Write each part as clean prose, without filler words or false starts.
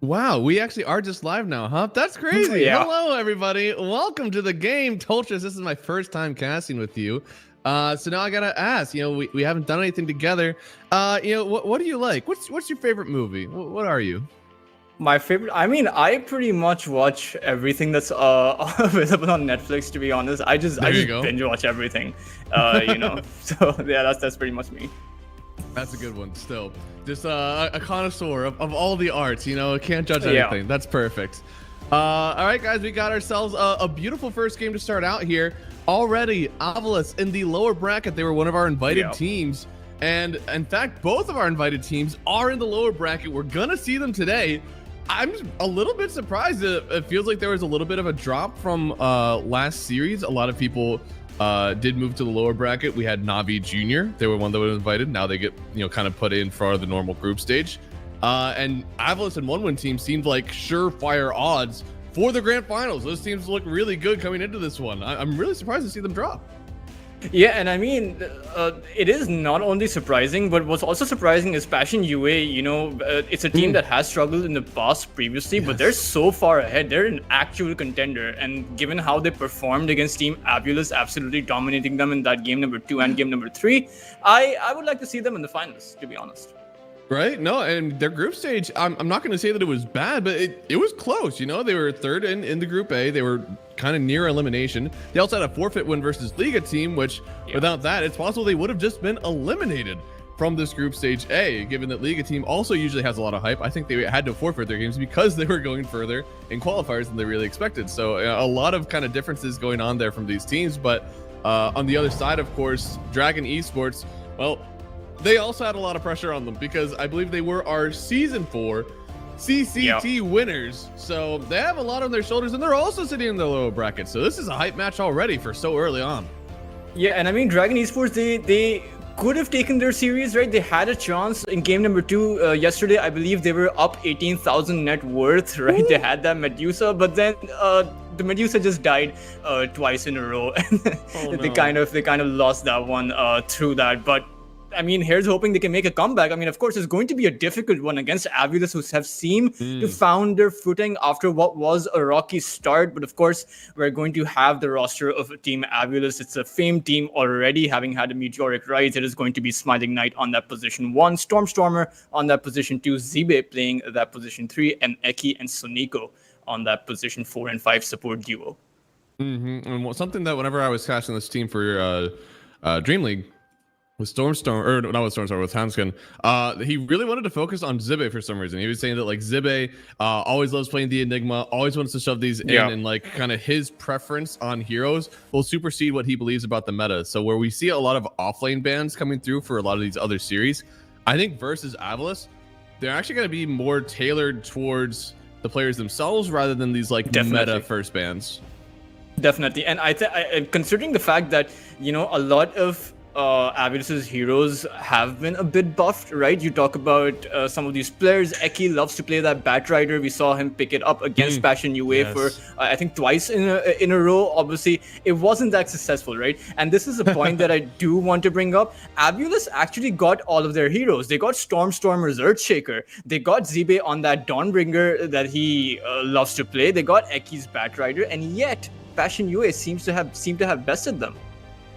Wow, we actually are just live now, huh? That's crazy. Yeah. Hello, everybody. Welcome to the game. Tolchus, this is my first time casting with you. So now I gotta ask, we haven't done anything together. What do you like? What's your favorite movie? What are you? My favorite, I pretty much watch everything that's available on Netflix, to be honest. I just There you go. binge watch everything. So yeah, that's pretty much me. That's a good one. Still, just a connoisseur of all the arts. Can't judge Yeah. anything. That's perfect. All right, guys, we got ourselves a beautiful first game to start out here. Already, Avalos in the lower bracket. They were one of our invited teams. And in fact, both of our invited teams are in the lower bracket. We're going to see them today. I'm a little bit surprised. It feels like there was a little bit of a drop from last series. A lot of people did move to the lower bracket. We had Navi Jr. They were one that was invited. Now they get, kind of put in for the normal group stage. And Avalos and One Win team seemed like surefire odds for the grand finals. Those teams look really good coming into this one. I'm really surprised to see them drop. Yeah, and it is not only surprising, but what's also surprising is Passion UA. It's a team that has struggled in the past previously, but they're so far ahead. They're an actual contender, and given how they performed against Team Abulus, absolutely dominating them in that game number 2 and game number 3, I would like to see them in the finals, to be honest. Right? No, and their group stage, I'm not going to say that it was bad, but it was close. They were third in the group A. They were kind of near elimination. They also had a forfeit win versus Liga team, which without that, it's possible they would have just been eliminated from this group stage A, given that Liga team also usually has a lot of hype. I think they had to forfeit their games because they were going further in qualifiers than they really expected. So a lot of kind of differences going on there from these teams. But on the other side, of course, Dragon Esports, well, they also had a lot of pressure on them because I believe they were our season 4 CCT winners. So they have a lot on their shoulders, and they're also sitting in the lower bracket. So this is a hype match already for so early on. Yeah, and Dragon Esports, they could have taken their series, right? They had a chance in game number 2 yesterday. I believe they were up 18,000 net worth, right? Ooh. They had that Medusa, but then the Medusa just died twice in a row, and they kind of lost that one through that. But here's hoping they can make a comeback. Of course, it's going to be a difficult one against Abulus, who have seemed to found their footing after what was a rocky start. But of course, we're going to have the roster of Team Abulus. It's a famed team already, having had a meteoric rise. It is going to be Smiling Knight on that position 1, Stormstormer on that position 2, Zibe playing that position 3, and Eki and Soniko on that position 4 and 5 support duo. And something that whenever I was casting this team for Dream League, with Stormstorm, or not with Stormstorm, with Hanskin, he really wanted to focus on Zibe for some reason. He was saying that Zibe always loves playing the Enigma, always wants to shove these in, and kind of his preference on heroes will supersede what he believes about the meta. So where we see a lot of offlane bans coming through for a lot of these other series, I think versus Avalos, they're actually going to be more tailored towards the players themselves rather than these meta first bans. Definitely, and I considering the fact that a lot of Abulus's heroes have been a bit buffed, right? You talk about some of these players. Eki loves to play that Batrider. We saw him pick it up against Passion UA for I think twice in a row. Obviously, it wasn't that successful, right? And this is a point that I do want to bring up. Abulus actually got all of their heroes. They got Stormstormer's Earthshaker. They got Zibe on that Dawnbringer that he loves to play. They got Eki's Batrider, and yet Passion UA seemed to have bested them.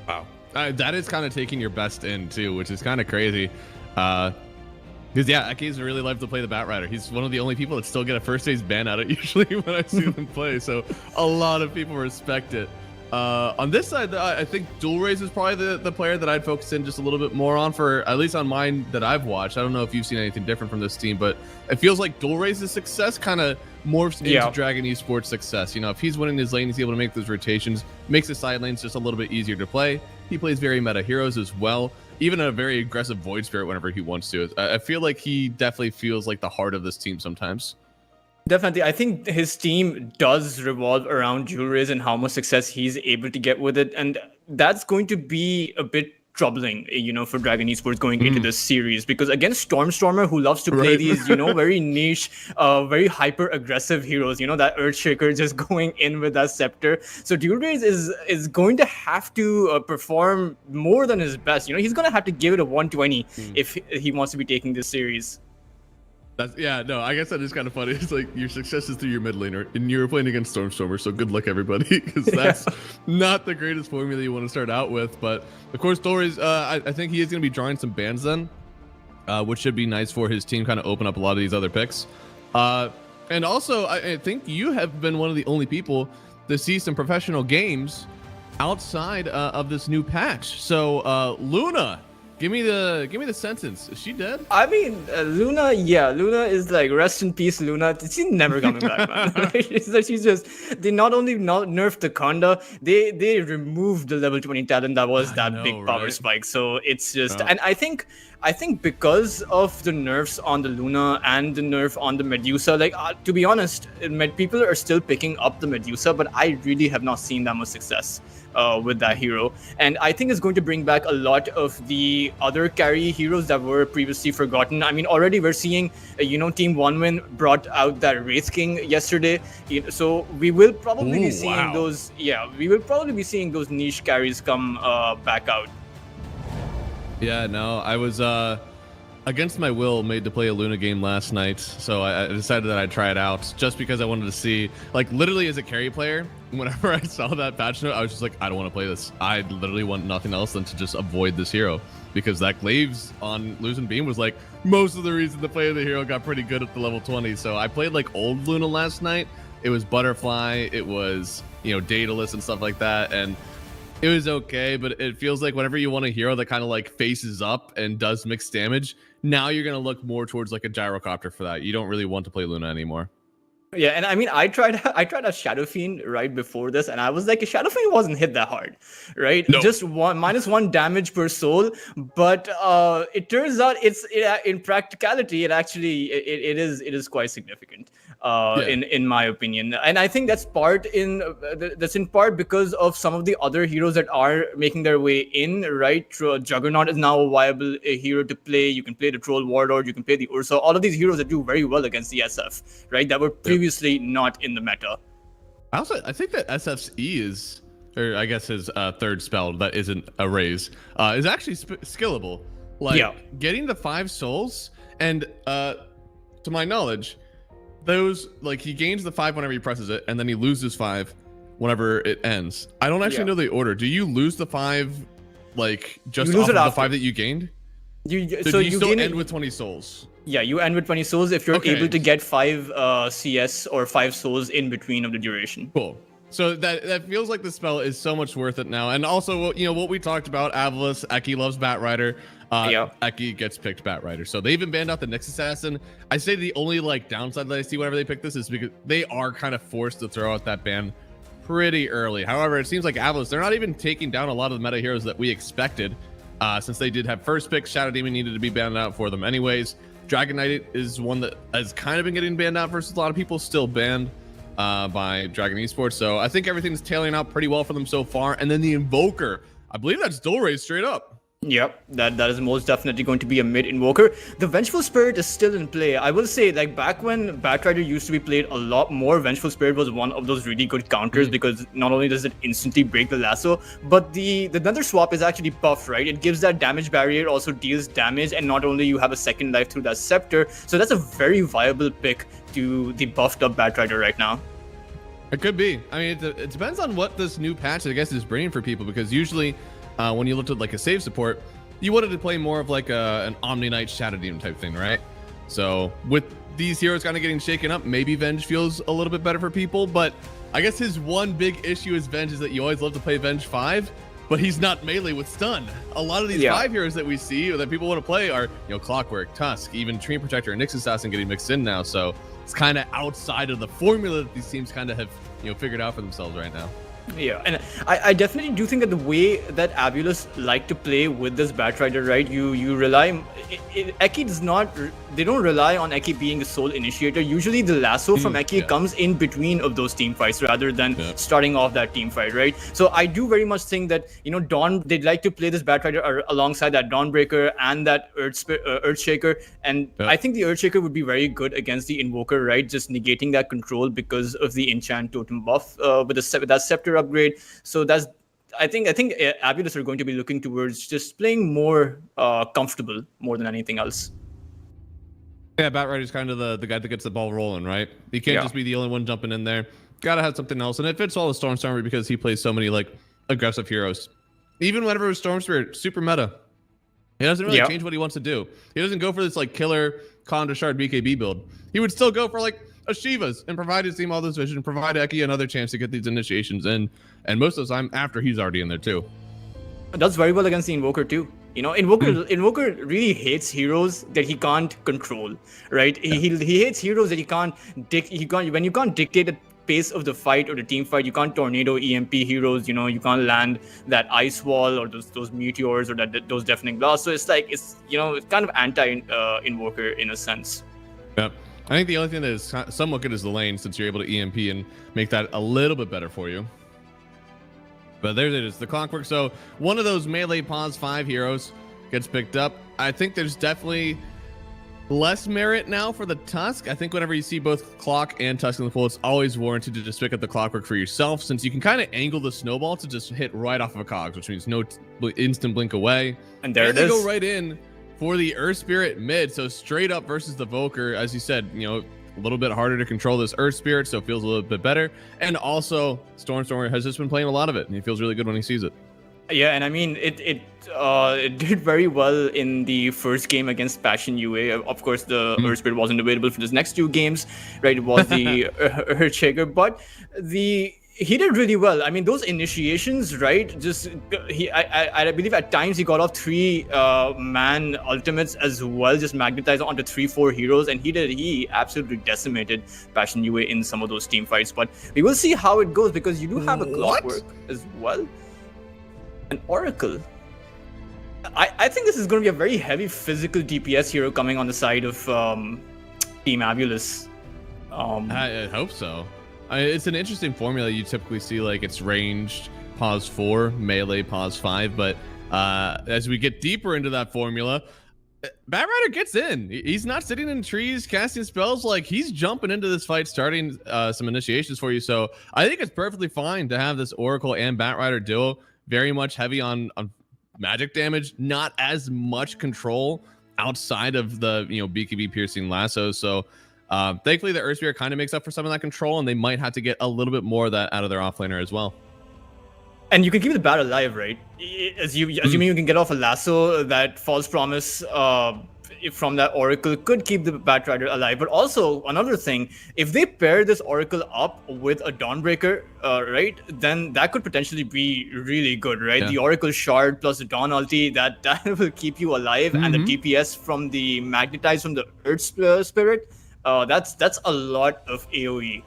Wow. That is kind of taking your best in too, which is kind of crazy. Because Eki's really likes to play the Batrider. He's one of the only people that still get a first stage ban at it usually when I see them play. So a lot of people respect it. On this side, I think Dual Raze is probably the player that I'd focus in just a little bit more on, for at least on mine that I've watched. I don't know if you've seen anything different from this team, but it feels like Dual Raze's success kind of morphs into Dragon Esports success. If he's winning his lane, he's able to make those rotations, makes the side lanes just a little bit easier to play. He plays very meta heroes as well, even a very aggressive Void Spirit whenever he wants to. I feel like he definitely feels like the heart of this team sometimes. Definitely. I think his team does revolve around Dual Raze and how much success he's able to get with it. And that's going to be a bit troubling, for Dragon Esports going into this series, because against Stormstormer, who loves to play these, very niche, very hyper aggressive heroes, that Earthshaker just going in with that scepter. So Dual Raze is going to have to perform more than his best. He's going to have to give it a 120 if he wants to be taking this series. No, I guess that is kind of funny. It's like your success is through your mid laner, and you're playing against Stormstormer, so good luck, everybody, because that's not the greatest formula you want to start out with. But of course, Dory's, I think he is going to be drawing some bans then, which should be nice for his team, kind of open up a lot of these other picks. And also, I think you have been one of the only people to see some professional games outside of this new patch. So, Luna. Give me the sentence. Is she dead? I mean, Luna is like, rest in peace, Luna. She's never coming back, man. She's just, they not only nerfed the Kanda, they removed the level 20 talent that was that big power spike. So it's just, and I think because of the nerfs on the Luna and the nerf on the Medusa, like, to be honest, people are still picking up the Medusa, but I really have not seen that much success with that hero. And I think it's going to bring back a lot of the other carry heroes that were previously forgotten. I mean, already we're seeing, Team One Win brought out that Wraith King yesterday. So we will probably be seeing those. Yeah, we will probably be seeing those niche carries come back out. Yeah, no, I was against my will made to play a Luna game last night, so I decided that I'd try it out just because I wanted to see, like, literally as a carry player, whenever I saw that patch note, I was just like, I don't want to play this. I literally want nothing else than to just avoid this hero, because that Glaives on Losing Beam was like most of the reason to play the hero got pretty good at the level 20. So I played like old Luna last night. It was Butterfly, it was, Daedalus and stuff like that, and it was okay, but it feels like whenever you want a hero that kind of like faces up and does mixed damage, now you're going to look more towards like a gyrocopter for that. You don't really want to play Luna anymore. Yeah, and I mean, I tried a Shadow Fiend right before this, and I was like, Shadow Fiend wasn't hit that hard, right? No. Just -1 damage per soul, but it turns out in practicality, it is quite significant. In my opinion, and I think that's in part because of some of the other heroes that are making their way in, right? Juggernaut is now a viable hero to play. You can play the Troll Warlord, you can play the Ursa, all of these heroes that do very well against the SF, right? That were previously not in the meta. I think that SF's E is, or I guess his third spell that isn't a raise, is actually skillable. Like getting the 5 souls, and to my knowledge, those, like, he gains the 5 whenever he presses it, and then he loses 5 whenever it ends. I don't actually know the order. Do you lose the 5 like just off of the 5 that you gained? So you still end with 20 souls? Yeah, you end with 20 souls if you're able to get 5 CS or 5 souls in between of the duration. Cool. So that feels like the spell is so much worth it now. And also, what we talked about, Avilice, Eki loves Batrider. Eki gets picked Batrider. So they even banned out the Nyx Assassin. I say the only like downside that I see whenever they pick this is because they are kind of forced to throw out that ban pretty early. However, it seems like Avilice, they're not even taking down a lot of the meta heroes that we expected, since they did have first pick. Shadow Demon needed to be banned out for them anyways. Dragon Knight is one that has kind of been getting banned out versus a lot of people, still banned by Dragon Esports. So I think everything's tailing out pretty well for them so far. And then the Invoker, I believe that's Dulray straight up. Yep, that is most definitely going to be a mid Invoker. The Vengeful Spirit is still in play. I will say, like, back when Batrider used to be played a lot more, Vengeful Spirit was one of those really good counters because not only does it instantly break the lasso, but the Nether Swap is actually buffed, right? It gives that damage barrier, also deals damage, and not only you have a second life through that Scepter. So that's a very viable pick to the buffed up Batrider right now. It could be. I mean, it depends on what this new patch, I guess, is bringing for people, because usually when you looked at like a save support, you wanted to play more of like an Omni Knight Shadow Demon type thing, right? So with these heroes kind of getting shaken up, maybe Venge feels a little bit better for people. But I guess his one big issue is Venge is that you always love to play Venge 5, but he's not melee with stun. A lot of these 5 heroes that we see or that people want to play are, Clockwork, Tusk, even Treant Protector and Nyx Assassin getting mixed in now. So it's kind of outside of the formula that these teams kind of have, figured out for themselves right now. Yeah, and I definitely do think that the way that Avilice like to play with this Batrider, right? You rely, Eki does not. They don't rely on Eki being a sole initiator. Usually, the lasso from Eki comes in between of those team fights rather than starting off that team fight, right? So I do very much think that Dawn, they'd like to play this Batrider alongside that Dawnbreaker and that Earthshaker, and I think the Earthshaker would be very good against the Invoker, right? Just negating that control because of the enchant totem buff with that Scepter upgrade. So that's I think Avilice are going to be looking towards just playing more comfortable more than anything else. Yeah, Batrider's kind of the guy that gets the ball rolling, right? He can't just be the only one jumping in there. Gotta have something else, and it fits well with Stormstormer because he plays so many like aggressive heroes. Even whenever it's Storm Spirit, super meta. He doesn't really change what he wants to do. He doesn't go for this like killer Conda Shard BKB build. He would still go for like a Shiva's and provide his team all this vision, provide Eki another chance to get these initiations in, and most of the time after he's already in there too. Does very well against the Invoker too. You know, Invoker really hates heroes that he can't control, right? He hates heroes that when you can't dictate the pace of the fight or the team fight, you can't tornado EMP heroes, you know, you can't land that ice wall or those meteors or those deafening blasts. So it's like, it's kind of anti Invoker in a sense. Yep. I think the only thing that is somewhat good is the lane, since you're able to EMP and make that a little bit better for you. But there it is, the Clockwork. So one of those melee pause 5 heroes gets picked up. I think there's definitely less merit now for the Tusk. I think whenever you see both Clock and Tusk in the pool, it's always warranted to just pick up the Clockwork for yourself, since you can kind of angle the snowball to just hit right off of a cogs, which means no instant blink away. And there it is. They go right in for the Earth Spirit mid, so straight up versus the Volker. As you said, a little bit harder to control this Earth Spirit, so it feels a little bit better. And also, Stormstormer has just been playing a lot of it, and he feels really good when he sees it. Yeah, and I mean, it did very well in the first game against Passion UA. Of course, the Earth Spirit wasn't available for those next 2 games, right? It was the Earthshaker, but he did really well. I mean, those initiations, right? I believe at times he got off 3 man ultimates as well, just magnetized onto 3-4 heroes, and he absolutely decimated Passion UA in some of those team fights. But we will see how it goes, because you do have a Clockwork as well. An Oracle. I think this is going to be a very heavy physical DPS hero coming on the side of Team Abulus. I hope so. It's an interesting formula. You typically see like it's ranged pause 4, melee pause 5, but as we get deeper into that formula, Batrider gets in. He's not sitting in trees casting spells. Like, he's jumping into this fight, starting some initiations for you. So I think it's perfectly fine to have this Oracle and Batrider duo. Very much heavy on magic damage, not as much control outside of the BKB piercing lasso. So thankfully the Earth Spirit kind of makes up for some of that control, and they might have to get a little bit more of that out of their offlaner as well. And you can keep the bat alive, right? Assuming you can get off a lasso, that false promise from that Oracle could keep the Batrider alive. But also, another thing, if they pair this Oracle up with a Dawnbreaker, right, then that could potentially be really good, right? Yeah. The Oracle Shard plus the Dawn ulti, that will keep you alive, and the DPS from the Magnetize from the Earth Spirit, that's a lot of AoE.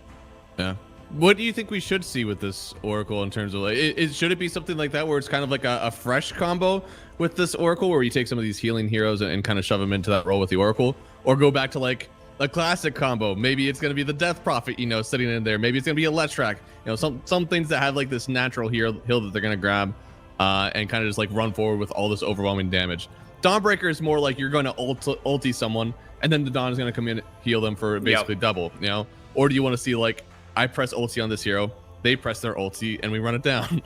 Yeah. What do you think we should see with this Oracle in terms of like, should it be something like that where it's kind of like a fresh combo with this Oracle, where you take some of these healing heroes and kind of shove them into that role with the Oracle, or go back to like a classic combo? Maybe it's going to be the Death Prophet, sitting in there. Maybe it's going to be a Letrak, some things that have like this natural heal that they're going to grab and kind of just like run forward with all this overwhelming damage. Dawnbreaker is more like you're going to ulti someone, and then the Dawn is going to come in and heal them for basically double, Or do you want to see like, I press ulti on this hero, they press their ulti, and we run it down?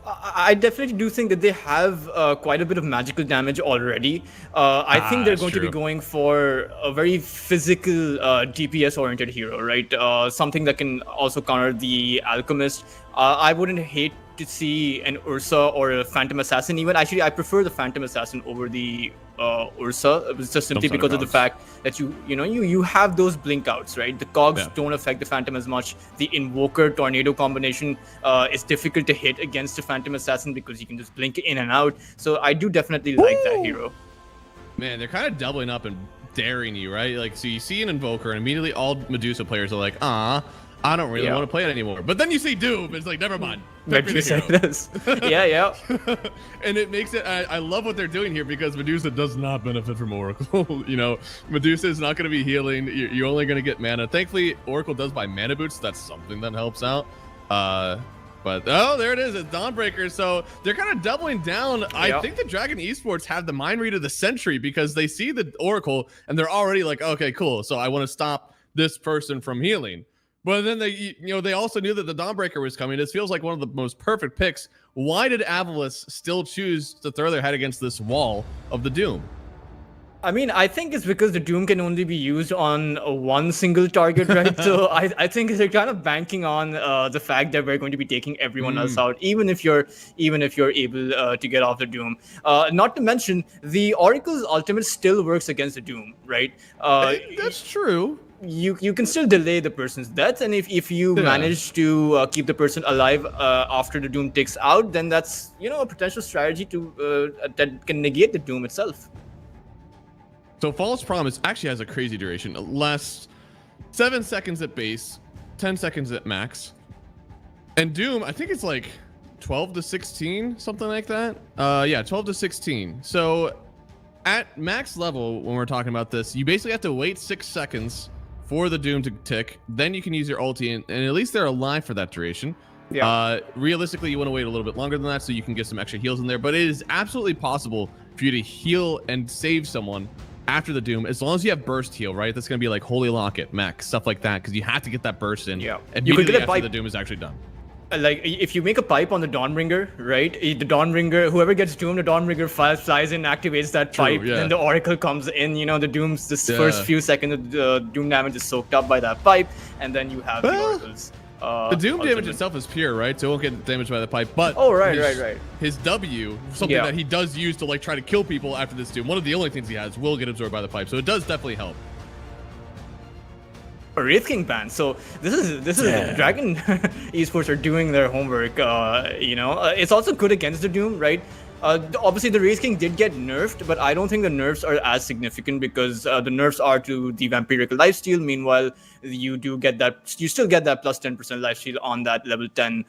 I definitely do think that they have quite a bit of magical damage already. I think they're going to be going for a very physical DPS-oriented hero, right? Something that can also counter the Alchemist. I wouldn't hate to see an Ursa or a Phantom Assassin even. Actually, I prefer the Phantom Assassin over the Ursa. It was just simply because of the fact that you have those blink outs, right? The cogs don't affect the Phantom as much. The Invoker Tornado combination is difficult to hit against a Phantom Assassin because you can just blink in and out. So I do definitely like that hero. Man, they're kind of doubling up and daring you, right? Like, so you see an Invoker, and immediately all Medusa players are like, I don't really want to play it anymore. But then you see Doom, it's like, never mind. Medusa this. Yeah. And it makes it, I love what they're doing here, because Medusa does not benefit from Oracle. Medusa is not going to be healing. You're only going to get mana. Thankfully, Oracle does buy mana boots. That's something that helps out. But there it is. It's Dawnbreaker. So they're kind of doubling down. I think the Dragon Esports have the mind read of the century, because they see the Oracle and they're already like, okay, cool. So I want to stop this person from healing. But then they also knew that the Dawnbreaker was coming. This feels like one of the most perfect picks. Why did Avulus still choose to throw their head against this wall of the Doom? I mean, I think it's because the Doom can only be used on one single target, right? So I think they're kind of banking on the fact that we're going to be taking everyone else out, even if you're able to get off the Doom. Not to mention, the Oracle's ultimate still works against the Doom, right? That's true. You can still delay the person's death, and if you manage to keep the person alive after the Doom ticks out, then that's a potential strategy to that can negate the Doom itself. So False Promise actually has a crazy duration. It lasts 7 seconds at base, 10 seconds at max. And Doom, I think it's like 12 to 16, something like that. Yeah, 12 to 16. So at max level, when we're talking about this, you basically have to wait 6 seconds for the Doom to tick. Then you can use your ulti, and at least they're alive for that duration. Yeah. Realistically, you want to wait a little bit longer than that so you can get some extra heals in there. But it is absolutely possible for you to heal and save someone after the Doom, as long as you have burst heal, right? That's gonna be like Holy Locket, mech, stuff like that, because you have to get that burst in. Yeah, immediately after the Doom is actually done. Like if you make a pipe on the Dawnbringer, right? The Dawnbringer, whoever gets Doom, the Dawnbringer flies in, activates that pipe, then the Oracle comes in. The Doom's first few seconds of the Doom damage is soaked up by that pipe, and then you have the Oracles. The Doom damage itself is pure, right? So it won't get damaged by the pipe. But right. His W, something that he does use to like try to kill people after this Doom, one of the only things he has, will get absorbed by the pipe. So it does definitely help. A Wraith King ban. So this is Dragon Esports are doing their homework. It's also good against the Doom, right? Obviously, the Wraith King did get nerfed, but I don't think the nerfs are as significant because the nerfs are to the Vampirical Lifesteal. Meanwhile, you still get that plus 10% lifesteal on that level 10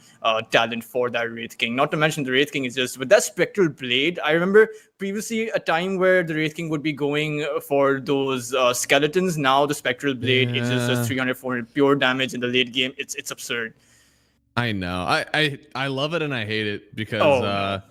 talent for that Wraith King. Not to mention the Wraith King is just with that Spectral Blade. I remember previously a time where the Wraith King would be going for those skeletons. Now the Spectral Blade is just 300, 400 pure damage in the late game. It's absurd. I know. I love it and I hate it because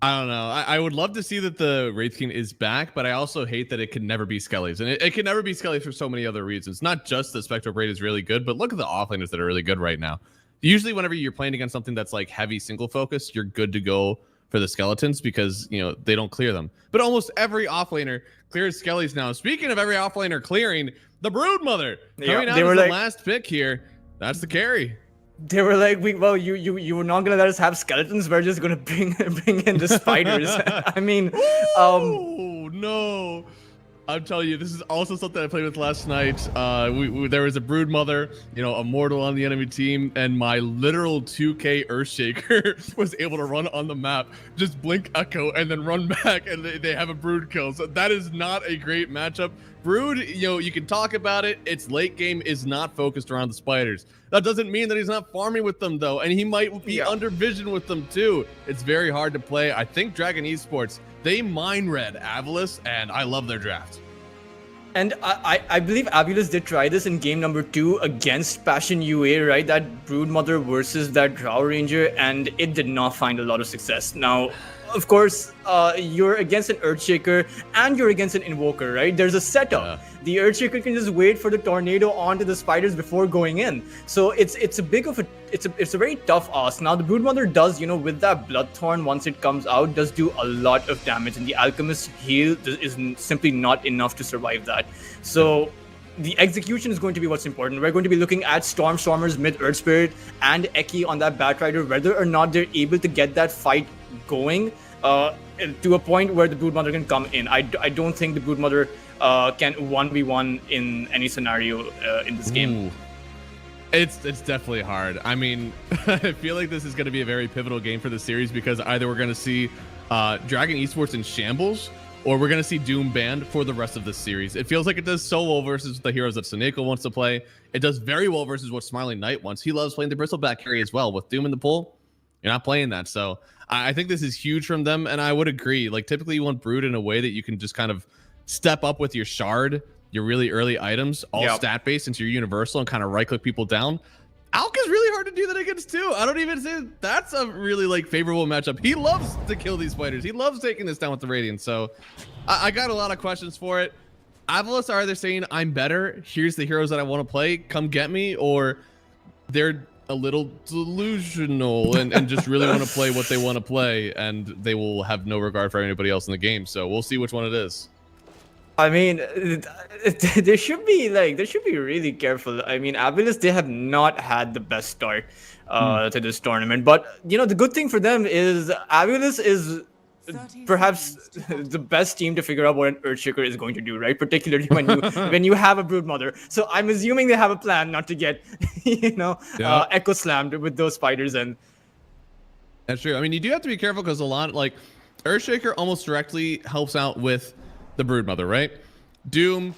I don't know. I would love to see that the Wraith King is back, but I also hate that it can never be Skellies. And it can never be Skellies for so many other reasons. Not just that Spectral Blade is really good, but look at the offlaners that are really good right now. Usually whenever you're playing against something that's like heavy single focus, you're good to go for the skeletons because, they don't clear them. But almost every offlaner clears Skellies now. Speaking of every offlaner clearing, the Broodmother coming out as the last pick here. That's the carry. They were like, you were not gonna let us have skeletons. We're just gonna bring in the spiders. I mean, oh no! I'm telling you, this is also something I played with last night. There was a Broodmother, immortal on the enemy team, and my literal 2K Earthshaker was able to run on the map, just blink echo, and then run back, and they have a Brood kill. So that is not a great matchup. Brood, you can talk about it. Its late game is not focused around the spiders. That doesn't mean that he's not farming with them, though, and he might be under vision with them, too. It's very hard to play. I think Dragon Esports, they mine read Avilis, and I love their draft. And I believe Avilis did try this in game number 2 against Passion UA, right? That Broodmother versus that Drow Ranger, and it did not find a lot of success. Now, of course, you're against an Earthshaker and you're against an Invoker, right? There's a setup. The Earthshaker can just wait for the tornado onto the spiders before going in. So it's a very tough ask. Now the Broodmother does, with that Bloodthorn once it comes out, does do a lot of damage, and the Alchemist heal is simply not enough to survive that. So the execution is going to be what's important. We're going to be looking at Stormers, Mid Earth Spirit, and Eki on that Batrider, whether or not they're able to get that fight going to a point where the Broodmother can come in. I don't think the Broodmother can 1v1 in any scenario in this game. It's definitely hard. I mean, I feel like this is going to be a very pivotal game for the series because either we're going to see Dragon Esports in shambles, or we're going to see Doom banned for the rest of this series. It feels like it does so well versus the heroes that Seneko wants to play. It does very well versus what Smiling Knight wants. He loves playing the Bristleback carry as well. With Doom in the pool, you're not playing that. So I think this is huge from them, and I would agree. Like, typically you want Brood in a way that you can just kind of step up with your Shard, your really early items, all stat-based since you're universal, and kind of right-click people down. Alk is really hard to do that against too. I don't even say that's a really favorable matchup. He loves to kill these fighters. He loves taking this down with the Radiant. So I got a lot of questions for it. Avilis are either saying I'm better, here's the heroes that I want to play, come get me, or they're a little delusional and just really want to play what they want to play, and they will have no regard for anybody else in the game. So we'll see which one it is. I mean, they should be really careful. I mean, Abilis, they have not had the best start to this tournament. But the good thing for them is Abilis is perhaps the best team to figure out what an Earthshaker is going to do, right? Particularly when you have a Broodmother. So I'm assuming they have a plan not to get echo slammed with those spiders. And that's true. I mean, you do have to be careful because a lot like Earthshaker almost directly helps out with the Broodmother, right? Doom.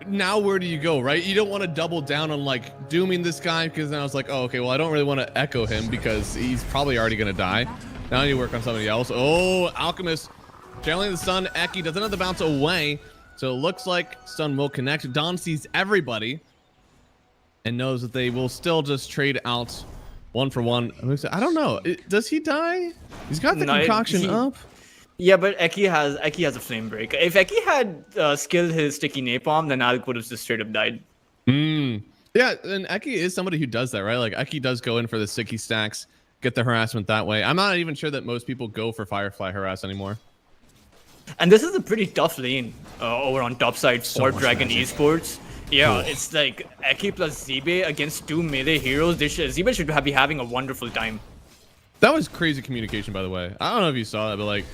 Now where do you go, right? You don't want to double down on like dooming this guy because now it's like, oh, okay, well, I don't really want to echo him because he's probably already going to die. Now you work on somebody else. Oh, Alchemist channeling the stun. Eki doesn't have the bounce away, so it looks like stun will connect. Don sees everybody and knows that they will still just trade out 1 for 1. I don't know. Does he die? He's got the concoction up. Yeah, but Eki has a flame break. If Eki had skilled his sticky napalm, then Alk would have just straight up died. Yeah, and Eki is somebody who does that, right? Like Eki does go in for the sticky stacks, get the harassment that way. I'm not even sure that most people go for Firefly harass anymore. And this is a pretty tough lane over on top side for Dragon Esports. Yeah, cool. It's like Eki plus Zibe against 2 melee heroes. Zibe should be having a wonderful time. That was crazy communication, by the way. I don't know if you saw that, but like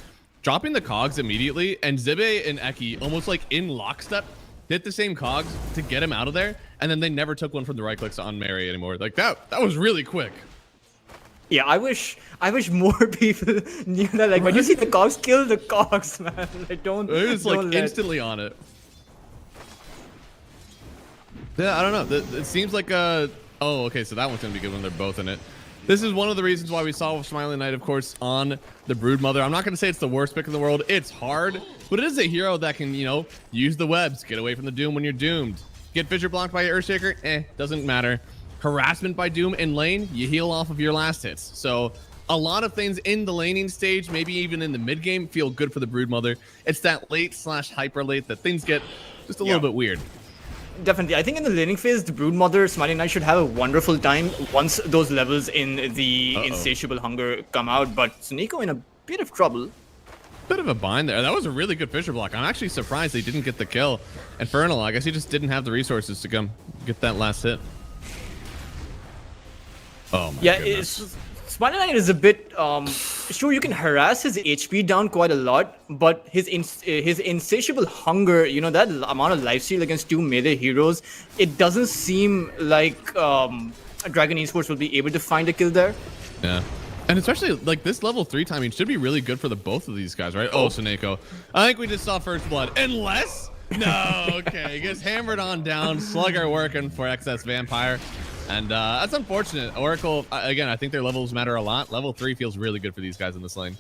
dropping the cogs immediately, and Zibe and Eki almost like in lockstep hit the same cogs to get him out of there, and then they never took one from the right clicks on Mary anymore. Like that was really quick. Yeah, I wish more people knew that. Like when you see the cogs, kill the cogs, man. Like don't. It was like instantly on it. Yeah, I don't know. It seems like oh, okay, so that one's gonna be good when they're both in it. This is one of the reasons why we saw Smiling Knight, of course, on the Broodmother. I'm not going to say it's the worst pick in the world. It's hard, but it is a hero that can, use the webs, get away from the Doom when you're doomed. Get Fissure blocked by Earthshaker? Doesn't matter. Harassment by Doom in lane, you heal off of your last hits. So a lot of things in the laning stage, maybe even in the mid game, feel good for the Broodmother. It's that late/hyper late that things get just a little bit weird. Definitely. I think in the laning phase, the Broodmother, Smiling Knight should have a wonderful time once those levels in the Insatiable Hunger come out. But Sunico in a bit of trouble. Bit of a bind there. That was a really good Fissure block. I'm actually surprised they didn't get the kill. Infernal, I guess he just didn't have the resources to come get that last hit. Oh my goodness. Smiling Knight is a bit sure you can harass his HP down quite a lot, but his insatiable hunger, that amount of lifesteal against 2 melee heroes, it doesn't seem like Dragon Esports will be able to find a kill there. Yeah. And especially like this level 3 timing should be really good for the both of these guys, right? Oh, Suneko. I think we just saw first blood. Unless no, okay. Gets hammered on down. Slugger working for excess vampire. And that's unfortunate. Oracle, again, I think their levels matter a lot. Level 3 feels really good for these guys in this lane.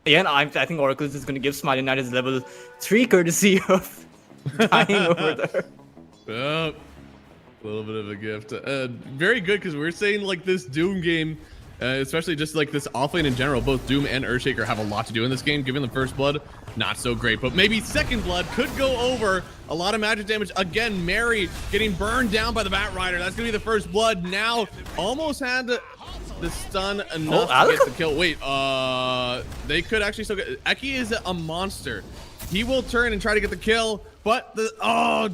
Yeah, and I think Oracle is going to give Smiling Knight his level 3 courtesy of dying over there. Yep. A little bit of a gift. Very good, because we're saying like this Doom game, especially just like this offlane in general, both Doom and Earthshaker have a lot to do in this game. Giving them first blood, not so great, but maybe second blood could go over. A lot of magic damage. Again, Mary getting burned down by the Bat Rider. That's gonna be the first blood. Now almost had the stun enough to get the kill. Wait, they could actually still get. Eki is a monster. He will turn and try to get the kill, but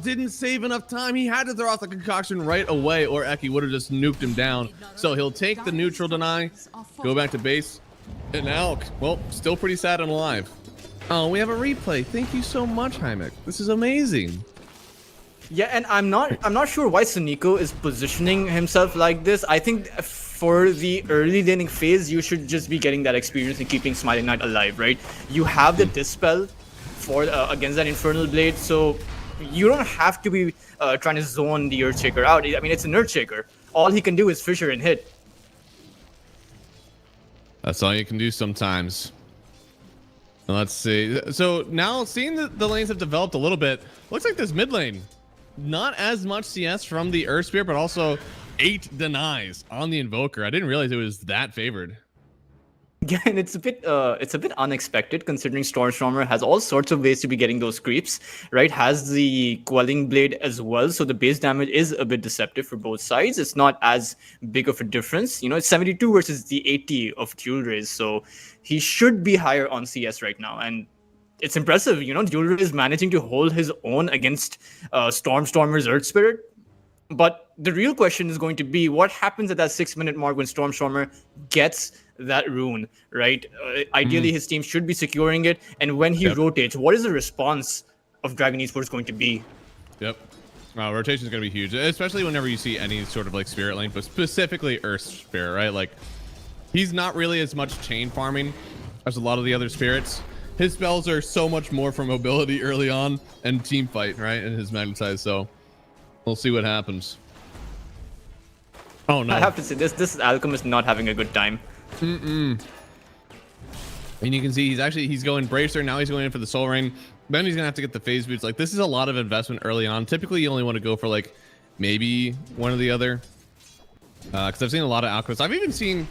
didn't save enough time. He had to throw off the concoction right away, or Eki would have just nuked him down. So he'll take the neutral deny, go back to base, and now, well, still pretty sad and alive. Oh, we have a replay. Thank you so much, Heimek. This is amazing. Yeah, and I'm not sure why Sunico is positioning himself like this. I think for the early laning phase, you should just be getting that experience and keeping Smiling Knight alive, right? You have the Dispel for against that Infernal Blade, so you don't have to be trying to zone the Earthshaker out. I mean, it's an Earthshaker. All he can do is Fissure and hit. That's all you can do sometimes. Let's see. So now seeing that the lanes have developed a little bit, looks like this mid lane, not as much CS from the Earth Spear, but also 8 denies on the Invoker. I didn't realize it was that favored. Yeah, and it's a bit unexpected considering Stormstormer has all sorts of ways to be getting those creeps, right? Has the Quelling Blade as well, so the base damage is a bit deceptive for both sides. It's not as big of a difference. It's 72 versus the 80 of Dual Rays, so he should be higher on CS right now. And it's impressive. Jewelry is managing to hold his own against Storm's Earth Spirit. But the real question is going to be what happens at that 6-minute mark when Stormer gets that rune, right? Ideally, his team should be securing it. And when he rotates, what is the response of Dragon Esports going to be? Yep. Rotation is going to be huge, especially whenever you see any sort of like spirit lane, but specifically Earth Spirit, right? Like, he's not really as much chain farming as a lot of the other spirits. His spells are so much more for mobility early on and team fight, right? And his magnetize, so we'll see what happens. Oh no! I have to say, this Alchemist not having a good time. And you can see he's going Bracer, now he's going in for the Soul Ring. Then he's gonna have to get the phase boots. Like, this is a lot of investment early on. Typically you only want to go for like maybe one or the other. Because I've seen a lot of Alchemists. I've even seen,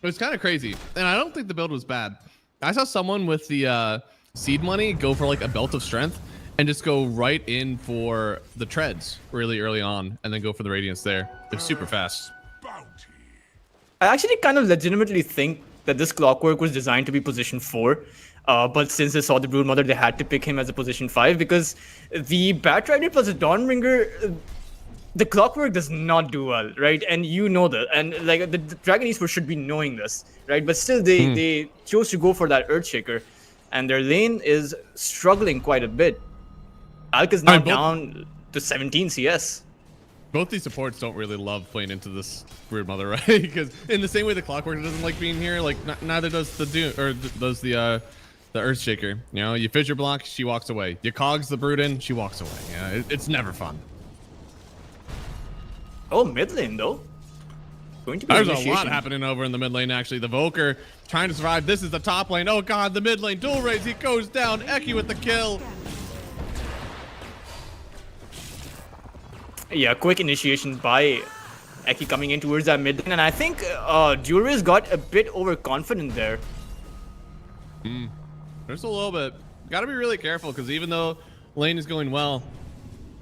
it was kind of crazy, and I don't think the build was bad. I saw someone with the seed money go for like a belt of strength and just go right in for the treads really early on and then go for the radiance there. It's super fast. I actually kind of legitimately think that this Clockwork was designed to be position 4. But since they saw the Broodmother, they had to pick him as a position 5 because the Batrider plus the Dawnbringer, the Clockwork does not do well, right? And you know that. And like the Dragon Esports should be knowing this, right? But still, they chose to go for that Earthshaker. And their lane is struggling quite a bit. Alk is now down to 17 CS. Both these supports don't really love playing into this Broodmother, right? Because in the same way the Clockwork doesn't like being here, like neither does the Doom or does the Earthshaker. You know, you fissure block, she walks away. You cogs the Brood in, she walks away. Yeah, it's never fun. Oh, mid lane though. Going to be There's a lot happening over in the mid lane actually. The Volker trying to survive. This is the top lane. Oh god, the mid lane dual raise. He goes down. Eki with the kill. Yeah, quick initiation by Eki coming in towards that mid lane, and I think Jewelry's got a bit overconfident there. There's a little bit. Got to be really careful because even though lane is going well,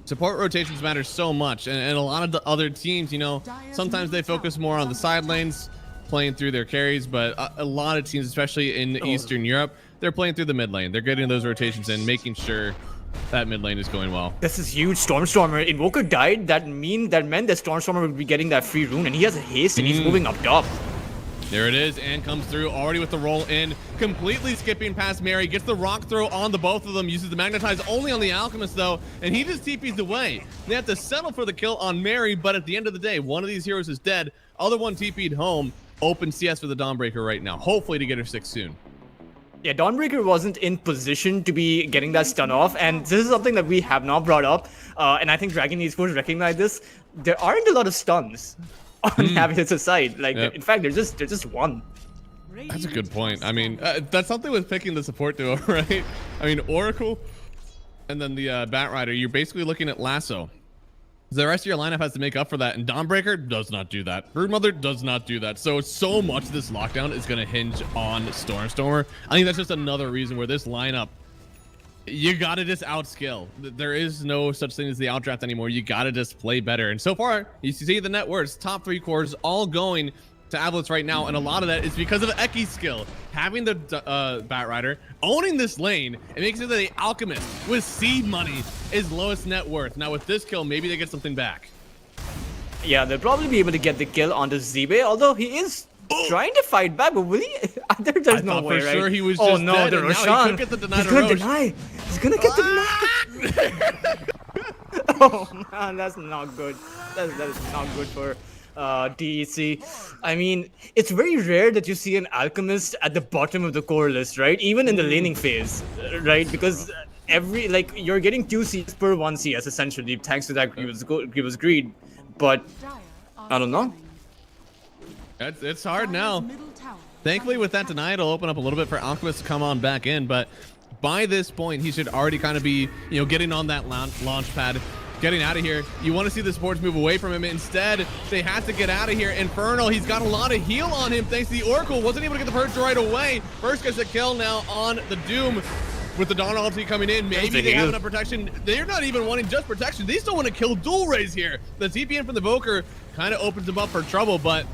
support rotations matter so much, and a lot of the other teams, you know, sometimes they focus more on the side lanes, playing through their carries, but a lot of teams, especially in Eastern Europe, they're playing through the mid lane. They're getting those rotations in, making sure that mid lane is going well. This is huge. Stormer. Invoker died. That meant that Stormstormer would be getting that free rune, and he has a haste, and he's moving up top. There it is, and comes through already with the roll in, completely skipping past Mary, gets the rock throw on the both of them, uses the magnetize only on the Alchemist though, and he just TPs away. They have to settle for the kill on Mary, but at the end of the day, one of these heroes is dead, other one TP'd home. Open CS for the Dawnbreaker right now, hopefully to get her 6 soon. Yeah, Dawnbreaker wasn't in position to be getting that stun off, and this is something that we have not brought up, and I think Dragon Esports recognize this. There aren't a lot of stuns on Habitat's side. Like, in fact, there's just one. That's a good point. I mean, that's something with picking the support duo, right? I mean, Oracle and then the Batrider, you're basically looking at Lasso. The rest of your lineup has to make up for that, and Dawnbreaker does not do that. Broodmother does not do that. So much of this lockdown is going to hinge on Stormer. I think that's just another reason where this lineup, you got to just outskill. There is no such thing as the outdraft anymore. You got to just play better. And so far, you see the net worths, top 3 cores, all going to Ablets right now, and a lot of that is because of Eki's skill. Having the Batrider, owning this lane, it makes it that the Alchemist with seed money is lowest net worth. Now with this kill, maybe they get something back. Yeah, they'll probably be able to get the kill onto Zibe, although he is trying to fight back, but will he? There's no way, for right? sure he was just no, dead, the and now he Roshan. could get the deny He's to gonna Roche. deny. He's gonna get the deny. Oh man, that's not good. That is not good for DEC. I mean, it's very rare that you see an Alchemist at the bottom of the core list, right? Even in the laning phase, right? Because you're getting 2 CS per 1 CS essentially, thanks to that Grievous Greed. But I don't know. It's hard now. Thankfully, with that deny, it'll open up a little bit for Alchemist to come on back in. But by this point, he should already kind of be, you know, getting on that launch pad, getting out of here. You want to see the supports move away from him. Instead, they had to get out of here. Infernal, he's got a lot of heal on him thanks to the Oracle. Wasn't able to get the purge right away. First gets a kill now on the Doom. With the Dawn ulti coming in, maybe they have enough protection. They're not even wanting just protection. They still want to kill dual raise here. The TP in from the Voker kind of opens them up for trouble, but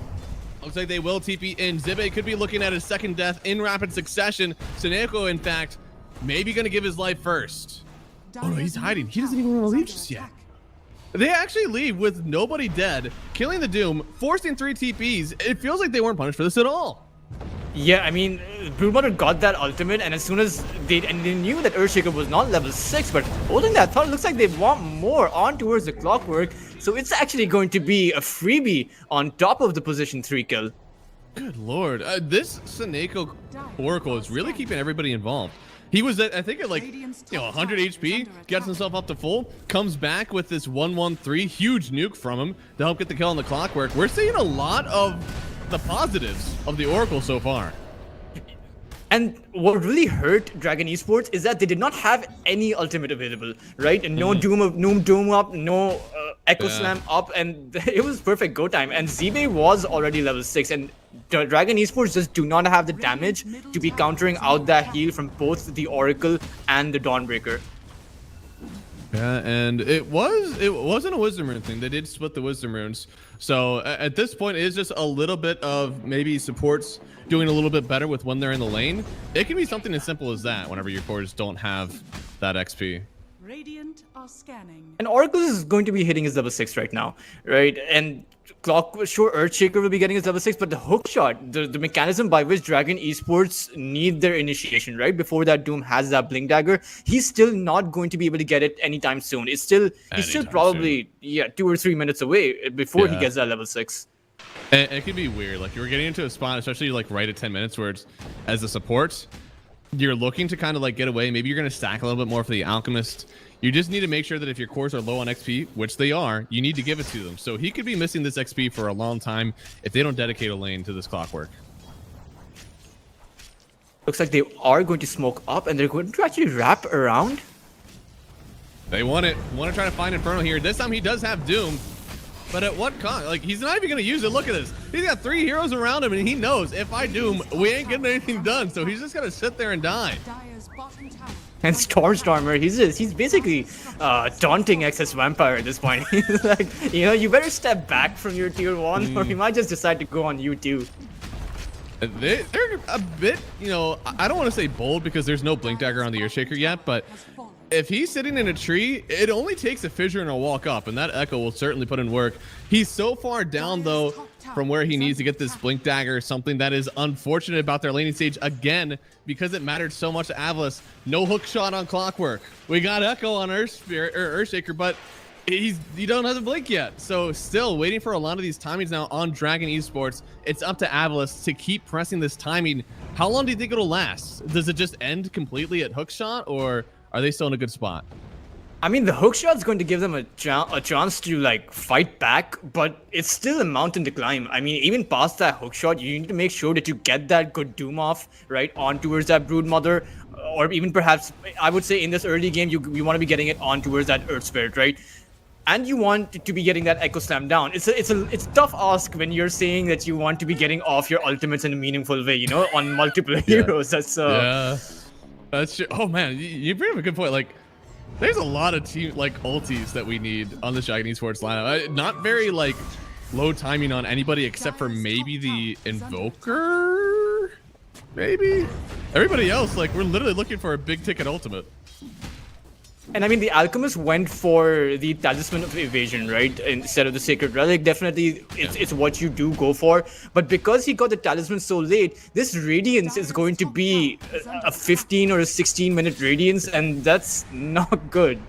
looks like they will TP in. Zibe could be looking at his second death in rapid succession. Seneko, in fact, maybe gonna give his life first. Oh no, he's hiding. He doesn't even want to leave just yet. They actually leave with nobody dead, killing the Doom, forcing 3 TPs. It feels like they weren't punished for this at all. Yeah, I mean, Broodmother got that ultimate, and as soon as they knew that Earthshaker was not level 6, but holding that thought, it looks like they want more on towards the Clockwork, so it's actually going to be a freebie on top of the position 3 kill. Good lord, this Seneko Oracle is really keeping everybody involved. He was at, I think, at like 100 HP, gets himself up to full, comes back with this 1-1-3, huge nuke from him to help get the kill on the Clockwork. We're seeing a lot of the positives of the Oracle so far. And what really hurt Dragon Esports is that they did not have any ultimate available, right? And no Doom up, no Echo Slam up, and it was perfect go time. And Zibe was already level 6, and Dragon Esports just do not have the damage to be countering out that heal from both the Oracle and the Dawnbreaker. Yeah, and it wasn't a Wisdom Rune thing. They did split the Wisdom Runes. So at this point, it is just a little bit of maybe supports doing a little bit better with when they're in the lane. It can be something as simple as that whenever your cores don't have that XP. Radiant are scanning. And Oracle is going to be hitting his level 6 right now, right? And sure, Earthshaker will be getting his level 6, but the hook shot, the mechanism by which Dragon Esports need their initiation, right? Before that Doom has that Blink Dagger, he's still not going to be able to get it anytime soon. He's still probably 2 or 3 minutes away before he gets that level 6. And it can be weird. Like, you're getting into a spot, especially like right at 10 minutes, where it's as a support, you're looking to kind of like get away. Maybe you're going to stack a little bit more for the Alchemist. You just need to make sure that if your cores are low on XP, which they are, you need to give it to them. So he could be missing this XP for a long time if they don't dedicate a lane to this Clockwork. Looks like they are going to smoke up, and they're going to actually wrap around. They want it. Want to try to find Inferno here. This time he does have Doom. But at what cost? Like, he's not even going to use it. Look at this. He's got 3 heroes around him, and he knows if I Doom, we ain't getting anything done. So he's just going to sit there and die. And Stormer, he's basically taunting XS Vampire at this point. He's like, you better step back from your tier 1, or he might just decide to go on you too. They're a bit, I don't want to say bold because there's no Blink Dagger on the Earthshaker yet, but if he's sitting in a tree, it only takes a fissure and a walk up, and that Echo will certainly put in work. He's so far down, though, from where he needs to get this Blink Dagger, something that is unfortunate about their laning stage, again, because it mattered so much to Avlis. No hook shot on Clockwork. We got Echo on Earthshaker, but he don't have the Blink yet. So still waiting for a lot of these timings now on Dragon Esports. It's up to Avlis to keep pressing this timing. How long do you think it'll last? Does it just end completely at hook shot, or are they still in a good spot? I mean, the hook shot's going to give them a chance to like fight back, but it's still a mountain to climb. I mean, even past that hook shot, you need to make sure that you get that good Doom off, right, on towards that Broodmother, or even perhaps, I would say in this early game, you want to be getting it on towards that Earth Spirit, right? And you want to be getting that Echo Slam down. It's a tough ask when you're saying that you want to be getting off your ultimates in a meaningful way, on multiple heroes. That's that's true. Oh man, you bring up a good point. Like, there's a lot of team ultis that we need on the Dragon Esports lineup. Not very low timing on anybody except for maybe the Invoker. Maybe everybody else, we're literally looking for a big ticket ultimate. And I mean, the Alchemist went for the Talisman of Evasion, right? Instead of the Sacred Relic. Definitely, it's what you do go for. But because he got the Talisman so late, this Radiance is going to be a 15 or a 16-minute Radiance, and that's not good.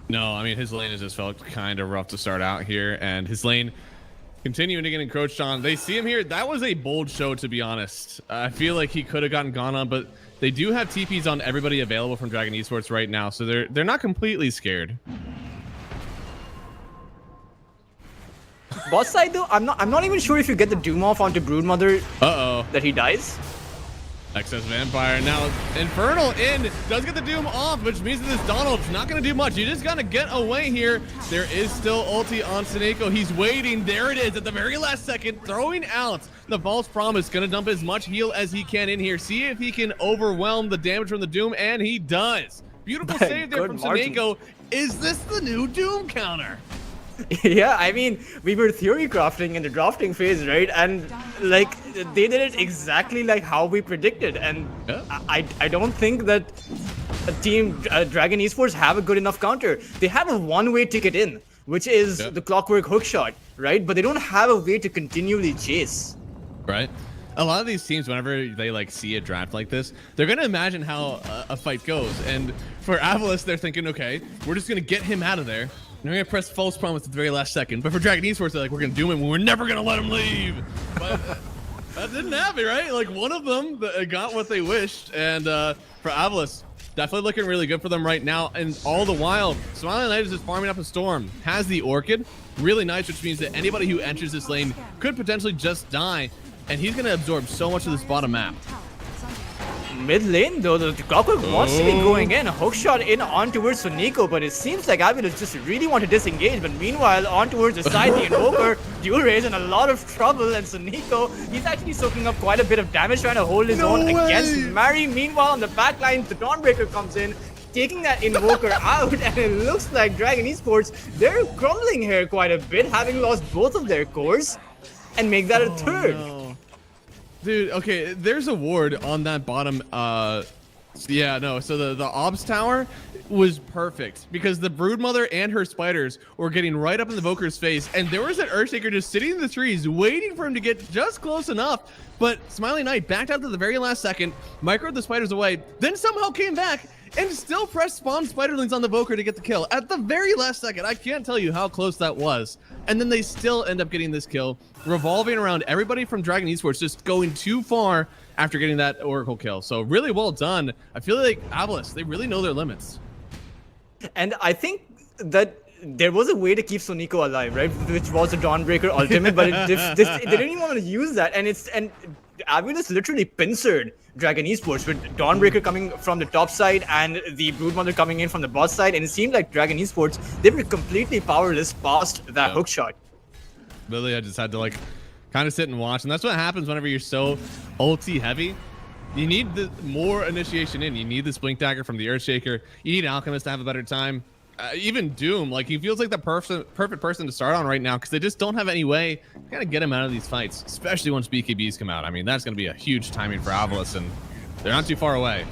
No, I mean, his lane has just felt kind of rough to start out here, and his lane continuing to get encroached on. They see him here. That was a bold show, to be honest. I feel like he could have gotten gone on, but they do have TPs on everybody available from Dragon Esports right now, so they're not completely scared. Boss side though, I'm not even sure if you get the Doom off onto Broodmother. That he dies. XS Vampire now Infernal in, does get the Doom off, which means that this Donald's not gonna do much. You just gotta get away here. There is still ulti on Seneko. He's waiting. There it is at the very last second, throwing out the false promise. Gonna dump as much heal as he can in here. See if he can overwhelm the damage from the Doom, and he does. Beautiful save there from Seneko. Is this the new Doom counter? Yeah, I mean, we were theory crafting in the drafting phase, right? And they did it exactly like how we predicted. And I don't think that team Dragon Esports have a good enough counter. They have a one-way ticket in, which is the clockwork hook shot, right? But they don't have a way to continually chase. Right. A lot of these teams, whenever they like see a draft like this, they're gonna imagine how a fight goes. And for Avalos, they're thinking, okay, we're just gonna get him out of there. And we're gonna press false promise at the very last second. But for Dragon Esports, they're like, we're gonna do him. We're never gonna let him leave. But that didn't happen, right? Like one of them got what they wished. And for Avalos, definitely looking really good for them right now. And all the while, Smiling Knight is just farming up a Storm. Has the Orchid, really nice, which means that anybody who enters this lane could potentially just die. And he's going to absorb so much of this bottom map. Mid lane though, the Clockwork wants to be going in. Hook shot in on towards Sonico, but it seems like Avilas just really want to disengage. But meanwhile, on towards the side, the Invoker, dual raise in a lot of trouble. And Sonico, he's actually soaking up quite a bit of damage, trying to hold his own against Mary. Meanwhile, on the back line, the Dawnbreaker comes in, taking that Invoker out. And it looks like Dragon Esports, they're crumbling here quite a bit, having lost both of their cores. And make that a third. No. Dude, okay, there's a ward on that bottom, yeah, no, so the Obs Tower was perfect because the Broodmother and her spiders were getting right up in the Invoker's face, and there was an Earthshaker just sitting in the trees waiting for him to get just close enough, but Smiling Knight backed out to the very last second, microed the spiders away, then somehow came back and still pressed spawn spiderlings on the Invoker to get the kill at the very last second. I can't tell you how close that was. And then they still end up getting this kill, revolving around everybody from Dragon Esports just going too far after getting that Oracle kill. So really well done. I feel like Avalos, they really know their limits. And I think that there was a way to keep Sonico alive, right? Which was the Dawnbreaker ultimate, but they didn't even want to use that. And Avilas literally pincered Dragon Esports with Dawnbreaker coming from the top side and the Broodmother coming in from the bot side. And it seemed like Dragon Esports, they were completely powerless past that hook shot. Really, I just had to like kind of sit and watch. And that's what happens whenever you're so ulti heavy. You need the more initiation in. You need this Blink Dagger from the Earthshaker. You need Alchemist to have a better time. Even Doom, like he feels like the perfect person to start on right now because they just don't have any way to kind of get him out of these fights, especially once BKBs come out. I mean, that's going to be a huge timing for Avalos, and they're not too far away.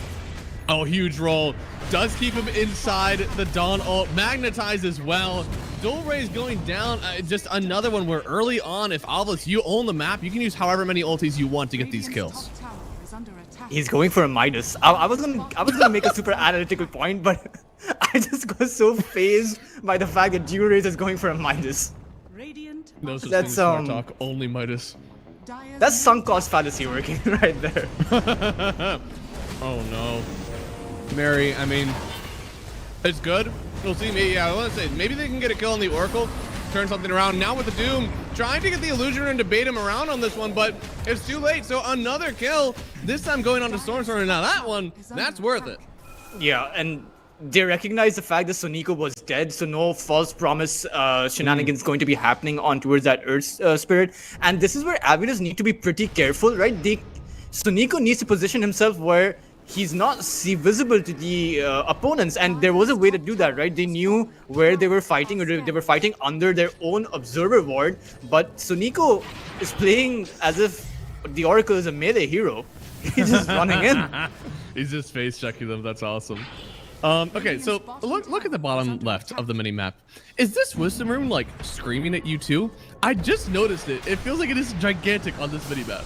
Oh, huge roll. Does keep him inside the Dawn ult. Magnetize as well. Dual Rays going down. Just another one where early on, if Avalos, you own the map, you can use however many ultis you want to get these kills. He's going for a Midas. I was gonna make a super analytical point, but I just got so phased by the fact that dual raise is going for a Midas. No such That's thing as smart talk. Only Midas. That's sunk cost fallacy working right there. Oh no, Mary. I mean, it's good. We'll see. Maybe, yeah, I want to say maybe they can get a kill on the Oracle, turn something around. Now with the Doom, trying to get the Illusioner and debate him around on this one, but it's too late. So another kill. This time going on to Stormstormer. Now that one, that's worth it. Yeah, and they recognize the fact that Sonico was dead, so no false promise shenanigans going to be happening on towards that Earth Spirit. And this is where Avilas need to be pretty careful, right? Sonico needs to position himself where he's not visible to the opponents, and there was a way to do that, right? They knew where they were fighting, or they were fighting under their own observer ward, but Sonico is playing as if the Oracle is a melee hero. He's just running in. He's just face checking them. That's awesome. Okay, so look at the bottom left of the mini map. Is this Wisdom Rune like screaming at you too? I just noticed it. It feels like it is gigantic on this mini map.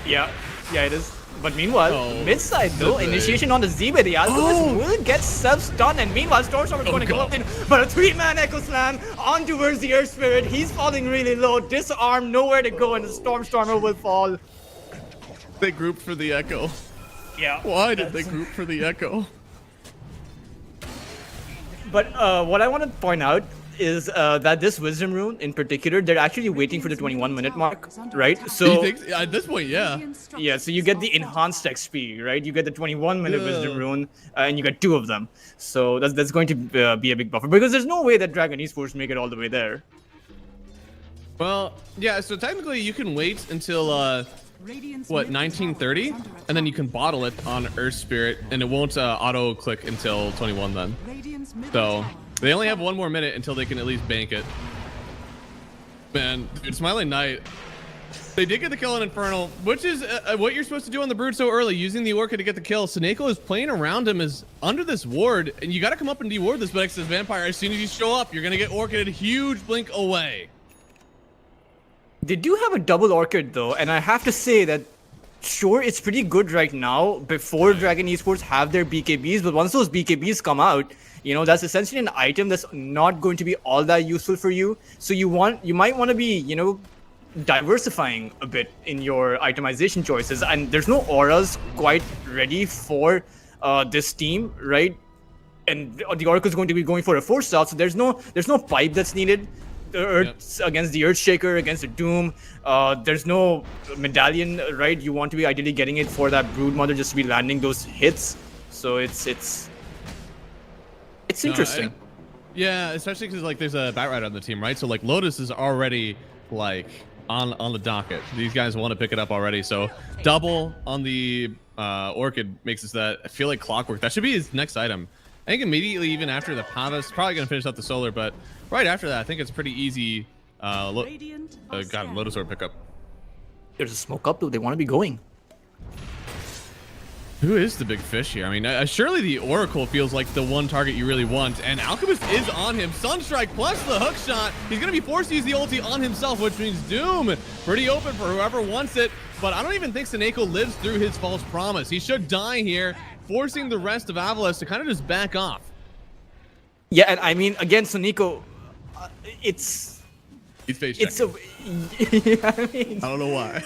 Yeah, it is. But meanwhile, mid-side though, initiation on the Z-Way, the Alchemist will get self-stunned, and meanwhile Stormstormer is going to go in, but a 3-man Echo Slam on towards the Earth Spirit. He's falling really low, disarmed, nowhere to go, and the Stormstormer will fall. They grouped for the Echo. Yeah. Why did they group for the Echo? But what I want to point out is that this Wisdom Rune in particular, they're actually waiting for the 21-minute mark, right? So at this point, yeah. Yeah, so you get the enhanced XP, right? You get the 21-minute Wisdom Rune, and you get 2 of them. So that's going to be a big buffer, because there's no way that Dragon Esports make it all the way there. Well, yeah, so technically you can wait until, what, 1930? And then you can bottle it on Earth Spirit, and it won't auto-click until 21 then. So they only have 1 more minute until they can at least bank it. Man, dude, Smiling Knight, They did get the kill on Infernal, which is what you're supposed to do on the Brood so early, using the Orchid to get the kill. Seneko is playing around him as under this ward, and you got to come up and deward this Vex's Vampire. As soon as you show up, you're going to get Orchided huge blink away. They do have a double Orchid though, and I have to say that sure, it's pretty good right now before Dragon Esports have their BKBs, but once those BKBs come out, you know, that's essentially an item that's not going to be all that useful for you. So you might want to be, you know, diversifying a bit in your itemization choices, and there's no auras quite ready for this team, right? And the Oracle is going to be going for a 4-star, so there's no pipe that's needed. Against the Earthshaker, against the Doom, there's no medallion, right? You want to be ideally getting it for that Broodmother just to be landing those hits. So it's interesting. Yeah, especially because like there's a Batrider on the team, right? So like Lotus is already like on the docket. These guys want to pick it up already. So double on the Orchid makes us that I feel like clockwork. That should be his next item. I think immediately even after the Pavas, probably gonna finish out the Solar, but right after that, I think it's pretty easy. Lotus Orb pickup. There's a smoke up though. They want to be going. Who is the big fish here? I mean, surely the Oracle feels like the one target you really want, and Alchemist is on him. Sunstrike plus the hook shot. He's going to be forced to use the ulti on himself, which means Doom pretty open for whoever wants it, but I don't even think Seneko lives through his false promise. He should die here, forcing the rest of Avalos to kind of just back off. Yeah, and I mean, again, Seneko, he's face it's a, yeah, I mean, I don't know why.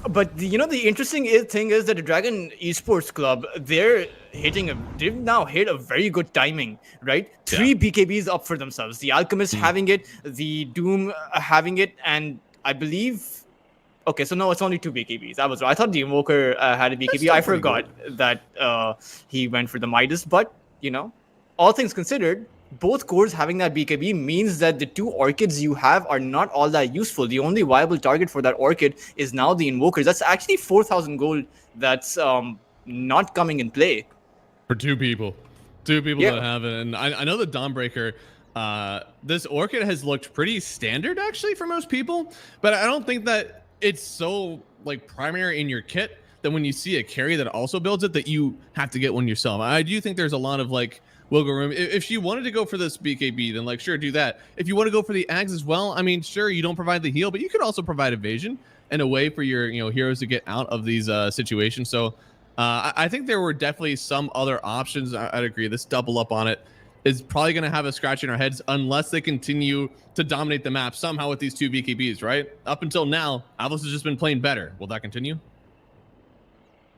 But the interesting thing is that the Dragon Esports Club, they've now hit a very good timing, right? Yeah. 3 BKBs up for themselves. The Alchemist having it, the Doom having it, and I believe, okay, so no, it's only 2 BKBs. I thought the Invoker had a BKB. I forgot that he went for the Midas, but all things considered, both cores having that BKB means that the 2 Orchids you have are not all that useful. The only viable target for that Orchid is now the Invokers. That's actually 4,000 gold that's not coming in play. For 2 people. 2 people that have it. And I know the Dawnbreaker, this Orchid has looked pretty standard actually for most people, but I don't think that it's so like primary in your kit that when you see a carry that also builds it, that you have to get one yourself. I do think there's a lot of like wiggle room. If she wanted to go for this BKB, then like sure, do that. If you want to go for the Ags as well, I mean sure, you don't provide the heal, but you could also provide evasion and a way for your heroes to get out of these situations. So I think there were definitely some other options. I'd agree. This double up on it is probably going to have us scratching our heads unless they continue to dominate the map somehow with these 2 BKBs, right? Up until now, Avalos has just been playing better. Will that continue?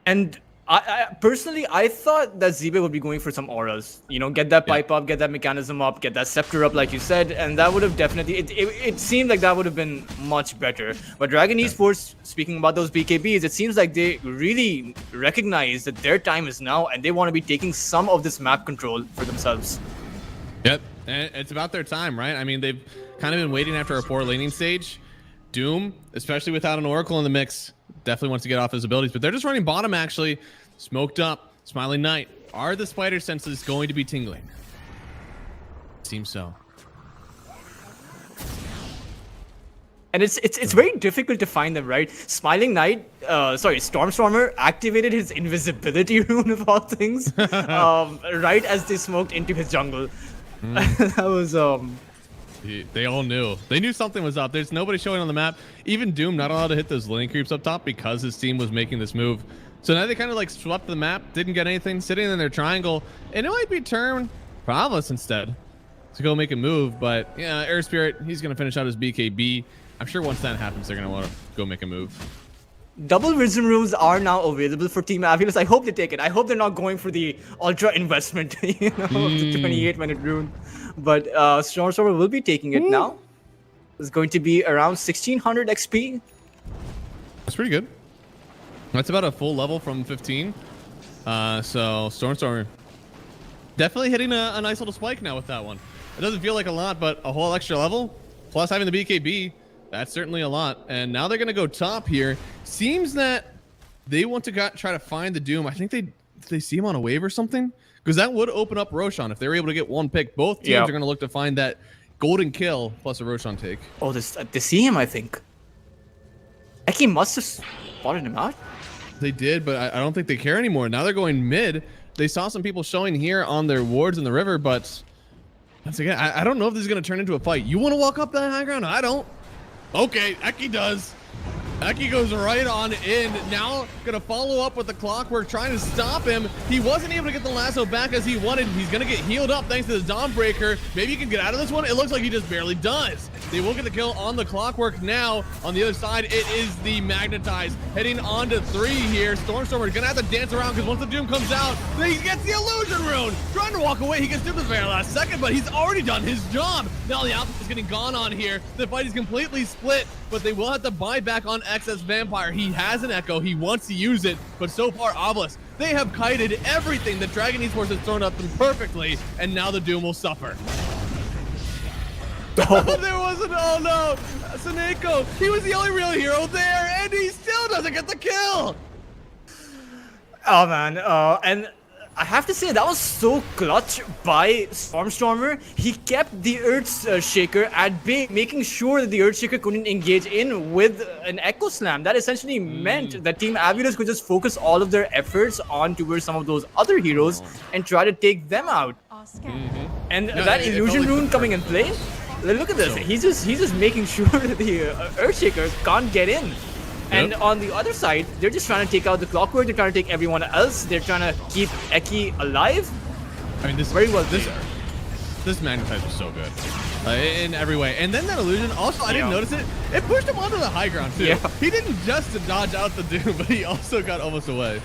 And I personally, I thought that Zibe would be going for some auras, get that pipe up, get that mechanism up, get that scepter up, like you said, and that would have definitely, it seemed like that would have been much better. But Dragon Esports, speaking about those BKBs, it seems like they really recognize that their time is now, and they want to be taking some of this map control for themselves. Yep, and it's about their time, right? I mean, they've kind of been waiting after a poor laning stage. Doom, especially without an Oracle in the mix, definitely wants to get off his abilities, but they're just running bottom actually. Smoked up, Smiling Knight. Are the spider senses going to be tingling? Seems so. And it's very difficult to find them, right? Smiling Knight, Stormstormer activated his invisibility rune of all things, right as they smoked into his jungle. That was They all knew. They knew something was up. There's nobody showing on the map. Even Doom not allowed to hit those lane creeps up top because his team was making this move. So now they kind of like swept the map, didn't get anything, sitting in their triangle, and it might be turn for Avalos instead to go make a move. But yeah, Air Spirit, he's gonna finish out his BKB. I'm sure once that happens, they're gonna want to go make a move. double wisdom runes are now available for Team Avalos. I hope they take it. I hope they're not going for the ultra investment, of the 28-minute rune. But Stormstormer will be taking it now. It's going to be around 1600 XP. That's pretty good. That's about a full level from 15. So Stormstormer definitely hitting a nice little spike now with that one. It doesn't feel like a lot, but a whole extra level plus having the BKB, that's certainly a lot. And now they're going to go top here. Seems that they want to try to find the Doom. I think they see him on a wave or something, because that would open up Roshan if they were able to get one pick. Both teams are going to look to find that golden kill plus a Roshan take. Oh, they see him, I think. Eki must have spotted him out. They did, but I don't think they care anymore. Now they're going mid. They saw some people showing here on their wards in the river, but once again, I don't know if this is going to turn into a fight. You want to walk up that high ground? I don't. Okay, Eki does. Eki goes right on in. Now gonna follow up with the clockwork, trying to stop him. He wasn't able to get the lasso back as he wanted. He's gonna get healed up thanks to the Dawnbreaker. Maybe he can get out of this one. It looks like he just barely does. They will get the kill on the clockwork now. On the other side, it is the Magnetize heading on to 3 here. Stormstormer gonna have to dance around because once the Doom comes out, then he gets the illusion rune. Trying to walk away, he gets doomed at the very last second, but he's already done his job. Now the Alpha is getting gone on here. The fight is completely split, but they will have to buy back on Excess Vampire. He has an Echo, he wants to use it, but so far Obelisk, they have kited everything that Dragon Esports has thrown at them perfectly, and now the Doom will suffer. Oh. There wasn't, oh no, Seneko, he was the only real hero there, and he still doesn't get the kill. Oh man, and I have to say that was so clutch by Stormstormer. He kept the Earthshaker at bay, making sure that the Earthshaker couldn't engage in with an Echo Slam. That essentially meant that Team Avilos could just focus all of their efforts on towards some of those other heroes and try to take them out. And No, that it illusion felt like rune coming in play. Look at this. He's just making sure that the Earthshaker can't get in. And on the other side, they're just trying to take out the clockwork. They're trying to take everyone else. They're trying to keep Eki alive. I mean, this Very well this Magnetize was so good in every way. And then that illusion, also, I didn't notice it. It pushed him onto the high ground, too. Yeah. He didn't just dodge out the Doom, but he also got almost away.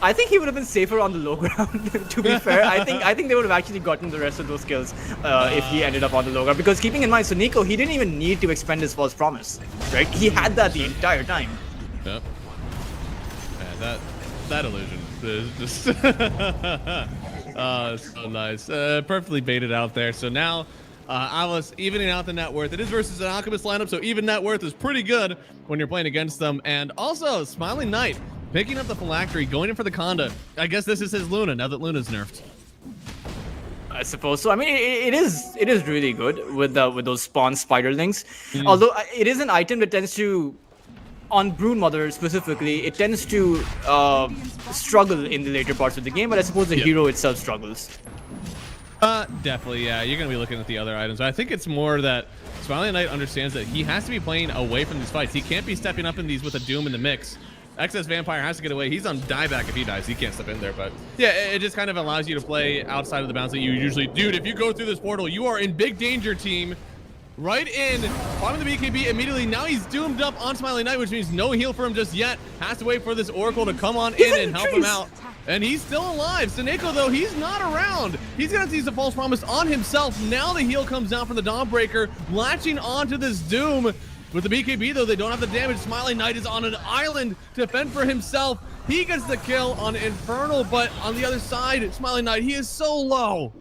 I think he would have been safer on the low ground, to be fair. I think they would have actually gotten the rest of those kills if he ended up on the low ground. Because keeping in mind, Suniko, he didn't even need to expend his false promise, right? He had that the entire time. Yep. Yeah, that illusion is just so nice. Perfectly baited out there. So now Alice evening out the net worth. It is versus an Alchemist lineup, so even net worth is pretty good when you're playing against them. And also, Smiling Knight picking up the Phylactery, going in for the Conda. I guess this is his Luna, now that Luna's nerfed. I suppose so. I mean, it is really good with those spawn spiderlings. Although it is an item that tends to, on Broodmother specifically, it tends to struggle in the later parts of the game. But I suppose the hero itself struggles. Definitely, yeah. You're gonna be looking at the other items. I think it's more that Smiling Knight understands that he has to be playing away from these fights. He can't be stepping up in these with a Doom in the mix. Excess Vampire has to get away. He's on dieback if he dies. He can't step in there, but yeah, it just kind of allows you to play outside of the bounds that you usually do. Dude, if you go through this portal, you are in big danger, team. Right in, farming the BKB immediately. Now he's doomed up on Smiling Knight, which means no heal for him just yet. Has to wait for this Oracle to come on in and help him out. And he's still alive. Seneko, though, he's not around. He's going to use the false promise on himself. Now the heal comes down from the Dawnbreaker, latching onto this Doom. With the BKB, though, they don't have the damage. Smiling Knight is on an island to fend for himself. He gets the kill on Infernal, but on the other side, Smiling Knight, he is so low.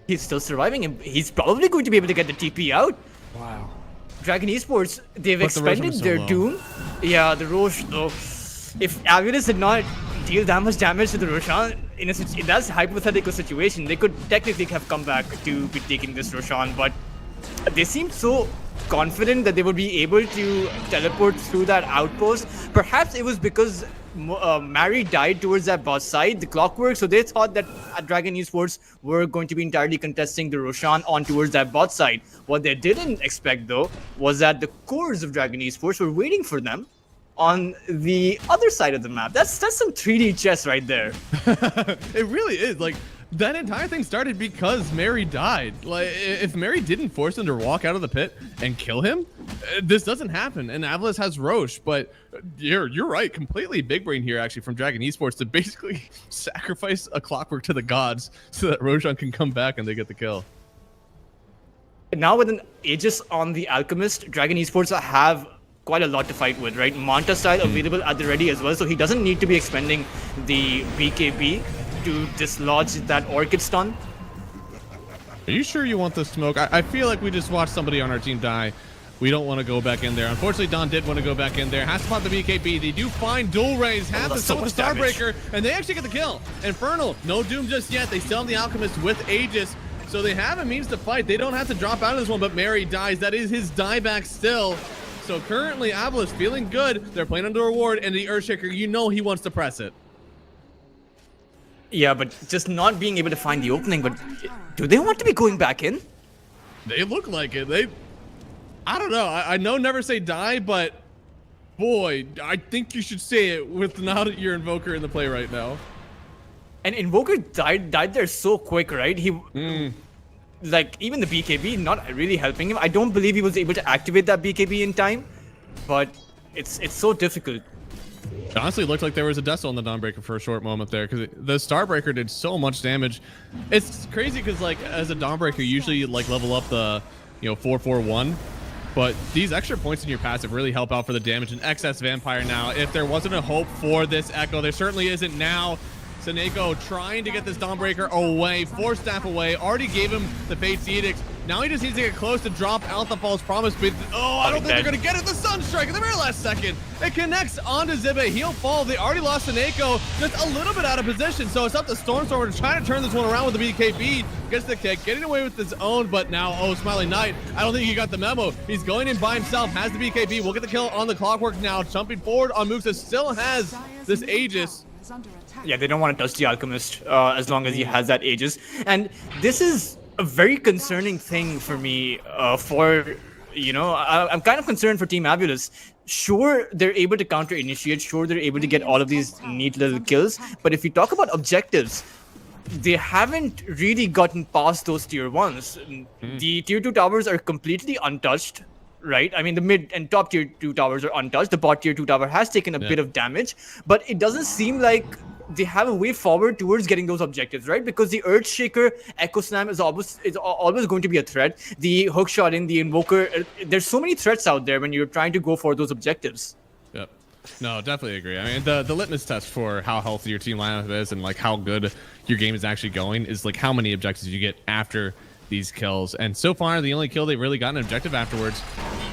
He's still surviving, and he's probably going to be able to get the TP out. Wow. Dragon Esports, they've expended their Doom. Yeah, the Rosh, though. If Avilis did not deal that much damage to the Roshan, in that hypothetical situation, they could technically have come back to be taking this Roshan, but they seemed so confident that they would be able to teleport through that outpost. Perhaps it was because Mary died towards that boss side, the clockwork, so they thought that Dragon Esports were going to be entirely contesting the Roshan on towards that bot side. What they didn't expect, though, was that the cores of Dragon Esports were waiting for them on the other side of the map. That's some 3D chess right there. It really is. Like, that entire thing started because Mary died. Like, if Mary didn't force him to walk out of the pit and kill him, this doesn't happen. And Avilis has Roche, but you're right. Completely big brain here, actually, from Dragon Esports to basically sacrifice a clockwork to the gods so that Roshan can come back and they get the kill. Now with an Aegis on the Alchemist, Dragon Esports have quite a lot to fight with, right? Manta style available at the ready as well, so he doesn't need to be expending the BKB to dislodge that Orchid stun. Are you sure you want the smoke? I feel like we just watched somebody on our team die. We don't want to go back in there. Unfortunately, Don did want to go back in there. Has to pop the BKB. They do find dual rays. Have the so Starbreaker, and they actually get the kill. Infernal, no Doom just yet. They still have the Alchemist with Aegis. So they have a means to fight. They don't have to drop out of this one, but Mary dies. That is his dieback still. So currently, Avalos feeling good. They're playing under a ward, and the Earthshaker, you know he wants to press it. Yeah, but just not being able to find the opening. But do they want to be going back in? They look like it. I don't know. I know never say die, but boy, I think you should say it with now that your Invoker in the play right now. And Invoker died there so quick, right? He like even the BKB not really helping him. I don't believe he was able to activate that BKB in time, but it's so difficult. It honestly looked like there was a Decil in the Dawnbreaker for a short moment there, because the Starbreaker did so much damage. It's crazy because like as a Dawnbreaker, you usually like level up the 4/4/1. But these extra points in your passive really help out for the damage. And excess Vampire now. If there wasn't a hope for this Echo, there certainly isn't now. Seneko trying to get this Dawnbreaker away, 4 staff away, already gave him the Fate's Edict. Now he just needs to get close to drop out the False Promise, but I don't think they're gonna get it. The Sunstrike at the very last second. It connects onto Zibe. He'll fall. They already lost Seneko, just a little bit out of position. So it's up to Stormstormer to try to turn this one around with the BKB. Gets the kick, getting away with his own, but now, Smiling Knight, I don't think he got the memo. He's going in by himself, has the BKB. We'll get the kill on the Clockwork now. Jumping forward on Muxa, still has this Aegis. Yeah, they don't want to touch the Alchemist as long as he has that Aegis. And this is a very concerning thing for me I'm kind of concerned for Team Abulus. Sure, they're able to counter initiate. Sure, they're able to get all of these neat little kills. But if we talk about objectives, they haven't really gotten past those tier 1s. The tier 2 towers are completely untouched. Right? I mean, the mid and top tier 2 towers are untouched. The bot tier 2 tower has taken a bit of damage, but it doesn't seem like they have a way forward towards getting those objectives, right? Because the Earthshaker Echo Slam is always going to be a threat. The hookshot in the Invoker, there's so many threats out there when you're trying to go for those objectives. Yep. No, definitely agree. I mean, the litmus test for how healthy your team lineup is and like how good your game is actually going is like how many objectives you get after these kills. And so far, the only kill they really got an objective afterwards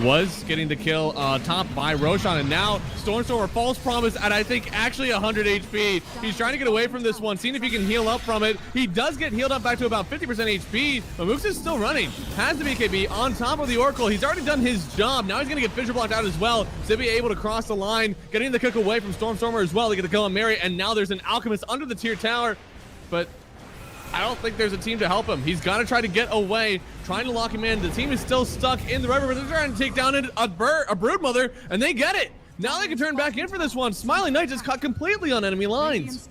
was getting the kill top by Roshan. And now Stormstormer False Promise at I think actually 100 HP. He's trying to get away from this one, seeing if he can heal up from it. He does get healed up back to about 50% HP, but Mooks is still running. Has the BKB on top of the Oracle. He's already done his job. Now he's going to get Fissure blocked out as well. Zibi able to cross the line, getting the kick away from Stormstormer as well to get the kill on Mary. And now there's an Alchemist under the tier tower, but I don't think there's a team to help him. He's got to try to get away, trying to lock him in. The team is still stuck in the river, but they're trying to take down a Broodmother, and they get it. Now they can turn back in for this one. Smiling Knight just caught completely on enemy lines.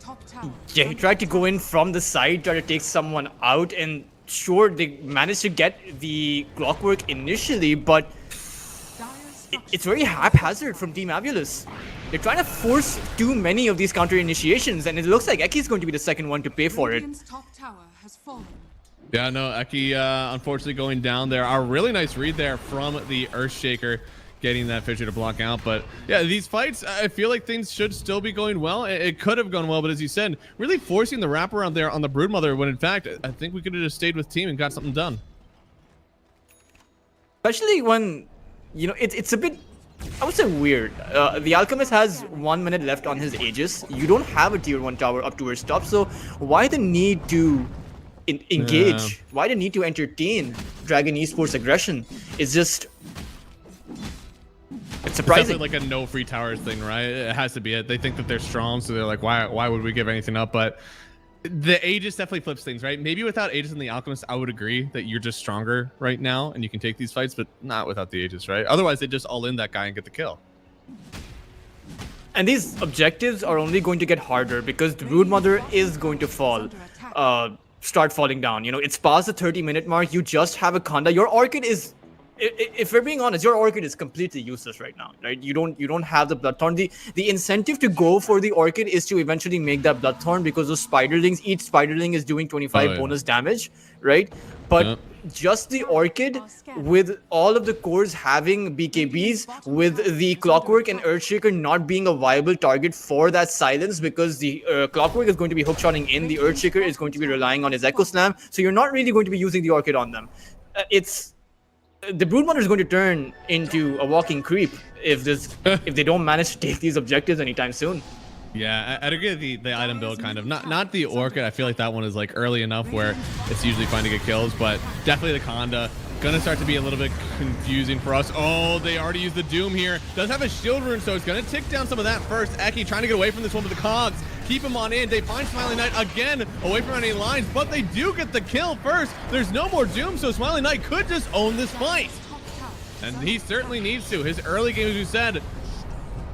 Yeah, he tried to go in from the side, try to take someone out, and sure, they managed to get the Clockwork initially, but it's very haphazard from Team Abulus. They're trying to force too many of these counter initiations, and it looks like Eki is going to be the second one to pay for it. Yeah, no, Eki unfortunately going down there. A really nice read there from the Earthshaker, getting that Fissure to block out. But yeah, these fights, I feel like things should still be going well. It could have gone well, but as you said, really forcing the wraparound there on the Broodmother, when in fact, I think we could have just stayed with team and got something done. Especially when, it's a bit, I would say, weird. The Alchemist has 1 minute left on his Aegis. You don't have a tier 1 tower up towards top, so why the need to engage? Yeah. Why the need to entertain Dragon Esports aggression? It's just... It's surprising. It's definitely like a no free towers thing, right? It has to be it. They think that they're strong, so they're like, why would we give anything up? But the Aegis definitely flips things, right? Maybe without Aegis and the Alchemist, I would agree that you're just stronger right now and you can take these fights, but not without the Aegis, right? Otherwise, they just all in that guy and get the kill. And these objectives are only going to get harder because the Broodmother is going to fall, start falling down. It's past the 30-minute mark. You just have a Khanda. Your Orchid is... If we're being honest, your Orchid is completely useless right now, right? You don't have the Bloodthorn. The incentive to go for the Orchid is to eventually make that Bloodthorn because those Spiderlings, each Spiderling is doing 25 bonus damage, right? But just the Orchid, with all of the cores having BKBs, with the Clockwork and Earthshaker not being a viable target for that silence because the Clockwork is going to be hookshotting in, the Earthshaker is going to be relying on his Echo Slam, so you're not really going to be using the Orchid on them. The Broodmother is going to turn into a walking creep if they don't manage to take these objectives anytime soon. Yeah, I'd agree with the item build kind of. Not the Orchid. I feel like that one is like early enough where it's usually fine to get kills, but definitely the Conda. Gonna start to be a little bit confusing for us. Oh, they already used the Doom here. Does have a shield rune, so it's gonna tick down some of that first. Eki trying to get away from this one with the cogs. Keep him on in. They find Smiling Knight again away from any lines, but they do get the kill first. There's no more Doom, so Smiling Knight could just own this fight. And he certainly needs to. His early game, as you said,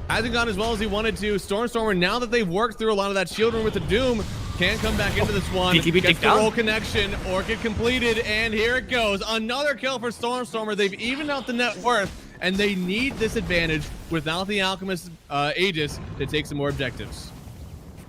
hasn't gone as well as he wanted to. Stormstormer, now that they've worked through a lot of that shield room with the Doom, can come back into this one. BKB Gets the down. roll connection. Orchid completed, and here it goes. Another kill for Stormstormer. They've evened out the net worth, and they need this advantage without the Alchemist Aegis to take some more objectives.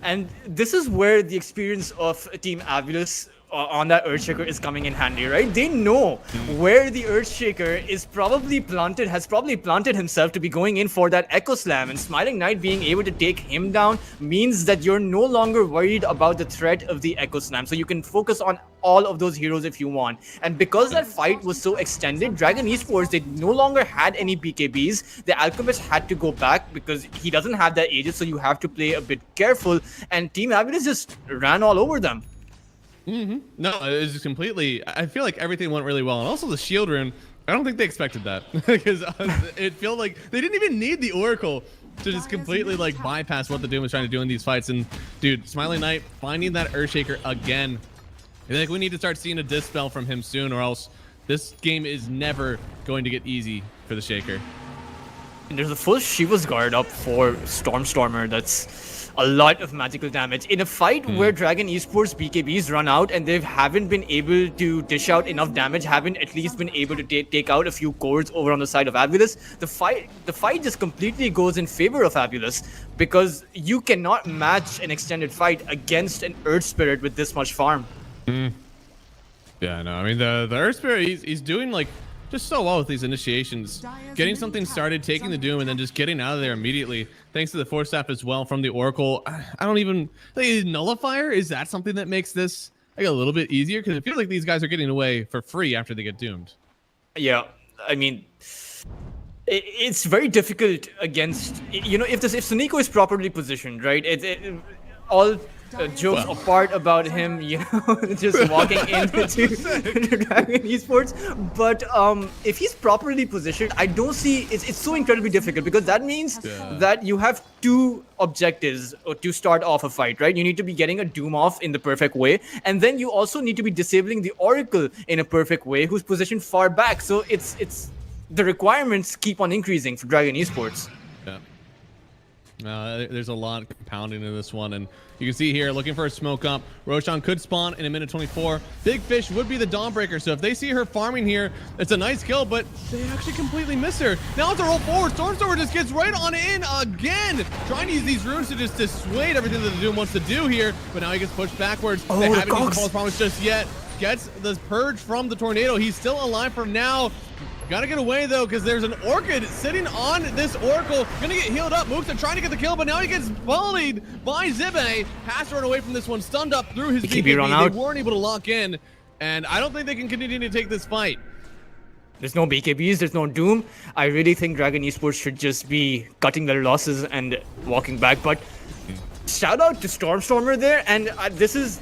And this is where the experience of Team Avulus on that Earthshaker is coming in handy, right? They know where the Earthshaker is has probably planted himself to be going in for that Echo Slam, and Smiling Knight being able to take him down means that you're no longer worried about the threat of the Echo Slam, so you can focus on all of those heroes if you want. And because that fight was so extended, Dragon Esports, they no longer had any BKBs. The Alchemist had to go back because he doesn't have that Aegis, so you have to play a bit careful, and Team Avulus just ran all over them. No, it was just completely. I feel like everything went really well, and also the shield rune. I don't think they expected that because it felt like they didn't even need the Oracle to just completely like bypass what the Doom was trying to do in these fights. And dude, Smiling Knight finding that Earthshaker again. I think we need to start seeing a dispel from him soon, or else this game is never going to get easy for the Shaker. And there's a full Shiva's Guard up for Stormstormer. That's a lot of magical damage. In a fight where Dragon Esports BKBs run out and they haven't been able to dish out enough damage, haven't at least been able to take out a few cores over on the side of Avulus, the fight just completely goes in favor of Avulus because you cannot match an extended fight against an Earth Spirit with this much farm. Yeah, no, I mean the Earth Spirit, he's doing like just so well with these initiations, getting something started, taking the Doom, and then just getting out of there immediately. Thanks to the Force Staff as well from the Oracle. I don't even like Nullifier. Is that something that makes this like a little bit easier? Because it feels like these guys are getting away for free after they get doomed. Yeah, I mean, it's very difficult against, you know, if Suniko is properly positioned, right? All jokes apart about him, you know, just walking into Dragon Esports. But if he's properly positioned, I don't see it's so incredibly difficult because that means that you have two objectives to start off a fight, right? You need to be getting a Doom off in the perfect way, and then you also need to be disabling the Oracle in a perfect way, who's positioned far back. So it's the requirements keep on increasing for Dragon Esports. Yeah. There's a lot compounding in this one, and you can see here, looking for a smoke up. Roshan could spawn in a minute 24. Big Fish would be the Dawnbreaker, so if they see her farming here, it's a nice kill, but they actually completely miss her. Now it's a roll forward. Stormstormer just gets right on in again, trying to use these runes to just dissuade everything that the Doom wants to do here, but now he gets pushed backwards. They haven't used the false promise just yet. Gets the purge from the tornado. He's still alive for now. Gotta get away though, because there's an Orchid sitting on this Oracle. Gonna get healed up. Muxa trying to get the kill, but now he gets bullied by Zibe. Has to run away from this one. Stunned up through his BKB. They weren't able to lock in, and I don't think they can continue to take this fight. There's no BKBs, there's no Doom. I really think Dragon Esports should just be cutting their losses and walking back. But shout out to Stormstormer there, and this is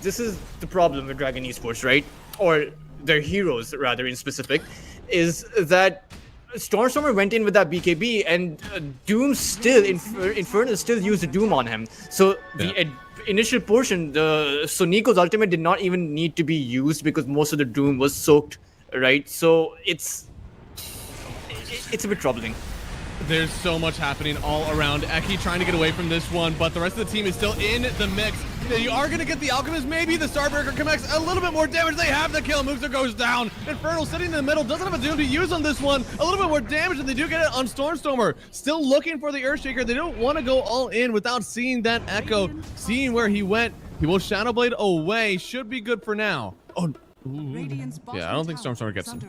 the problem with Dragon Esports, right? Or their heroes, rather, in specific, is that Stormstormer went in with that BKB, and Doom still, Infernal still used the Doom on him. So the initial portion, the Soniko's ultimate did not even need to be used because most of the Doom was soaked, right? So it's a bit troubling. There's so much happening all around. Eki trying to get away from this one, but the rest of the team is still in the mix. You are going to get the Alchemist, maybe the Starbreaker connects a little bit more damage. They have the kill. Muxa goes down. Infernal sitting in the middle, doesn't have a Doom to use on this one. A little bit more damage, and they do get it on Stormstormer. Still looking for the Earthshaker. They don't want to go all in without seeing that Echo, seeing where he went. He will Shadowblade away. Should be good for now. Oh, yeah, I don't think Stormstormer gets him.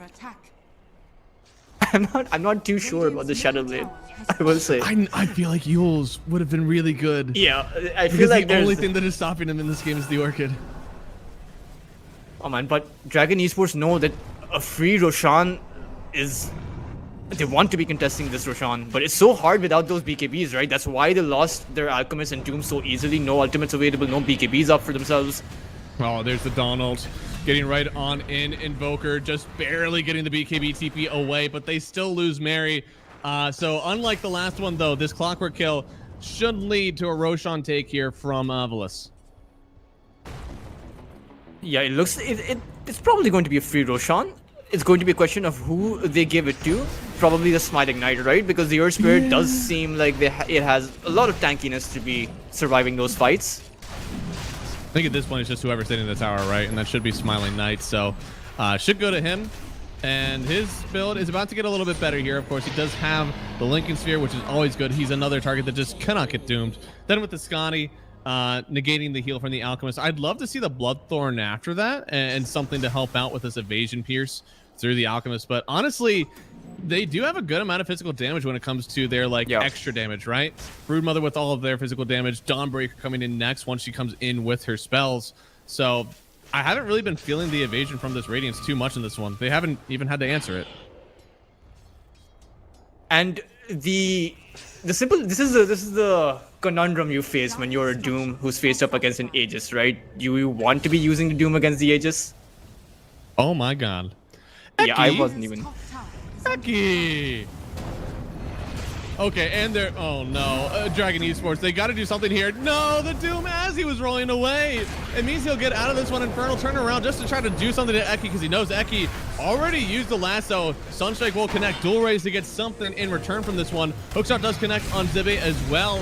I'm not too sure about the Shadowblade, I will say. I feel like Yule's would have been really good. Yeah, I feel like the only thing that is stopping him in this game is the Orchid. Oh man, but Dragon Esports know that a free Roshan is they want to be contesting this Roshan, but it's so hard without those BKBs, right? That's why they lost their Alchemist and Doom so easily. No ultimates available, no BKBs up for themselves. Oh, there's the Donald getting right on in Invoker, just barely getting the BKB TP away, but they still lose Mary. So unlike the last one, though, this Clockwork kill should lead to a Roshan take here from Velas. Yeah, it looks it's probably going to be a free Roshan. It's going to be a question of who they give it to. Probably the Smiling Knight, right? Because the Earth Spirit does seem like it has a lot of tankiness to be surviving those fights. I think at this point it's just whoever's sitting in the tower, right? And that should be Smiling Knight. So should go to him. And his build is about to get a little bit better here. Of course, he does have the Lincoln Sphere, which is always good. He's another target that just cannot get doomed. Then with the Scotty, negating the heal from the Alchemist. I'd love to see the Bloodthorn after that and something to help out with this Evasion Pierce through the Alchemist. But honestly, they do have a good amount of physical damage when it comes to their extra damage, right? Broodmother with all of their physical damage, Dawnbreaker coming in next once she comes in with her spells. So I haven't really been feeling the evasion from this Radiance too much in this one. They haven't even had to answer it. And the simple this is the conundrum you face when you're a Doom who's faced up against an Aegis, right? Do you want to be using the Doom against the Aegis? Oh my god. Yeah, I wasn't even. Eki! Okay, and they're... Oh, no. Dragon Esports, they got to do something here. No, the Doom as he was rolling away. It means he'll get out of this one. Infernal turn around just to try to do something to Eki because he knows Eki already used the lasso. Sunstrike will connect. Dual Raise to get something in return from this one. Hookshot does connect on Zibe as well.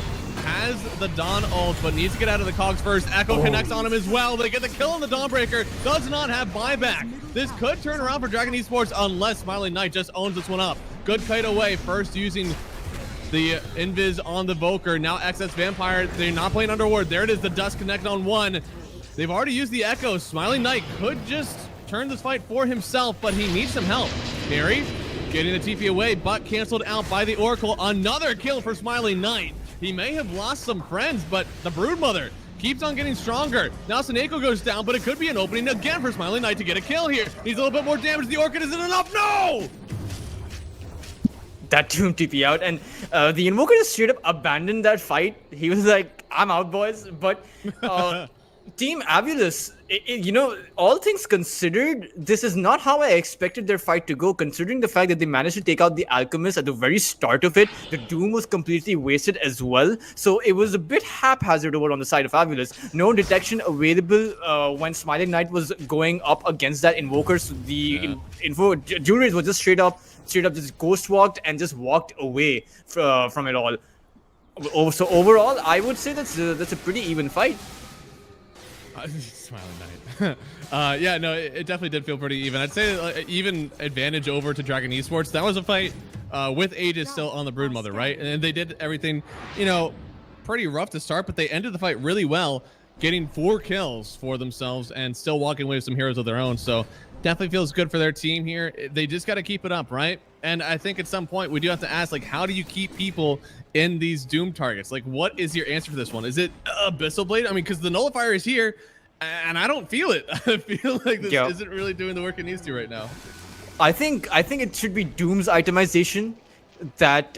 Has the Dawn ult, but needs to get out of the cogs first. Echo connects on him as well. They get the kill on the Dawnbreaker. Does not have buyback. This could turn around for Dragon Esports unless Smiling Knight just owns this one up. Good kite away. First using the Invis on the Voker. Now XS Vampire. They're not playing Underward. There it is. The Dust connect on one. They've already used the Echo. Smiling Knight could just turn this fight for himself, but he needs some help. Mary getting the TP away, but canceled out by the Oracle. Another kill for Smiling Knight. He may have lost some friends, but the Broodmother keeps on getting stronger. Now Seneko goes down, but it could be an opening again for Smiling Knight to get a kill here. Needs a little bit more damage. The Orchid isn't enough. No! That Doom TP out, and the Invoker just straight up abandoned that fight. He was like, I'm out, boys. But Team Avulus, you know, all things considered, this is not how I expected their fight to go, considering the fact that they managed to take out the Alchemist at the very start of it. The Doom was completely wasted as well, so it was a bit haphazard over on the side of Avulus. No detection available when Smiling Knight was going up against that Invoker, so the Dual Raise was just straight up just ghost walked and just walked away from it all. So overall, I would say that's a pretty even fight. Smiling Knight. Yeah, no, it definitely did feel pretty even. I'd say even advantage over to Dragon Esports. That was a fight with Aegis still on the Broodmother, right? And they did everything, you know, pretty rough to start, but they ended the fight really well, getting 4 kills for themselves and still walking away with some heroes of their own. So definitely feels good for their team here. They just got to keep it up, right? And I think at some point we do have to ask, like, how do you keep people in these Doom targets? Like, what is your answer for this one? Is it Abyssal Blade? I mean, because the Nullifier is here, and I don't feel it. I feel like this isn't really doing the work it needs to right now. I think it should be Doom's itemization that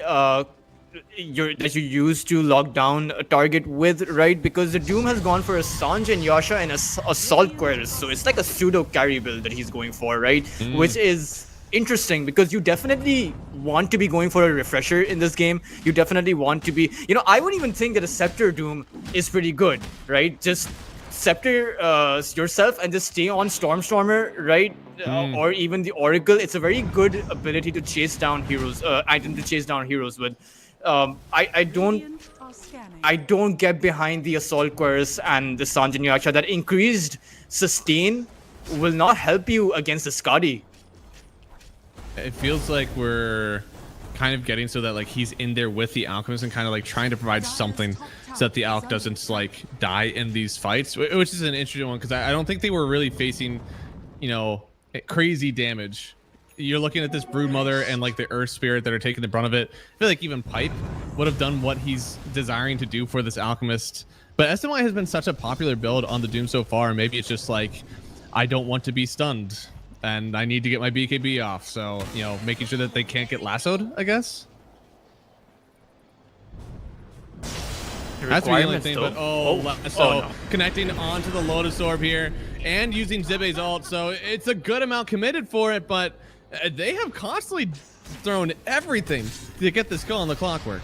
you use to lock down a target with, right? Because the Doom has gone for a Sanj and Yasha and Assault Queris, so it's like a pseudo carry build that he's going for, right? Which is interesting because you definitely want to be going for a refresher in this game. You definitely want to be, you know, I would even think that a Scepter Doom is pretty good, right? Just Scepter yourself and just stay on Stormstormer, right? Or even the Oracle. It's a very good ability to chase down heroes, item to chase down heroes with. I don't get behind the Assault Queris and the Sanjin Yaksha. That increased sustain will not help you against the Skadi. It feels like we're kind of getting so that like he's in there with the Alchemist and kind of like trying to provide something so that the Alch doesn't like die in these fights, which is an interesting one because I don't think they were really facing, you know, crazy damage. You're looking at this Broodmother and like the Earth Spirit that are taking the brunt of it. I feel like even Pipe would have done what he's desiring to do for this Alchemist. But SMI has been such a popular build on the Doom so far. Maybe it's just like, I don't want to be stunned. and I need to get my BKB off. So, you know, making sure that they can't get lassoed, I guess. That's the only thing, but so connecting onto the Lotus Orb here and using Zibe's ult, so it's a good amount committed for it, but they have constantly thrown everything to get this kill on the clockwork.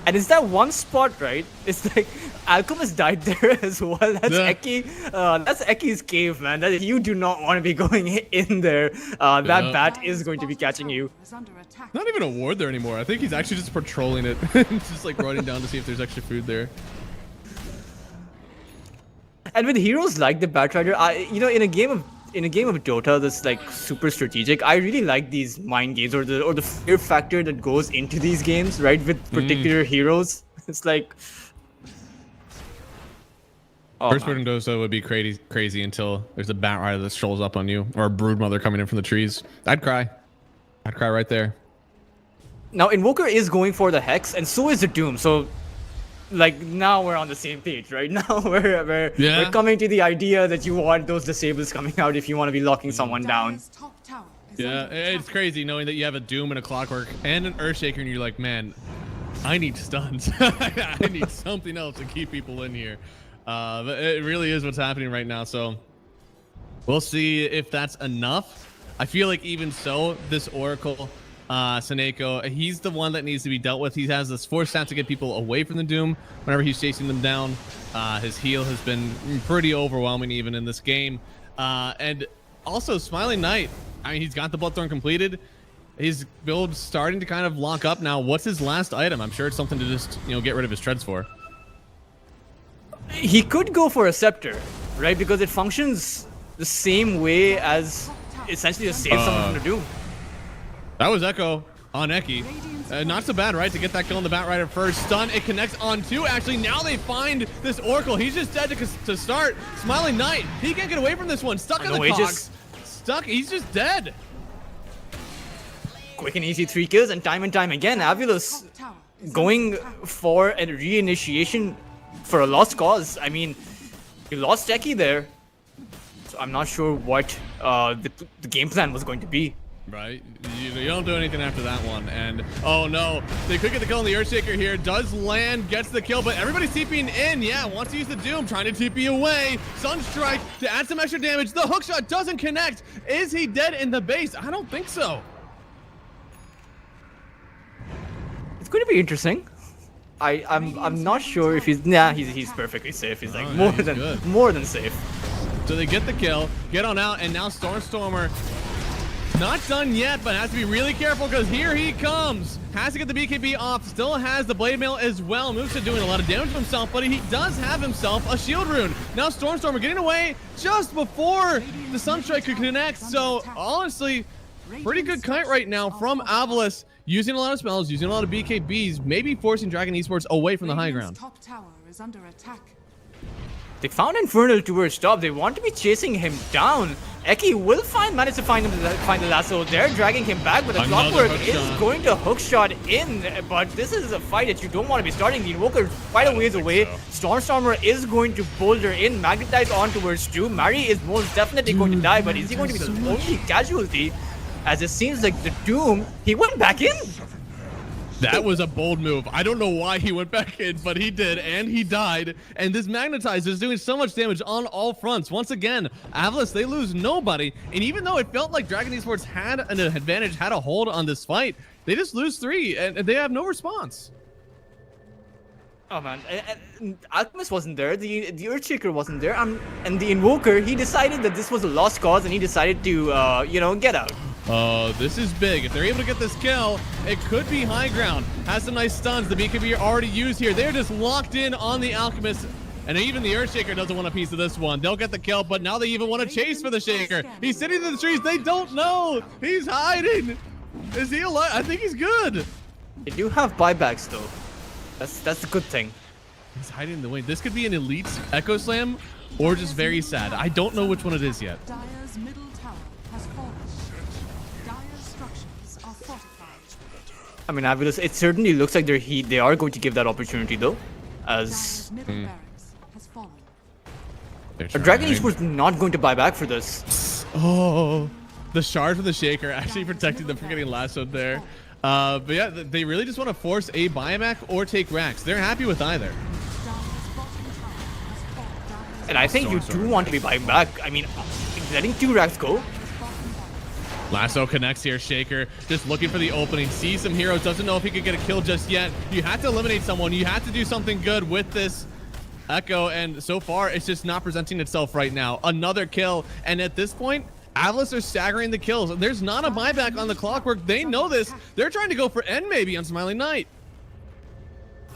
And it's that one spot, right? It's like Alchemist died there as well. That's Eki. That's Eki's cave, man. That you do not want to be going in there. That bat is going to be catching you. Not even a ward there anymore. I think he's actually just patrolling it, just like running down to see if there's extra food there. And with heroes like the Batrider, you know, in a game of Dota that's like super strategic, I really like these mind games or the fear factor that goes into these games, right? With particular heroes, it's like. First word in Dota would be crazy until there's a Batrider that strolls up on you, or a Broodmother coming in from the trees. I'd cry right there. Now Invoker is going for the Hex, and so is the Doom. So, like, now we're on the same page, right? Now we're coming to the idea that you want those disables coming out if you want to be locking someone down. Yeah, it's crazy knowing that you have a Doom and a Clockwork and an Earthshaker, and you're like, man, I need stuns. I need something else to keep people in here. But it really is what's happening right now. So we'll see if that's enough. I feel like even so, this Oracle, Seneko, he's the one that needs to be dealt with. He has this force stat to get people away from the Doom whenever he's chasing them down. His heal has been pretty overwhelming even in this game. And also Smiling Knight, I mean, he's got the Bloodthorn completed. His build's starting to kind of lock up now. What's his last item? I'm sure it's something to just, you know, get rid of his treads for. He could go for a Scepter, right? Because it functions the same way as essentially to save someone from the Doom. That was Echo on Eki. Not so bad, right? To get that kill on the Batrider first. Stun, it connects on two. Actually, now they find this Oracle. He's just dead to start. Smiling Knight, he can't get away from this one. Stuck in the cogs. Stuck, he's just dead. Quick and easy 3 kills, and time again, Avulus going for a reinitiation for a lost cause. I mean, you lost Eki there, so I'm not sure what the game plan was going to be. Right, you don't do anything after that one, and oh no, they could get the kill on the Earthshaker here. Does land, gets the kill, but everybody's TPing in. Yeah, wants to use the Doom, trying to TP away. Sunstrike to add some extra damage. The hookshot doesn't connect. Is he dead in the base? I don't think so. It's going to be interesting. I'm not sure if he's he's perfectly safe. He's like more than safe. So they get the kill, get on out, and now Stormstormer not done yet, but has to be really careful because here he comes. Has to get the BKB off, still has the Blade Mail as well. Moves to doing a lot of damage to himself, but he does have himself a shield rune. Now Stormstormer getting away just before the Sunstrike could connect. So honestly, pretty good kite right now from Avulus. Using a lot of spells, using a lot of BKBs, maybe forcing Dragon Esports away from the high ground. Top tower is under attack. They found Infernal towards top. They want to be chasing him down. Eki will manage to find the lasso. They're dragging him back, but the Clockwork is going to hookshot in. But this is a fight that you don't want to be starting. The Invoker quite a ways away. Stormstormer is going to boulder in, magnetize on towards 2. Mari is most definitely going to die, but is he going to be the only casualty? As it seems like the Doom, he went back in. That was a bold move. I don't know why he went back in, but he did, and he died. And this Magnetize is doing so much damage on all fronts. Once again, Avulus, they lose nobody. And even though it felt like Dragon Esports had an advantage, had a hold on this fight, they just lose 3, and they have no response. Oh man, Alchemist wasn't there, the Earthshaker wasn't there, and the Invoker, he decided that this was a lost cause, and he decided to, you know, get out. This is big. If they're able to get this kill, it could be high ground. Has some nice stuns. The BKB are already used here. They're just locked in on the Alchemist. And even the Earthshaker doesn't want a piece of this one. They'll get the kill, but now they even want to chase for the Shaker. He's sitting in the trees. They don't know. He's hiding. Is he alive? I think he's good. They do have buybacks, though. That's a good thing. He's hiding in the wind. This could be an elite Echo Slam or just very sad. I don't know which one it is yet. Dire's middle tower has fallen. Dire's structures are fortified. I mean, Avulus, it certainly looks like they are going to give that opportunity, though, as Dire's middle barracks has fallen. Dragon Esports not going to buy back for this. Oh, the shard from the Shaker actually protecting them from getting lassoed there. But yeah, they really just want to force a buyback or take racks. They're happy with either. And I think you do want to be buying back. I mean, letting 2 racks go. Lasso connects here. Shaker just looking for the opening. Sees some heroes. Doesn't know if he could get a kill just yet. You have to eliminate someone. You have to do something good with this Echo. And so far, it's just not presenting itself right now. Another kill. And at this point, Avalos are staggering the kills. There's not a buyback on the clockwork. They know this. They're trying to go for end maybe on Smiling Knight.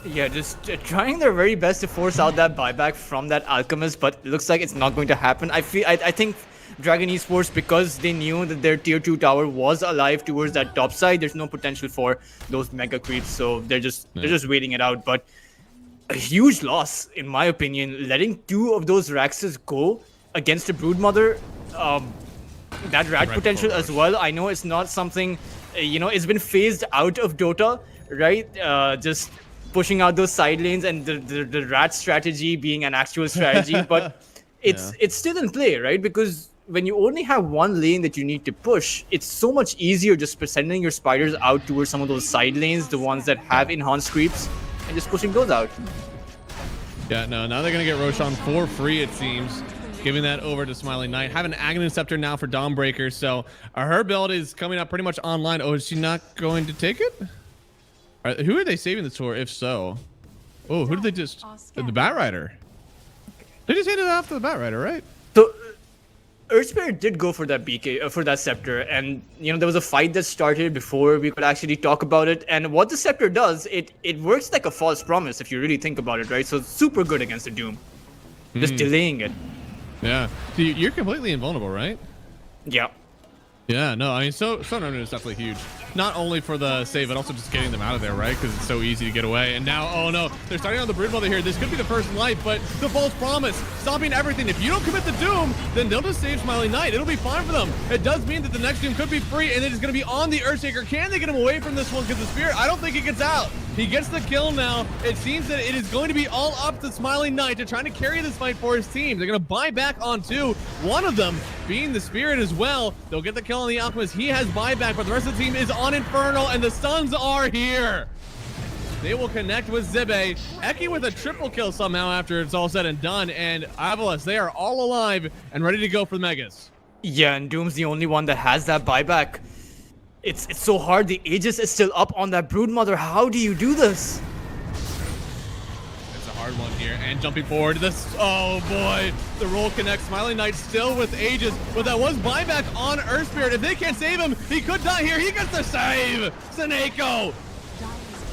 Yeah, just trying their very best to force out that buyback from that Alchemist, but it looks like it's not going to happen. I think Dragon Esports, because they knew that their tier 2 tower was alive towards that top side, there's no potential for those mega creeps, so they're just waiting it out. But a huge loss, in my opinion, letting 2 of those Raxes go against a Broodmother. That rat potential as well. I know it's not something, it's been phased out of Dota, right? Just pushing out those side lanes and the rat strategy being an actual strategy, but it's still in play, right? Because when you only have one lane that you need to push, it's so much easier just sending your spiders out towards some of those side lanes, the ones that have enhanced creeps, and just pushing those out. Yeah, no, now they're gonna get Roshan for free, it seems. Giving that over to Smiling Knight. Have an Aghanim Scepter now for Dawnbreaker, so her build is coming up pretty much online. Oh, is she not going to take it? Who are they saving this for, if so? Oh, who did they just... The Batrider. They just handed it off to the Batrider, right? So, Earthspirit did go for that BK, for that Scepter, and, there was a fight that started before we could actually talk about it, and what the Scepter does, it works like a false promise, if you really think about it, right? So, it's super good against the Doom. Just delaying it. Yeah. So you're completely invulnerable, right? Yeah. Yeah, no, I mean, so Nonon is definitely huge. Not only for the save, but also just getting them out of there, right? Because it's so easy to get away. And now, oh no, they're starting on the Broodmother here. This could be the first life, but the false promise, stopping everything. If you don't commit the Doom, then they'll just save Smiling Knight. It'll be fine for them. It does mean that the next Doom could be free, and it is going to be on the Earthshaker. Can they get him away from this one? Because the Spirit, I don't think he gets out. He gets the kill now. It seems that it is going to be all up to Smiling Knight to try to carry this fight for his team. They're going to buy back on 2. One of them being the Spirit as well. They'll get the kill on the Alchemist. He has buyback, but the rest of the team is on Infernal, and the Suns are here. They will connect with Zibe. Eki with a triple kill somehow after it's all said and done, and Avalos, they are all alive and ready to go for the Megas. Yeah, and Doom's the only one that has that buyback. It's so hard. The Aegis is still up on that Broodmother. How do you do this? It's a hard one here, and jumping forward. This, oh boy, the roll connects. Smiling Knight still with Aegis, but that was buyback on Earthspirit. If they can't save him, he could die here. He gets the save. Seneko.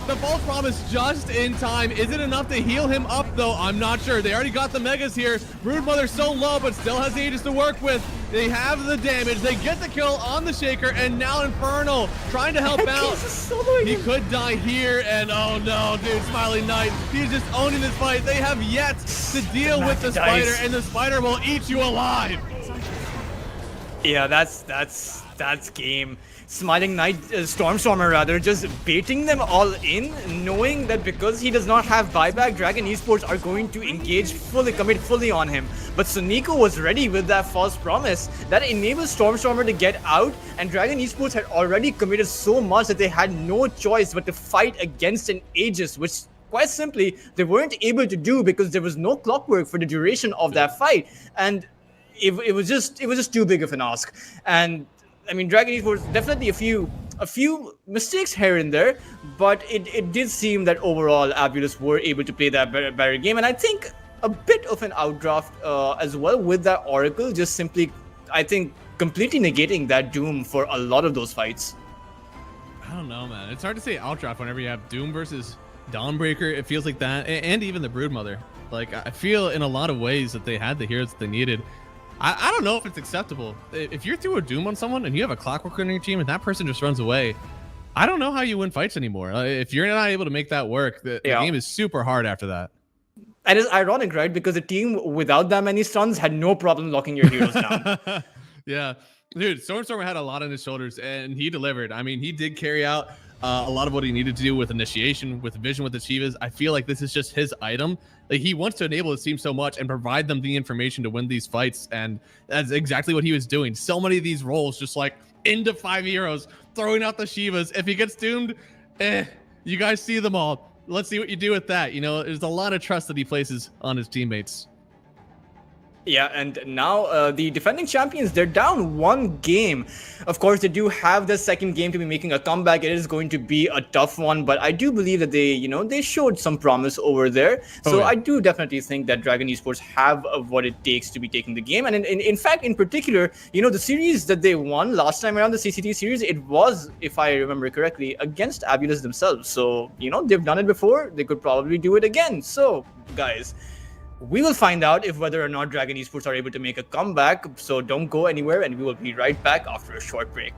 The false promise just in time. Is it enough to heal him up, though? I'm not sure. They already got the Megas here. Broodmother so low, but still has Aegis to work with. They have the damage. They get the kill on the Shaker, and now Infernal trying to help out. He could die here, and oh no, dude, Smiling Knight. He's just owning this fight. They have yet to deal with the Spider, and the Spider will eat you alive. Yeah, that's game. Smiling Knight, Stormstormer rather, just baiting them all in, knowing that because he does not have buyback, Dragon Esports are going to engage fully, commit fully on him. But Suniko was ready with that false promise that enables Stormstormer to get out, and Dragon Esports had already committed so much that they had no choice but to fight against an Aegis, which quite simply they weren't able to do because there was no clockwork for the duration of that fight, and it was just too big of an ask. And I mean, Dragon Esports definitely a few mistakes here and there, but it did seem that overall Abulus were able to play that better game, and I think a bit of an outdraft as well with that Oracle, just simply, I think, completely negating that Doom for a lot of those fights. I don't know, man. It's hard to say outdraft whenever you have Doom versus Dawnbreaker. It feels like that, and even the Broodmother. Like, I feel in a lot of ways that they had the heroes that they needed. I don't know if it's acceptable. If you're through a Doom on someone and you have a Clockwork on your team and that person just runs away, I don't know how you win fights anymore. If you're not able to make that work, the game is super hard after that. And it's ironic, right? Because a team without that many stuns had no problem locking your heroes down. Yeah. Dude, Stormstormer had a lot on his shoulders, and he delivered. I mean, he did carry out a lot of what he needed to do with initiation, with vision, with the Chivas. I feel like this is just his item. Like, he wants to enable his team so much and provide them the information to win these fights, and that's exactly what he was doing. So many of these roles, just like into 5 heroes, throwing out the Chivas. If he gets doomed, you guys see them all. Let's see what you do with that. You know, there's a lot of trust that he places on his teammates. Yeah, and now the defending champions, they're down 1 game. Of course, they do have the second game to be making a comeback. It is going to be a tough one, but I do believe that they showed some promise over there. So I do definitely think that Dragon Esports have what it takes to be taking the game. And in fact, in particular, the series that they won last time around, the CCT series, it was, if I remember correctly, against Abulus themselves. So, they've done it before. They could probably do it again. So, guys, we will find out if whether or not Dragon Esports are able to make a comeback, so don't go anywhere, and we will be right back after a short break.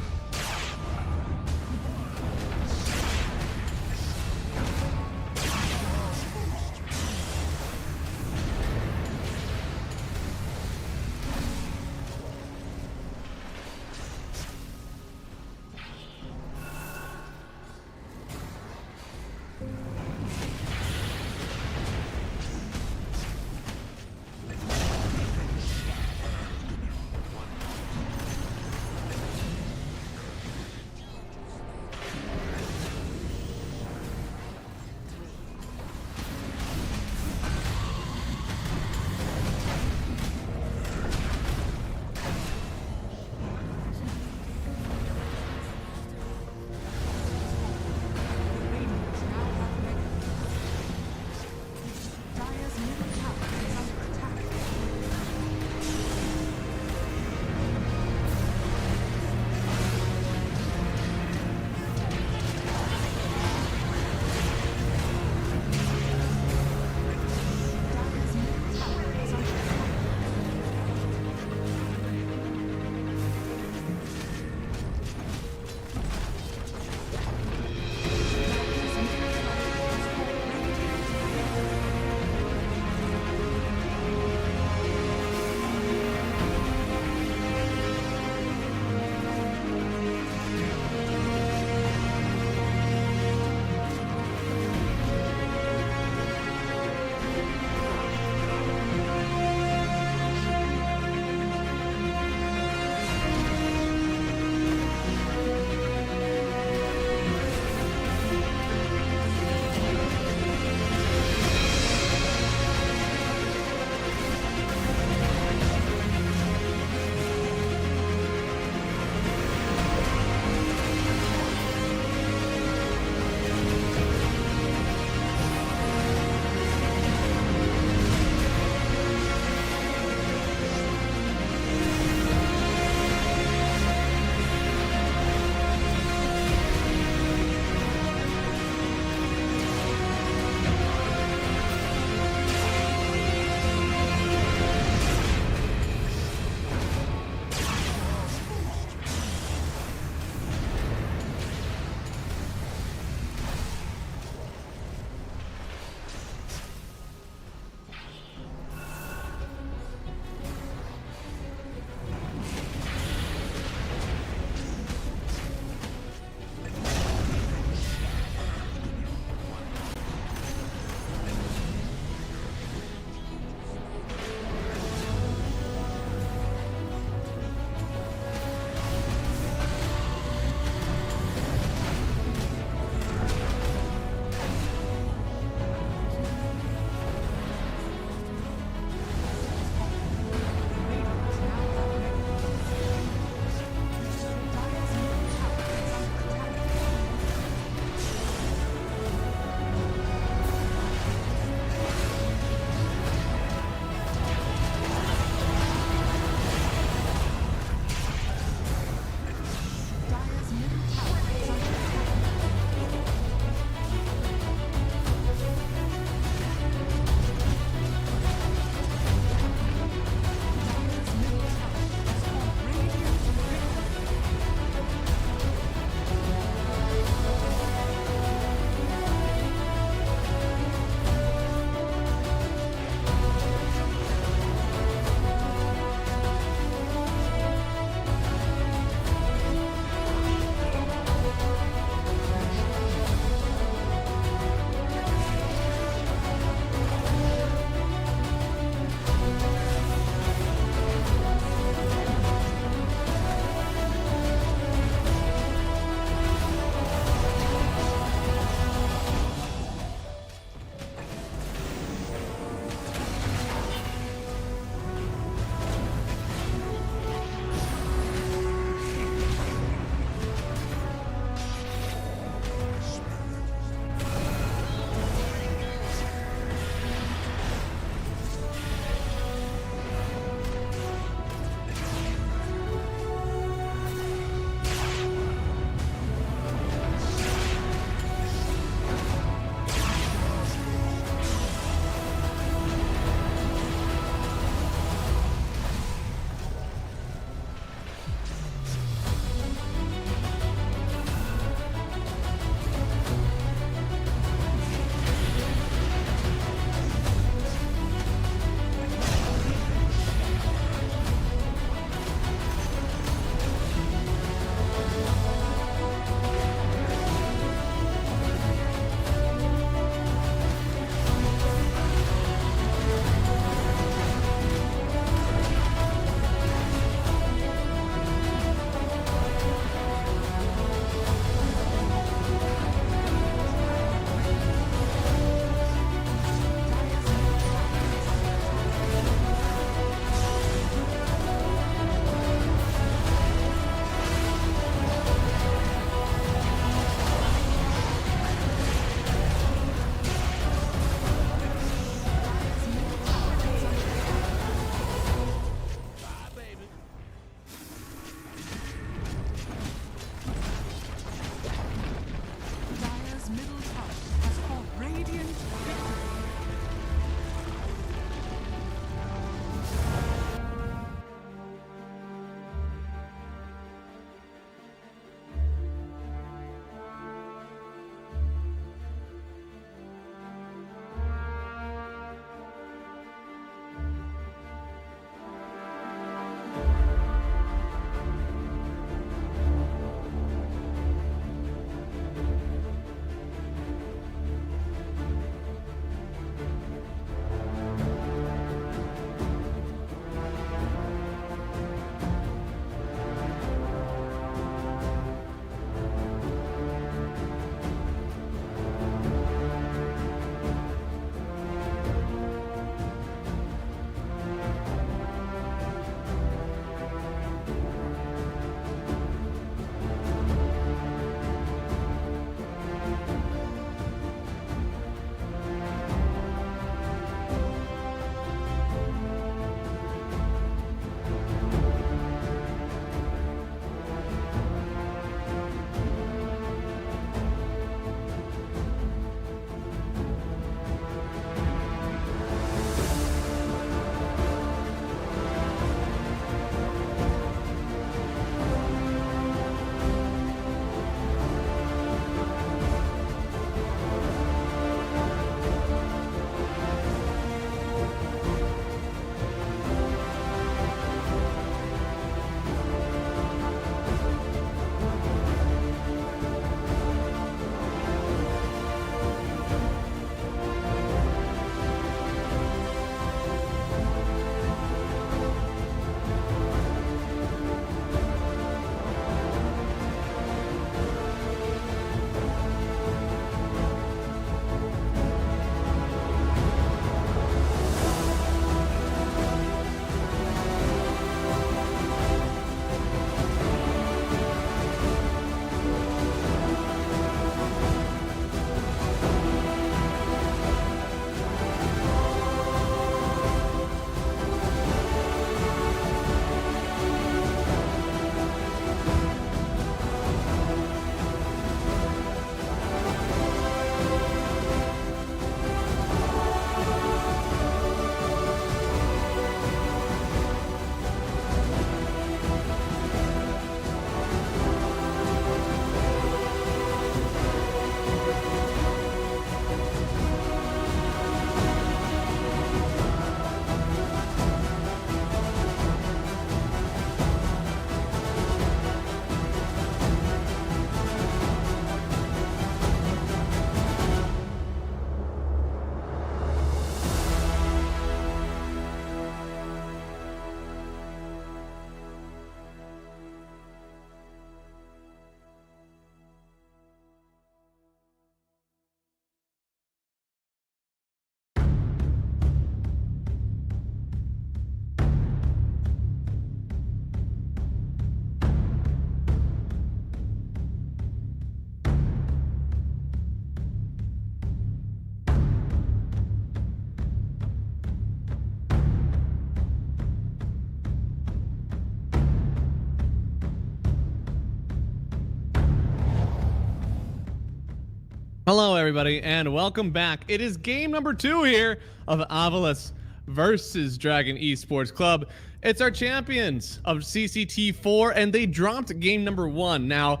Hello, everybody, and welcome back. It is game number 2 here of Avalos versus Dragon Esports Club. It's our champions of CCT 4, and they dropped game number 1. Now,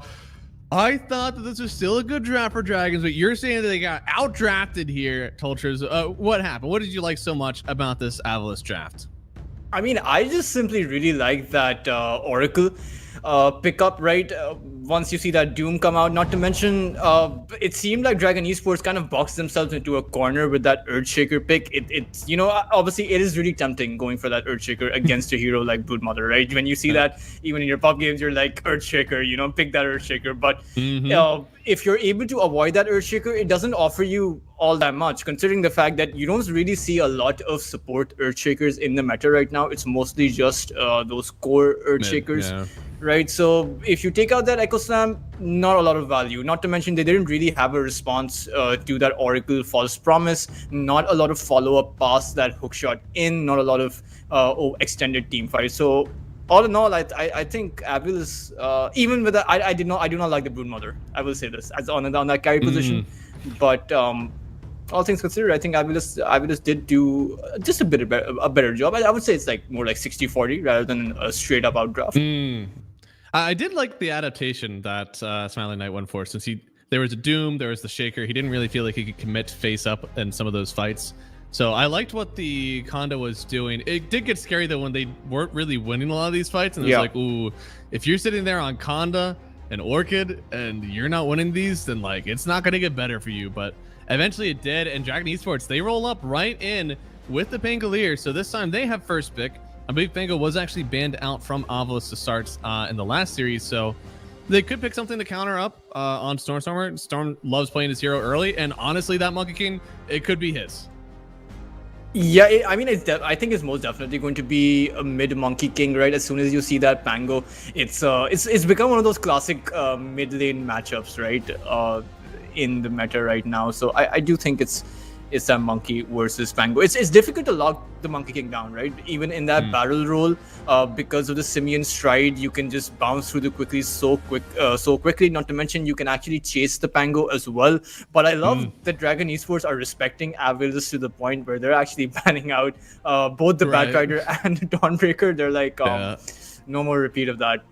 I thought that this was still a good draft for Dragons, but you're saying that they got out-drafted here, Tultras. What happened? What did you like so much about this Avalos draft? I mean, I just simply really like that Oracle pickup, right? Once you see that Doom come out, not to mention, it seemed like Dragon Esports kind of boxed themselves into a corner with that Earthshaker pick. It's, you know, obviously it is really tempting going for that Earthshaker against a hero like Broodmother, right? When you see that, even in your pub games, you're like, Earthshaker, you know, pick that Earthshaker. But if you're able to avoid that Earthshaker, it doesn't offer you all that much, considering the fact that you don't really see a lot of support Earthshakers in the meta right now. It's mostly just those core Earthshakers. Right, so if you take out that Echo Slam, not a lot of value. Not to mention they didn't really have a response to that Oracle False Promise. Not a lot of follow-up past that hookshot in. Not a lot of extended team fight. So all in all, I think Abil even with that, I do not like the Broodmother. I will say this as on that carry position, but all things considered, I think Avilus did do just a better job. I would say it's like more like 60-40 rather than a straight up outdraft. I did like the adaptation that Smiling Knight went for, since there was a Doom, there was the Shaker. He didn't really feel like he could commit face up in some of those fights. So I liked what the Conda was doing. It did get scary though when they weren't really winning a lot of these fights, and it was like, ooh, if you're sitting there on Conda and Orchid and you're not winning these, then like it's not gonna get better for you. But eventually it did, and Dragon Esports, they roll up right in with the Pangolier. So this time they have first pick. I believe Pango was actually banned out from Avalos to start in the last series, so they could pick something to counter up on Stormstormer. Storm loves playing his hero early, and honestly, that Monkey King, it could be his. Yeah, I mean, I think it's most definitely going to be a mid Monkey King, right? As soon as you see that Pango, it's become one of those classic mid lane matchups, right? In the meta right now. So I do think it's that Monkey versus Pango. It's difficult to lock the Monkey King down, right? Even in that barrel roll, because of the Simian stride, you can just bounce through the quickly so quickly. Not to mention, you can actually chase the Pango as well. But I love that Dragon Esports are respecting Avilus to the point where they're actually banning out both the Batrider and the Dawnbreaker. They're like, no more repeat of that.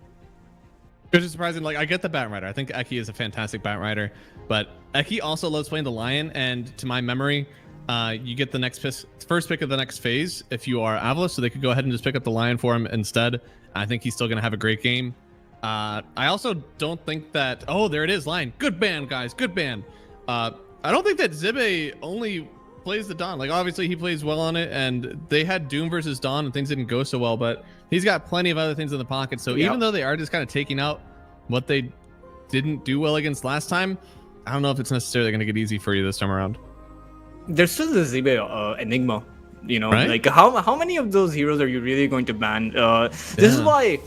Which is surprising. Like, I get the Batrider. I think Eki is a fantastic Batrider, but Eki also loves playing the Lion. And to my memory, you get the first pick of the next phase if you are Avalos, so they could go ahead and just pick up the Lion for him instead. I think he's still going to have a great game. I also don't think that... Oh, there it is, Lion. Good ban, guys. Good ban. I don't think that Zibe only plays the Dawn. Like, obviously, he plays well on it, and they had Doom versus Dawn, and things didn't go so well, but he's got plenty of other things in the pocket. So even though they are just kind of taking out what they didn't do well against last time, I don't know if it's necessarily going to get easy for you this time around. There's still the Zibe Enigma, you know, right? like how many of those heroes are you really going to ban? This is why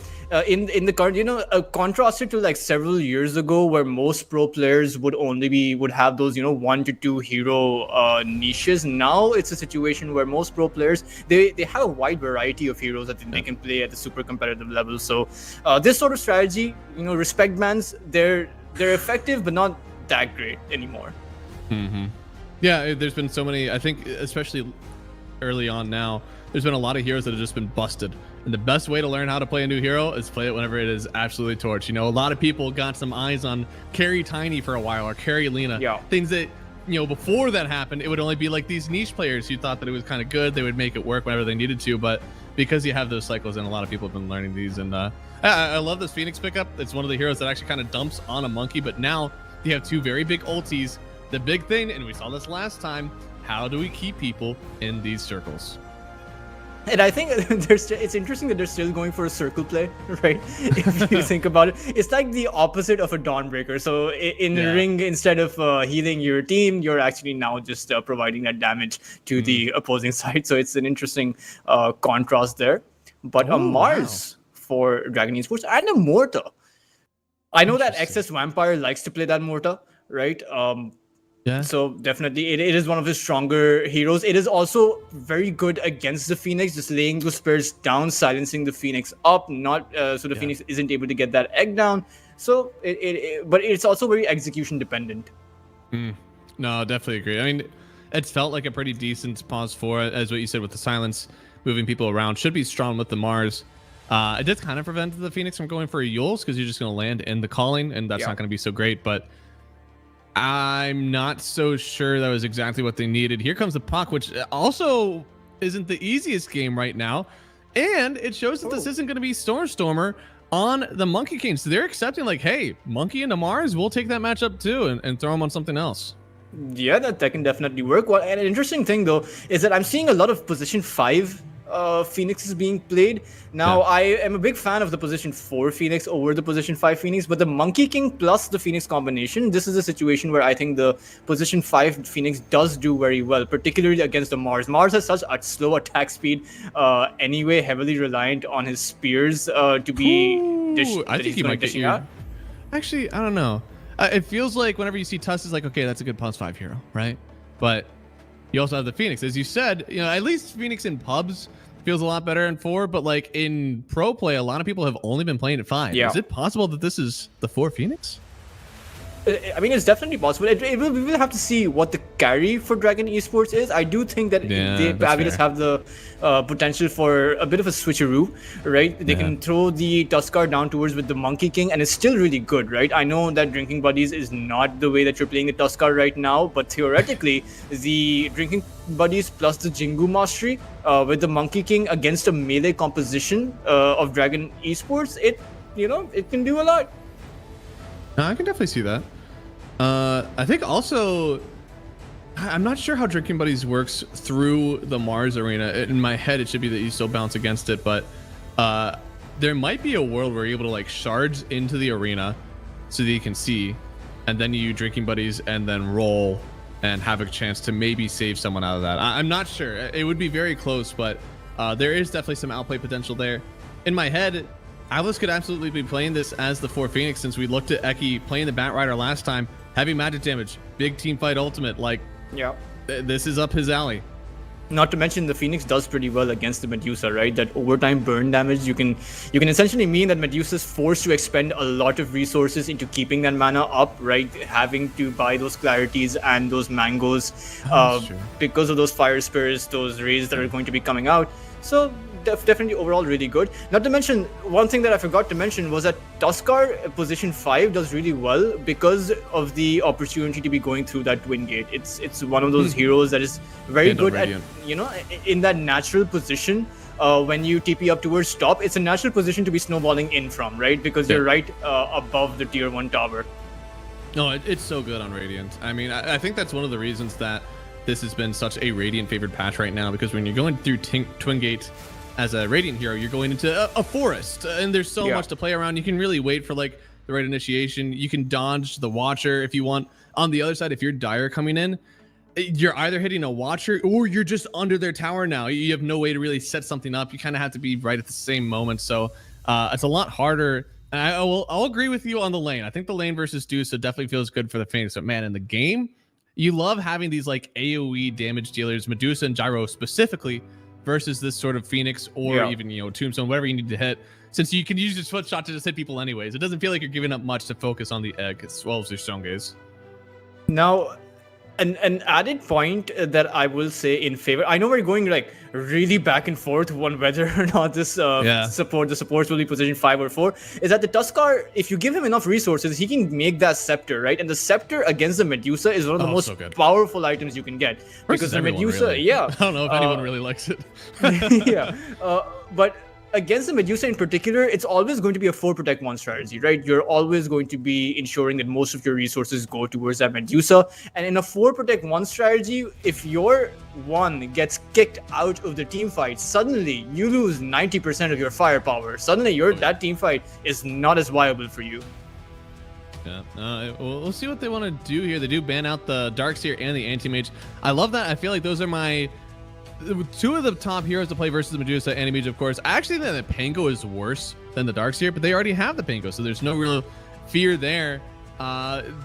in the current, you know, contrasted to like several years ago where most pro players would have those, you know, 1 to 2 hero niches. Now it's a situation where most pro players, they have a wide variety of heroes that they can play at a super competitive level. So this sort of strategy, you know, respect bans, they're effective but not that great anymore. Yeah, there's been so many, I think, especially early on now, there's been a lot of heroes that have just been busted. And the best way to learn how to play a new hero is play it whenever it is absolutely torched. You know, a lot of people got some eyes on Carry Tiny for a while, or Carry Lena. Things that, you know, before that happened, it would only be like these niche players who thought that it was kind of good. They would make it work whenever they needed to. But because you have those cycles, and a lot of people have been learning these. And I love this Phoenix pickup. It's one of the heroes that actually kind of dumps on a monkey. But now you have 2 very big ultis. The big thing, and we saw this last time, how do we keep people in these circles? And I think it's interesting that they're still going for a circle play, right? If you think about it, it's like the opposite of a Dawnbreaker. So in the ring, instead of healing your team, you're actually now just providing that damage to the opposing side. So it's an interesting contrast there. But a Mars for Dragon Esports and a Morta. I know that Excess Vampire likes to play that Morta, right? So definitely it is one of his stronger heroes. It is also very good against the Phoenix, just laying those spares down, silencing the Phoenix up, not so the Phoenix isn't able to get that egg down. So but it's also very execution dependent. No, definitely agree. I mean, it's felt like a pretty decent pause for it, as what you said with the silence, moving people around. Should be strong with the Mars. It did kind of prevent the Phoenix from going for a Yules because you're just going to land in the calling, and that's not going to be so great. But I'm not so sure that was exactly what they needed. Here comes the puck, which also isn't the easiest game right now. And it shows that this isn't going to be Stormer on the Monkey King. So they're accepting like, hey, Monkey into Mars, we'll take that matchup too and throw him on something else. Yeah, that can definitely work. Well, and an interesting thing though is that I'm seeing a lot of position 5 Phoenixes being played. Now, I am a big fan of the position 4 Phoenix over the position 5 Phoenix, but the Monkey King plus the Phoenix combination, this is a situation where I think the position 5 Phoenix does do very well, particularly against the Mars. Mars has such a slow attack speed anyway, heavily reliant on his spears to be I think he might get you. out. Actually, I don't know. It feels like whenever you see Tuss, it's like, okay, that's a good +5 hero, right? But you also have the Phoenix. As you said, you know, at least Phoenix in pubs feels a lot better in 4, but like in pro play, a lot of people have only been playing at 5. Yeah. Is it possible that this is the 4 Phoenix? I mean, it's definitely possible. We will have to see what the carry for Dragon Esports is. I do think that they Avidas have the potential for a bit of a switcheroo, right? They can throw the Tuskar down towards with the Monkey King, and it's still really good, right? I know that Drinking Buddies is not the way that you're playing the Tuskar right now, but theoretically, the Drinking Buddies plus the Jingu Mastery with the Monkey King against a melee composition of Dragon Esports, it can do a lot. I can definitely see that. I think also, I'm not sure how Drinking Buddies works through the Mars arena. In my head, it should be that you still bounce against it, but there might be a world where you're able to like shards into the arena so that you can see, and then you Drinking Buddies and then roll and have a chance to maybe save someone out of that. I'm not sure. It would be very close, but there is definitely some outplay potential there. In my head, Atlas could absolutely be playing this as the 4 Phoenix, since we looked at Eki playing the Bat Rider last time. Heavy magic damage, big team fight ultimate. Like, this is up his alley. Not to mention the Phoenix does pretty well against the Medusa, right? That overtime burn damage, you can essentially mean that Medusa's forced to expend a lot of resources into keeping that mana up, right? Having to buy those clarities and those mangoes because of those fire spirits, those rays that are going to be coming out. So definitely overall really good. Not to mention, one thing that I forgot to mention was that Tuskar position 5 does really well because of the opportunity to be going through that twin gate. It's one of those heroes that is very good at, in that natural position. When you TP up towards top, it's a natural position to be snowballing in from, right? Because you're right above the tier 1 tower. No, it's so good on Radiant. I mean, I think that's one of the reasons that this has been such a Radiant favored patch right now, because when you're going through Twin Gate as a Radiant hero, you're going into a forest, and there's so much to play around. You can really wait for like the right initiation. You can dodge the Watcher if you want. On the other side, if you're Dire coming in, you're either hitting a Watcher or you're just under their tower now. You have no way to really set something up. You kind of have to be right at the same moment. So it's a lot harder. And I'll agree with you on the lane. I think the lane versus Deuce definitely feels good for the Phoenix. But man, in the game, you love having these like AoE damage dealers, Medusa and Gyro specifically, versus this sort of Phoenix or even, Tombstone, whatever you need to hit, since you can use your foot shot to just hit people anyways. It doesn't feel like you're giving up much to focus on the egg as well as your stone gaze. Now, an added point that I will say in favor, I know we're going like really back and forth on whether or not this the supports will be position 5 or 4, is that the Tuskar, if you give him enough resources, he can make that scepter, right? And the scepter against the Medusa is one of the most powerful items you can get. Because the Medusa, really. I don't know if anyone really likes it. But against the Medusa in particular, it's always going to be a 4 protect 1 strategy, right? You're always going to be ensuring that most of your resources go towards that Medusa. And in a 4 protect 1 strategy, if your 1 gets kicked out of the team fight, suddenly you lose 90% of your firepower. Suddenly that team fight is not as viable for you. Yeah, we'll see what they want to do here. They do ban out the Darkseer and the Anti-Mage. I love that. I feel like those are my 2 of the top heroes to play versus the Medusa. Anti-Mage, of course. I actually think that Pango is worse than the Darkseer, but they already have the Pango, so there's no real fear there.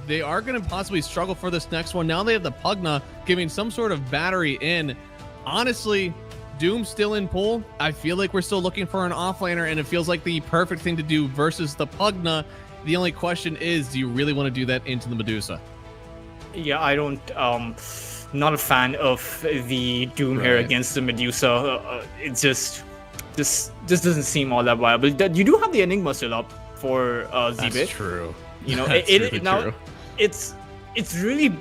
They are going to possibly struggle for this next one. Now they have the Pugna giving some sort of battery in. Honestly, Doom still in pull. I feel like we're still looking for an offlaner, and it feels like the perfect thing to do versus the Pugna. The only question is, do you really want to do that into the Medusa? Yeah, I don't. Not a fan of the Doom here Right. against the Medusa. It just doesn't seem all that viable. You do have the Enigma still up for Zebe. true. You know, That's really now true. it's really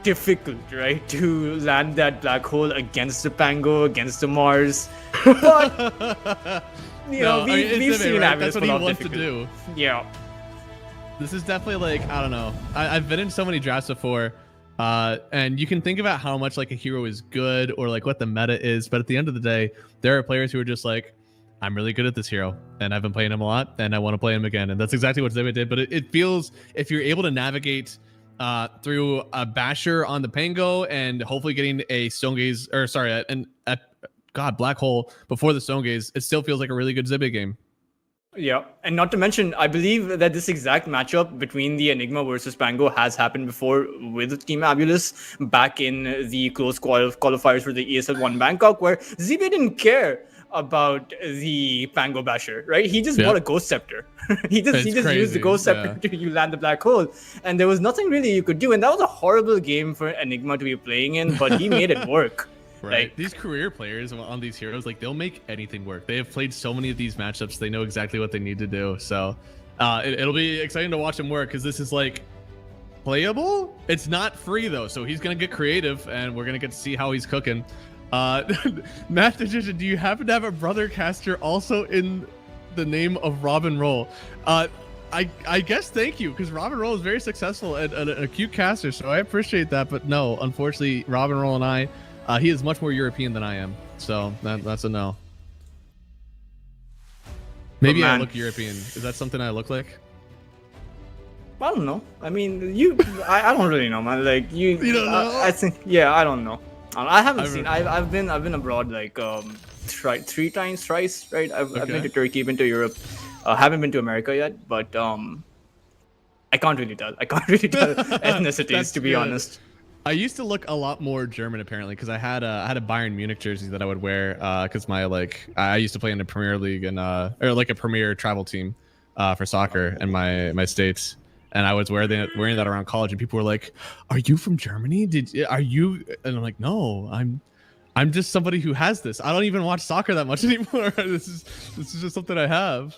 difficult, right, to land that black hole against the Pango, against the Mars. But you know, we've Zebe, seen right? Avis That's what pull he off wants to difficult. do. Yeah. This is definitely like, I don't know. I've been in so many drafts before, and you can think about how much like a hero is good or like what the meta is, but at the end of the day, there are players who are just like, I'm really good at this hero, and I've been playing him a lot, and I want to play him again, and that's exactly what Zebe did. But it feels, if you're able to navigate through a basher on the Pango and hopefully getting a Stone Gaze, or sorry, Black Hole before the Stone Gaze, it still feels like a really good Zebe game. Yeah, and not to mention, I believe that this exact matchup between the Enigma versus Pango has happened before with Team Abulus back in the close qualifiers for the ESL 1 Bangkok, where Zebe didn't care about the Pango Basher, right? He just bought a Ghost Scepter. he just used the crazy, Ghost Scepter to land the black hole, and there was nothing really you could do. And that was a horrible game for Enigma to be playing in, but he made it work. Right. Like, these career players on these heroes, like they'll make anything work. They have played so many of these matchups. They know exactly what they need to do. So it'll be exciting to watch him work because this is like playable. It's not free though. So he's going to get creative and we're going to get to see how he's cooking. Matt Magician, do you happen to have a brother caster also in the name of Robin Roll? I guess thank you, because Robin Roll is very successful at an acute caster. So I appreciate that. But no, unfortunately, Robin Roll and I, he is much more European than I am, so that's a no. Maybe I look European. Is that something I look like? I don't know. I mean, I don't really know, man. Like you don't know? I think, yeah, I don't know. I haven't seen. I've been abroad like three times, thrice, right? I've been to Turkey, been to Europe. Haven't been to America yet, but I can't really tell. I can't really tell ethnicities, to be honest. I used to look a lot more German apparently because I had a Bayern Munich jersey that I would wear because I used to play in the Premier League and or like a Premier travel team for soccer in my states, and I was wearing that around college, and people were like, "Are you from Germany? Are you?" And I'm like, "No, I'm just somebody who has this. I don't even watch soccer that much anymore. This is just something I have."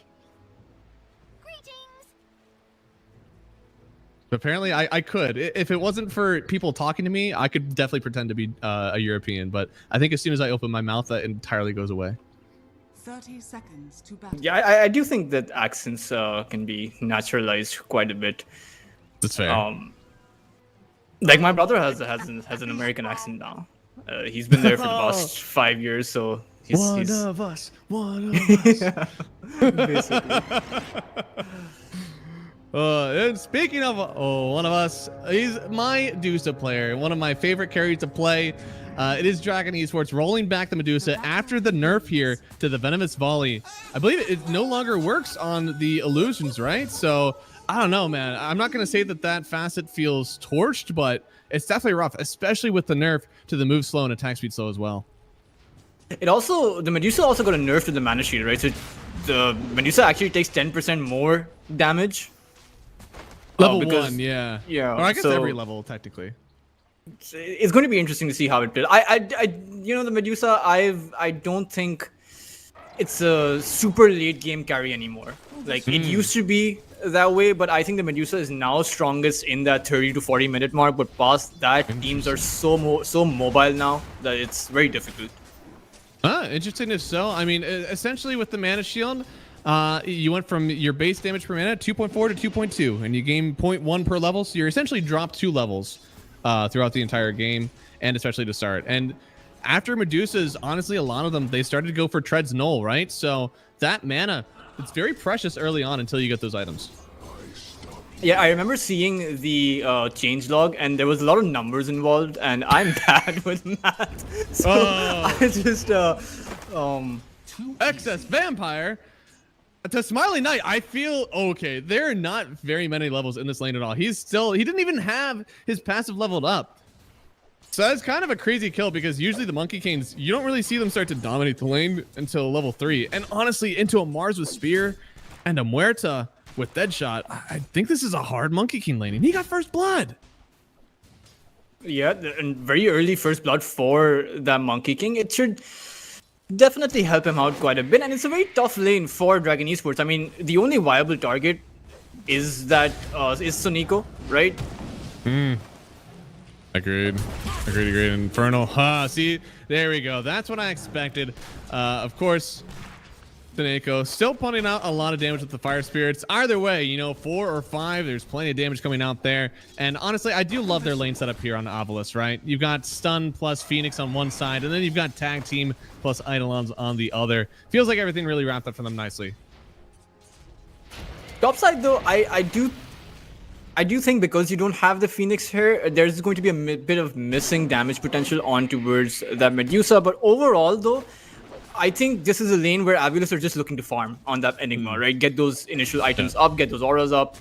Apparently, I could. If it wasn't for people talking to me, I could definitely pretend to be a European. But I think as soon as I open my mouth, that entirely goes away. 30 seconds to battle. Yeah, I do think that accents can be naturalized quite a bit. That's fair. Like my brother has an American accent now. He's been there for the past 5 years, so he's One of us. basically. And speaking of one of us, he's my Medusa player, one of my favorite carries to play. It is Dragon Esports rolling back the Medusa after the nerf here to the Venomous Volley. I believe it no longer works on the illusions, right? So I don't know, man. I'm not going to say that facet feels torched, but it's definitely rough, especially with the nerf to the move slow and attack speed slow as well. The Medusa also got a nerf to the mana shield, right? So the Medusa actually takes 10% more damage. Level 1, yeah. Yeah. Or I guess every level, technically. It's going to be interesting to see how it plays. The Medusa, I don't think it's a super late game carry anymore. Like it used to be that way, but I think the Medusa is now strongest in that 30 to 40 minute mark. But past that, teams are so mobile now that it's very difficult. Interesting if so. I mean, essentially with the mana shield, you went from your base damage per mana 2.4 to 2.2, and you gain 0.1 per level, so you're essentially dropped 2 levels throughout the entire game, and especially to start. And after Medusas, honestly, a lot of them, they started to go for Tread's Null, right? So that mana, it's very precious early on until you get those items. Yeah, I remember seeing the changelog, and there was a lot of numbers involved, and I'm bad with math, so I just Excess Vampire to Smiley Knight. I feel okay. There are not very many levels in this lane at all. He didn't even have his passive leveled up. So that's kind of a crazy kill, because usually the Monkey Canes, you don't really see them start to dominate the lane until level 3. And honestly, into a Mars with Spear and a Muerta with Deadshot, I think this is a hard Monkey King lane, and he got first blood. Yeah, and very early first blood for the Monkey King. It should definitely help him out quite a bit, and it's a very tough lane for Dragon Esports. I mean, the only viable target is Soniko, right? Agreed. Infernal. See, there we go. That's what I expected. Of course, Soniko still putting out a lot of damage with the Fire Spirits. Either way, you know, 4 or 5, there's plenty of damage coming out there. And honestly, I do love their lane setup here on Obelisk, right? You've got Stun plus Phoenix on one side, and then you've got Tag Team plus Eidolons on the other. Feels like everything really wrapped up for them nicely. Top side though, I do think because you don't have the Phoenix here, there's going to be a bit of missing damage potential on towards that Medusa. But overall though, I think this is a lane where Avilis are just looking to farm on that Enigma, right? Get those initial items up, get those auras up.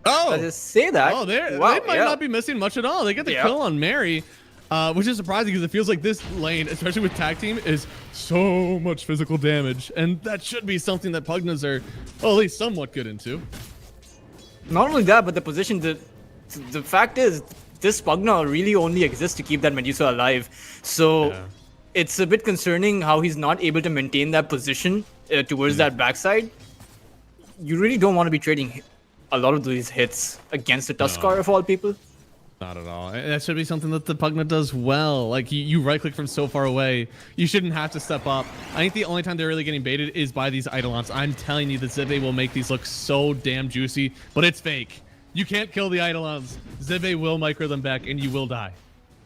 Oh! I just say that. Oh, they Wow, might not be missing much at all. They get the kill on Mary, which is surprising because it feels like this lane, especially with Tag Team, is so much physical damage. And that should be something that Pugnas are, well, at least somewhat good into. Not only that, but the position, the fact is, this Pugna really only exists to keep that Medusa alive. So it's a bit concerning how he's not able to maintain that position towards that backside. You really don't want to be trading a lot of these hits against the Tuskar of all people. Not at all. That should be something that the Pugna does well. Like, you right-click from so far away. You shouldn't have to step up. I think the only time they're really getting baited is by these Eidolons. I'm telling you, the Zebe will make these look so damn juicy, but it's fake. You can't kill the Eidolons. Zebe will micro them back, and you will die.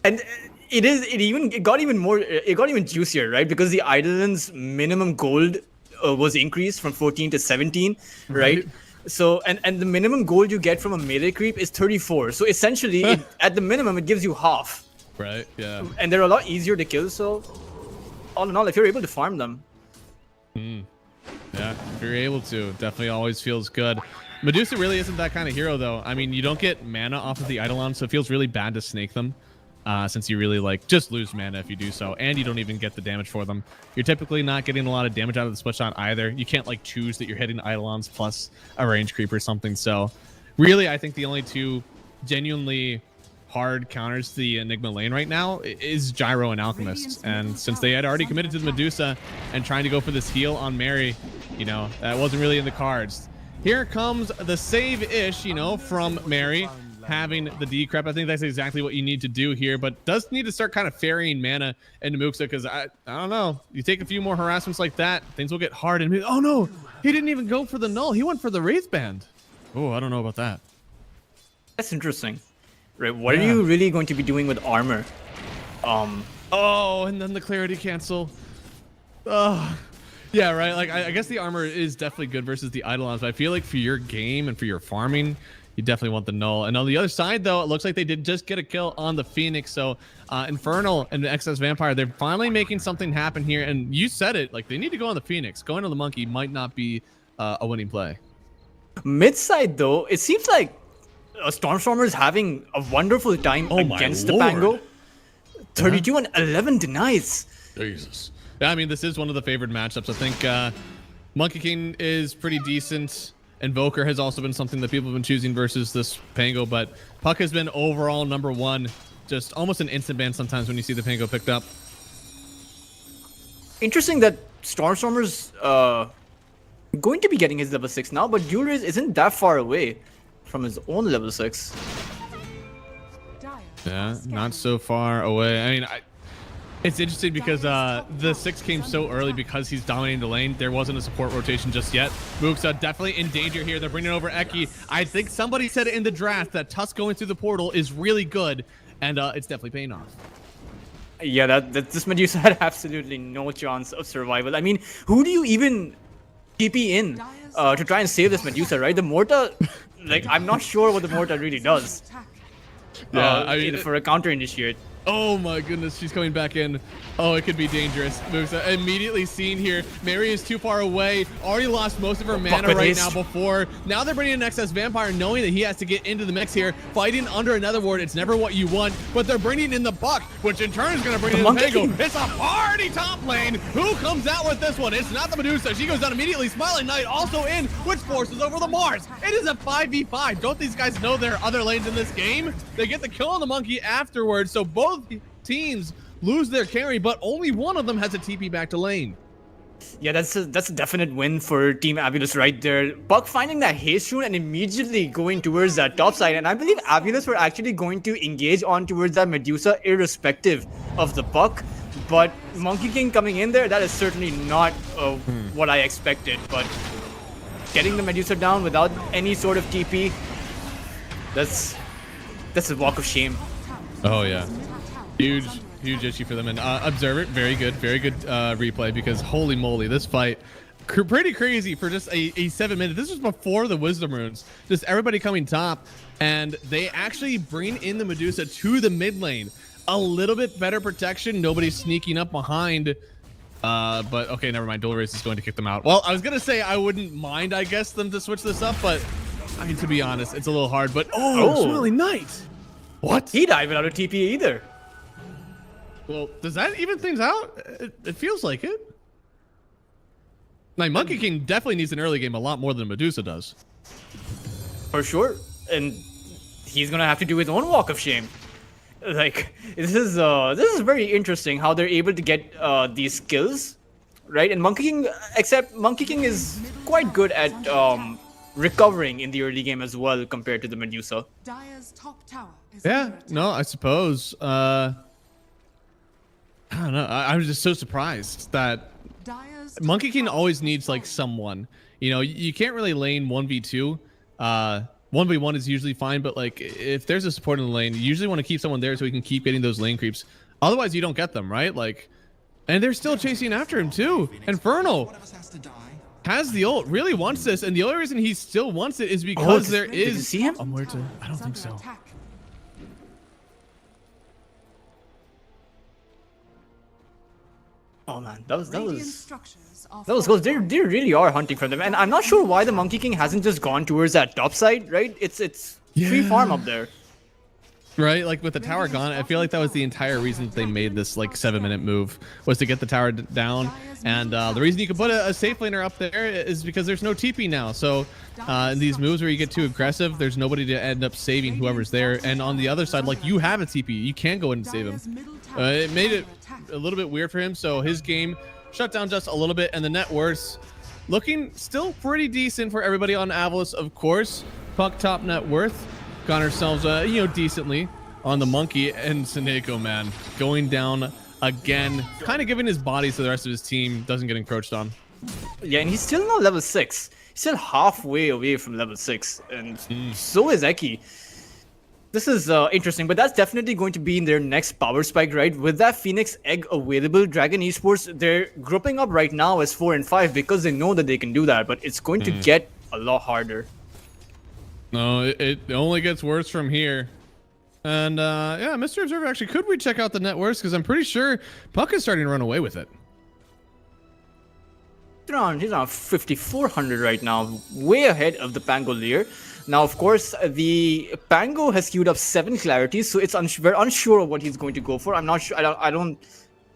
And it got even juicier, right? Because the Eidolons' minimum gold was increased from 14 to 17, right? So, and the minimum gold you get from a melee creep is 34. So essentially, at the minimum, it gives you half. Right, yeah. And they're a lot easier to kill, so all in all, if you're able to farm them. Yeah, if you're able to, definitely always feels good. Medusa really isn't that kind of hero, though. I mean, you don't get mana off of the Eidolon, so it feels really bad to snake them. Since you really, like, just lose mana if you do so, and you don't even get the damage for them. You're typically not getting a lot of damage out of the split shot either. You can't, like, choose that you're hitting Eidolons plus a range creep or something. So, really, I think the only two genuinely hard counters to the Enigma lane right now is Gyro and Alchemist. And since they had already committed to the Medusa and trying to go for this heal on Mary, you know, that wasn't really in the cards. Here comes the save-ish, you know, from Mary. Having the decrep, I think that's exactly what you need to do here, but does need to start kind of ferrying mana into Muxa, because I don't know, you take a few more harassments like that, things will get hard. And oh no, he didn't even go for the null, he went for the Wraith Band. Oh, I don't know about that. That's interesting, right? What are you really going to be doing with armor? Oh, and then the clarity cancel. Yeah, right. Like I guess the armor is definitely good versus the Eidolons, but I feel like for your game and for your farming, you definitely want the null. And on the other side, though, it looks like they did just get a kill on the Phoenix. So Infernal and the XS Vampire, they're finally making something happen here. And you said it, like, they need to go on the Phoenix. Going on the Monkey might not be a winning play. Mid side, though, it seems like Stormstormer is having a wonderful time against the Pango. 32 and 11 denies. Jesus. Yeah, I mean, this is one of the favored matchups. I think Monkey King is pretty decent. Invoker has also been something that people have been choosing versus this Pango, but Puck has been overall #1. Just almost an instant ban sometimes when you see the Pango picked up. Interesting that Stormstormer's going to be getting his level 6 now, but Julriz isn't that far away from his own level 6. Yeah, not so far away. I mean, it's interesting because the 6 came so early because he's dominating the lane. There wasn't a support rotation just yet. Muxa definitely in danger here. They're bringing over Eki. I think somebody said it in the draft that Tusk going through the portal is really good, and it's definitely paying off. Yeah, this Medusa had absolutely no chance of survival. I mean, who do you even TP in to try and save this Medusa, right? The Morta, like, I'm not sure what the Morta really does. Yeah, I mean, for a counter initiate. Oh my goodness, she's coming back in. Oh, it could be dangerous. Moves immediately seen here. Mary is too far away. Already lost most of her mana right now before. Now they're bringing in an excess vampire, knowing that he has to get into the mix here. Fighting under another ward. It's never what you want, but they're bringing in the Buck, which in turn is going to bring in the Pango. It's a party top lane. Who comes out with this one? It's not the Medusa. She goes down immediately. Smiling Knight also in, which forces over the Mars. It is a 5v5. Don't these guys know there are other lanes in this game? They get the kill on the monkey afterwards, so both teams lose their carry, but only one of them has a TP back to lane. Yeah, that's a definite win for Team Abulus right there. Buck finding that haste rune and immediately going towards that top side, and I believe Abulus were actually going to engage on towards that Medusa irrespective of the Buck, but Monkey King coming in there, that is certainly not what I expected, but getting the Medusa down without any sort of TP, that's a walk of shame. Oh yeah, huge issue for them. And Observer, very good replay, because holy moly, this fight pretty crazy for just a 7 minute. This was before the wisdom runes, just everybody coming top, and they actually bring in the Medusa to the mid lane. A little bit better protection, nobody sneaking up behind, but okay, never mind. Dual Race is going to kick them out. Well, I was gonna say I wouldn't mind, I guess, them to switch this up, but I mean, to be honest, it's a little hard. But Smiling Knight, what? He died without a TP either. Well, does that even things out? It feels like it. Like, Monkey King definitely needs an early game a lot more than Medusa does. For sure. And he's gonna have to do his own walk of shame. Like, this is very interesting how they're able to get these skills, right? And Monkey King is quite good at recovering in the early game as well compared to the Medusa. Dire's top tower is Yeah, under attack. no, I suppose. I don't know. I was just so surprised that Dire's Monkey top King tower always is needs like under someone. You know, you can't really lane 1v2. 1v1 is usually fine, but like if there's a support in the lane, you usually want to keep someone there so he can keep getting those lane creeps. Otherwise, you don't get them, right? Like, and they're still chasing after him too. Infernal has the ult, really wants this, and the only reason he still wants it is because there did you is. see him? I don't is think so. under attack. Oh man, that was Radiant structures are close. They really are hunting for them, and I'm not sure why the Monkey King hasn't just gone towards that top side, right? It's free farm up there. Right, like with the tower gone, I feel like that was the entire reason that they made this like 7 minute move, was to get the tower down. And the reason you can put a safe laner up there is because there's no TP now. So in these moves where you get too aggressive, there's nobody to end up saving whoever's there. And on the other side, like, you have a TP, you can go in and save him. It made it a little bit weird for him, so his game shut down just a little bit. And the net worth looking still pretty decent for everybody on Avos, of course. Puck top net worth got ourselves decently on the monkey, and Seneko, man, going down again, kind of giving his body so the rest of his team doesn't get encroached on. Yeah, and he's still not level 6. He's still halfway away from level 6, and so is Eki. This is interesting, but that's definitely going to be in their next power spike, right? With that Phoenix egg available, Dragon Esports, they're grouping up right now as 4 and 5 because they know that they can do that, but it's going to get a lot harder. No, it only gets worse from here. And yeah, Mr. Observer, actually, could we check out the net worth? Because I'm pretty sure Puck is starting to run away with it. He's around 5,400 right now, way ahead of the Pangolier. Now, of course, the Pango has queued up 7 clarities, so it's we're unsure of what he's going to go for. I'm not sure. I don't.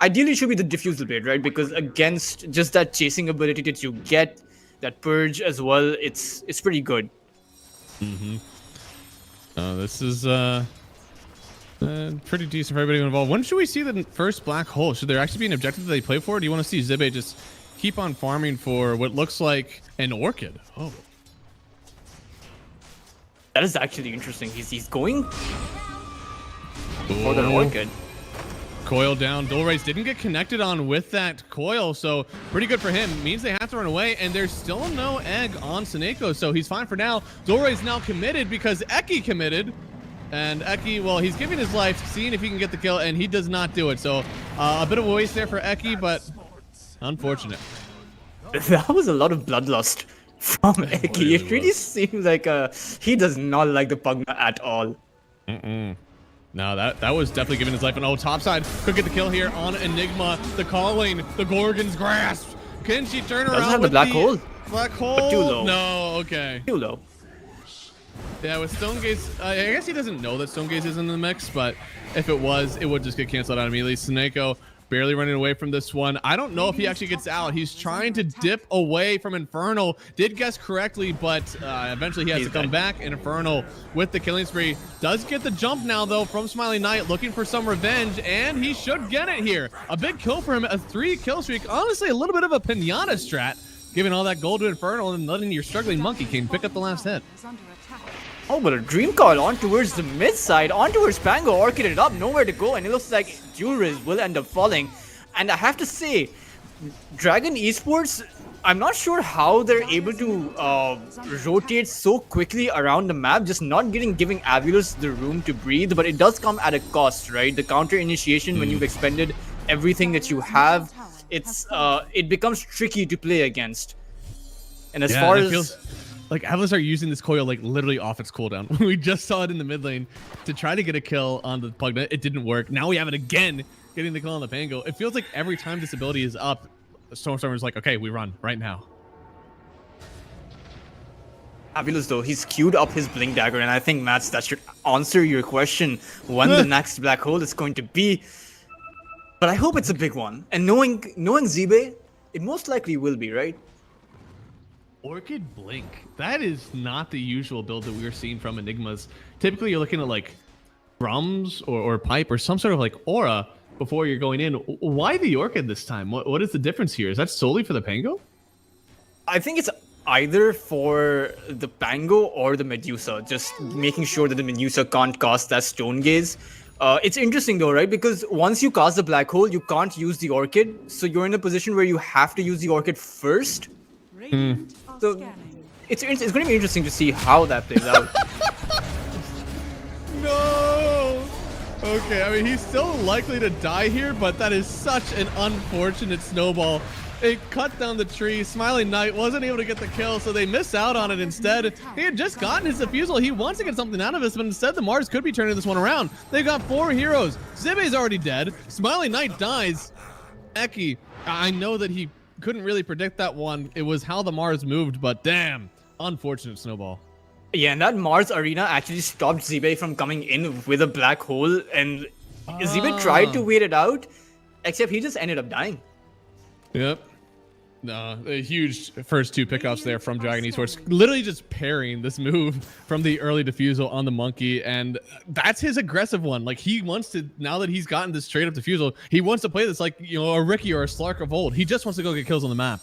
Ideally, it should be the diffusal blade, right? Because against just that chasing ability that you get, that purge as well, it's pretty good. This is pretty decent for everybody involved. When should we see the first black hole? Should there actually be an objective that they play for? Or do you want to see Zibe just keep on farming for what looks like an orchid? Oh, That is actually interesting. He's going for the orchid. Coil down. Dolrace didn't get connected on with that coil, so pretty good for him. Means they have to run away, and there's still no egg on Seneko, so he's fine for now. Dolrace now committed because Eki committed. And Eki, well, he's giving his life, seeing if he can get the kill, and he does not do it. So a bit of a waste there for Eki, but unfortunate. That was a lot of bloodlust from Eki. It really seems like he does not like the Pugna at all. No, that was definitely giving his life. And topside could get the kill here on Enigma. The calling, the Gorgon's grasp. Can she turn around? Doesn't have the with black hole. Black hole. But too low. No, okay. Too low. Yeah, with Stonegaze, I guess he doesn't know that Stonegaze is in the mix, but if it was, it would just get canceled out immediately. Sneko barely running away from this one. I don't know if he actually gets out. He's trying to dip away from Infernal. Did guess correctly, but eventually he has to come back. And Infernal with the killing spree does get the jump now, though, from Smiling Knight, looking for some revenge, and he should get it here. A big kill for him, a 3-kill streak. Honestly, a little bit of a pinata strat, giving all that gold to Infernal and letting your struggling Monkey King pick up the last hit. Is under attack. Oh, but a dream call on towards the mid side, on towards Pango, orchid it up, nowhere to go, and it looks like Juriz will end up falling. And I have to say, Dragon Esports, I'm not sure how they're able to rotate so quickly around the map, just not giving Avulus the room to breathe, but it does come at a cost, right? The counter initiation, when you've expended everything that you have, it becomes tricky to play against. And as far as... feels like Avulus are using this coil like literally off its cooldown. We just saw it in the mid lane to try to get a kill on the Pugna. It didn't work. Now we have it again, getting the kill on the Pango. It feels like every time this ability is up, Stormstormer's like, okay, we run right now. Avulus, though, he's queued up his Blink Dagger, and I think, Mats, that should answer your question when the next black hole is going to be. But I hope it's a big one. And knowing Zibe, it most likely will be, right? Orchid Blink. That is not the usual build that we're seeing from Enigmas. Typically, you're looking at like drums or pipe or some sort of like aura before you're going in. Why the Orchid this time? What is the difference here? Is that solely for the Pango? I think it's either for the Pango or the Medusa, just making sure that the Medusa can't cast that Stone Gaze. It's interesting though, right? Because once you cast the black hole, you can't use the Orchid, so you're in a position where you have to use the Orchid first. Radiant are So scanning. it's going to be interesting to see how that plays out. No! Okay, I mean, he's still likely to die here, but that is such an unfortunate snowball. It cut down the tree. Smiling Knight wasn't able to get the kill, so they miss out on it instead. He had just gotten his defusal. He wants to get something out of this, but instead the Mars could be turning this one around. They've got 4 heroes. Zibe's already dead. Smiling Knight dies. Eki, I know that he couldn't really predict that one. It was how the Mars moved, but damn, unfortunate snowball. Yeah, and that Mars arena actually stopped Zibe from coming in with a black hole, and Zibe tried to wait it out, except he just ended up dying. Yep. No, a huge first 2 pickups there from Dragon Esports. Literally just parrying this move from the early defusal on the Monkey, and that's his aggressive one. Like, he wants to, now that he's gotten this straight up defusal, he wants to play this like, you know, a Ricky or a Slark of old. He just wants to go get kills on the map.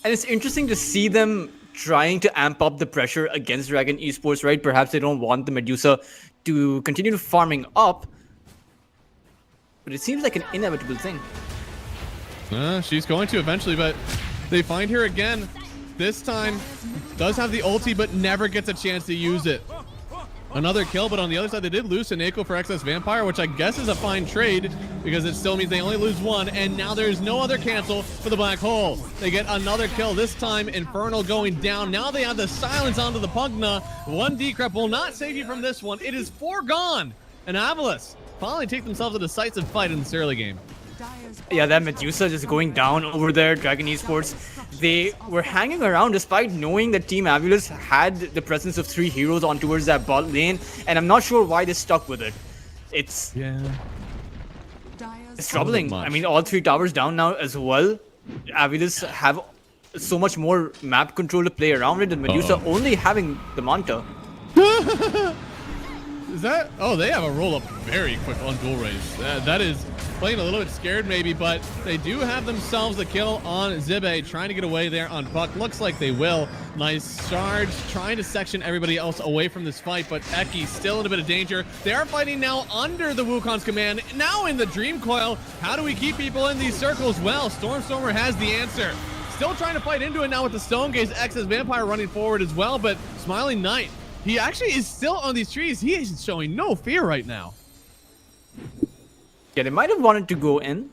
And it's interesting to see them trying to amp up the pressure against Dragon Esports, right? Perhaps they don't want the Medusa to continue farming up, but it seems like an inevitable thing. She's going to eventually, but they find her again. This time, does have the ulti, but never gets a chance to use it. Another kill, but on the other side, they did lose Seneko for Excess Vampire, which I guess is a fine trade because it still means they only lose 1, and now there's no other cancel for the Black Hole. They get another kill, this time Infernal going down. Now they have the silence onto the Pugna. 1 decrep will not save you from this one. It is foregone, and Avulus finally take themselves a decisive fight in this early game. Yeah, that Medusa just going down over there, Dragon Esports. They were hanging around despite knowing that Team Avulus had the presence of 3 heroes on towards that bot lane, and I'm not sure why they stuck with it. It's troubling. I mean, all 3 towers down now as well. Avulus have so much more map control to play around with, and Medusa only having the Manta. Is that? Oh, they have a roll up very quick on dual race. That is playing a little bit scared maybe, but they do have themselves the kill on Zibe, trying to get away there on Puck. Looks like they will. Nice charge, trying to section everybody else away from this fight, but Eki still in a bit of danger. They are fighting now under the Wukong's command, now in the Dream Coil. How do we keep people in these circles? Well, Stormstormer has the answer. Still trying to fight into it now with the Stone Gaze. Excess Vampire running forward as well, but Smiling Knight, he actually is still on these trees. He is showing no fear right now. Yeah, they might have wanted to go in,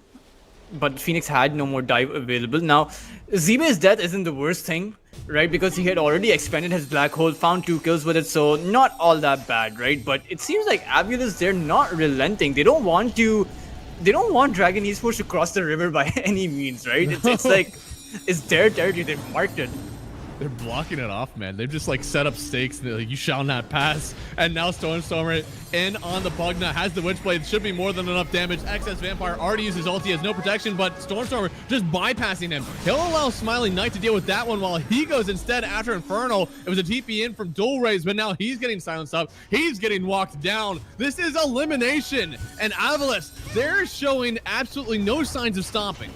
but Phoenix had no more dive available. Now, Zibe's death isn't the worst thing. right? Because he had already expended his black hole, found 2 kills with it, so not all that bad, right? But it seems like Abulus, they're not relenting. They don't want Dragon Esports to cross the river by any means, right? It's like it's their territory. They've marked it. They're blocking it off, man. They've just like set up stakes. And they're like, you shall not pass. And now Stormstormer in on the Pugna, has the Witchblade. Should be more than enough damage. Excess Vampire already uses ulti, has no protection, but Stormstormer just bypassing him. He'll allow Smiling Knight to deal with that one while he goes instead after Infernal. It was a TP in from Dual Rays, but now he's getting silenced up. He's getting walked down. This is elimination. And Avalus, they're showing absolutely no signs of stopping.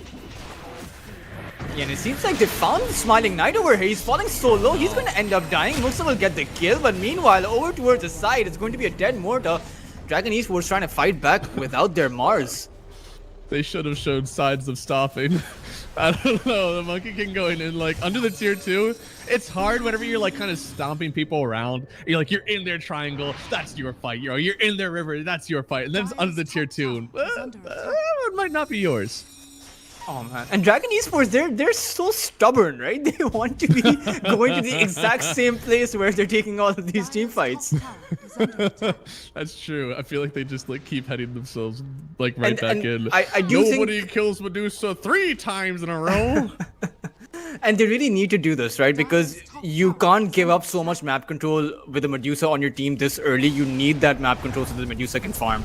Yeah, and it seems like they found the Smiling Knight over here. He's falling so low, he's going to end up dying. Muxa will get the kill, but meanwhile, over towards the side, it's going to be a dead mortar. Dragon Esports trying to fight back without their Mars. They should have showed signs of stopping. I don't know, the Monkey King going in like under the tier 2. It's hard whenever you're like kind of stomping people around. You're like, you're in their triangle, that's your fight. You're in their river, that's your fight. And then it's under the tier 2. It might not be yours. Oh man, and Dragon Esports, they're so stubborn, right? They want to be going to the exact same place where they're taking all of these team fights. That's true. I feel like they just like keep heading themselves like right back in. I do Nobody kills Medusa 3 times in a row. And they really need to do this, right? Because you can't give up so much map control with a Medusa on your team this early. You need that map control so the Medusa can farm.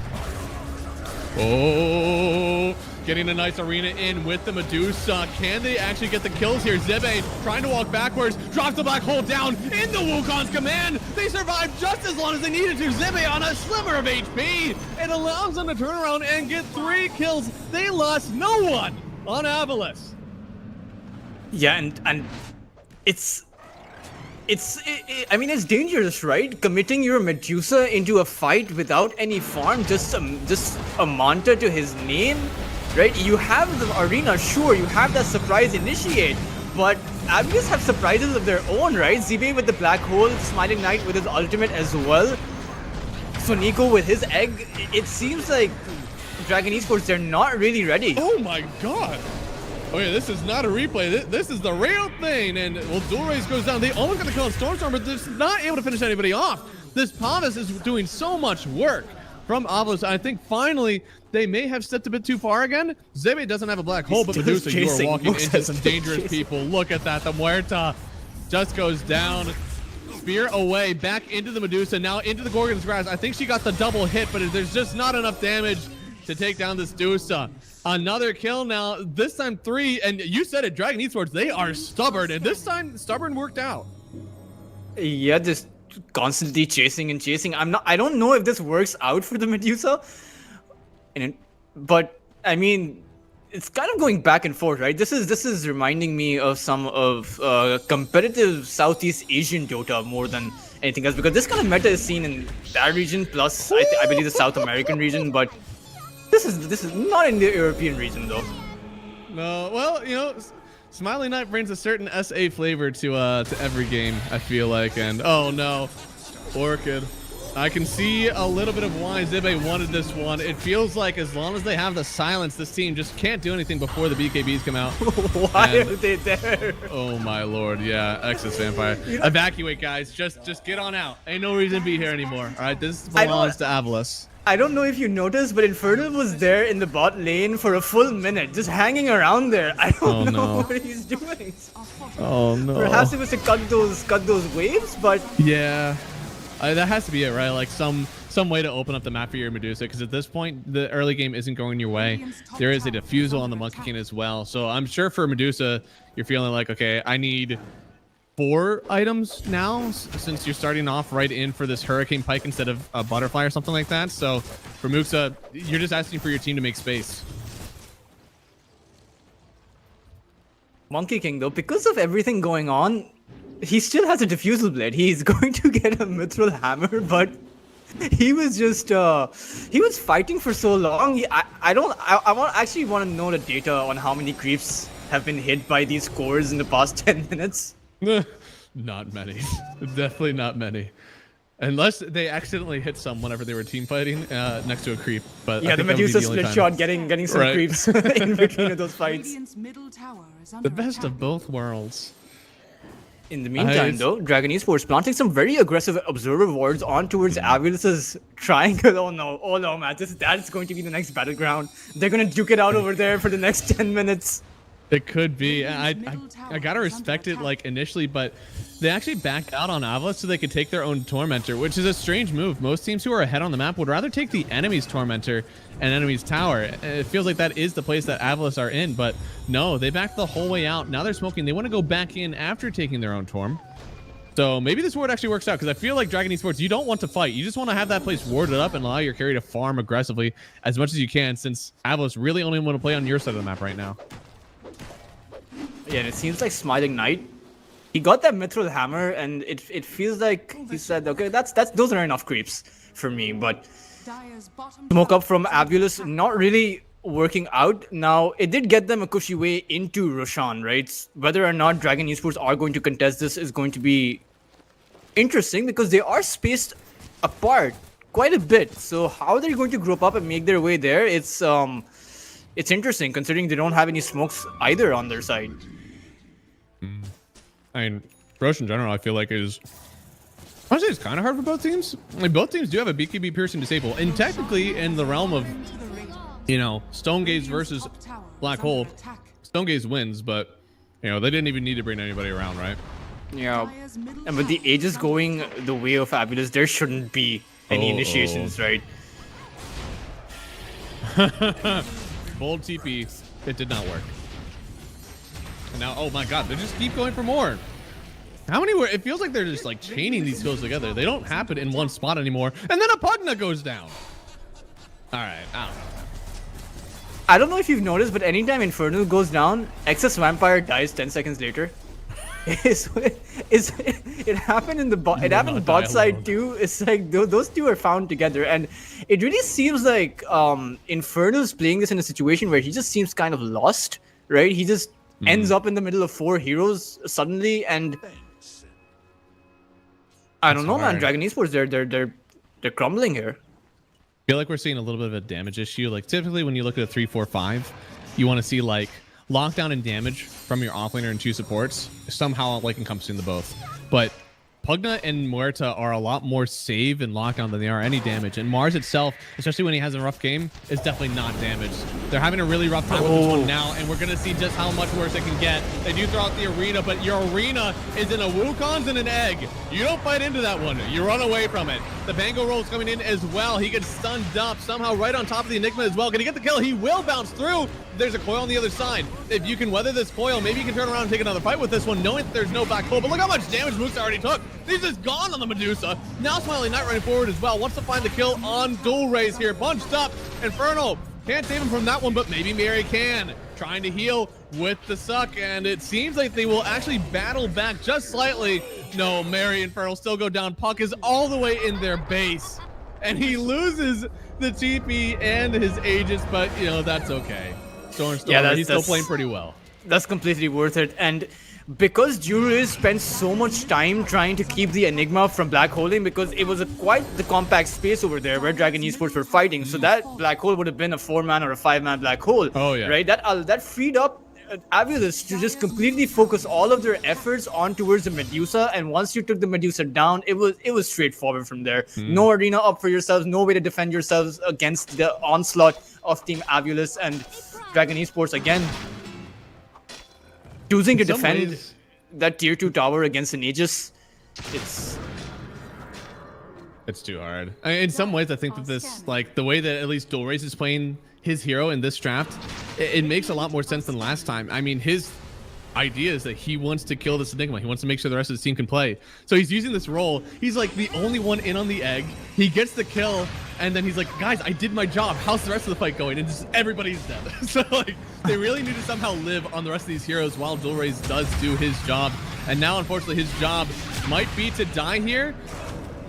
Oh, getting a nice arena in with the Medusa. Can they actually get the kills here? Zebe trying to walk backwards, drops the black hole down in the Wukong's command. They survived just as long as they needed to. Zebe on a sliver of HP. It allows them to turn around and get 3 kills. They lost no one on Avalus. Yeah, and I mean, it's dangerous, right? Committing your Medusa into a fight without any farm, just a Manta to his name, right? You have the arena, sure, you have that surprise initiate, but Abulus have surprises of their own, right? Zibe with the black hole, Smiling Knight with his ultimate as well, Soniko with his egg. It seems like Dragon Esports, they're not really ready. Oh my god. Okay, this is not a replay. This is the real thing. And, well, Dual Rays goes down. They almost got the kill on Stormstorm, but they're just not able to finish anybody off. This Pavis is doing so much work from Avalus. I think finally they may have stepped a bit too far again. Zebe doesn't have a black hole, but Medusa, you are walking into some dangerous people. Look at that. The Muerta just goes down. Spear away, back into the Medusa, now into the Gorgon's Grasp. I think she got the double hit, but there's just not enough damage to take down this Dusa. Another kill now, this time 3, and you said it, Dragon Esports, they are stubborn, and this time stubborn worked out. Yeah, just constantly chasing and chasing. I don't know if this works out for the Medusa, but I mean, it's kind of going back and forth, right? This is reminding me of some of competitive Southeast Asian Dota more than anything else, because this kind of meta is seen in that region, plus I believe the South American region, but this is not in the European region though. No, well, you know, Smiling Knight brings a certain SA flavor to every game, I feel like, and oh no, Orchid. I can see a little bit of why Zibe wanted this one. It feels like as long as they have the silence, this team just can't do anything before the BKBs come out. Why are they there? Oh my lord, yeah, Excess Vampire. Evacuate, guys. Just get on out. Ain't no reason to be here anymore. All right, this belongs to Avalus. I don't know if you noticed, but Infernal was there in the bot lane for a full minute, just hanging around there. I don't know what he's doing. Oh no. Perhaps it was to cut those waves, but yeah, that has to be it, right? Like some way to open up the map for your Medusa, because at this point the early game isn't going your way. There is a defusal on the Monkey King as well, so I'm sure for Medusa you're feeling like, okay, I need 4 items now, since you're starting off right in for this Hurricane Pike instead of a Butterfly or something like that. So for Muxa, you're just asking for your team to make space. Monkey King though, because of everything going on, he still has a Diffusal Blade. He's going to get a Mithril Hammer, but he was just he was fighting for so long. I actually want to know the data on how many creeps have been hit by these cores in the past 10 minutes. Not many. Definitely not many. Unless they accidentally hit some whenever they were team fighting next to a creep. But yeah, the Medusa split shot getting some creeps in between of those fights. The best of both worlds. In the meantime, though, Dragon Esports planting some very aggressive observer wards on towards Avilus's triangle. Oh no, man, that's going to be the next battleground. They're gonna duke it out over there for the next 10 minutes. It could be. I gotta respect it like initially, but they actually backed out on Avalus so they could take their own Tormentor, which is a strange move. Most teams who are ahead on the map would rather take the enemy's Tormentor and enemy's tower. It feels like that is the place that Avalus are in, but no, they backed the whole way out. Now they're smoking. They want to go back in after taking their own Torm. So maybe this ward actually works out, because I feel like Dragon Esports, you don't want to fight. You just want to have that place warded up and allow your carry to farm aggressively as much as you can, since Avalus really only want to play on your side of the map right now. Yeah, and it seems like Smiling Knight, he got that Mithril Hammer, and it feels like he said, okay, those are enough creeps for me. But Dire's bottom smoke tower up from Abulus not really working out. Now, it did get them a cushy way into Roshan, right? Whether or not Dragon Esports are going to contest this is going to be interesting, because they are spaced apart quite a bit. So how they're going to group up and make their way there, it's interesting, considering they don't have any smokes either on their side. I mean, Roche in general, I feel like is honestly it's kind of hard for both teams. Like, both teams do have a BKB piercing disable, and technically in the realm of, you know, Stone Gaze versus Black Hole, Stone Gaze wins, but you know they didn't even need to bring anybody around, right? Yeah, and with the Aegis going the way of Abulus, there shouldn't be any initiations, right? Bold TP, it did not work. And now, oh my god, they just keep going for more. How many were, it feels like they're just like chaining these kills together. They don't happen in one spot anymore. And then a Pugna goes down. All right, I don't know. I don't know if you've noticed, but anytime Infernal goes down, Excess Vampire dies 10 seconds later. It happened in the bot side too. It's like those two are found together, and it really seems like Infernal's playing this in a situation where he just seems kind of lost, right? He just ends up in the middle of 4 heroes suddenly, and I don't know, man. Dragon Esports, they're crumbling here. I feel like we're seeing a little bit of a damage issue. Like typically when you look at a 3-4-5, you want to see like lockdown and damage from your offlaner and 2 supports somehow like encompassing the both. But Pugna and Muerta are a lot more save and lockdown than they are any damage. And Mars itself, especially when he has a rough game, is definitely not damaged. They're having a really rough time with this one now, and we're going to see just how much worse it can get. They do throw out the arena, but your arena is in a Wukong's and an egg. You don't fight into that one. You run away from it. The Bango roll is coming in as well. He gets stunned up somehow right on top of the Enigma as well. Can he get the kill? He will bounce through. There's a coil on the other side. If you can weather this coil, maybe you can turn around and take another fight with this one, knowing that there's no back hole. But look how much damage Musa already took. He's just gone on the Medusa. Now Smiling Knight running forward as well. Wants to find the kill on Dual Rays here. Bunched up. Infernal can't save him from that one, but maybe Mary can. Trying to heal with the suck, and it seems like they will actually battle back just slightly. No, Mary Infernal still go down. Puck is all the way in their base, and he loses the TP and his Aegis, but you know, that's okay. Storm, yeah, he's still playing pretty well. That's completely worth it. And because Juru spent so much time trying to keep the Enigma from black holing, because it was quite the compact space over there where Dragon Esports were fighting, so that black hole would have been a 4-man or a 5-man black hole. Oh yeah, right. That freed up Abulus to just completely focus all of their efforts on towards the Medusa. And once you took the Medusa down, it was straightforward from there. No arena up for yourselves, no way to defend yourselves against the onslaught of Team Abulus, and Dragon Esports again choosing to defend that tier 2 tower against an Aegis. It's too hard. I mean, in some ways, I think that this, like the way that at least Dual Rays is playing his hero in this draft, it makes a lot more sense than last time. I mean, his idea is that he wants to kill this Enigma. He wants to make sure the rest of the team can play. So he's using this role. He's like the only one in on the egg. He gets the kill, and then he's like, guys, I did my job. How's the rest of the fight going? And just everybody's dead. So like, they really need to somehow live on the rest of these heroes while Dual Rays does do his job. And now, unfortunately, his job might be to die here.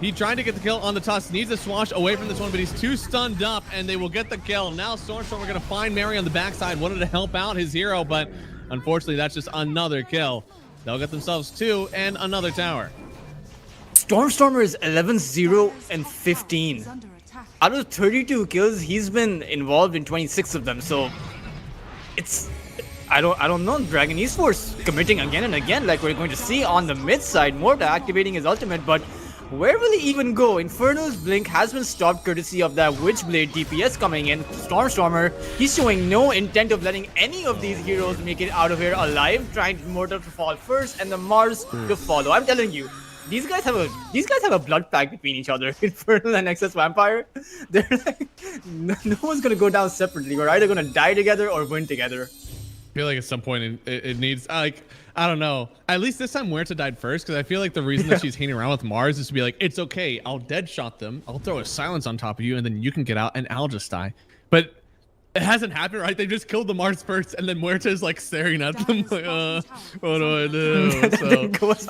He tried to get the kill on the Tusk, needs to swash away from this one, but he's too stunned up, and they will get the kill. Now Stormstorm are going to find Mary on the backside, wanted to help out his hero, but unfortunately, that's just another kill. They'll get themselves 2 and another tower. Stormstormer is 11-0 and 15. Out of 32 kills, he's been involved in 26 of them, so it's I don't know. Dragon Esports committing again and again, like we're going to see on the mid side. Morta activating his ultimate, but where will he even go? Infernal's blink has been stopped courtesy of that Witchblade DPS coming in. Stormstormer, he's showing no intent of letting any of these heroes make it out of here alive, trying Morta to fall first and the Mars to follow. I'm telling you, these guys have a blood pact between each other. Infernal and Excess Vampire. They're like, no one's gonna go down separately. We're either gonna die together or win together. I feel like at some point it needs, like, I don't know. At least this time Muerta died first, because I feel like the reason that she's hanging around with Mars is to be like, it's okay, I'll dead shot them, I'll throw a silence on top of you, and then you can get out and I'll just die. But it hasn't happened, right? They just killed the Mars first, and then Muerta is like staring at them like, what do I do? So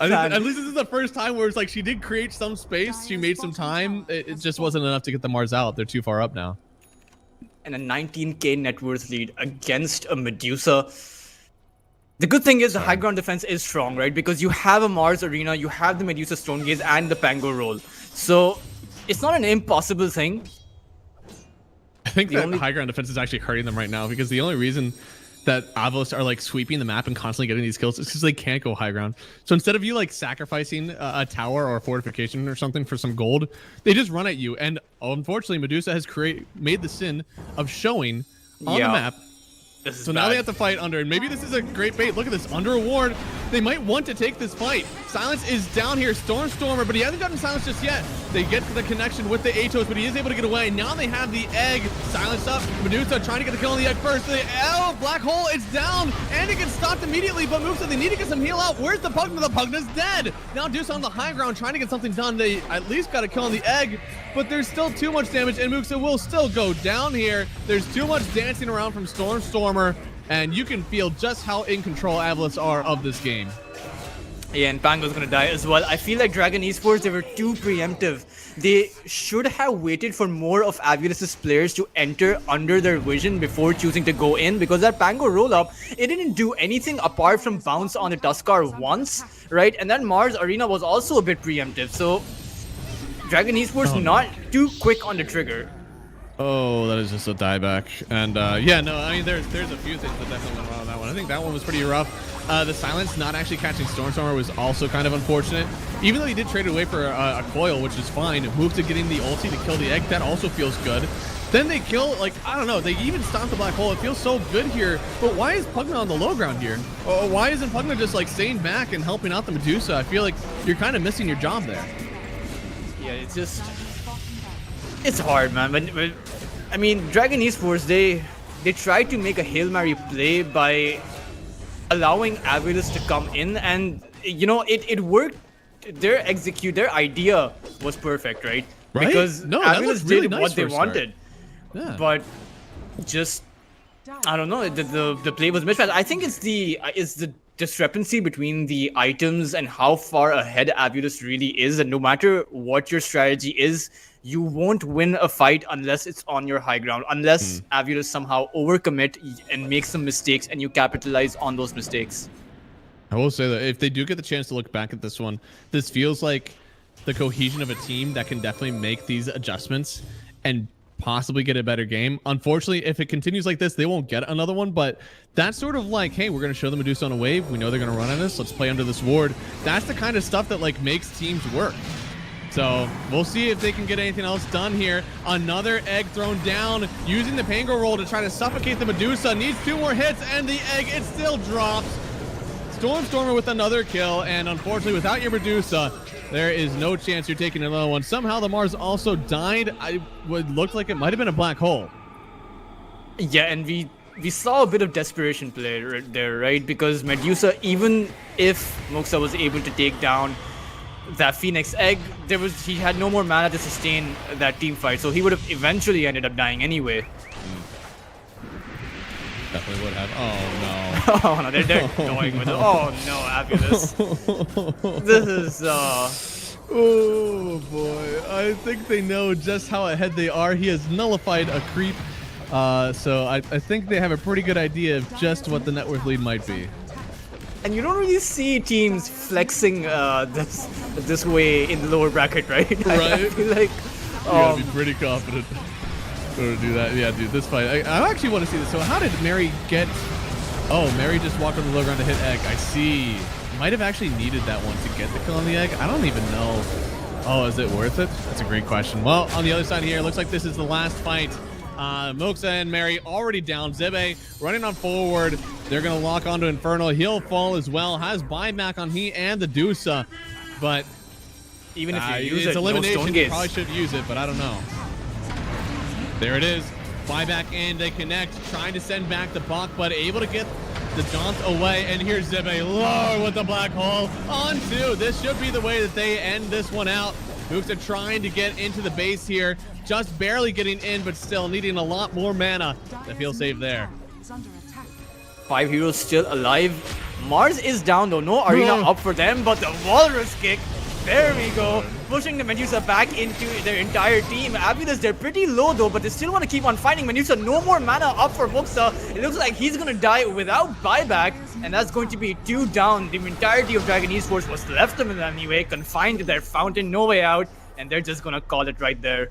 I think at least this is the first time where it's like she did create some space, she made some time, it just wasn't enough to get the Mars out. They're too far up now. And a 19k net worth lead against a Medusa. The good thing is the high ground defense is strong, right? Because you have a Mars Arena, you have the Medusa Stone Gaze and the Pango roll. So it's not an impossible thing. I think that high ground defense is actually hurting them right now, because the only reason that Avos are like sweeping the map and constantly getting these kills is because they can't go high ground. So instead of you like sacrificing a tower or a fortification or something for some gold, they just run at you. And unfortunately, Medusa has made the sin of showing on the map. So now they have to fight under, and maybe this is a great bait. Look at this, under a ward. They might want to take this fight. Silence is down here, Stormstormer, but he hasn't gotten Silence just yet. They get the connection with the Atos, but he is able to get away. Now they have the egg. Silence up. Medusa trying to get the kill on the egg first. Black hole, it's down, and it gets stopped immediately, but Muxa, they need to get some heal out. Where's the Pugna? The Pugna's dead. Now Deuce on the high ground trying to get something done. They at least got a kill on the egg, but there's still too much damage, and Muxa will still go down here. There's too much dancing around from Stormstormer, and you can feel just how in control Avalos are of this game. Yeah, and Pango's gonna die as well. I feel like Dragon Esports, they were too preemptive. They should have waited for more of Avulus's players to enter under their vision before choosing to go in, because that Pango roll-up, it didn't do anything apart from bounce on the Tuskar once, right? And then Mars Arena was also a bit preemptive, so Dragon Esports not too quick on the trigger. Oh, that is just a dieback. And yeah, no, I mean, there's a few things that definitely went wrong on that one. I think that one was pretty rough. The silence not actually catching Stormstormer was also kind of unfortunate. Even though he did trade it away for a coil, which is fine. Move to getting the ulti to kill the egg, that also feels good. Then they kill, like, I don't know, they even stopped the black hole. It feels so good here. But why is Pugna on the low ground here? Why isn't Pugna just like staying back and helping out the Medusa? I feel like you're kind of missing your job there. Yeah, it's just, it's hard, man. But I mean, Dragon Esports, they tried to make a Hail Mary play by allowing Avulus to come in, and you know, it worked. Their idea was perfect, right? Because Avulus really did nice what they wanted. Yeah. But just, I don't know, the play was mismatched. I think it's the discrepancy between the items and how far ahead Avulus really is, and no matter what your strategy is, you won't win a fight unless it's on your high ground, unless Avulus somehow overcommit and make some mistakes and you capitalize on those mistakes. I will say that if they do get the chance to look back at this one, this feels like the cohesion of a team that can definitely make these adjustments and possibly get a better game. Unfortunately, if it continues like this, they won't get another one, but that's sort of like, hey, we're going to show the Medusa on a wave. We know they're going to run on us. Let's play under this ward. That's the kind of stuff that like makes teams work. So we'll see if they can get anything else done here. Another egg thrown down, using the Pango roll to try to suffocate the Medusa. Needs 2 more hits, and the egg, it still drops. Stormstormer with another kill, and unfortunately, without your Medusa, there is no chance you're taking another one. Somehow the Mars also died. It looked like it might have been a black hole. Yeah, and we saw a bit of desperation play right there, right? Because Medusa, even if Moxa was able to take down that Phoenix egg, he had no more mana to sustain that team fight, so he would have eventually ended up dying anyway. Definitely would have. Oh no. Oh no, they're going with it. Oh no, Avulus. This is oh boy. I think they know just how ahead they are. He has nullified a creep. So I think they have a pretty good idea of just what the net worth lead might be. And you don't really see teams flexing this way in the lower bracket, right? Right. I feel like you gotta be pretty confident to do that. Yeah, dude, this fight. I actually want to see this. So how did Mary get Oh, Mary just walked on the low ground to hit egg. I see. Might have actually needed that one to get the kill on the egg. I don't even know. Oh, is it worth it? That's a great question. Well, on the other side here, looks like this is the last fight. Moxa and Mary already down. Zebe running on forward. They're going to lock onto Infernal. He'll fall as well. Has buyback on he and the Dusa. But even if you use it's it, elimination. no stone You gaze. probably should use it, but I don't know. There it is. Buyback in. They connect. Trying to send back the puck, but able to get the jaunt away. And here's Zebe low with the black hole on two. This should be the way that they end this one out. Mooksa trying to get into the base here. Just barely getting in, but still needing a lot more mana to feel safe there. Is under attack. 5 heroes still alive. Mars is down though. No arena up for them, but the Walrus kick. There we go. Pushing the Medusa back into their entire team. Abulus, they're pretty low though, but they still want to keep on fighting. Medusa, no more mana up for Mooksa. It looks like he's going to die without buyback, and that's going to be 2 down. The entirety of Dragon Esports was left of them anyway, confined to their fountain, no way out, and they're just going to call it right there.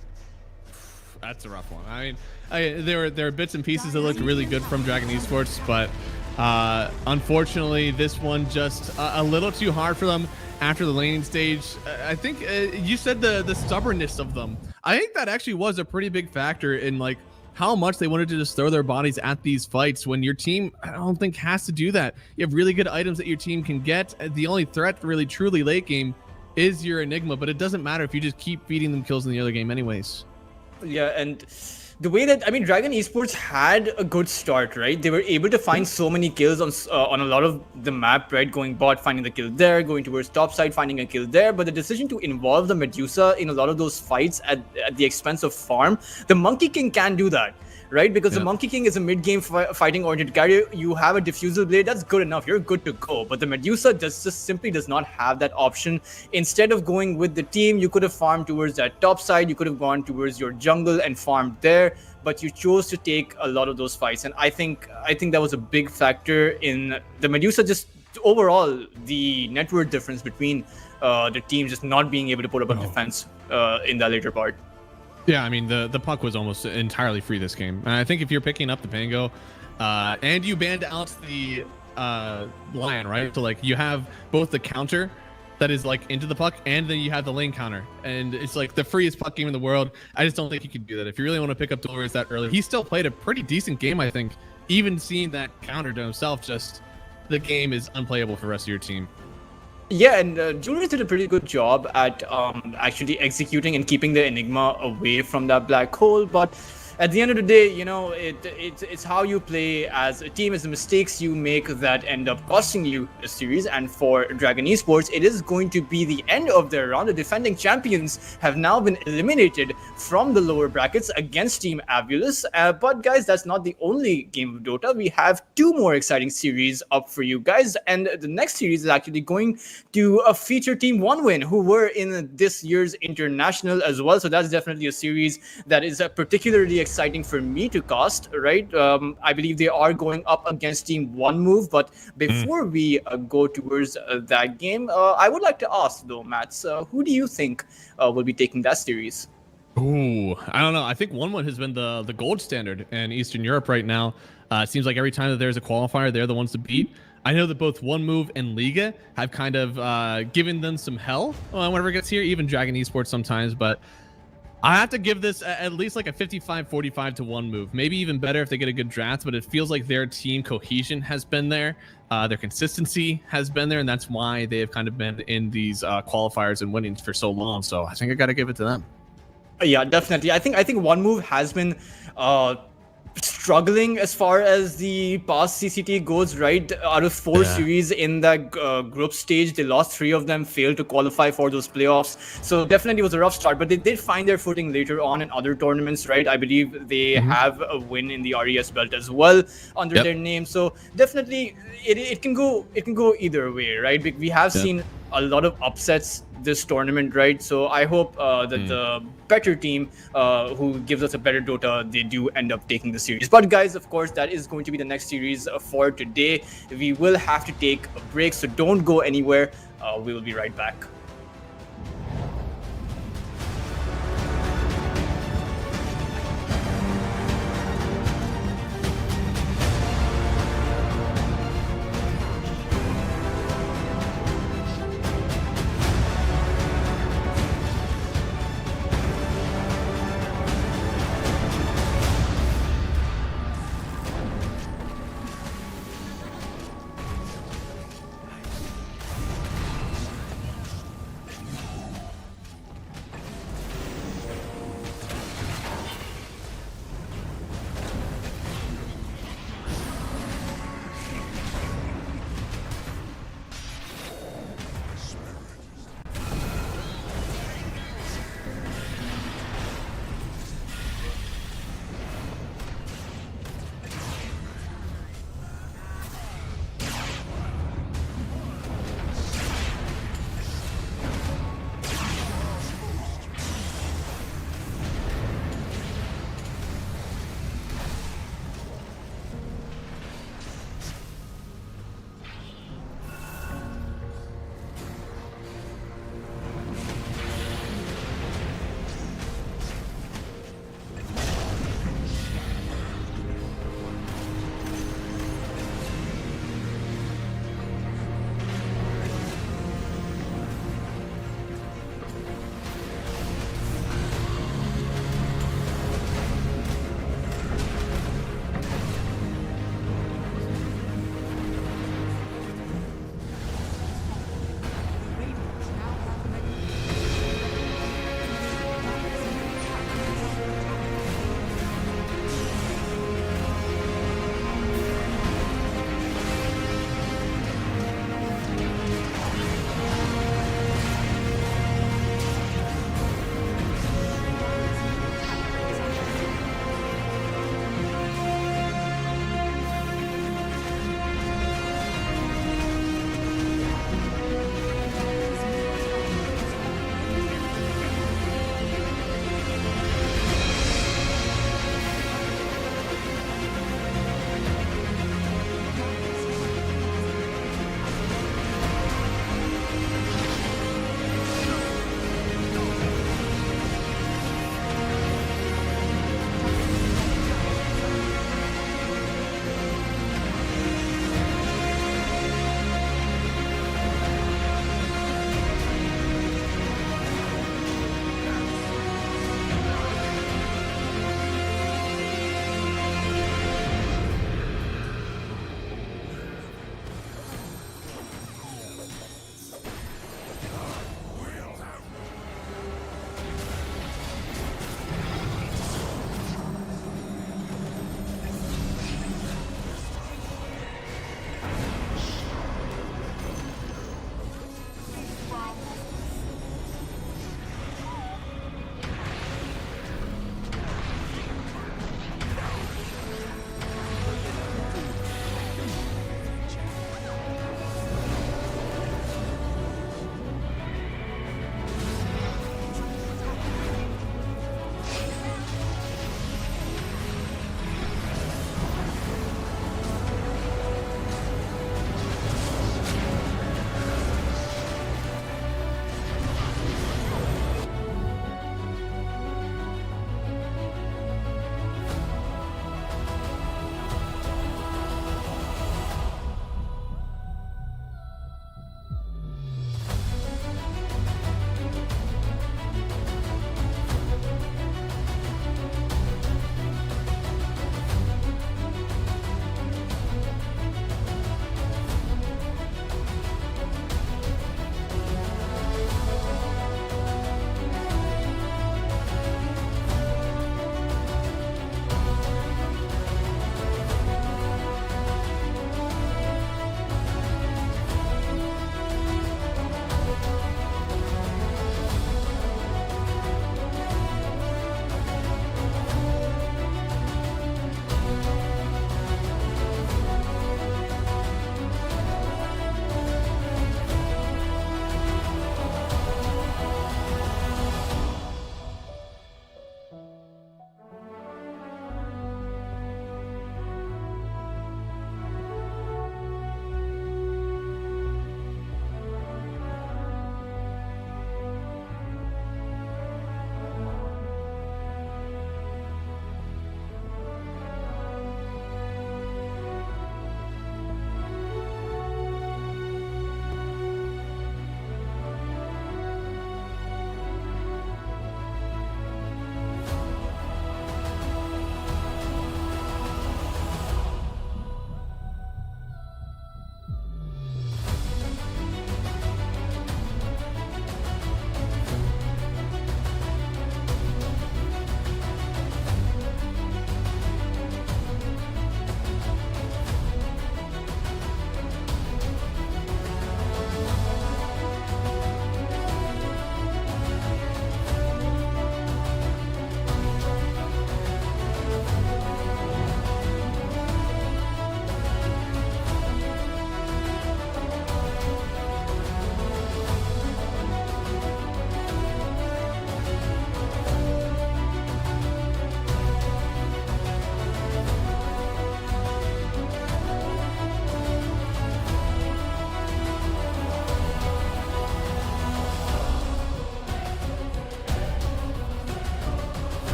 That's a rough one. I mean, there were bits and pieces that looked really good from Dragon Esports, but unfortunately, this one just a little too hard for them after the laning stage. I think you said the stubbornness of them. I think that actually was a pretty big factor in like how much they wanted to just throw their bodies at these fights when your team, I don't think, has to do that. You have really good items that your team can get. The only threat really truly late game is your Enigma, but it doesn't matter if you just keep feeding them kills in the other game anyways. Yeah, and the way that, I mean, Dragon Esports had a good start, right? They were able to find so many kills on a lot of the map, right? Going bot, finding the kill there, going towards top side, finding a kill there. But the decision to involve the Medusa in a lot of those fights at the expense of farm, the Monkey King can do that, right? Because the Monkey King is a mid-game fighting oriented carrier. You have a diffusal blade, that's good enough. You're good to go. But the Medusa just simply does not have that option. Instead of going with the team, you could have farmed towards that top side. You could have gone towards your jungle and farmed there. But you chose to take a lot of those fights. And I think that was a big factor in the Medusa, just overall, the net worth difference between the teams just not being able to put up a defense in that later part. Yeah, I mean, the puck was almost entirely free this game. And I think if you're picking up the Pango and you banned out the Lion, right? So, like, you have both the counter that is, like, into the puck, and then you have the lane counter. And it's, like, the freest puck game in the world. I just don't think you can do that. If you really want to pick up Dolores that early, he still played a pretty decent game, I think. Even seeing that counter to himself, just the game is unplayable for the rest of your team. Yeah, and Julius did a pretty good job at actually executing and keeping the Enigma away from that black hole. But at the end of the day, you know, it's how you play as a team, it's the mistakes you make that end up costing you the series. And for Dragon Esports, it is going to be the end of their round. The defending champions have now been eliminated from the lower brackets against Team Abulus. But guys, that's not the only game of Dota. We have 2 more exciting series up for you guys. And the next series is actually going to feature Team OneWin, who were in this year's international as well. So that's definitely a series that is particularly exciting for me to cast, right? I believe they are going up against Team OneMove, but before we go towards that game, I would like to ask though, Mats, who do you think will be taking that series? Ooh, I don't know. I think 1-1 has been the gold standard in Eastern Europe right now. It seems like every time that there's a qualifier, they're the ones to beat. I know that both OneMove and Liga have kind of given them some hell whenever it gets here, even Dragon Esports sometimes, but I have to give this at least like a 55-45 to OneMove. Maybe even better if they get a good draft, but it feels like their team cohesion has been there. Their consistency has been there, and that's why they have kind of been in these qualifiers and winning for so long. So I think I got to give it to them. Yeah, definitely. I think OneMove has been struggling as far as the past CCT goes, right? Out of 4 series in that group stage, they lost 3 of them, failed to qualify for those playoffs. So definitely was a rough start, but they did find their footing later on in other tournaments, right? I believe they have a win in the RES belt as well under their name. So definitely it can go either way, right? We have seen a lot of upsets this tournament, right? So I hope that the better team who gives us a better Dota, they do end up taking the series. But guys, of course, that is going to be the next series for today. We will have to take a break, so don't go anywhere. We will be right back.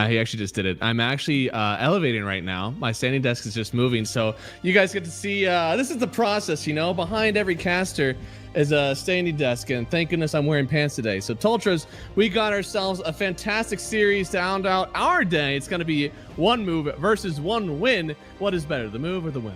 He actually just did it. I'm actually elevating right now. My standing desk is just moving, so you guys get to see. This is the process, you know. Behind every caster is a standing desk, and thank goodness I'm wearing pants today. So Tultras, we got ourselves a fantastic series to round out our day. It's going to be one move versus one win. What is better, the move or the win?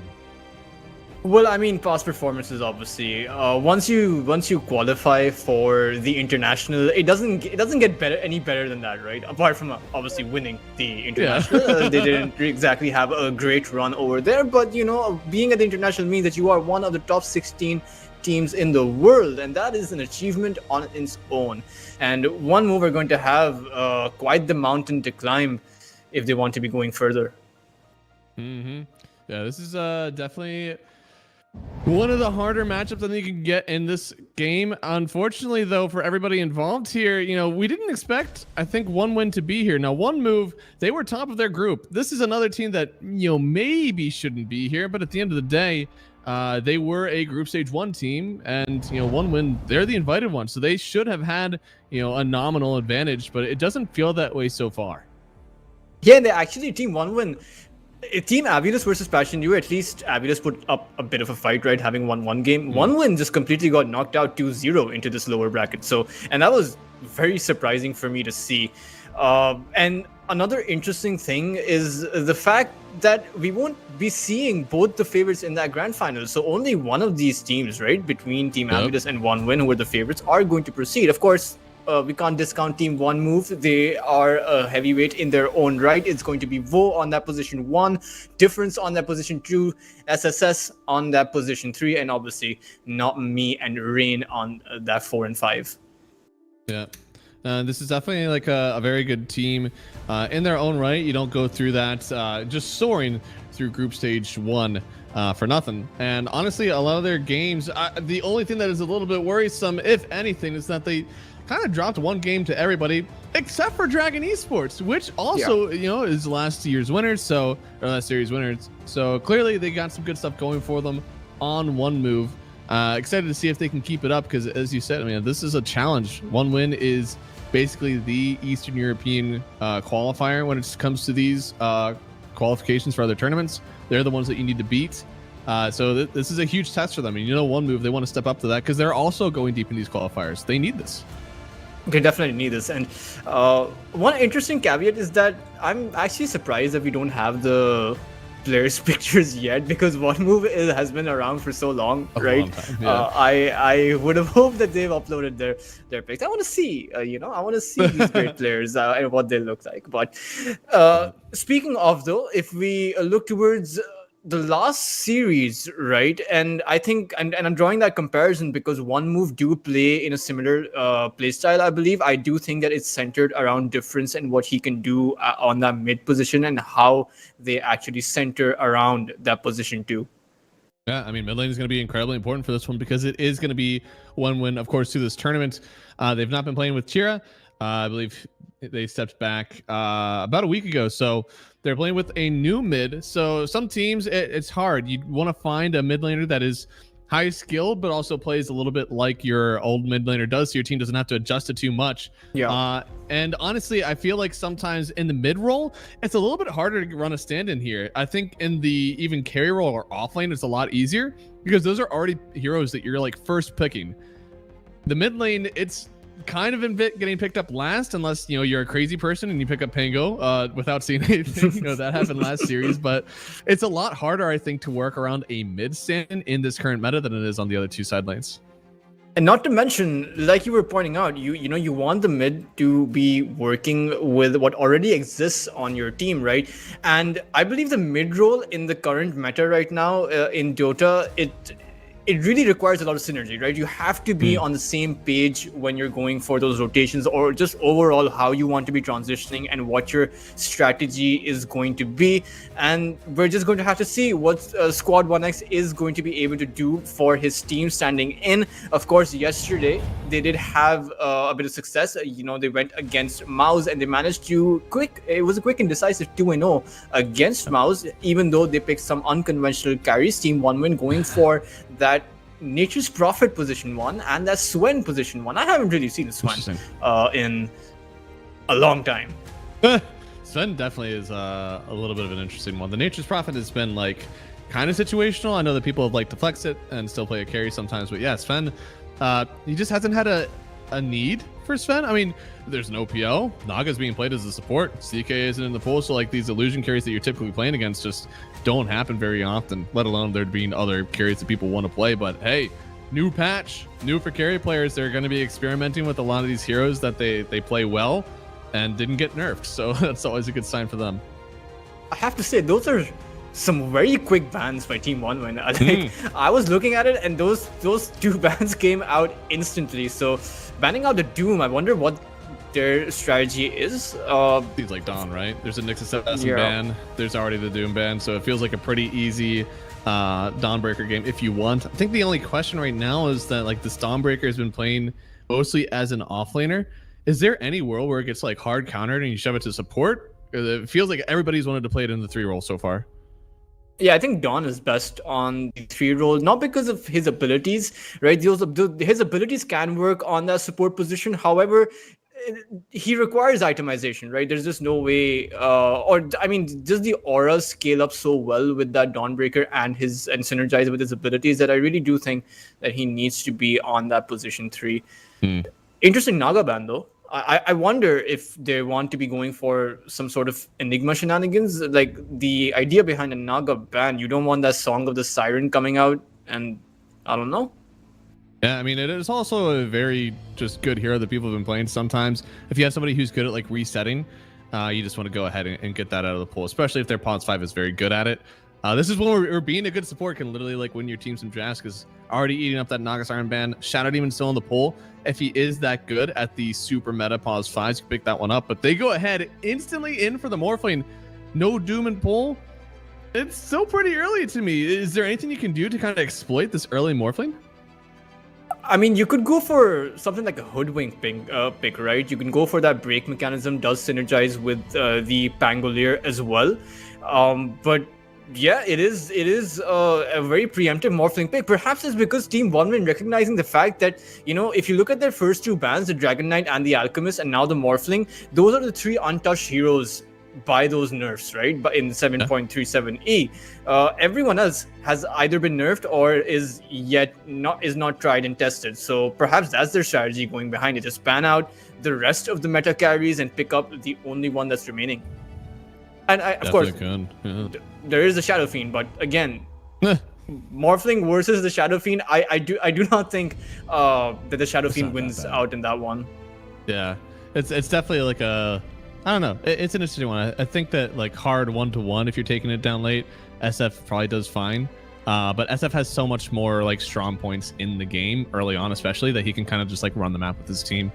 Well, I mean, past performances, obviously. Once you qualify for the international, it doesn't get any better than that, right? Apart from obviously winning the international, they didn't exactly have a great run over there. But you know, being at the international means that you are one of the top 16 teams in the world, and that is an achievement on its own. And one move are going to have quite the mountain to climb if they want to be going further. Yeah, this is definitely one of the harder matchups I think you can get in this game. Unfortunately, though, for everybody involved here, you know, we didn't expect, I think, one win to be here. Now, one move, they were top of their group. This is another team that, you know, maybe shouldn't be here, but at the end of the day, they were a group stage 1 team, and, you know, one win, they're the invited one. So they should have had, you know, a nominal advantage, but it doesn't feel that way so far. Yeah, and they actually, team one win. Team Avilus versus Passion U, at least Avilus put up a bit of a fight, right? Having won one game. One win just completely got knocked out 2-0 into this lower bracket. So, and that was very surprising for me to see. And another interesting thing is the fact that we won't be seeing both the favorites in that grand final. So only one of these teams, right, between Team Avilus and One Win, who are the favorites, are going to proceed. Of course, we can't discount Team One Move. They are a heavyweight in their own right. It's going to be Vo on that position 1, Difference on that position 2, SSS on that position 3, and obviously Not Me and Rain on that 4 and 5. Yeah. This is definitely like a very good team in their own right. You don't go through that just soaring through group stage 1 for nothing. And honestly, a lot of their games, the only thing that is a little bit worrisome, if anything, is that they kind of dropped one game to everybody except for Dragon Esports, which also, you know, is last year's winners, so, or last series winners. So clearly they got some good stuff going for them on one move. Excited to see if they can keep it up, because as you said, I mean, this is a challenge. One win is basically the Eastern European qualifier when it comes to these qualifications for other tournaments. They're the ones that you need to beat. So this is a huge test for them. And you know, one move, they want to step up to that because they're also going deep in these qualifiers. They need this. They definitely need this. And one interesting caveat is that I'm actually surprised that we don't have the players' pictures yet, because One Move has been around for so long, right? I would have hoped that they've uploaded their pics. I want to see, you know, I want to see these great players and what they look like. But speaking of, though, if we look towards the last series, right? And I think, and I'm drawing that comparison because One Move do play in a similar play style, I believe. I do think that it's centered around Difference and what he can do on that mid position, and how they actually center around that position too. Yeah, I mean, mid lane is going to be incredibly important for this one, because it is going to be one win, of course, to this tournament. They've not been playing with Tira. I believe they stepped back about a week ago. So they're playing with a new mid. So some teams, it's hard. You want to find a mid laner that is high skilled, but also plays a little bit like your old mid laner does, so your team doesn't have to adjust it too much. Yeah. And honestly, I feel like sometimes in the mid role, it's a little bit harder to run a stand-in here. I think in the even carry role or off lane, it's a lot easier, because those are already heroes that you're like first picking. The mid lane, it's kind of getting picked up last, unless, you know, you're a crazy person and you pick up Pango without seeing anything. You know, that happened last series, but it's a lot harder, I think, to work around a mid stand in this current meta than it is on the other two side lanes. And not to mention, like you were pointing out, you know, you want the mid to be working with what already exists on your team, right? And I believe the mid role in the current meta right now in Dota, it really requires a lot of synergy, right? You have to be on the same page when you're going for those rotations, or just overall how you want to be transitioning and what your strategy is going to be. And we're just going to have to see what Squad 1X is going to be able to do for his team standing in. Of course, yesterday they did have a bit of success. You know, they went against Mouse and they managed to it was a quick and decisive 2-0 against Mouse, even though they picked some unconventional carries. Team One Win going for that Nature's Prophet position 1 and that Swen position 1. I haven't really seen Swen in a long time. Sven definitely is a little bit of an interesting one. The Nature's Prophet has been like kind of situational. I know that people have liked to flex it and still play a carry sometimes, but yeah, Sven, he just hasn't had a need for Sven. I mean, there's an OPL. Naga's being played as a support. CK isn't in the pool, so like these illusion carries that you're typically playing against just don't happen very often, let alone there being other carries that people want to play. But hey, new patch, new for carry players. They're going to be experimenting with a lot of these heroes that they play well and didn't get nerfed. So that's always a good sign for them. I have to say, those are some very quick bans by Team OneWin. I was looking at it, and those two bans came out instantly. So banning out the Doom, I wonder what their strategy is. Seems like Dawn, right? There's a Nixus Assassin ban. There's already the Doom ban, so it feels like a pretty easy Dawnbreaker game if you want. I think the only question right now is that like this Dawnbreaker has been playing mostly as an offlaner. Is there any world where it gets like hard countered and you shove it to support? It feels like everybody's wanted to play it in the 3 role so far. Yeah, I think Dawn is best on the 3 role, not because of his abilities, right? His abilities can work on that support position. However, he requires itemization, right? There's just no way, does the aura scale up so well with that Dawnbreaker and synergize with his abilities that I really do think that he needs to be on that position 3. Interesting Naga ban though. I wonder if they want to be going for some sort of Enigma shenanigans. Like the idea behind a Naga ban, you don't want that Song of the Siren coming out, and I don't know. Yeah, I mean, it is also a very just good hero that people have been playing. Sometimes if you have somebody who's good at like resetting, you just want to go ahead and get that out of the pool, especially if their Pons 5 is very good at it. This is when we're being a good support can literally like win your team some drafts, because already eating up that Naga Siren ban. Shadow Demon still in the pool. If he is that good at the super meta pause 5s, you can pick that one up. But they go ahead instantly in for the Morphling. No Doom and pull. It's still pretty early to me. Is there anything you can do to kind of exploit this early Morphling? I mean, you could go for something like a Hoodwink pick, right? You can go for that break mechanism, does synergize with the Pangolier as well. But yeah, it is a very preemptive Morphling pick. Perhaps it's because Team OneWin recognizing the fact that, you know, if you look at their first 2 bans, the Dragon Knight and the Alchemist, and now the Morphling, those are the 3 untouched heroes by those nerfs, right? But in 7.37e, everyone else has either been nerfed or is not tried and tested. So perhaps that's their strategy going behind it. Just ban out the rest of the meta carries and pick up the only one that's remaining. And of course, there is the Shadow Fiend, but again, Morphling versus the Shadow Fiend, I do not think that the Shadow Fiend wins out in that one. Yeah, it's definitely like a, I don't know. It's an interesting one. I think that like hard 1-to-1, if you're taking it down late, SF probably does fine. But SF has so much more like strong points in the game early on, especially, that he can kind of just like run the map with his team.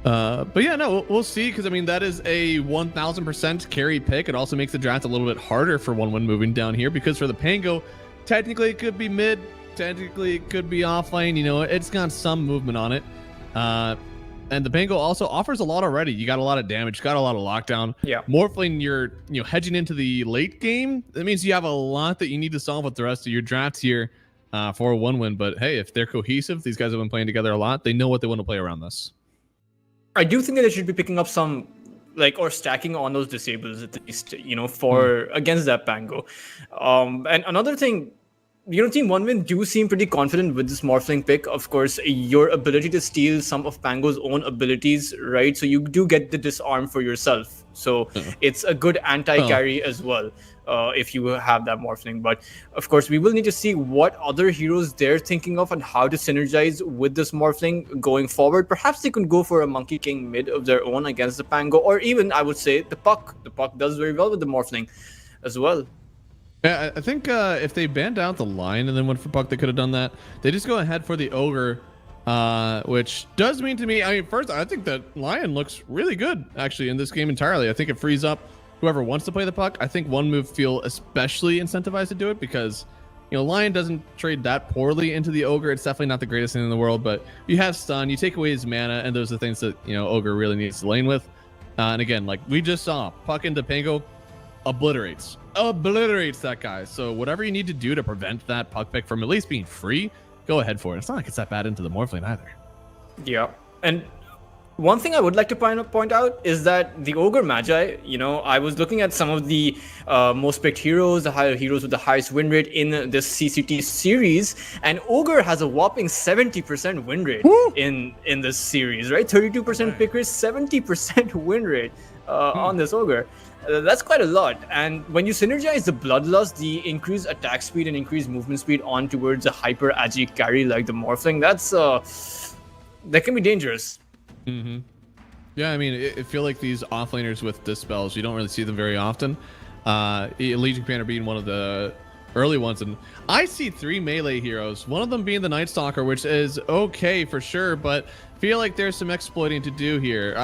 But yeah, no, we'll see, because I mean that is a 1000% carry pick. It also makes the draft a little bit harder for OneWin moving down here, because for the Pango, technically it could be mid, technically it could be offlane. You know, it's got some movement on it. And the Pango also offers a lot already. You got a lot of damage, got a lot of lockdown. Yeah. Morphling, you're hedging into the late game. That means you have a lot that you need to solve with the rest of your drafts here for OneWin. But hey, if they're cohesive, these guys have been playing together a lot. They know what they want to play around this. I do think that they should be picking up some, like, or stacking on those disables at least, you know, for against that Pango. And another thing, you know, Team OneWin do seem pretty confident with this Morphling pick. Of course, your ability to steal some of Pango's own abilities, right? So you do get the disarm for yourself. So it's a good anti-carry as well, if you have that Morphling. But of course, we will need to see what other heroes they're thinking of and how to synergize with this Morphling going forward. Perhaps they could go for a Monkey King mid of their own against the Pango, or even, I would say, the Puck. The Puck does very well with the Morphling as well. Yeah, I think if they banned out the Lion and then went for Puck, they could have done that. They just go ahead for the Ogre, which does mean to me, I mean, first, I think that Lion looks really good, actually, in this game entirely. I think it frees up whoever wants to play the Puck. I think one move feel especially incentivized to do it because, you know, Lion doesn't trade that poorly into the Ogre. It's definitely not the greatest thing in the world, but you have stun, you take away his mana, and those are the things that, you know, Ogre really needs to lane with. And again, like we just saw, Puck into Pango obliterates that guy. So whatever you need to do to prevent that Puck pick from at least being free, go ahead for it. It's not like it's that bad into the Morphling either. Yeah, and One thing I would like to point out is that the Ogre Magi, I was looking at some of the most picked heroes, the higher heroes with the highest win rate in this CCT series, and Ogre has a whopping 70% win rate in this series, right? 32% pick rate, 70% win rate on this Ogre. That's quite a lot. And when you synergize the Bloodlust, the increased attack speed and increased movement speed on towards a hyper agi carry like the Morphling, that can be dangerous. Mm-hmm. Yeah, I mean, I feel like these offlaners with dispels, you don't really see them very often. Legion Commander being one of the early ones, and I see 3 melee heroes. One of them being the Night Stalker, which is okay for sure, but feel like there's some exploiting to do here.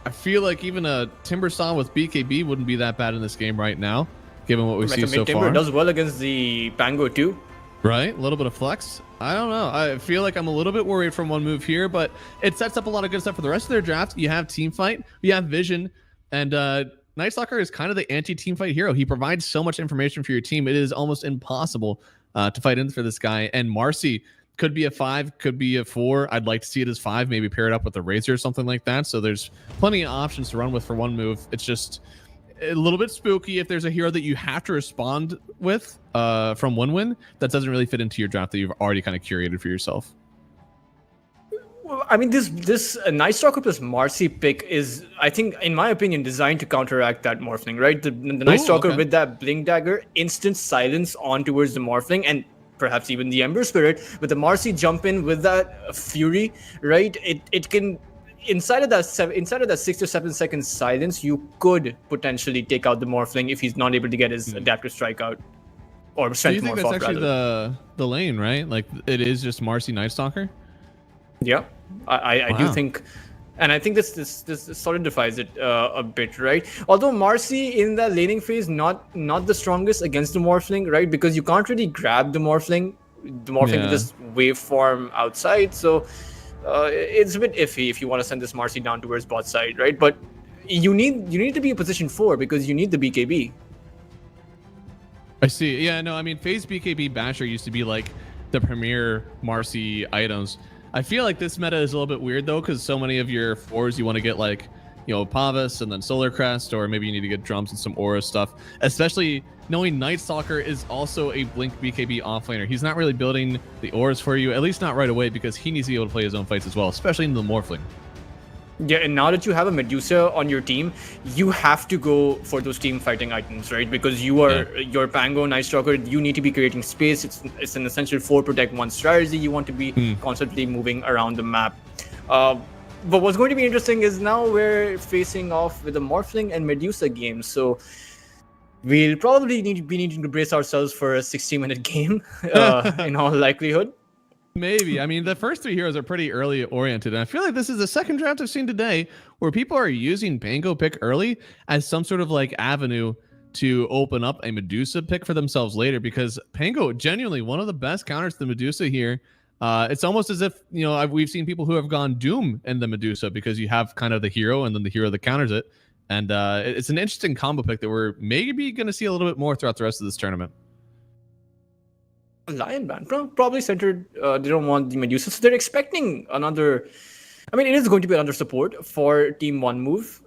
I feel like even a Timbersaw with BKB wouldn't be that bad in this game right now, given what we see so Timber far. does well against the Pango too. Right, a little bit of flex. I don't know. I feel like I'm a little bit worried from one move here, but it sets up a lot of good stuff for the rest of their draft. You have team fight, you have vision, and Night Stalker is kind of the anti-team fight hero. He provides so much information for your team. It is almost impossible to fight in for this guy. And Marcy could be a 5, could be a 4. I'd like to see it as 5, maybe pair it up with a Razor or something like that. So there's plenty of options to run with for one move. It's just a little bit spooky if there's a hero that you have to respond with from one win that doesn't really fit into your draft that you've already kind of curated for yourself. Well, I mean, this Night Stalker plus Marcy pick is, I think, in my opinion, designed to counteract that Morphling, right? The Night Stalker with that Blink Dagger, instant silence on towards the Morphling, and perhaps even the Ember Spirit. With the Marcy jump in with that Fury, right? It can... Inside of that 6 to 7 seconds silence, you could potentially take out the Morphling if he's not able to get his Adaptive Strike out. Or Strength Do you think Morph that's off, actually rather. the lane, right? Like, it is just Marcy Night Stalker? Yeah, I do think, and I think this solidifies it a bit, right? Although Marcy in that laning phase not the strongest against the Morphling, right? Because you can't really grab the Morphling. The Morphling will just waveform outside, so it's a bit iffy if you want to send this Marcy down towards bot side, right? But you need to be in position 4 because you need the BKB. I see. Yeah, no, I mean, Phase BKB Basher used to be like the premier Marcy items. I feel like this meta is a little bit weird though, because so many of your 4s you want to get like, Pavus and then Solar Crest, or maybe you need to get drums and some aura stuff. Especially knowing Night Stalker is also a Blink BKB offlaner. He's not really building the auras for you, at least not right away, because he needs to be able to play his own fights as well, especially in the Morphling. Yeah, and now that you have a Medusa on your team, you have to go for those team fighting items, right? Because you are your Pango Night Stalker, you need to be creating space. It's an essential 4 protect 1 strategy. You want to be constantly moving around the map. But what's going to be interesting is now we're facing off with the Morphling and Medusa game. So we'll probably be needing to brace ourselves for a 60-minute game in all likelihood. Maybe. I mean, the first 3 heroes are pretty early oriented, and I feel like this is the second draft I've seen today where people are using Pango pick early as some sort of like avenue to open up a Medusa pick for themselves later, because Pango, genuinely one of the best counters to the Medusa here. It's almost as if, we've seen people who have gone Doom in the Medusa because you have kind of the hero and then the hero that counters it. And it's an interesting combo pick that we're maybe going to see a little bit more throughout the rest of this tournament. Lion Band probably centered. They don't want the Medusa, so they're expecting another. I mean, it is going to be another support for Team 1 move,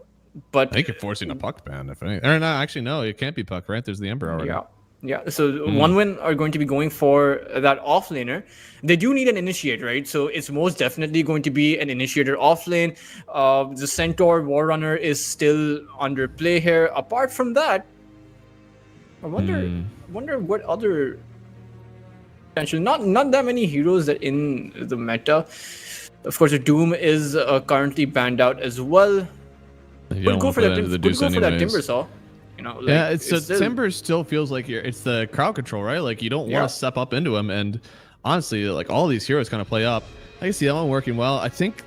but I think you're forcing a puck ban. If any, or no, actually, no, it can't be puck, right? There's the Ember already. Yeah. So one win are going to be going for that offlaner. They do need an initiate, right? So it's most definitely going to be an initiator offlane. The Centaur Warrunner is still under play here. Apart from that, I wonder what other. Not that many heroes that in the meta. Of course, the Doom is currently banned out as well. Would go for that Timbersaw. Timber still feels like it's the crowd control, right? Like you don't want to step up into him, and honestly, like all these heroes kind of play up. I can see that one working well. I think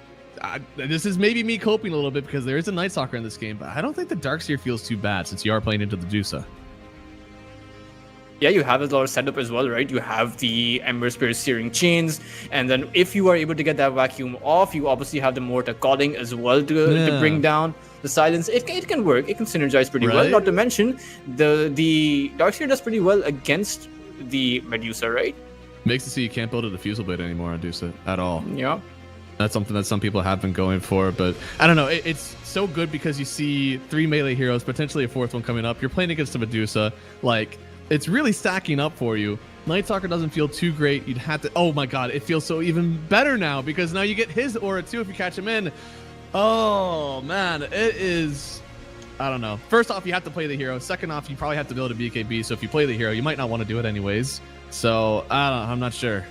this is maybe me coping a little bit because there is a Night Stalker in this game, but I don't think the Darkseer feels too bad since you are playing into the Medusa. Yeah, you have a lot of setup as well, right? You have the Ember Spirit Searing Chains, and then if you are able to get that vacuum off, you obviously have the Mortar Calling as well to bring down the silence. It can work. It can synergize pretty well. Not to mention, the Darkseer does pretty well against the Medusa, right? Makes it so you can't build a Diffusal Blade anymore on Medusa at all. Yeah. That's something that some people have been going for, but I don't know. It's so good because you see 3 melee heroes, potentially a 4th one coming up. You're playing against a Medusa. Like, it's really stacking up for you. Night Stalker doesn't feel too great. You'd have to... Oh my god, it feels so even better now because now you get his aura too if you catch him in. Oh man, it is... I don't know. First off, you have to play the hero. Second off, you probably have to build a BKB, so if you play the hero, you might not want to do it anyways. So, I don't know. I'm not sure.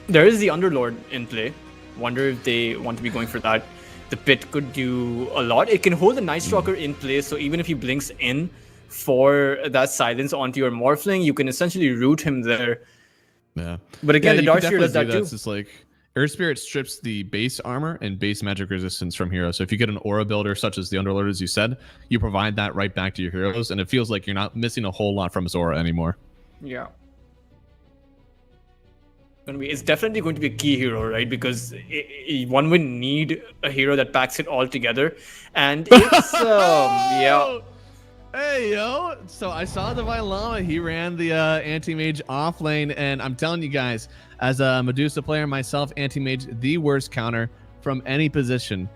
There is the Underlord in play. Wonder if they want to be going for that. The pit could do a lot. It can hold the Night Stalker in place, so even if he blinks in for that silence onto your Morphling, you can essentially root him there. Yeah. But again, the you Dark could Sphere does definitely that do too. It's just like Earth Spirit strips the base armor and base magic resistance from heroes. So if you get an aura builder such as the Underlord, as you said, you provide that right back to your heroes, and it feels like you're not missing a whole lot from his aura anymore. Yeah. It's definitely going to be a key hero, right? Because one would need a hero that packs it all together. And it's, yeah. Hey, yo. So I saw Divine Llama. He ran the anti-mage off lane, and I'm telling you guys, as a Medusa player myself, anti-mage, the worst counter from any position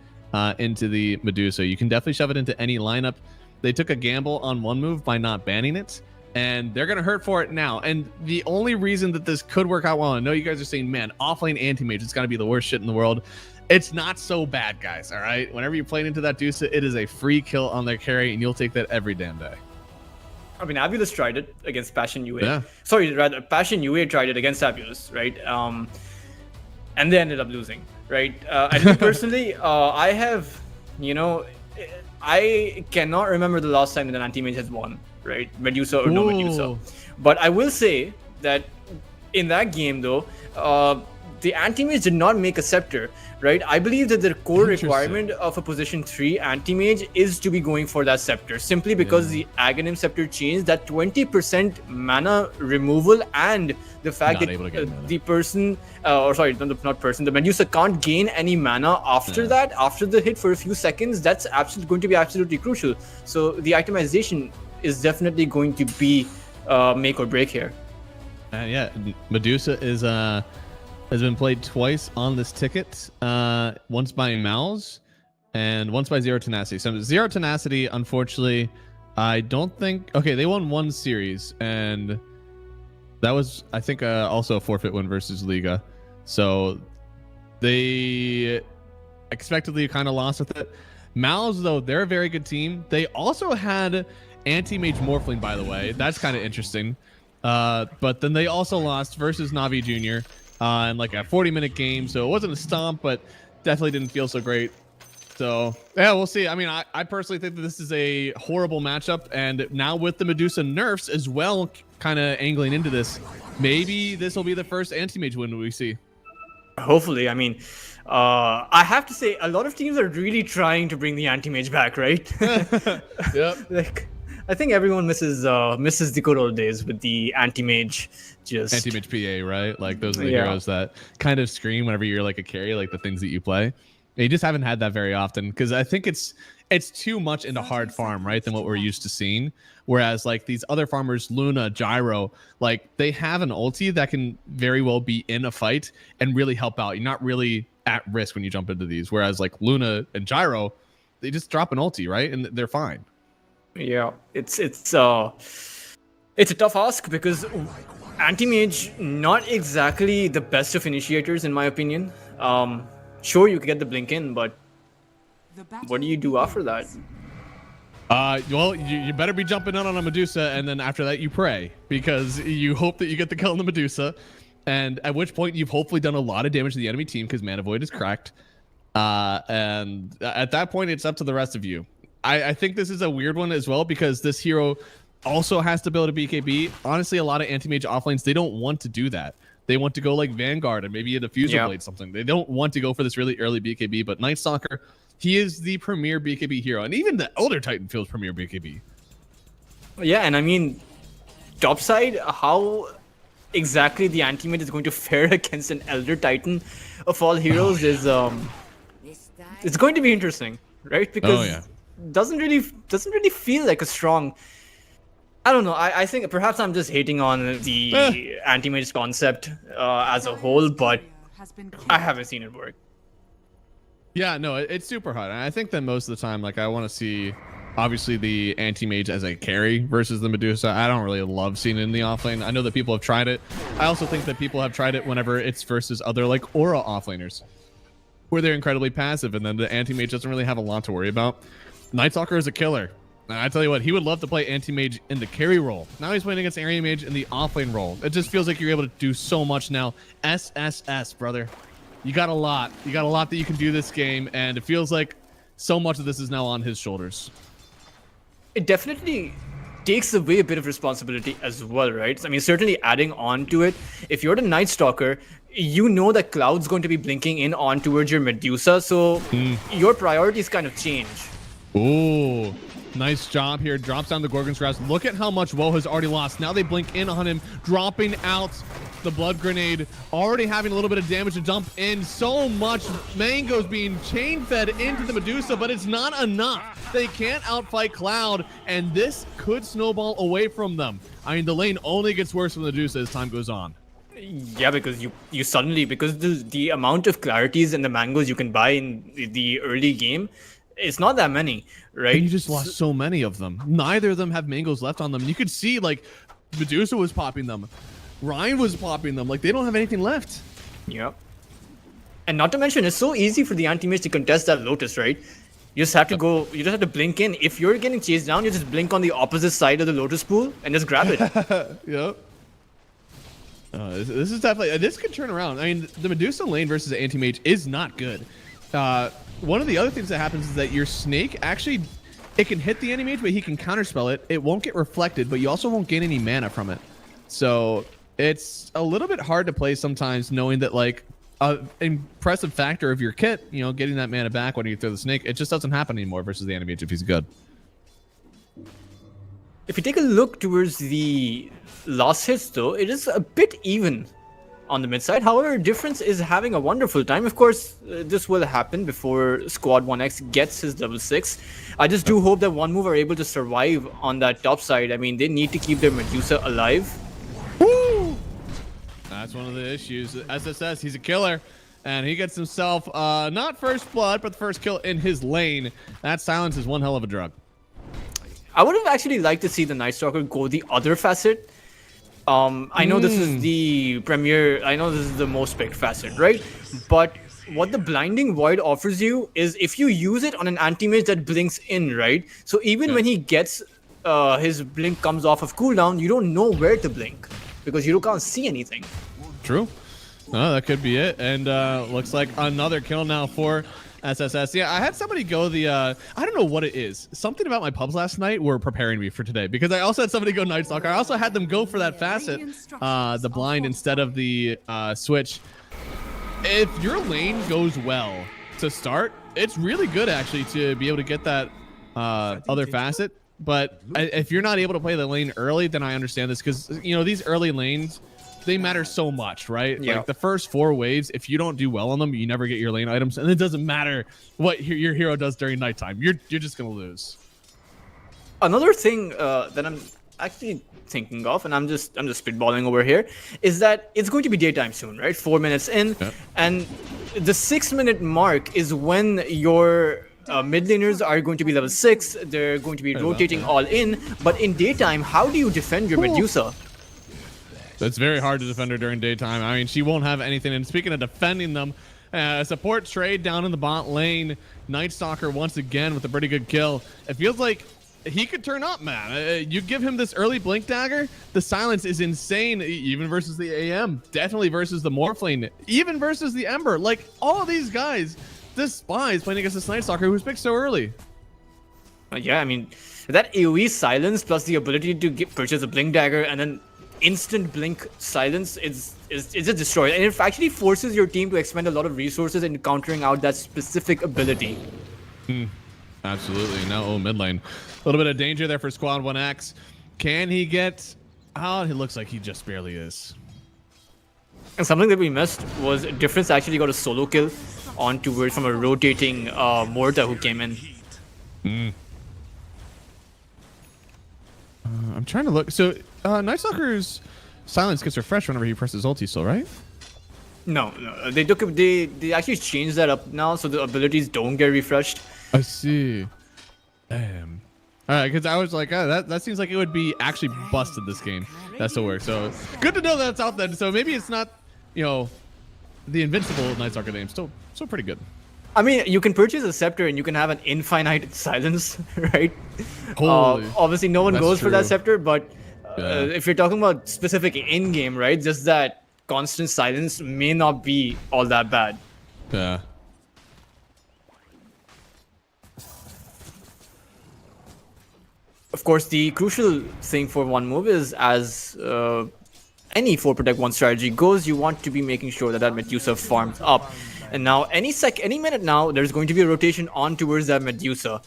into the Medusa. You can definitely shove it into any lineup. They took a gamble on one move by not banning it, and they're going to hurt for it now. And the only reason that this could work out well, I know you guys are saying, man, offlane anti-mage, it's got to be the worst shit in the world. It's not so bad, guys, all right? Whenever you're playing into that Dusa, it is a free kill on their carry, and you'll take that every damn day. I mean, Abulus tried it against Passion UA. Yeah. Sorry, rather, Passion UA tried it against Abulus, right? And they ended up losing, right? And me personally, I have, I cannot remember the last time that an anti-mage has won, right? Medusa or no Medusa. But I will say that in that game, though, the anti-mage did not make a scepter, right? I believe that the core requirement of a position 3 anti-mage is to be going for that scepter, simply because the Aghanim scepter changed that 20% mana removal, and the fact that the person, the Medusa can't gain any mana after that, after the hit for a few seconds. That's absolutely going to be absolutely crucial. So the itemization is definitely going to be make or break here. Yeah, Medusa is has been played twice on this ticket, once by Mouse and once by Zero Tenacity. So Zero Tenacity, unfortunately, I don't think... Okay, they won one series, and that was, I think, also a forfeit win versus Liga. So they expectedly kind of lost with it. Mouse, though, they're a very good team. They also had anti-mage Morphling, by the way. That's kind of interesting. But then they also lost versus Navi Jr., in like a 40-minute game, so it wasn't a stomp, but definitely didn't feel so great. So yeah, we'll see. I mean, I personally think that this is a horrible matchup, and now with the Medusa nerfs as well, kind of angling into this, maybe this will be the first anti-mage win we see. Hopefully. I mean, I have to say, a lot of teams are really trying to bring the anti-mage back, right? Yep. Like, I think everyone misses the good old days with the anti-mage. Just anti-mage PA, right? Like those are the heroes that kind of scream whenever you're like a carry, like the things that you play. And you just haven't had that very often, because I think it's too much into hard farm, right, than what we're used to seeing. Whereas like these other farmers, Luna, Gyro, like they have an ulti that can very well be in a fight and really help out. You're not really at risk when you jump into these. Whereas like Luna and Gyro, they just drop an ulti, right, and they're fine. Yeah, it's a tough ask, because anti-mage, not exactly the best of initiators in my opinion. Sure, you can get the blink in, but what do you do after that? Well, you better be jumping in on a Medusa, and then after that you pray, because you hope that you get the kill on the Medusa, and at which point you've hopefully done a lot of damage to the enemy team because Mana Void is cracked. And at that point, it's up to the rest of you. I think this is a weird one as well, because this hero also has to build a BKB. Honestly, a lot of anti-mage offlanes, they don't want to do that. They want to go like Vanguard and maybe a Diffuser Blade something. They don't want to go for this really early BKB, but Night Stalker, he is the premier BKB hero. And even the Elder Titan feels premier BKB. Yeah, and I mean, topside, how exactly the anti-mage is going to fare against an Elder Titan of all heroes is it's going to be interesting, right? Because doesn't really feel like a strong... I don't know. I think perhaps I'm just hating on the anti-mage concept as a whole, but I haven't seen it work. Yeah, no, it's super hard. And I think that most of the time, like, I want to see, obviously, the anti-mage as a carry versus the Medusa. I don't really love seeing it in the offlane. I know that people have tried it. I also think that people have tried it whenever it's versus other, like, aura offlaners, where they're incredibly passive, and then the anti-mage doesn't really have a lot to worry about. Night Stalker is a killer. And I tell you what, he would love to play anti-mage in the carry role. Now he's playing against area mage in the offlane role. It just feels like you're able to do so much now. SSS, brother. You got a lot. You got a lot that you can do this game, and it feels like so much of this is now on his shoulders. It definitely takes away a bit of responsibility as well, right? I mean, certainly adding on to it, if you're the Night Stalker, you know that Cloud's going to be blinking in on towards your Medusa, so your priorities kind of change. Ooh, nice job here. Drops down the Gorgon's Grasp. Look at how much Woe has already lost. Now they blink in on him, dropping out the blood grenade, already having a little bit of damage to dump in. So much mangoes being chain fed into the Medusa, but it's not enough. They can't outfight Cloud, and this could snowball away from them. I mean, the lane only gets worse from the Medusa as time goes on. Yeah, because you suddenly, because the amount of clarities and the mangoes you can buy in the early game, it's not that many, right? And you just lost so many of them. Neither of them have mangoes left on them. You could see, like, Medusa was popping them. Ryan was popping them. Like, they don't have anything left. Yep. And not to mention, it's so easy for the anti-mage to contest that Lotus, right? You just have to go, you just have to blink in. If you're getting chased down, you just blink on the opposite side of the Lotus pool and just grab it. Yep. This is definitely, this could turn around. I mean, the Medusa lane versus the anti-mage is not good. One of the other things that happens is that your snake actually, it can hit the anti-mage, but he can counterspell it. It won't get reflected, but you also won't gain any mana from it. So it's a little bit hard to play sometimes, knowing that, like, an impressive factor of your kit, you know, getting that mana back when you throw the snake, it just doesn't happen anymore versus the anti-mage if he's good. If you take a look towards the last hits, though, it is a bit even on the mid side. However, Difference is having a wonderful time. Of course, this will happen before Squad 1X gets his level 6. I just do hope that One Move are able to survive on that top side. I mean, they need to keep their Medusa alive. Woo! That's one of the issues. SSS, he's a killer. And he gets himself, not first blood, but the first kill in his lane. That silence is one hell of a drug. I would have actually liked to see the Night Stalker go the other facet. I know this is the premier, I know this is the most picked facet, right? But what the Blinding Void offers you is if you use it on an anti-mage that blinks in, right? So even when he gets, his blink comes off of cooldown, you don't know where to blink because you can't see anything. True. No, that could be it. And looks like another kill now for SSS. Yeah, I had somebody go the, I don't know what it is. Something about my pubs last night were preparing me for today, because I also had somebody go Night Stalker. I also had them go for that facet, the blind instead of the switch. If your lane goes well to start, it's really good actually to be able to get that other facet. But if you're not able to play the lane early, then I understand this, because, you know, these early lanes, they matter so much, right? Yeah. Like the first 4 waves, if you don't do well on them, you never get your lane items, and it doesn't matter what your hero does during nighttime. You're just gonna lose. Another thing that I'm actually thinking of, and I'm just spitballing over here, is that it's going to be daytime soon, right? 4 minutes in, and the 6-minute mark is when your mid laners are going to be level 6. They're going to be rotating all in, but in daytime, how do you defend your Medusa? It's very hard to defend her during daytime. I mean, she won't have anything. And speaking of defending them, support trade down in the bot lane. Night Stalker once again with a pretty good kill. It feels like he could turn up, man. You give him this early Blink Dagger, the silence is insane, even versus the AM. Definitely versus the Morphling, even versus the Ember. Like, all of these guys despise playing against this Night Stalker who's picked so early. Yeah, I mean, that AoE silence plus the ability to purchase a Blink Dagger and then instant blink silence is a destroyer, and it actually forces your team to expend a lot of resources in countering out that specific ability. Absolutely. Now, mid lane, a little bit of danger there for Squad 1X. Can he get out? It looks like he just barely is. And something that we missed was Difference actually got a solo kill on towards from a rotating Morta who came in. I'm trying to look. So Night Stalker's silence gets refreshed whenever he presses ulti still, right? No, no, they actually changed that up now, so the abilities don't get refreshed. I see. Damn. All right, because I was like, oh, that seems like it would be actually busted this game. That's the work. So good to know that's out then. So maybe it's not, you know, the invincible Night Stalker name. Still pretty good. I mean, you can purchase a scepter and you can have an infinite silence, right? Holy. Obviously, no one That's goes for that true. scepter, but Yeah. if you're talking about specific in-game, right, just that constant silence may not be all that bad. Yeah. Of course, the crucial thing for one move is as any 4 protect 1 strategy goes, you want to be making sure that that Medusa farms up. And now any minute now, there's going to be a rotation on towards that Medusa.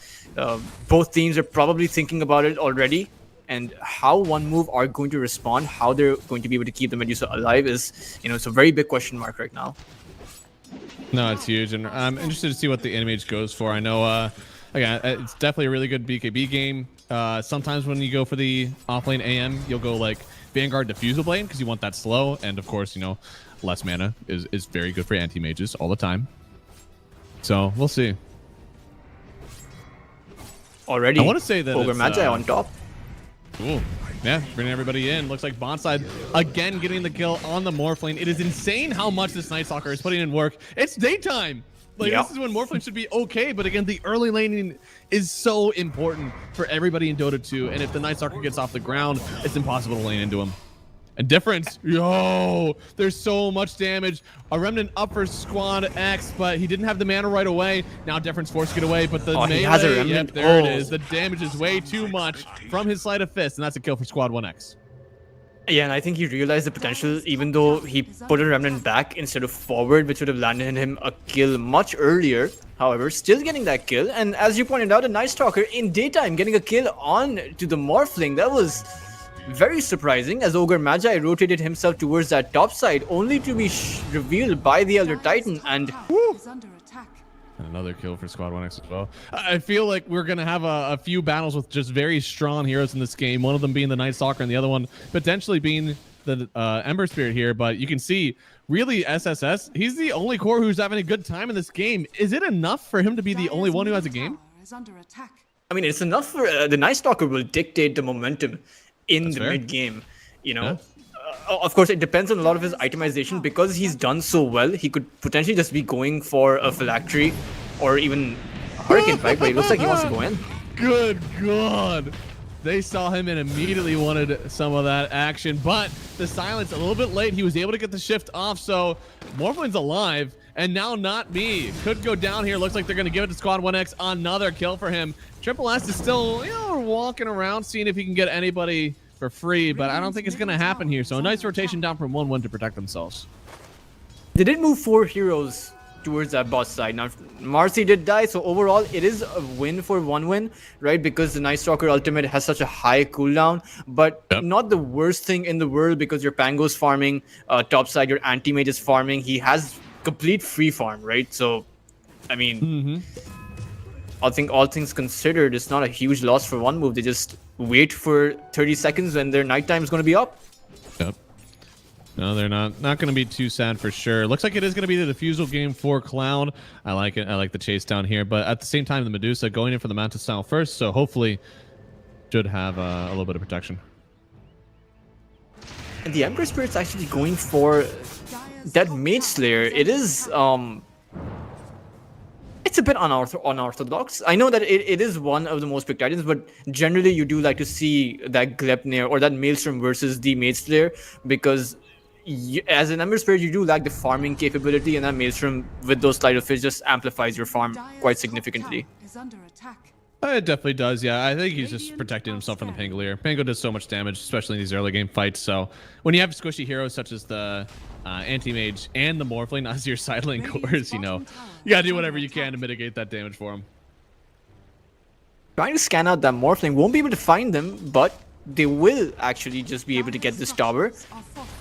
Both teams are probably thinking about it already, and how one move are going to respond, how they're going to be able to keep the Medusa alive is, it's a very big question mark right now. No, it's huge, and I'm interested to see what the Animage goes for. I know, again, it's definitely a really good BKB game. Sometimes when you go for the offlane AM, you'll go like Vanguard Diffusal Blade because you want that slow, and of course, less mana is very good for anti-mages all the time. So we'll see. Already, I want to say that Ogre it's, Magi on top. Ooh, yeah, bringing everybody in. Looks like Bonside again getting the kill on the Morphlane. It is insane how much this Night Stalker is putting in work. It's daytime. Like, Yep. This is when Morphlane should be okay, but again, the early laning is so important for everybody in Dota 2, and if the Night Stalker gets off the ground, it's impossible to lane into him. And difference, yo, there's so much damage. A Remnant up for Squad X, but he didn't have the mana right away. Now difference forced to get away, but the melee, he has a Remnant. yep, there it Oh. is. The damage is way too much from his Sleight of Fist, and that's a kill for Squad 1X. Yeah, and I think he realized the potential, even though he put a Remnant back instead of forward, which would have landed him a kill much earlier. However, still getting that kill, and as you pointed out, a Night Stalker in daytime getting a kill on to the Morphling. That was very surprising, as Ogre Magi rotated himself towards that top side, only to be revealed by the Elder Titan, and Is under attack. And another kill for Squad 1X as well. I feel like we're going to have a few battles with just very strong heroes in this game. One of them being the Night Stalker and the other one potentially being the Ember Spirit here. But you can see, really, SSS, he's the only core who's having a good time in this game. Is it enough for him to be the only one who has a game? Is under attack. I mean, it's enough for the Night Stalker will dictate the momentum in the fair. mid game. Yeah. Of course, it depends on a lot of his itemization. Because he's done so well, he could potentially just be going for a Phylactery or even a Hurricane Pike, but it looks like he wants to go in. Good God. They saw him and immediately wanted some of that action, but the silence a little bit late. He was able to get the shift off, so Morphline's alive, and now Not Me could go down here. Looks like they're going to give it to Squad 1X. Another kill for him. Triple S is still, walking around, seeing if he can get anybody for free, but I don't think it's going to happen here. So a nice rotation down from 1-1 to protect themselves. They did move 4 heroes towards that boss side. Now, Marcy did die, so overall, it is a win for 1 win, right? Because the Night Stalker ultimate has such a high cooldown, but Yep. not the worst thing in the world because your Pango's farming, top side, your anti-mage is farming. He has complete free farm, right? So, I mean, I think all things considered, it's not a huge loss for one move. They just wait for 30 seconds when their nighttime is going to be up. Yep. No, they're not going to be too sad for sure. Looks like it is going to be the defusal game for Cloud. I like it. I like the chase down here, but at the same time, the Medusa going in for the Manta style first, so hopefully should have a little bit of protection. And the Emperor Spirit's actually going for that Mage Slayer. It is it's a bit unorthodox. I know that it is one of the most picked items, but generally you do like to see that Gleipnir or that Maelstrom versus the Mage Slayer, because as an Ember Spirit you do lack the farming capability, and that Maelstrom with those Sleight of Fist just amplifies your farm quite significantly. Is under attack. It definitely does, yeah. I think he's just protecting himself from the Pangolier. Pango does so much damage, especially in these early game fights, so when you have squishy heroes such as the Anti-Mage and the Morphling as your side lane cores, you gotta do whatever you can to mitigate that damage for him. Trying to scan out that Morphling, won't be able to find them, but they will actually just be able to get this tower. Are fortified.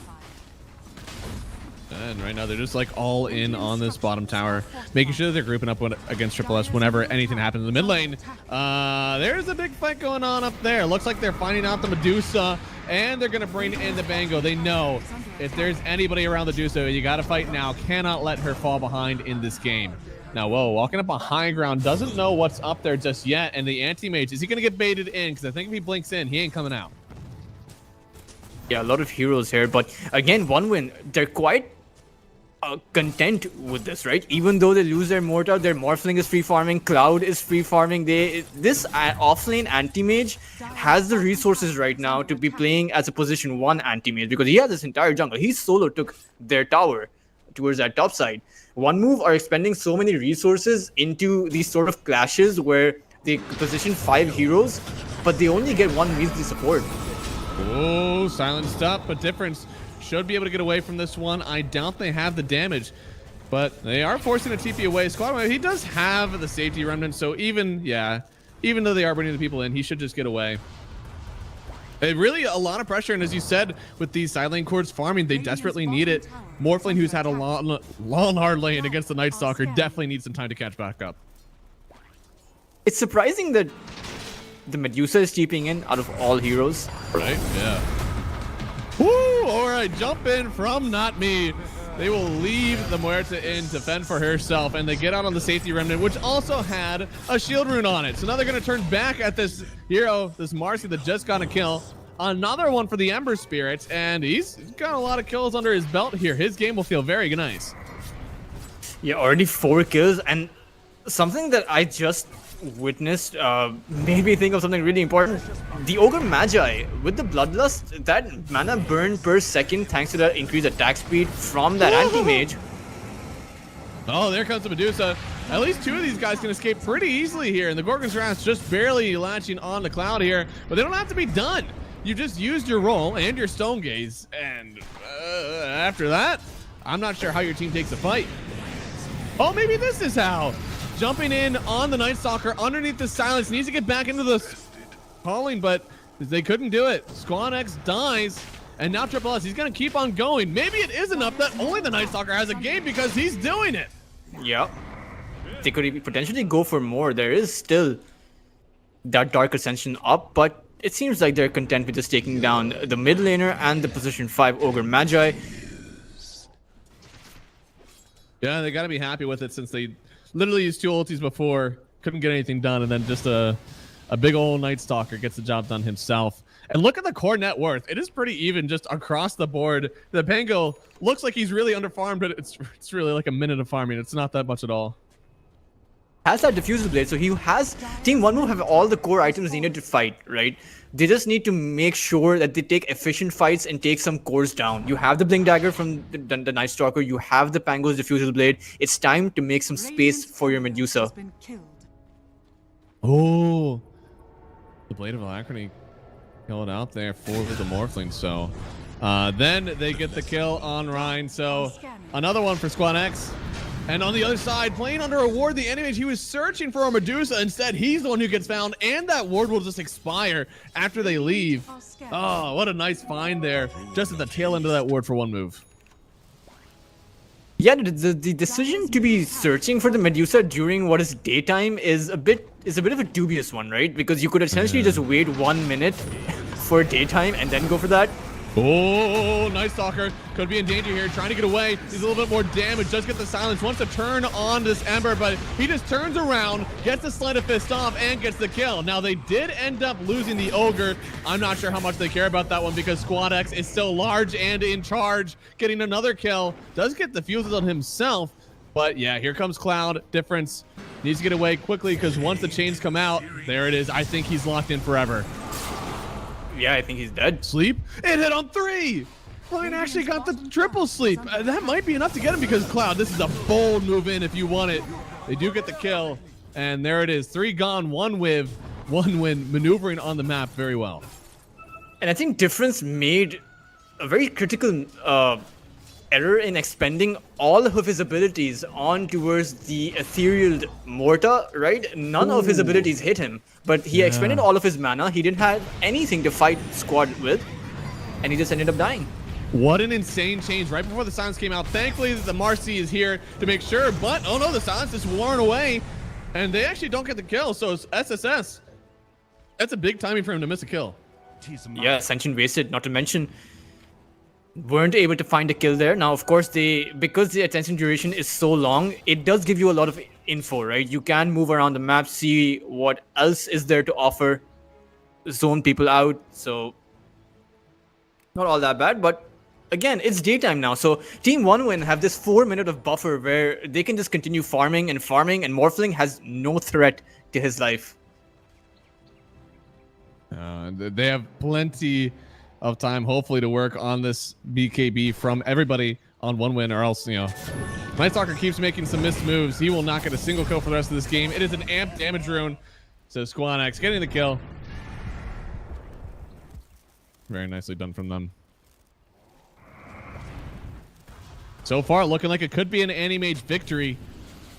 And right now they're just like all in on this bottom tower, making sure that they're grouping up against Triple S whenever anything happens in the mid lane. There's a big fight going on up there. Looks like they're finding out the Medusa and they're going to bring in the Bango. They know if there's anybody around the Duso, you got to fight now. Cannot let her fall behind in this game. Now, whoa, walking up a high ground, doesn't know what's up there just yet, and the anti-mage, is he going to get baited in? Because I think if he blinks in, he ain't coming out. Yeah, a lot of heroes here, but again, one win. They're quite content with this, right? Even though they lose their Mortar, their Morphling is free farming, Cloud is free farming. This offlane anti-mage has the resources right now to be playing as a position 1 anti-mage because he has this entire jungle. He solo took their tower towards that top side. One Move are expending so many resources into these sort of clashes where they position 5 heroes, but they only get 1 measly support. Oh, silenced up, but Difference should be able to get away from this one. I doubt they have the damage, but they are forcing a TP away. Squad, he does have the safety remnant, so even though they are bringing the people in, he should just get away. Really a lot of pressure, and as you said, with these side lane cords farming, they desperately need it. Morphling, who's had a long hard lane against the Night Stalker, definitely needs some time to catch back up. It's surprising that the Medusa is TPing in out of all heroes. Right? Yeah. Woo! All right, jump in from Not Me. They will leave the Muerta in to fend for herself, and they get out on the safety remnant, which also had a shield rune on it. So now they're going to turn back at this hero, this Marcy that just got a kill. Another one for the Ember Spirits, and he's got a lot of kills under his belt here. His game will feel very nice. Yeah, already 4 kills, and something that I just witnessed made me think of something really important. The Ogre Magi with the Bloodlust, that mana burn per second thanks to that increased attack speed from that anti-mage. Oh, there comes the Medusa. At least 2 of these guys can escape pretty easily here, and the Gorgon's Wrath just barely latching on the Cloud here, but they don't have to be done. You just used your roll and your Stone Gaze, and after that, I'm not sure how your team takes a fight. Oh, maybe this is how. Jumping in on the Night Stalker underneath the silence, needs to get back into the calling, but they couldn't do it. Squad X dies, and now Triple S, he's gonna keep on going. Maybe it is enough that only the Night Stalker has a game because he's doing it. Yep. They could potentially go for more. There is still that Dark Ascension up, but it seems like they're content with just taking down the mid laner and the position 5 Ogre Magi. Yeah, they gotta be happy with it since they literally used 2 ultis before, couldn't get anything done, and then just a big old Night Stalker gets the job done himself. And look at the core net worth. It is pretty even just across the board. The Pango looks like he's really underfarmed, but it's really like a minute of farming. It's not that much at all. Has that Diffusal Blade, so he has... Team One Move have all the core items needed to fight, right? They just need to make sure that they take efficient fights and take some cores down. You have the Blink Dagger from the Night Stalker, you have the Pango's Diffusal Blade. It's time to make some space for your Medusa. Oh, the Blade of Alacrity killed out there for the Morphling. So then they get the kill on Rhine. So another one for Squad X. And on the other side, playing under a ward, the enemy, he was searching for a Medusa. Instead, he's the one who gets found, and that ward will just expire after they leave. Oh, what a nice find there, just at the tail end of that ward for 1 move. Yeah, the decision to be searching for the Medusa during what is daytime is a bit of a dubious one, right? Because you could essentially just wait 1 minute for daytime and then go for that. Oh, Night Stalker could be in danger here, trying to get away. He's a little bit more damage, does get the silence, wants to turn on this Ember, but he just turns around, gets the Sleight of Fist off, and gets the kill. Now, they did end up losing the Ogre. I'm not sure how much they care about that one because Squad X is still large and in charge, getting another kill. Does get the fuses on himself, but yeah, here comes Cloud. Difference. Needs to get away quickly because once the chains come out, there it is. I think he's locked in forever. Yeah, I think he's dead. Sleep. It hit on 3. Ryan actually got the triple sleep. That might be enough to get him because Cloud, this is a bold move in if you want it. They do get the kill. And there it is. 3 gone, 1 win, maneuvering on the map very well. And I think Difference made a very critical error in expending all of his abilities on towards the ethereal Morta, right? None of his abilities hit him, but he expended all of his mana. He didn't have anything to fight Squad with, and he just ended up dying. What an insane change right before the silence came out. Thankfully, the Marcy is here to make sure, but oh no, the silence is worn away, and they actually don't get the kill, so it's SSS. That's a big timing for him to miss a kill. Yeah, Ascension wasted, not to mention weren't able to find a kill there. Now, of course, because the attention duration is so long, it does give you a lot of info, right? You can move around the map, see what else is there to offer, zone people out. So not all that bad, but again, it's daytime now. So Team 1win have this 4 minute of buffer where they can just continue farming, and Morphling has no threat to his life. They have plenty of time, hopefully, to work on this BKB from everybody on 1win, or else, you know, Night Stalker keeps making some missed moves. He will not get a single kill for the rest of this game. It is an amp damage rune. So Squanex getting the kill. Very nicely done from them. So far, looking like it could be an Anti-Mage victory.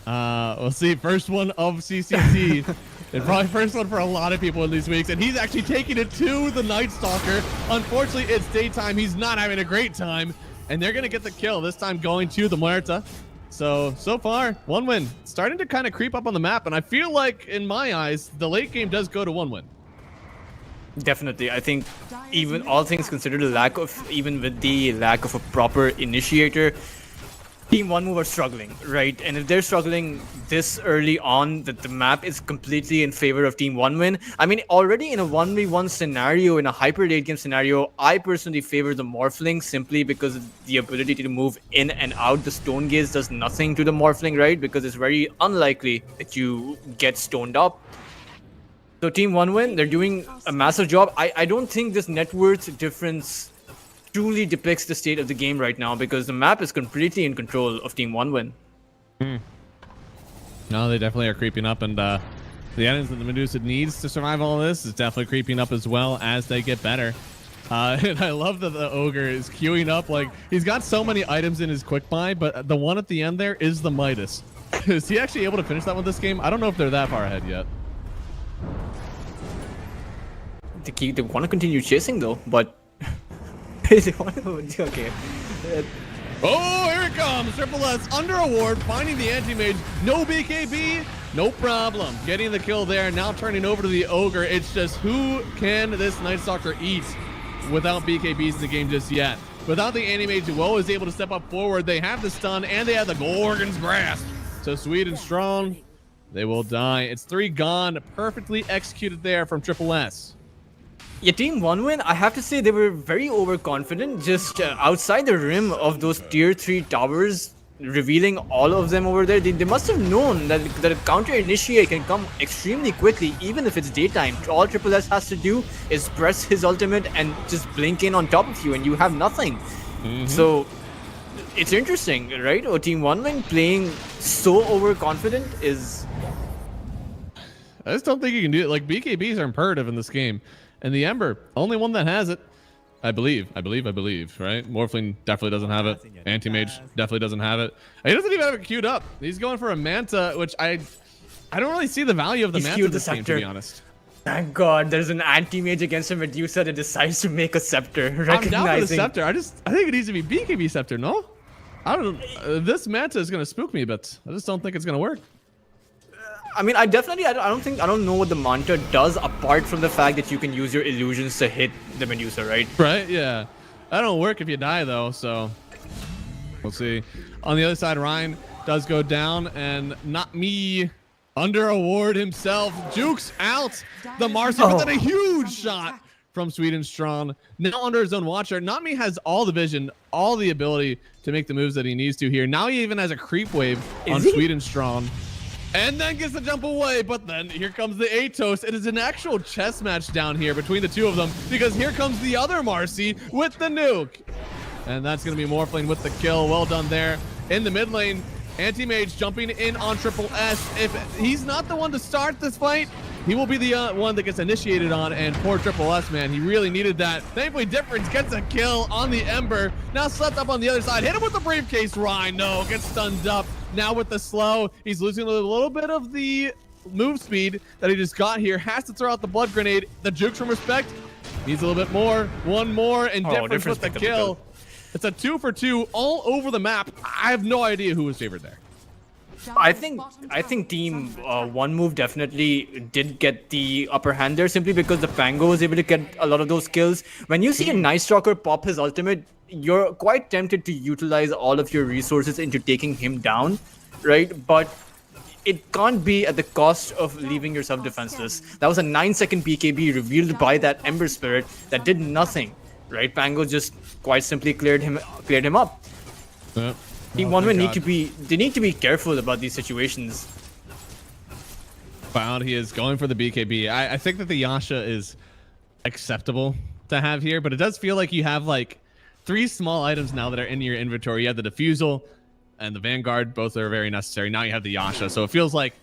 We'll see. First one of CCT. And probably first one for a lot of people in these weeks. And he's actually taking it to the Night Stalker. Unfortunately, it's daytime. He's not having a great time. And they're going to get the kill, this time going to the Muerta. So far, 1win. Starting to kind of creep up on the map. And I feel like, in my eyes, the late game does go to 1win. Definitely. I think even all things considered, even with the lack of a proper initiator, Team 1move are struggling, right? And if they're struggling this early on, that the map is completely in favor of Team 1win. I mean, already in a 1v1 scenario, in a hyper late game scenario, I personally favor the Morphling simply because of the ability to move in and out. The Stone Gaze does nothing to the Morphling, right? Because it's very unlikely that you get stoned up. So Team 1win, they're doing a massive job. I don't think this net worth difference truly depicts the state of the game right now, because the map is completely in control of Team 1win. No, they definitely are creeping up, and the items that the Medusa needs to survive all this is definitely creeping up as well as they get better. And I love that the Ogre is queuing up. Like, he's got so many items in his quick buy, but the one at the end there is the Midas. Is he actually able to finish that one this game? I don't know if they're that far ahead yet. They want to continue chasing though, but they want to, okay. Oh, here it comes. Triple S under a ward, finding the anti-mage. No BKB, no problem. Getting the kill there, now turning over to the Ogre. It's just, who can this Night Stalker eat without BKBs in the game just yet? Without the anti-mage, Woe is able to step up forward. They have the stun, and they have the Gorgon's Grasp. So sweet and strong, they will die. It's 3 gone, perfectly executed there from Triple S. Yeah, Team 1win, I have to say they were very overconfident, just outside the rim of those tier 3 towers, revealing all of them over there. They must have known that a counter initiate can come extremely quickly, even if it's daytime. All Triple S has to do is press his ultimate and just blink in on top of you, and you have nothing. So it's interesting, right? Or Team 1win playing so overconfident is... I just don't think you can do it. Like, BKBs are imperative in this game. And the Ember, only one that has it, I believe, right? Morphling definitely doesn't have it. Anti-Mage definitely doesn't have it. He doesn't even have it queued up. He's going for a Manta, which I don't really see the value of the Manta in this game, to be honest. Thank God, there's an anti-mage against a Medusa that decides to make a Scepter. I'm down with the Scepter. I think it needs to be BKB Scepter, no? I don't know. This Manta is going to spook me a bit. I just don't think it's going to work. I mean, I don't know what the Manta does apart from the fact that you can use your illusions to hit the Medusa, right? Right, yeah. That don't work if you die, though, so we'll see. On the other side, Ryan does go down, and not me under a ward himself. Jukes out the Marcy, but then a huge shot from Sweet and Strong. Now under his own watcher. Not me has all the vision, all the ability to make the moves that he needs to here. Now he even has a creep wave on Sweet and Strong. And then gets the jump away, but then here comes the Atos. It is an actual chess match down here between the two of them, because here comes the other Marcy with the nuke. And that's going to be Morphling with the kill. Well done there. In the mid lane, Anti-Mage jumping in on Triple S. If he's not the one to start this fight, he will be the one that gets initiated on, and poor Triple S, man, he really needed that. Thankfully, Difference gets a kill on the Ember. Now slept up on the other side. Hit him with the briefcase, Ryan. No, gets stunned up. Now with the slow, he's losing a little bit of the move speed that he just got here. Has to throw out the blood grenade. The jukes from Respect needs a little bit more. One more, and Difference with the kill. It's a 2 for 2 all over the map. I have no idea who was favored there. I think team one move definitely did get the upper hand there simply because the Pango was able to get a lot of those kills. When you see a Night Stalker pop his ultimate, you're quite tempted to utilize all of your resources into taking him down, right? But it can't be at the cost of leaving yourself defenseless. That was a 9-second BKB revealed by that Ember Spirit that did nothing, right? Pango just quite simply cleared him up. Yep. Team Oh, One thank need God. to be careful about these situations. Found he is going for the BKB. I think that the Yasha is acceptable to have here, but it does feel like you have like 3 small items now that are in your inventory. You have the Diffusal and the Vanguard. Both are very necessary. Now you have the Yasha. So it feels like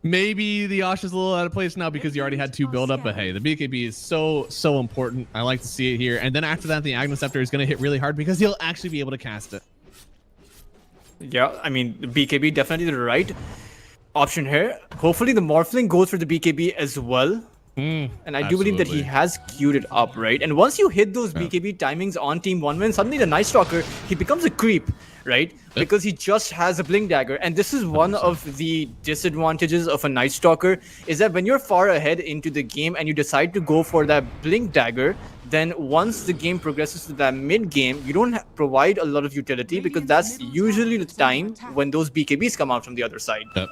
maybe the Yasha's a little out of place now because you already had 2 build up, but hey, the BKB is so important. I like to see it here. And then after that, the Agnes Scepter is going to hit really hard because he'll actually be able to cast it. Yeah, I mean, the BKB definitely the right option here. Hopefully the Morphling goes for the BKB as well. And I do believe that he absolutely. has queued it up, right? And once you hit those BKB timings on Team 1 suddenly the Night Stalker, he becomes a creep, right? Because he just has a Blink Dagger. And this is one of the disadvantages of a Night Stalker, is that when you're far ahead into the game and you decide to go for that Blink Dagger, then once the game progresses to that mid game, you don't provide a lot of utility because that's usually the time when those BKBs come out from the other side. Yep.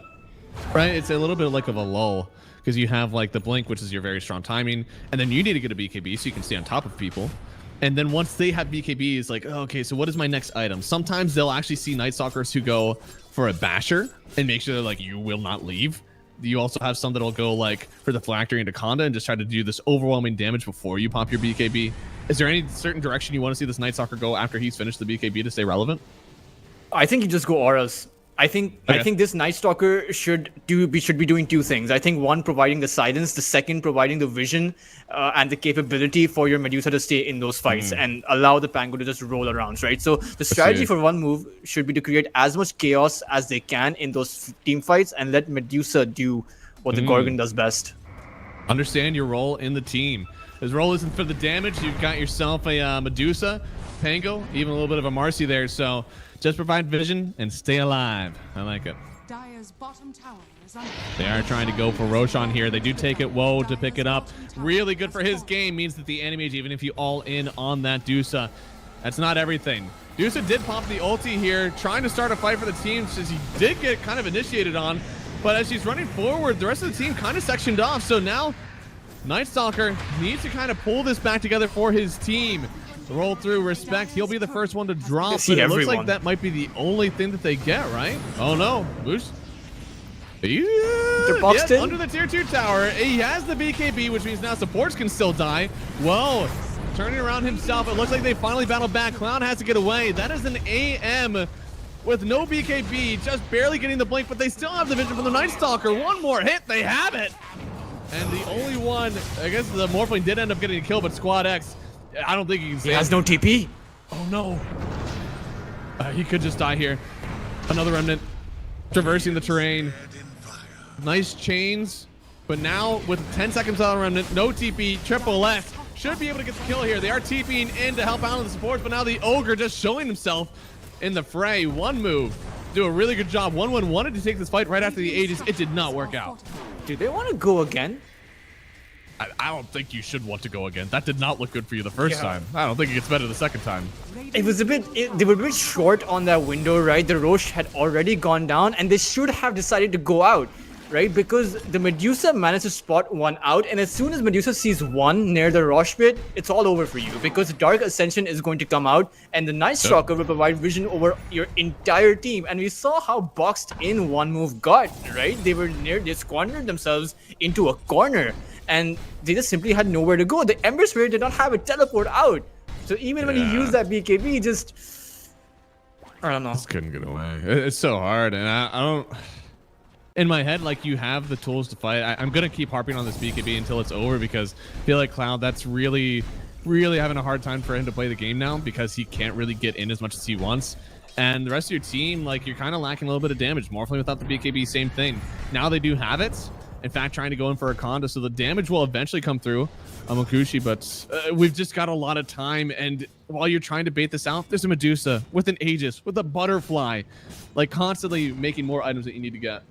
Right, it's a little bit like of a lull because you have like the blink, which is your very strong timing, and then you need to get a BKB so you can stay on top of people. And then once they have BKB, it's like, oh, okay, so what is my next item? Sometimes they'll actually see Night Stalkers who go for a basher and make sure they're like, you will not leave. You also have some that'll go like for the phylactery into Conda and just try to do this overwhelming damage before you pop your BKB. Is there any certain direction you want to see this Night Stalker go after he's finished the BKB to stay relevant? I think you just go auras. I think this Night Stalker should be doing 2 things. I think one, providing the silence, the second, providing the vision and the capability for your Medusa to stay in those fights and allow the Pango to just roll around, right? So the strategy for one move should be to create as much chaos as they can in those team fights and let Medusa do what the Gorgon does best. Understand your role in the team. His role isn't for the damage. You've got yourself a Medusa, Pango, even a little bit of a Marcy there. So just provide vision and stay alive. I like it. Dire's bottom tower is under. They are trying to go for Roshan here. They do take it. Woe to pick it up. Really good for his game. Means that the Animage, even if you all in on that Dusa, that's not everything. Dusa did pop the ulti here, trying to start a fight for the team since he did get kind of initiated on. But as she's running forward, the rest of the team kind of sectioned off. So now Night Stalker needs to kind of pull this back together for his team. Roll through, respect. He'll be the first one to drop. But it looks like that might be the only thing that they get, right? Oh no, Boosh. They're boxed in. Under the tier 2 tower. He has the BKB, which means now supports can still die. Whoa, turning around himself. It looks like they finally battled back. Clown has to get away. That is an AM with no BKB, just barely getting the blink, but they still have the vision from the Night Stalker. One more hit, they have it. And the only one, I guess the Morphling did end up getting a kill, but Squad X, I don't think he can save. He has no TP. Oh no. He could just die here. Another remnant traversing the terrain. Nice chains, but now with 10 seconds on the remnant, no TP, triple S. Should be able to get the kill here. They are TPing in to help out on the supports, but now the Ogre just showing himself in the fray. One move. Do a really good job. 1-1 wanted to take this fight right after the Aegis. It did not work out. Do they want to go again? I don't think you should want to go again. That did not look good for you the first time. I don't think it gets better the second time. It was a bit, they were a bit short on that window, right? The Roche had already gone down and they should have decided to go out, right? Because the Medusa managed to spot one out, and as soon as Medusa sees one near the Roche pit, it's all over for you because Dark Ascension is going to come out and the Night Stalker will provide vision over your entire team. And we saw how boxed in one move got, right? They squandered themselves into a corner and they just simply had nowhere to go. The Ember Spirit did not have a teleport out. So even when he used that BKB, he just, I don't know. Just couldn't get away. It's so hard, and I don't. In my head, like, you have the tools to fight. I'm gonna keep harping on this BKB until it's over because I feel like Cloud, that's really having a hard time for him to play the game now because he can't really get in as much as he wants. And the rest of your team, like, you're kind of lacking a little bit of damage. Morphling without the BKB, same thing. Now they do have it, In fact, trying to go in for a Conda, so the damage will eventually come through on Mokushi, but we've just got a lot of time, and while you're trying to bait this out, there's a Medusa with an Aegis, with a butterfly, like constantly making more items that you need to get.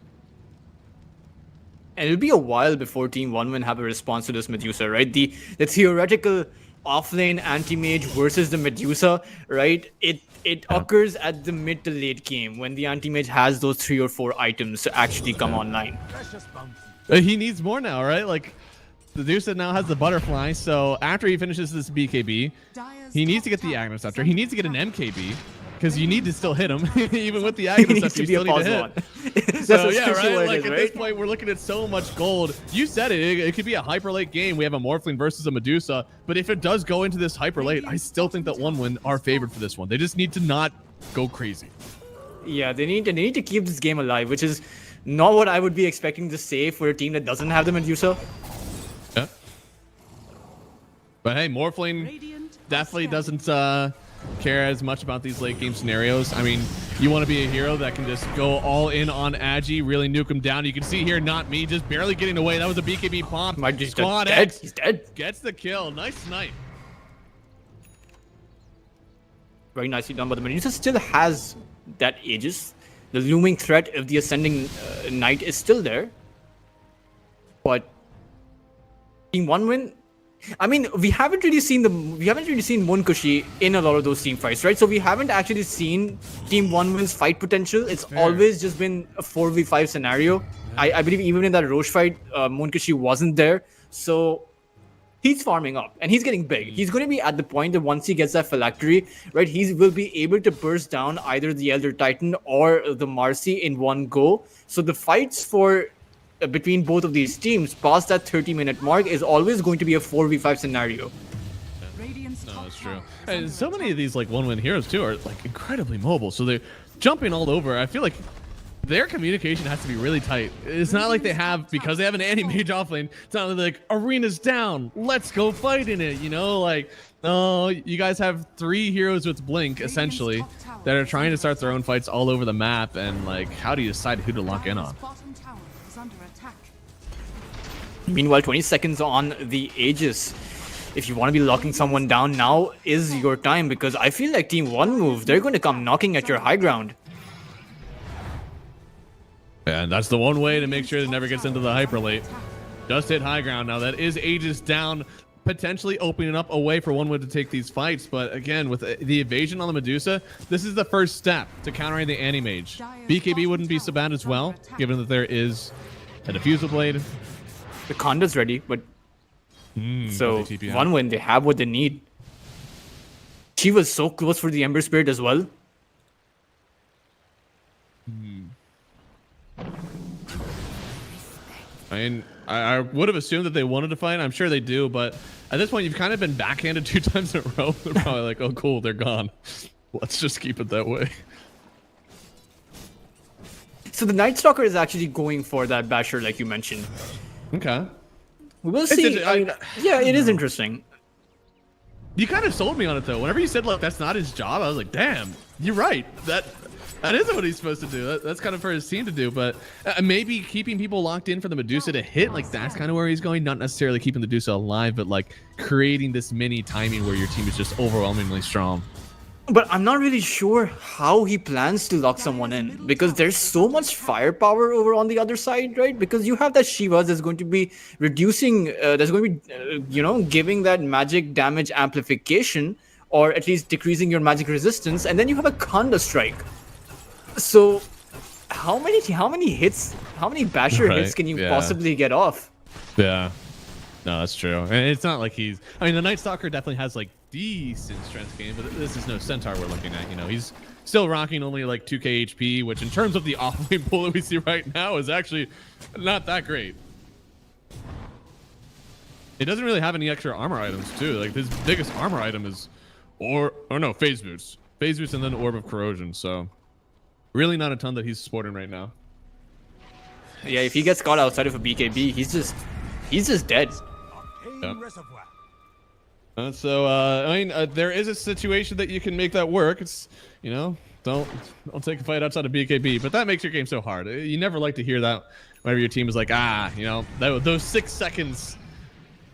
And it'll be a while before Team OneWin have a response to this Medusa, right? The theoretical offlane anti-mage versus the Medusa, right? It occurs at the mid to late game when the anti-mage has those 3 or 4 items to actually come online. He needs more now, right? Like, the Medusa now has the butterfly, so after he finishes this BKB, he needs to get the Aghanim Scepter. He needs to get an MKB, because you need to still hit him. Even with the Aghanim Scepter, you still need to hit. So yeah, right? Like, at this point, we're looking at so much gold. You said it. It could be a hyper late game. We have a Morphling versus a Medusa, but if it does go into this hyper late, I still think that OneWin are favored for this one. They just need to not go crazy. Yeah, they need to keep this game alive, which is not what I would be expecting to say for a team that doesn't have the Medusa. Yeah. But hey, Morphling definitely doesn't care as much about these late game scenarios. I mean, you want to be a hero that can just go all in on Agi, really nuke him down. You can see here, not me, just barely getting away. That was a BKB pump. Squad X He's dead. Gets the kill. Nice snipe. Very nicely done, but the Medusa still has that Aegis. The looming threat of the Ascending Knight is still there. But Team OneWin, I mean, we haven't really seen Munkushi in a lot of those team fights, right? So we haven't actually seen Team OneWin's fight potential. It's always just been a 4v5 scenario. I believe even in that Roche fight, Munkushi wasn't there. So he's farming up and he's getting big. He's going to be at the point that once he gets that phylactery, right, he will be able to burst down either the Elder Titan or the Marcy in one go. So the fights for between both of these teams past that 30-minute mark is always going to be a 4v5 scenario. No, that's true. And so many of these like OneWin heroes too are like incredibly mobile, so they're jumping all over. I feel like their communication has to be really tight. It's not like they have, because they have an anti-mage offlane, it's not like arena's down, let's go fight in it, you know? Like, no, you guys have 3 heroes with Blink essentially that are trying to start their own fights all over the map, and like, how do you decide who to lock in on? Meanwhile, 20 seconds on the Aegis. If you want to be locking someone down, now is your time, because I feel like Team One move, they're going to come knocking at your high ground. And that's the one way to make sure it never gets into the hyper late. Just hit high ground. Now that is Aegis down, potentially opening up a way for OneWin to take these fights. But again, with the evasion on the Medusa, this is the first step to countering the anti-mage. BKB wouldn't be so bad as well, given that there is a diffusal blade. The Conda's ready, but so OneWin, they have what they need. She was so close for the Ember Spirit as well. I mean, I would have assumed that they wanted to fight. I'm sure they do, but at this point, you've kind of been backhanded 2 times in a row. They're probably like, oh, cool, they're gone. Let's just keep it that way. So the Night Stalker is actually going for that Basher, like you mentioned. Okay. We will see. I mean, yeah, it is interesting. You kind of sold me on it, though. Whenever you said, look, that's not his job, I was like, damn, you're right. That isn't what he's supposed to do. That's kind of for his team to do, but maybe keeping people locked in for the Medusa to hit, like that's kind of where he's going. Not necessarily keeping the Medusa alive, but like creating this mini timing where your team is just overwhelmingly strong. But I'm not really sure how he plans to lock someone in, because there's so much firepower over on the other side, right? Because you have that Shiva that's going to be reducing, that's going to be, giving that magic damage amplification, or at least decreasing your magic resistance, and then you have a Kanda strike. So, how many hits, how many Basher hits can you possibly get off? Yeah. No, that's true. And it's not like the Night Stalker definitely has like decent strength gain, but this is no Centaur we're looking at. He's still rocking only like 2k HP, which in terms of the offlane pool that we see right now is actually not that great. It doesn't really have any extra armor items too. Like his biggest armor item is Phase Boost. Phase Boost and then Orb of Corrosion. So really not a ton that he's sporting right now. Yeah, if he gets caught outside of a BKB, he's just dead. Yep. I mean, there is a situation that you can make that work. It's, you know, don't take a fight outside of BKB, but that makes your game so hard. You never like to hear that whenever your team is like, you know, those 6 seconds.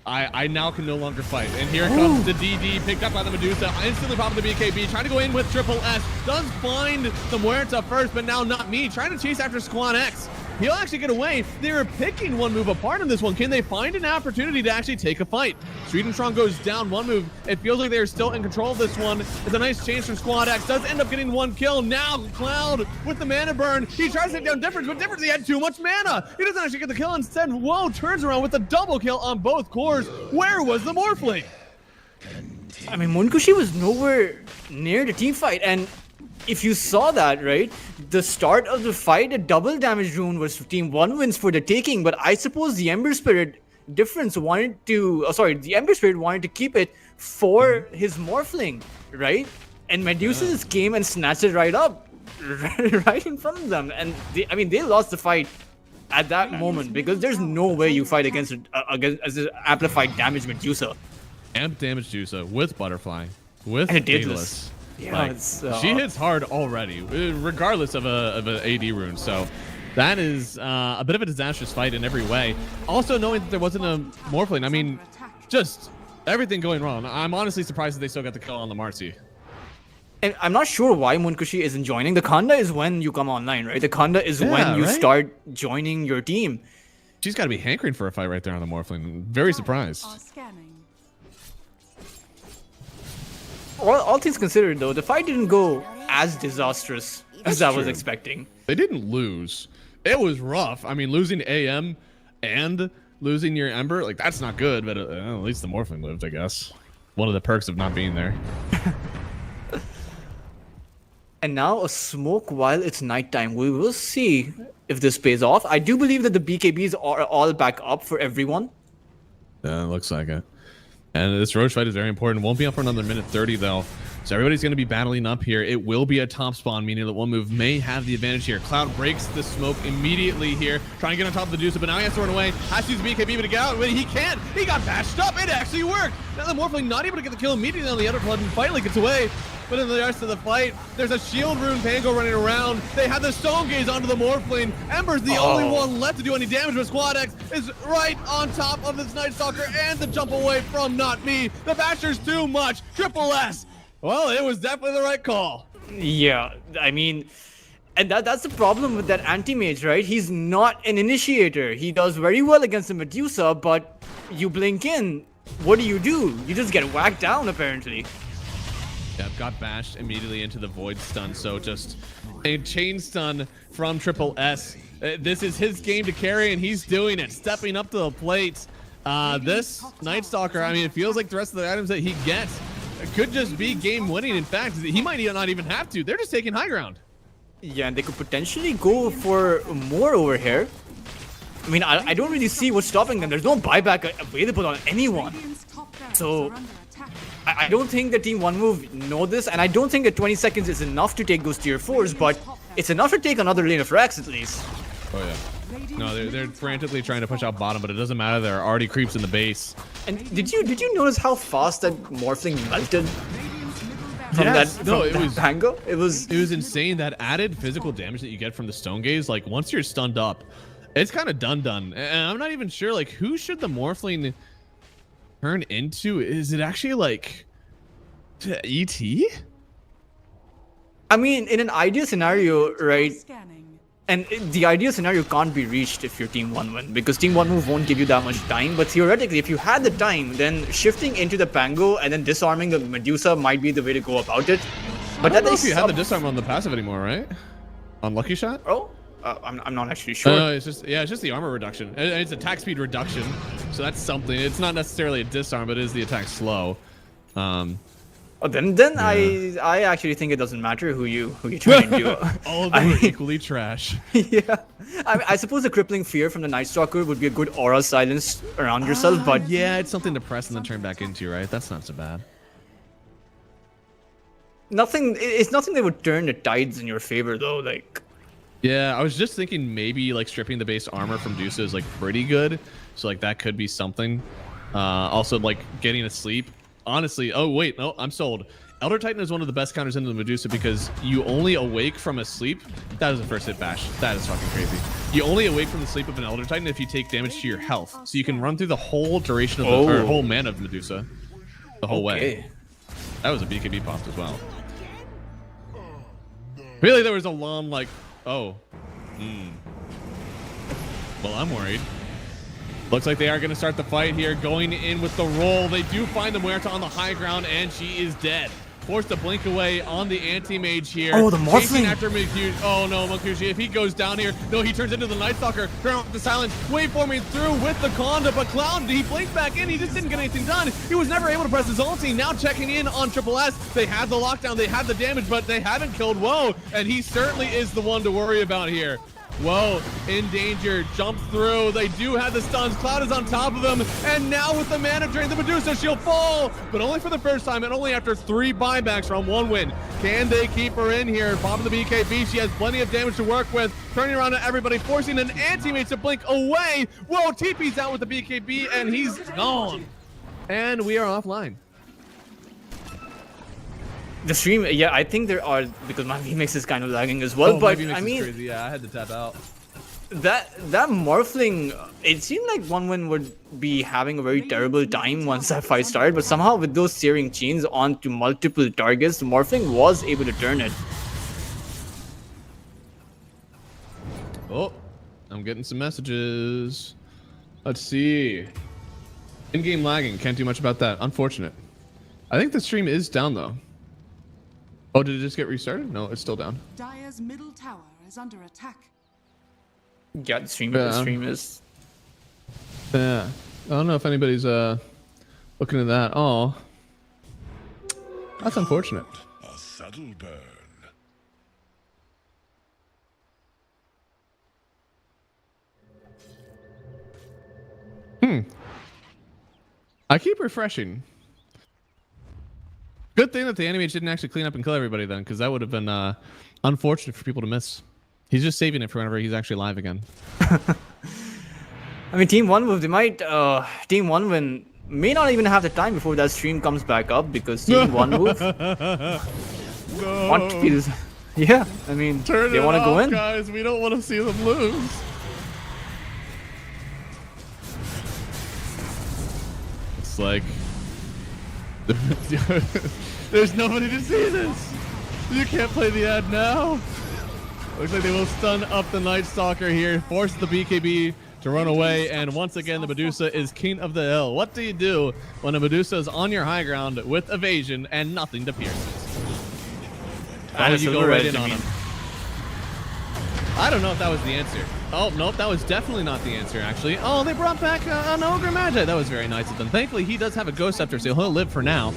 I now can no longer fight. And here comes the DD, picked up by the Medusa, instantly popping the BKB, trying to go in with Triple S. Does find the Muerta first, but now not me. Trying to chase after Squad X. He'll actually get away. They were picking one move apart in this one. Can they find an opportunity to actually take a fight? Swedenstrong goes down one move. It feels like they're still in control of this one. It's a nice change from Squad X. Does end up getting 1 kill. Now Cloud with the mana burn. He tries to take down Difference, but Difference, he had too much mana. He doesn't actually get the kill. Instead, whoa, turns around with a double kill on both cores. Where was the Morphling? I mean, Munkushi was nowhere near the team fight, and if you saw that, right, the start of the fight, a double damage rune was team 1 wins for the taking, but I suppose the Ember Spirit difference wanted to, the Ember Spirit wanted to keep it for his Morphling, right? And Medusa just came and snatched it right up, right in front of them. And they lost the fight at that moment because there's no way you fight against an amplified damage Medusa. Amp damage Medusa with Butterfly, with and it did Daedalus. Yeah, like, she hits hard already, regardless of a AD rune. So that is a bit of a disastrous fight in every way. Also, knowing that there wasn't a Morphling, I mean, just everything going wrong. I'm honestly surprised that they still got the kill on the Marcy. And I'm not sure why Munkushi isn't joining. The Kanda is when you come online, right? The Kanda is when you start joining your team. She's got to be hankering for a fight right there on the Morphling. Very surprised. All things considered, though, the fight didn't go as disastrous as I was expecting. They didn't lose. It was rough. I mean, losing AM and losing your Ember, like, that's not good, but at least the Morphling lived, I guess. One of the perks of not being there. And now a smoke while it's nighttime. We will see if this pays off. I do believe that the BKBs are all back up for everyone. Yeah, it looks like it. And this Roche fight is very important. Won't be up for another minute 30, though. So everybody's going to be battling up here. It will be a top spawn, meaning that one move may have the advantage here. Cloud breaks the smoke immediately here, trying to get on top of the Medusa, but now he has to run away. Has to use BKB to get out, but he can't. He got bashed up. It actually worked. Now the Morphling not able to get the kill immediately on the other blood and finally gets away. But in the rest of the fight, there's a shield rune Pango running around. They have the Stone Gaze onto the Morphling. Ember's the only one left to do any damage, but Squad X is right on top of this Night Stalker and the jump away from Not Me. The Basher's too much. Triple S. Well, it was definitely the right call. Yeah, I mean, and that's the problem with that anti-mage, right? He's not an initiator. He does very well against the Medusa, but you blink in, what do? You just get whacked down, apparently. Yep, got bashed immediately into the Void Stun, so just a chain stun from Triple S. This is his game to carry, and he's doing it, stepping up to the plate. This Night Stalker, I mean, it feels like the rest of the items that he gets could just be game winning. In fact, he might not even have to. They're just taking high ground. Yeah, and they could potentially go for more over here. I mean, I don't really see what's stopping them. There's no buyback available on anyone. So I don't think the Team 1 move know this, and I don't think that 20 seconds is enough to take those tier 4s, but it's enough to take another lane of Rex at least. Oh yeah. No, they're frantically trying to push out bottom, but it doesn't matter. There are already creeps in the base. And did you notice how fast that Morphling melted? It was Pango? It was insane. That added physical damage that you get from the Stone Gaze, like once you're stunned up, it's kind of done. And I'm not even sure, like, who should the Morphling turn into? Is it actually like ET? I mean, in an ideal scenario, right? And the ideal scenario can't be reached if you're Team 1 win, because Team 1 move won't give you that much time. But theoretically, if you had the time, then shifting into the Pango and then disarming the Medusa might be the way to go about it. But I don't know if you have the disarm on the passive anymore, right? On Lucky Shot? Oh, I'm not actually sure. No, it's just the armor reduction. It's attack speed reduction, so that's something. It's not necessarily a disarm, but it is the attack slow. Then yeah. I actually think it doesn't matter who you turn into. All of them are equally trash. Yeah, I suppose the crippling fear from the Night Stalker would be a good aura silence around yourself, but yeah, it's something to press and then turn back into, right? That's not so bad. It's nothing that would turn the tides in your favor, though. Like, yeah, I was just thinking maybe like stripping the base armor from Dusa is like pretty good, so like that could be something. Also, like getting asleep honestly, oh wait, no, I'm sold. Elder Titan is one of the best counters into the Medusa because you only awake from a sleep. That is a first hit bash. That is fucking crazy. You only awake from the sleep of an Elder Titan if you take damage to your health. So you can run through the whole duration of the whole mana of Medusa the whole way. That was a BKB popped as well. Really, there was a long like, oh. Well, I'm worried. Looks like they are going to start the fight here, going in with the roll. They do find the Muerta on the high ground, and she is dead. Forced to blink away on the anti-mage here. Oh, the Morphling. After oh no, Makushi, if he goes down here, no, he turns into the Night Stalker. Turn off the silence, waveforming through with the Conda, but Cloud, he blinked back in. He just didn't get anything done. He was never able to press his ulti. Now checking in on Triple S. They had the lockdown, they had the damage, but they haven't killed Woe, and he certainly is the one to worry about here. Whoa, in danger, jumps through. They do have the stuns. Cloud is on top of them. And now with the mana drain, the Medusa, she'll fall. But only for the first time and only after 3 buybacks from 1 win. Can they keep her in here? Popping the BKB. She has plenty of damage to work with. Turning around to everybody, forcing an anti-mate to blink away. Whoa, TP's out with the BKB and he's gone. And we are offline. The stream, yeah, I think there are, because my VMix is kind of lagging as well, but I mean, crazy. Yeah, I had to tap out. that Morphling, it seemed like 1win would be having a very terrible time once that fight started, but somehow with those searing chains onto multiple targets, the Morphling was able to turn it. Oh, I'm getting some messages. Let's see. In-game lagging, can't do much about that. Unfortunate. I think the stream is down though. Oh, did it just get restarted? No, it's still down. Dire's middle tower is under attack. Yeah, the stream is. Yeah. I don't know if anybody's looking at that. Oh. That's unfortunate. A subtle burn. I keep refreshing. Good thing that the animate didn't actually clean up and kill everybody then, because that would have been unfortunate for people to miss. He's just saving it for whenever he's actually live again. I mean, Team 1 they might, Team 1win may not even have the time before that stream comes back up, because Team 1 move want to be this, yeah, I mean, they want to go in. Guys, we don't want to see them lose. It's like there's nobody to see this. You can't play the ad now. Looks like they will stun up the Night Stalker here, force the BKB to run away, and once again the Medusa is king of the hill. What do you do when a Medusa is on your high ground with evasion and nothing to pierce it? Oh, you go right in on him. I don't know if that was the answer. Oh, nope, that was definitely not the answer, actually. Oh, they brought back an Ogre Magi. That was very nice of them. Thankfully, he does have a Ghost Scepter, so he'll live for now.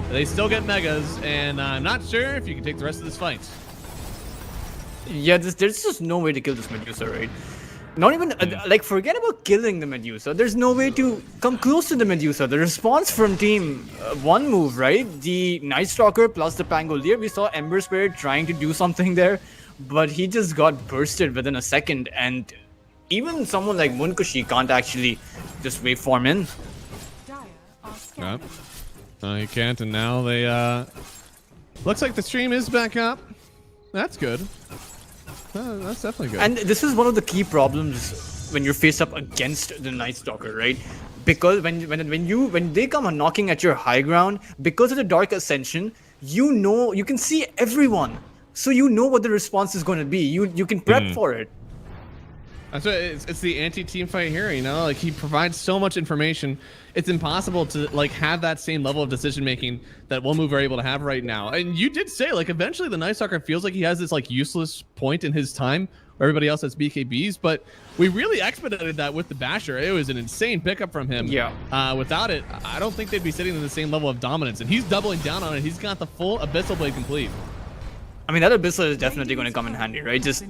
They still get Megas, and I'm not sure if you can take the rest of this fight. Yeah, there's just no way to kill this Medusa, right? Not even, like, forget about killing the Medusa. There's no way to come close to the Medusa. The response from Team 1 move, right? The Night Stalker plus the Pangolier. We saw Ember Spirit trying to do something there, but he just got bursted within a second, and even someone like Munkushi can't actually just waveform in. Yep. He can't, and now they, looks like the stream is back up. That's good. That's definitely good. And this is one of the key problems when you're faced up against the Night Stalker, right? Because when they come knocking at your high ground, because of the Dark Ascension, you can see everyone. So you know what the response is going to be. You can prep for it. That's what it's the anti-team fight here, you know? Like, he provides so much information. It's impossible to, like, have that same level of decision-making that one move are able to have right now. And you did say, like, eventually the Night Stalker feels like he has this, like, useless point in his time where everybody else has BKBs, but we really expedited that with the Basher. It was an insane pickup from him. Yeah. Without it, I don't think they'd be sitting in the same level of dominance, and he's doubling down on it. He's got the full Abyssal Blade complete. I mean, that Abyssal is definitely going to come in handy, right? Just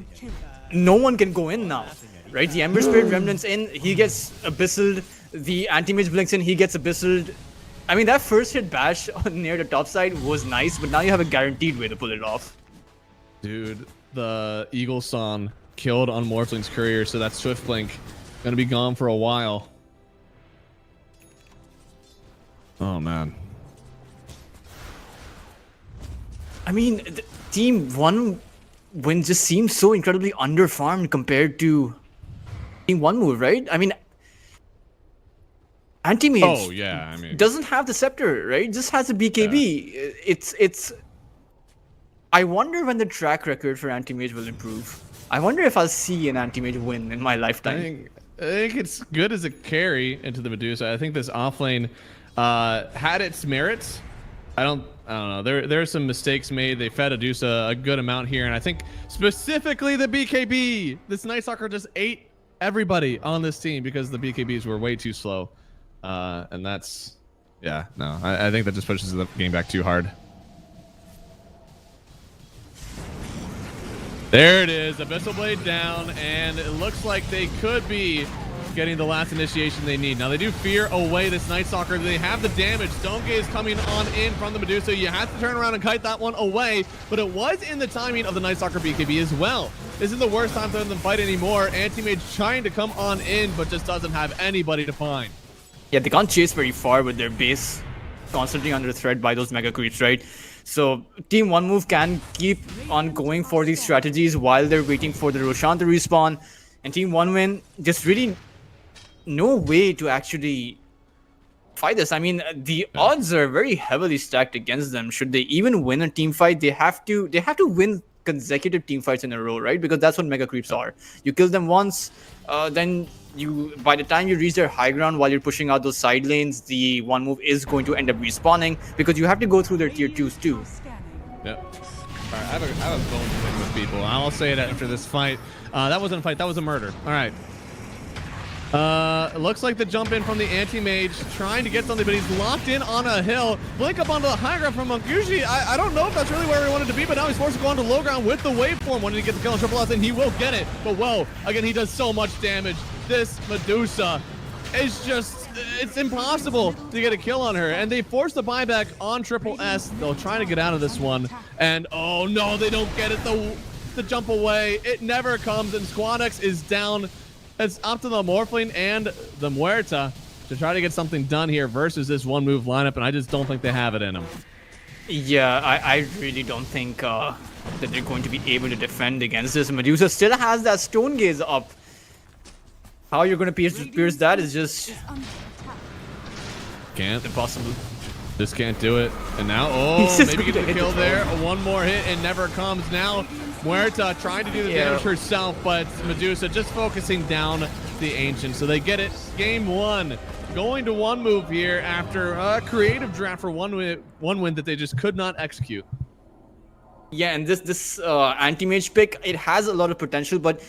no one can go in now, right? The Ember Spirit Remnant's in, he gets Abyssal. The Anti-Mage blinks in, he gets Abyssal. I mean, that first hit bash near the top side was nice, but now you have a guaranteed way to pull it off. Dude, the Eagle Song killed on Morphling's Courier, so that Swift Blink gonna be gone for a while. Oh, man. I mean, Team 1 win just seems so incredibly underfarmed compared to Team 1 move, right? I mean, Anti-Mage Oh yeah, I mean, doesn't have the scepter, right? Just has a BKB. It's. I wonder when the track record for Anti-Mage will improve. I wonder if I'll see an Anti-Mage win in my I lifetime. think it's good as a carry into the Medusa. I think this offlane had its merits. I don't know. There are some mistakes made. They fed Medusa a good amount here, and I think specifically the BKB. This Night Stalker just ate everybody on this team because the BKBs were way too slow, and that's yeah. No, I think that just pushes the game back too hard. There it is, Abyssal Blade down, and it looks like they could be getting the last initiation they need. Now they do fear away this Night Stalker. They have the damage. Stone Gaze coming on in from the Medusa. You have to turn around and kite that one away, but it was in the timing of the Night Stalker BKB as well. This is the worst time for them to fight anymore. Anti-Mage trying to come on in, but just doesn't have anybody to find. Yeah, they can't chase very far with their base constantly under threat by those mega creeps, right? So Team 1 move can keep on going for these strategies while they're waiting for the Roshan to respawn. And Team 1 win, just really no way to actually fight this. I mean, the odds are very heavily stacked against them. Should they even win a team fight, they have to win consecutive team fights in a row, right? Because that's what mega creeps are. You kill them once, then by the time you reach their high ground while you're pushing out those side lanes, the 1 move is going to end up respawning because you have to go through their tier 2s too. Yep. All right, I have a bone to pick with people. I'll say it after this fight. That wasn't a fight. That was a murder. All right. It looks like the jump in from the Anti-Mage, trying to get something, but he's locked in on a hill. Blink up onto the high ground from Monkushi. I don't know if that's really where we wanted to be, but now he's forced to go onto low ground with the waveform. Wanted to get the kill on Triple S, and he will get it. But whoa, again, he does so much damage. This Medusa is just, it's impossible to get a kill on her. And they force the buyback on Triple S. They'll try to get out of this one. And oh no, they don't get it. The jump away, it never comes, and Squadex is down. It's up to the Morphling and the Muerta to try to get something done here versus this 1 move lineup, and I just don't think they have it in them. Yeah, I really don't think that they're going to be able to defend against this. Medusa still has that Stone Gaze up. How you're going to pierce that is just Can't. impossible. Just can't do it. And now, oh, maybe get the kill there. One more hit and never comes. Now, Muerta trying to do the damage herself, but Medusa just focusing down the Ancient. So they get it. Game 1. Going to 1 move here after a creative draft for one win that they just could not execute. Yeah, and this anti-mage pick, it has a lot of potential, but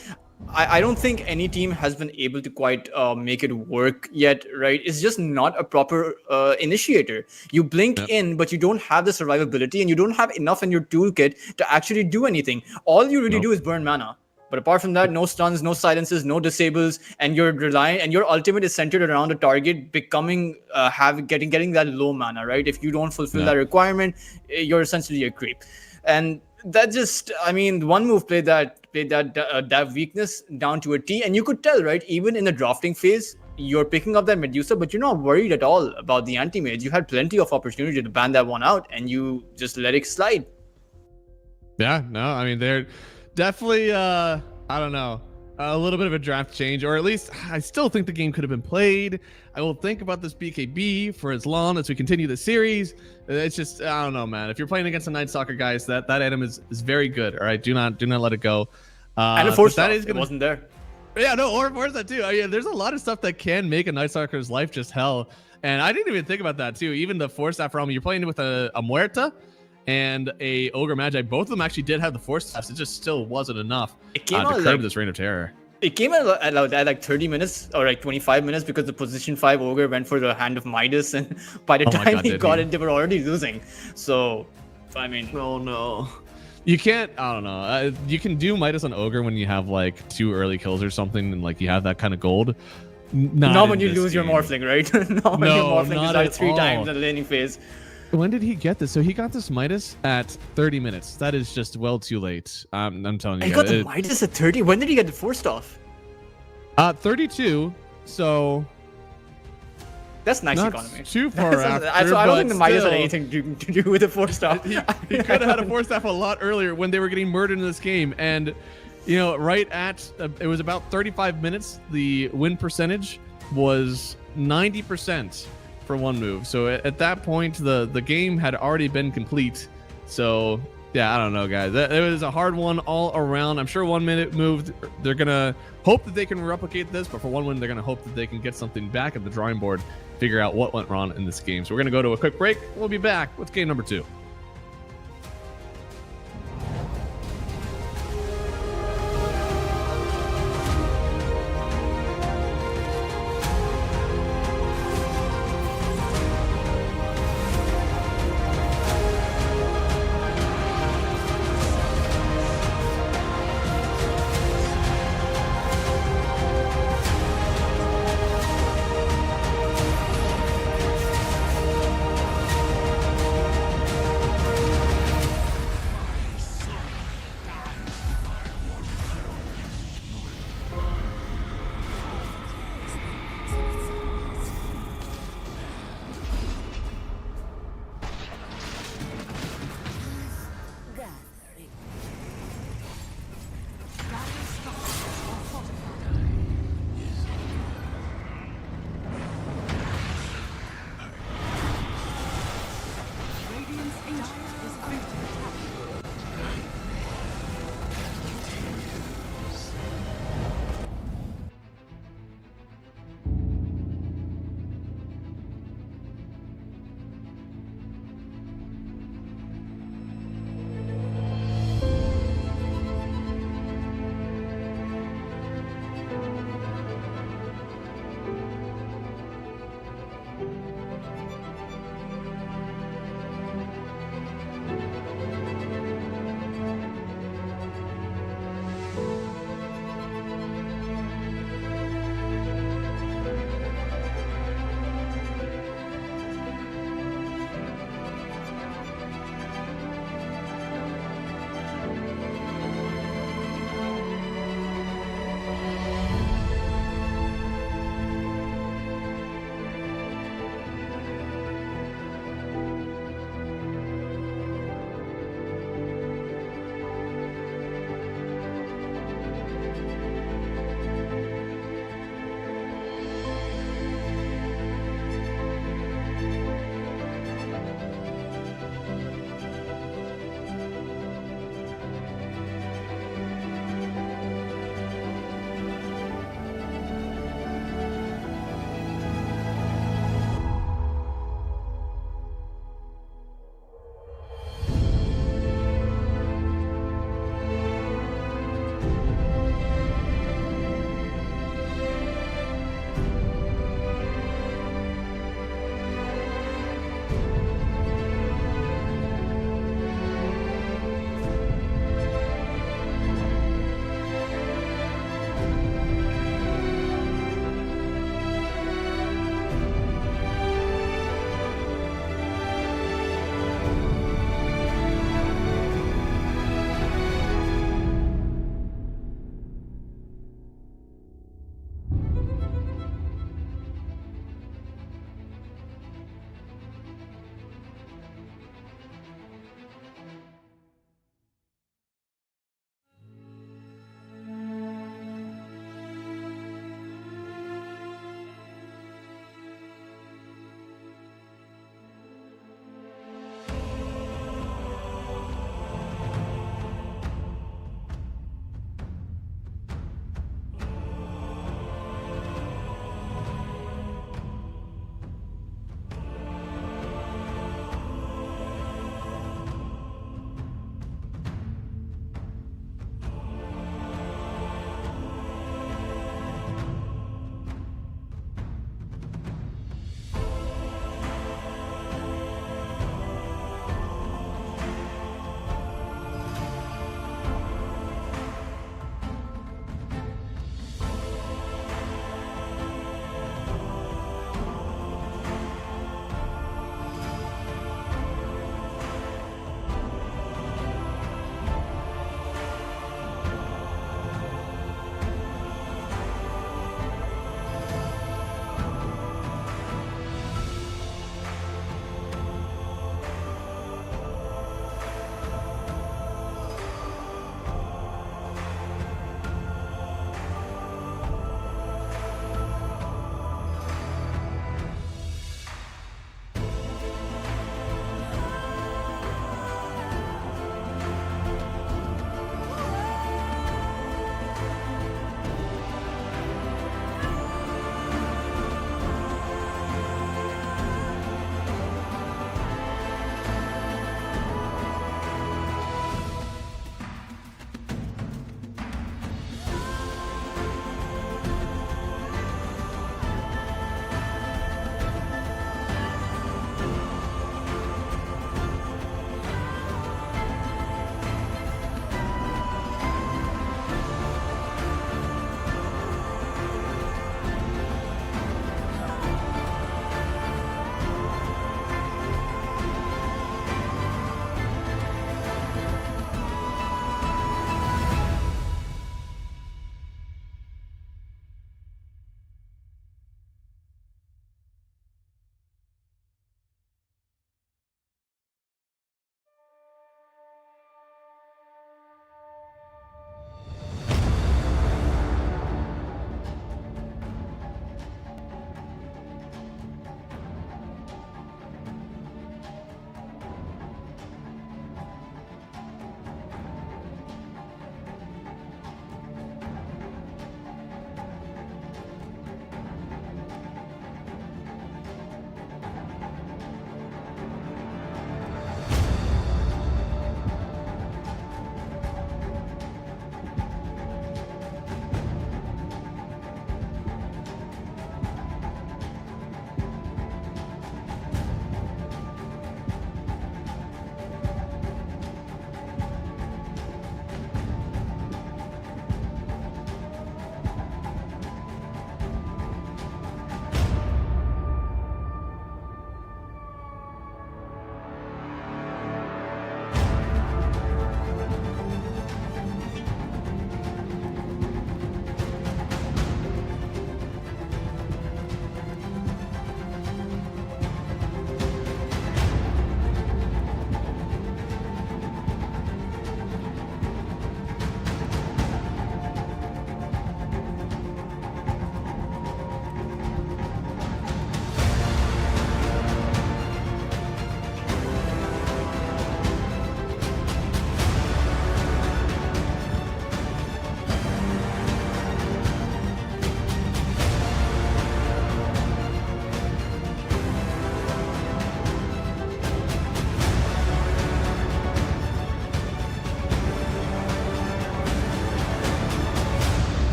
I don't think any team has been able to quite make it work yet, right? It's just not a proper initiator. You blink in, but you don't have the survivability, and you don't have enough in your toolkit to actually do anything. All you really do is burn mana. But apart from that, no stuns, no silences, no disables, and your ultimate is centered around a target becoming getting that low mana, right? If you don't fulfill that requirement, you're essentially a creep. And that just, I mean, 1 move played that weakness down to a T, and you could tell, right? Even in the drafting phase, you're picking up that Medusa, but you're not worried at all about the anti-mage. You had plenty of opportunity to ban that one out, and you just let it slide. Yeah, no, I mean, they're definitely, I don't know, a little bit of a draft change, or at least I still think the game could have been played. I will think about this BKB for as long as we continue the series. It's just, I don't know, man. If you're playing against the Night Stalker guys, that item is very good. All right, do not let it go. And a force that is gonna... wasn't there. Yeah, no, or force that too. I mean, there's a lot of stuff that can make a Night Stalker's life just hell, and I didn't even think about that too. Even the force staff realm, you're playing with a Muerta and a Ogre Magi. Both of them actually did have the force staffs. It just still wasn't enough to curb this reign of terror. It came at like 30 minutes or like 25 minutes because the position 5 Ogre went for the Hand of Midas, and by the time he got it, they were already losing. So, I mean... Oh no. You can't, I don't know. You can do Midas on Ogre when you have like 2 early kills or something, and like you have that kind of gold. Not when you lose your Morphling, right? Not when your Morphling is like 3 times in the laning phase. When did he get this? So he got this Midas at 30 minutes. That is just well too late. I'm telling you. He got the Midas at 30? When did he get the forced off? 32. So That's nice Not economy. too far after, I don't think the but Midas had still. anything to do with the 4-star. He could have had a 4-staff a lot earlier when they were getting murdered in this game. And, you know, right at, it was about 35 minutes, the win percentage was 90% for one move. So at that point, the game had already been complete. So, yeah, I don't know, guys. It was a hard one all around. I'm sure 1 minute moved. They're going to hope that they can replicate this, but for one win, they're going to hope that they can get something back at the drawing board, figure out what went wrong in this game. So we're going to go to a quick break. We'll be back with game number 2.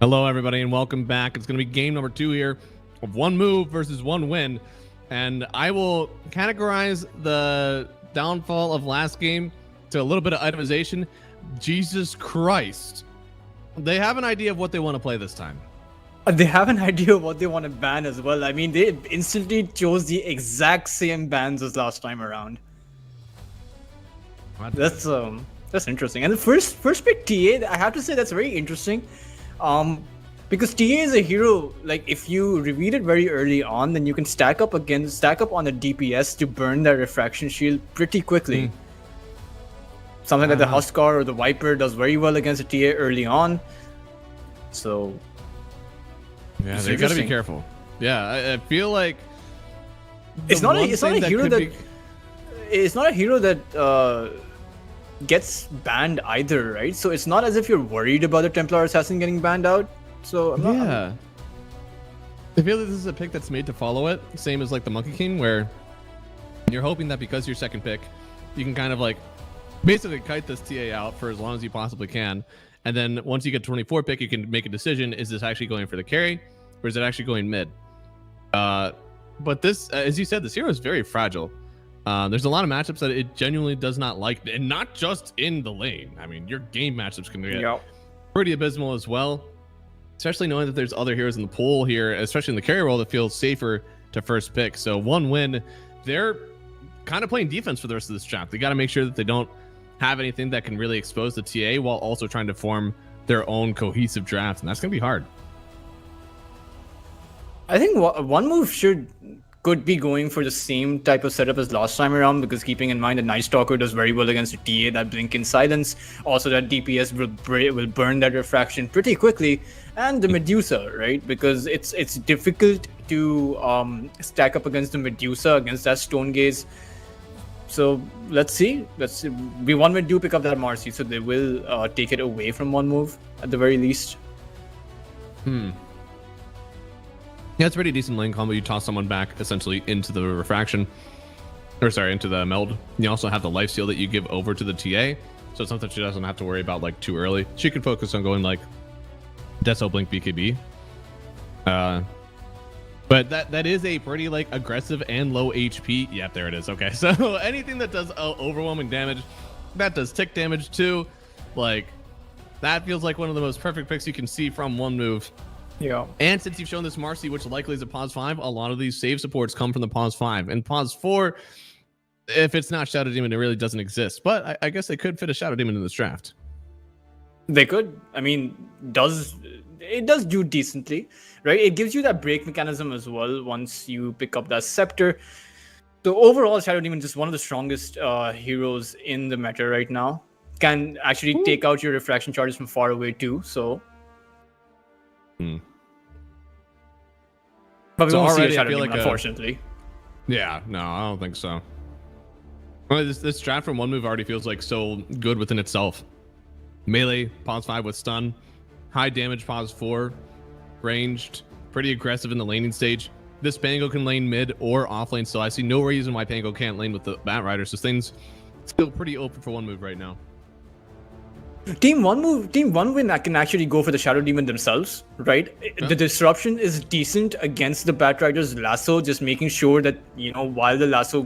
Hello, everybody, and welcome back. It's going to be game number 2 here of 1 move versus 1 win. And I will categorize the downfall of last game to a little bit of itemization. Jesus Christ. They have an idea of what they want to play this time. They have an idea of what they want to ban as well. I mean, they instantly chose the exact same bans as last time around. That's interesting. And the first pick TA, I have to say that's very interesting. Because TA is a hero, like if you reveal it very early on, then you can stack up on the DPS to burn that refraction shield pretty quickly. Something like the Huskar or the Viper does very well against a TA early on. So yeah, they got to be careful. Yeah, I feel like it's not a hero that gets banned either, right? So it's not as if you're worried about the Templar Assassin getting banned out. So I feel like this is a pick that's made to follow it, same as like the Monkey King, where you're hoping that because your second pick, you can kind of like basically kite this TA out for as long as you possibly can, and then once you get 24 pick, you can make a decision: is this actually going for the carry, or is it actually going mid? But this, as you said, this hero is very fragile. There's a lot of matchups that it genuinely does not like, and not just in the lane. I mean, your game matchups can get pretty abysmal as well, especially knowing that there's other heroes in the pool here, especially in the carry role, that feels safer to first pick. So 1 win, they're kind of playing defense for the rest of this draft. They got to make sure that they don't have anything that can really expose the TA while also trying to form their own cohesive draft, and that's going to be hard. I think 1 move could be going for the same type of setup as last time around, because keeping in mind that Night Stalker does very well against a TA, that Blink in Silence, also that DPS will burn that refraction pretty quickly, and the Medusa, right? Because it's difficult to stack up against the Medusa, against that Stone Gaze. So let's see. We want to do pick up that Marcy, so they will take it away from 1 move at the very least. Yeah, it's a pretty decent lane combo. You toss someone back essentially into the refraction, into the meld. You also have the life steal that you give over to the TA, so it's something she doesn't have to worry about like too early. She can focus on going like Deso Blink BKB. But that is a pretty like aggressive and low HP. Yeah, there it is. Okay, so anything that does overwhelming damage, that does tick damage too. Like that feels like one of the most perfect picks you can see from 1 move. Yeah. And since you've shown this Marcy, which likely is a pause 5, a lot of these save supports come from the pause 5. And pause 4, if it's not Shadow Demon, it really doesn't exist. But I guess they could fit a Shadow Demon in this draft. They could. I mean, it does do decently, right? It gives you that break mechanism as well once you pick up that Scepter. So overall, Shadow Demon is just one of the strongest heroes in the meta right now. Can actually take out your refraction charges from far away too, so... But we won't see a Shadow Demon, unfortunately. Yeah, no, I don't think so. Well, this draft from 1 move already feels like so good within itself. Melee, pause 5 with stun. High damage, pause 4. Ranged, pretty aggressive in the laning stage. This Pango can lane mid or off lane, so I see no reason why Pango can't lane with the Bat Rider. So things still pretty open for 1 move right now. Team 1 win can actually go for the Shadow Demon themselves, right? Yeah. The disruption is decent against the Bat Rider's lasso, just making sure that, while the lasso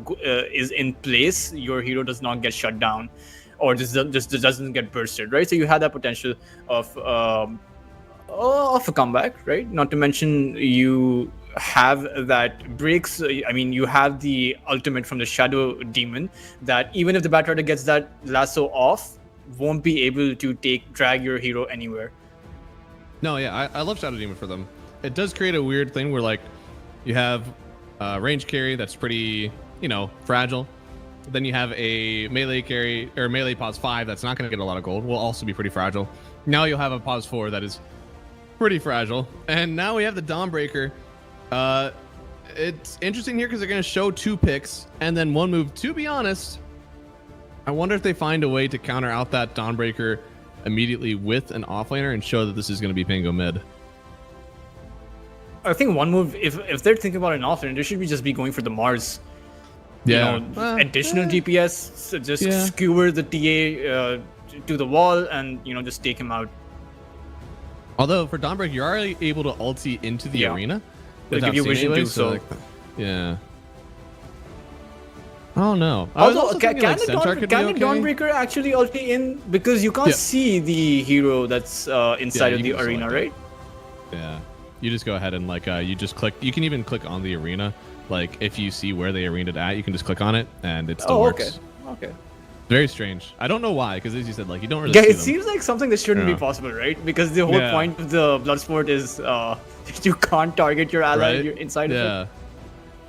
is in place, your hero does not get shut down or just doesn't get bursted, right? So you have that potential of a comeback, right? Not to mention you have that breaks. I mean, you have the ultimate from the Shadow Demon that even if the Bat Rider gets that lasso off, won't be able to drag your hero anywhere. No, yeah, I love Shadow Demon for them. It does create a weird thing where like you have range carry that's pretty, fragile. Then you have a melee carry or melee pause 5 that's not going to get a lot of gold. Will also be pretty fragile. Now you'll have a pause 4 that is pretty fragile. And now we have the Dawnbreaker. It's interesting here because they're going to show 2 picks and then 1 move. To be honest, I wonder if they find a way to counter out that Dawnbreaker immediately with an offlaner and show that this is going to be Pango mid. I think 1 move, if they're thinking about an offlaner, they should just be going for the Mars. Yeah. Additional DPS, so just skewer the TA to the wall and, just take him out. Although for Dawnbreak, you're already able to ulti into the arena. They give you seeing vision anyway, too, so. like, yeah. Oh no. Also, can thinking, Centaur the could be okay. Dawnbreaker actually ulti in? Because you can't see the hero that's inside of you the can arena, select it. right? Yeah. You just go ahead and like you just click. You can even click on the arena. Like if you see where they arenaed at, you can just click on it and it still works. Okay. Very strange. I don't know why, because as you said, like you don't really. Yeah, see it them. seems like something that shouldn't be possible, right? Because the whole point of the Bloodsport is you can't target your ally Right? you're inside of it.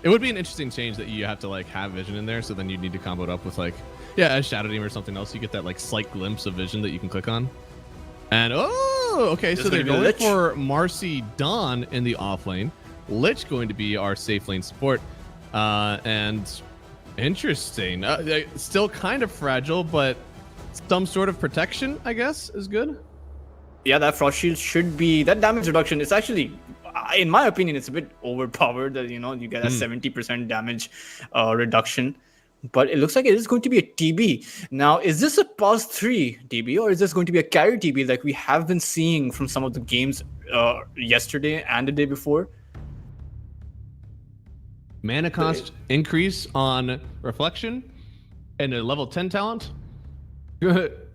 It would be an interesting change that you have to like have vision in there, so then you need to combo it up with like a Shadow Demon or something else. You get that like slight glimpse of vision that you can click on. And okay, so they're going for Marcy Dawn in the off lane. Lich going to be our safe lane support. And interesting. Still kind of fragile, but some sort of protection, I guess, is good. Yeah, that Frost Shield should be that damage reduction. It's actually, in my opinion, it's a bit overpowered. That you get a 70% damage reduction, but it looks like it is going to be a TB. Now, is this a pause 3 TB or is this going to be a carry TB like we have been seeing from some of the games yesterday and the day before? Mana cost increase on reflection and a level 10 talent.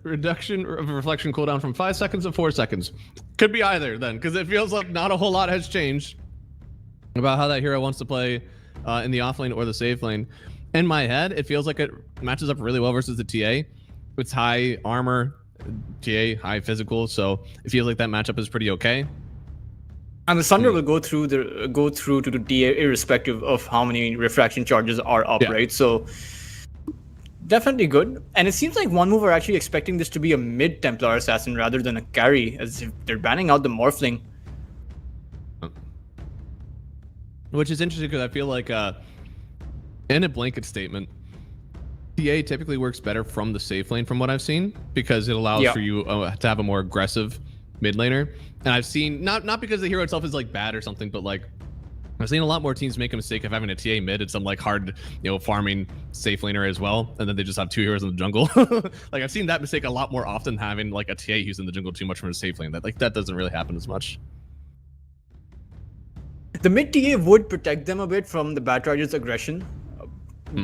Reduction of reflection cooldown from 5 seconds to 4 seconds. Could be either then, because it feels like not a whole lot has changed about how that hero wants to play in the off lane or the safe lane. In my head, it feels like it matches up really well versus the TA. It's high armor, TA, high physical, so it feels like that matchup is pretty okay. And the Sunder will go through to the TA irrespective of how many refraction charges are up, right? So definitely good. And it seems like One Move are actually expecting this to be a mid Templar assassin rather than a carry, as if they're banning out the Morphling. Which is interesting because I feel like in a blanket statement, TA typically works better from the safe lane from what I've seen, because it allows for you to have a more aggressive mid laner. And I've seen, not because the hero itself is like bad or something, but like I've seen a lot more teams make a mistake of having a TA mid and some like hard, farming safe laner as well, and then they just have 2 heroes in the jungle. Like I've seen that mistake a lot more often, having like a TA who's in the jungle too much from a safe lane. That doesn't really happen as much. The mid TA would protect them a bit from the Batrider's aggression.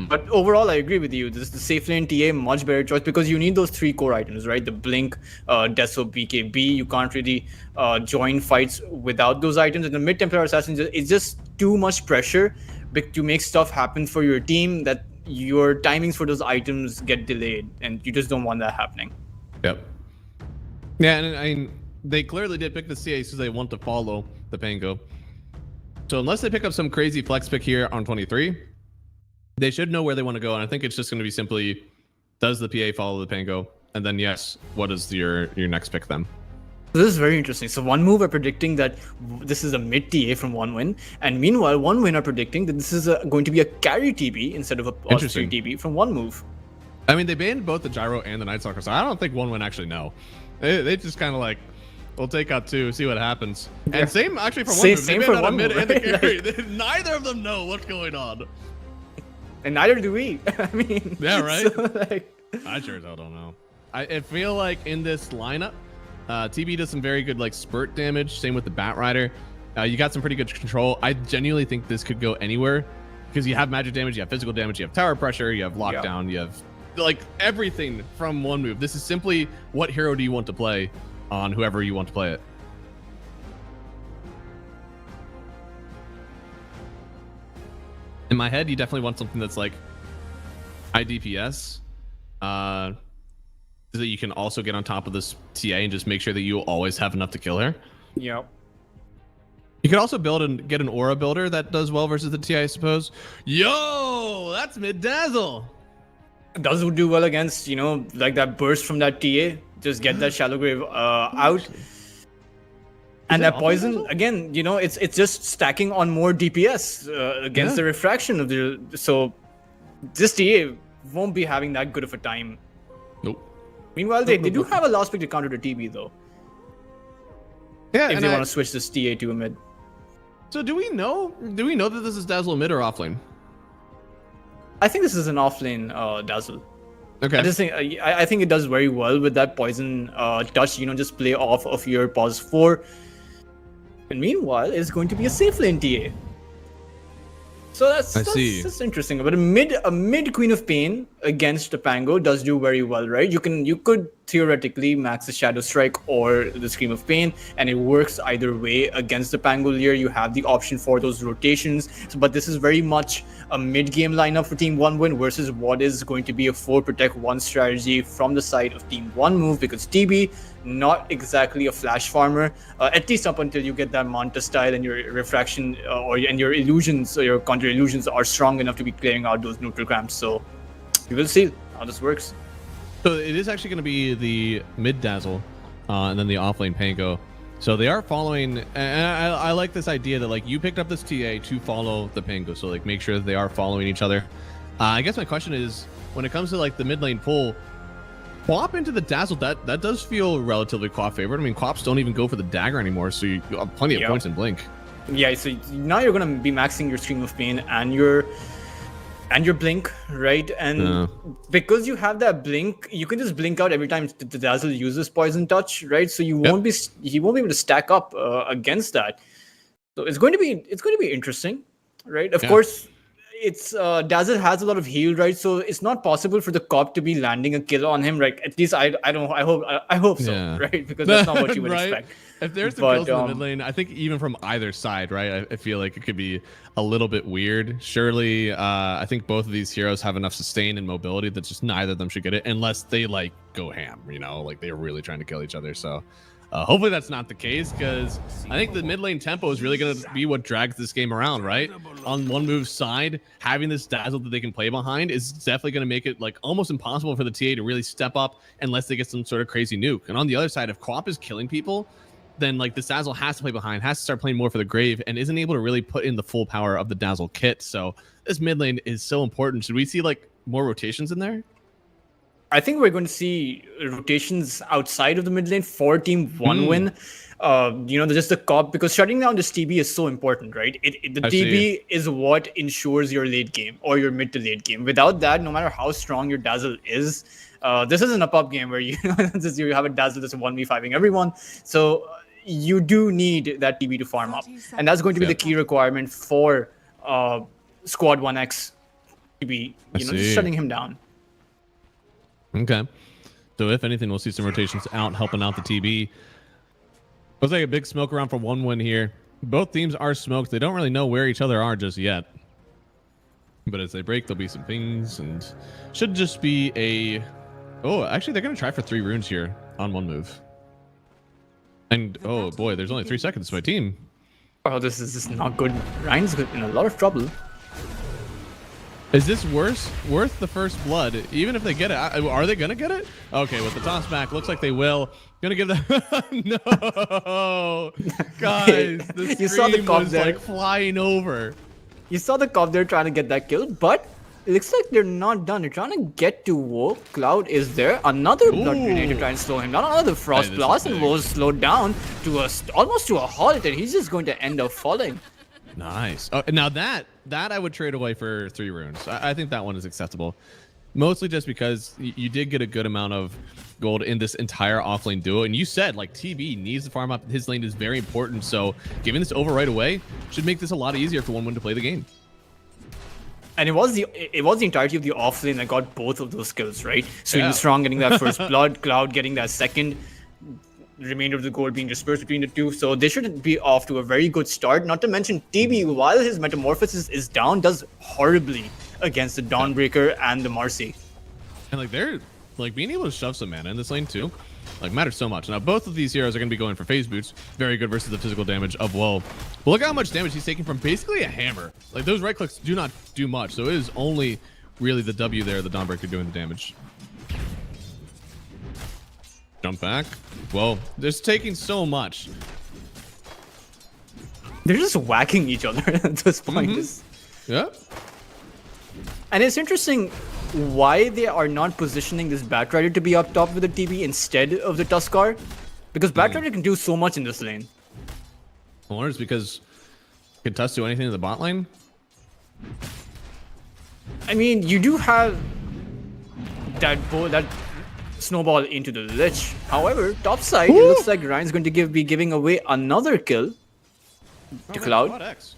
But overall, I agree with you. This is the safe lane TA, much better choice because you need those 3 core items, right? The Blink, Deso, BKB. You can't really join fights without those items. And the mid Templar Assassin, it's just too much pressure to make stuff happen for your team that your timings for those items get delayed. And you just don't want that happening. Yep. Yeah, and I mean, they clearly did pick the CA because they want to follow the Pango. So unless they pick up some crazy flex pick here on 23, they should know where they want to go, and I think it's just going to be simply, does the PA follow the Pango? And then yes, what is your next pick then? This is very interesting. So One Move are predicting that this is a mid TA from One Win, and meanwhile One Win are predicting that this is going to be a carry TB instead of a pause 3 TB from One Move. I mean, they banned both the Gyro and the Night Stalker, so I don't think One Win actually know. They just kind of like, we'll take out 2, see what happens. And same actually for One Move. Same for One Move, and the carry. Neither of them know what's going on. And neither do we. I mean, yeah, right. So, like, I sure as hell don't know. I feel like in this lineup, TB does some very good like spurt damage. Same with the Batrider. You got some pretty good control. I genuinely think this could go anywhere because you have magic damage, you have physical damage, you have tower pressure, you have lockdown, you have like everything from One Move. This is simply what hero do you want to play on whoever you want to play it. In my head, you definitely want something that's like high DPS, so that you can also get on top of this TA and just make sure that you always have enough to kill her. Yep. You could also build and get an aura builder that does well versus the TA, I suppose. Yo, that's mid dazzle. Does do well against, like that burst from that TA. Just get that shallow grave out. And that poison, again, it's just stacking on more DPS against the refraction of the. So this TA won't be having that good of a time. Nope. Meanwhile, they do have a last pick to counter the TB though. Yeah, if they want to switch this TA to a mid. So do we know that this is Dazzle mid or offlane? I think this is an offlane Dazzle. Okay. I just think I think it does very well with that poison touch. Just play off of your pause 4. And meanwhile, it's going to be a safe lane TA. So that's interesting. But a mid Queen of Pain against the Pango does do very well, right? You could theoretically max the Shadow Strike or the Scream of Pain, and it works either way against the Pangolier. You have the option for those rotations. But this is very much a mid-game lineup for Team 1win versus what is going to be a 4 protect 1 strategy from the side of Team 1move, because TB not exactly a flash farmer, at least up until you get that Manta style and your refraction and your illusions or your counter illusions are strong enough to be clearing out those neutral cramps. So we will see how this works. So it is actually going to be the mid Dazzle and then the offlane Pango. So they are following, and I like this idea that like you picked up this TA to follow the Pango. So like make sure that they are following each other. I guess my question is, when it comes to like the mid lane pull, Quap into the Dazzle, that does feel relatively Quap favored. I mean, Quaps don't even go for the dagger anymore, so you have plenty of points in Blink. Yeah, so now you're gonna be maxing your Scream of Pain and your Blink, right? And because you have that Blink, you can just blink out every time the Dazzle uses Poison Touch, right? So he won't be able to stack up against that. So it's going to be interesting, right? Of course. It's Dazzle has a lot of heal, right? So it's not possible for the cop to be landing a kill on him, right? At least I hope so, right? Because that's not what you would expect. If there's some kills in the mid lane, I think even from either side, right? I feel like it could be a little bit weird. Surely, I think both of these heroes have enough sustain and mobility that just neither of them should get it unless they like go ham, like they're really trying to kill each other. So hopefully that's not the case, because I think the mid lane tempo is really going to be what drags this game around, right? On one move side, having this Dazzle that they can play behind is definitely going to make it like almost impossible for the TA to really step up unless they get some sort of crazy nuke. And on the other side, if Quap is killing people, then like this Dazzle has to play behind, has to start playing more for the grave, and isn't able to really put in the full power of the Dazzle kit. So this mid lane is so important. Should we see like more rotations in there? I think we're going to see rotations outside of the mid lane for Team 1win. Just the cop, because shutting down this TB is so important, right? The TB is what ensures your late game or your mid to late game. Without that, no matter how strong your Dazzle is, this isn't a pub game where you have a Dazzle that's 1v5ing everyone. So you do need that TB to farm up, and that's going to be the key requirement for Squad 1x to be just shutting him down. Okay, so if anything, we'll see some rotations out helping out the TB. Looks like a big smoke around for 1-1 here. Both teams are smoked. They don't really know where each other are just yet, but as they break, there'll be some things, and should just be a actually they're gonna try for 3 runes here on one move. And oh boy, there's only 3 seconds to my team. Oh, this is just not good. Ryan's in a lot of trouble. Is this worth the first blood? Even if they get it, are they gonna get it? Okay, with the toss back, looks like they will. Gonna give them. No, guys, the you saw the cop was there. Like flying over. You saw the cop there trying to get that kill, but it looks like they're not done. They're trying to get to Woe. Cloud is there. Another blood grenade to try and slow him down. Another frost blast, and Woe's slowed down to almost to a halt, and he's just going to end up falling. Nice. Oh, now that I would trade away for 3 runes. I think that one is acceptable. Mostly just because you did get a good amount of gold in this entire offlane duo. And you said, like, TB needs to farm up. His lane is very important. So giving this over right away should make this a lot easier for 1-1 to play the game. And it was the entirety of the offlane that got both of those kills, right? So Strong getting that first blood, Cloud getting that second, remainder of the gold being dispersed between the two. So they should be off to a very good start. Not to mention TB, while his metamorphosis is down, does horribly against the Dawnbreaker and the Marcy. And like they're like being able to shove some mana in this lane too, like matters so much. Now both of these heroes are going to be going for phase boots, very good versus the physical damage of Woe. But look how much damage he's taking from basically a hammer. Like those right clicks do not do much, so it is only really the W there, the Dawnbreaker doing the damage. Jump back. Well, they're taking so much. They're just whacking each other at this point. Yeah. And it's interesting why they are not positioning this Batrider to be up top with the TB instead of the Tuskar. Because Batrider can do so much in this lane. I wonder it's because can Tusk do anything in the bot lane? I mean, you do have that snowball into the lich. However, top side, it looks like Ryan's going to be giving away another kill to Cloud. Quad X.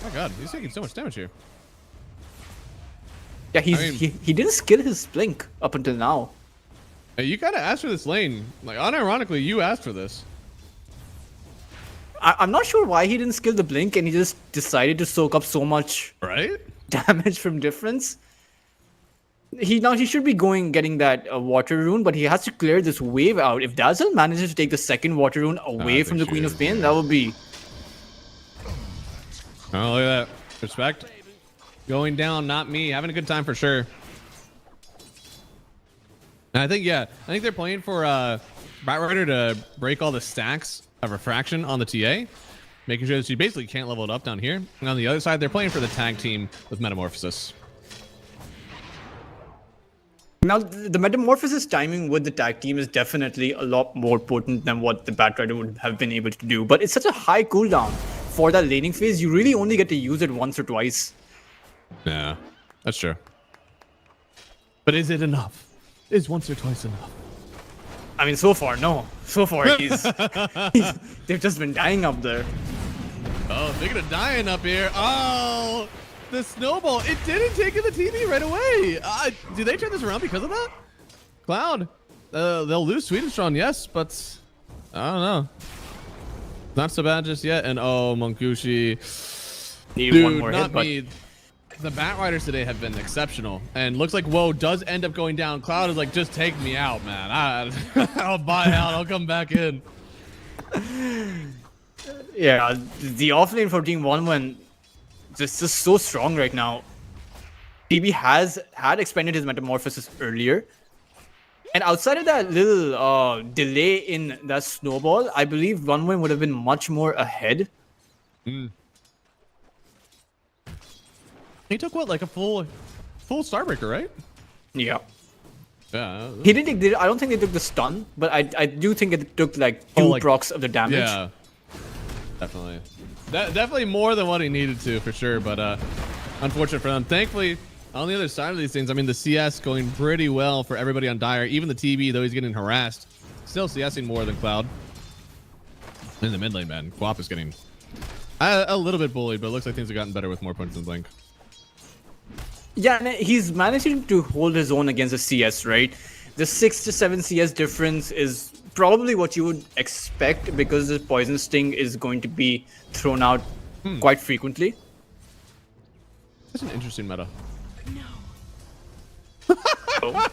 Oh my god, he's taking so much damage here. Yeah, he didn't skill his blink up until now. Hey, you gotta ask for this lane. Like, unironically, you asked for this. I'm not sure why he didn't skill the blink and he just decided to soak up so much Right? damage from difference. He should be getting that water rune, but he has to clear this wave out. If Dazzle manages to take the second water rune away from the Queen of Pain, that would be... Oh, look at that. Respect. Going down, not me. Having a good time for sure. And I think they're playing for Batrider to break all the stacks of refraction on the TA, making sure that she basically can't level it up down here. And on the other side, they're playing for the tag team with Metamorphosis. Now, the Metamorphosis timing with the tag team is definitely a lot more potent than what the Batrider would have been able to do. But it's such a high cooldown for that laning phase. You really only get to use it once or twice. Yeah, that's true. But is it enough? Is once or twice enough? I mean, so far, no. So far, they've just been dying up there. Oh, speaking of dying up here. Oh, the snowball. It didn't take in the TV right away. Do they turn this around because of that? Cloud. They'll lose Swedenstrand, yes, but I don't know. Not so bad just yet. And oh, Monkushi. Need one more not hit, me. The Batriders today have been exceptional, and looks like Woe does end up going down. Cloud is like, just take me out, man. I'll buy out. I'll come back in. Yeah, the offlane for Team 1-1 just so strong right now. TB had expended his Metamorphosis earlier. And outside of that little delay in that snowball, I believe 1-1 would have been much more ahead. He took what, like a full Starbreaker, right? Yeah. Yeah. He didn't take I don't think they took the stun, but I do think it took like two procs of the damage. Yeah. Definitely. Definitely more than what he needed to, for sure, but unfortunate for them. Thankfully, on the other side of these things, I mean, the CS going pretty well for everybody on Dire. Even the TB, though he's getting harassed, still CSing more than Cloud. In the mid lane, man, Guap is getting a little bit bullied, but it looks like things have gotten better with more points than Blink. Yeah, and he's managing to hold his own against the CS, right? The 6 to 7 CS difference is probably what you would expect because the Poison Sting is going to be thrown out quite frequently. That's an interesting meta. Oh.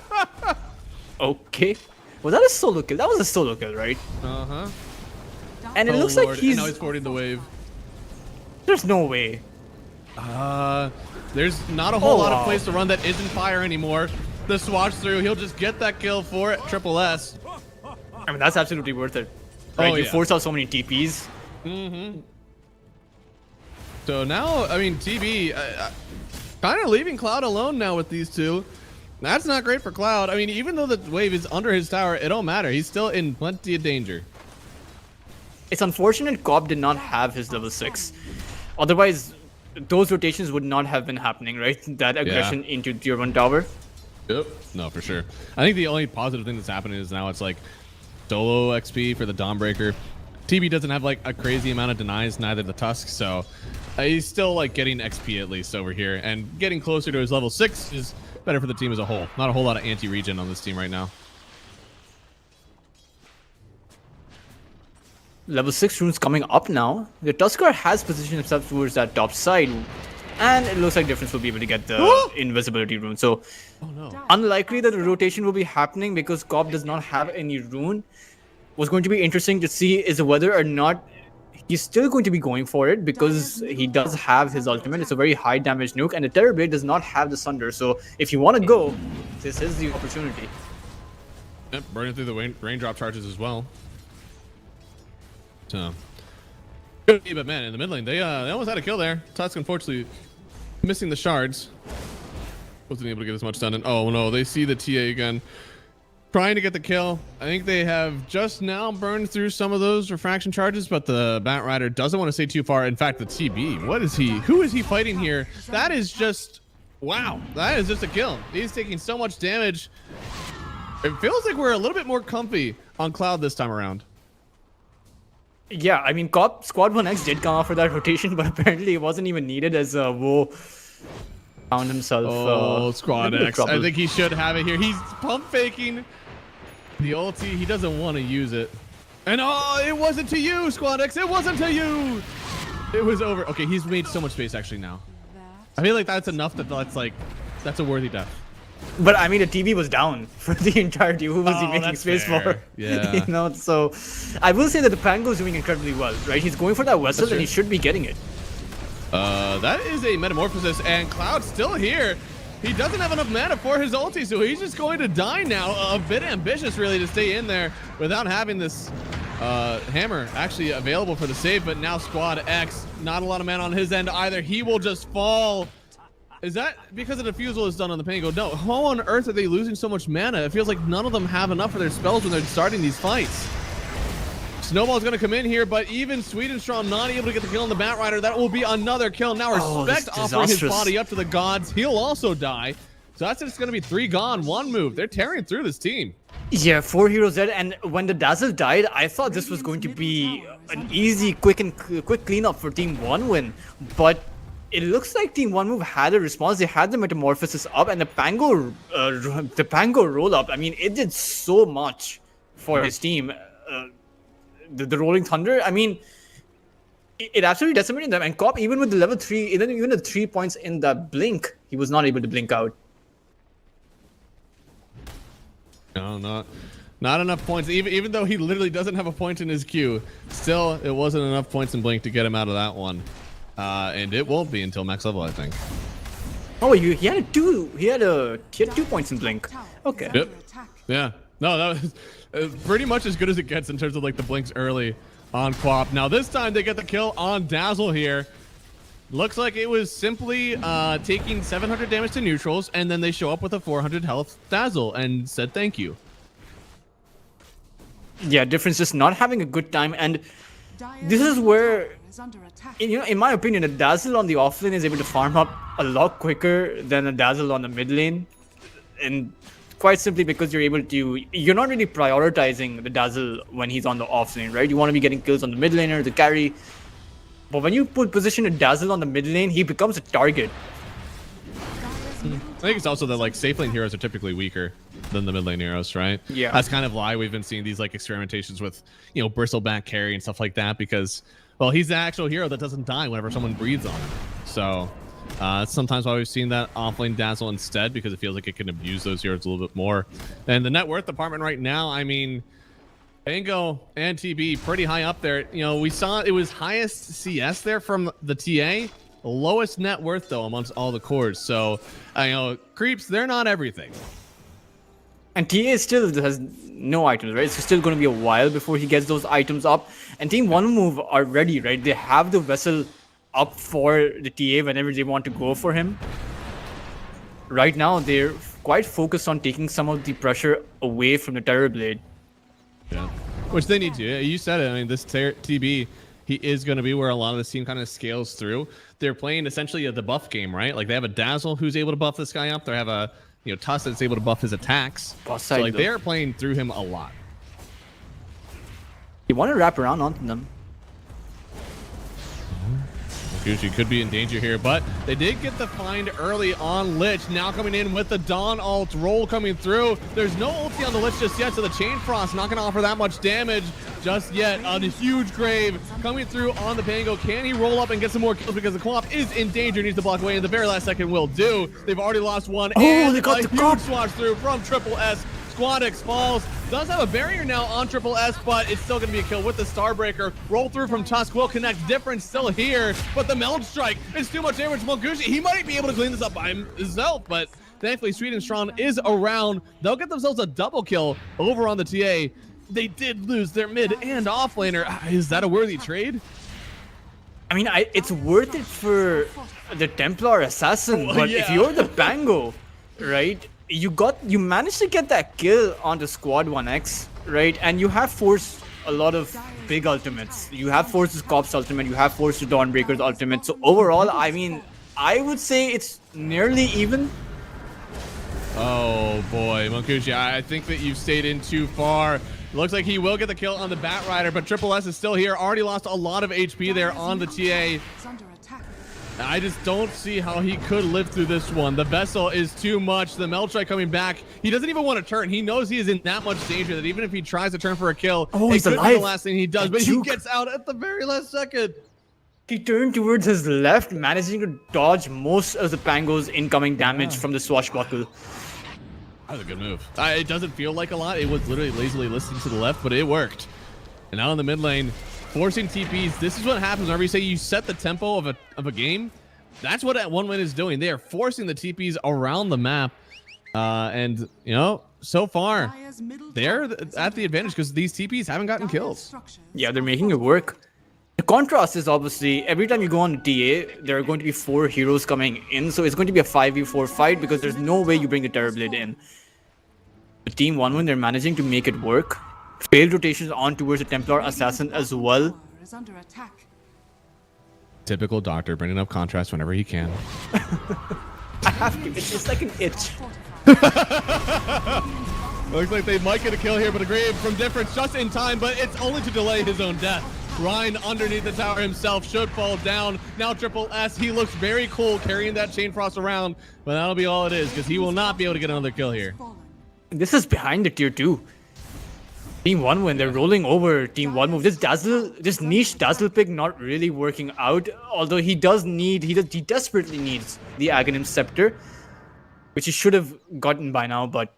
Okay. Was that a solo kill? That was a solo kill, right? Uh-huh. And it looks like And he's... now he's forwarding the wave. There's no way. There's not a whole lot of place to run that isn't fire anymore. The swatch through, he'll just get that kill for it. Triple S. I mean, that's absolutely worth it. Right? You force out so many TPs. So now, I mean, TB kind of leaving Cloud alone now with these two. That's not great for Cloud. I mean, even though the wave is under his tower, it don't matter. He's still in plenty of danger. It's unfortunate Cobb did not have his level 6. Otherwise, those rotations would not have been happening, right? That aggression into tier 1 tower. Yep. No, for sure. I think the only positive thing that's happening is now it's like solo XP for the Dawnbreaker. TB doesn't have like a crazy amount of denies, neither the Tusk, so he's still like getting XP at least over here, and getting closer to his level 6 is better for the team as a whole. Not a whole lot of anti-regen on this team right now. Level 6 runes coming up now. The Tuskar has positioned himself towards that top side, and it looks like Difference will be able to get the invisibility rune. So, unlikely that the rotation will be happening because Cobb does not have any rune. What's going to be interesting to see is whether or not he's still going to be going for it because he does have his ultimate. It's a very high damage nuke, and the Terrorblade does not have the Sunder. So, if you want to go, this is the opportunity. Yep, burning through the raindrop charges as well. So, but man, in the mid lane, they almost had a kill there. Tusk, unfortunately, missing the shards. Wasn't able to get as much done. And oh no, they see the TA again, trying to get the kill. I think they have just now burned through some of those refraction charges, but the Batrider doesn't want to stay too far. In fact, the TB, what is he? Who is he fighting here? That is just Wow, that is just a kill. He's taking so much damage. It feels like we're a little bit more comfy on Cloud this time around. Yeah, I mean, Squad 1X did come off for that rotation, but apparently it wasn't even needed as Wo found himself. Squad X. I think he should have it here. He's pump faking the ulti. He doesn't want to use it. And it wasn't to you, Squad X. It wasn't to you. It was over. Okay, he's made so much space actually now. I feel like that's enough that's a worthy death. But I mean, the TV was down for the entirety. Who was he making space for? Yeah. You know, so I will say that the Pango is doing incredibly well, right? He's going for that vessel and he should be getting it. That is a metamorphosis, and Cloud's still here. He doesn't have enough mana for his ulti, so he's just going to die now. A bit ambitious, really, to stay in there without having this hammer actually available for the save. But now Squad X, not a lot of mana on his end either. He will just fall. Is that because the defusal is done on the Pango? No. How on earth are they losing so much mana? It feels like none of them have enough for their spells when they're starting these fights. Snowball's going to come in here, but even Swedenstrom not able to get the kill on the Batrider. That will be another kill. Now Respect offering his body up to the gods. He'll also die. So that's just going to be 3 gone, 1 move. They're tearing through this team. Yeah, 4 heroes dead, and when the Dazzle died, I thought this was going to be an easy, quick cleanup for Team 1 win, but it looks like Team 1 Move had a response. They had the Metamorphosis up, and the Pango roll up. I mean, it did so much for his team. The Rolling Thunder, I mean, it absolutely decimated them. And Cop, even with the level 3, even the 3 points in the blink, he was not able to blink out. No, not enough points. Even though he literally doesn't have a point in his queue, still, it wasn't enough points in blink to get him out of that one. And it won't be until max level, I think. Oh, he had 2 points in blink. Okay. Yep. Yeah. No, that was pretty much as good as it gets in terms of like the blinks early on Quap. Now this time they get the kill on Dazzle here. Looks like it was simply taking 700 damage to neutrals, and then they show up with a 400 health Dazzle and said thank you. Yeah, difference just not having a good time, and this is where, in my opinion, a Dazzle on the offlane is able to farm up a lot quicker than a Dazzle on the mid lane, and quite simply because you're not really prioritizing the Dazzle when he's on the offlane, right? You want to be getting kills on the mid laner, the carry, but when you position a Dazzle on the mid lane, he becomes a target. I think it's also that like safe lane heroes are typically weaker than the mid lane heroes, right? Yeah. That's kind of why we've been seeing these like experimentations with, bristleback carry and stuff like that, because, well, he's the actual hero that doesn't die whenever someone breathes on him. So it's sometimes why we've seen that offlane Dazzle instead, because it feels like it can abuse those heroes a little bit more. And the net worth department right now, I mean, Pango and TB pretty high up there. We saw it was highest CS there from the TA. Lowest net worth though amongst all the cores. So creeps, they're not everything. And TA still has no items, right? It's still going to be a while before he gets those items up. And Team 1 Move are ready, right? They have the vessel up for the TA whenever they want to go for him. Right now, they're quite focused on taking some of the pressure away from the Terrorblade. Yeah, which they need to. You said it. I mean, this TB, he is going to be where a lot of this team kind of scales through. They're playing essentially a debuff game, right? Like they have a Dazzle who's able to buff this guy up. They have a Tusk that's able to buff his attacks. So like they're playing through him a lot. You want to wrap around onto them. Gucci could be in danger here, but they did get the find early on Lich. Now coming in with the Dawn ult roll coming through. There's no ulti on the Lich just yet, so the Chain Frost not going to offer that much damage just yet. A huge grave coming through on the Pango. Can he roll up and get some more kills, because the co-op is in danger, needs to block away, and the very last second will do. They've already lost one, and they got a huge swatch through from Triple S. Squad X falls. Does have a barrier now on Triple S, but it's still going to be a kill with the Starbreaker. Roll through from Tusk will connect. Difference still here, but the Meld Strike is too much damage. Monguchi, he might be able to clean this up by himself, but thankfully Swedenstrom is around. They'll get themselves a double kill over on the TA. They did lose their mid and offlaner. Is that a worthy trade? I mean, it's worth it for the Templar Assassin, but if you're the Pango, right? You managed to get that kill on the Squad 1X, right? And you have forced a lot of big ultimates. You have forced the Cop's ultimate, you have forced the Dawnbreaker's ultimate. So overall, I mean, I would say it's nearly even. Oh boy, Monkushi, I think that you've stayed in too far. Looks like he will get the kill on the Bat Rider, but Triple S is still here. Already lost a lot of HP there on the TA. Is under attack. I just don't see how he could live through this one. The Vessel is too much. The Melchite coming back. He doesn't even want to turn. He knows he is in that much danger that even if he tries to turn for a kill, Oh, it he's could be alive. the last thing he does. That But he juke. gets out at the very last second. He turned towards his left, managing to dodge most of the Pango's incoming damage from the swashbuckle. That was a good move. It doesn't feel like a lot. It was literally lazily listening to the left, but it worked. And now in the mid lane, forcing TPs. This is what happens whenever you say you set the tempo of a game. That's what that 1-win is doing. They are forcing the TPs around the map. And, you know, so far, Dire's middle they're tower is at the under advantage because these TPs haven't gotten Dire's kills. structures Yeah, they're making it work. The contrast is obviously every time you go on TA, there are going to be 4 heroes coming in, so it's going to be a 5v4 fight because there's no way you bring the Terrorblade in. The team 1-win, they're managing to make it work. Failed rotations on towards the Templar Assassin as well. tower is under attack. Typical Doctor, bringing up contrast whenever he can. I have to, it's like an itch. Looks like they might get a kill here, but a grave from difference just in time, but it's only to delay his own death. Ryan underneath the tower himself should fall down. Now Triple S, he looks very cool carrying that Chain Frost around, but that'll be all it is because he will not be able to get another kill here. Fallen. This is behind the tier 2. Team 1-win, they're rolling over Team 1-move. This niche Dazzle pick not really working out, although he desperately needs the Aghanim Scepter, which he should have gotten by now, but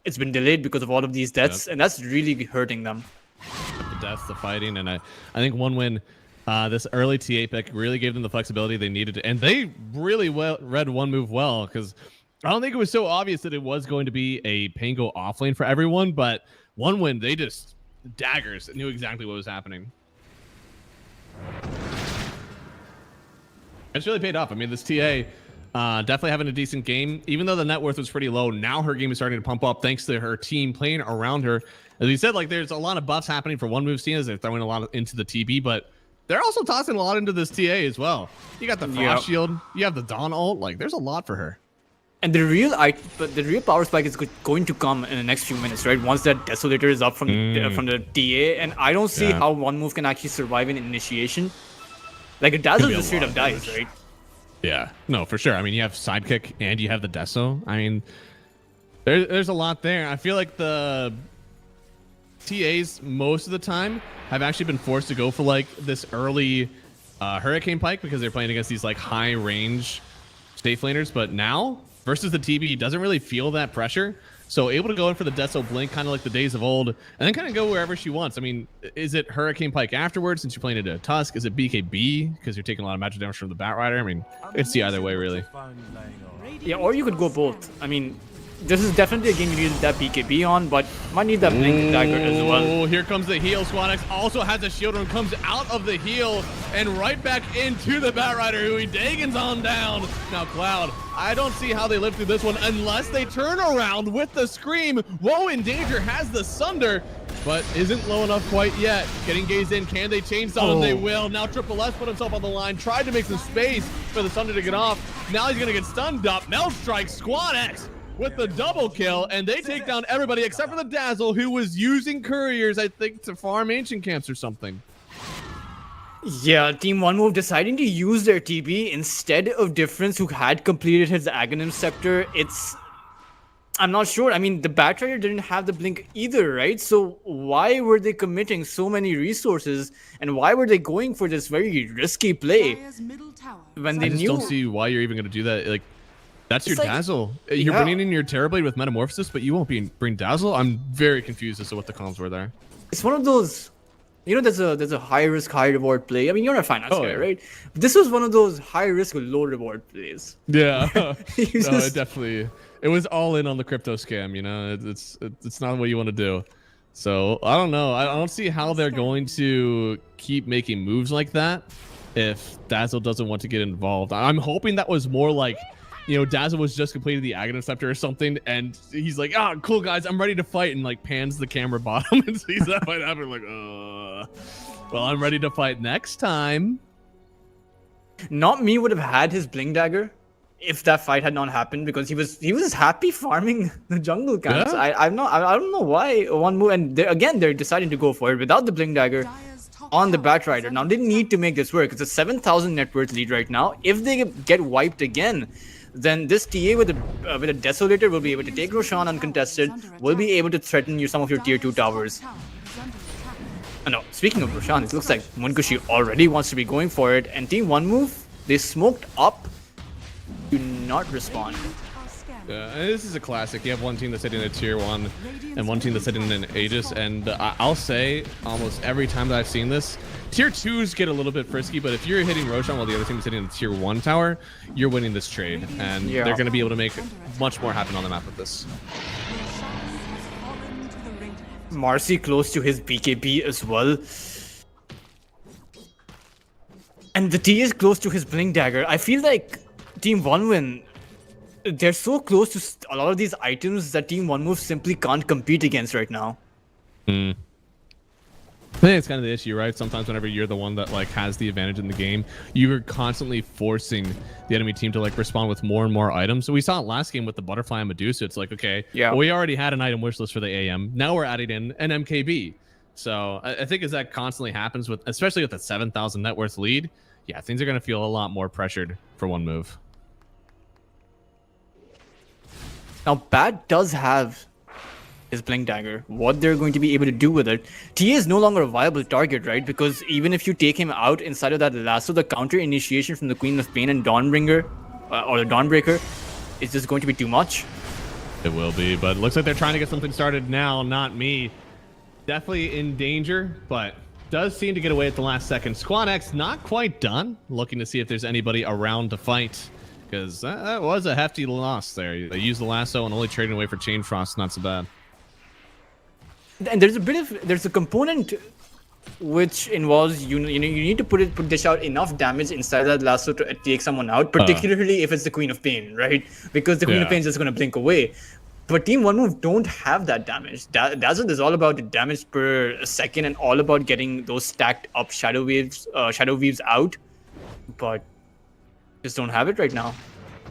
it's been delayed because of all of these deaths, and that's really hurting them. The deaths, the fighting, and I think 1-win, this early TA pick really gave them the flexibility they needed, and they really read 1-move well, because I don't think it was so obvious that it was going to be a Pango offlane for everyone, but 1-win, they just daggers knew exactly what was happening. It's really paid off. I mean, this TA definitely having a decent game, even though the net worth was pretty low. Now her game is starting to pump up thanks to her team playing around her. As we said, like there's a lot of buffs happening for 1-move scene as they're throwing a lot into the TB, but they're also tossing a lot into this TA as well. You got the Frost Shield, you have the Dawn ult, like there's a lot for her. And the real power spike is going to come in the next few minutes, right? Once that Desolator is up from the TA, and I don't see how 1-move can actually survive in initiation. Like a Dazzle just straight up dies, right? Yeah, no, for sure. I mean, you have Sidekick and you have the Deso. I mean, there's a lot there. I feel like the TAs most of the time have actually been forced to go for like this early Hurricane Pike because they're playing against these like high range safe laners, but now versus the TB, he doesn't really feel that pressure. So able to go in for the Deso Blink, kind of like the days of old, and then kind of go wherever she wants. I mean, is it Hurricane Pike afterwards since you're playing it at Tusk? Is it BKB because you're taking a lot of magic damage from the Bat Rider? I mean, it's the either way, really. Yeah, or you could go both. I mean, this is definitely a game you need that BKB on, but might need that Blink Dagger as well. Oh, here comes the heal. Squadex also has a shield and comes out of the heal and right back into the Bat Rider, who he Dagons on down. Now Cloud, I don't see how they live through this one unless they turn around with the Scream. Woe in danger has the Sunder, but isn't low enough quite yet. Getting gazed in, can they change something? They will. Now Triple S put himself on the line, tried to make some space for the Sunder to get off. Now he's gonna get stunned up. Mel strikes Squadex with the double kill, and they take down everybody except for the Dazzle, who was using couriers, I think, to farm ancient camps or something. Yeah, Team 1-move deciding to use their TB instead of Difference, who had completed his Aghanim Scepter. I'm not sure. I mean, the Bat Rider didn't have the Blink either, right? So why were they committing so many resources, and why were they going for this very risky play Dire's middle tower is when I they just knew? don't see why you're even going to do that. Like, that's your It's like- Dazzle. You're Yeah. bringing in your Terrorblade with Metamorphosis, but you won't bring Dazzle? I'm very confused as to what the comms were there. It's one of those, you know, there's a high risk, high reward play. I mean, you're a finance guy, yeah. right? But this was one of those high risk, low reward plays. Yeah. No, You just- it was all in on the crypto scam, you know? It's not what you want to do. So, I don't know. I don't see how they're going to keep making moves like that if Dazzle doesn't want to get involved. I'm hoping that was more like, you know, Dazzle was just completed the Aghanim Scepter or something, and he's like, "Ah, cool guys, I'm ready to fight," and like pans the camera bottom and sees that fight happen, like, well, I'm ready to fight next time. Not Me would have had his Bling Dagger if that fight had not happened, because he was happy farming the jungle camps. Yeah. I don't know why one move, and they're deciding to go for it without the Bling Dagger Dire's top on the tower Bat is Rider. Now under they need to make this work. It's a 7,000 net worth lead right now. If they get wiped again, then this TA with a Desolator will be able to take Roshan uncontested, will be able to threaten some of your tier 2 towers. Tower is under attack. No, speaking of Roshan, it looks like Munkushi already wants to be going for it, and Team One Move, they smoked up, do not respond. Are scared. Yeah, and this is a classic. You have one team that's hitting a tier 1 and one team that's hitting an Aegis, and I'll say almost every time that I've seen this, tier 2s get a little bit frisky, but if you're hitting Roshan while the other team is hitting the tier 1 tower, you're winning this trade, and Yeah. they're going to be able to make much more happen on the map with this. Roshan has fallen to the Radiant. Marcy close to his BKB as well. And the T is close to his Blink Dagger. I feel like Team One Win, they're so close to a lot of these items that Team One Move simply can't compete against right now. I think it's kind of the issue, right? Sometimes whenever you're the one that like has the advantage in the game, you're constantly forcing the enemy team to like respond with more and more items. So we saw it last game with the Butterfly and Medusa. It's like, okay, Yeah. well, we already had an item wish list for the AM. Now we're adding in an MKB. So I think as that constantly happens with, especially with the 7,000 net worth lead, yeah, things are going to feel a lot more pressured for one move. Now, Bat does have his Blink Dagger. What they're going to be able to do with it, TA is no longer a viable target, right? Because even if you take him out inside of that lasso, the counter initiation from the Queen of Pain and Dawnbringer, or the Dawnbreaker, is just going to be too much. It will be, but it looks like they're trying to get something started now. Not Me. Definitely in danger, but does seem to get away at the last second. Squad X not quite done. Looking to see if there's anybody around to fight, because that was a hefty loss there. They used the lasso and only trading away for Chain Frost. Not so bad. And there's a component which involves you need to dish out enough damage inside that lasso to take someone out, particularly if it's the Queen of Pain, right? Because the Queen of Yeah. Pain is just going to blink away. But Team One Move don't have that damage. Dazzle is all about the damage per second and all about getting those stacked up shadow weaves out, but just don't have it right now.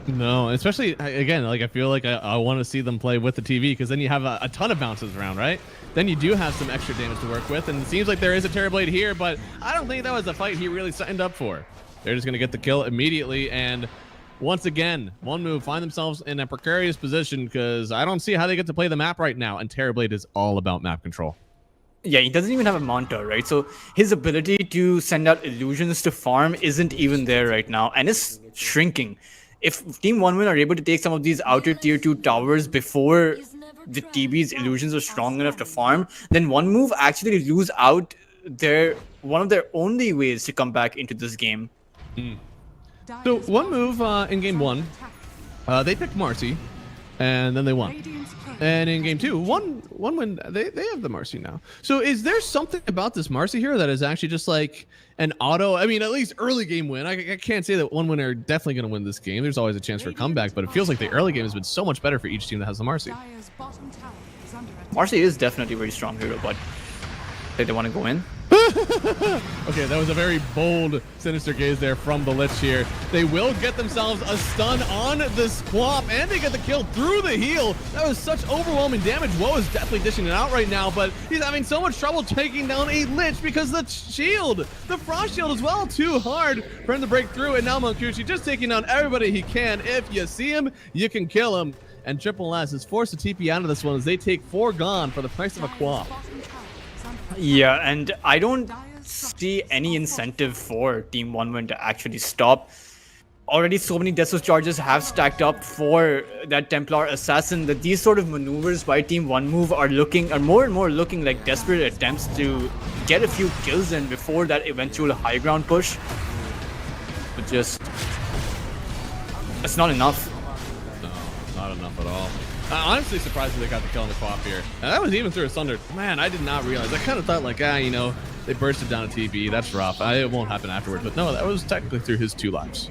No, especially again, like I feel like I want to see them play with the TV, because then you have a ton of bounces around, right? Then you do have some extra damage to work with, and it seems like there is a Terrorblade here, but I don't think that was a fight he really signed up for. They're just going to get the kill immediately, and once again, One Move find themselves in a precarious position, because I don't see how they get to play the map right now, and Terrorblade is all about map control. Yeah, he doesn't even have a Manta, right? So his ability to send out illusions to farm isn't even there right now, and it's shrinking. If Team One Win are able to take some of these outer tier 2 towers before the TB's illusions are strong enough to farm, then One Move actually lose out one of their only ways to come back into this game. So One Move in game 1, they picked Marcy, and then they won. Radiant's turret And in game 2, one win, they have the Marcy now. So is there something about this Marcy here that is actually just like an auto? I mean, at least early game win. I can't say that One Win are definitely going to win this game. There's always a chance for a comeback, but it feels like the early game has been so much better for each team that has the Marcy. Dire's bottom tower is under attack. Marcy is definitely a very strong hero, but they want to go in. Okay, that was a very bold sinister gaze there from the Lich here. They will get themselves a stun on the Squap, and they get the kill through the heal. That was such overwhelming damage. Woe is definitely dishing it out right now, but he's having so much trouble taking down a Lich because the shield, the Frost Shield as well, too hard for him to break through. And now Monkushi just taking down everybody he can. If you see him, you can kill him. And Triple S is forced to TP out of this one as they take 4 gone for the price of a Quap. Dire's bottom tower is under attack. Yeah, and I don't see any incentive for Team One Win to actually stop. Already so many Desos charges have stacked up for that Templar Assassin that these sort of maneuvers by Team One Move are more and more looking like desperate attempts to get a few kills in before that eventual high ground push. But just, it's not enough. No, not enough at all. Honestly surprised that they got the kill on the Quap here. And that was even through a Thunder. Man, I did not realize. I kind of thought like, you know, they bursted down a TB. That's rough. It won't happen afterwards. But no, that was technically through his 2 lives.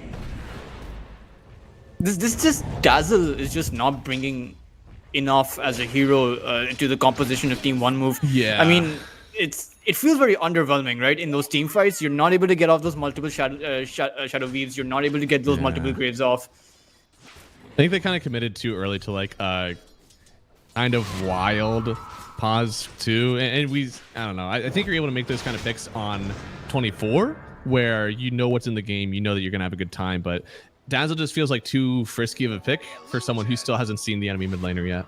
This just Dazzle is just not bringing enough as a hero to the composition of Team One Move. Yeah. I mean, it feels very underwhelming, right? In those team fights, you're not able to get off those multiple shadow weaves. You're not able to get those multiple graves off. I think they kind of committed too early to like kind of wild pause too, and I don't know. I think you're able to make those kind of picks on 24, where you know what's in the game, you know that you're gonna have a good time. But Dazzle just feels like too frisky of a pick for someone who still hasn't seen the enemy mid laner yet.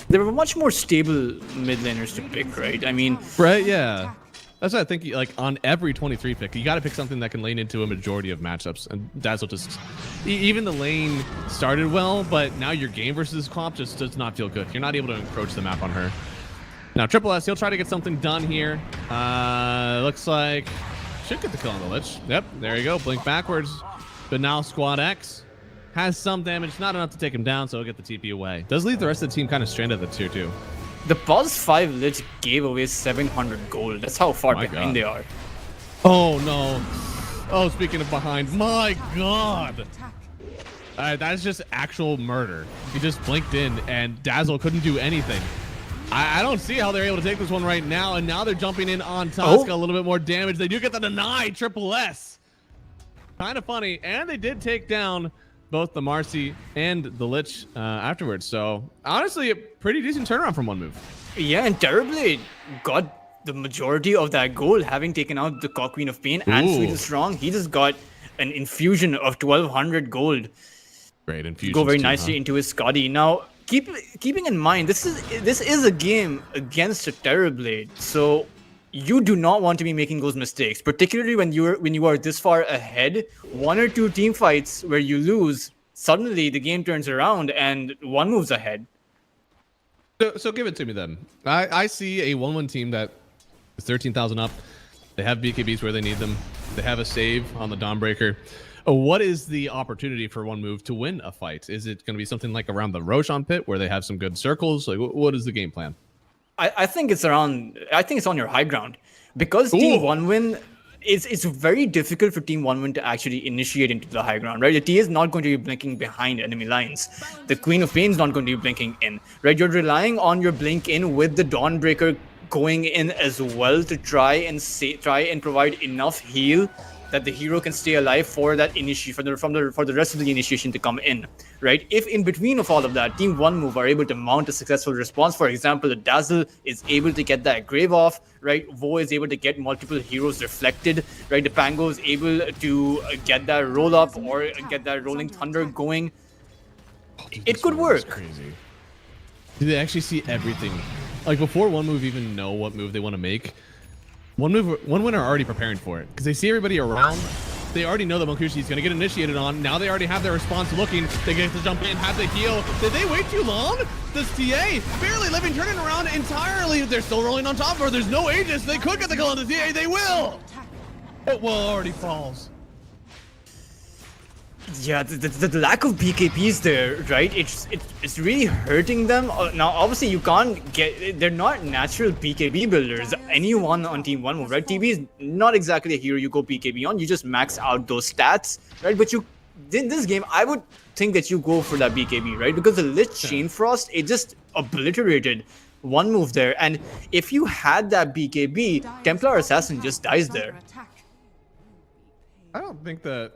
There were much more stable mid laners to pick, right? I mean, right? Yeah. That's what I think. Like on every 23 pick, you got to pick something that can lane into a majority of matchups. And Dazzle just, even the lane started well, but now your game versus comp just does not feel good. You're not able to encroach the map on her. Now Triple S, he'll try to get something done here. Looks like should get the kill on the Lich. Yep, there you go. Blink backwards, but now Squad X has some damage, not enough to take him down, so he'll get the TP away. Does leave the rest of the team kind of stranded at the tier 2. The Pulse 5 Lich gave away 700 gold. That's how far behind they are. Oh, no. Oh, speaking of behind, my God. That's just actual murder. He just blinked in, and Dazzle couldn't do anything. I don't see how they're able to take this one right now, and now they're jumping in on Tosca. A little bit more damage. They do get the deny Triple S. Kind of funny, and they did take down both the Marcy and the Lich afterwards. So honestly, a pretty decent turnaround from one move. Yeah, and Terrorblade got the majority of that gold, having taken out the Queen of Pain and Sweet and Strong. He just got an infusion of 1200 gold. Great infusion. Go very nicely into his Scotty. Now, keeping in mind, this is a game against a Terrorblade, so you do not want to be making those mistakes, particularly when you are this far ahead. One or two team fights where you lose, suddenly the game turns around and one moves ahead. So give it to me then. I see a 1-1 team that is 13,000 up. They have BKBs where they need them. They have a save on the Dawnbreaker. What is the opportunity for one move to win a fight? Is it going to be something like around the Roshan pit where they have some good circles? Like, what is the game plan? I think it's on your high ground, because Team One Win, it's very difficult for Team One Win to actually initiate into the high ground, right? The T is not going to be blinking behind enemy lines. The Queen of Pain is not going to be blinking in, right? You're relying on your blink in with the Dawnbreaker going in as well to try and provide enough heal that the hero can stay alive for that for the rest of the initiation to come in, right? If in between of all of that, Team One Move are able to mount a successful response, for example, the Dazzle is able to get that grave off, right? Vo is able to get multiple heroes reflected, right? The Pango is able to get that roll up or get that rolling thunder going. It could work. Crazy. Do they actually see everything? Like before one move even know what move they want to make, one winner already preparing for it because they see everybody around. They already know that Mokushi is going to get initiated on. Now they already have their response looking. They get to jump in, have the heal. Did they wait too long? This TA barely living, turning around entirely. They're still rolling on top of her. There's no Aegis. They could get the kill on the TA. They will. It will already falls. Yeah, the lack of BKBs there, right? It's really hurting them. Now, obviously, you can't get. They're not natural BKB builders. Anyone on Team One Move, right? TB is not exactly a hero you go BKB on. You just max out those stats, right? But in this game, I would think that you go for that BKB, right? Because the Lich Chain Frost, it just obliterated one move there. And if you had that BKB, Templar Assassin just dies there. I don't think that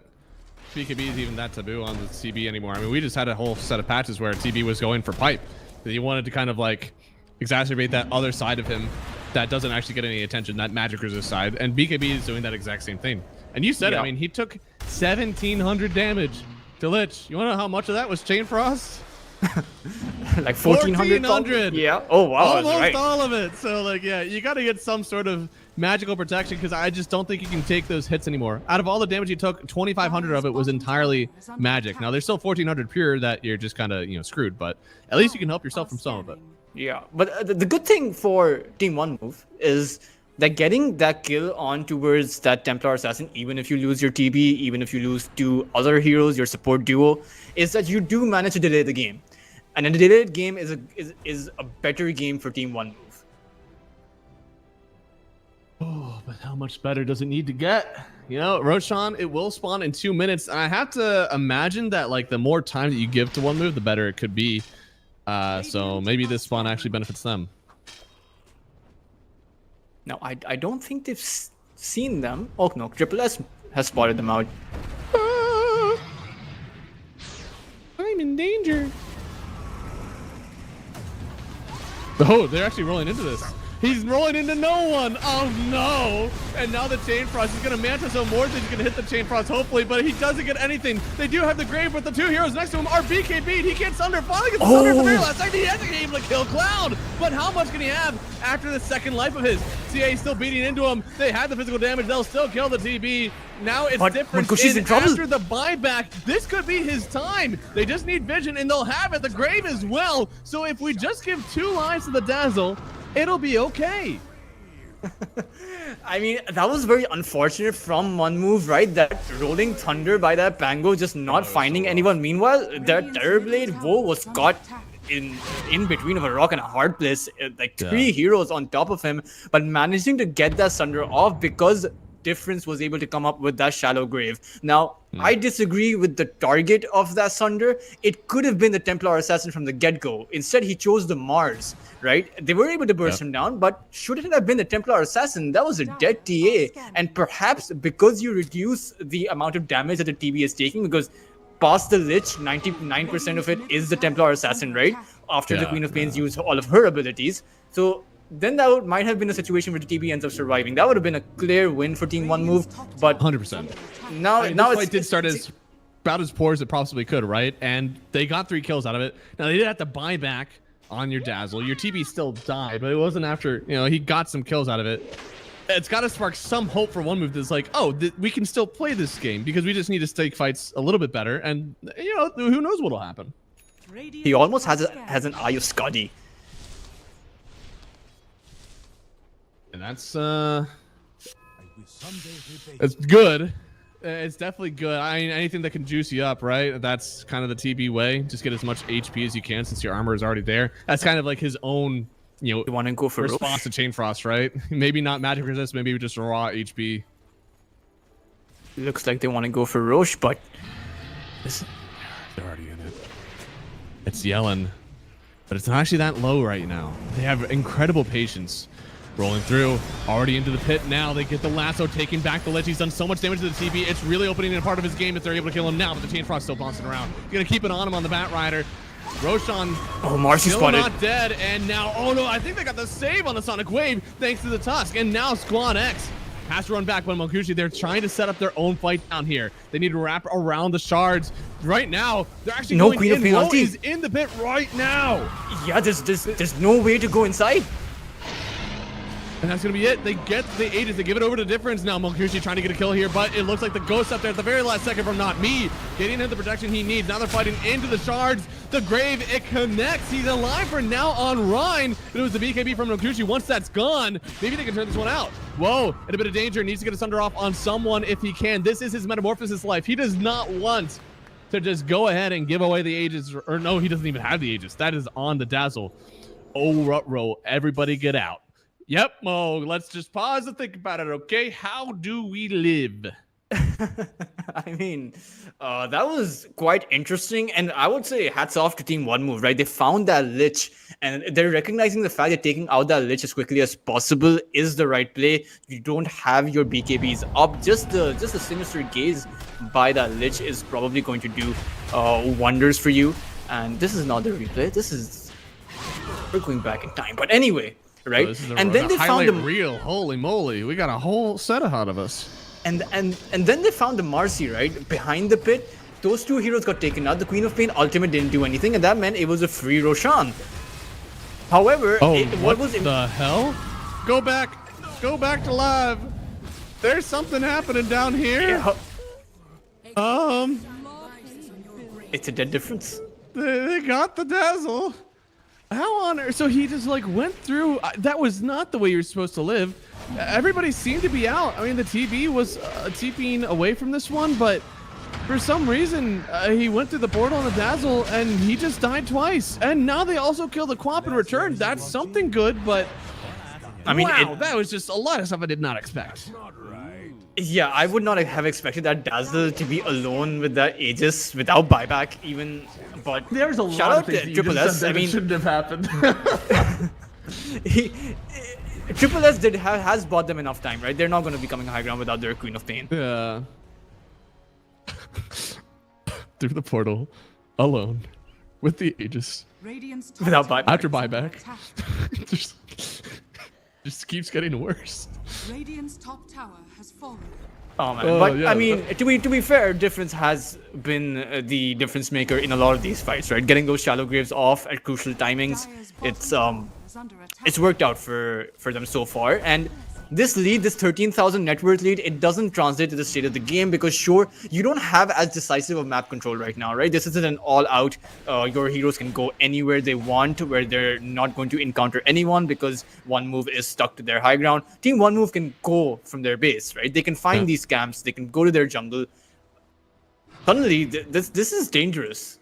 BKB is even that taboo on the CB anymore. I mean, we just had a whole set of patches where TB was going for pipe. He wanted to kind of like exacerbate that other side of him that doesn't actually get any attention, that magic resist side. And BKB is doing that exact same thing. And you said it, I mean, he took 1,700 damage to Lich. You want to know how much of that was Chain Frost? Like 1,400? Yeah. Oh, wow. Almost all of it. So, like, yeah, you got to get some sort of magical protection because I just don't think you can take those hits anymore. Out of all the damage you took, 2,500 of it was entirely magic. Now, there's still 1,400 pure that you're just kind of, screwed, but at least you can help yourself from some of it. Yeah, but the good thing for Team One Move is that getting that kill on towards that Templar Assassin, even if you lose your TB, even if you lose two other heroes, your support duo, is that you do manage to delay the game. And a delayed game is a better game for Team One Move. Oh, but how much better does it need to get? Roshan, it will spawn in 2 minutes. And I have to imagine that like the more time that you give to one move, the better it could be. So maybe this spawn actually benefits them. Now, I don't think they've seen them. Oh no, Triple S has spotted them out. I'm in danger. Oh, they're actually rolling into this. He's rolling into no one. Oh no! And now the Chain Frost is gonna Mantis Mortis. He's gonna hit the Chain Frost hopefully, but he doesn't get anything. They do have the Grave, but the two heroes next to him are BKB. He can't Sunder. Finally gets the Sunder at the very last second. He hasn't been able to kill Cloud. But how much can he have after the second life of his? CA is still beating into him. They had the physical damage. They'll still kill the TB. Now it's different. In trouble. After the buyback, this could be his time. They just need vision, and they'll have it. The Grave as well. So if we just give 2 lives to the Dazzle, it'll be okay. I mean, that was very unfortunate from one move, right? That rolling thunder by that Pango just not finding anyone. Meanwhile, that Terrorblade Woe was caught in between of a rock and a hard place. Like 3 heroes on top of him, but managing to get that Sunder off because Difference was able to come up with that Shallow Grave. Now, I disagree with the target of that Sunder. It could have been the Templar Assassin from the get-go. Instead, he chose the Mars, right? They were able to burst him down, but should it have been the Templar Assassin? That was a dead TA. And perhaps because you reduce the amount of damage that the TB is taking, because past the Lich, 99% of it is the Templar Assassin, right? After the Queen of Pains used all of her abilities. So then that might have been a situation where the TB ends up surviving. That would have been a clear win for Team One Move, but 100%. Now it did start as about as poor as it possibly could, right? And they got 3 kills out of it. Now they did have to buy back on your Dazzle. Your TB still died, but it wasn't after, he got some kills out of it. It's got to spark some hope for One Move that's like, oh, we can still play this game because we just need to stake fights a little bit better, and who knows what'll happen. He almost has an Eye of Scotty. And that's it's good. It's definitely good. I mean, anything that can juice you up, right? That's kind of the TB way. Just get as much HP as you can since your armor is already there. That's kind of like his own, You want to go for response to Chain Frost, right? Maybe not magic resist, maybe just raw HP. Looks like they want to go for Roche, but they're already in it. It's yelling, but it's not actually that low right now. They have incredible patience. Rolling through, already into the pit now. They get the lasso, taking back the Lich. He's done so much damage to the TB. It's really opening a part of his game if they're able to kill him now, but the Chain Frost still bouncing around. Gonna keep it on him on the Bat Rider. Roshan Marcy still spotted. Not dead, and now, oh no, I think they got the save on the Sonic Wave thanks to the Tusk, and now Squad X has to run back, but Mokushi, they're trying to set up their own fight down here. They need to wrap around the shards. Right now, they're actually going Queen in. Of Woe is in the pit right now. Yeah, there's no way to go inside. And that's going to be it. They get the Aegis. They give it over to Difference now. Mokushi trying to get a kill here, but it looks like the Ghost up there at the very last second from Not Me. Getting him the protection he needs. Now they're fighting into the shards. The Grave, it connects. He's alive for now on Rhine. But it was the BKB from Mokushi. Once that's gone, maybe they can turn this one out. Whoa, in a bit of danger. Needs to get a Sunder off on someone if he can. This is his Metamorphosis life. He does not want to just go ahead and give away the Aegis. Or no, he doesn't even have the Aegis. That is on the Dazzle. Oh, Rutro, everybody get out. Yep, Mo, let's just pause and think about it, okay? How do we live? I mean, that was quite interesting, and I would say hats off to Team One Move, right? They found that Lich, and they're recognizing the fact that taking out that Lich as quickly as possible is the right play. You don't have your BKBs up. Just the Sinister Gaze by that Lich is probably going to do wonders for you. And this is not the replay. We're going back in time. But anyway, right? And then they found the reel. Holy moly, we got a whole set ahead of us. And then they found the Marcy, right? Behind the pit. Those two heroes got taken out. The Queen of Pain ultimate didn't do anything, and that meant it was a free Roshan. However, what the hell? Go back to live. There's something happening down here. It's a dead difference. They got the Dazzle. How on earth? So he just like went through. That was not the way you're supposed to live. Everybody seemed to be out. I mean, the TB was TPing away from this one, but for some reason, he went through the portal on the Dazzle, and he just died twice. And now they also killed the Quap in return. That's something good, but I mean, wow, that was just a lot of stuff I did not expect. Yeah, I would not have expected that Dazzle to be alone with that Aegis without buyback even. But there's a shout lot out of things to Triple S. I mean, shouldn't have happened. Triple S has bought them enough time, right? They're not going to be coming high ground without their Queen of Pain. Yeah. Through the portal, alone, with the Aegis. Radiant's top Without tower buyback. After is under buyback. attack. just keeps getting worse. Radiant's top tower has fallen. Oh man, Oh, but yeah, I mean, to be fair, difference has been the difference maker in a lot of these fights, right? Getting those shallow graves off at crucial timings, Dire's bottom tower is under attack. it's worked out for them so far. And this lead, this 13,000 net worth lead, it doesn't translate to the state of the game because sure, you don't have as decisive of map control right now, right? This isn't an all-out, your heroes can go anywhere they want, where they're not going to encounter anyone because one move is stuck to their high ground. Team One Move can go from their base, right? They can find these camps, they can go to their jungle. Suddenly, this is dangerous.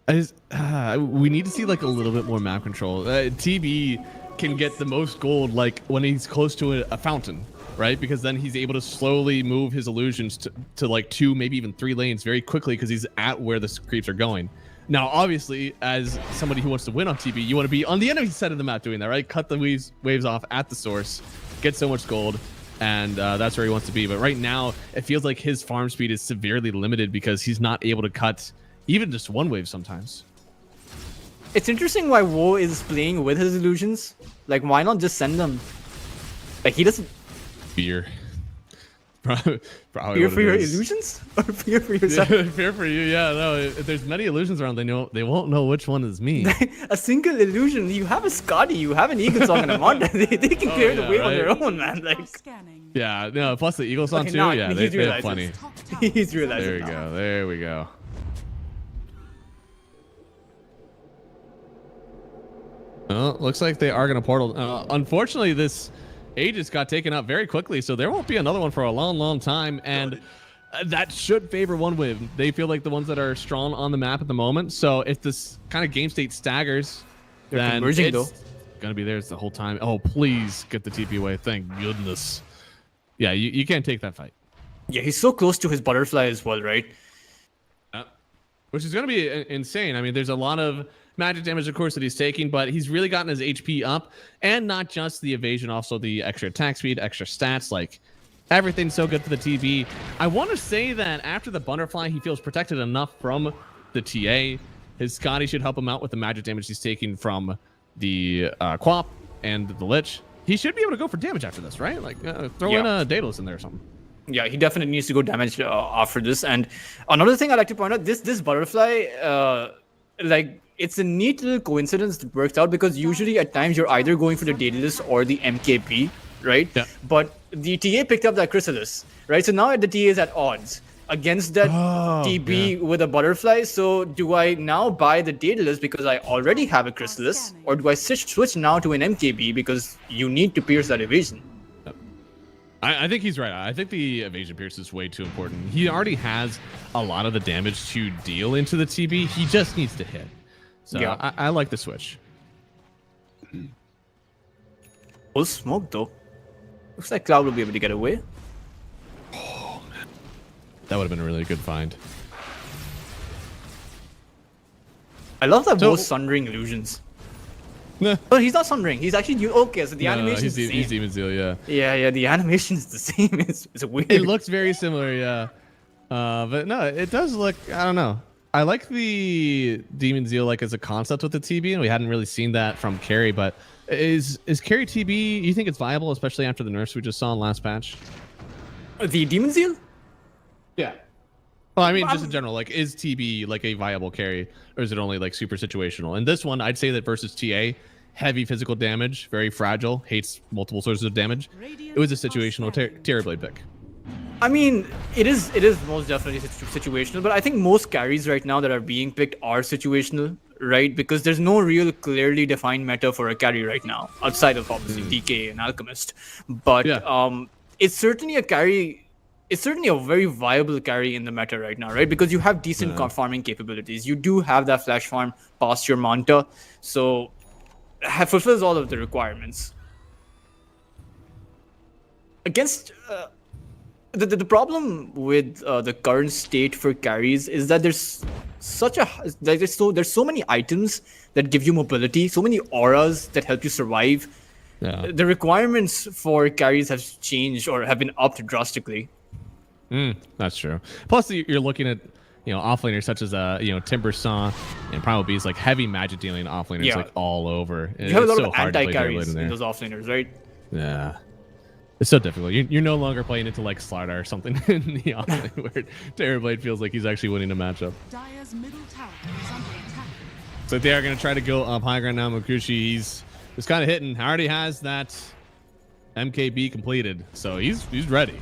We need to see like a little bit more map control. TB can get the most gold like when he's close to a fountain, right? Because then he's able to slowly move his illusions to like 2, maybe even 3 lanes very quickly because he's at where the creeps are going. Now, obviously, as somebody who wants to win on TB, you want to be on the enemy side of the map doing that, right? Cut the waves off at the source, get so much gold, and that's where he wants to be. But right now, it feels like his farm speed is severely limited because he's not able to cut even just one wave sometimes. It's interesting why Wo is playing with his illusions. Like, why not just send them? Like, he doesn't Fear. Probably fear what for it your is. illusions or fear for yourself. Fear for you, yeah. No, if there's many illusions around, they won't know which one is me. A single illusion. You have a Scotty, you have an Eagle Song and a Monta. They can clear the yeah, wave on right. their own, man. Radiant are Like, scanning. Yeah, no. Plus the Eagle Song Okay, too. now Yeah, he's they have realized plenty. Radiant's top tower he's realized There it we now. go. There we go. Well, looks like they are going to portal. Unfortunately, this Aegis got taken out very quickly, so there won't be another one for a long, long time. And that should favor one wave. They feel like the ones that are strong on the map at the moment. So if this kind of game state staggers, They're then converging, it's though. going to be theirs the whole time. Oh, please get the TP away. Thank goodness. Yeah, you can't take that fight. Yeah, he's so close to his butterfly as well, right? Which is going to be insane. I mean, there's a lot of magic damage, of course, that he's taking, but he's really gotten his HP up, and not just the evasion, also the extra attack speed, extra stats, like everything's so good for the TB. I want to say that after the butterfly, he feels protected enough from the TA. His Scotty should help him out with the magic damage he's taking from the Quap and the Lich. He should be able to go for damage after this, right? Like throw in a Daedalus in there or something. Yeah, he definitely needs to go damage after this. And another thing I'd like to point out, this butterfly, like, it's a neat little coincidence that works out because usually at times you're either going for the Daedalus or the MKP, right? Yeah. But the TA picked up that Chrysalis, right? So now the TA is at odds against that TB with a butterfly. So do I now buy the Daedalus because I already have a Chrysalis, or do I switch now to an MKB because you need to pierce that evasion? I think he's right. I think the evasion pierce is way too important. He already has a lot of the damage to deal into the TB. He just needs to hit. So Yeah. I like the switch. Full smoke though. Looks like Cloud will be able to get away. That would have been a really good find. I love that So- both Sundering illusions. Nah. But he's not Sundering. He's actually okay. So the animation is the he's same. Demon Zeal, yeah. Yeah, the animation is the same. It's weird. It looks very similar, yeah. But no, it does look, I don't know. I like the Demon Zeal like as a concept with the TB, and we hadn't really seen that from Carry, but is Carry TB, you think it's viable, especially after the nerfs we just saw in last patch? The Demon Zeal? Yeah. Well, I mean, just in general, like, is TB like a viable carry, or is it only like super situational? And this one, I'd say that versus TA, heavy physical damage, very fragile, hates multiple sources of damage. It was a situational Terrorblade pick. I mean, it is most definitely situational, but I think most carries right now that are being picked are situational, right? Because there's no real clearly defined meta for a carry right now, outside of obviously DK and Alchemist. But Yeah. it's certainly a carry. It's certainly a very viable carry in the meta right now, right? Because you have decent farming capabilities. You do have that flash farm past your Manta, so fulfills all of the requirements. Against the problem with the current state for carries is that there's there's so many items that give you mobility, so many auras that help you survive. Yeah. The requirements for carries have changed or have been upped drastically. That's true. Plus, you're looking at offlaners such as Timber Saw and Primal Beast, like heavy magic dealing offlaners Yeah. like all over. You have a It's lot so of hard to play anti-carries Terrorblade in those offlaners, right? Yeah. It's so difficult. You're no longer playing into like Slardar or something in the offlane where Terrorblade feels like he's actually winning a matchup. Dire's middle tower is under attack. So they are going to try to go up high ground now. Makushi, he's kind of hitting. Already has that MKB completed, so he's ready.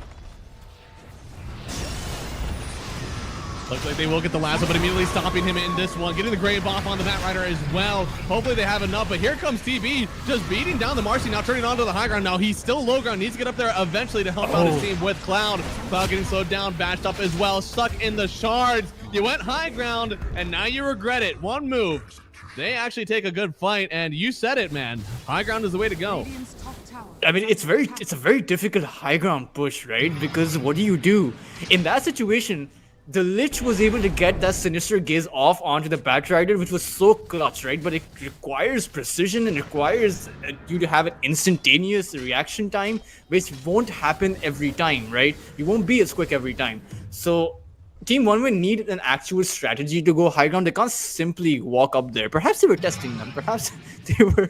Looks like they will get the lasso, but immediately stopping him in this one. Getting the Grave off on the Bat Rider as well. Hopefully they have enough, but here comes TB just beating down the Marcy, now turning onto the high ground. Now he's still low ground, needs to get up there eventually to help out his team with Cloud. Cloud getting slowed down, bashed up as well, stuck in the shards. You went high ground, and now you regret it. One move. They actually take a good fight, and you said it, man. High ground is the way to go. Radiant's top tower. I mean, it's a very difficult high ground push, right? Because what do? In that situation, the Lich was able to get that Sinister Gaze off onto the Bat Rider, which was so clutch, right? But it requires precision and requires you to have an instantaneous reaction time, which won't happen every time, right? You won't be as quick every time. So Team OneWin need an actual strategy to go high ground. They can't simply walk up there. Perhaps they were testing them. Perhaps they were,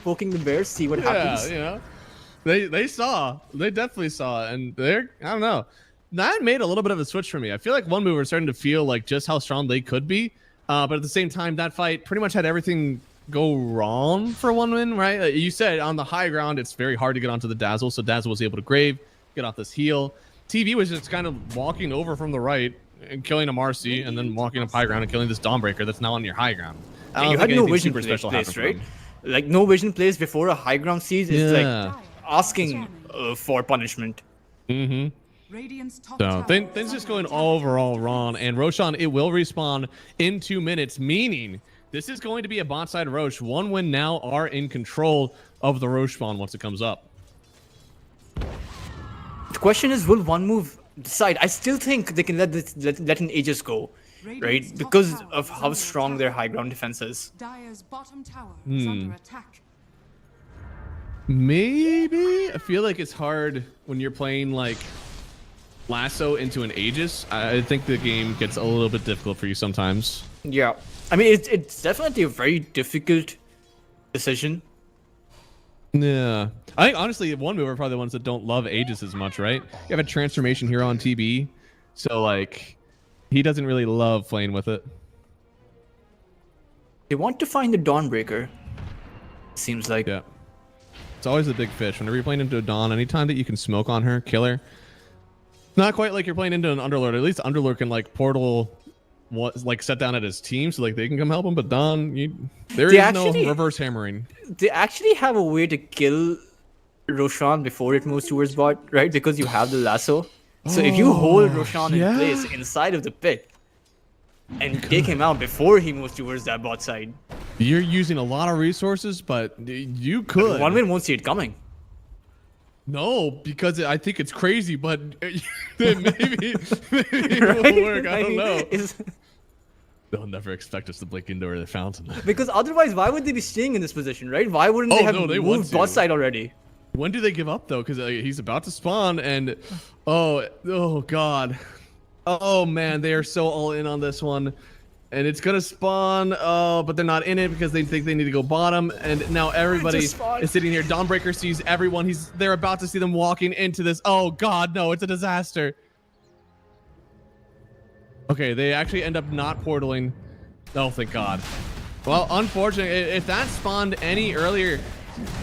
poking the bears, see what happens. Yeah, they definitely saw it, and I don't know. That made a little bit of a switch for me. I feel like One Move are starting to feel like just how strong they could be, but at the same time, that fight pretty much had everything go wrong for OneWin, right? Like you said, on the high ground, it's very hard to get onto the Dazzle, so Dazzle was able to Grave, get off this heal. TV was just kind of walking over from the right and killing a Marcy, and then walking up high ground and killing this Dawnbreaker that's now on your high ground. And you had no vision special place, happened right? from Like no vision place before a high ground siege is Yeah. like asking for punishment. Radiant's top So tower things is just under going attack. overall wrong. And Roshan, it will respawn in 2 minutes, meaning this is going to be a bot side Rosh. OneWin now are in control of the Rosh spawn once it comes up. The question is, will One Move decide? I still think they can let an Aegis go, right? Radiant's top Because tower of is how under strong attack. their high ground defense is. Dire's bottom tower is under attack. Maybe I feel like it's hard when you're playing like lasso into an Aegis. I think the game gets a little bit difficult for you sometimes. Yeah, I mean it's definitely a very difficult decision. Yeah, I think honestly, One Move are probably the ones that don't love Aegis as much, right? You have a transformation here on TB, so like he doesn't really love playing with it. They want to find the Dawnbreaker. Seems like. Yeah, it's always a big fish. Whenever you're playing into a Dawn, anytime that you can smoke on her, kill her. Not quite like you're playing into an Underlord. At least Underlord can like portal, like set down at his team so like they can come help him. But Dawn, there They is actually- no reverse hammering. They actually have a way to kill Roshan before it moves towards bot, right? Because you have the lasso. So if you hold Roshan yeah. in place inside of the pit and take him out before he moves towards that bot side, You're using a lot of resources, but you could. OneWin won't see it coming. No, because I think it's crazy, but maybe it Right? will work. I don't mean, know. it's- They'll never expect us to blink into the fountain. Because otherwise, why would they be staying in this position, right? Why wouldn't they Oh, have no, they want moved to. bot side already? When do they give up though? Because he's about to spawn, and oh god, oh man, they are so all in on this one, and it's gonna spawn. Oh, but they're not in it because they think they need to go bottom, and now everybody Just spawn. is sitting here. Dawnbreaker sees everyone. They're about to see them walking into this. Oh god, no, it's a disaster. Okay, they actually end up not portaling. Oh, thank God. Well, unfortunately, if that spawned any earlier,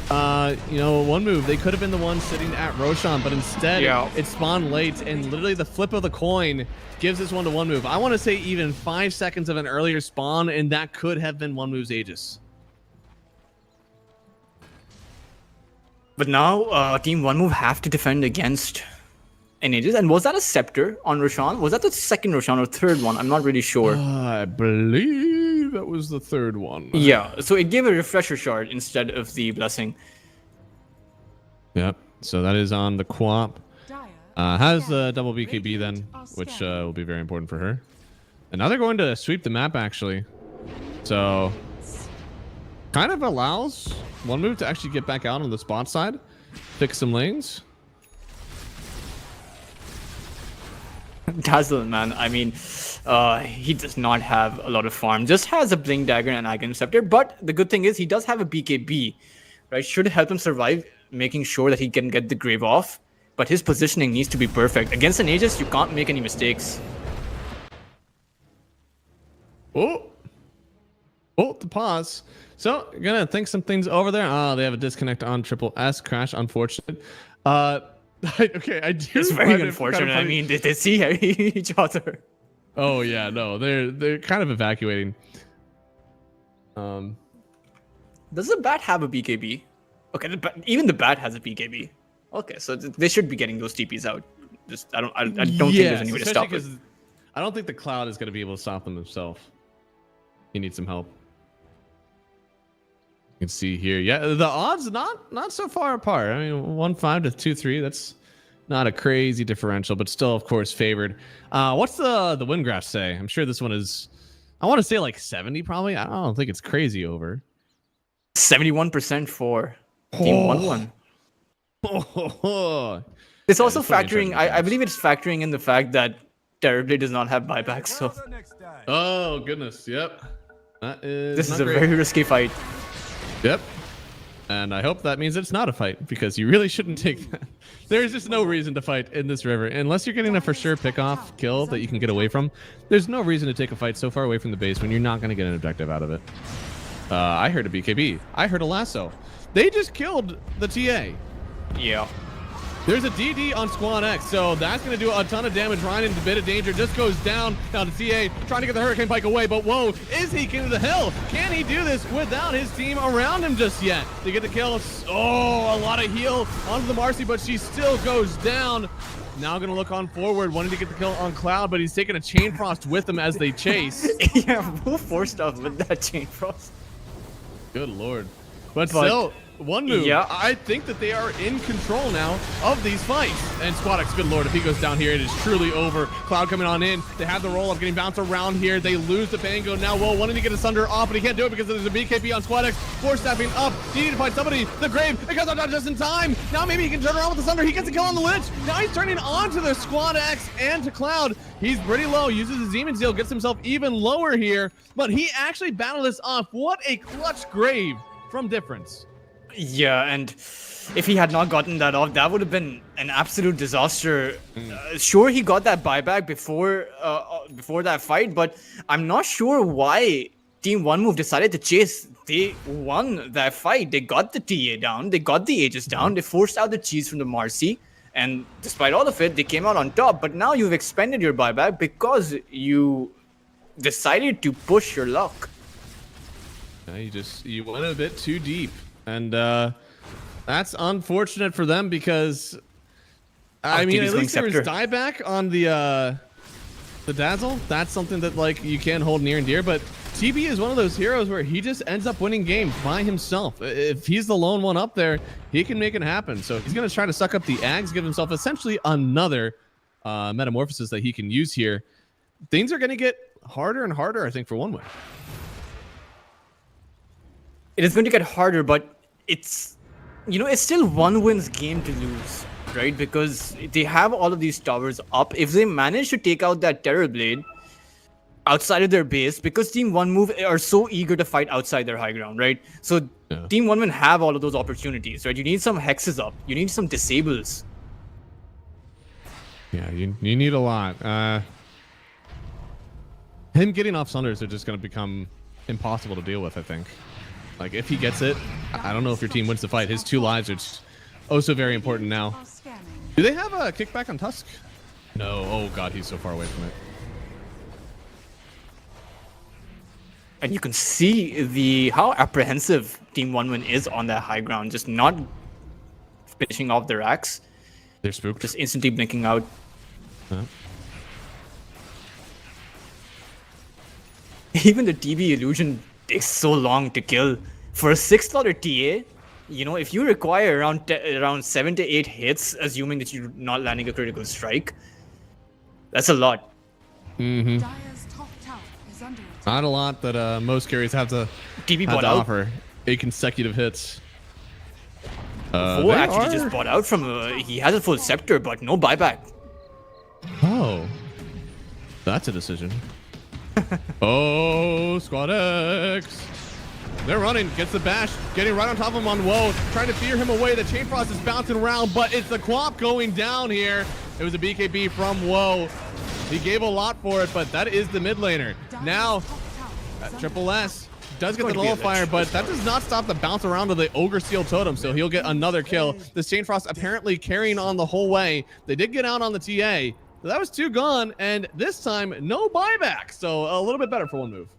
One Move, they could have been the ones sitting at Roshan, but instead Yeah. it spawned late, and literally the flip of the coin gives this one to One Move. I want to say even 5 seconds of an earlier spawn, and that could have been One Move's Aegis. But now, Team One Move have to defend against an Aegis. And was that a Scepter on Roshan? Was that the second Roshan or third one? I'm not really sure. I believe that was the third one. Yeah, so it gave a refresher shard instead of the blessing. Yep. So that is on the Quap. Dire Has scanning. the double BKB then, Radiant are which scanning. will be very important for her. And now they're going to sweep the map actually. So kind of allows One move to actually get back out on the spot side, fix some lanes. Dazzle, man. I mean, he does not have a lot of farm. Just has a Blink Dagger and Icon Scepter. But the good thing is he does have a BKB, right? Should help him survive, making sure that he can get the Grave off. But his positioning needs to be perfect. Against an Aegis, you can't make any mistakes. Oh, the pause. So, gonna think some things over there. Oh, they have a disconnect on Triple S. Crash, unfortunate. Okay, I do. It's very find it unfortunate. kind of I mean, they see each other. Oh yeah, no, they're kind of evacuating. Does the bat have a BKB? Okay, even the bat has a BKB. Okay, so they should be getting those TPs out. Just I don't think there's any way to stop it. I don't think the Cloud is gonna be able to stop them himself. He needs some help. You can see here, yeah, the odds not so far apart. I mean, 1-5 to 2-3. That's not a crazy differential, but still, of course, favored. What's the win graph say? I'm sure this one is. I want to say like 70, probably. I don't think it's crazy over. 71% for Team 1-1. Oh, It's also factoring. I believe it's factoring in the fact that Terrorblade does not have buybacks. So. Oh goodness, yep. That is. This is not a great. very risky fight. Yep. And I hope that means it's not a fight, because you really shouldn't take that. There's just no reason to fight in this river. Unless you're getting a for sure pick-off kill that you can get away from, there's no reason to take a fight so far away from the base when you're not going to get an objective out of it. I heard a BKB. I heard a lasso. They just killed the TA. Yeah. There's a DD on Squad X, so that's going to do a ton of damage. Ryan in a bit of danger, just goes down. Now the TA trying to get the Hurricane Pike away, but whoa, is he king of the hill? Can he do this without his team around him just yet? To get the kill, oh, a lot of heal onto the Marcy, but she still goes down. Now going to look on forward, wanting to get the kill on Cloud, but he's taking a Chain Frost with him as they chase. Yeah, who forced off with that Chain Frost? Good lord. But still, one move. Yeah. I think that they are in control now of these fights. And Squad X, good lord, if he goes down here, it is truly over. Cloud coming on in. They have the roll up, getting bounced around here. They lose the Bango. Now Will wanting to get a Sunder off, but he can't do it because there's a BKB on Squad X. Force stepping up. He needs to find somebody. The Grave. It comes out just in time. Now maybe he can turn around with the Sunder. He gets a kill on the Lich. Now he's turning on to the Squad X and to Cloud. He's pretty low. Uses his Demon Seal. Gets himself even lower here. But he actually battled this off. What a clutch Grave from Difference. Yeah, and if he had not gotten that off, that would have been an absolute disaster. Sure, he got that buyback before that fight, but I'm not sure why Team 1 decided to chase. They won that fight. They got the TA down. They got the Aegis down. They forced out the cheese from the Marcy. And despite all of it, they came out on top. But now you've expended your buyback because you decided to push your luck. You went a bit too deep, and that's unfortunate for them because I mean, at least there was dieback on the Dazzle. That's something that like you can hold near and dear. But TB is one of those heroes where he just ends up winning games by himself. If he's the lone one up there, he can make it happen. So he's gonna try to suck up the Ags, give himself essentially another metamorphosis that he can use here. Things are gonna get harder and harder, I think, for one way. It is going to get harder, but it's still 1-win's game to lose, right? Because they have all of these towers up. If they manage to take out that Terrorblade outside of their base, because Team 1 are so eager to fight outside their high ground, right? So yeah. Team 1 have all of those opportunities, right? You need some hexes up. You need some disables. Yeah, you need a lot. Him getting off Sunders are just going to become impossible to deal with, I think. Like, if he gets it, I don't know if your team wins the fight. His 2 lives are just oh so very important now. Do they have a kickback on Tusk? No. Oh, God, he's so far away from it. And you can see how apprehensive Team 1 is on that high ground. Just not finishing off their axe. They're spooked. Just instantly blinking out. Huh? Even the TB illusion takes so long to kill. For a $6 TA, if you require around 7 to 8 hits, assuming that you're not landing a critical strike, that's a lot. Mm-hmm. Dire's top tower is under attack. Not a lot that most carries have to TB offer. 8 consecutive hits. Vo actually just bought out from. He has a full scepter, but no buyback. Oh. That's a decision. Oh, Squad X. They're running, gets the bash, getting right on top of him on Woe, trying to fear him away. The Chain Frost is bouncing around, but it's the Quap going down here. It was a BKB from Woe. He gave a lot for it, but that is the mid laner. Now, Triple S does get the nullifier, but that does not stop the bounce around of the Ogre Steel Totem, so he'll get another kill. This Chain Frost apparently carrying on the whole way. They did get out on the TA. So that was 2 gone, and this time, no buyback. So a little bit better for 1 move.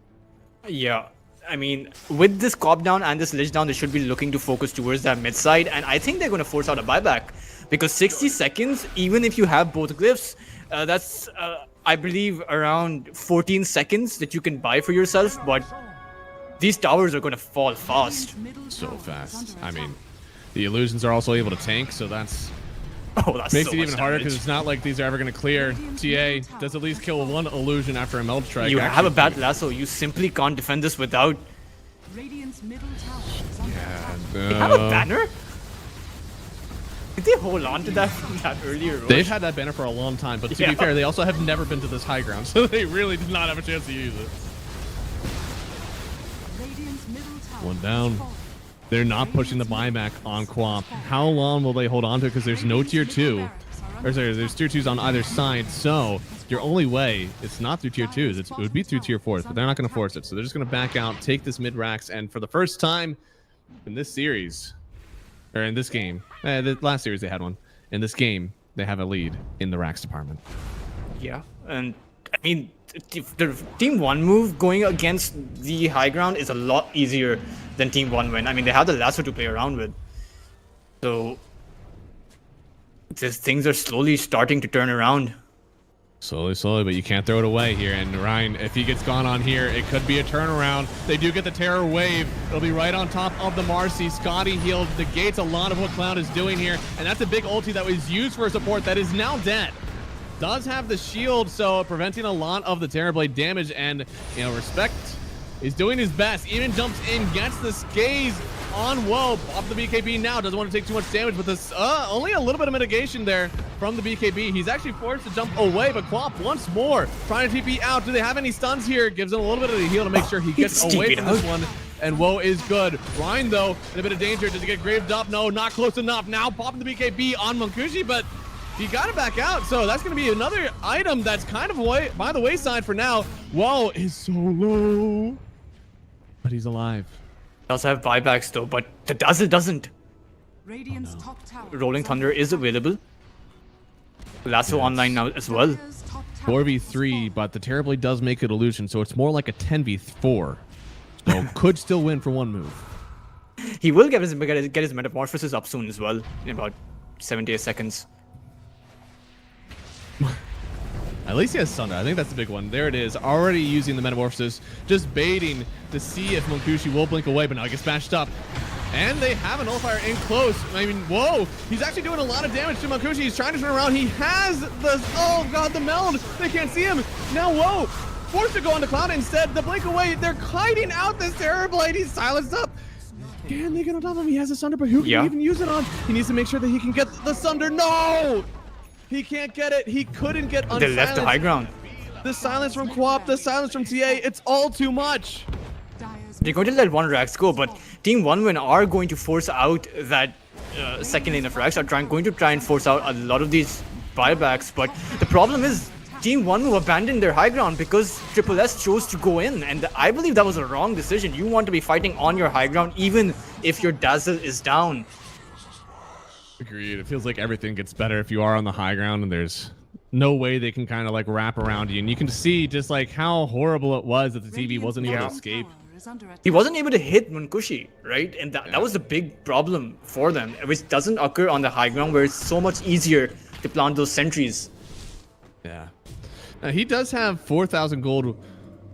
Yeah. I mean, with this Cop down and this Lich down, they should be looking to focus towards that mid side, and I think they're going to force out a buyback. Because 60 seconds, even if you have both glyphs, that's, I believe, around 14 seconds that you can buy for yourself, but these towers are going to fall fast. So fast. I mean, the illusions are also able to tank, so that's... makes so it even much harder damage. because it's not like these are ever going to clear. TA does at least kill 1 illusion after a meld strike. You have a bad lasso. You simply can't defend this without... Radiant's middle tower is under attack. They have a banner? Did they hold on to that from that earlier rush? They've had that banner for a long time, but to be fair, they also have never been to this high ground, so they really did not have a chance to use it. Radiant's middle tower 1 down. has fallen. They're not pushing the buyback on Quap. How long will they hold on to it? Because there's no tier 2. Or sorry, there's tier 2s on either side, so your only way, it's not through tier 2s, it would be through tier 4s, but they're not going to force it. So they're just going to back out, take this mid-racks, and for the first time in this series, or in this game, the last series they had one, in this game, they have a lead in the racks department. Yeah, and I mean, the Team 1 move going against the high ground is a lot easier than Team 1 win. I mean, they have the lasso to play around with. So, things are slowly starting to turn around. Slowly, but you can't throw it away here. And Ryan, if he gets gone on here, it could be a turnaround. They do get the Terror Wave. It'll be right on top of the Marcy. Scotty healed, negates a lot of what Cloud is doing here. And that's a big ulti that was used for support that is now dead. Does have the shield, so preventing a lot of the Terrorblade damage. And, you know, Respect is doing his best. Even jumps in, gets the Skaze on Woe. Off the BKB now. Doesn't want to take too much damage, but this only a little bit of mitigation there from the BKB. He's actually forced to jump away, but Quap once more trying to TP out. Do they have any stuns here? Gives him a little bit of the heal to make sure he gets away from this one. And Woe is good. Ryan, though, in a bit of danger. Does he get graved up? No, not close enough. Now popping the BKB on Munkushi, but he got it back out. So that's going to be another item that's kind of by the wayside for now. Woe is so low, but he's alive. Does have buybacks though, but the Dazzle doesn't. Radiant's top tower Rolling is Thunder under is attack. available. Lasso online now as well. Dire's top tower 4v3, but the Terrorblade does make it illusion, so it's more like a 10v4. So could still win for 1 move. He will get his Metamorphosis up soon as well, in about 70 seconds. At least he has Sunder. I think that's the big one. There it is. Already using the Metamorphosis. Just baiting to see if Munkushi will blink away, but now he gets bashed up. And they have a nullifier in close. I mean, whoa. He's actually doing a lot of damage to Munkushi. He's trying to turn around. He has the, oh god, the meld. They can't see him. Now, whoa. Forced to go on the Cloud instead. The blink away. They're kiting out this Terrorblade. He's silenced up. Can they get on top of him? He has a Sunder, but who can he even use it on? He needs to make sure that he can get the Sunder. No! He can't get it. He couldn't get unsilenced. They left the high ground. The silence from Quap, the silence from TA, it's all too much. Dire's They're going to let 1 Rax go, but Team 1 Win are going to force out that second lane of Rax. Are going to try and force out a lot of these buybacks, but the problem is Team 1 will abandon their high ground because Triple S chose to go in, and I believe that was a wrong decision. You want to be fighting on your high ground even if your Dazzle is down. Agreed. It feels like everything gets better if you are on the high ground and there's no way they can kind of like wrap around you. And you can see just like how horrible it was that the TV wasn't able to escape. He wasn't able to hit Munkushi, right? And that was the big problem for them, which doesn't occur on the high ground where it's so much easier to plant those sentries. Yeah. He does have 4,000 gold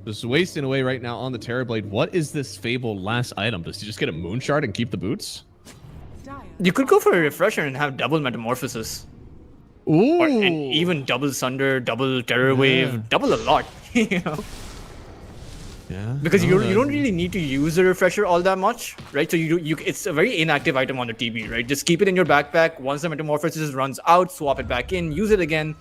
just wasting away right now on the Terrorblade. What is this Fable last item? Does he just get a Moon Shard and keep the boots? You could go for a refresher and have double Metamorphosis. Ooh. And even double Sunder, double Terror Wave, double a lot. You know? Yeah. Because no, you don't really need to use the refresher all that much, right? So it's a very inactive item on the TB, right? Just keep it in your backpack. Once the metamorphosis runs out, swap it back in, use it again.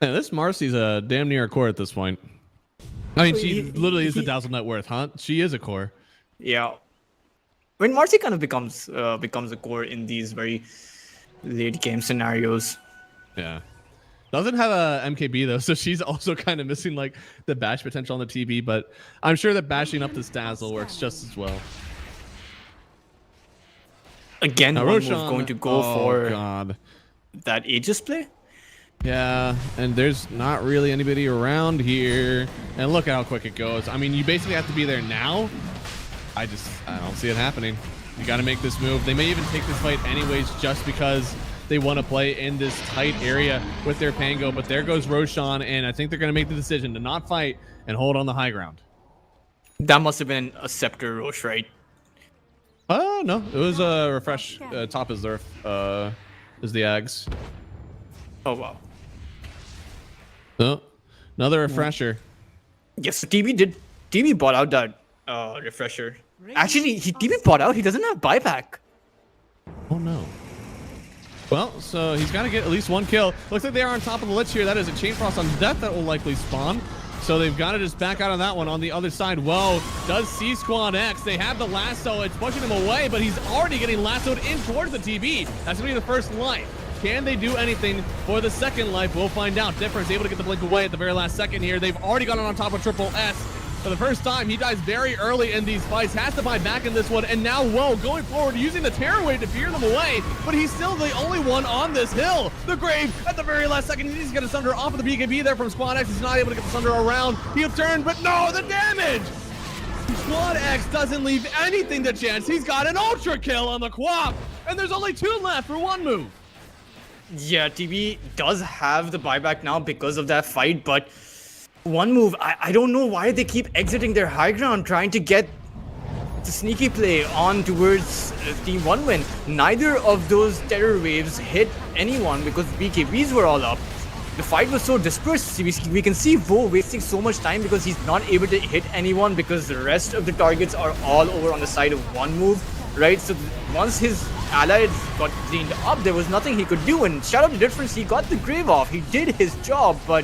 Yeah, this Marcy's a damn near a core at this point. I mean, she literally is the dazzle net worth, huh? She is a core. Yeah. When Marcy kind of becomes a core in these very late game scenarios. Yeah. Doesn't have a MKB though, so she's also kind of missing like the bash potential on the TB, but I'm sure that bashing up this dazzle works just as well. Again, Now, one Roshan, move going to go for God. that Aegis play. Yeah, and there's not really anybody around here. And look at how quick it goes. I mean, you basically have to be there now. I don't see it happening. You got to make this move. They may even take this fight anyways just because they want to play in this tight area with their Pango. But there goes Roshan, and I think they're going to make the decision to not fight and hold on the high ground. That must have been a Scepter Roche, right? Oh, no. It was a refresh. Top is there. Is the Ags. Oh, wow. Oh, another refresher. Yes, TB bought out that refresher. Actually, TB bought out. He doesn't have buyback. Oh, no. Well, so he's got to get at least one kill. Looks like they are on top of the lich here. That is a Chain Frost on death that will likely spawn. So they've got to just back out of that one on the other side. Whoa, does see Squad X. They have the lasso. It's pushing him away, but he's already getting lassoed in towards the TB. That's going to be the first life. Can they do anything for the second life? We'll find out. Difference able to get the blink away at the very last second here. They've already gone on top of Triple S. For the first time, he dies very early in these fights, has to buy back in this one, and now, whoa, going forward, using the Terror Wave to fear them away, but he's still the only one on this hill. The Grave, at the very last second, he's going to Sunder off of the BKB there from Squad X. He's not able to get the Sunder around. He'll turn, but no, the damage! Squad X doesn't leave anything to chance. He's got an Ultra Kill on the Quap, and there's only 2 left for one move. Yeah, TB does have the buyback now because of that fight, but one move, I don't know why they keep exiting their high ground, trying to get the sneaky play on towards Team 1win. Neither of those terror waves hit anyone because BKBs were all up. The fight was so dispersed. We can see Vo wasting so much time because he's not able to hit anyone because the rest of the targets are all over on the side of one move, right? So once his allies got cleaned up, there was nothing he could do. And shout out to Difference, he got the Grave off. He did his job, but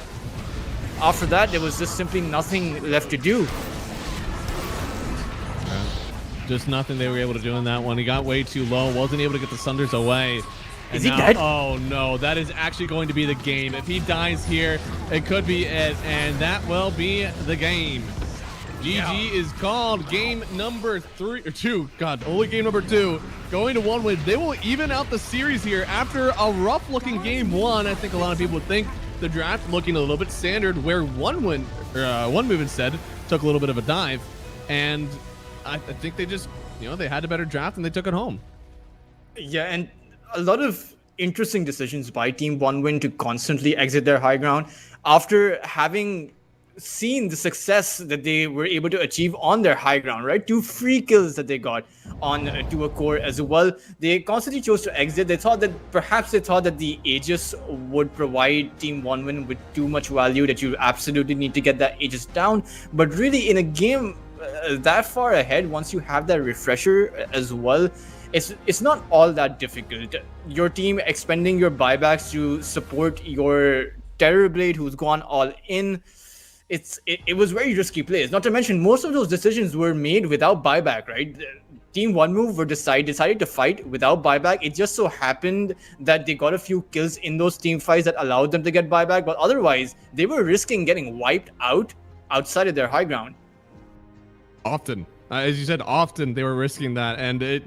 after that, there was just simply nothing left to do. Just nothing they were able to do in that one. He got way too low, wasn't able to get the Sunders away. Is he dead? Oh no, that is actually going to be the game. If he dies here, it could be it, and that will be the game. GG is called. Game number 2. God, only game number 2. Going to 1win. They will even out the series here after a rough-looking game 1. I think a lot of people would think the draft looking a little bit standard, where one move instead took a little bit of a dive, and I think they just, they had a better draft and they took it home. Yeah, and a lot of interesting decisions by Team 1win to constantly exit their high ground after having seen the success that they were able to achieve on their high ground, right? 2 free kills that they got on to a core as well. They constantly chose to exit. They thought that the Aegis would provide Team 1win with too much value, that you absolutely need to get that Aegis down. But really, in a game that far ahead, once you have that refresher as well, it's not all that difficult. Your team expending your buybacks to support your Terrorblade, who's gone all in. It was very risky plays. Not to mention, most of those decisions were made without buyback, right? Team 1move decided to fight without buyback. It just so happened that they got a few kills in those team fights that allowed them to get buyback, but otherwise, they were risking getting wiped out outside of their high ground. Often. As you said, often they were risking that, and did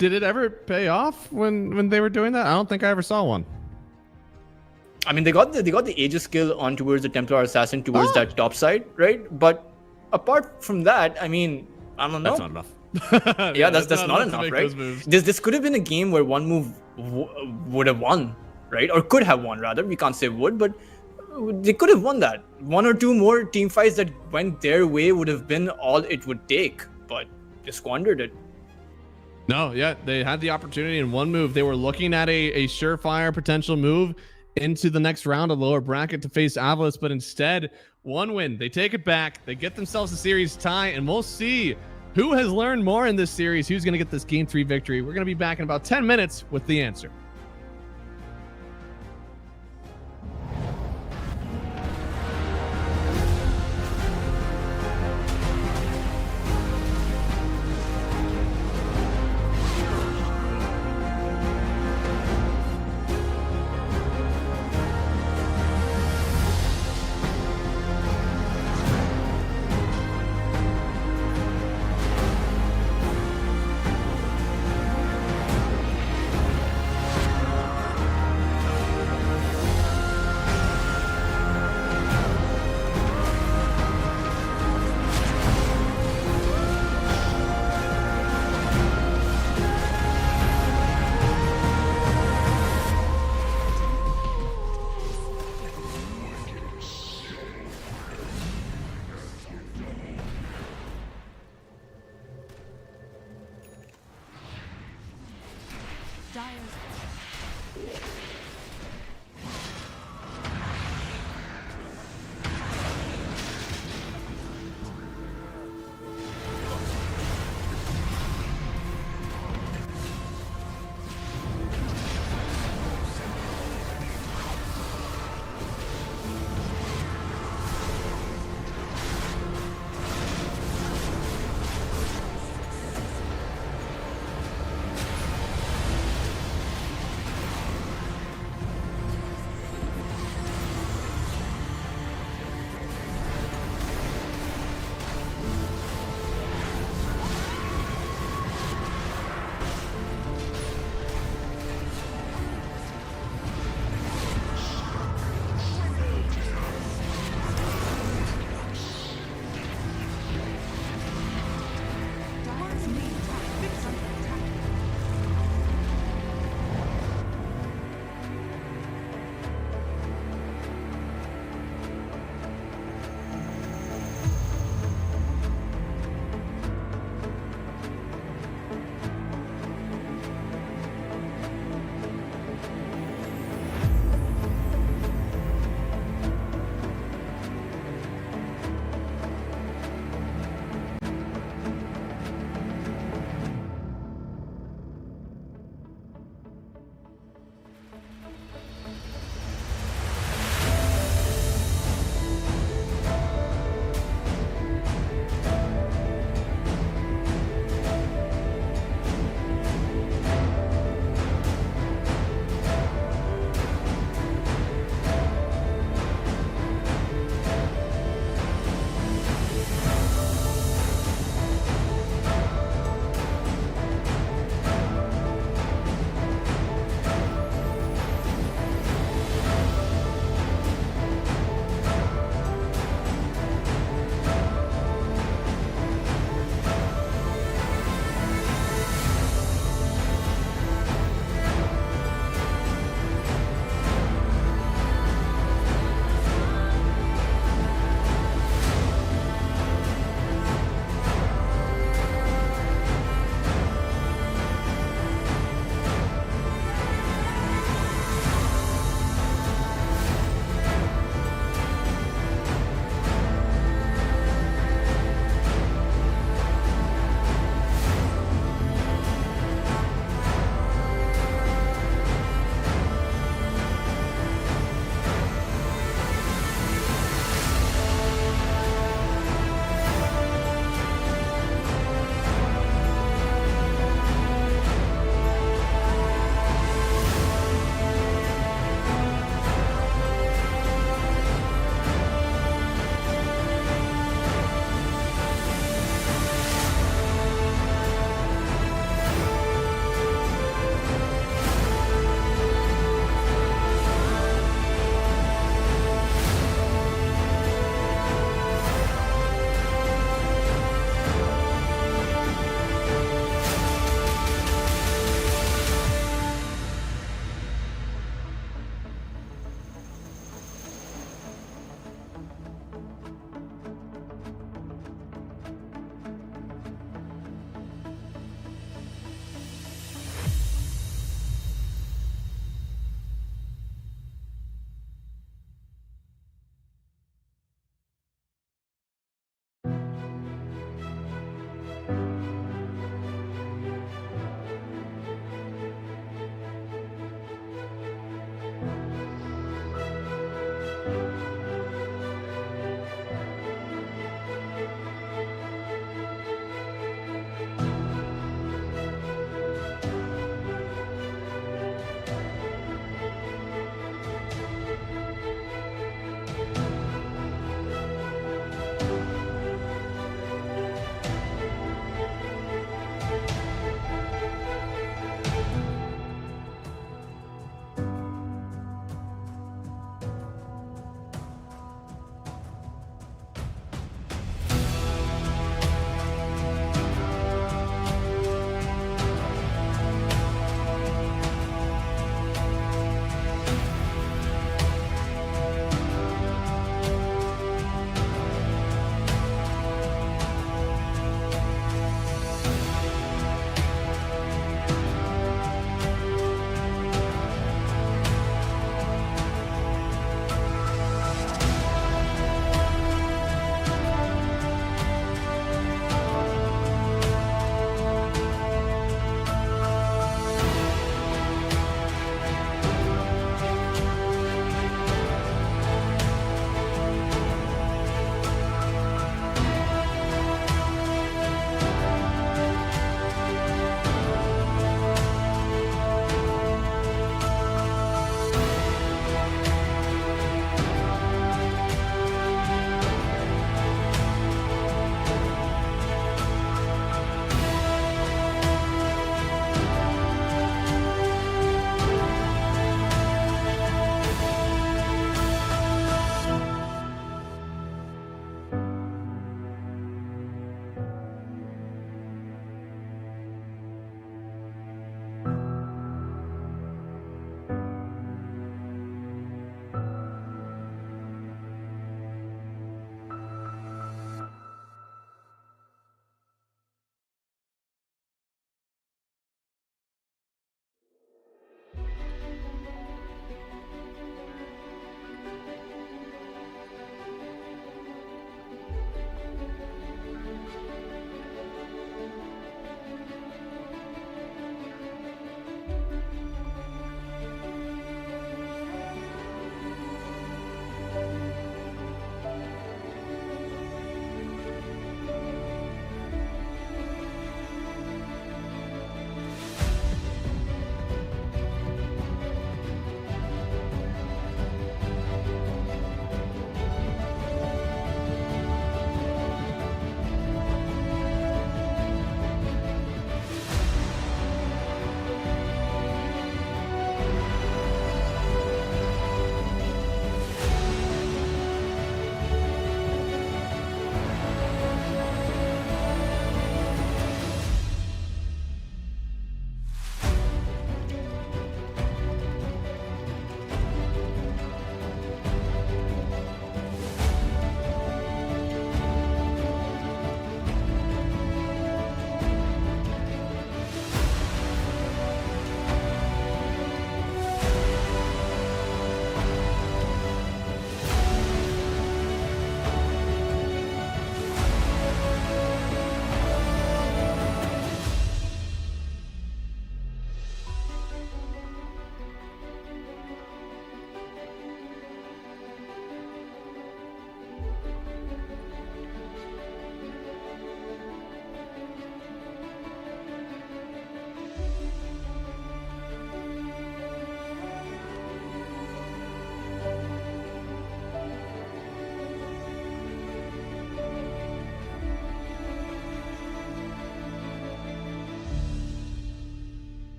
it ever pay off when they were doing that? I don't think I ever saw one. I mean, they got the Aegis skill on towards the Templar Assassin towards that top side, right? But apart from that, I mean, I don't know. That's not enough. Yeah, that's not enough, right? This could have been a game where one move would have won, right? Or could have won, rather. We can't say would, but they could have won that. 1 or 2 more team fights that went their way would have been all it would take, but they squandered it. No, yeah, they had the opportunity in one move. They were looking at a surefire potential move into the next round of lower bracket to face Avalos, but instead, one win. They take it back. They get themselves a series tie, and we'll see who has learned more in this series, who's going to get this Game 3 victory. We're going to be back in about 10 minutes with the answer.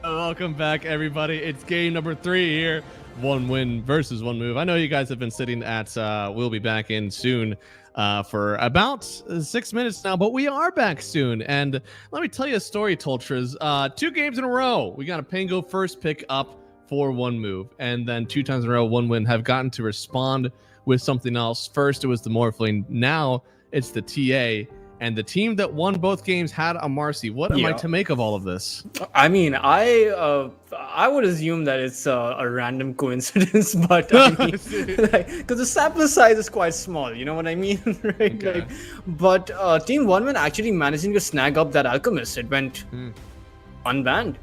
Welcome back, everybody. It's game number 3 here. 1 win versus 1 move. I know you guys have been sitting at we'll be back in soon for about 6 minutes now, but we are back soon. And let me tell you a story, Toltras. 2 games in a row. We got a Pango first pick up for 1 move, and then 2 times in a row, 1 win have gotten to respond with something else. First, it was the Morphling. Now it's the TA. And the team that won both games had a Marcy. What am I to make of all of this? I mean, I would assume that it's a random coincidence, but I mean, because the sample size is quite small, you know what I mean, right? Okay. Like, but Team 1 actually managing to snag up that Alchemist. It went unbanned.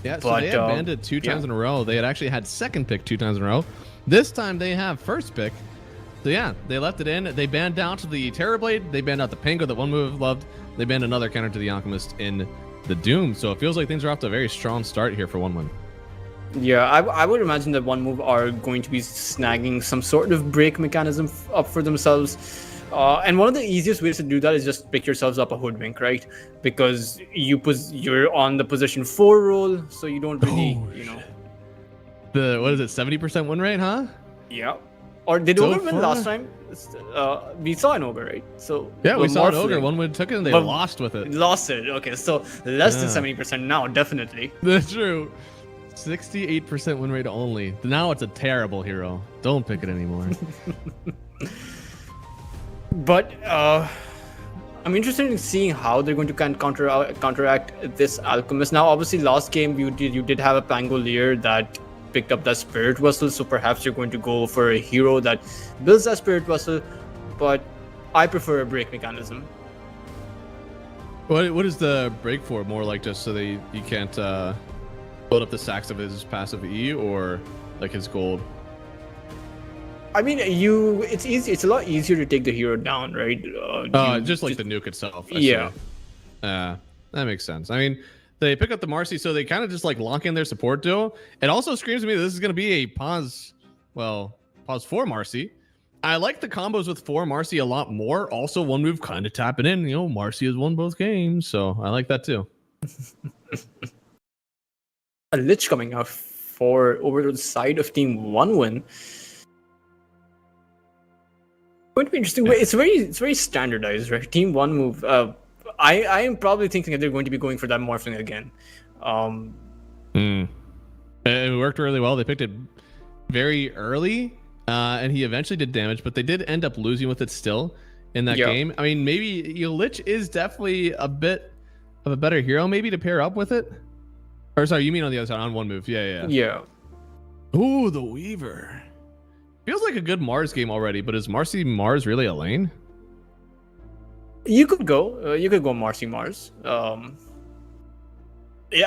Yeah, so But, they had banned it 2 times in a row. They had actually had second pick 2 times in a row. This time they have first pick. So yeah, they left it in. They banned down to the Terrorblade. They banned out the Pango that 1 move loved. They banned another counter to the Alchemist in the Doom. So it feels like things are off to a very strong start here for 1-1. Yeah, I would imagine that 1 move are going to be snagging some sort of break mechanism up for themselves. And one of the easiest ways to do that is just pick yourselves up a Hoodwink, right? Because you're on the position 4 roll, so you don't really, The what is it, 70% win rate, huh? Yeah. Or did So Ogre win far- last time? We saw an Ogre, right? So Yeah, we saw an Ogre. Morphling 1 win took it and they But- lost with it. lost it. Okay, so less than Yeah. 70% now, definitely. That's true. 68% win rate only. Now it's a terrible hero. Don't pick it anymore. But I'm interested in seeing how they're going to kind of counteract this Alchemist. Now, obviously, last game you did have a Pangolier that picked up that Spirit Vessel, so perhaps you're going to go for a hero that builds that Spirit Vessel. But I prefer a break mechanism. What is the break for? More like just so that you can't build up the stacks of his passive E, or like his gold? I mean, it's easy. It's a lot easier to take the hero down, right? Just like the nuke itself. I Yeah. see. That makes sense. I mean, they pick up the Marcy, so they kind of just like lock in their support duo. It also screams to me that this is going to be a pause 4 Marcy. I like the combos with 4 Marcy a lot more. Also, 1 move kind of tapping in. Marcy has won both games, so I like that too. A Lich coming out over the side of Team 1 win. Going to be interesting. It's very standardized, right? Team 1 move. I am probably thinking that they're going to be going for that Morphling again. It worked really well. They picked it very early, and he eventually did damage, but they did end up losing with it still in that game. I mean, maybe Lich is definitely a bit of a better hero, maybe to pair up with it. Or sorry, you mean on the other side, on 1 move? Yeah. Ooh, the Weaver. Feels like a good Mars game already, but is Marcy Mars really a lane? You could go Marcy Mars. Yeah,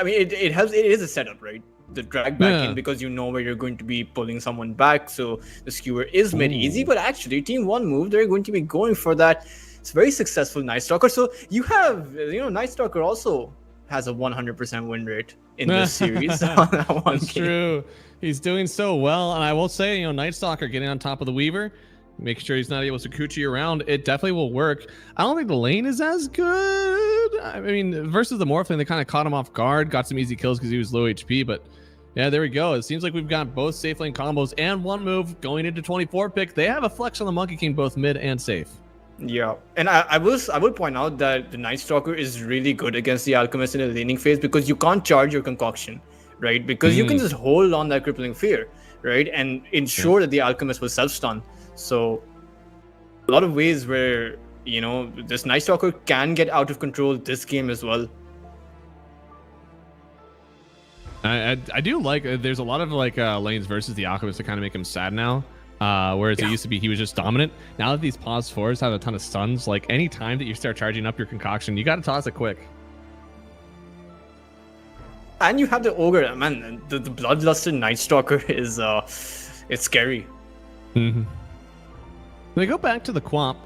I mean, it helps. It is a setup, right? The drag back in, because you know where you're going to be pulling someone back, so the skewer is made easy. But actually, Team 1 move, they're going to be going for that. It's very successful Night Stalker. So you have, Night Stalker also has a 100% win rate in this series. On that one That's game. true. He's doing so well, and I will say, Night Stalker getting on top of the Weaver, making sure he's not able to Sakuchi around, it definitely will work. I don't think the lane is as good. I mean, versus the Morphling, they kind of caught him off guard, got some easy kills because he was low HP, but yeah, there we go. It seems like we've got both safe lane combos and 1 move going into 24 pick. They have a flex on the Monkey King, both mid and safe. Yeah, and I will point out that the Night Stalker is really good against the Alchemist in the laning phase, because you can't charge your concoction, right? Because you can just hold on that crippling fear, right, and ensure that the Alchemist will self-stun. So a lot of ways where this Night Stalker can get out of control this game as well. I do like there's a lot of lanes versus the Alchemist to kind of make him sad now. Whereas it used to be he was just dominant. Now that these pause 4s have a ton of stuns, like any time that you start charging up your concoction, you got to toss it quick. And you have the Ogre, man. The Bloodlusted Night Stalker is it's scary. They go back to the Quap.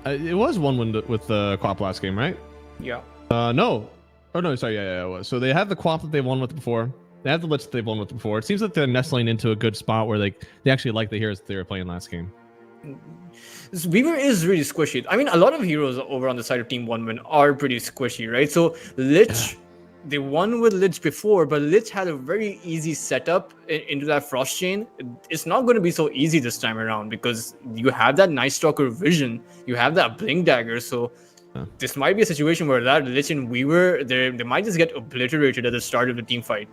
It was 1 win with the Quap last game, right? Yeah. No. Oh no, sorry, yeah, it was. So they have the Quap that they've won with before. They have the Lich that they've won with before. It seems like they're nestling into a good spot where they actually like the heroes that they were playing last game. This Weaver is really squishy. I mean, a lot of heroes over on the side of Team 1 are pretty squishy, right? So Lich, they won with Lich before, but Lich had a very easy setup into that Frost Chain. It's not going to be so easy this time around because you have that Night Stalker vision, you have that Blink Dagger, so this might be a situation where that Lich and Weaver, they might just get obliterated at the start of the team fight.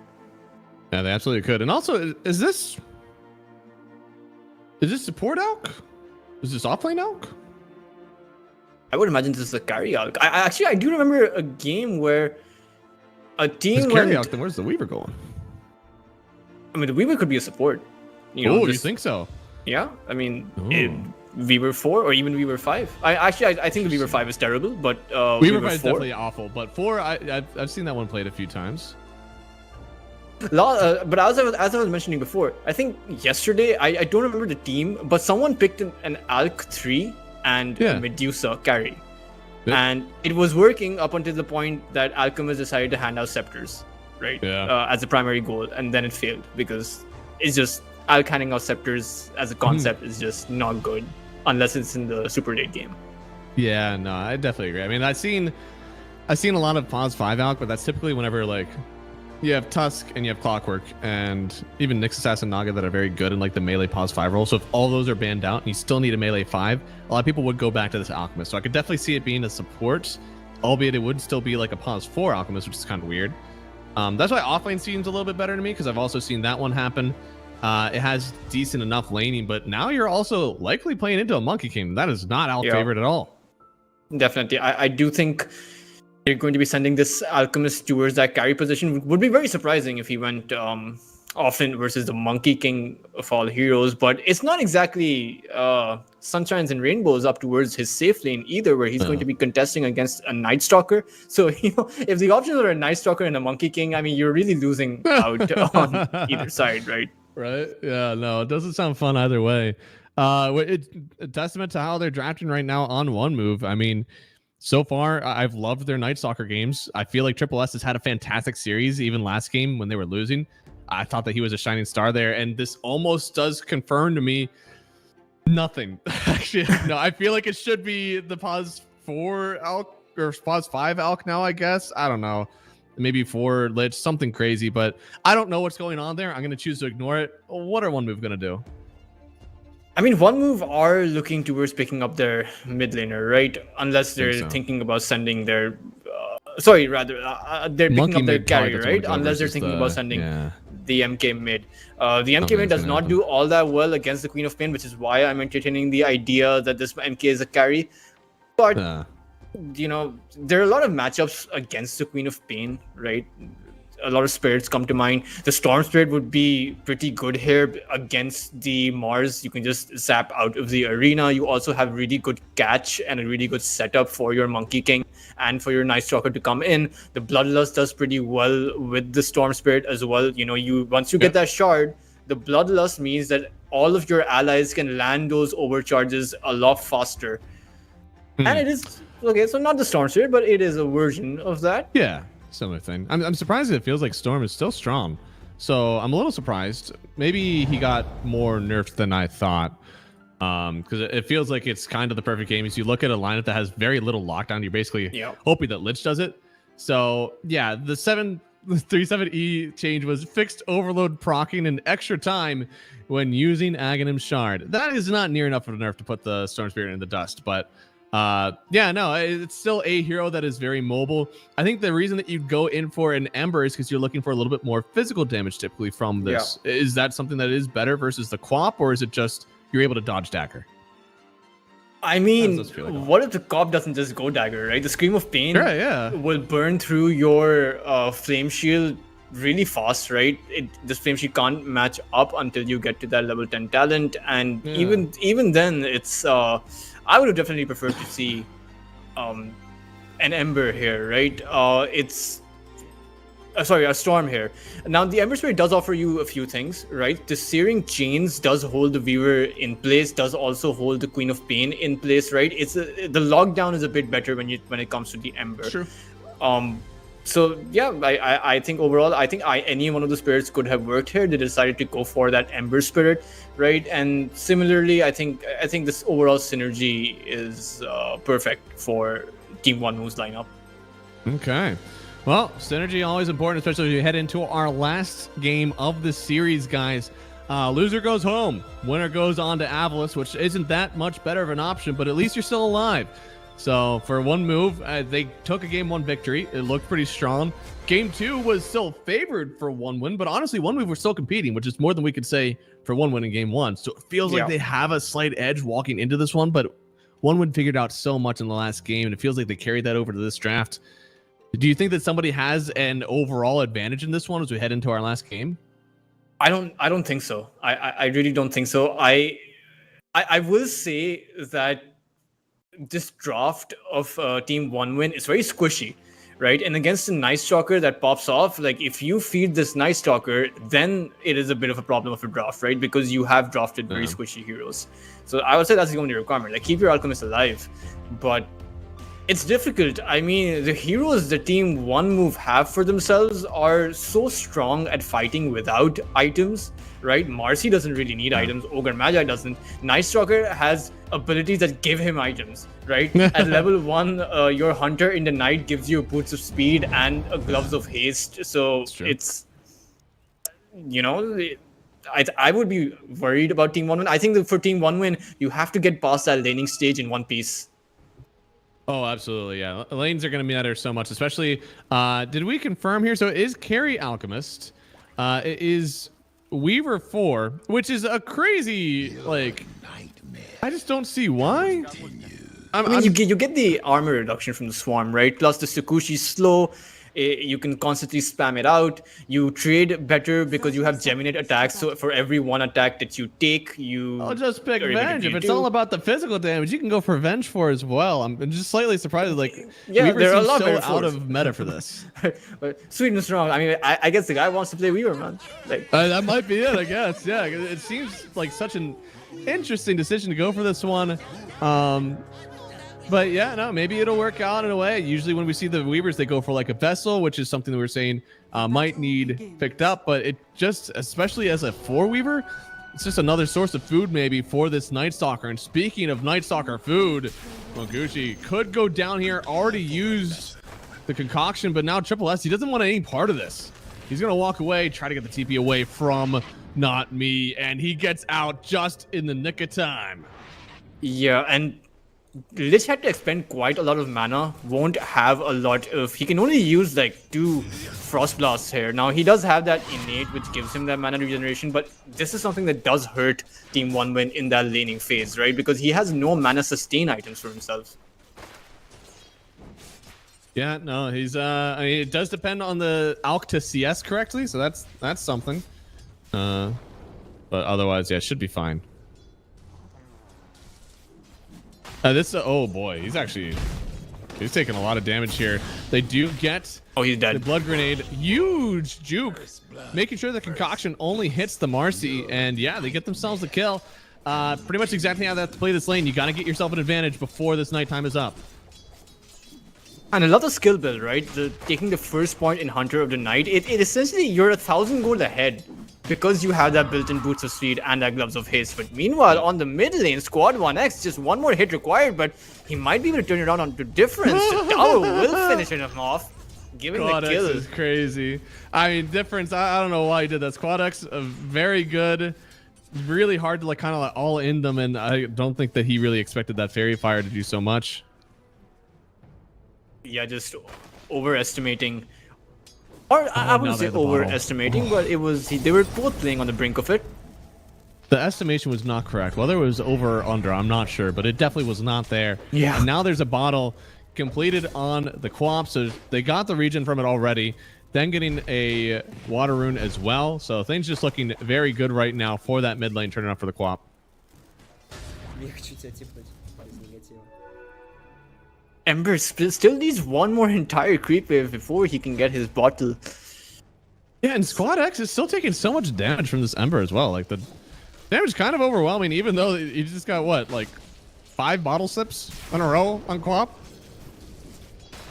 Yeah, they absolutely could. And also, is this support Alk? Is this offlane Alk? I would imagine this is a carry Alk. I do remember a game where a team carry Alk, then where's the Weaver going? I mean, the Weaver could be a support. Oh, you think so? Yeah, I mean, Weaver 4 or even Weaver 5. I think the Weaver 5 is terrible, but Weaver 5 is definitely awful. But 4, I've seen that one played a few times. But as I was mentioning before, I think yesterday, I don't remember the team, but someone picked an Alk 3 and Medusa carry. And it was working up until the point that Alchemist decided to hand out scepters, right? As a primary goal, and then it failed because it's just Alk handing out scepters as a concept is just not good unless it's in the super late game. Yeah, no, I definitely agree. I mean, I've seen a lot of pause 5 Alk, but that's typically whenever like you have Tusk and you have Clockwork and even Nyx Assassin Naga that are very good in like the melee pause 5 role. So if all those are banned out and you still need a melee 5, a lot of people would go back to this Alchemist. So I could definitely see it being a support, albeit it would still be like a pause 4 Alchemist, which is kind of weird. That's why offlane seems a little bit better to me because I've also seen that one happen. It has decent enough laning, but now you're also likely playing into a Monkey King. That is not Alk favorite at all. Definitely. I do think they're going to be sending this Alchemist towards that carry position. Would be very surprising if he went offlane versus the Monkey King of all heroes, but it's not exactly sunshines and rainbows up towards his safe lane either, where he's going to be contesting against a Night Stalker. So, if the options are a Night Stalker and a Monkey King, I mean, you're really losing out on either side, right? Right? Yeah, no, it doesn't sound fun either way. It's a testament to how they're drafting right now on one move. I mean, so far, I've loved their Night Stalker games. I feel like Triple S has had a fantastic series, even last game when they were losing. I thought that he was a shining star there, and this almost does confirm to me nothing. Actually, no, I feel like it should be the pause 4 Alk or pause 5 Alk now, I guess. I don't know. Maybe 4 Lich, something crazy, but I don't know what's going on there. I'm going to choose to ignore it. What are one move going to do? I mean, one move are looking towards picking up their mid laner, right? Unless they're thinking about sending their... they're picking up their carry, right? Unless they're thinking about sending the MK mid. The MK mid does not do all that well against the Queen of Pain, which is why I'm entertaining the idea that this MK is a carry. But, there are a lot of matchups against the Queen of Pain, right? A lot of spirits come to mind. The Storm Spirit would be pretty good here against the Mars. You can just zap out of the arena. You also have really good catch and a really good setup for your Monkey King and for your Night Stalker to come in. The Bloodlust does pretty well with the Storm Spirit as well. Once you get that shard, the Bloodlust means that all of your allies can land those overcharges a lot faster. And it is okay, so not the Storm Spirit, but it is a version of that. Yeah. Similar thing. I'm surprised it feels like Storm is still strong. So I'm a little surprised. Maybe he got more nerfed than I thought. Because it feels like it's kind of the perfect game. As you look at a lineup that has very little lockdown, you're basically hoping that Lich does it. So yeah, the 737E change was fixed overload proccing and extra time when using Aghanim's Shard. That is not near enough of a nerf to put the Storm Spirit in the dust, but it's still a hero that is very mobile. I think the reason that you'd go in for an Ember is because you're looking for a little bit more physical damage typically from this. Is that something that is better versus the Quap, or is it just you're able to dodge dagger? I mean, what if the Quap doesn't just go dagger, right? The Scream of Pain will burn through your Flame Shield really fast, right? This Flame Shield can't match up until you get to that level 10 talent, and even then it's I would have definitely preferred to see an Ember here, right? A Storm here. Now, the Ember Spirit does offer you a few things, right? The Searing Chains does hold the Weaver in place, does also hold the Queen of Pain in place, right? The lockdown is a bit better when it comes to the Ember. True. So yeah, I think overall, I think any one of the spirits could have worked here. They decided to go for that Ember spirit, right? And similarly, I think this overall synergy is perfect for Team One Move's lineup. Okay. Well, synergy always important, especially as we head into our last game of the series, guys. Loser goes home. Winner goes on to Avalos, which isn't that much better of an option, but at least you're still alive. So for one move, they took a game one victory. It looked pretty strong. Game two was still favored for one win, but honestly, one move we're still competing, which is more than we could say for one win in game one. So it feels like they have a slight edge walking into this one, but one win figured out so much in the last game, and it feels like they carried that over to this draft. Do you think that somebody has an overall advantage in this one as we head into our last game? I don't think so. I really don't think so. I will say that this draft of Team One Win is very squishy, right? And against a Night Stalker that pops off, like if you feed this Night Stalker, then it is a bit of a problem of a draft, right? Because you have drafted very squishy heroes. So I would say that's the only requirement. Like keep your Alchemist alive, but it's difficult. I mean, the heroes the Team One Move have for themselves are so strong at fighting without items, right? Marcy doesn't really need items. Ogre Magi doesn't. Night Stalker has abilities that give him items, right? At level 1, your Hunter in the night gives you Boots of Speed and Gloves of Haste. So it's, you know, I would be worried about Team One Win. I think that for Team One Win, you have to get past that laning stage in one piece. Oh, absolutely, yeah. Lanes are going to matter so much, especially, did we confirm here? So it is Carry Alchemist. It is Weaver 4, which is a crazy, like, I just don't see why. I mean, you get the armor reduction from the Swarm, right? Plus the Tsukushi's slow. You can constantly spam it out. You trade better because you have Geminate attacks. So for every one attack that you take, I'll just pick Venge. If it's all about the physical damage, you can go for Venge 4 as well. I'm just slightly surprised. Like, Weaver there are a seems lot so of out of meta for this. But sweet and strong. I mean, I guess the guy wants to play Weaver, man. Like that might be it, I guess. Yeah, it seems like such an interesting decision to go for this one. But yeah, no, maybe it'll work out in a way. Usually when we see the Weavers, they go for like a Vessel, which is something that we're saying might need picked up. But it just, especially as a 4-Weaver, it's just another source of food maybe for this Night Stalker. And speaking of Night Stalker food, Moguchi could go down here, already used the concoction, but now Triple S, he doesn't want any part of this. He's going to walk away, try to get the TP away from Not Me, and he gets out just in the nick of time. Yeah, and Lich had to expend quite a lot of mana, won't have a lot of... He can only use like 2 Frost Blasts here. Now, he does have that innate, which gives him that mana regeneration, but this is something that does hurt Team One Win in that laning phase, right? Because he has no mana sustain items for himself. Yeah, no, he's... I mean, it does depend on the Alk to CS correctly, so that's something. But otherwise, yeah, it should be fine. Oh boy, he's taking a lot of damage here. They do get he's dead. The blood grenade, huge juke, making sure the concoction only hits the Marcy, and yeah, they get themselves the kill. Pretty much exactly how they have to play this lane. You got to get yourself an advantage before this nighttime is up. And a lot of skill build, right? Taking the first point in Hunter of the Night, it essentially you're 1,000 gold ahead. Because you have that built-in Boots of Speed and that Gloves of Haste. But meanwhile, on the mid lane, Squad 1x, just one more hit required, but he might be able to turn it around onto Difference. The tower will finish him off, giving the kill. Squad X is crazy. I mean, Difference, I don't know why he did that. Squad X, very good. Really hard to like kind of like all in them, and I don't think that he really expected that Fairy Fire to do so much. Yeah, just overestimating. Or I wouldn't say overestimating, but it was they were both playing on the brink of it. The estimation was not correct. Whether it was over or under, I'm not sure, but it definitely was not there. Yeah. And now there's a bottle completed on the Quap, so they got the regen from it already. Then getting a water rune as well. So things just looking very good right now for that mid lane turning up for the Quap. Ember still needs one more entire creep wave before he can get his bottle. Yeah, and Squad X is still taking so much damage from this Ember as well. Like the damage is kind of overwhelming, even though he just got what, like 5 bottle sips in a row on Quap.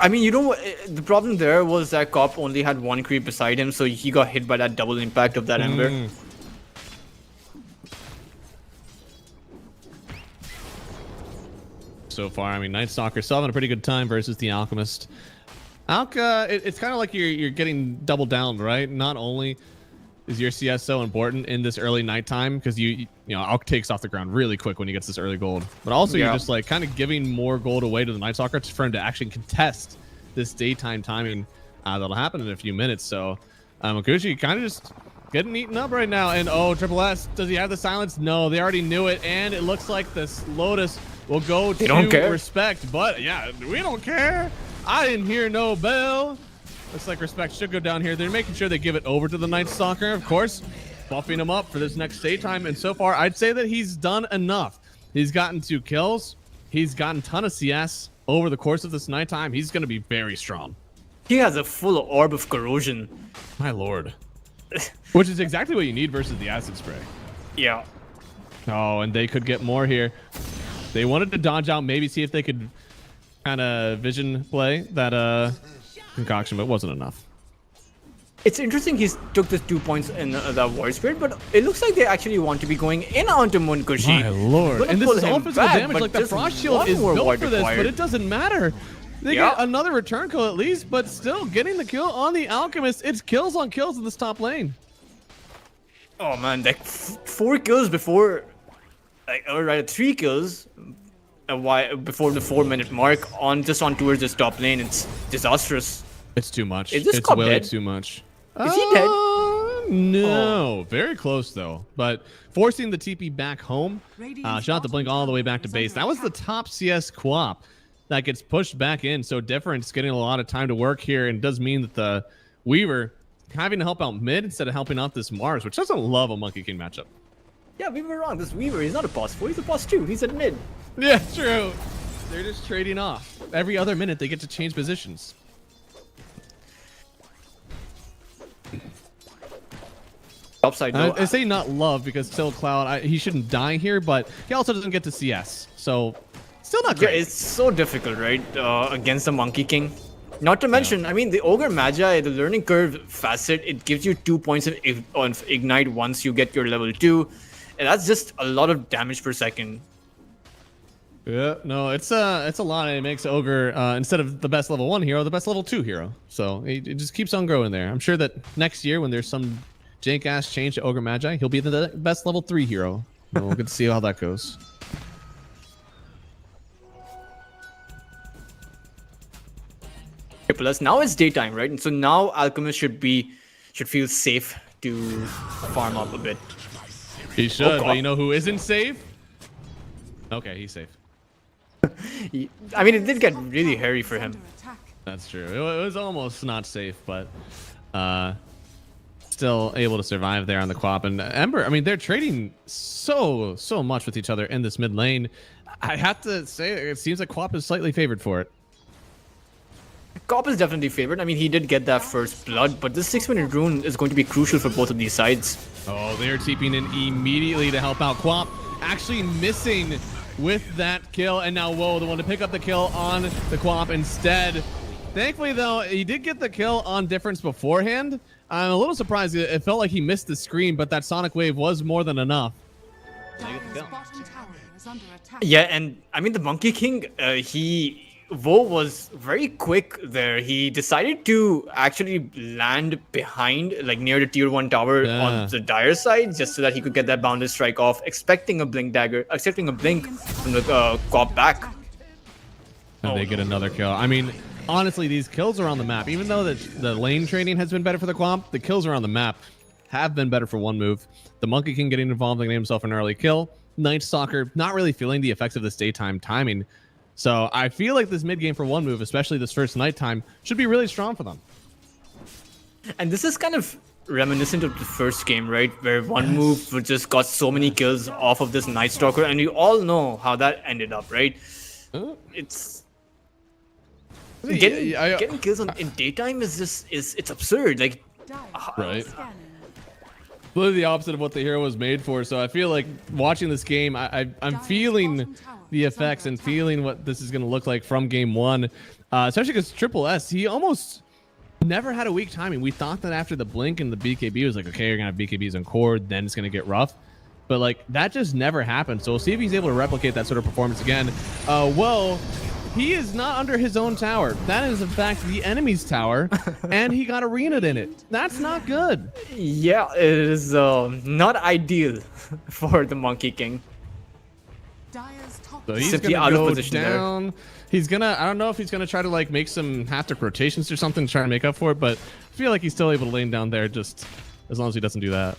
I mean, you know what? The problem there was that Cop only had one creep beside him, so he got hit by that double impact of that Ember. So far, I mean, Night Stalker still having a pretty good time versus the Alchemist. It's kind of like you're getting double down, right? Not only is your CS so important in this early nighttime because you know Alk takes off the ground really quick when he gets this early gold, but also you're just like kind of giving more gold away to the Night Stalker for him to actually contest this daytime timing that'll happen in a few minutes. So Makushi kind of just getting eaten up right now. And oh, Triple S, does he have the silence? No, they already knew it, and it looks like this Lotus will go to respect. But yeah, we don't care. I didn't hear no bell. Looks like respect should go down here. They're making sure they give it over to the Night Stalker, of course, buffing him up for this next daytime. And so far, I'd say that he's done enough. He's gotten 2 kills. He's gotten a ton of CS over the course of this nighttime. He's going to be very strong. He has a full orb of corrosion. My lord. Which is exactly what you need versus the acid spray. Yeah. Oh, and they could get more here. They wanted to dodge out, maybe see if they could kind of vision play that concoction, but it wasn't enough. It's interesting he took the 2 points in the War Spirit, but it looks like they actually want to be going in onto Munkushi. My lord. And this is all physical damage. Like the Frost Shield is built for this, but it doesn't matter. They get another return kill at least, but still getting the kill on the Alchemist. It's kills on kills in this top lane. Oh man, like 4 kills before, like, or rather 3 kills before the 4-minute mark on towards this top lane. It's disastrous. It's too much. Is this it's Cop way dead? too much. Is he dead? No, very close though. But forcing the TP back home, shot the blink all the way back to base. That was the top CS co-op that gets pushed back in. So Difference getting a lot of time to work here, and does mean that the Weaver having to help out mid instead of helping out this Mars, which doesn't love a Monkey King matchup. Yeah, we were wrong. This Weaver, he's not a boss 4, he's a boss 2. He's at mid. Yeah, true. They're just trading off. Every other minute they get to change positions. Upside down. I say not love because still Cloud, he shouldn't die here, but he also doesn't get to CS. So still not great. Yeah, it's so difficult, right? Against the Monkey King. Not to mention, I mean, the Ogre Magi, the learning curve facet, it gives you 2 points of ignite once you get your level 2. And that's just a lot of damage per second. Yeah, no, it's a lot, and it makes Ogre instead of the best level 1 hero, the best level 2 hero. So it just keeps on growing there. I'm sure that next year when there's some jank ass change to Ogre Magi, he'll be the best level 3 hero. We'll get to see how that goes. Plus, now it's daytime, right? And so now Alchemist should feel safe to farm up a bit. He should, but you know who isn't safe? Okay, he's safe. I mean, it did get really hairy for him. That's true. It was almost not safe, but still able to survive there on the Quap. And Ember, I mean, they're trading so much with each other in this mid lane. I have to say, it seems like Quap is slightly favored for it. Cop is definitely favored. I mean, he did get that first blood, but this 6-minute rune is going to be crucial for both of these sides. Oh, they're TPing in immediately to help out Quap. Actually missing with that kill, and now Woe, the one to pick up the kill on the Quap instead. Thankfully, though, he did get the kill on Difference beforehand. I'm a little surprised. It felt like he missed the screen, but that Sonic Wave was more than enough. Yeah, and I mean, the Monkey King, Vo was very quick there. He decided to actually land behind, like near the tier 1 tower on the Dire side, just so that he could get that bounded strike off, expecting a blink from the Cop back. And they get another kill. I mean, honestly, these kills are on the map. Even though the lane training has been better for the Quap, the kills are on the map have been better for one move. The Monkey King getting involved and getting himself an early kill. Night Stalker not really feeling the effects of this daytime timing. So I feel like this mid game for one move, especially this first nighttime, should be really strong for them. And this is kind of reminiscent of the first game, right? Where one move just got so many kills off of this Night Stalker, and you all know how that ended up, right? It's getting kills in daytime is just it's absurd. Like, right. Literally the opposite of what the hero was made for. So I feel like watching this game, I'm feeling the effects and feeling what this is going to look like from game one, especially because Triple S, he almost never had a weak timing. We thought that after the blink and the BKB was like, okay, you're going to have BKBs on core, then it's going to get rough. But like that just never happened. So we'll see if he's able to replicate that sort of performance again. Well, he is not under his own tower. That is in fact the enemy's tower, and he got arena'd in it. That's not good. Yeah, it is not ideal for the Monkey King. Dire's top So he's Simply gonna out of go position there. down. He's gonna, I don't know if he's gonna try to like make some half-tick rotations or something to try to make up for it, but I feel like he's still able to lane down there just as long as he doesn't do that.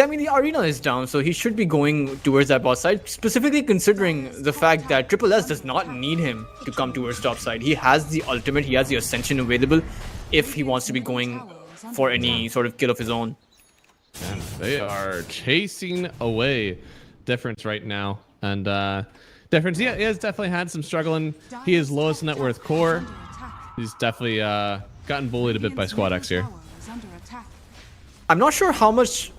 I mean, the arena is down, so he should be going towards that bot side, specifically considering the fact that Triple S does not need him to come towards top side. He has the ultimate, he has the Ascension available if he wants to be going for any sort of kill of his own. And they are chasing away Difference right now. And Difference, yeah, he has definitely had some struggling. He is lowest net worth core. He's definitely gotten bullied a bit by Squad X here. I'm not sure how much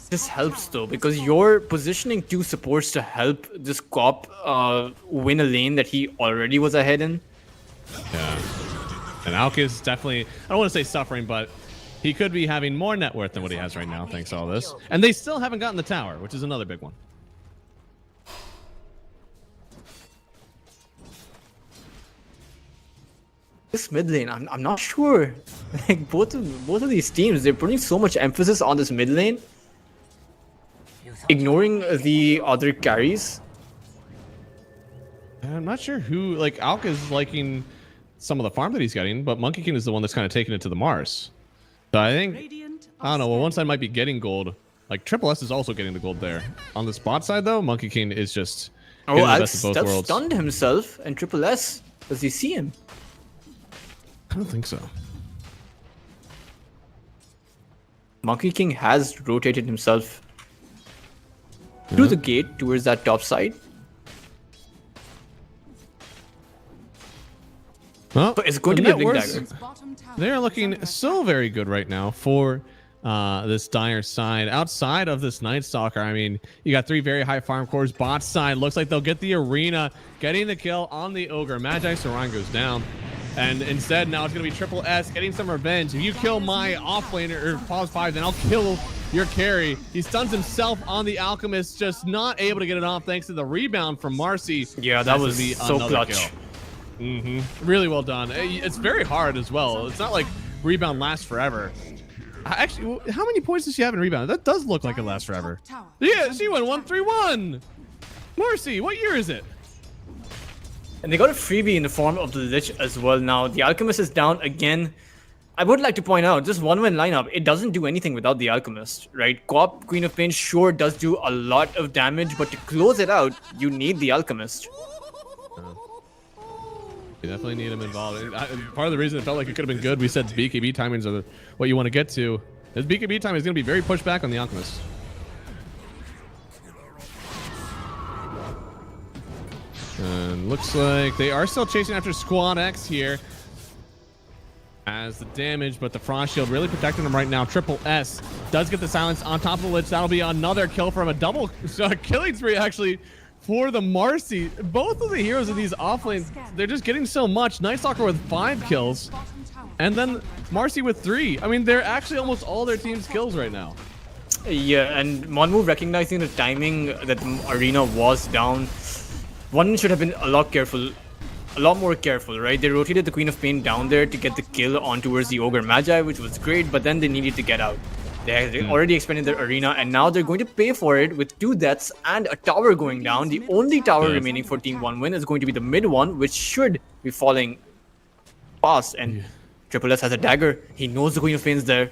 this helps though, because you're positioning two supports to help this cop win a lane that he already was ahead in. Yeah. And Alk is definitely, I don't want to say suffering, but he could be having more net worth than what he has right now thanks to all this. And they still haven't gotten the tower, which is another big one. This mid lane, I'm not sure. Like both of these teams, they're putting so much emphasis on this mid lane, ignoring the other carries. And I'm not sure who, like Alk is liking some of the farm that he's getting, but Monkey King is the one that's kind of taking it to the Mars. So I think, I don't know, well, one side might be getting gold. Like Triple S is also getting the gold there. On the spot side though, Monkey King is just getting the best of both worlds. Stunned himself, and Triple S, does he see him? I don't think so. Monkey King has rotated himself through the gate towards that top side. Well, But it's going to be a Blink networks, Dagger. They're looking so very good right now for this Dire side. Outside of this Night Stalker, I mean, you got three very high farm cores. Bot side looks like they'll get the arena, getting the kill on the Ogre. Magi Saran goes down. And instead, now it's going to be Triple S getting some revenge. If you kill my offlaner or pause 5, then I'll kill your carry. He stuns himself on the Alchemist, just not able to get it off thanks to the rebound from Marcy. Yeah, that was so clutch. Really well done. It's very hard as well. It's not like rebound lasts forever. Actually, how many points does she have in rebound? That does look like it lasts forever. Yeah, she went 1-3-1. Marcy, what year is it? And they got a freebie in the form of the Lich as well now. The Alchemist is down again. I would like to point out, this one-win lineup, it doesn't do anything without the Alchemist, right? Co-op Queen of Pain sure does do a lot of damage, but to close it out, you need the Alchemist. You definitely need him involved. Part of the reason it felt like it could have been good, we said BKB timings are what you want to get to. His BKB time is going to be very pushed back on the Alchemist. And looks like they are still chasing after Squad X here. As the damage, but the Frost Shield really protecting him right now. Triple S does get the silence on top of the Lich. That'll be another kill from a double killing spree, actually, for the Marcy. Both of the heroes in these offlanes, they're just getting so much. Night Stalker with 5 kills, and then Marcy with 3. I mean, they're actually almost all their team's kills right now. Yeah, and Monmove recognizing the timing that the arena was down, one should have been a lot more careful, right? They rotated the Queen of Pain down there to get the kill on towards the Ogre Magi, which was great, but then they needed to get out. They already expanded their arena, and now they're going to pay for it with 2 deaths and a tower going down. The only tower remaining for Team 1 win is going to be the mid one, which should be falling fast. And Triple S has a dagger. He knows the Queen of Pain is there.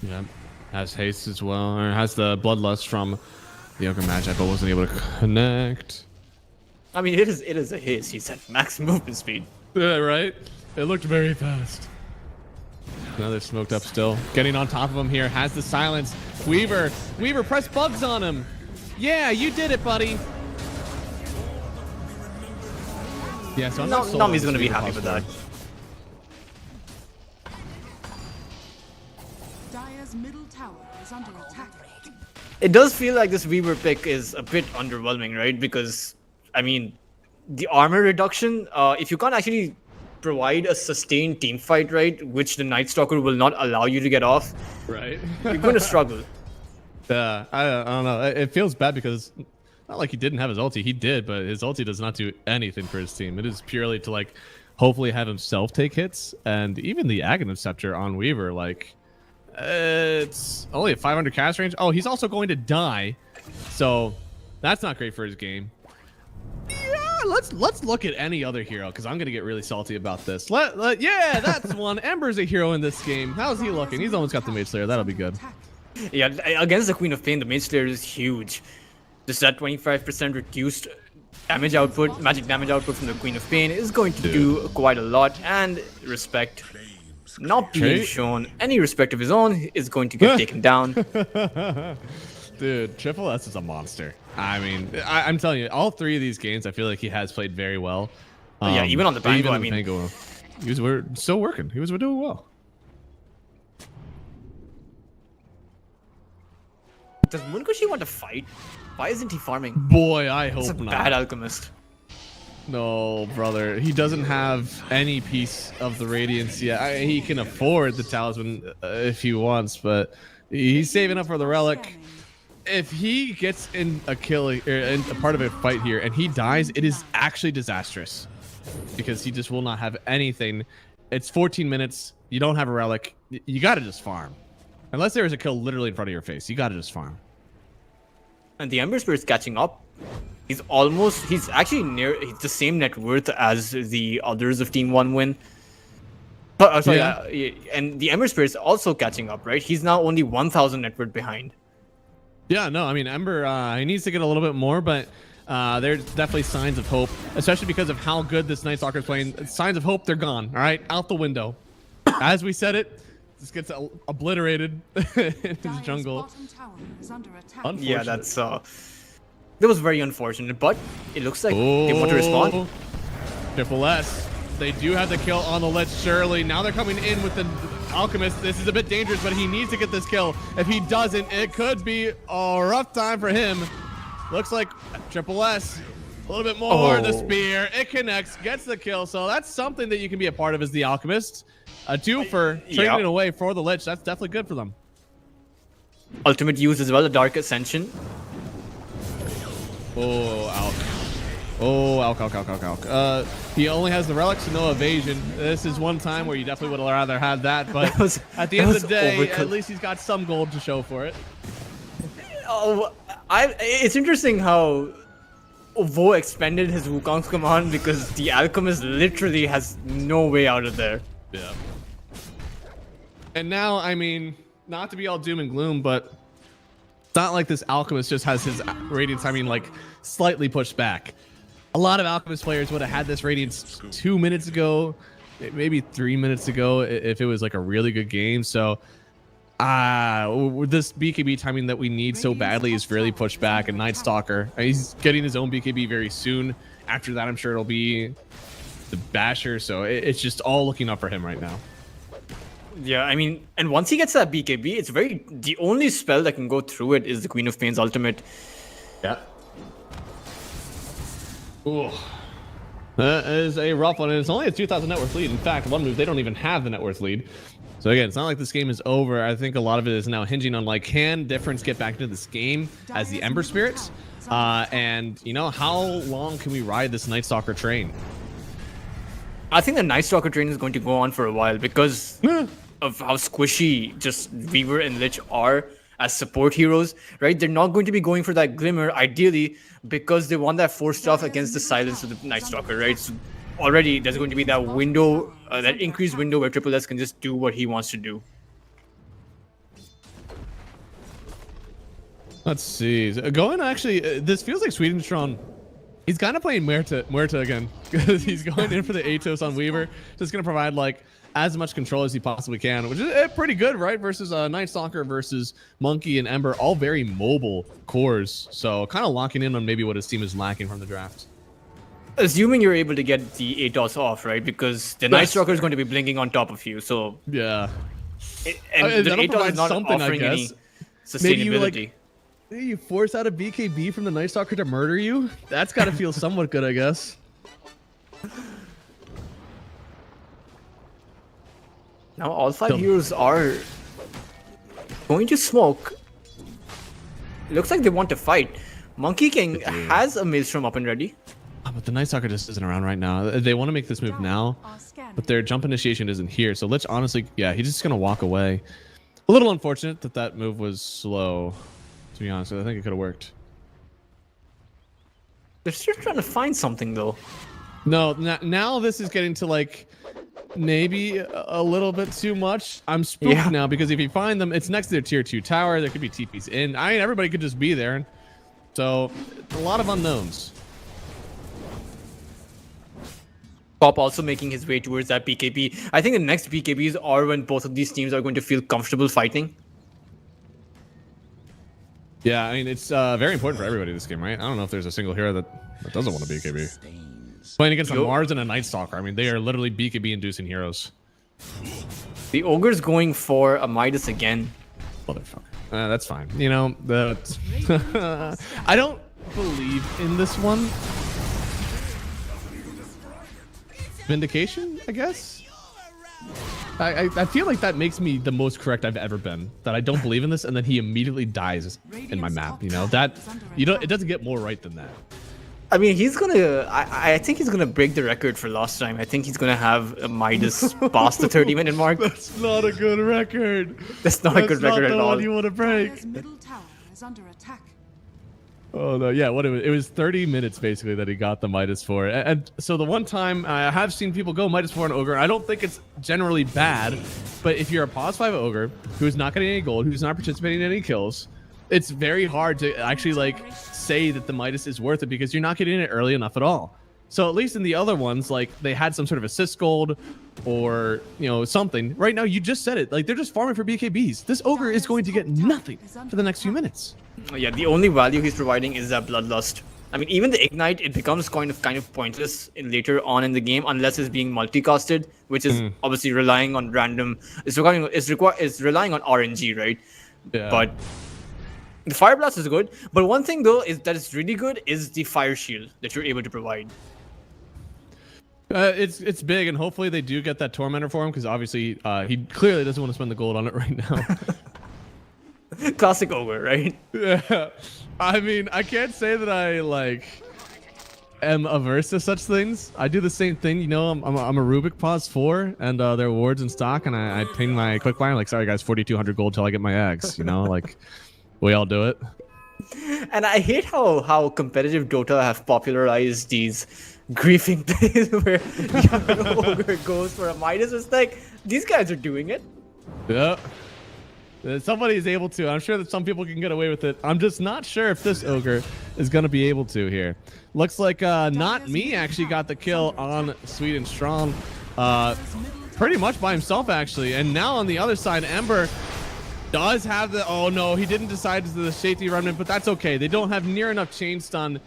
Yeah, has haste as well, or has the bloodlust from the Ogre Magi, but wasn't able to connect. I mean, it is a haste. He's at max movement speed. Yeah, right? It looked very fast. Now they're smoked up still. Getting on top of him here. Has the silence. Weaver, press bugs on him. Yeah, you did it, buddy. Yeah, so I'm not sold on Nami's this gonna be Weaver happy with that. Dire's middle tower is under attack. It does feel like this Weaver pick is a bit underwhelming, right? Because I mean, the armor reduction, if you can't actually provide a sustained team fight, right, which the Night Stalker will not allow you to get off, Right. you're going to struggle. Yeah, I don't know. It feels bad because not like he didn't have his ulti. He did, but his ulti does not do anything for his team. It is purely to like hopefully have himself take hits, and even the Aghanim Scepter on Weaver, like it's only a 500 cast range. Oh, he's also going to die, so that's not great for his game. Yeah, let's look at any other hero because I'm gonna get really salty about this. Yeah, that's one. Ember's a hero in this game. How's he looking? He's almost got the Mage Slayer. That'll be good. Yeah, against the Queen of Pain, the Mage Slayer is huge. Just that 25% reduced damage output, magic damage output from the Queen of Pain is going to do quite a lot. And respect, not being shown any respect of his own, is going to get taken down. Dude, Triple S is a monster. I mean, I'm telling you, all three of these games, I feel like he has played very well. Yeah, even on the Bango, I mean, he was still working. He was doing well. Does Mungoshi want to fight? Why isn't he farming? Boy, I He's a hope not. bad alchemist. No, brother. He doesn't have any piece of the Radiance yet. He can afford the Talisman if he wants, but he's saving up for the Relic. If he gets in a kill or in a part of a fight here and he dies, it is actually disastrous because he just will not have anything. It's 14 minutes. You don't have a Relic. You got to just farm. Unless there is a kill literally in front of your face, you got to just farm. And the Ember Spirit's catching up. He's actually he's the same net worth as the others of Team 1 win. But and the Ember Spirit's also catching up, right? He's now only 1,000 net worth behind. Yeah, no, I mean, Ember, he needs to get a little bit more, but there's definitely signs of hope, especially because of how good this Night Stalker is playing. Signs of hope, they're gone, all right? Out the window. As we said it, this gets obliterated in his jungle. Yeah, that's that was very unfortunate, but it looks like they want to respond. Triple S. They do have the kill on the ledge, surely. Now they're coming in with the Alchemist. This is a bit dangerous, but he needs to get this kill. If he doesn't, it could be a rough time for him. Looks like Triple S. A little bit more. The spear. It connects, gets the kill. So that's something that you can be a part of as the Alchemist. A 2 for trading it away for the Lich. That's definitely good for them. Ultimate use as well, the Dark Ascension. Oh, Alk. Oh, Alk. He only has the relics, no evasion. This is one time where you definitely would have rather had that, but at the end of the day, at least he's got some gold to show for it. Oh, it's interesting how Vo expended his Wukong's command because the Alchemist literally has no way out of there. Yeah. And now, I mean, not to be all doom and gloom, but it's not like this Alchemist just has his Radiance, I mean, like, slightly pushed back. A lot of Alchemist players would have had this Radiance 2 minutes ago, maybe 3 minutes ago, if it was like a really good game. So, this BKB timing that we need so badly is really pushed back. And Night Stalker, he's getting his own BKB very soon. After that, I'm sure it'll be the Basher. So it's just all looking up for him right now. Yeah, I mean, and once he gets that BKB, it's the only spell that can go through it is the Queen of Pain's ultimate. Yeah. Ooh. That is a rough one, and it's only a 2,000 net worth lead. In fact, one move, they don't even have the net worth lead. So again, it's not like this game is over. I think a lot of it is now hinging on, like, can Difference get back into this game as the Ember Spirits? And, you know, how long can we ride this Night Stalker train? I think the Night Stalker train is going to go on for a while because of how squishy just Weaver and Lich are as support heroes, right? They're not going to be going for that Glimmer, ideally, because they want that force stuff against the silence of the Night Stalker, right? So already there's going to be that window, that increased window where Triple S can just do what he wants to do. Let's see. Going actually, this feels like Swedenstrom. He's kind of playing Muerta again because he's going in for the Atos on Weaver. Just going to provide like as much control as he possibly can, which is pretty good, right? Versus Night Stalker versus Monkey and Ember, all very mobile cores. So kind of locking in on maybe what his team is lacking from the draft. Assuming you're able to get the Atos off, right? Because the Night Stalker is going to be blinking on top of you. So yeah, and the that'll Atos provide is not something, offering I any guess. sustainability. Maybe You force out a BKB from the Night Stalker to murder you? That's got to feel somewhat good, I guess. Now all 5 heroes are going to smoke. Looks like they want to fight. Monkey King has a Maelstrom up and ready. Oh, but the Night Stalker just isn't around right now. They want to make this move now, but their jump initiation isn't here. So Lich, honestly, yeah, he's just going to walk away. A little unfortunate that that move was slow, to be honest. I think it could have worked. They're still trying to find something, though. No, now this is getting to, like, maybe a little bit too much. I'm spooked now because if you find them, it's next to their tier 2 tower. There could be TPs in. I mean, everybody could just be there. So, a lot of unknowns. Pop also making his way towards that BKB. I think the next BKBs are when both of these teams are going to feel comfortable fighting. Yeah, I mean, it's very important for everybody this game, right? I don't know if there's a single hero that doesn't want a BKB. Playing against a Mars and a Night Stalker, I mean, they are literally BKB-inducing heroes. The Ogre's going for a Midas again. Motherfucker. That's fine. You know, I don't believe in this one. Vindication, I guess? I feel like that makes me the most correct I've ever been. That I don't believe in this, and then he immediately dies in my map. You know that it doesn't get more right than that. I mean, he's gonna. I think he's gonna break the record for last time. I think he's gonna have a Midas past the 30-minute mark. That's not a good record. That's not a good record at all. That's not the one you want to break. Dire's middle tower is under attack. Oh no, yeah, what it was 30 minutes basically that he got the Midas for. And so the one time I have seen people go Midas for an Ogre, I don't think it's generally bad, but if you're a pause 5 Ogre who's not getting any gold, who's not participating in any kills, it's very hard to actually like say that the Midas is worth it because you're not getting it early enough at all. So at least in the other ones, like they had some sort of assist gold or, you know, something. Right now, you just said it, like they're just farming for BKBs. This Ogre is going to get nothing for the next few minutes. Yeah, the only value he's providing is that Bloodlust. I mean, even the Ignite, it becomes kind of pointless later on in the game unless it's being multicasted, which is obviously relying on random. It's relying on RNG, right? Yeah. But the Fire Blast is good. But one thing though is that it's really good is the Fire Shield that you're able to provide. It's big, and hopefully they do get that Tormentor for him because obviously he clearly doesn't want to spend the gold on it right now. Classic Ogre, right? Yeah. I mean, I can't say that I like am averse to such things. I do the same thing, you know. I'm a Rubik pause 4, and there are wards in stock, and I ping my quick buy. I'm like, sorry guys, 4,200 gold till I get my eggs. You know, like we all do it. And I hate how competitive Dota have popularized these griefing plays where the Ogre goes for a Midas. It's like these guys are doing it. Yeah. Somebody is able to. I'm sure that some people can get away with it. I'm just not sure if this Ogre is going to be able to here. Looks like not me actually got the kill on Sweet and Strong. Pretty much by himself, actually. And now on the other side, Ember does have the... Oh, no. He didn't decide to do the safety remnant, but that's okay. They don't have near enough chain stun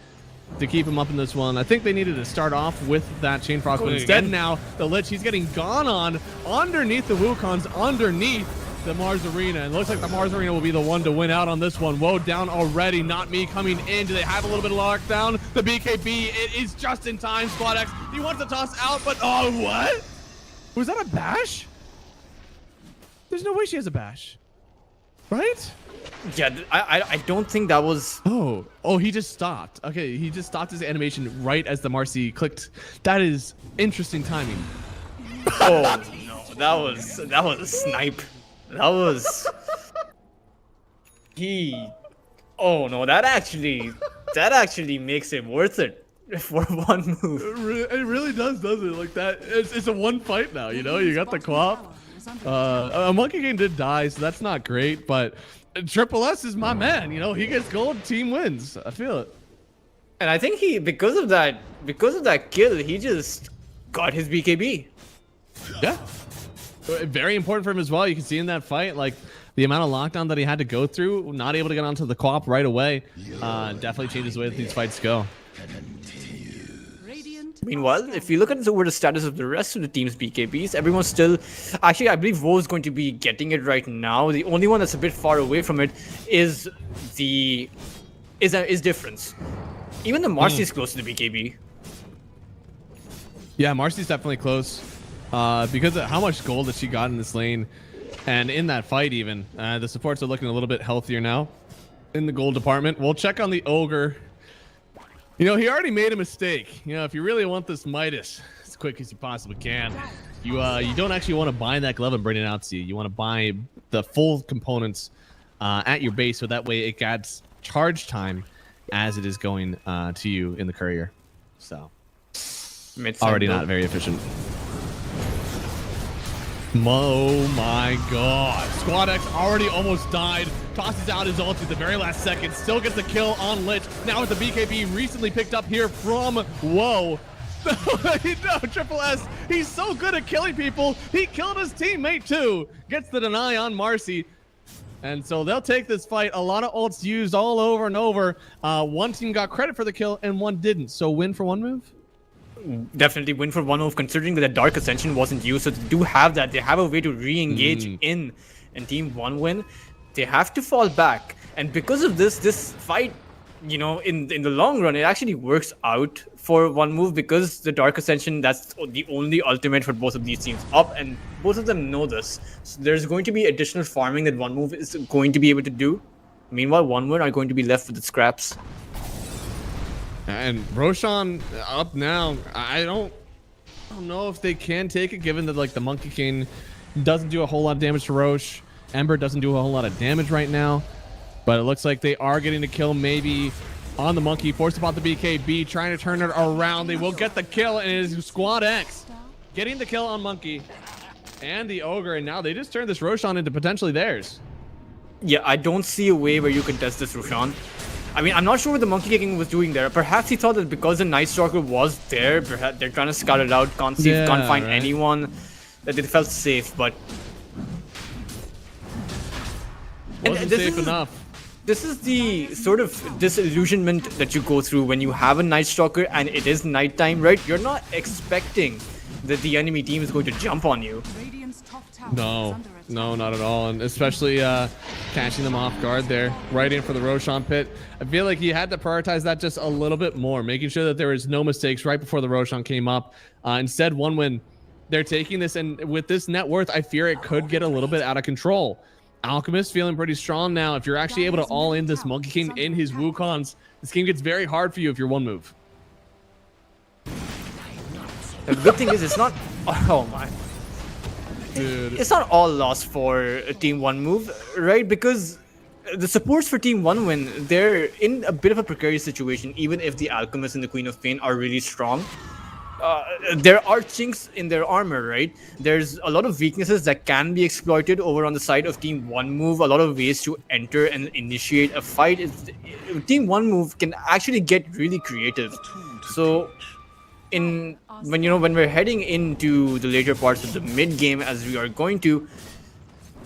to keep him up in this one. I think they needed to start off with that Chain Frost, but instead now the Lich, he's getting gone on underneath the Wukongs, underneath the Mars Arena, and it looks like the Mars Arena will be the one to win out on this one. Whoa, down already. Not me coming in. Do they have a little bit of lockdown? The BKB, it is just in time. Squad X, he wants to toss out, but oh, what? Was that a bash? There's no way she has a bash, right? Yeah, I don't think that was... Oh, he just stopped. Okay, he just stopped his animation right as the Marcy clicked. That is interesting timing. Oh, no, that was a snipe. That was... Oh, no, that actually makes it worth it for one move. It really does, doesn't it? Like that, it's a one fight now, you know? You got the co-op. A Monkey Game did die, so that's not great, but Triple S is my man, you know? He gets gold, team wins. I feel it. And I think because of that kill, he just got his BKB. Yeah. Very important for him as well. You can see in that fight, like the amount of lockdown that he had to go through, not able to get onto the co-op right away, definitely changes the way that these fights go. Meanwhile, if you look at over the status of the rest of the team's BKBs, everyone's still... Actually, I believe Woe is going to be getting it right now. The only one that's a bit far away from it is Difference. Even the Marcy is close to the BKB. Yeah, Marcy's definitely close because of how much gold that she got in this lane. And in that fight even, the supports are looking a little bit healthier now in the gold department. We'll check on the Ogre. You know, he already made a mistake. You know, if you really want this Midas as quick as you possibly can, you don't actually want to buy that glove and bring it out to you. You want to buy the full components at your base, so that way it gets charge time as it is going to you in the courier. So, already not very efficient. Oh my god. Squad X already almost died. Tosses out his ult at the very last second. Still gets the kill on Lich. Now with the BKB recently picked up here from Woe. No, Triple S. He's so good at killing people. He killed his teammate too. Gets the deny on Marcy. And so they'll take this fight. A lot of ults used all over and over. One team got credit for the kill and one didn't. So win for one move? Definitely win for one move, considering that the Dark Ascension wasn't used. So they do have that. They have a way to re-engage in Team 1 win. They have to fall back. And because of this fight, you know, in the long run, it actually works out for one move, because the Dark Ascension, that's the only ultimate for both of these teams up, and both of them know this. So there's going to be additional farming that one move is going to be able to do. Meanwhile, one win are going to be left with the scraps. And Roshan up now. I don't know if they can take it, given that like the Monkey King doesn't do a whole lot of damage to Roche. Ember doesn't do a whole lot of damage right now, but it looks like they are getting the kill maybe on the Monkey. Forced upon the BKB, trying to turn it around. They will get the kill, and it is Squad X getting the kill on Monkey and the Ogre, and now they just turned this Roshan into potentially theirs. Yeah, I don't see a way where you can test this Roshan. I mean, I'm not sure what the Monkey King was doing there. Perhaps he thought that because the Night Stalker was there, perhaps they're trying to scout it out, can't find anyone, that they felt safe, but... Wasn't safe enough. This is the sort of disillusionment that you go through when you have a Night Stalker and it is nighttime, right? You're not expecting that the enemy team is going to jump on you. Radiant's top tower No, is under attack. no, not at all. And especially catching them off guard there, right in for the Roshan pit. I feel like he had to prioritize that just a little bit more, making sure that there was no mistakes right before the Roshan came up. Instead, one win, they're taking this, and with this net worth, I fear it could get a little bit out of control. Alchemist feeling pretty strong now. If you're actually able to all in this Monkey King in his Wukons, this game gets very hard for you if you're one move. The good thing is it's not... Oh my... Dude. It's not all lost for Team 1 move, right? Because the supports for Team 1 win, they're in a bit of a precarious situation, even if the Alchemist and the Queen of Pain are really strong. There are chinks in their armor, right? There's a lot of weaknesses that can be exploited over on the side of Team 1 move. A lot of ways to enter and initiate a fight. Team 1 move can actually get really creative. So when we're heading into the later parts of the mid game, as we are going to,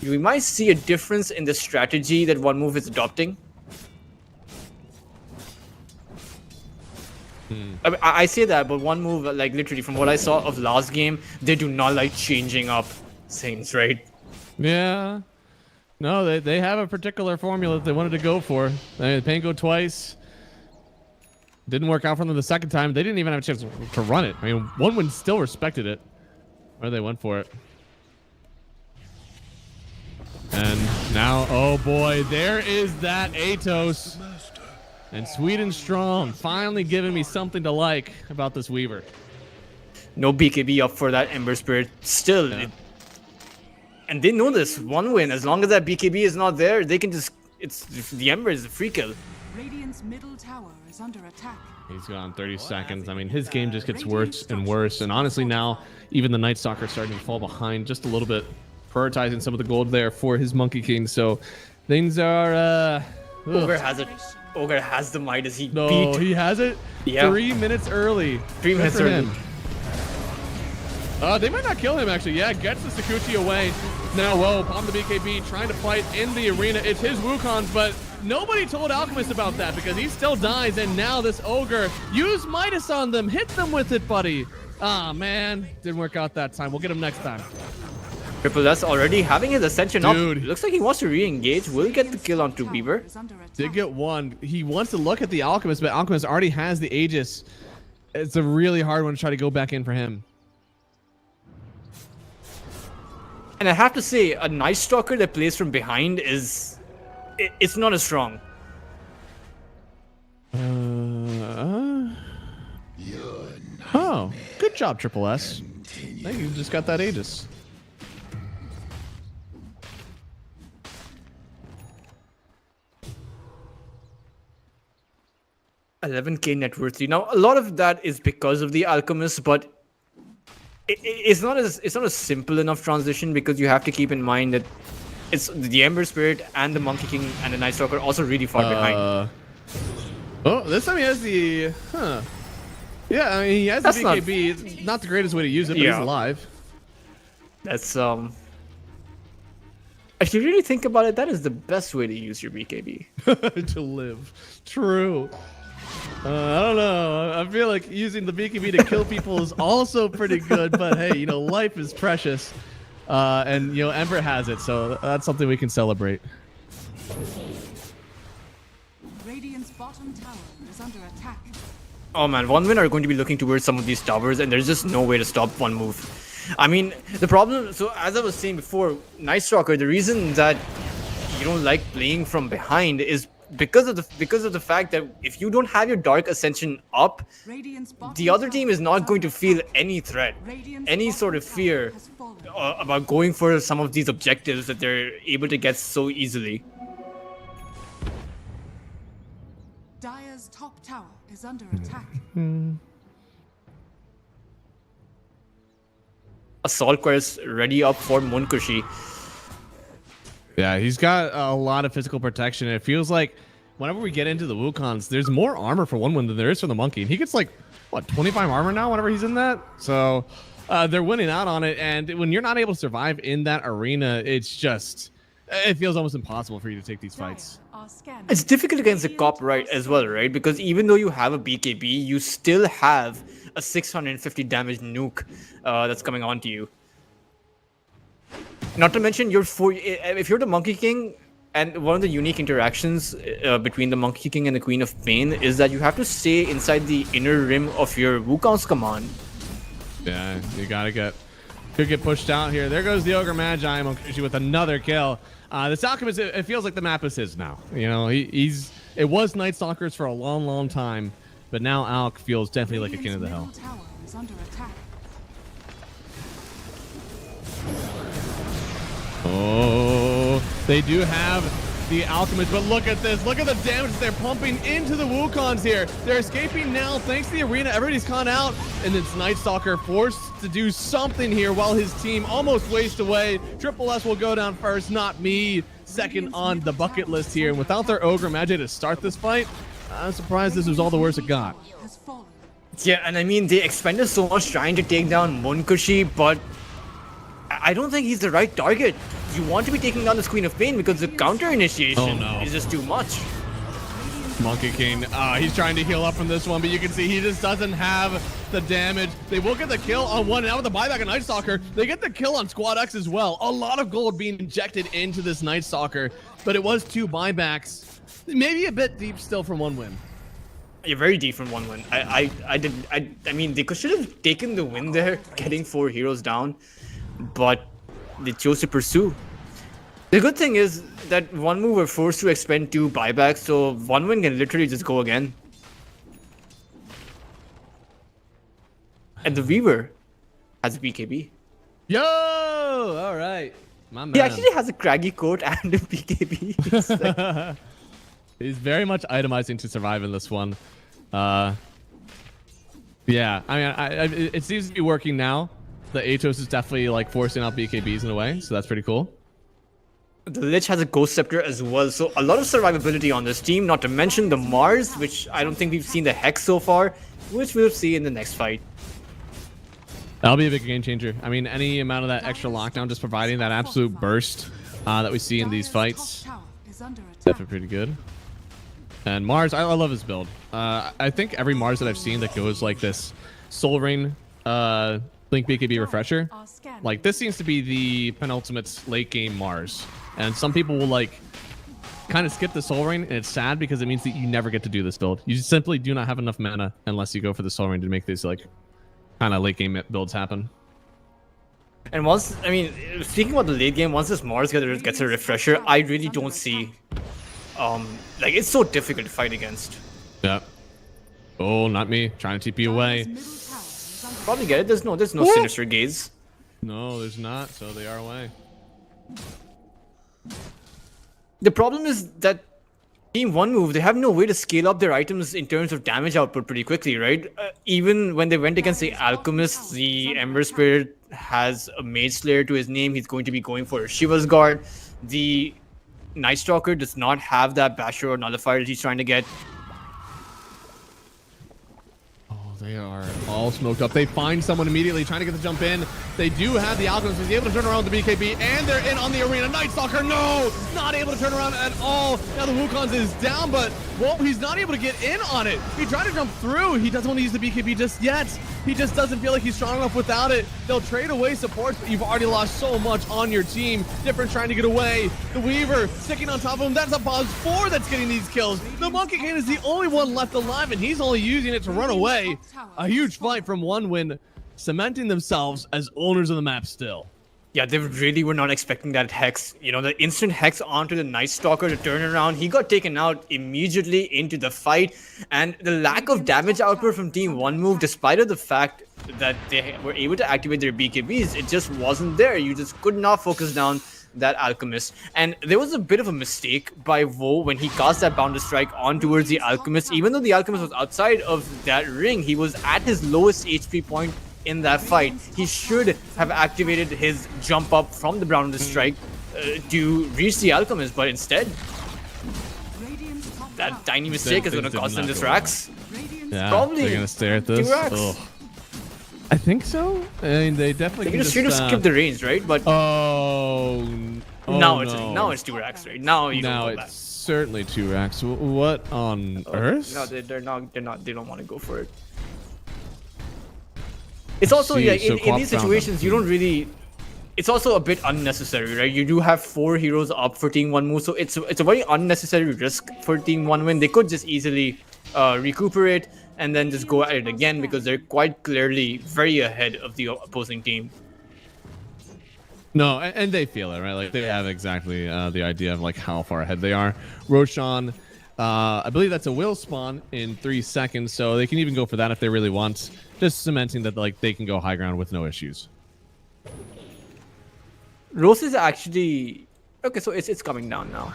we might see a difference in the strategy that one move is adopting. I mean, I say that, but one move, like literally from what I saw of last game, they do not like changing up things, right? Yeah. No, they have a particular formula that they wanted to go for. I mean, Pango twice. Didn't work out for them the second time. They didn't even have a chance to run it. I mean, one win still respected it. Or they went for it. And now, oh boy, there is that Atos. And Sweden Strong finally giving me something to like about this Weaver. No BKB up for that Ember Spirit still. Yeah. And they know this. One win, as long as that BKB is not there, they can just... the Ember is a free kill. Radiant's middle tower is under attack. He's gone 30 seconds. I mean, his game just gets worse and worse. And honestly, now, even the Night Stalker is starting to fall behind just a little bit. Prioritizing some of the gold there for his Monkey King. So, things are... Ogre has it. Ogre has the Midas. He he has it? Yeah. 3 minutes early. 3 minutes early. They might not kill him, actually. Yeah, gets the Sakuchi away. Now, whoa, Palm the BKB trying to fight in the arena. It's his Wukons, but nobody told Alchemist about that because he still dies, and now this Ogre used Midas on them. Hit them with it, buddy. Ah, man. Didn't work out that time. We'll get him next time. Triple S already having his ascension up. Dude. Looks like he wants to re-engage. Will he get the kill onto Weaver? Is under attack. Did get one. He wants to look at the Alchemist, but Alchemist already has the Aegis. It's a really hard one to try to go back in for him. And I have to say, a Night Stalker that plays from behind is... It's not as strong. Oh, good job, Triple S. Thank you. Just got that Aegis. $11K net worth. Now, a lot of that is because of the Alchemist, but it's not a simple enough transition because you have to keep in mind that it's the Ember Spirit and the Monkey King and the Night Stalker also really far behind. Oh, this time he has the... Yeah, I mean, he has That's the BKB. It's not the greatest way to use it, but he's Yeah. alive. That's if you really think about it, that is the best way to use your BKB. To live. True. I don't know. I feel like using the BKB to kill people is also pretty good, but hey, you know, life is precious. And, you know, Ember has it, so that's something we can celebrate. Radiant's bottom tower is under attack. Oh man, OneWin are going to be looking towards some of these towers, and there's just no way to stop one move. I mean, the problem, so as I was saying before, Night Stalker, the reason that you don't like playing from behind is because of the fact that if you don't have your Dark Ascension up, Radiant's bottom the other tower team is not is going to under feel attack. any threat, Radiant's any bottom sort of tower fear has fallen. about going for some of these objectives that they're able to get so easily. Dire's top tower is under attack. Assault Quest ready up for Munkushi. Yeah, he's got a lot of physical protection. It feels like whenever we get into the Wukons, there's more armor for OneWin than there is for the Monkey. And he gets like, what, 25 armor now whenever he's in that? So they're winning out on it. And when you're not able to survive in that arena, it's just, it feels almost impossible for you to take these fights. Dire are scanning. It's difficult against the Radiant cop right are as well, right? Because even though you have a BKB, you still have a 650 damage nuke that's coming onto you. Not to mention, if you're the Monkey King, and one of the unique interactions between the Monkey King and the Queen of Pain is that you have to stay inside the inner rim of your Wukong's command. Yeah, you gotta could get pushed out here. There goes the Ogre Magi Munkushi with another kill. This Alchemist, it feels like the map is his now. You know, it was Night Stalkers for a long, long time, but now Alk feels definitely like a king of the hill. Radiant's middle tower is under attack. Oh, they do have the Alchemist, but look at this. Look at the damage they're pumping into the Wukons here. They're escaping now thanks to the arena. Everybody's caught out, and it's Night Stalker forced to do something here while his team almost wastes away. Triple S will go down first, not me. Second on the bucket list here, and without their Ogre Magi to start this fight, I'm surprised this was all the worst it got. Has fallen. Yeah, and I mean, they expended so much trying to take down Munkushi, but I don't think he's the right target. You want to be taking down this Queen of Pain because the counter initiation is just too much. Monkey King, he's trying to heal up from this one, but you can see he just doesn't have the damage. They will get the kill on one, now with the buyback of Night Stalker. They get the kill on Squad X as well. A lot of gold being injected into this Night Stalker, but it was 2 buybacks. Maybe a bit deep still from OneWin. You're very deep from OneWin. I mean, they should have taken the win there, getting 4 heroes down, but they chose to pursue. The good thing is that one move were forced to expend 2 buybacks, so OneWin can literally just go again. And the Weaver has a BKB. Yo! All right. My man. He actually has a craggy coat and a BKB. It's like- He's very much itemizing to survive in this one. Yeah, I mean, it seems to be working now. The Atos is definitely like forcing out BKBs in a way, so that's pretty cool. The Lich has a Ghost Scepter as well, so a lot of survivability on this team, not to mention the Mars, which I don't think we've seen the Hex so far, which we'll see in the next fight. That'll be a big game changer. I mean, any amount of that extra lockdown just providing that absolute burst that we see in these fights. under attack. Definitely pretty good. And Mars, I love his build. I think every Mars that I've seen that goes like this Soul Rain Blink BKB refresher, Are scanning. like this seems to be the penultimate late game Mars. And some people will like kind of skip the Soul Rain, and it's sad because it means that you never get to do this build. You simply do not have enough mana unless you go for the Soul Rain to make these like kind of late game builds happen. And once, I mean, speaking about the late game, once this Mars gets a refresher, I really don't see, like it's so difficult to fight against. Yeah. Oh, not me. Trying to TP away. Middle tower is under Probably get it. There's no Sinister Gaze. No, there's not. So they are away. The problem is that Team One Move, they have no way to scale up their items in terms of damage output pretty quickly, right? Even when they went against the Alchemist, the Ember Spirit has a Mage Slayer to his name. He's going to be going for a Shiva's Guard. The Night Stalker does not have that Basher or Nullifier that he's trying to get. They are all smoked up. They find someone immediately trying to get the jump in. They do have the Alchemist. He's able to turn around the BKB, and they're in on the arena. Night Stalker, no! Not able to turn around at all. Now the Wukong's is down, but, well, he's not able to get in on it. He tried to jump through. He doesn't want to use the BKB just yet. He just doesn't feel like he's strong enough without it. They'll trade away supports, but you've already lost so much on your team. Different trying to get away. The Weaver sticking on top of him. That's a pause 4 that's getting these kills. The Monkey King is the only one left alive, and he's only using it to run away. A huge fight from One Win, cementing themselves as owners of the map still. Yeah, they really were not expecting that Hex. You know, the instant Hex onto the Night Stalker to turn around. He got taken out immediately into the fight. And the lack of damage output from Team One Move, despite of the fact that they were able to activate their BKBs, it just wasn't there. You just could not focus down that Alchemist. And there was a bit of a mistake by Vo when he cast that Boundless Strike on towards the Alchemist. Even though the Alchemist was outside of that ring, he was at his lowest HP point in that fight. He should have activated his jump up from the Boundless Strike to reach the Alchemist, but instead, Radiant's top that tower. tiny mistake is going to Did cost them not this go racks. Radiant's Yeah, Probably they're going to stare at this. 2 racks. Ugh. I think so. I mean, they definitely They can can just straight up skip the range, right? But Oh, now no. it's 2 racks, right? Now you Now don't go it's back. certainly 2 racks. What on earth? No, they're not. They don't want to go for it. It's also See, yeah. so In Quap these found situations, them. you don't really. It's also a bit unnecessary, right? You do have 4 heroes up for Team One Move, so it's a very unnecessary risk for Team One Win. They could just easily recuperate and then just go at it again because they're quite clearly very ahead of the opposing team. No, and they feel it, right? Like they have exactly the idea of like how far ahead they are. Roshan, I believe that's a will spawn in 3 seconds, so they can even go for that if they really want. Just cementing that like they can go high ground with no issues. Rose is actually okay, so it's coming down now.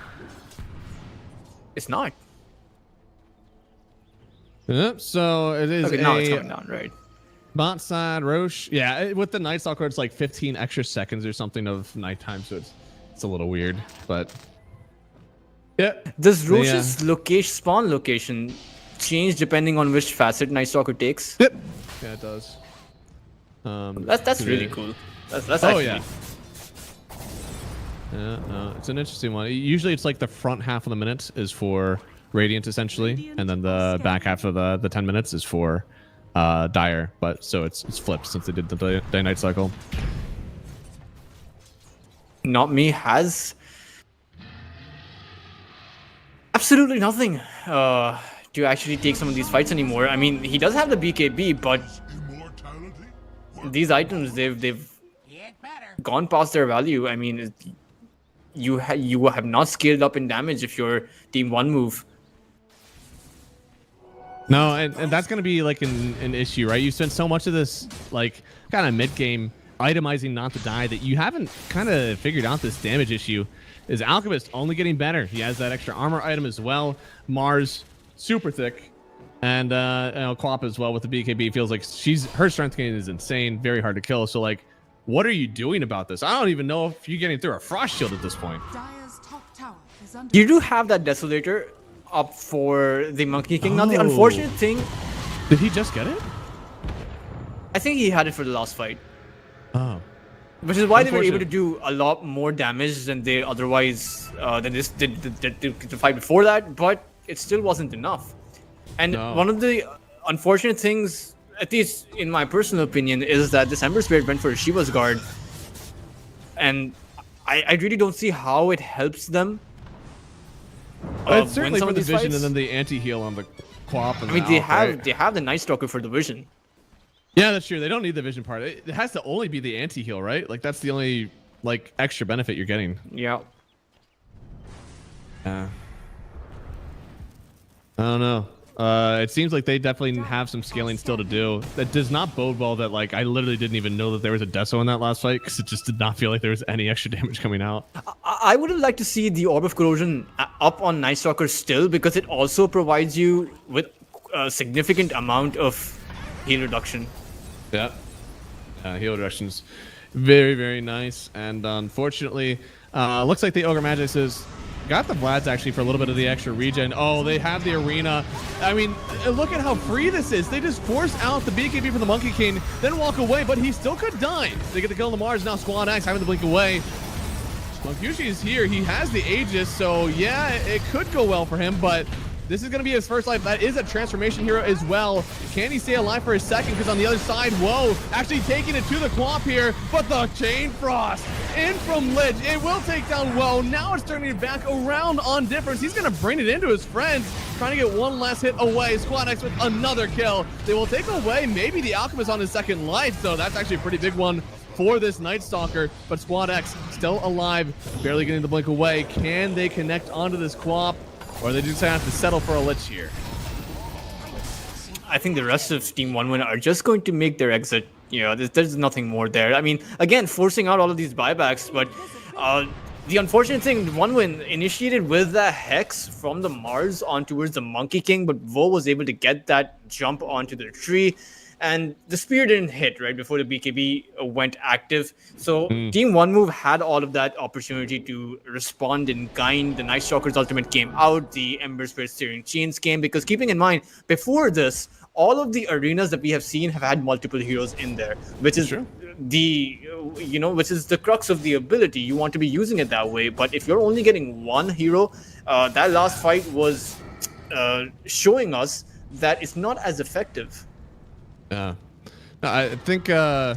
It's not. Yep, so it is Okay, now it's coming down, right? bot side Roche. Yeah, with the Night Stalker, it's like 15 extra seconds or something of nighttime, so it's a little weird, but yeah. Does Roche's spawn location change depending on which facet Night Stalker takes? Yep. Yeah, it does. That's really cool. That's Oh actually yeah. Yeah, no, it's an interesting one. Usually it's like the front half of the minute is for Radiant essentially, and then the back half of the 10 minutes is for Dire. But so it's flipped since they did the day-night cycle. Not Me has absolutely nothing to actually take some of these fights anymore. I mean, he does have the BKB, but these items they've gone past their value. I mean, you have not scaled up in damage if you're Team One Move. No, and that's going to be like an issue, right? You spent so much of this like kind of mid-game itemizing not to die that you haven't kind of figured out this damage issue. Is Alchemist only getting better? He has that extra armor item as well. Mars, super thick. And Quap as well with the BKB feels like her strength gain is insane, very hard to kill. So like, what are you doing about this? I don't even know if you're getting through a frost shield at this point. Dire's top tower is under You do have that Desolator up for the Monkey King. Now the unfortunate thing, Did he just get it? I think he had it for the last fight. Oh. Which is why they were able to do a lot more damage than they otherwise than this did the fight before that, but it still wasn't enough. And one of the unfortunate things, at least in my personal opinion, is that this Ember Spirit went for Shiva's guard, and I really don't see how it helps them. It's certainly win some for the of these vision fights. and then the anti-heal on the Quap. And I mean, the they Alp, have right? they have the Night Stalker for the vision. Yeah, that's true. They don't need the vision part. It has to only be the anti-heal, right? Like that's the only like extra benefit you're getting. Yeah. I don't know. It seems like they definitely have some scaling still to do. That does not bode well that like I literally didn't even know that there was a Deso in that last fight because it just did not feel like there was any extra damage coming out. I would have liked to see the Orb of Corrosion up on Night Stalker still, because it also provides you with a significant amount of heal reduction. Yeah. Heal reductions. Very, very nice. And unfortunately, looks like the Ogre Magis has got the Vlads actually for a little bit of the extra regen. Oh, they have the arena. I mean, look at how free this is. They just force out the BKB from the Monkey King, then walk away, but he still could die. They get the kill on the Mars. Now Squad X having to blink away. Monkyushi is here. He has the Aegis, so yeah, it could go well for him, but this is going to be his first life. That is a transformation hero as well. Can he stay alive for a second? Because on the other side, whoa, actually taking it to the Quap here, but the Chain Frost in from Lich. It will take down Woe. Now it's turning it back around on Difference. He's going to bring it into his friends, trying to get one last hit away. Squad X with another kill. They will take away maybe the Alchemist on his second life, so that's actually a pretty big one for this Night Stalker, but Squad X still alive, barely getting the blink away. Can they connect onto this Quap? Or they just have to settle for a Lich here? I think the rest of Team OneWin are just going to make their exit. You know, there's nothing more there. I mean, again, forcing out all of these buybacks, but the unfortunate thing, OneWin initiated with the Hex from the Mars on towards the Monkey King, but Vo was able to get that jump onto the tree. And the spear didn't hit right before the BKB went active. So Team One Move had all of that opportunity to respond in kind. The Night Stalker's ultimate came out. The Ember Spirit Steering Chains came. Because keeping in mind, before this, all of the arenas that we have seen have had multiple heroes in there, which is which is the crux of the ability. You want to be using it that way. But if you're only getting one hero, that last fight was showing us that it's not as effective. Yeah. No, I think, I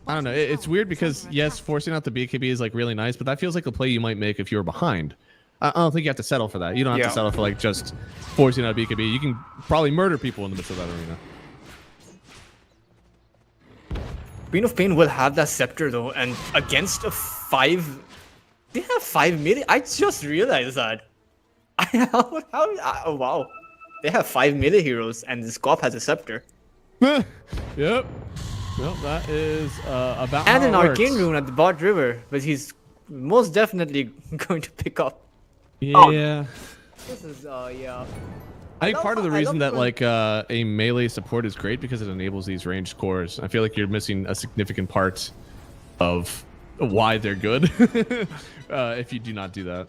don't know. It's weird because, yes, forcing out the BKB is like really nice, but that feels like a play you might make if you were behind. I don't think you have to settle for that. You don't have to settle for like just forcing out a BKB. You can probably murder people in the midst of that arena. Queen of Pain will have that scepter though, and against a 5, they have 5 melee. I just realized that. Oh wow, they have 5 melee heroes, and this Cop has a scepter. Yep. Well, that is about And how an it works. Arcane Rune at the bot river, but he's most definitely going to pick up. Yeah. This is yeah. I think part of the reason that when- like a melee support is great because it enables these ranged cores. I feel like you're missing a significant part of why they're good if you do not do that.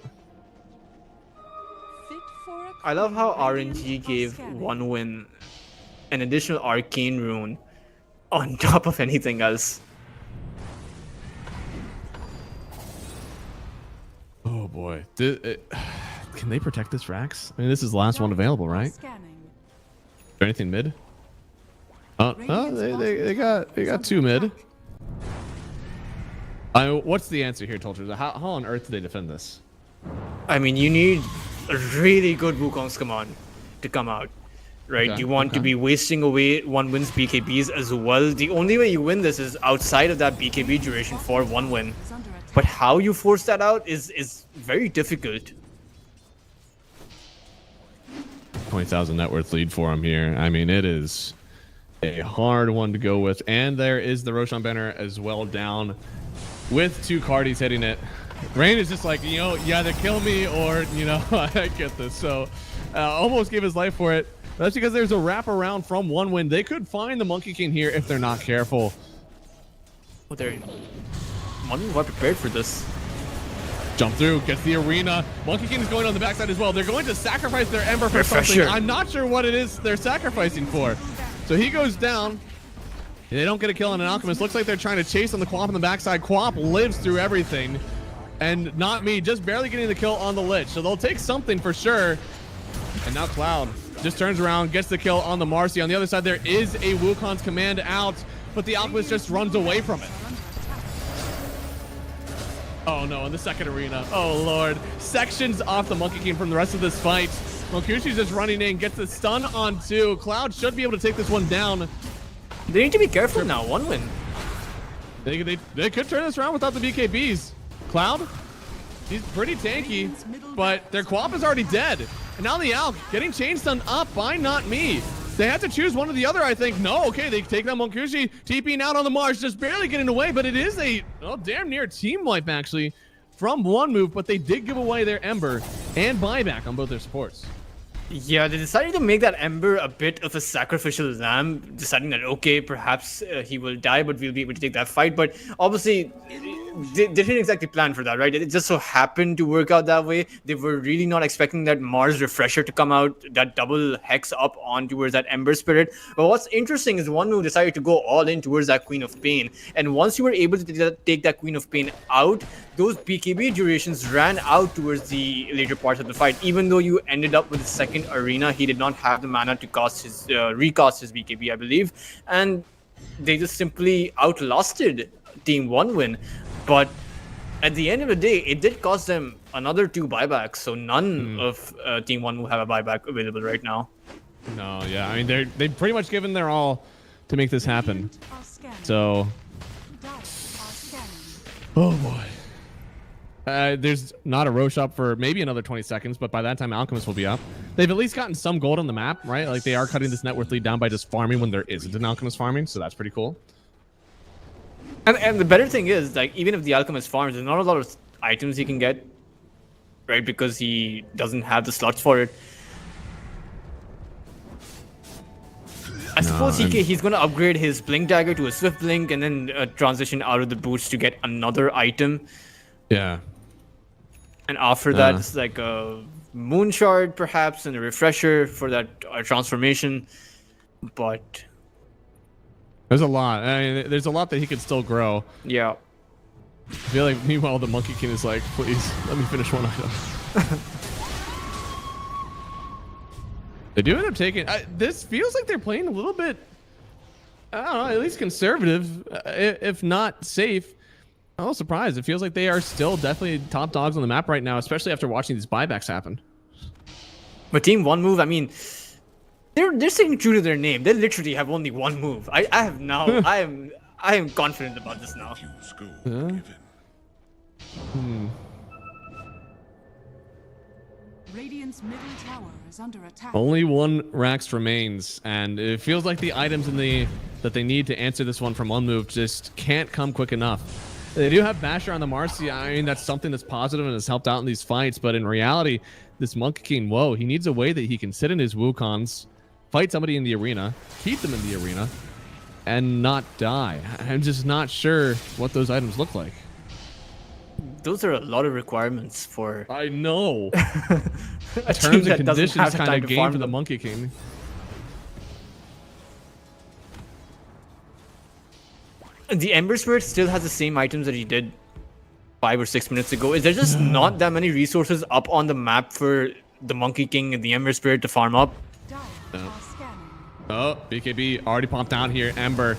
Fit for a I love how radiant RNG of gave scanning. OneWin an additional Arcane Rune on top of anything else. Oh boy. Can they protect this Rax? I mean, this is the last one available, right? Is Scanning. there anything mid? Oh, they got 2 mid. What's the answer here, Tolcher? How on earth do they defend this? I mean, you need a really good Wukong's command to come out, right? Okay, You want to okay. be wasting away OneWin's BKBs as well. The only way you win this is outside of that BKB duration for OneWin. Is under attack. But how you force that out is very difficult. 20,000 net worth lead for him here. I mean, it is a hard one to go with. And there is the Roshan banner as well down with 2 Cardis hitting it. Rain is just like, you know, you either kill me or, you know, I get this. So almost gave his life for it. That's because there's a wraparound from OneWin. They could find the Monkey King here if they're not careful. Oh, they're OneWin well prepared for this. Jump through, gets the arena. Monkey King is going on the backside as well. They're going to sacrifice their Ember for something. Refresher. I'm not sure what it is they're sacrificing for. So he goes down. They don't get a kill on an Alchemist. Looks like they're trying to chase on the Quap on the backside. Quap lives through everything. And not me, just barely getting the kill on the Lich. So they'll take something for sure. And now Cloud just turns around, gets the kill on the Marcy. On the other side, there is a Wukong's command out, but the Alchemist just runs away from it. Oh no, in the second arena. Oh lord. Sections off the Monkey King from the rest of this fight. Mokushi's just running in, gets the stun on 2. Cloud should be able to take this one down. They need to be careful now. 1 win. They could turn this around without the BKBs. Cloud, he's pretty tanky, but their Quap is already dead. And now the Alk getting chain stun up by Not Me. They have to choose one or the other, I think. No, okay, they take down Monkushi, TPing out on the Mars, just barely getting away, but it is a damn near team wipe, actually, from 1move, but they did give away their Ember and buyback on both their supports. Yeah, they decided to make that Ember a bit of a sacrificial lamb, deciding that, okay, perhaps he will die, but we'll be able to take that fight. But obviously, they didn't exactly plan for that, right? It just so happened to work out that way. They were really not expecting that Mars Refresher to come out, that double hex up on towards that Ember Spirit. But what's interesting is 1move decided to go all in towards that Queen of Pain. And once you were able to take that Queen of Pain out, those BKB durations ran out towards the later parts of the fight. Even though you ended up with the second arena, he did not have the mana to cast his recast his BKB, I believe, and they just simply outlasted Team 1 win. But at the end of the day, it did cost them another 2 buybacks, so none of Team 1 will have a buyback available right now. No, yeah, I mean they've pretty much given their all to make this happen. So, oh boy. There's not a Roche up for maybe another 20 seconds, but by that time, Alchemist will be up. They've at least gotten some gold on the map, right? Like, they are cutting this net worth lead down by just farming when there isn't an Alchemist farming, so that's pretty cool. And the better thing is, like, even if the Alchemist farms, there's not a lot of items he can get, right? Because he doesn't have the slots for it. I suppose he's going to upgrade his Blink Dagger to a Swift Blink and then transition out of the boots to get another item. Yeah. And after that, it's like a Moon Shard, perhaps, and a Refresher for that transformation. But there's a lot. I mean, there's a lot that he could still grow. Yeah. I feel like, meanwhile, the Monkey King is like, please, let me finish one item. They do end up taking... this feels like they're playing a little bit, I don't know, at least conservative, if not safe. I'm a little surprised. It feels like they are still definitely top dogs on the map right now, especially after watching these buybacks happen. But Team 1move, I mean, they're staying true to their name. They literally have only 1 move. I have now. I am confident about this now. Radiant's middle tower is under attack. Only 1 Rax remains, and it feels like the items that they need to answer this one from 1move just can't come quick enough. They do have Basher on the Marcy. I mean, that's something that's positive and has helped out in these fights. But in reality, this Monkey King, whoa, he needs a way that he can sit in his Wukongs, fight somebody in the arena, keep them in the arena, and not die. I'm just not sure what those items look like. Those are a lot of requirements for... I know. a Terms team and that doesn't conditions have kind time of to game farm for the them. Monkey King. The Ember Spirit still has the same items that he did 5 or 6 minutes ago. Is there just not that many resources up on the map for the Monkey King and the Ember Spirit to farm up? Oh, BKB already popped out here. Ember,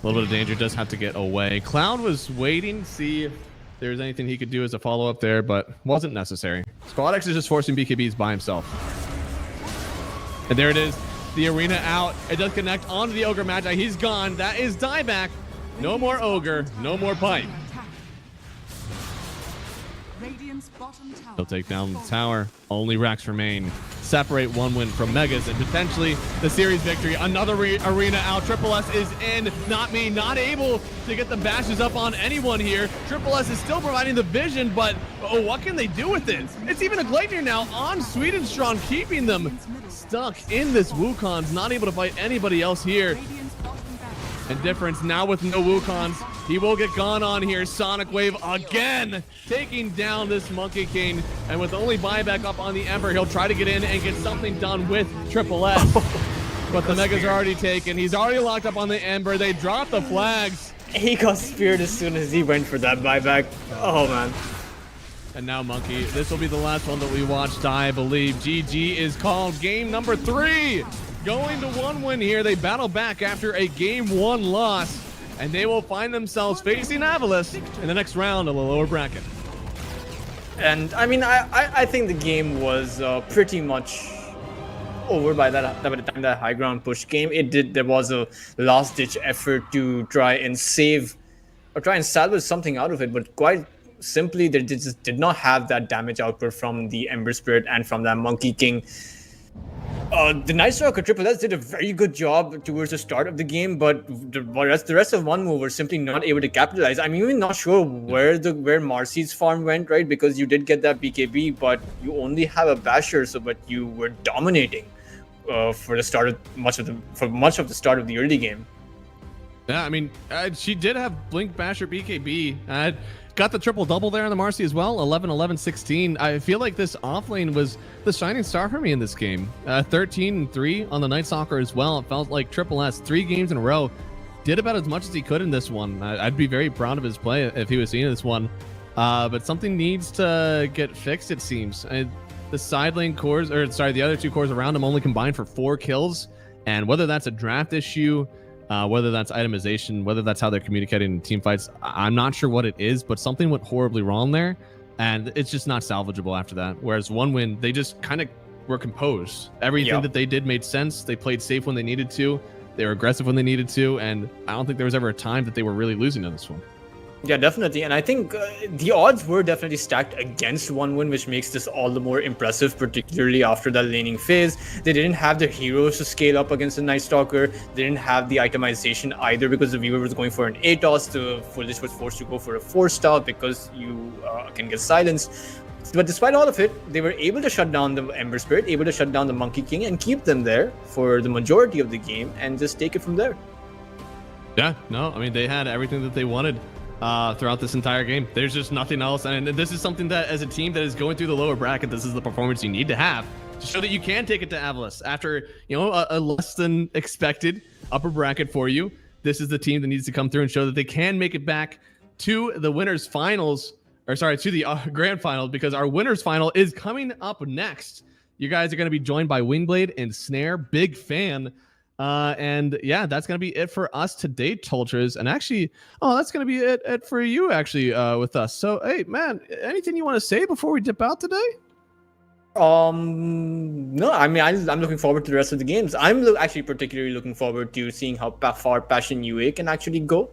a little bit of danger, does have to get away. Cloud was waiting to see if there's anything he could do as a follow-up there, but wasn't necessary. SquadX is just forcing BKBs by himself. And there it is. The arena out. It does connect onto the Ogre Magi. He's gone. That is dieback. No more Ogre. No more pipe. He'll take down the tower. Only Rax remain. Separate 1 win from Megas and potentially the series victory. Another arena out. Triple S is in. Not me. Not able to get the bashes up on anyone here. Triple S is still providing the vision, but what can they do with it? It's even a Gleipnir now on Swedenstrand, keeping them stuck in this Wukong's. Not able to fight anybody else here. And difference now with no Wukong's. He will get gone on here. Sonic Wave again, taking down this Monkey King. And with only buyback up on the Ember, he'll try to get in and get something done with Triple S. But the Megas are already taken. He's already locked up on the Ember. They drop the flags. He got speared as soon as he went for that buyback. Oh, man. And now Monkey, this will be the last one that we watched, I believe. GG is called. Game number 3. Going to 1 win here. They battle back after a game 1 loss. And they will find themselves facing Avalos in the next round of the lower bracket. And I mean, I think the game was pretty much over by the time that high ground push came. There was a last ditch effort to try and salvage something out of it, but quite simply they just did not have that damage output from the Ember Spirit and from that Monkey King. The Night Stalker Triple S did a very good job towards the start of the game, but the rest of one move were simply not able to capitalize. I'm even not sure where Marcy's farm went, right? Because you did get that BKB, but you only have a Basher, but you were dominating for much of the start of the early game. Yeah, I mean, she did have Blink, Basher, BKB. Got the triple double there on the Marcy as well. 11, 11, 16. I feel like this offlane was the shining star for me in this game. 13-3 on the Night Stalker as well. It felt like Triple S 3 games in a row. Did about as much as he could in this one. I'd be very proud of his play if he was seeing this one. But something needs to get fixed, it seems. The side lane cores, the other 2 cores around him only combined for 4 kills. And whether that's a draft issue, whether that's itemization, whether that's how they're communicating in team fights, I'm not sure what it is, but something went horribly wrong there, and it's just not salvageable after that. Whereas 1 win, they just kind of were composed. Everything that they did made sense. They played safe when they needed to. They were aggressive when they needed to, and I don't think there was ever a time that they were really losing in this one. Yeah, definitely. And I think the odds were definitely stacked against 1 win, which makes this all the more impressive, particularly after that laning phase. They didn't have the heroes to scale up against the Night Stalker. They didn't have the itemization either because the viewer was going for an ATOS. The Foolish was forced to go for a 4-star because you can get silenced. But despite all of it, they were able to shut down the Ember Spirit, able to shut down the Monkey King and keep them there for the majority of the game and just take it from there. Yeah, no, I mean, they had everything that they wanted throughout this entire game. There's just nothing else, and this is something that as a team that is going through the lower bracket, this is the performance you need to have to show that you can take it to Avalos after a less than expected upper bracket for you. This is the team that needs to come through and show that they can make it back to the winners finals, to the grand finals, because our winners final is coming up next. You guys are going to be joined by Wingblade and Snare. Big fan. And yeah, that's going to be it for us today, Toltras. And actually, that's going to be it for you actually, with us. So, hey, man, anything you want to say before we dip out today? No, I mean, I'm looking forward to the rest of the games. I'm actually particularly looking forward to seeing how far Passion UA can actually go,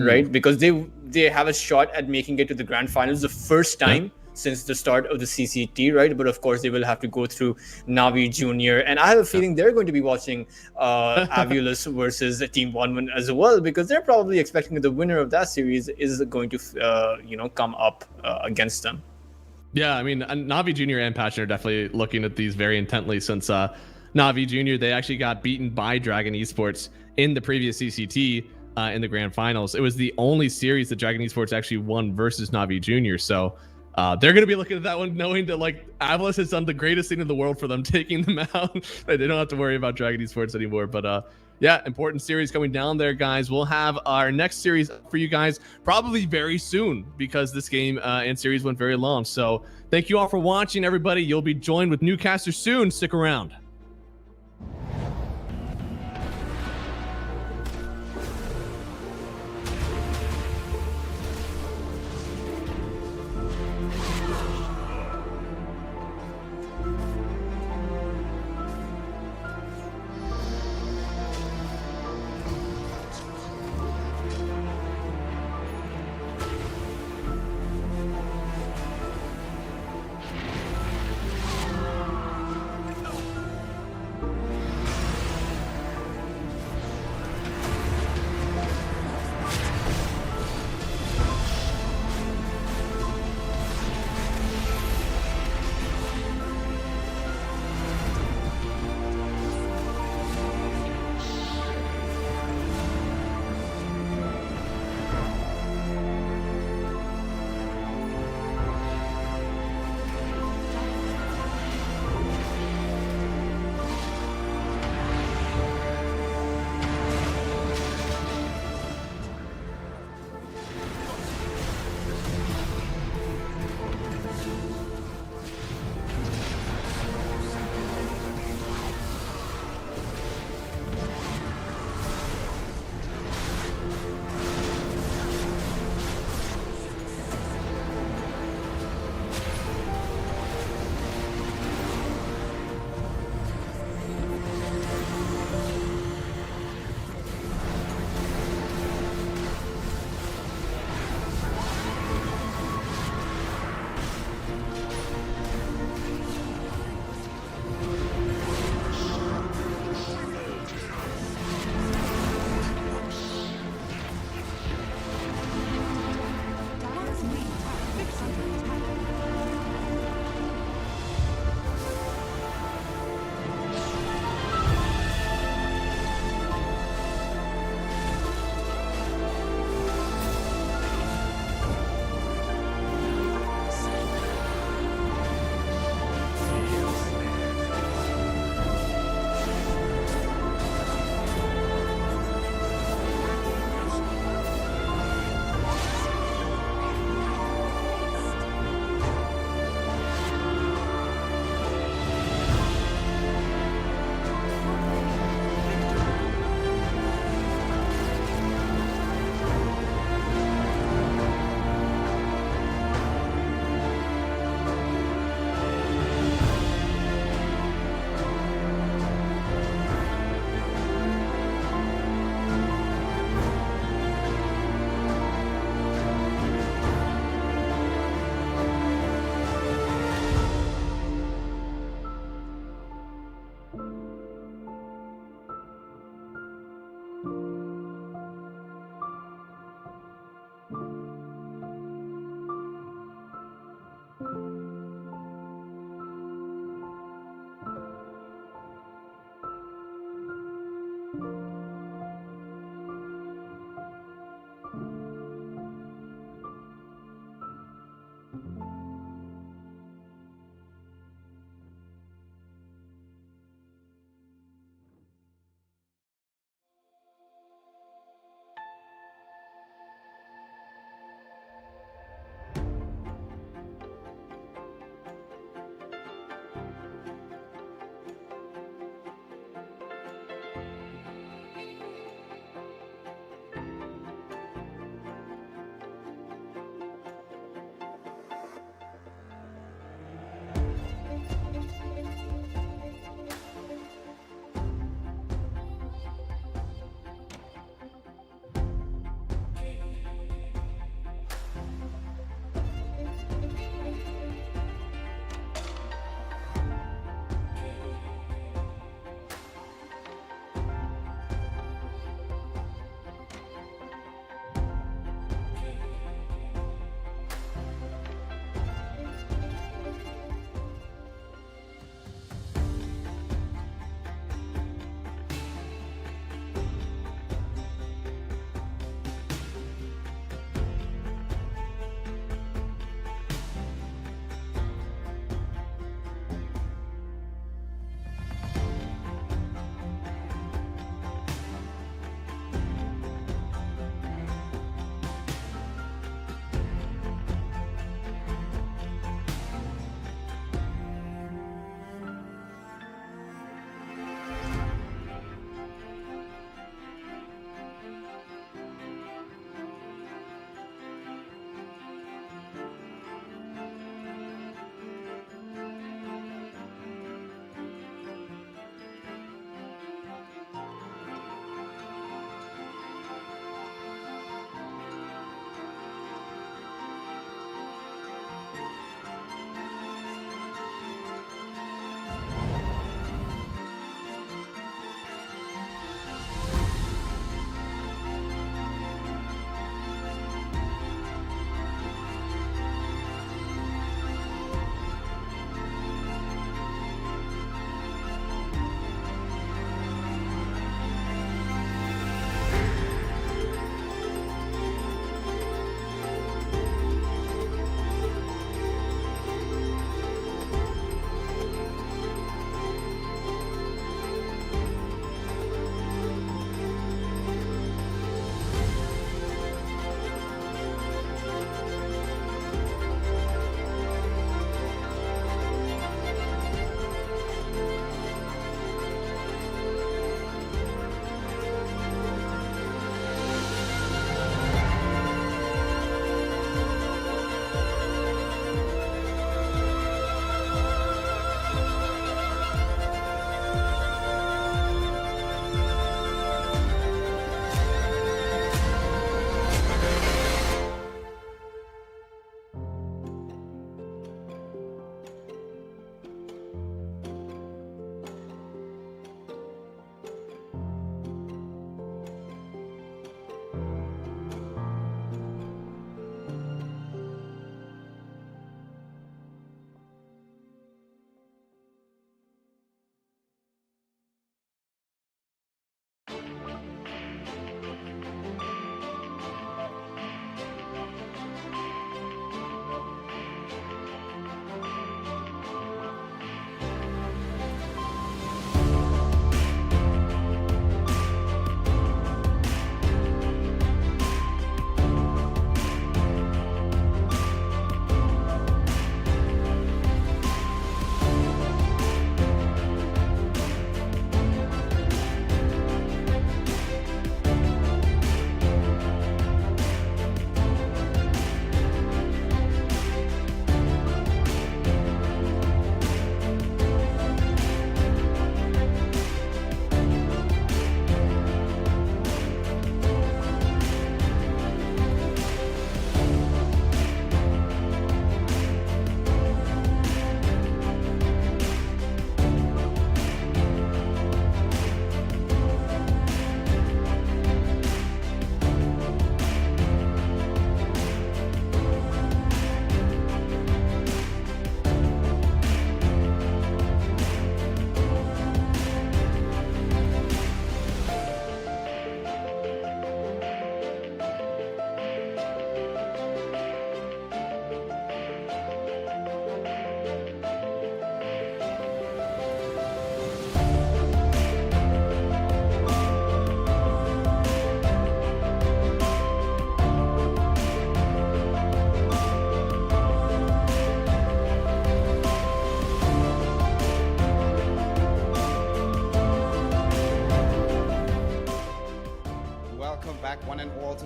right? Because they have a shot at making it to the grand finals the first time since the start of the CCT, right? But of course, they will have to go through Navi Junior, and I have a feeling they're going to be watching Avulus versus Team 1-1 as well, because they're probably expecting that the winner of that series is going to, come up against them. Yeah, I mean, Navi Junior and Passion are definitely looking at these very intently since Navi Junior, they actually got beaten by Dragon Esports in the previous CCT in the grand finals. It was the only series that Dragon Esports actually won versus Navi Junior, so they're going to be looking at that one knowing that Avalos has done the greatest thing in the world for them, taking them out. They don't have to worry about Dragon Esports anymore. But yeah, important series coming down there, guys. We'll have our next series for you guys probably very soon because this game and series went very long. So thank you all for watching, everybody. You'll be joined with newcasters soon. Stick around.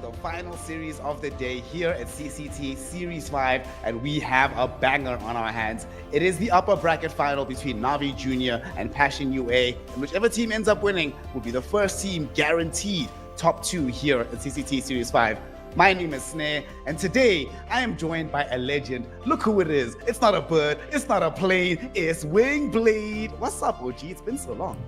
the final series of the day here at CCT Series 5, and we have a banger on our hands. It is the upper bracket final between Navi Jr. and Passion UA, and whichever team ends up winning will be the first team guaranteed top 2 here at CCT Series 5. My name is Snare, and today I am joined by a legend. Look who it is. It's not a bird, it's not a plane, it's Wingblade. What's up, OG? It's been so long.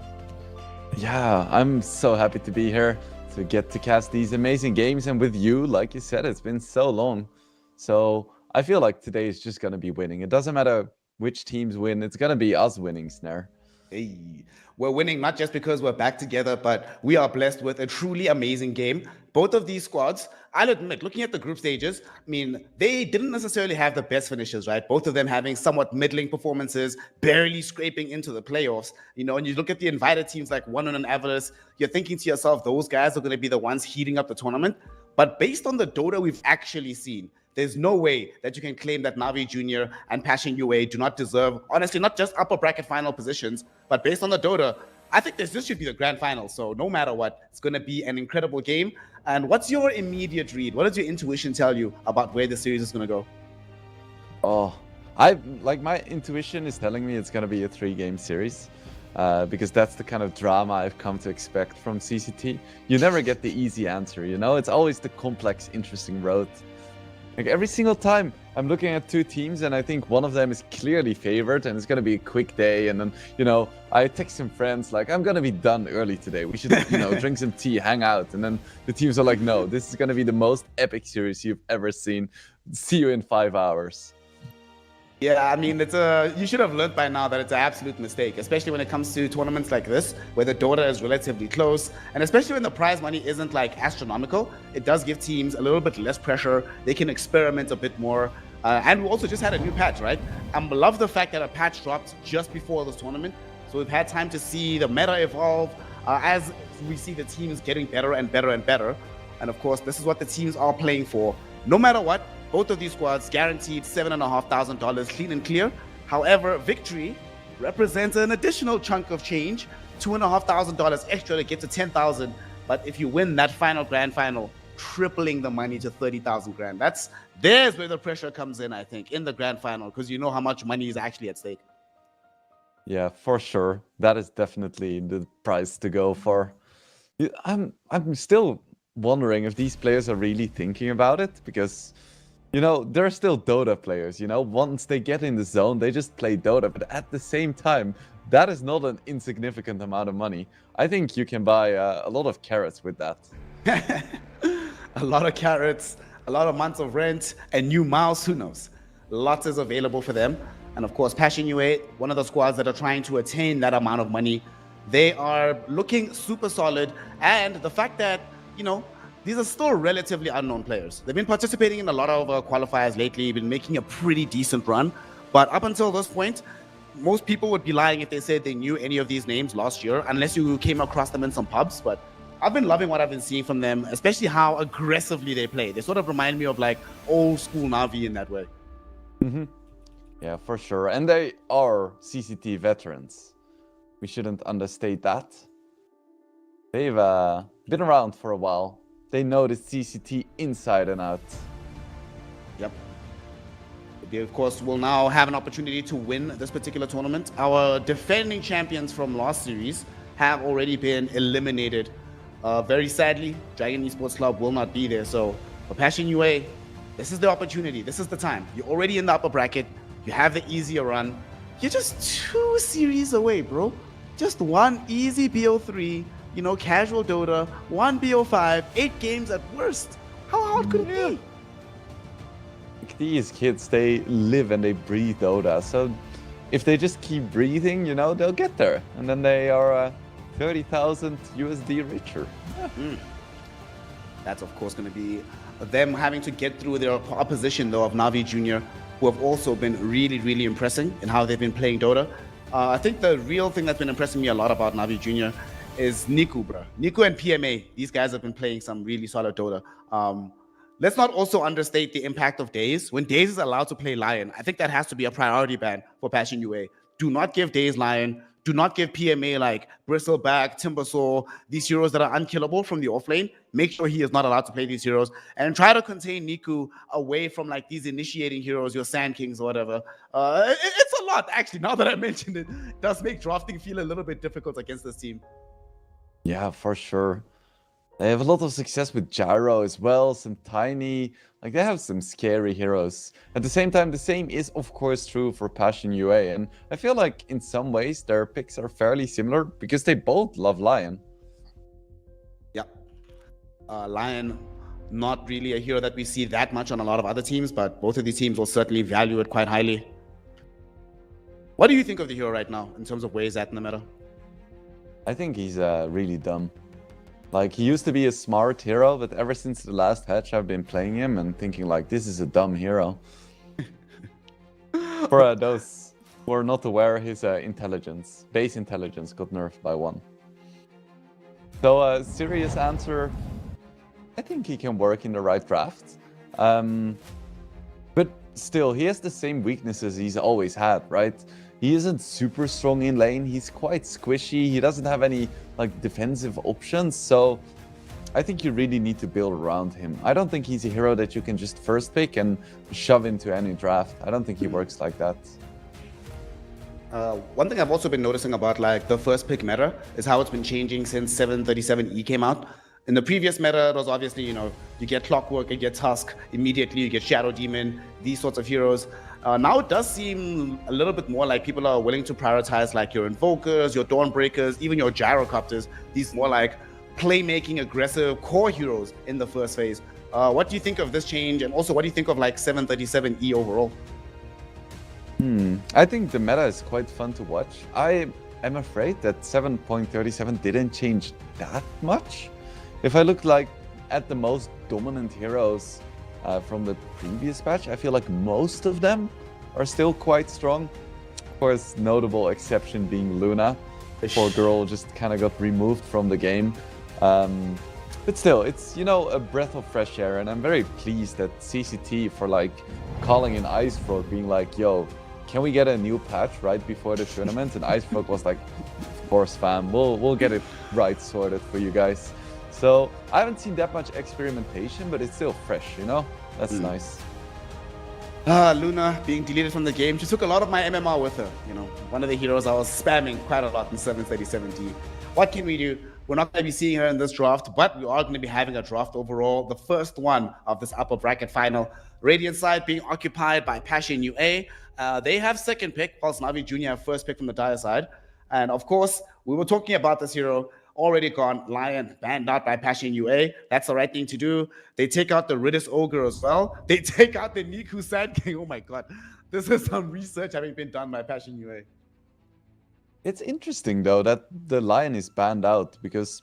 Yeah, I'm so happy to be here to get to cast these amazing games. And with you, like you said, it's been so long. So I feel like today is just going to be winning. It doesn't matter which teams win. It's going to be us winning, Snare. Hey, we're winning not just because we're back together, but we are blessed with a truly amazing game. Both of these squads, I'll admit, looking at the group stages, I mean, they didn't necessarily have the best finishes, right? Both of them having somewhat middling performances, barely scraping into the playoffs. You know, and you look at the invited teams like One and Avalos, you're thinking to yourself, those guys are going to be the ones heating up the tournament. But based on the Dota we've actually seen, there's no way that you can claim that Navi Jr. and Passion UA do not deserve, honestly, not just upper bracket final positions, but based on the Dota, I think this should be the grand final. So no matter what, it's going to be an incredible game. And what's your immediate read? What does your intuition tell you about where the series is going to go? Oh, my intuition is telling me it's going to be a 3-game series. Because that's the kind of drama I've come to expect from CCT. You never get the easy answer, you know? It's always the complex, interesting road. Like every single time I'm looking at 2 teams and I think one of them is clearly favored and it's going to be a quick day. And then, you know, I text some friends like, I'm going to be done early today. We should, you know, drink some tea, hang out. And then the teams are like, no, this is going to be the most epic series you've ever seen. See you in 5 hours. Yeah, I mean, you should have learned by now that it's an absolute mistake, especially when it comes to tournaments like this, where the Dota is relatively close, and especially when the prize money isn't like astronomical. It does give teams a little bit less pressure. They can experiment a bit more. And we also just had a new patch, right? I love the fact that a patch dropped just before this tournament. So we've had time to see the meta evolve as we see the teams getting better and better and better. And of course, this is what the teams are playing for. No matter what, both of these squads guaranteed $7,500 clean and clear. However, victory represents an additional chunk of change, $2,500 extra to get to 10,000. But if you win that final grand final, tripling the money to 30,000 grand. There's where the pressure comes in, I think, in the grand final, because you know how much money is actually at stake. Yeah, for sure. That is definitely the prize to go for. I'm still wondering if these players are really thinking about it, because you know, they're still Dota players, you know? Once they get in the zone, they just play Dota. But at the same time, that is not an insignificant amount of money. I think you can buy a lot of carrots with that. A lot of carrots, a lot of months of rent, and new mouse, who knows? Lots is available for them. And of course, Passion UA, one of the squads that are trying to attain that amount of money, they are looking super solid. And the fact that, you know, these are still relatively unknown players. They've been participating in a lot of qualifiers lately, been making a pretty decent run. But up until this point, most people would be lying if they said they knew any of these names last year, unless you came across them in some pubs. But I've been loving what I've been seeing from them, especially how aggressively they play. They sort of remind me of like old school Navi in that way. Mm-hmm. Yeah, for sure. And they are CCT veterans. We shouldn't understate that. They've been around for a while. They know the CCT inside and out. Yep. They, of course, will now have an opportunity to win this particular tournament. Our defending champions from last series have already been eliminated. Very sadly, Dragon Esports Club will not be there. So for Passion UA, this is the opportunity. This is the time. You're already in the upper bracket. You have the easier run. You're just 2 series away, bro. Just one easy BO3. You know, casual Dota, 1 BO5, 8 games at worst. How hard could it be? These kids, they live and they breathe Dota. So if they just keep breathing, you know, they'll get there. And then they are 30,000 USD richer. Yeah. That's, of course, going to be them having to get through their opposition, though, of Navi Jr., who have also been really, really impressing in how they've been playing Dota. I think the real thing that's been impressing me a lot about Navi Jr. is Niku, bro. Niku and PMA. These guys have been playing some really solid Dota. Let's not also understate the impact of Daze. When Daze is allowed to play Lion, I think that has to be a priority ban for Passion UA. Do not give Daze Lion. do not give PMA like Bristleback, Timbersaw, these heroes that are unkillable from the offlane. Make sure he is not allowed to play these heroes, and try to contain Niku away from like these initiating heroes, your Sand Kings or whatever. It's a lot, actually. Now that I mentioned it, it does make drafting feel a little bit difficult against this team. Yeah, for sure. They have a lot of success with Gyro as well, some tiny, like they have some scary heroes. At the same time, the same is of course true for Passion UA, and I feel like in some ways their picks are fairly similar because they both love Lion. Yeah. Lion, not really a hero that we see that much on a lot of other teams, but both of these teams will certainly value it quite highly. What do you think of the hero right now in terms of where he's at in the meta? I think he's really dumb. Like, he used to be a smart hero, but ever since the last hatch, I've been playing him and thinking, like, this is a dumb hero. For those who are not aware, his intelligence, base intelligence, got nerfed by 1. So, serious answer, I think he can work in the right draft. But still, he has the same weaknesses he's always had, right? He isn't super strong in lane, he's quite squishy, he doesn't have any like defensive options, so I think you really need to build around him. I don't think he's a hero that you can just first pick and shove into any draft. I don't think he works like that. One thing I've also been noticing about like the first pick meta is how it's been changing since 737E came out. In the previous meta, it was obviously, you know, you get Clockwork, you get Tusk, immediately you get Shadow Demon, these sorts of heroes. Now it does seem a little bit more like people are willing to prioritize like your Invokers, your Dawnbreakers, even your Gyrocopters, these more like playmaking, aggressive core heroes in the first phase. What do you think of this change? And also, what do you think of like 737E overall? I think the meta is quite fun to watch. I am afraid that 7.37 didn't change that much. If I look like at the most dominant heroes from the previous patch, I feel like most of them are still quite strong. Of course, notable exception being Luna. Poor girl just kind of got removed from the game. But still, it's, you know, a breath of fresh air, and I'm very pleased that CCT for like calling in Ice Frog, being like, yo, can we get a new patch right before the tournament? And Ice Frog was like, of course, fam, we'll get it right sorted for you guys. So I haven't seen that much experimentation, but it's still fresh, you know? That's nice. Luna being deleted from the game. She took a lot of my MMR with her. You know, one of the heroes I was spamming quite a lot in 737D. What can we do? We're not going to be seeing her in this draft, but we are going to be having a draft overall. The first one of this upper bracket final. Radiant side being occupied by Passion UA. They have second pick, whilst Navi Jr. have first pick from the Dire side. And of course, we were talking about this hero. Already gone, Lion, banned out by Passion UA. That's the right thing to do. They take out the Ridis Ogre as well. They take out the Niku Sand King. Oh my god. This is some research having been done by Passion UA. It's interesting though that the Lion is banned out because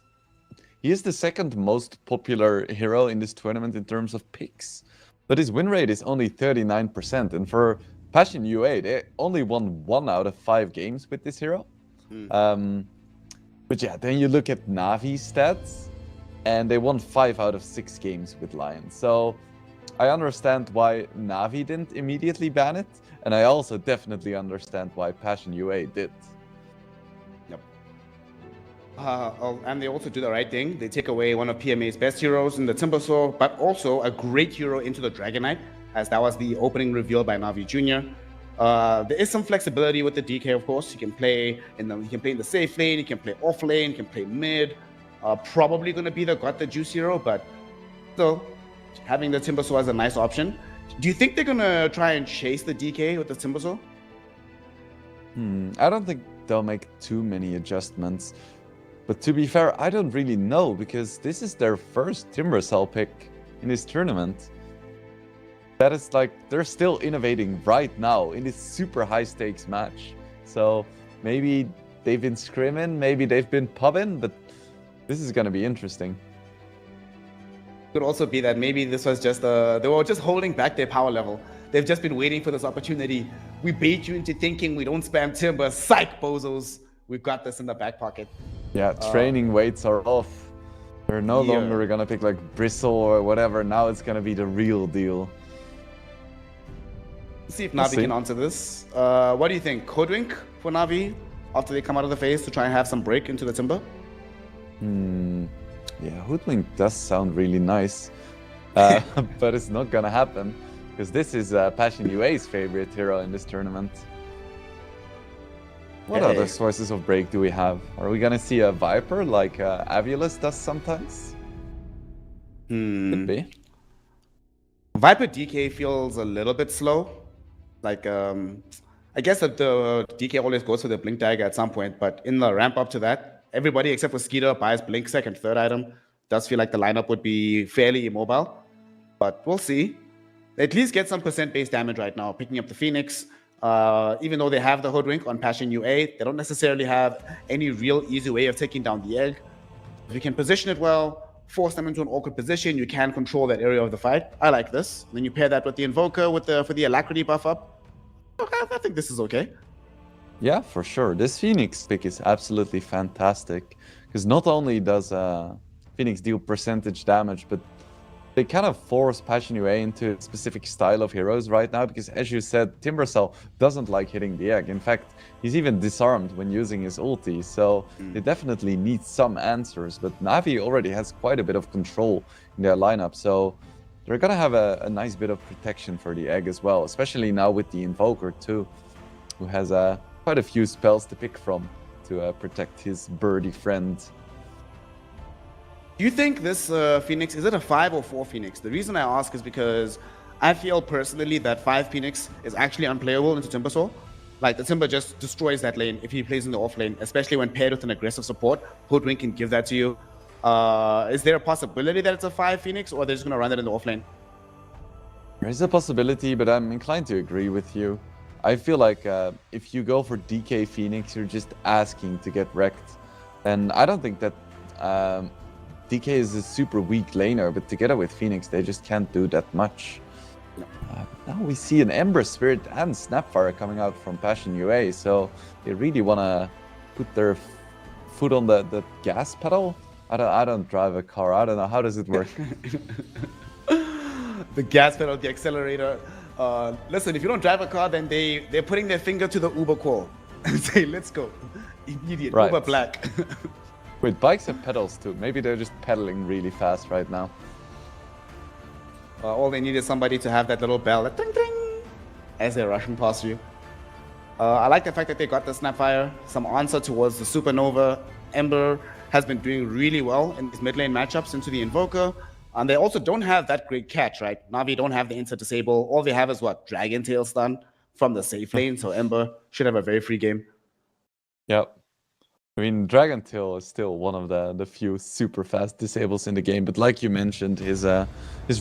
he is the second most popular hero in this tournament in terms of picks. But his win rate is only 39%. And for Passion UA, they only won 1 out of 5 games with this hero. But yeah, then you look at Navi's stats, and they won 5 out of 6 games with Lion. So I understand why Navi didn't immediately ban it, and I also definitely understand why Passion UA did. Yep. And they also do the right thing. They take away one of PMA's best heroes in the Timbersaw, but also a great hero into the Dragon Knight, as that was the opening reveal by Navi Jr. There is some flexibility with the DK, of course. You can play in the safe lane, you can play off lane, you can play mid. Probably going to be the Got the Juice hero, but still, having the Timbersaw as a nice option. Do you think they're going to try and chase the DK with the Timbersaw? I don't think they'll make too many adjustments. But to be fair, I don't really know, because this is their first Timbersaw pick in this tournament. That is like, they're still innovating right now in this super high stakes match. So maybe they've been scrimming, maybe they've been pubbing, but this is going to be interesting. Could also be that maybe this was just, they were just holding back their power level. They've just been waiting for this opportunity. We bait you into thinking we don't spam Timber. Psych, bozos. We've got this in the back pocket. Yeah, training weights are off. They're no longer going to pick like Bristle or whatever. Now it's going to be the real deal. See if Navi can answer this. What do you think? Codewink for Navi? after they come out of the phase to try and have some break into the Timber. Yeah, Hoodwink does sound really nice, but it's not gonna happen because this is Passion UA's favorite hero in this tournament. What other sources of break do we have? Are we gonna see a Viper like Avulus does sometimes? Could be. Viper DK feels a little bit slow. Like, I guess that the DK always goes for the Blink Dagger at some point, but in the ramp up to that, everybody except for Skeeter buys Blink second, third item. Does feel like the lineup would be fairly immobile, but we'll see. They at least get some percent-based damage right now, picking up the Phoenix. Even though they have the Hoodwink on Passion UA, they don't necessarily have any real easy way of taking down the egg. If you can position it well, force them into an awkward position, you can control that area of the fight. I like this. And then you pair that with the Invoker for the Alacrity buff up. Okay, I think this is okay. Yeah, for sure. This Phoenix pick is absolutely fantastic because not only does Phoenix deal percentage damage, but they kind of force Passion UA into a specific style of heroes right now because, as you said, Timbercell doesn't like hitting the egg. In fact, he's even disarmed when using his ulti, so they definitely need some answers. But Na'Vi already has quite a bit of control in their lineup, so they're gonna have a nice bit of protection for the egg as well, especially now with the Invoker too, who has quite a few spells to pick from to protect his birdie friend. Do you think this Phoenix, is it a 5 or 4 Phoenix? The reason I ask is because I feel personally that 5 Phoenix is actually unplayable into Timbersaw. Like, the Timber just destroys that lane if he plays in the off lane, especially when paired with an aggressive support. Hoodwink can give that to you. Is there a possibility that it's a 5 Phoenix, or they're just going to run it in the off lane? There is a possibility, but I'm inclined to agree with you. I feel like if you go for DK Phoenix, you're just asking to get wrecked. And I don't think that DK is a super weak laner, but together with Phoenix, they just can't do that much. Now we see an Ember Spirit and Snapfire coming out from Passion UA, so they really want to put their foot on the gas pedal. I don't drive a car. I don't know. How does it work? The gas pedal, the accelerator. Listen, if you don't drive a car, then they're putting their finger to the Uber call and say, let's go. Immediate, Right. Uber black. Wait, bikes have pedals too. Maybe they're just pedaling really fast right now. All they need is somebody to have that little bell, that ding ding, as they're rushing past you. I like the fact that they got the Snapfire, some answer towards the Supernova. Ember has been doing really well in these mid lane matchups into the Invoker. And they also don't have that great catch, right? Na'Vi don't have the insert disable. All they have is what? Dragon Tail stun from the safe lane. So Ember should have a very free game. Yep. I mean, Dragon Tail is still one of the few super fast disables in the game, but like you mentioned, his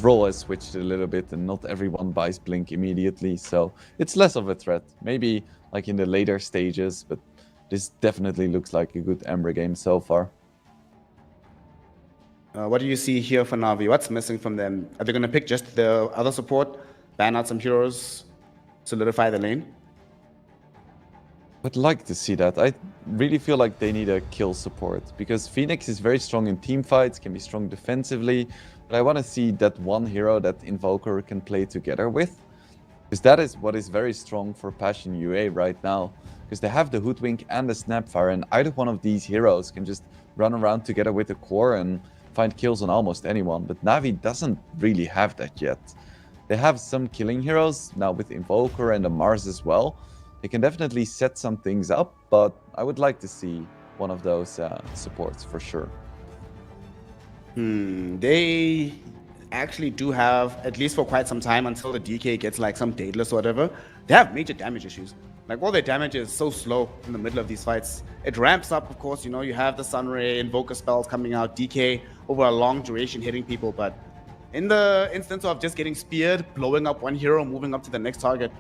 role has switched a little bit, and not everyone buys Blink immediately, so it's less of a threat. Maybe like in the later stages, but this definitely looks like a good Ember game so far. What do you see here for Na'Vi? What's missing from them? Are they going to pick just the other support, ban out some heroes, solidify the lane? Would like to see that. I really feel like they need a kill support because Phoenix is very strong in team fights, can be strong defensively, but I want to see that one hero that Invoker can play together with, because that is what is very strong for Passion UA right now, because they have the Hoodwink and the Snapfire, and either one of these heroes can just run around together with the core and find kills on almost anyone, but Na'Vi doesn't really have that yet. They have some killing heroes now with Invoker and the Mars as well. They can definitely set some things up, but I would like to see one of those supports for sure. They actually do have, at least for quite some time until the DK gets like some Daedalus or whatever, they have major damage issues. Like, all their damage is so slow in the middle of these fights. It ramps up, of course, you know, you have the Sunray, Invoker spells coming out, DK over a long duration hitting people, but in the instance of just getting speared, blowing up one hero, moving up to the next target,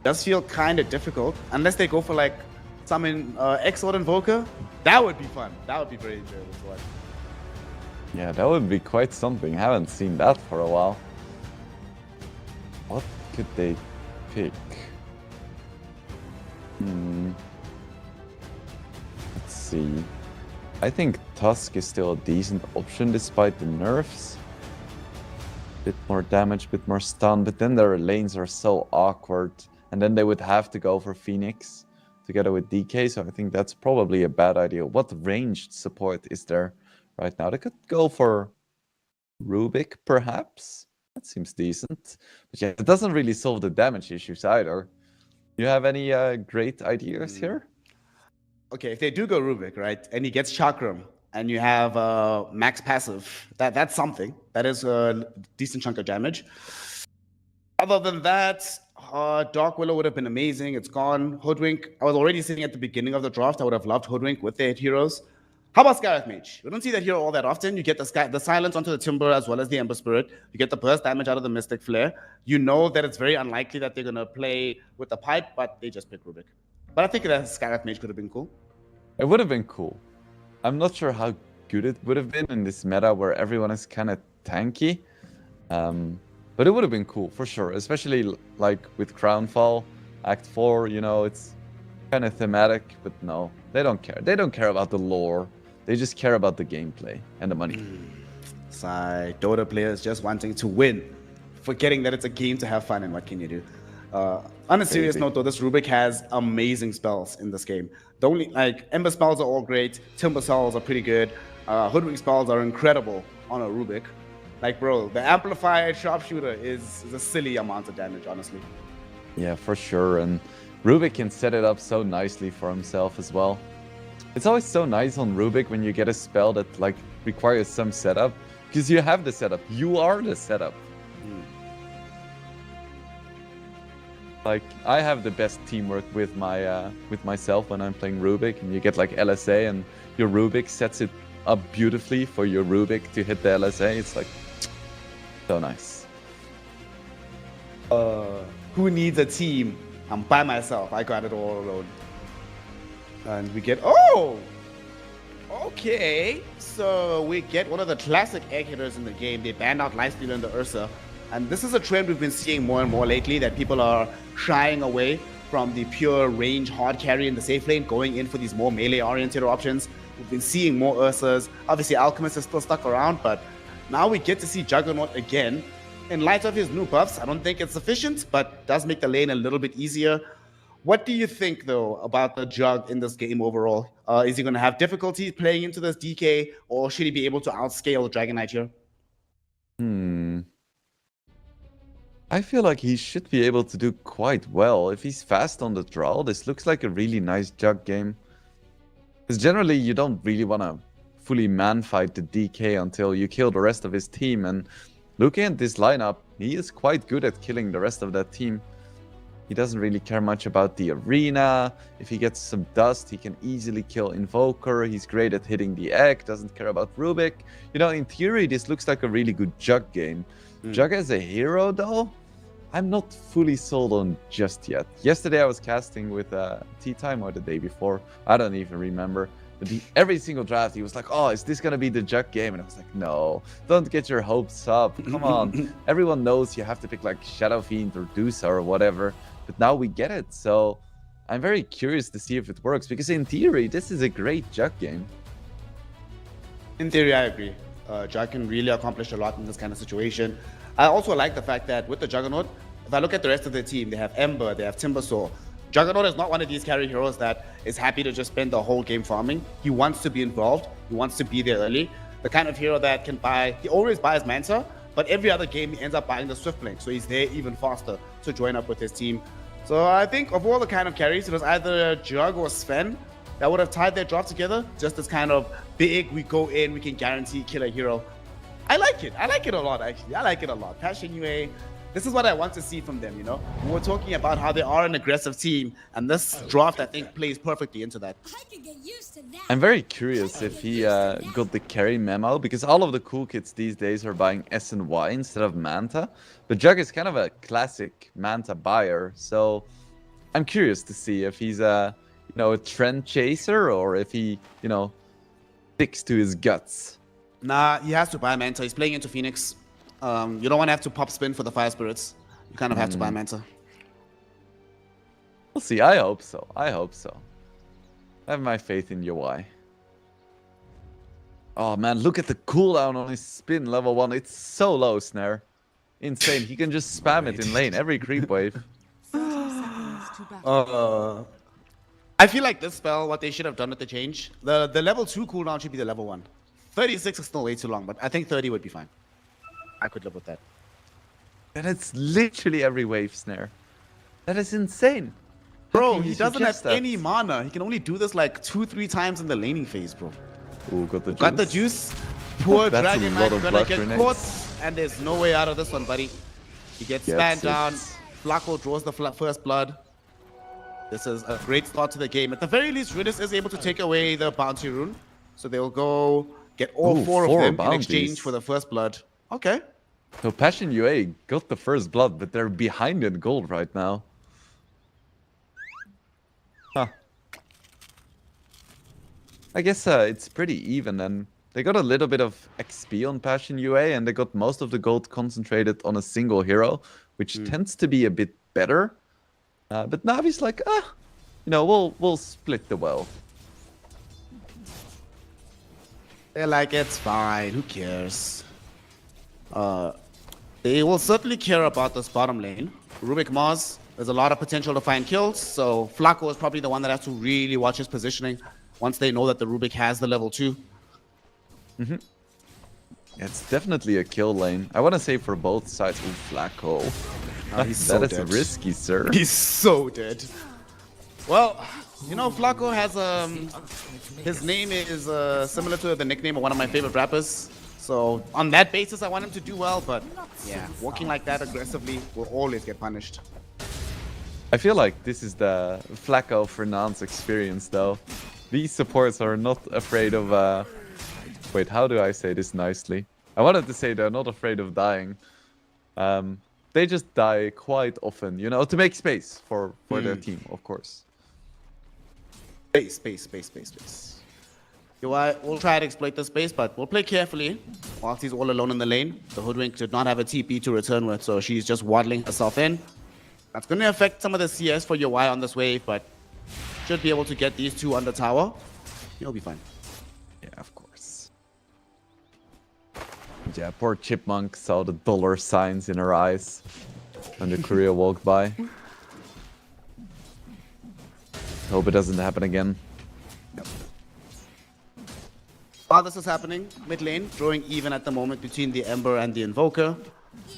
does feel kind of difficult, unless they go for like summon X-Sword Invoker. That would be fun. That would be very enjoyable to watch. Yeah, that would be quite something. Haven't seen that for a while. What could they pick? Let's see. I think Tusk is still a decent option despite the nerfs. Bit more damage, bit more stun, but then their lanes are so awkward. And then they would have to go for Phoenix together with DK, so I think that's probably a bad idea. What ranged support is there right now? They could go for Rubik, perhaps. That seems decent. But yeah, it doesn't really solve the damage issues either. You have any great ideas here? Okay, if they do go Rubik, right, and he gets Chakram, and you have max passive, that's something. That is a decent chunk of damage. Other than that, Dark Willow would have been amazing. It's gone. Hoodwink, I was already saying at the beginning of the draft, I would have loved Hoodwink with their heroes. How about Scarlet Mage? We don't see that hero all that often. You get the silence onto the Timber as well as the Ember Spirit. You get the burst damage out of the Mystic Flare. You know that it's very unlikely that they're going to play with the pipe, but they just pick Rubik. But I think that Scarlet Mage could have been cool. It would have been cool. I'm not sure how good it would have been in this meta where everyone is kind of tanky. But it would have been cool for sure, especially like with Crownfall, Act 4, you know, it's kind of thematic, but no, they don't care. They don't care about the lore. They just care about the gameplay and the money. Sigh, Dota players just wanting to win, forgetting that it's a game to have fun, and what can you do? On a serious note, though, this Rubik has amazing spells in this game. The only, like, Ember spells are all great, Timber spells are pretty good, Hoodwink spells are incredible on a Rubik. Like, bro, the Amplified Sharpshooter is a silly amount of damage, honestly. Yeah, for sure. And Rubik can set it up so nicely for himself as well. It's always so nice on Rubik when you get a spell that like requires some setup, because you have the setup. You are the setup. Like, I have the best teamwork with myself when I'm playing Rubik, and you get like LSA, and your Rubik sets it up beautifully for your Rubik to hit the LSA. It's like so nice. Who needs a team? I'm by myself. I got it all alone. And we get, oh! Okay. So we get one of the classic egg hitters in the game. They banned out Lifestealer and the Ursa. And this is a trend we've been seeing more and more lately, that people are shying away from the pure range hard carry in the safe lane, going in for these more melee-oriented options. We've been seeing more Ursas. Obviously, Alchemist is still stuck around, but now we get to see Juggernaut again. In light of his new buffs, I don't think it's sufficient, but does make the lane a little bit easier. What do you think, though, about the Jug in this game overall? Is he going to have difficulty playing into this DK, or should he be able to outscale Dragon Knight here? I feel like he should be able to do quite well. If he's fast on the draw, this looks like a really nice Jug game. Because generally, you don't really want to fully man-fight the DK until you kill the rest of his team. And looking at this lineup, he is quite good at killing the rest of that team. He doesn't really care much about the arena. If he gets some dust, he can easily kill Invoker. He's great at hitting the egg, doesn't care about Rubik. You know, in theory, this looks like a really good Jug game. Jug as a hero, though, I'm not fully sold on just yet. Yesterday I was casting with Tea Time, or the day before, I don't even remember. But every single draft he was like, oh, is this gonna be the Jug game? And I was like, no, don't get your hopes up. Come on. Everyone knows you have to pick like Shadow Fiend or Dusa or whatever. But now we get it. So I'm very curious to see if it works, because in theory, this is a great Jug game. In theory, I agree. Jug can really accomplish a lot in this kind of situation. I also like the fact that with the Juggernaut, if I look at the rest of the team, they have Ember, they have Timbersaw. Juggernaut is not one of these carry heroes that is happy to just spend the whole game farming. He wants to be involved. He wants to be there early. The kind of hero that can buy, he always buys Manta, but every other game he ends up buying the Swift Blink, so he's there even faster to join up with his team. So I think of all the kind of carries, it was either Jug or Sven that would have tied their draft together. Just as kind of big, we go in, we can guarantee kill a hero. I like it. I like it a lot, actually. I like it a lot. Passion UA, this is what I want to see from them, you know? We were talking about how they are an aggressive team, and this draft, I think, plays perfectly into that. I'm very curious if he got the carry memo, because all of the cool kids these days are buying S and Y instead of Manta. But Jug is kind of a classic Manta buyer, so I'm curious to see if he's a trend chaser, or if he, sticks to his guts. Nah, he has to buy Manta. He's playing into Phoenix. You don't want to have to pop spin for the Fire Spirits. You kind of have to buy Manta. We'll see. I hope so. I hope so. I have my faith in UI. Oh man, look at the cooldown on his spin level 1. It's so low, Snare. Insane. He can just spam it in lane every creep wave. 30 seconds to battle. I feel like this spell, what they should have done with the change, the level 2 cooldown should be the level 1. 36 is still way too long, but I think 30 would be fine. I could live with that. And it's literally every wave snare. That is insane. How Bro, can he you doesn't have suggest that? any mana. He can only do this like 2-3 times in the laning phase, bro. Ooh, got the juice. Got the juice. Poor That's a Dragon lot Knight of gonna blood get grenades. caught, and there's no way out of this one, buddy. He gets spanned down. Flacco draws the first blood. This is a great start to the game. At the very least, Ridis is able to take away the bounty rune. So they'll go get all Ooh, four of four them in bounties. exchange for the first blood. Okay. So Passion UA got the first blood, but they're behind in gold right now. Huh. I guess it's pretty even, and they got a little bit of XP on Passion UA, and they got most of the gold concentrated on a single hero, which tends to be a bit better. But Navi's like, you know, we'll split the wealth. They're like, it's fine. Who cares? They will certainly care about this bottom lane. Rubik Mars, there's a lot of potential to find kills, so Flacco is probably the one that has to really watch his positioning once they know that the Rubik has the level 2. It's definitely a kill lane. I want to say for both sides. Ooh, Flacco. He's so That is dead. risky, sir. He's so dead. Well, you know, Flacco has his name is similar to the nickname of one of my favorite rappers. So on that basis, I want him to do well. But yeah, walking like that aggressively will always get punished. I feel like this is the Flacco Fernandes experience, though. These supports are not afraid of. Wait, how do I say this nicely? I wanted to say they're not afraid of dying. They just die quite often, you know, to make space for their team, of course. Space. We'll try to exploit the space, but we'll play carefully whilst he's all alone in the lane. The Hoodwink did not have a TP to return with, so she's just waddling herself in. That's going to affect some of the CS for UI on this wave, but should be able to get these two on the tower. He'll be fine. Yeah, of course. Yeah, poor Chipmunk saw the dollar signs in her eyes when the courier walked by. Hope it doesn't happen again. While this is happening, mid lane, drawing even at the moment between the Ember and the Invoker,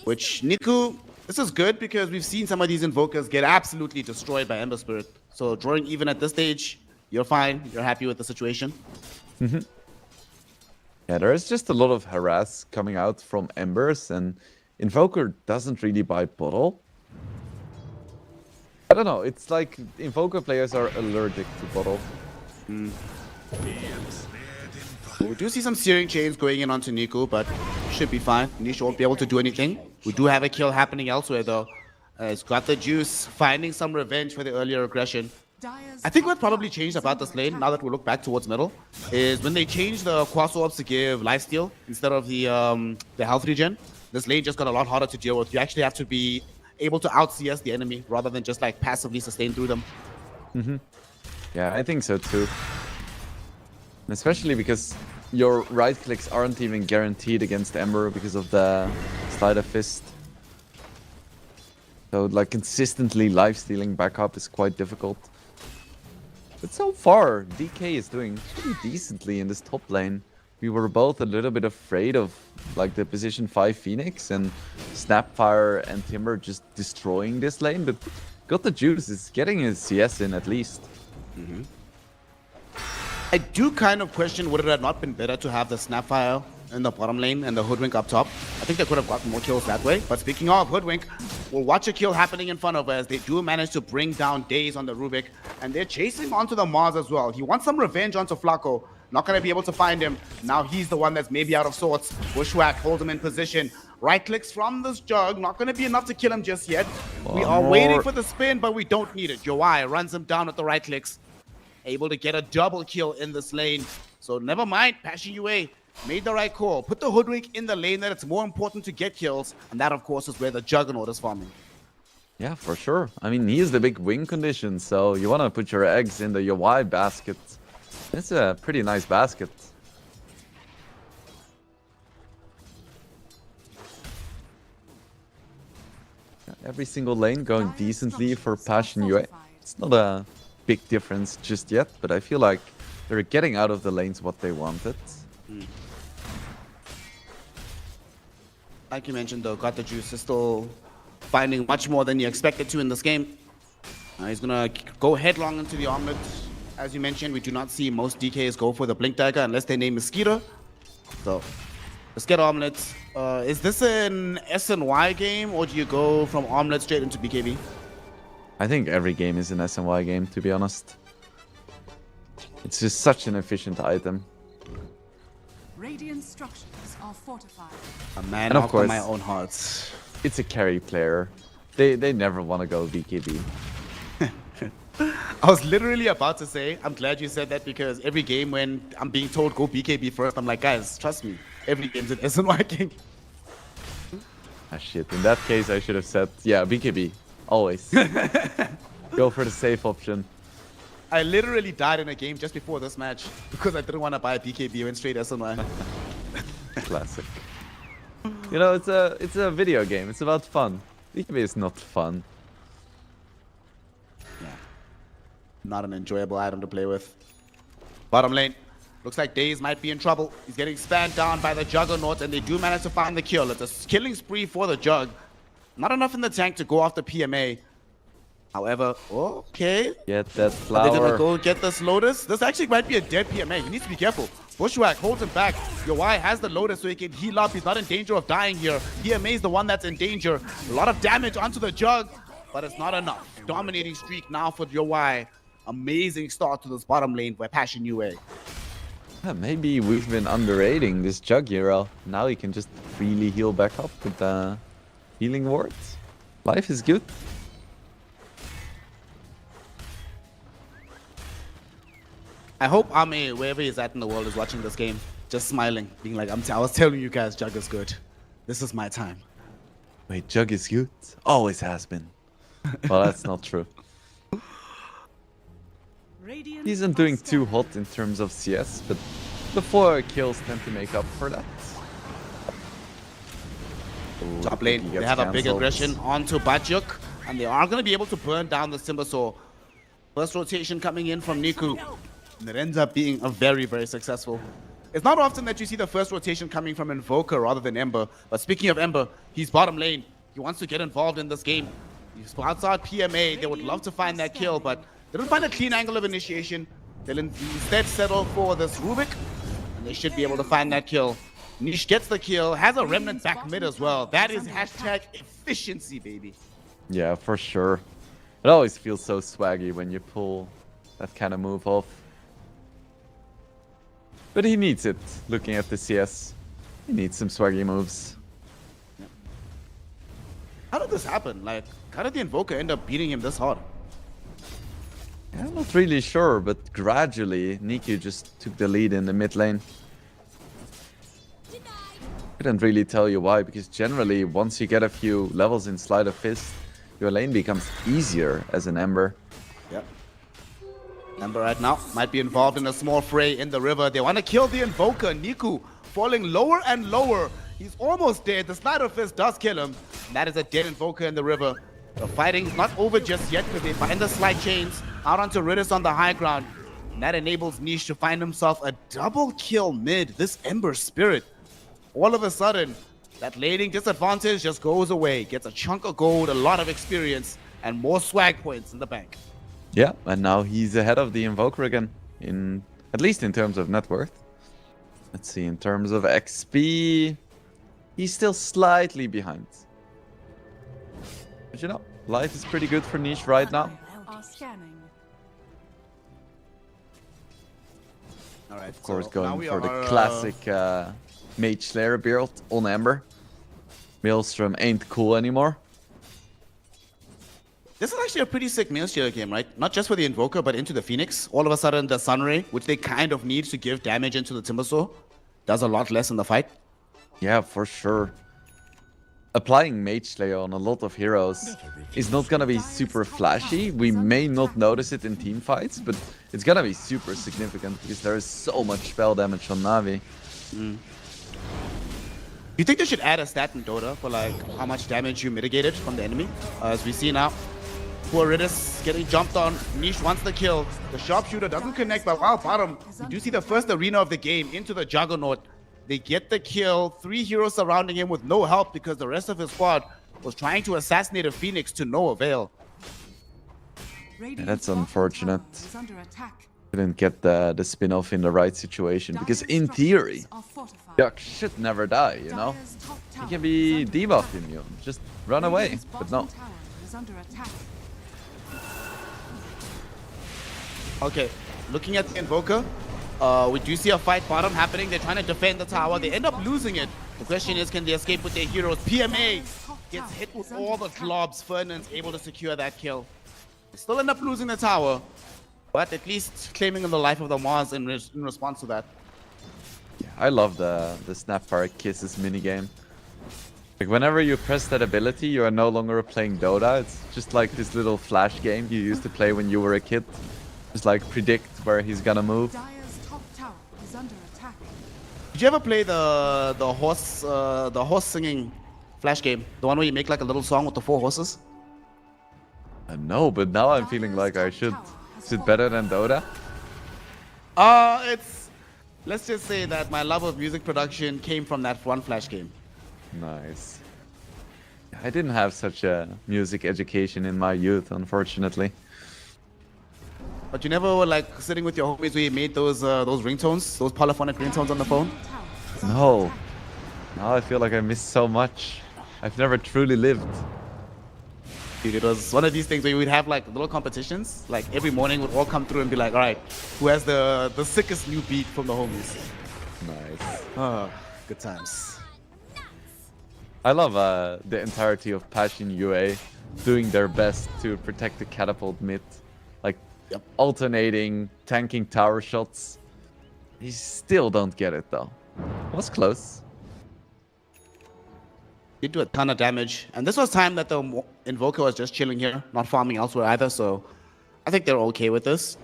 which Niku, this is good because we've seen some of these Invokers get absolutely destroyed by Ember Spirit. So drawing even at this stage, you're fine, you're happy with the situation. Yeah, there is just a lot of harass coming out from Embers, and Invoker doesn't really buy bottle. I don't know, it's like Invoker players are allergic to bottle. We do see some Searing Chains going in onto Niku, but should be fine. Nish won't be able to do anything. We do have a kill happening elsewhere though. He's got the juice, finding some revenge for the earlier aggression. I think what probably changed about this lane, now that we look back towards middle, is when they changed the Quas Orbs to give lifesteal instead of the health regen, this lane just got a lot harder to deal with. You actually have to be able to out-CS the enemy rather than just like passively sustain through them. Yeah, I think so too. Especially because your right clicks aren't even guaranteed against Ember because of the Slider Fist. So like consistently lifestealing back up is quite difficult. But so far, DK is doing pretty decently in this top lane. We were both a little bit afraid of like the position 5 Phoenix and Snapfire and Timber just destroying this lane, but got the juice, is getting his CS in at least. I do kind of question would it have not been better to have the Snapfire in the bottom lane and the Hoodwink up top. I think they could have gotten more kills that way. But speaking of Hoodwink, we'll watch a kill happening in front of us. They do manage to bring down Daze on the Rubik, and they're chasing onto the Mars as well. He wants some revenge onto Flacco. Not going to be able to find him. Now he's the one that's maybe out of sorts. Bushwhack holds him in position. Right clicks from this Jug. Not going to be enough to kill him just yet. We are waiting for the spin, but we don't need it. Joai runs him down with the right clicks. Able to get a double kill in this lane. So never mind, Passion UA made the right call. Put the Hoodwink in the lane that it's more important to get kills. And that, of course, is where the Juggernaut is farming. Yeah, for sure. I mean, he is the big win condition, so you want to put your eggs in the UI basket. It's a pretty nice basket. Every single lane going decently for Passion UA. It's not big difference just yet, but I feel like they're getting out of the lanes what they wanted. Like you mentioned, though, Got the Juice is still finding much more than you expected to in this game. He's gonna go headlong into the omelet. As you mentioned, we do not see most DKs go for the Blink Dagger unless they name Mosquito. So, let's get omelets. Is this an SNY game, or do you go from omelet straight into BKB? I think every game is an SNY game, to be honest. It's just such an efficient item. Radiant structures are fortified. A man And of after course- my own heart. It's a carry player. They never want to go BKB. I was literally about to say, I'm glad you said that, because every game when I'm being told go BKB first, I'm like, guys, trust me, every game's an SNY game. Ah shit, in that case I should have said, yeah, BKB. Always. Go for the safe option. I literally died in a game just before this match because I didn't want to buy a BKB, went straight SNY. Classic. You know, it's a video game. It's about fun. BKB is not fun. Not an enjoyable item to play with. Bottom lane. Looks like Daze might be in trouble. He's getting spanned down by the Juggernaut, and they do manage to find the kill. It's a killing spree for the Jug. Not enough in the tank to go after PMA. However, okay. Get that Are they gonna flower. go get this Lotus? This actually might be a dead PMA. He needs to be careful. Bushwhack holds him back. Yowai has the Lotus so he can heal up. He's not in danger of dying here. PMA is the one that's in danger. A lot of damage onto the Jug, but it's not enough. Dominating streak now for Yowai. Amazing start to this bottom lane by Passion UA. Yeah, maybe we've been underrating this Jug hero. Now he can just freely heal back up with the healing wards. Life is good. I hope Ame, wherever he's at in the world, is watching this game, just smiling, being like, I was telling you guys, Jug is good. This is my time. Wait, Jug is good? Always has been. Well, that's not true. Radiant He isn't doing too hot in terms of CS, but the 4 kills tend to make up for that. Ooh, Top he lane, they gets have a big cancelled. aggression onto Bajuk, and they are going to be able to burn down the Timbersaw. First rotation coming in from Niku, and it ends up being a very, very successful. It's not often that you see the first rotation coming from Invoker rather than Ember, but speaking of Ember, he's bottom lane. He wants to get involved in this game. He spots out PMA, they would love to find that kill, but they don't find a clean angle of initiation. They'll instead settle for this Rubik, and they should be able to find that kill. Niche gets the kill, has a remnant back mid as well. That is hashtag efficiency, baby. Yeah, for sure. It always feels so swaggy when you pull that kind of move off. But he needs it, looking at the CS. He needs some swaggy moves. How did this happen? Like, how did the Invoker end up beating him this hard? Yeah, I'm not really sure, but gradually Niku just took the lead in the mid lane. Couldn't really tell you why, because generally once you get a few levels in Sleight of Fist, your lane becomes easier as an Ember. Yep. Ember right now might be involved in a small fray in the river. They want to kill the Invoker. Niku falling lower and lower. He's almost dead. The Slider Fist does kill him. And that is a dead Invoker in the river. The fighting is not over just yet because they find the slide chains out onto Ridus on the high ground. And that enables Niche to find himself a double kill mid. This Ember Spirit. All of a sudden, that laning disadvantage just goes away. Gets a chunk of gold, a lot of experience, and more swag points in the bank. Yeah, and now he's ahead of the Invoker again, at least in terms of net worth. Let's see, in terms of XP, he's still slightly behind. But you know, life is pretty good for Niche right now. Are scanning. All right, Of course, now going we for the are, classic Mage Slayer build on Ember. Maelstrom ain't cool anymore. This is actually a pretty sick Maelstrom game, right? Not just for the Invoker, but into the Phoenix. All of a sudden, the Sunray, which they kind of need to give damage into the Timbersaw, does a lot less in the fight. Yeah, for sure. Applying Mage Slayer on a lot of heroes is not gonna be super flashy. We may not notice it in team fights, but it's gonna be super significant because there is so much spell damage on Na'Vi. You think they should add a stat in Dota for like how much damage you mitigated from the enemy? As we see now, Poor Ridis getting jumped on. Niche wants the kill. The sharpshooter doesn't connect, but wow, bottom. You do see the first arena of the game into the Juggernaut. They get the kill. 3 heroes surrounding him with no help because the rest of his squad was trying to assassinate a Phoenix to no avail. That's unfortunate. Is under attack. Didn't get the spin-off in the right situation, because in theory, Yuck should never die, you know? He can be debuff immune, just run away, but no. Is under attack. Okay, looking at the Invoker, we do see a fight bottom happening. They're trying to defend the tower. They end up losing it. The question is, can they escape with their heroes? PMA gets hit with all the globs. Fernand's able to secure that kill. They still end up losing the tower, but at least claiming the life of the Mars in response to that. I love the Snapfire Kisses minigame. Like, whenever you press that ability, you are no longer playing Dota. It's just like this little flash game you used to play when you were a kid. Just like predict where he's gonna move. Dire's top tower is under attack. Did you ever play the horse singing flash game? The one where you make like a little song with the 4 horses? No, but now I'm feeling like I should. Is it better than Dota? Let's just say that my love of music production came from that one flash game. Nice. I didn't have such a music education in my youth, unfortunately. But you never were like sitting with your homies where you made those ringtones, those polyphonic ringtones on the phone? No. Now I feel like I missed so much. I've never truly lived. Dude, it was one of these things where we'd have like little competitions. Like every morning we'd all come through and be like, all right, who has the sickest new beat from the homies? Nice. Oh, good times. I love the entirety of Passion UA doing their best to protect the catapult mid. Like, alternating, tanking tower shots. You still don't get it though. Was close. Did do a ton of damage. And this was time that the Invoker was just chilling here, not farming elsewhere either, so I think they're okay with this.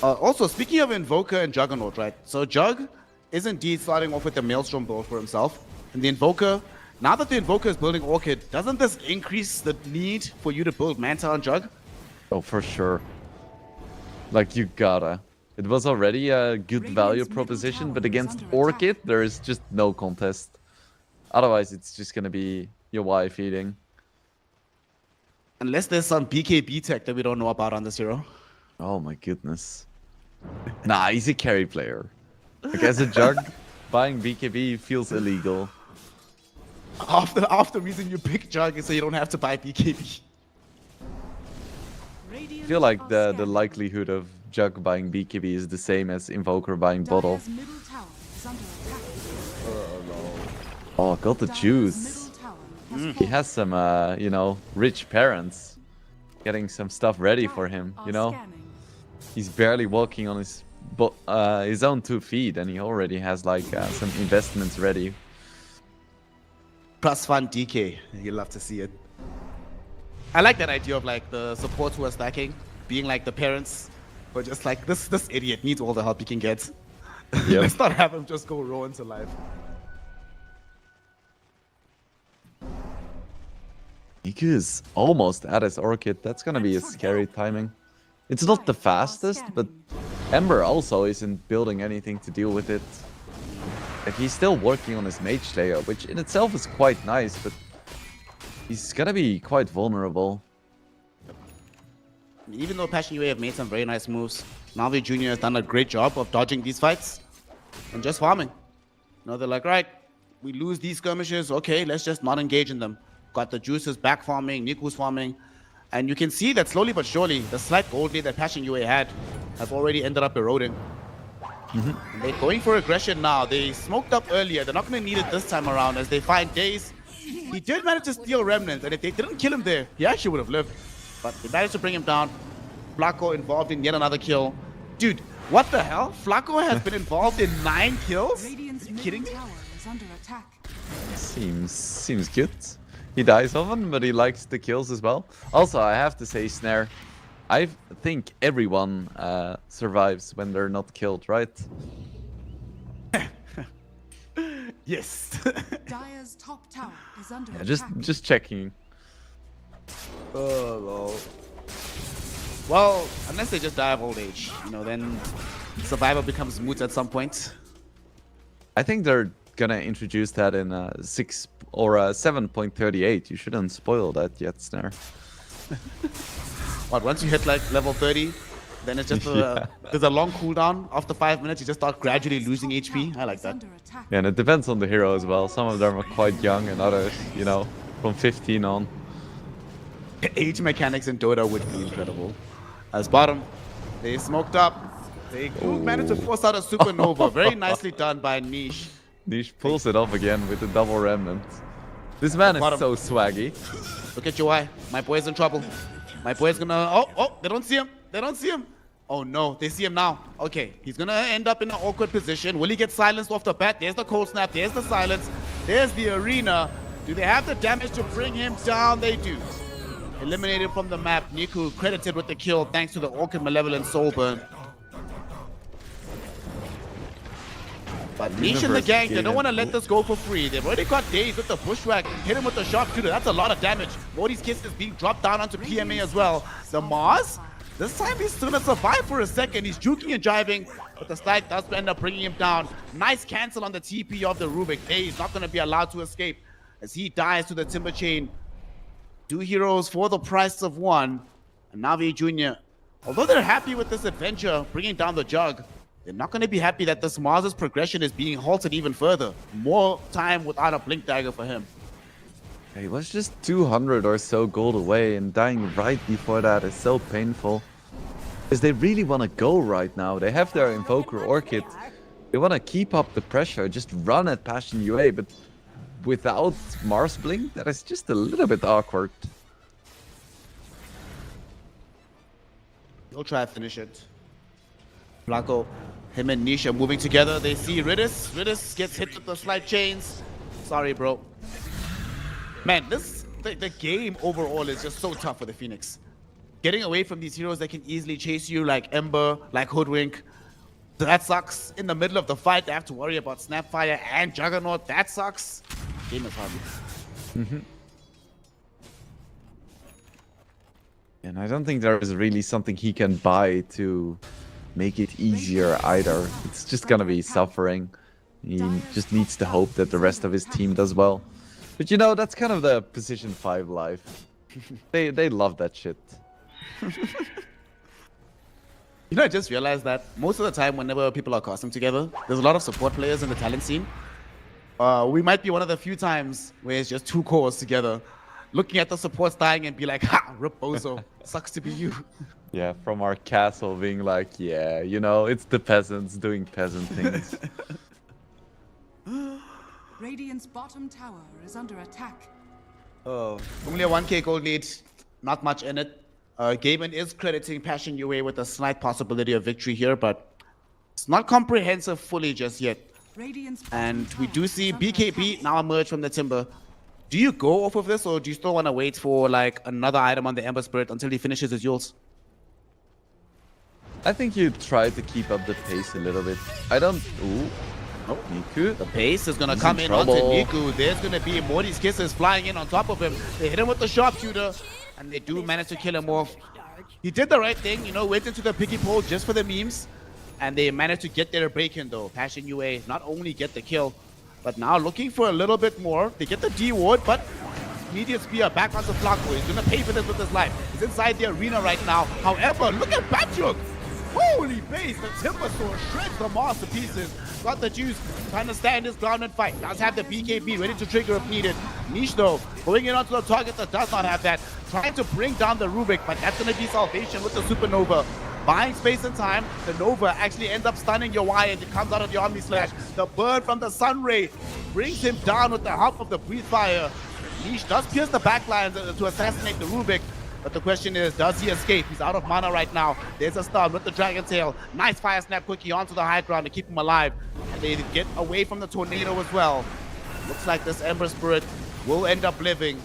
Also, speaking of Invoker and Juggernaut, right? So Jug is indeed starting off with the Maelstrom build for himself. And the Invoker, now that the Invoker is building Orchid, doesn't this increase the need for you to build Manta on Jug? Oh, for sure. Like, you gotta. It was already a good value proposition, but against Orchid, there is just no contest. Otherwise, it's just gonna be your wife eating. Unless there's some BKB tech that we don't know about on this hero. Oh my goodness. Nah, he's a carry player. Like, as a Jug, buying BKB feels illegal. After reason you pick Jug is so you don't have to buy BKB. I feel like the likelihood of Jug buying BKB is the same as Invoker buying Bottle. Dire's middle tower is under attack. Oh, got the Dire's juice. middle tower has He has some, you know, rich parents. Getting some stuff ready for him, you know? He's barely walking on his own 2 feet, and he already has, like, some investments ready. Plus fun DK. You'll love to see it. I like that idea of like the supports who are stacking being like the parents, but just like this idiot needs all the help he can get. Yep. Let's not have him just go raw into life. Niku is almost at his Orchid. That's gonna be a scary timing. It's not the fastest, but Ember also isn't building anything to deal with it. Like, he's still working on his Mage Slayer, which in itself is quite nice, but he's gonna be quite vulnerable. Even though Passion UA have made some very nice moves, Navi Jr. has done a great job of dodging these fights and just farming. You know, they're like, right, we lose these skirmishes, okay, let's just not engage in them. Got the juices back farming, Niku's farming, and you can see that slowly but surely, the slight gold lead that Passion UA had has already ended up eroding. They're going for aggression now. They smoked up earlier. They're not going to need it this time around as they find Daze. He did manage to steal Remnant, and if they didn't kill him there, he actually would have lived. But they managed to bring him down. Flacco involved in yet another kill. Dude, what the hell? Flacco has been involved in 9 kills? Are Radiant's you kidding me? middle tower is under attack. Seems good. He dies often, but he likes the kills as well. Also, I have to say, Snare, I think everyone survives when they're not killed, right? Yes. Dire's top tower is under Yeah, attack. just checking. Oh, lol. Well, unless they just die of old age, you know, then survival becomes moot at some point. I think they're gonna introduce that in 6 or 7.38. You shouldn't spoil that yet, Snare. But once you hit like level 30, then it's just there's a long cooldown. After 5 minutes, you just start gradually losing HP. I like that. Under attack. Yeah, and it depends on the hero as well. Some of them are quite young, and others, you know, from 15 on. Age mechanics in Dota would be incredible. As bottom, they smoked up. They managed to force out a supernova. Very nicely done by Niche. Niche pulls it off again with the double remnant. This man is Bottom. so swaggy. Look at UI. My boy's in trouble. My boy's gonna. Oh, they don't see him. They don't see him. Oh no, they see him now. Okay, he's gonna end up in an awkward position. Will he get silenced off the bat? There's the cold snap. There's the silence. There's the arena. Do they have the damage to bring him down? They do. Eliminated from the map. Niku credited with the kill thanks to the Orchid Malevolent Soul Burn. But Niche and the gang, they don't want to let this go for free. They've already got Daze with the bushwhack. Hit him with the sharpshooter. That's a lot of damage. Morty's kiss is being dropped down onto PMA as well. The Mars, this time he's still gonna survive for a second. He's juking and jiving, but the slide does end up bringing him down. Nice cancel on the TP of the Rubik. Daze not gonna be allowed to escape as he dies to the Timber Chain. 2 heroes for the price of 1. And Navi Jr., although they're happy with this adventure, bringing down the Jug, they're not going to be happy that this Mars's progression is being halted even further. More time without a Blink Dagger for him. He was just 200 or so gold away, and dying right before that is so painful. Because they really want to go right now. They have their Invoker Orchid. They want to keep up the pressure, just run at Passion UA, but without Mars Blink, that is just a little bit awkward. He'll try to finish it. Blanco, him and Niche are moving together. They see Ridis. Ridis gets hit with the slide chains. Sorry, bro. Man, the game overall is just so tough for the Phoenix. Getting away from these heroes that can easily chase you, like Ember, like Hoodwink, that sucks. In the middle of the fight, they have to worry about Snapfire and Juggernaut. That sucks. Game is hard. And I don't think there is really something he can buy to make it easier either. It's just gonna be suffering. He just needs to hope that the rest of his team does well. But you know, that's kind of the position 5 life. They love that shit. You know, I just realized that most of the time whenever people are casting together, there's a lot of support players in the talent scene. We might be one of the few times where it's just 2 cores together, looking at the supports dying and be like, ha, rip Bozo, sucks to be you. Yeah, from our castle being like, yeah, you know, it's the peasants doing peasant things. Radiant's bottom tower is under attack. Oh, only a 1k gold lead, not much in it. Gaben is crediting Passion UA with a slight possibility of victory here, but it's not comprehensive fully just yet. Radiant's bottom And we tower do see is under BKB attack. now emerge from the Timber. Do you go off of this, or do you still want to wait for like another item on the Ember Spirit until he finishes his Yules? I think you try to keep up the pace a little bit. I don't... Ooh. Nope. Niku. The pace is gonna He's come in in onto trouble. Niku. There's gonna be Morty's kisses flying in on top of him. They hit him with the sharpshooter, and they do manage to kill him off. He did the right thing, you know, went into the piggy pole just for the memes, and they managed to get their break in though. Passion UA not only get the kill, but now looking for a little bit more. They get the D ward, but immediate spear back onto Flacco. He's gonna pay for this with his life. He's inside the arena right now. However, look at Batrook. Holy base, the Timber Sword shreds the Mars to pieces. Got the juice, trying to stand his ground and fight. Does have the BKB ready to trigger if needed. Niche though, going in onto the target that does not have that. Trying to bring down the Rubik, but that's gonna be salvation with the Supernova. Buying space and time, the Nova actually ends up stunning your Y and it comes out of the Omni Slash. The burn from the Sun Ray brings him down with the help of the Breathe Fire. Niche does pierce the backline to assassinate the Rubik. But the question is, does he escape? He's out of mana right now. There's a stun with the Dragon Tail. Nice Fire Snap Quickie onto the high ground to keep him alive. And they get away from the tornado as well. Looks like this Ember Spirit will end up living.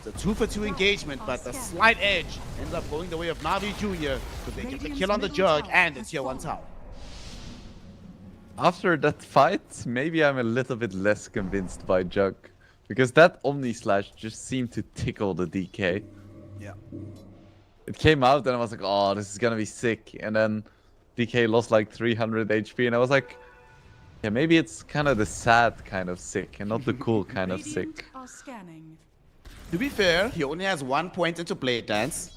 It's a 2-for-2 engagement, but the slight edge ends up going the way of Navi Jr. because they get the kill on the Jug and the Tier 1 tower. After that fight, maybe I'm a little bit less convinced by Jug. Because that Omni Slash just seemed to tickle the DK. Yeah. It came out and I was like, oh, this is gonna be sick. And then DK lost like 300 HP, and I was like, yeah, maybe it's kind of the sad kind of sick and not the cool kind of Radiant sick. are scanning. To be fair, he only has 1 point into Blade Dance.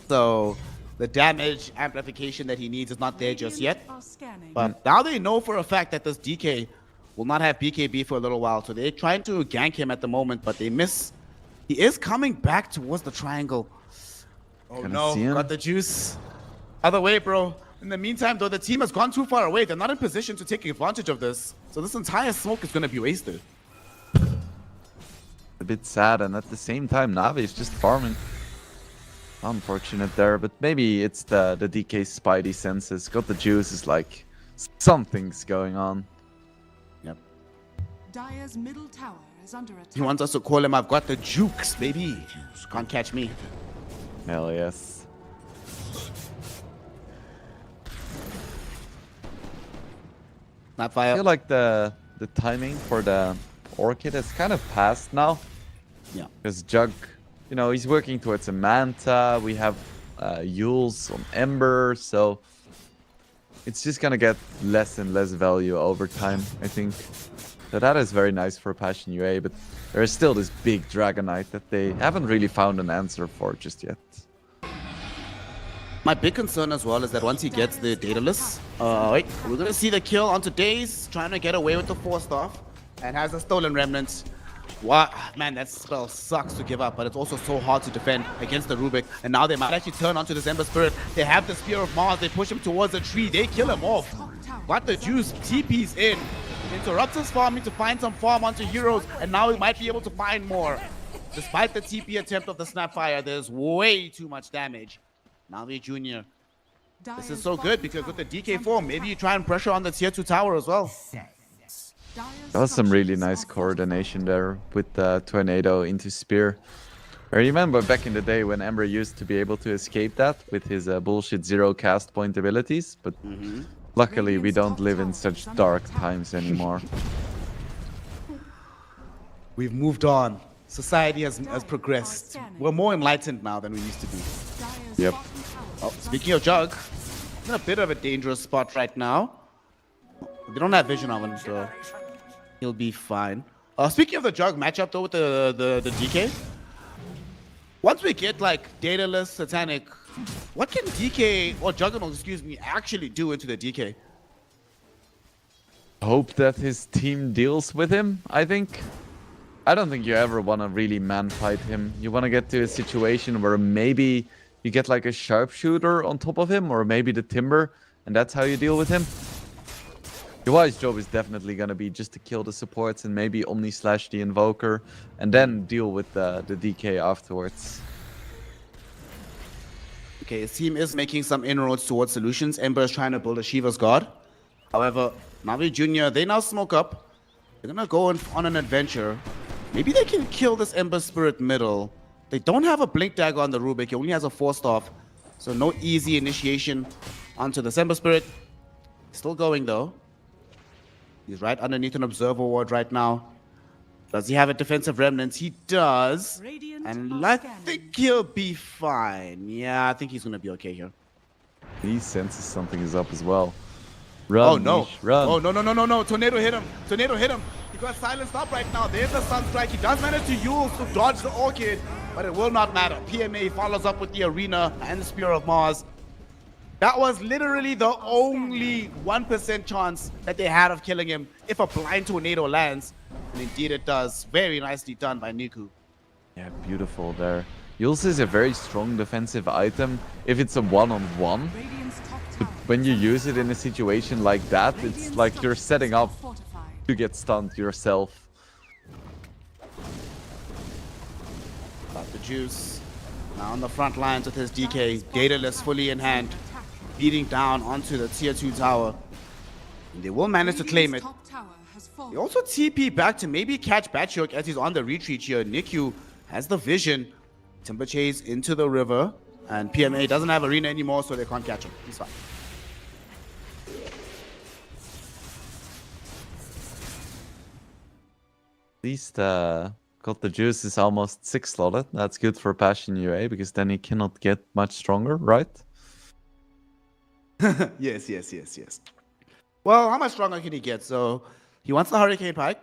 So the damage amplification that he needs is not there just yet. Radiant are scanning. But now they know for a fact that this DK will not have BKB for a little while. So they're trying to gank him at the moment, but they miss. He is coming back towards the triangle. Oh Kinda see him. got the juice. Other way, bro. In the meantime, though, the team has gone too far away. They're not in position to take advantage of this. So this entire smoke is going to be wasted. A bit sad, and at the same time, Navi is just farming. Unfortunate there, but maybe it's the DK spidey senses. Got the juice, is like something's going on. Yep. Dire's middle tower is under attack. He wants us to call him, I've got the jukes, baby. Can't catch me. Hell yes. Not I fire. feel like the timing for the Orchid has kind of passed now. Yeah. Because Jug, you know, he's working towards a Manta. We have Yules on Ember, so it's just gonna get less and less value over time, I think. So that is very nice for Passion UA, but there is still this big Dragonite that they haven't really found an answer for just yet. My big concern as well is that once he gets the Daedalus, wait, we're gonna see the kill onto Daze, trying to get away with the 4-staff, and has a stolen remnant. Wow, man, that spell sucks to give up, but it's also so hard to defend against the Rubik. And now they might actually turn onto this Ember Spirit. They have the Spear of Mars, they push him towards a tree, they kill him off. Got the juice, TP's in. Interrupts his farming to find some farm onto heroes, and now he might be able to find more. Despite the TP attempt of the Snapfire, there's way too much damage. Navi Jr. This is so good because with the DK form, maybe you try and pressure on the tier 2 tower as well. That was some really nice coordination there with the Tornado into Spear. I remember back in the day when Ember used to be able to escape that with his bullshit 0 cast point abilities, but luckily we don't live in such dark times anymore. We've moved on. Society has progressed. We're more enlightened now than we used to be. Yep. Oh, speaking of Jug, he's in a bit of a dangerous spot right now. They don't have vision of him, so he'll be fine. Speaking of the Jug matchup though with the DK, once we get like Daedalus, Satanic, what can DK or Juggernaut, excuse me, actually do into the DK? Hope that his team deals with him, I think. I don't think you ever want to really man-fight him. You want to get to a situation where maybe you get like a sharpshooter on top of him, or maybe the Timber, and that's how you deal with him. Your wise job is definitely going to be just to kill the supports and maybe Omni slash the Invoker, and then deal with the DK afterwards. Okay, his team is making some inroads towards solutions. Ember is trying to build a Shiva's God. However, Navi Jr., they now smoke up. They're going to go on an adventure. Maybe they can kill this Ember Spirit middle. They don't have a Blink Dagger on the Rubik. He only has a 4-staff. So no easy initiation onto the Ember Spirit. Still going though. He's right underneath an Observer Ward right now. Does he have a defensive remnant? He does. And I think he'll be fine. Yeah, I think he's going to be okay here. He senses something is up as well. Run, Oh no. Niche, run. Oh no. Tornado hit him. Tornado hit him. He got silenced up right now. There's a Sunstrike. He does manage to use to dodge the Orchid, but it will not matter. PMA follows up with the Arena and the Spear of Mars. That was literally the only 1% chance that they had of killing him if a blind tornado lands. And indeed it does. Very nicely done by Niku. Yeah, beautiful there. Yules is a very strong defensive item if it's a one-on-one. But when you use it in a situation like that, it's like you're setting up to get stunned yourself. Got the juice. Now on the front lines with his DK. Daedalus fully in hand. Beating down onto the tier 2 tower. And they will manage to claim it. They also TP back to maybe catch Batchuk as he's on the retreat here. Nikyu has the vision. Timber Chase into the river. And PMA doesn't have Arena anymore, so they can't catch him. He's fine. At least Got the juice is almost 6 slotted. That's good for Passion UA because then he cannot get much stronger, right? Yes. Well, how much stronger can he get? So he wants the Hurricane Pike.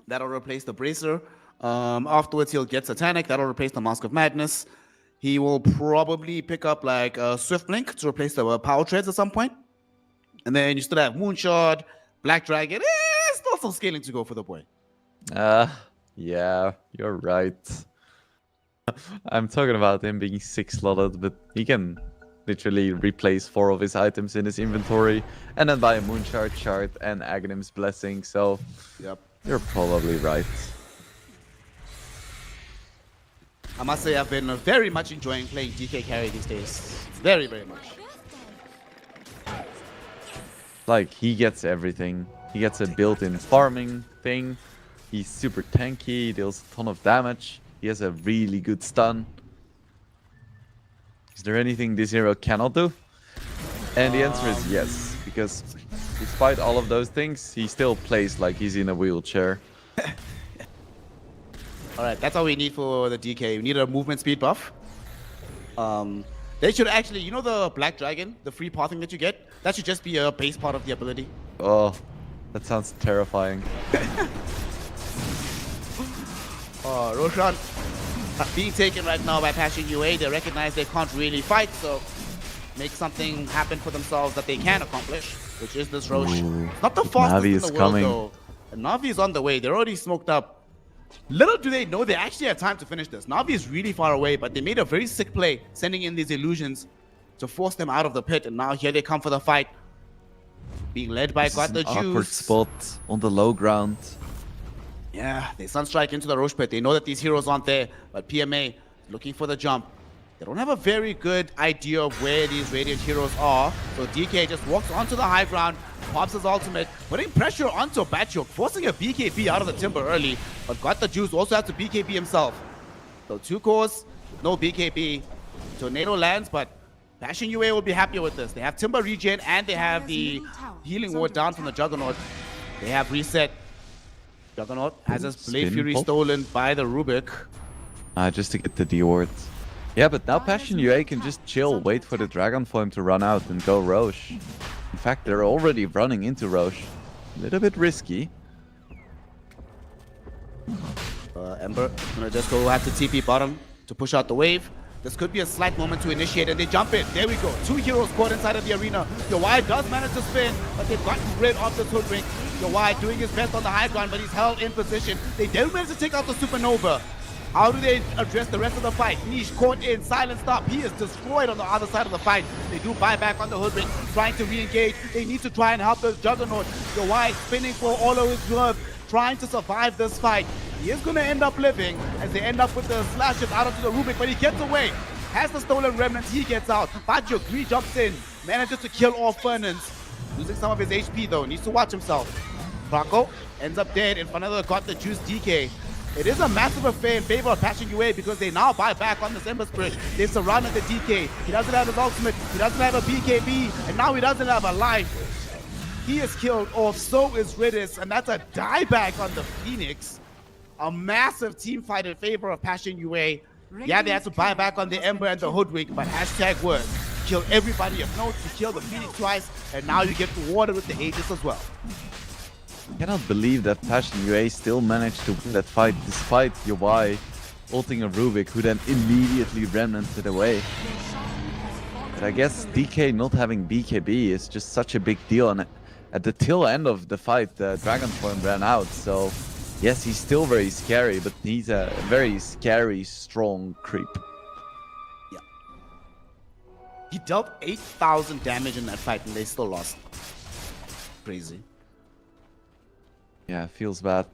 That'll replace the Bracer. Afterwards, he'll get Satanic. That'll replace the Mask of Madness. He will probably pick up like a Swift Blink to replace the Power Treads at some point. And then you still have Moonshot, Black Dragon. Still some scaling to go for the boy. Yeah, you're right. I'm talking about him being 6 slotted, but he can literally replace 4 of his items in his inventory and then buy a Moonshard shard and Aghanim's Blessing, so Yep. you're probably right. I must say I've been very much enjoying playing DK carry these days. Very, very much. Like, he gets everything. He gets a built-in farming thing. He's super tanky, deals a ton of damage. He has a really good stun. Is there anything this hero cannot do? And the answer is yes, because despite all of those things, he still plays like he's in a wheelchair. Alright, that's all we need for the DK. We need a movement speed buff. They should actually, you know the Black Dragon, the free pathing that you get? That should just be a base part of the ability. Oh, that sounds terrifying. Oh, Roshan being taken right now by Passion UA. They recognize they can't really fight, so make something happen for themselves that they can accomplish, which is this Rosh. Ooh, Not the fastest Navi in is the world, coming. though. And Navi is on the way. They're already smoked up. Little do they know they actually have time to finish this. Navi is really far away, but they made a very sick play, sending in these illusions to force them out of the pit. And now here they come for the fight. Being led by This is God an the awkward Juice. spot on the low ground. Yeah, they Sunstrike into the Roche pit. They know that these heroes aren't there, but PMA looking for the jump. They don't have a very good idea of where these Radiant heroes are. So DK just walks onto the high ground, pops his ultimate, putting pressure onto Batchuk, forcing a BKB out of the timber early. But Got the Juice also has to BKB himself. So 2 cores, no BKB. Tornado lands, but Passion UA will be happier with this. They have timber regen and they have the healing ward down from the Juggernaut. They have reset. Juggernaut has his Blade Spin Fury pop. stolen by the Rubik. Just to get the D ward. Yeah, but now Passion UA can just chill, wait for the Dragon Flame to run out and go Roche. In fact, they're already running into Roche. A little bit risky. Ember gonna just go have to TP bottom to push out the wave. This could be a slight moment to initiate and they jump in. There we go. 2 heroes caught inside of the arena. Yawai does manage to spin, but they've gotten rid of the Hoodwink. Yawai doing his best on the high ground, but he's held in position. They did manage to take out the Supernova. How do they address the rest of the fight? Niche caught in, silent stop. He is destroyed on the other side of the fight. They do buy back on the Hoodwink, trying to re-engage. They need to try and help the Juggernaut. Yawai spinning for all of his nerve, trying to survive this fight. He is going to end up living as they end up with the slashes out onto the Rubik, but he gets away. Has the stolen remnants, he gets out. Bajuk re-jumps in, manages to kill all Fernans. Losing some of his HP though, needs to watch himself. Braco ends up dead in front of the Got the Juice DK. It is a massive affair in favor of Passion UA because they now buy back on this Ember Spirit. They've surrounded the DK. He doesn't have his ultimate, he doesn't have a BKB, and now he doesn't have a life. He is killed off, so is Ridis, and that's a dieback on the Phoenix. A massive team fight in favor of Passion UA. Yeah, they had to buy back on the Ember and the Hoodwink, but hashtag word. Kill everybody of note, you kill the Phoenix twice, and now you get rewarded with the Aegis as well. I cannot believe that Passion UA still managed to win that fight despite Yawai ulting a Rubik who then immediately remnanted away. But I guess DK not having BKB is just such a big deal, and at the tail end of the fight the Dragon Form ran out, so yes, he's still very scary, but he's a very scary, strong creep. Yeah. He dealt 8,000 damage in that fight and they still lost. Crazy. Yeah, feels bad.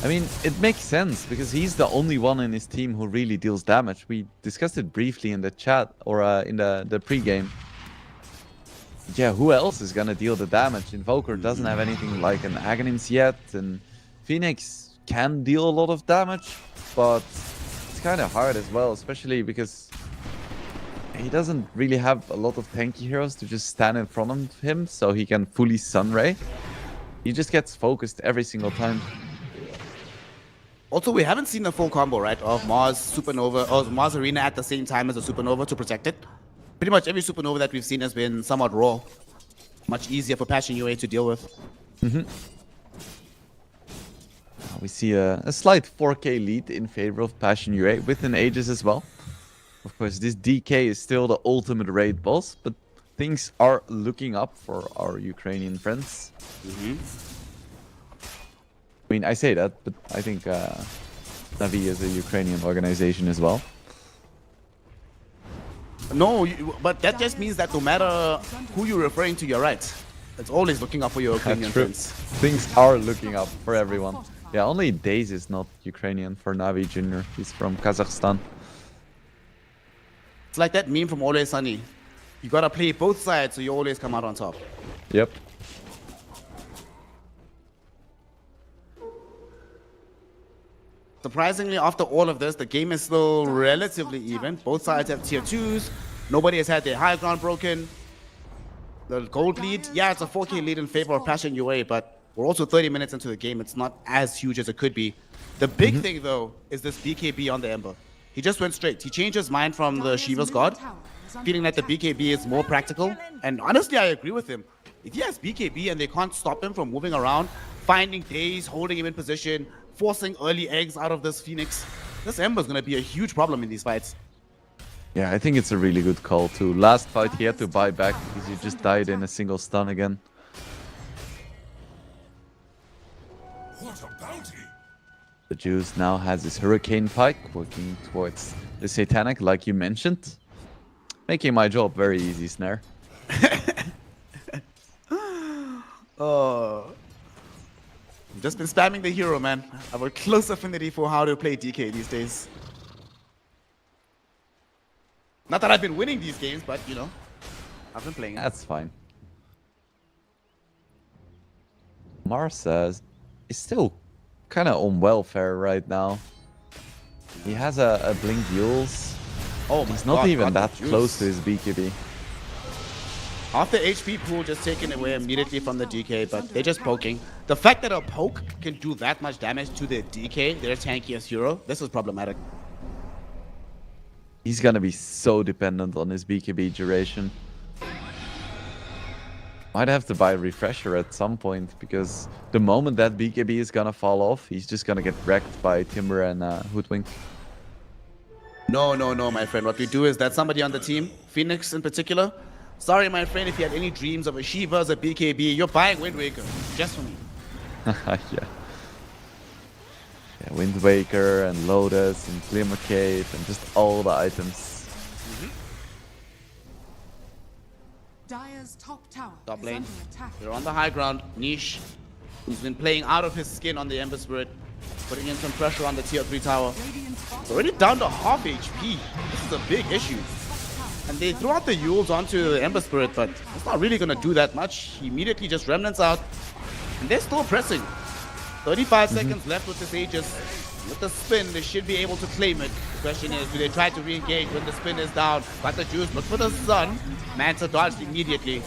I mean, it makes sense because he's the only one in his team who really deals damage. We discussed it briefly in the chat or in the pre-game. Yeah, who else is gonna deal the damage? Invoker doesn't have anything like an Aghanim's yet, and Phoenix can deal a lot of damage, but it's kind of hard as well, especially because he doesn't really have a lot of tanky heroes to just stand in front of him so he can fully Sunray. He just gets focused every single time. Also, we haven't seen the full combo, right, of Mars Supernova or Mars Arena at the same time as a Supernova to protect it. Pretty much every Supernova that we've seen has been somewhat raw. Much easier for Passion UA to deal with. We see a slight 4K lead in favor of Passion UA with an Aegis as well. Of course, this DK is still the ultimate raid boss, but things are looking up for our Ukrainian friends. I mean, I say that, but I think Navi is a Ukrainian organization as well. No, but that just means that no matter who you're referring to, you're right. It's always looking up for your Ukrainian That's true. friends. Things are looking up for everyone. Yeah, only Days is not Ukrainian for Navi Jr. He's from Kazakhstan. It's like that meme from Always Sunny. You gotta play both sides so you always come out on top. Yep. Surprisingly, after all of this, the game is still relatively even. Both sides have tier 2s. Nobody has had their high ground broken. The gold lead, yeah, it's a 4K lead in favor of Passion UA, but we're also 30 minutes into the game. It's not as huge as it could be. The big thing, though, is this BKB on the Ember. He just went straight. He changed his mind from the Shiva's God, feeling that the BKB is more practical. And honestly, I agree with him. If he has BKB and they can't stop him from moving around, finding Days, holding him in position, forcing early eggs out of this Phoenix, this Ember is going to be a huge problem in these fights. Yeah, I think it's a really good call too. Last fight he had to buy back because he just died in a single stun again. What a bounty! The Juice now has his Hurricane Pike working towards the Satanic, like you mentioned. Making my job very easy, Snare. Oh. I've just been spamming the hero, man. I have a close affinity for how to play DK these days. Not that I've been winning these games, but, you know, I've been playing it. That's fine. Mars is still kind of on welfare right now. He has a Blink Yules. Oh my He's not God, even got that the juice. close to his BKB. Off the HP pool just taken away immediately from the DK, but they're just poking. The fact that a poke can do that much damage to the DK, their tankiest hero, this is problematic. He's gonna be so dependent on his BKB duration. Might have to buy a refresher at some point, because the moment that BKB is gonna fall off, he's just gonna get wrecked by Timber and Hoodwink. No, my friend. What we do is that somebody on the team, Phoenix in particular, sorry, my friend, if you had any dreams of a Shiva as a BKB, you're buying Wind Waker just for me. Yeah, Wind Waker and Lotus and Glimmer Cave and just all the items. Dire's top tower Top is lane. under attack. They're on the high ground. Niche, who's been playing out of his skin on the Ember Spirit, putting in some pressure on the tier 3 tower. Radiant's bottom Already down to half HP. This is a big issue. And they threw out the Yules onto the Ember Spirit, but it's not really going to do that much. He immediately just remnants out. And they're still pressing. 35 seconds left with this Aegis. With the spin, they should be able to claim it. The question is, do they try to re-engage when the spin is down? Got the juice, look for the sun. Manta dodged immediately.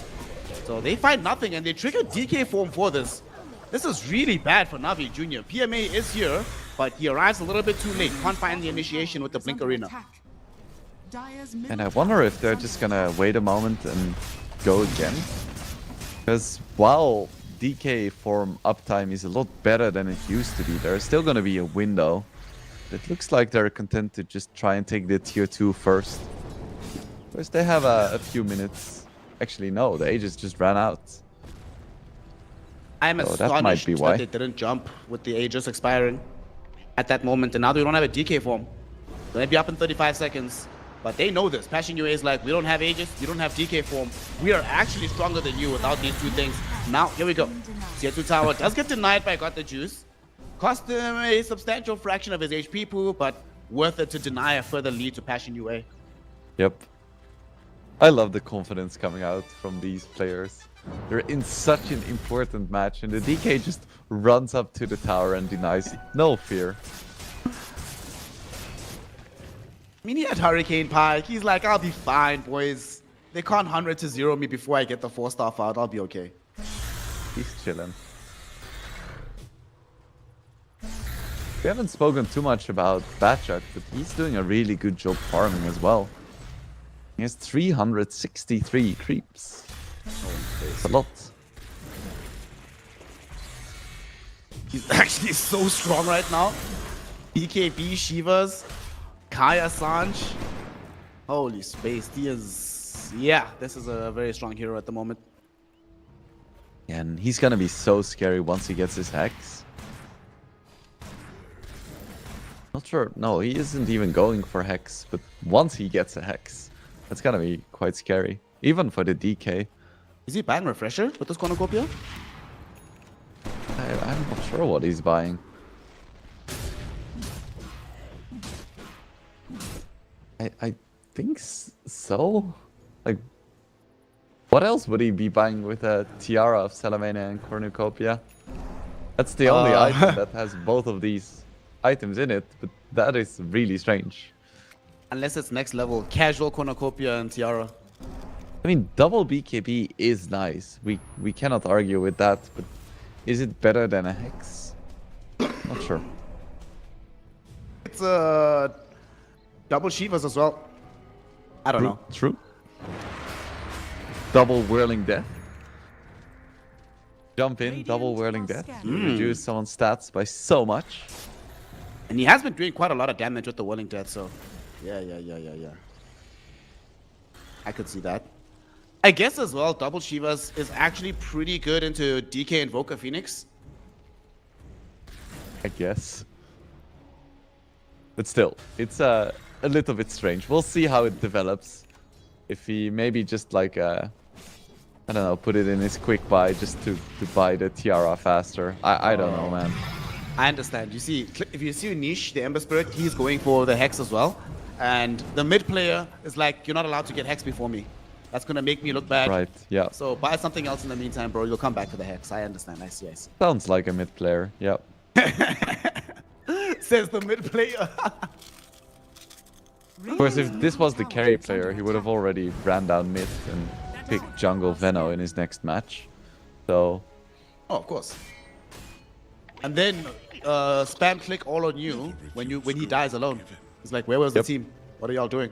So they find nothing, and they trigger DK form for this. This is really bad for Navi Jr. PMA is here, but he arrives a little bit too late. Can't find the initiation with the Blink Arena. And I wonder if they're just gonna wait a moment and go again. Because while DK form uptime is a lot better than it used to be, there's still gonna be a window. It looks like they're content to just try and take the tier 2 first. Because they have a few minutes. Actually, no, the Aegis just ran out. I'm So that might astonished be that, why. they didn't jump with the Aegis expiring at that moment, and now they don't have a DK form. They'll be up in 35 seconds, but they know this. Passion UA is like, we don't have Aegis, you don't have DK form. We are actually stronger than you without these two things. Now, here we go. Tier 2 tower does get denied by Got the Juice. Cost him a substantial fraction of his HP pool, but worth it to deny a further lead to Passion UA. Yep. I love the confidence coming out from these players. They're in such an important match, and the DK just runs up to the tower and denies. No fear. I mean, he had Hurricane Pike. He's like, I'll be fine, boys. They can't 100 to 0 me before I get the 4-star out. I'll be okay. He's chilling. We haven't spoken too much about Batchuck, but he's doing a really good job farming as well. He has 363 creeps. That's a lot. He's actually so strong right now. BKB, Shivas, Kai Assange. Holy space. He is... Yeah, this is a very strong hero at the moment. And he's gonna be so scary once he gets his Hex. Not sure. No, he isn't even going for Hex, but once he gets a Hex, that's gonna be quite scary. Even for the DK. Is he buying Refresher with this cornucopia? I'm not sure what he's buying. I think so. Like, what else would he be buying with a Tiara of Salamena and Cornucopia? That's the only item that has both of these items in it, but that is really strange. Unless it's next level. Casual cornucopia and Tiara. I mean, double BKB is nice. We cannot argue with that, but is it better than a Hex? Not sure. It's double Shivas as well. I don't know. True. Double Whirling Death. Jump in, double Whirling Death. Reduce someone's stats by so much. And he has been doing quite a lot of damage with the Whirling Death, so... Yeah. I could see that. I guess as well, double Shivas is actually pretty good into DK Invoker Phoenix. I guess. But still, it's a little bit strange. We'll see how it develops. If he maybe just like, I don't know, put it in his quick buy just to buy the Tiara faster. I don't know, man. I understand. You see, if you see Niche, the Ember Spirit, he's going for the Hex as well. And the mid player is like, you're not allowed to get Hex before me. That's going to make me look bad. Right, yeah. So buy something else in the meantime, bro. You'll come back to the Hex. I understand. I see. Sounds like a mid player, yep. Says the mid player. Of course, if this was the carry player, he would have already ran down mid and picked jungle Veno in his next match. So... Oh, of course. And then spam click all on you when he dies alone. It's like, where was the team? What are y'all doing?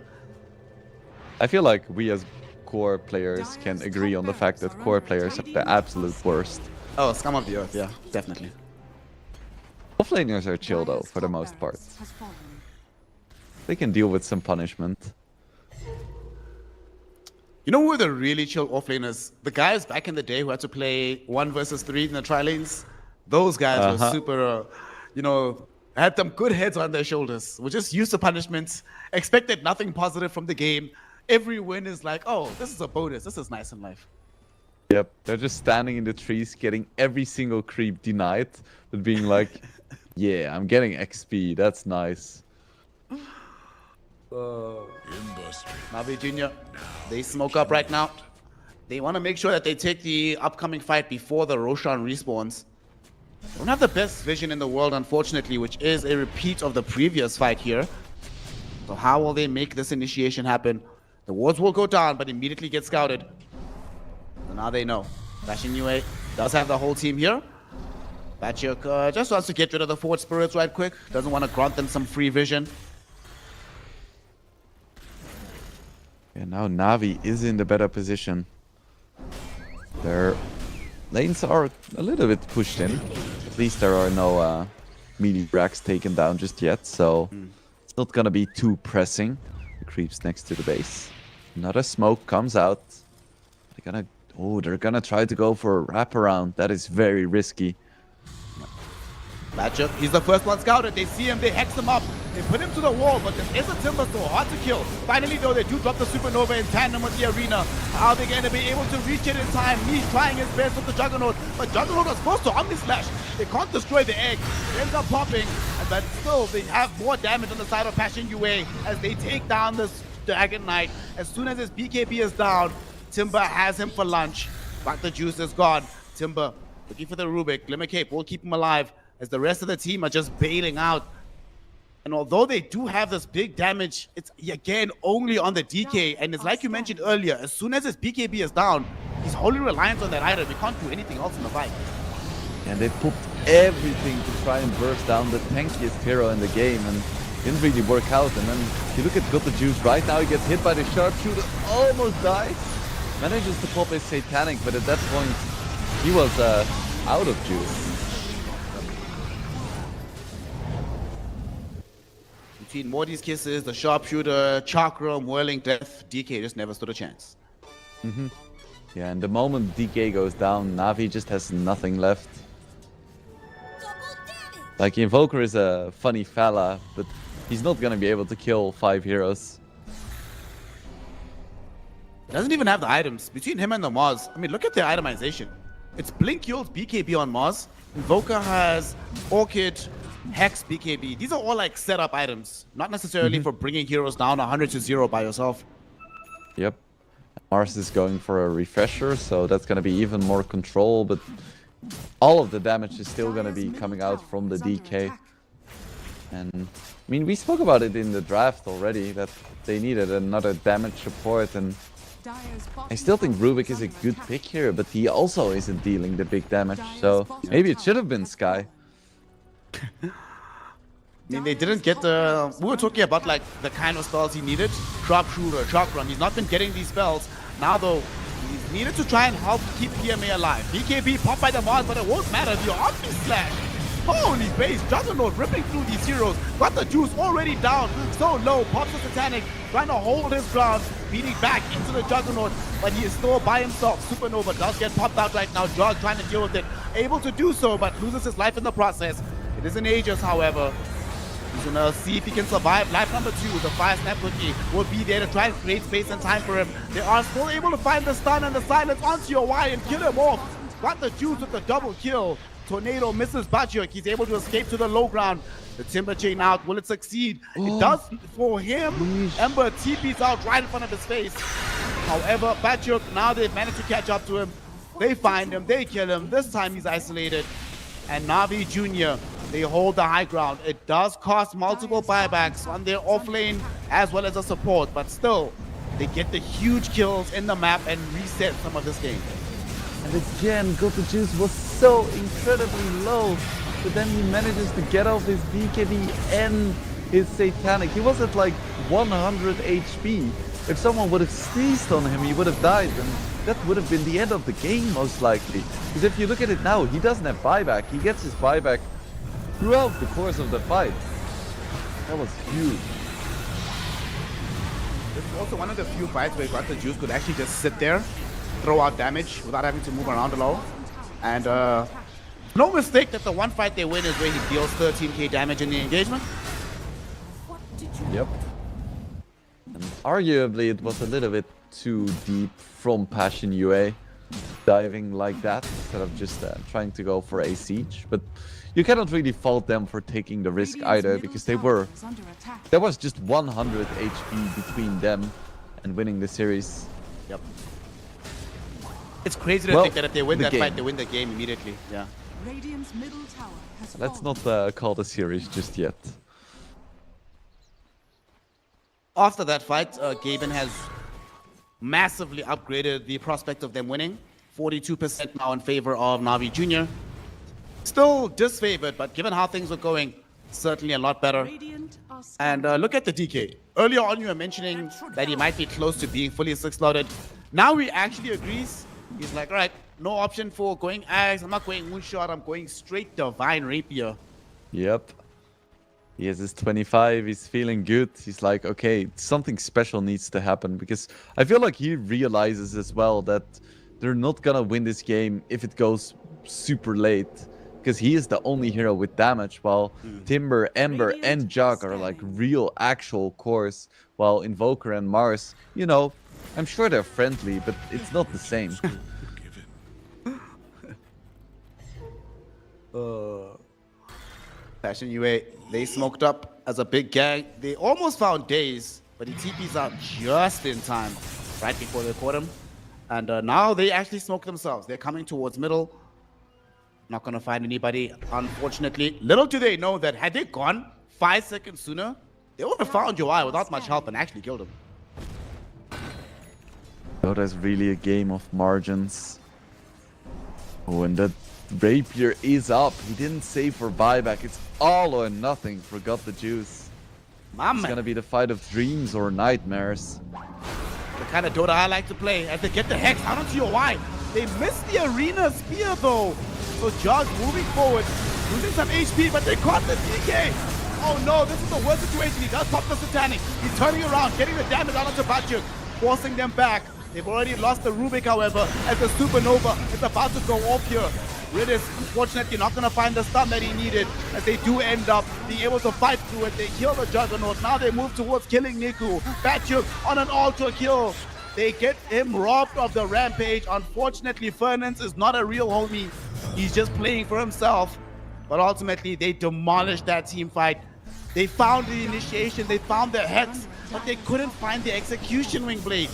I feel like we as core players can agree on the fact that core players are the absolute worst. Oh, scum of the earth, yeah, definitely. Offlaners are chill though, for the most part. They can deal with some punishment. You know who are the really chill offlaners? The guys back in the day who had to play 1 versus 3 in the tri-lanes. Those guys were super, you know, had some good heads on their shoulders. Were just used to punishments, expected nothing positive from the game. Every win is like, oh, this is a bonus. This is nice in life. Yep, they're just standing in the trees, getting every single creep denied, but being like, yeah, I'm getting XP. That's nice. Navi Jr., they smoke up right now. They want to make sure that they take the upcoming fight before the Roshan respawns. They don't have the best vision in the world, unfortunately, which is a repeat of the previous fight here. So how will they make this initiation happen? The wards will go down, but immediately get scouted. So now they know. Fashion UA does have the whole team here. Batchuk just wants to get rid of the forward spirits right quick. Doesn't want to grant them some free vision. And now Navi is in the better position. Their lanes are a little bit pushed in. At least there are no melee racks taken down just yet, so it's not gonna be too pressing. The creeps next to the base. Another smoke comes out. They're gonna try to go for a wraparound. That is very risky. Batchup, he's the first one scouted. They see him, they hex him up. They put him to the wall, but this is a Timber so hard to kill. Finally, though, they do drop the Supernova in tandem with the arena. Are they going to be able to reach it in time? He's trying his best with the Juggernaut, but Juggernaut was forced to Omni Slash. They can't destroy the egg. It ends up popping, but still, they have more damage on the side of Passion UA as they take down this Dragon Knight. As soon as his BKB is down, Timber has him for lunch, but the juice is gone. Timber looking for the Rubik. Glimmer Cape will keep him alive, as the rest of the team are just bailing out. And although they do have this big damage, it's again only on the DK. And it's like you mentioned earlier, as soon as his BKB is down, he's wholly reliant on that item. He can't do anything else in the fight. And they put everything to try and burst down the tankiest hero in the game, and didn't really work out. And then you look at Got the Juice right now, he gets hit by the sharpshooter, almost dies. Manages to pop his Satanic, but at that point he was out of juice. Between Morty's kisses, the sharpshooter, chakra, whirling death, DK just never stood a chance. Yeah, and the moment DK goes down, Na'Vi just has nothing left. Like, Invoker is a funny fella, but he's not gonna be able to kill 5 heroes. Doesn't even have the items. Between him and the Mars, I mean, look at their itemization. It's Blink Yield, BKB on Mars. Invoker has Orchid, Hex, BKB. These are all like setup items, not necessarily for bringing heroes down 100 to 0 by yourself. Yep. Mars is going for a refresher, so that's gonna be even more control, but all of the damage is still gonna be coming out from the DK. And I mean, we spoke about it in the draft already, that they needed another damage support, and I still think Rubik is a good pick here, but he also isn't dealing the big damage, so maybe it should have been Sky. I mean, they didn't get the... We were talking about like the kind of spells he needed. Sharpshooter, Chakram. He's not been getting these spells. Now though, he's needed to try and help keep PMA alive. BKB popped by the Mars, but it won't matter. The Omni Slash. Holy base, Juggernaut ripping through these heroes. Got the juice already down. So low, pops the Satanic, trying to hold his ground, beating back into the Juggernaut, but he is still by himself. Supernova does get popped out right now. Jug trying to deal with it. Able to do so, but loses his life in the process. It isn't Aegis, however. He's gonna see if he can survive. Life number 2, the Fire Snap cookie will be there to try and create space and time for him. They are still able to find the stun and the silence onto your Y and kill him off. Got the juice with the double kill. Tornado misses Bajik. He's able to escape to the low ground. The Timber Chain out. Will it succeed? It does for him. Ember TP's out right in front of his face. However, Bajik, now they've managed to catch up to him. They find him. They kill him. This time he's isolated. And Na'Vi Jr., they hold the high ground. It does cost multiple buybacks on their offlane as well as a support, but still, they get the huge kills in the map and reset some of this game. And again, Got the Juice was so incredibly low, but then he manages to get off his BKB and his Satanic. He was at like 100 HP. If someone would have seized on him, he would have died, and that would have been the end of the game most likely. Because if you look at it now, he doesn't have buyback. He gets his buyback throughout the course of the fight. That was huge. This is also one of the few fights where Got the Juice could actually just sit there, throw out damage without having to move around a lot. And no mistake that the one fight they win is where he deals 13k damage in the engagement. Yep. And arguably it was a little bit too deep from Passion UA, diving like that instead of just trying to go for a siege. But you cannot really fault them for taking the risk either, because there was just 100 HP between them and winning the series. Yep. It's crazy to think that if they win that fight, they win the game immediately. Yeah. Radiant's middle tower has Let's fallen. not call the series just yet. After that fight, Gaben has massively upgraded the prospect of them winning. 42% now in favor of Na'Vi Jr. Still disfavored, but given how things were going, certainly a lot better. Radiant are And look at the DK. Earlier on, you were mentioning that he might be close to being fully 6-slotted. Now he actually agrees. He's like, all right, no option for going Axe. I'm not going Moonshot. I'm going straight Divine Rapier. Yep. He has his 25, he's feeling good. He's like, okay, something special needs to happen, because I feel like he realizes as well that they're not gonna win this game if it goes super late, because he is the only hero with damage, while Timber, Ember, and Jug are like real actual cores, while Invoker and Mars, you know, I'm sure they're friendly, but it's not the same. Passion UA, they smoked up as a big gang. They almost found Daze, but he TP's out just in time, right before they caught him. And now they actually smoke themselves. They're coming towards middle. Not gonna find anybody, unfortunately. Little do they know that had they gone 5 seconds sooner, they would have found UI without much help and actually killed him. Dota's really a game of margins. Oh, and that Rapier is up. He didn't save for buyback. It's all or nothing. Forgot the juice. It's gonna be the fight of dreams or nightmares. The kind of Dota I like to play as they get the Hex out onto your Y. They missed the Arena Spear though. So Jog moving forward, losing some HP, but they caught the DK. Oh no, this is the worst situation. He does pop the Satanic. He's turning around, getting the damage out onto Bachuk, forcing them back. They've already lost the Rubik, however, as the Supernova is about to go off here. Ridis, unfortunately, not going to find the stun that he needed, as they do end up being able to fight through it. They kill the Juggernaut. Now they move towards killing Niku. Bachuk on an ultra kill. They get him robbed of the Rampage. Unfortunately, Fernance is not a real homie. He's just playing for himself. But ultimately, they demolished that team fight. They found the initiation, they found the Hex, but they couldn't find the execution, Wingblade.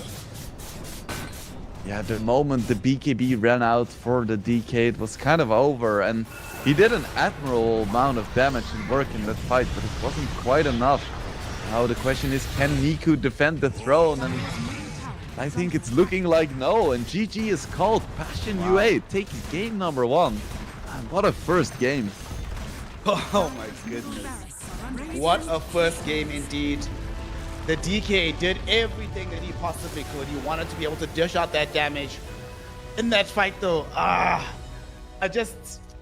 Yeah, the moment the BKB ran out for the DK, it was kind of over, and he did an admirable amount of damage and work in that fight, but it wasn't quite enough. Now the question is, can Niku defend the throne? And I think it's looking like no, and GG is called. Passion UA taking game number 1. And what a first game. Oh my goodness. What a first game indeed. The DK did everything that he possibly could. He wanted to be able to dish out that damage. In that fight though,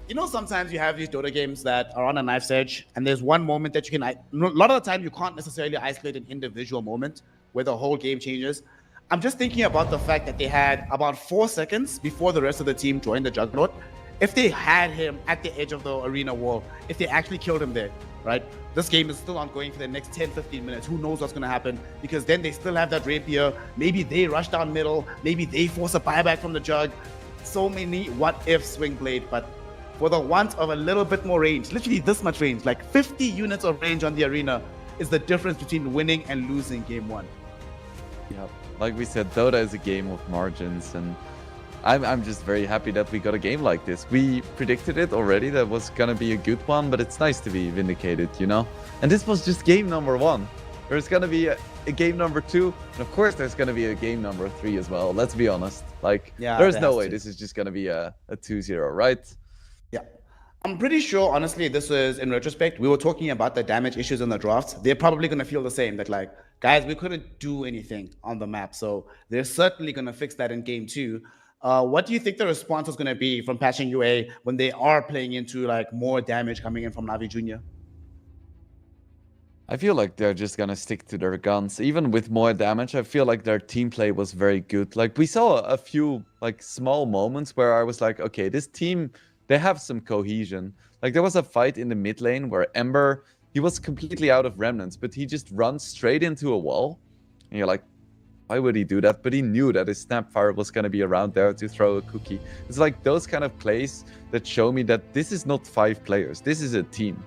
you know, sometimes you have these Dota games that are on a knife's edge, and there's one moment that you can, a lot of the time you can't necessarily isolate an individual moment where the whole game changes. I'm just thinking about the fact that they had about 4 seconds before the rest of the team joined the Juggernaut. If they had him at the edge of the arena wall, if they actually killed him there, right? This game is still ongoing for the next 10-15 minutes. Who knows what's going to happen? Because then they still have that Rapier. Maybe they rush down middle. Maybe they force a buyback from the Jug. So many what-ifs, Wingblade. But for the want of a little bit more range, literally this much range, like 50 units of range on the arena, is the difference between winning and losing game 1. Yeah, like we said, Dota is a game of margins, and I'm just very happy that we got a game like this. We predicted it already, that was gonna be a good one, but it's nice to be vindicated, you know? And this was just game number 1. There's gonna be a game number 2, and of course there's gonna be a game number 3 as well, let's be honest. Like, yeah, there's no way this is just gonna be a 2-0, right? Yeah. I'm pretty sure, honestly, this is, in retrospect, we were talking about the damage issues in the drafts. They're probably gonna feel the same, that like, guys, we couldn't do anything on the map, so they're certainly gonna fix that in game 2. What do you think the response is going to be from Passion UA when they are playing into like more damage coming in from Navi Jr.? I feel like they're just gonna stick to their guns. Even with more damage, I feel like their team play was very good. Like, we saw a few like small moments where I was like, okay, this team, they have some cohesion. Like, there was a fight in the mid lane where Ember, he was completely out of remnants, but he just runs straight into a wall. And you're like, why would he do that? But he knew that his Snapfire was going to be around there to throw a cookie. It's like those kind of plays that show me that this is not 5 players. This is a team.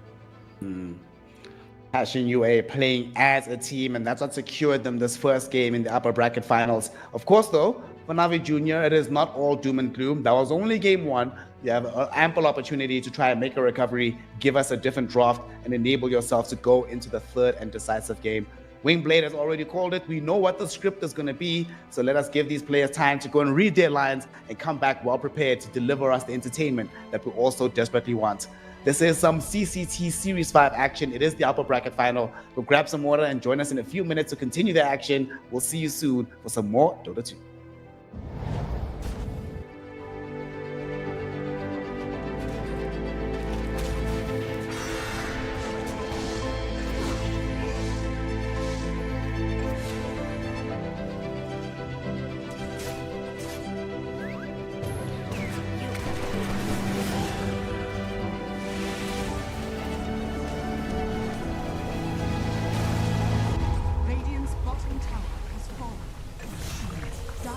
Passion UA playing as a team, and that's what secured them this first game in the upper bracket finals. Of course, though, for Navi Jr., it is not all doom and gloom. That was only game 1. You have an ample opportunity to try and make a recovery, give us a different draft, and enable yourself to go into the third and decisive game. Wingblade has already called it. We know what the script is going to be, so let us give these players time to go and read their lines and come back well prepared to deliver us the entertainment that we also desperately want. This is some CCT Series 5 action. It is the upper bracket final. Go grab some water and join us in a few minutes to continue the action. We'll see you soon for some more Dota 2. Radiant's bottom tower has fallen. Dire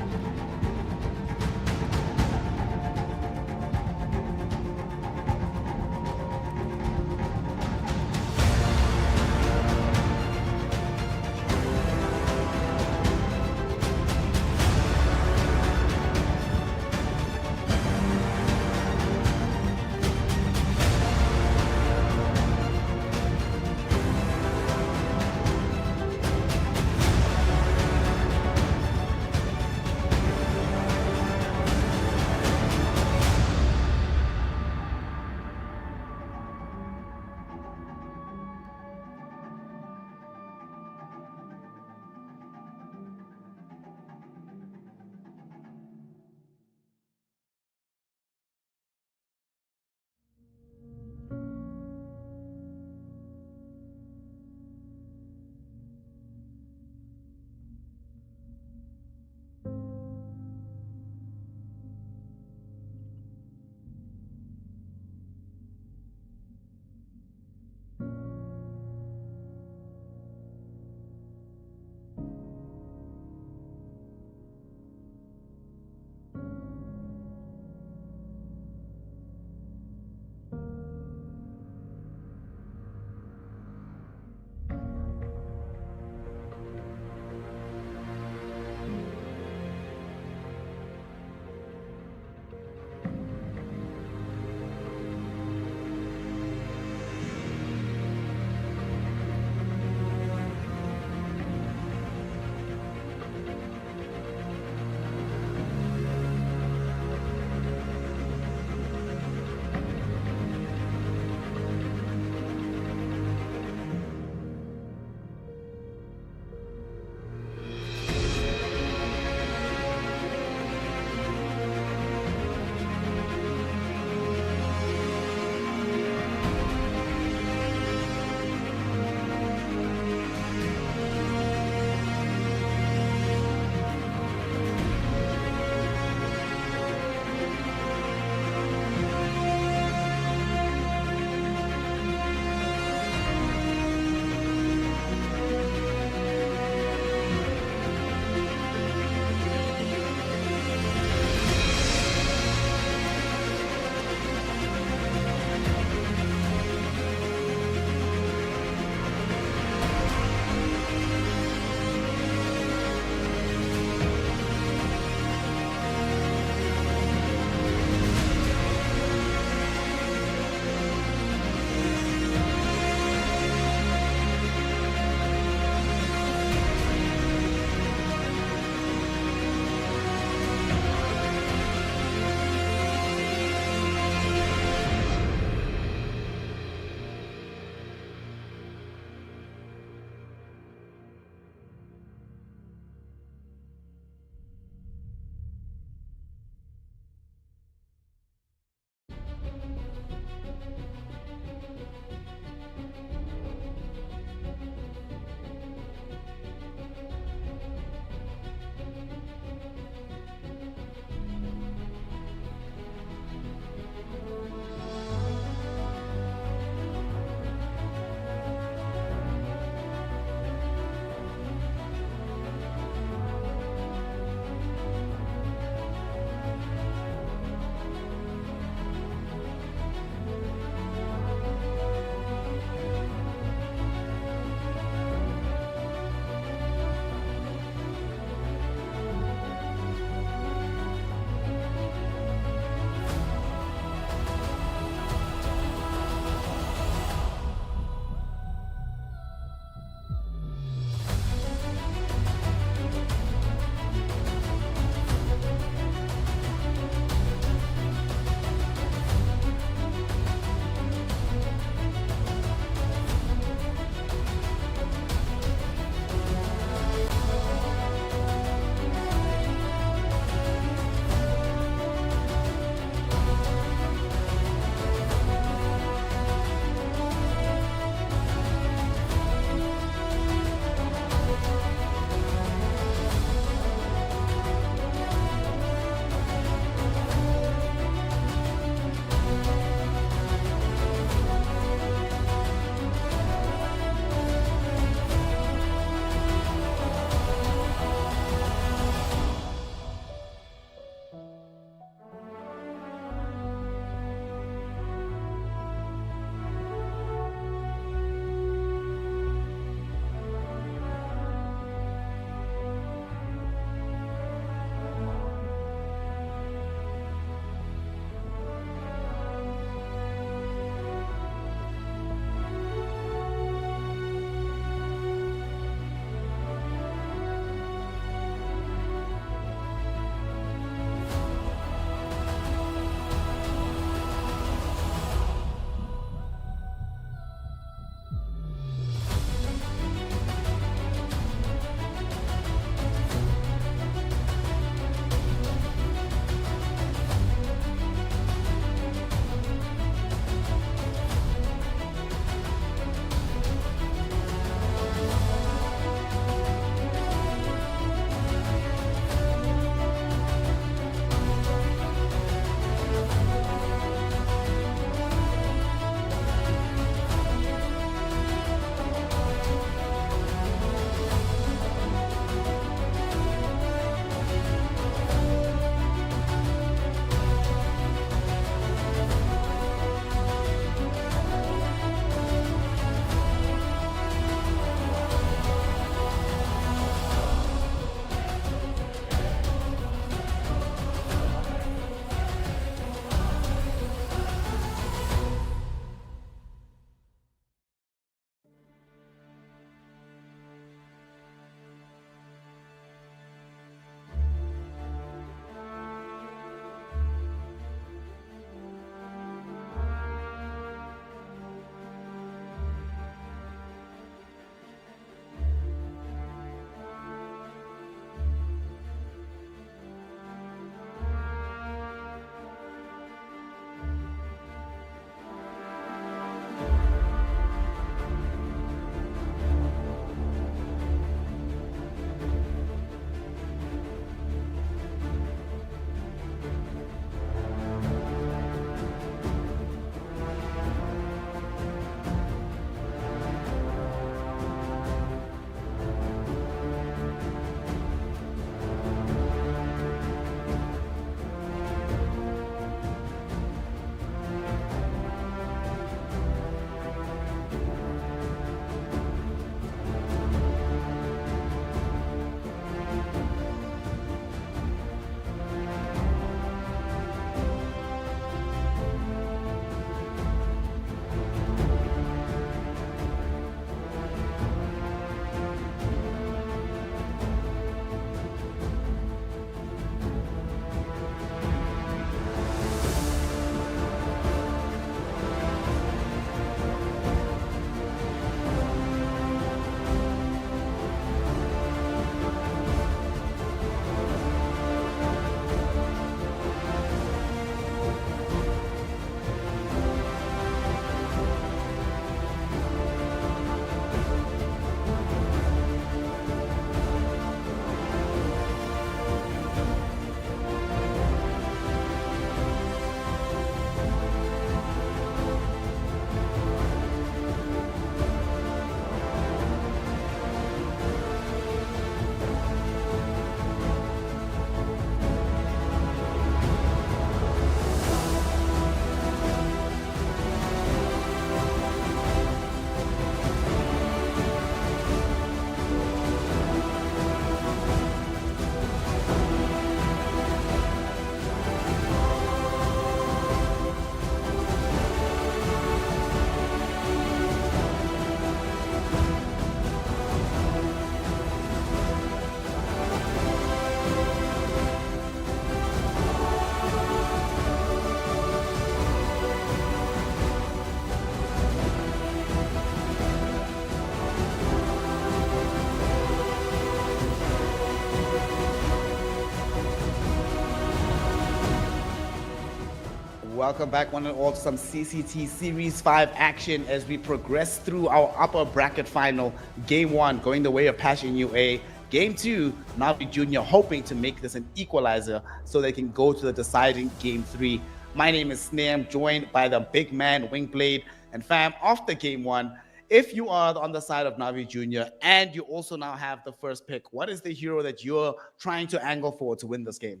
welcome back one and all to some CCT Series 5 action as we progress through our upper bracket final. Game 1 going the way of Passion UA. Game 2, Navi Jr. hoping to make this an equalizer so they can go to the deciding Game 3. My name is Snare. I'm joined by the big man, Wingblade. And fam, after Game 1, if you are on the side of Navi Jr. and you also now have the first pick, what is the hero that you're trying to angle for to win this game?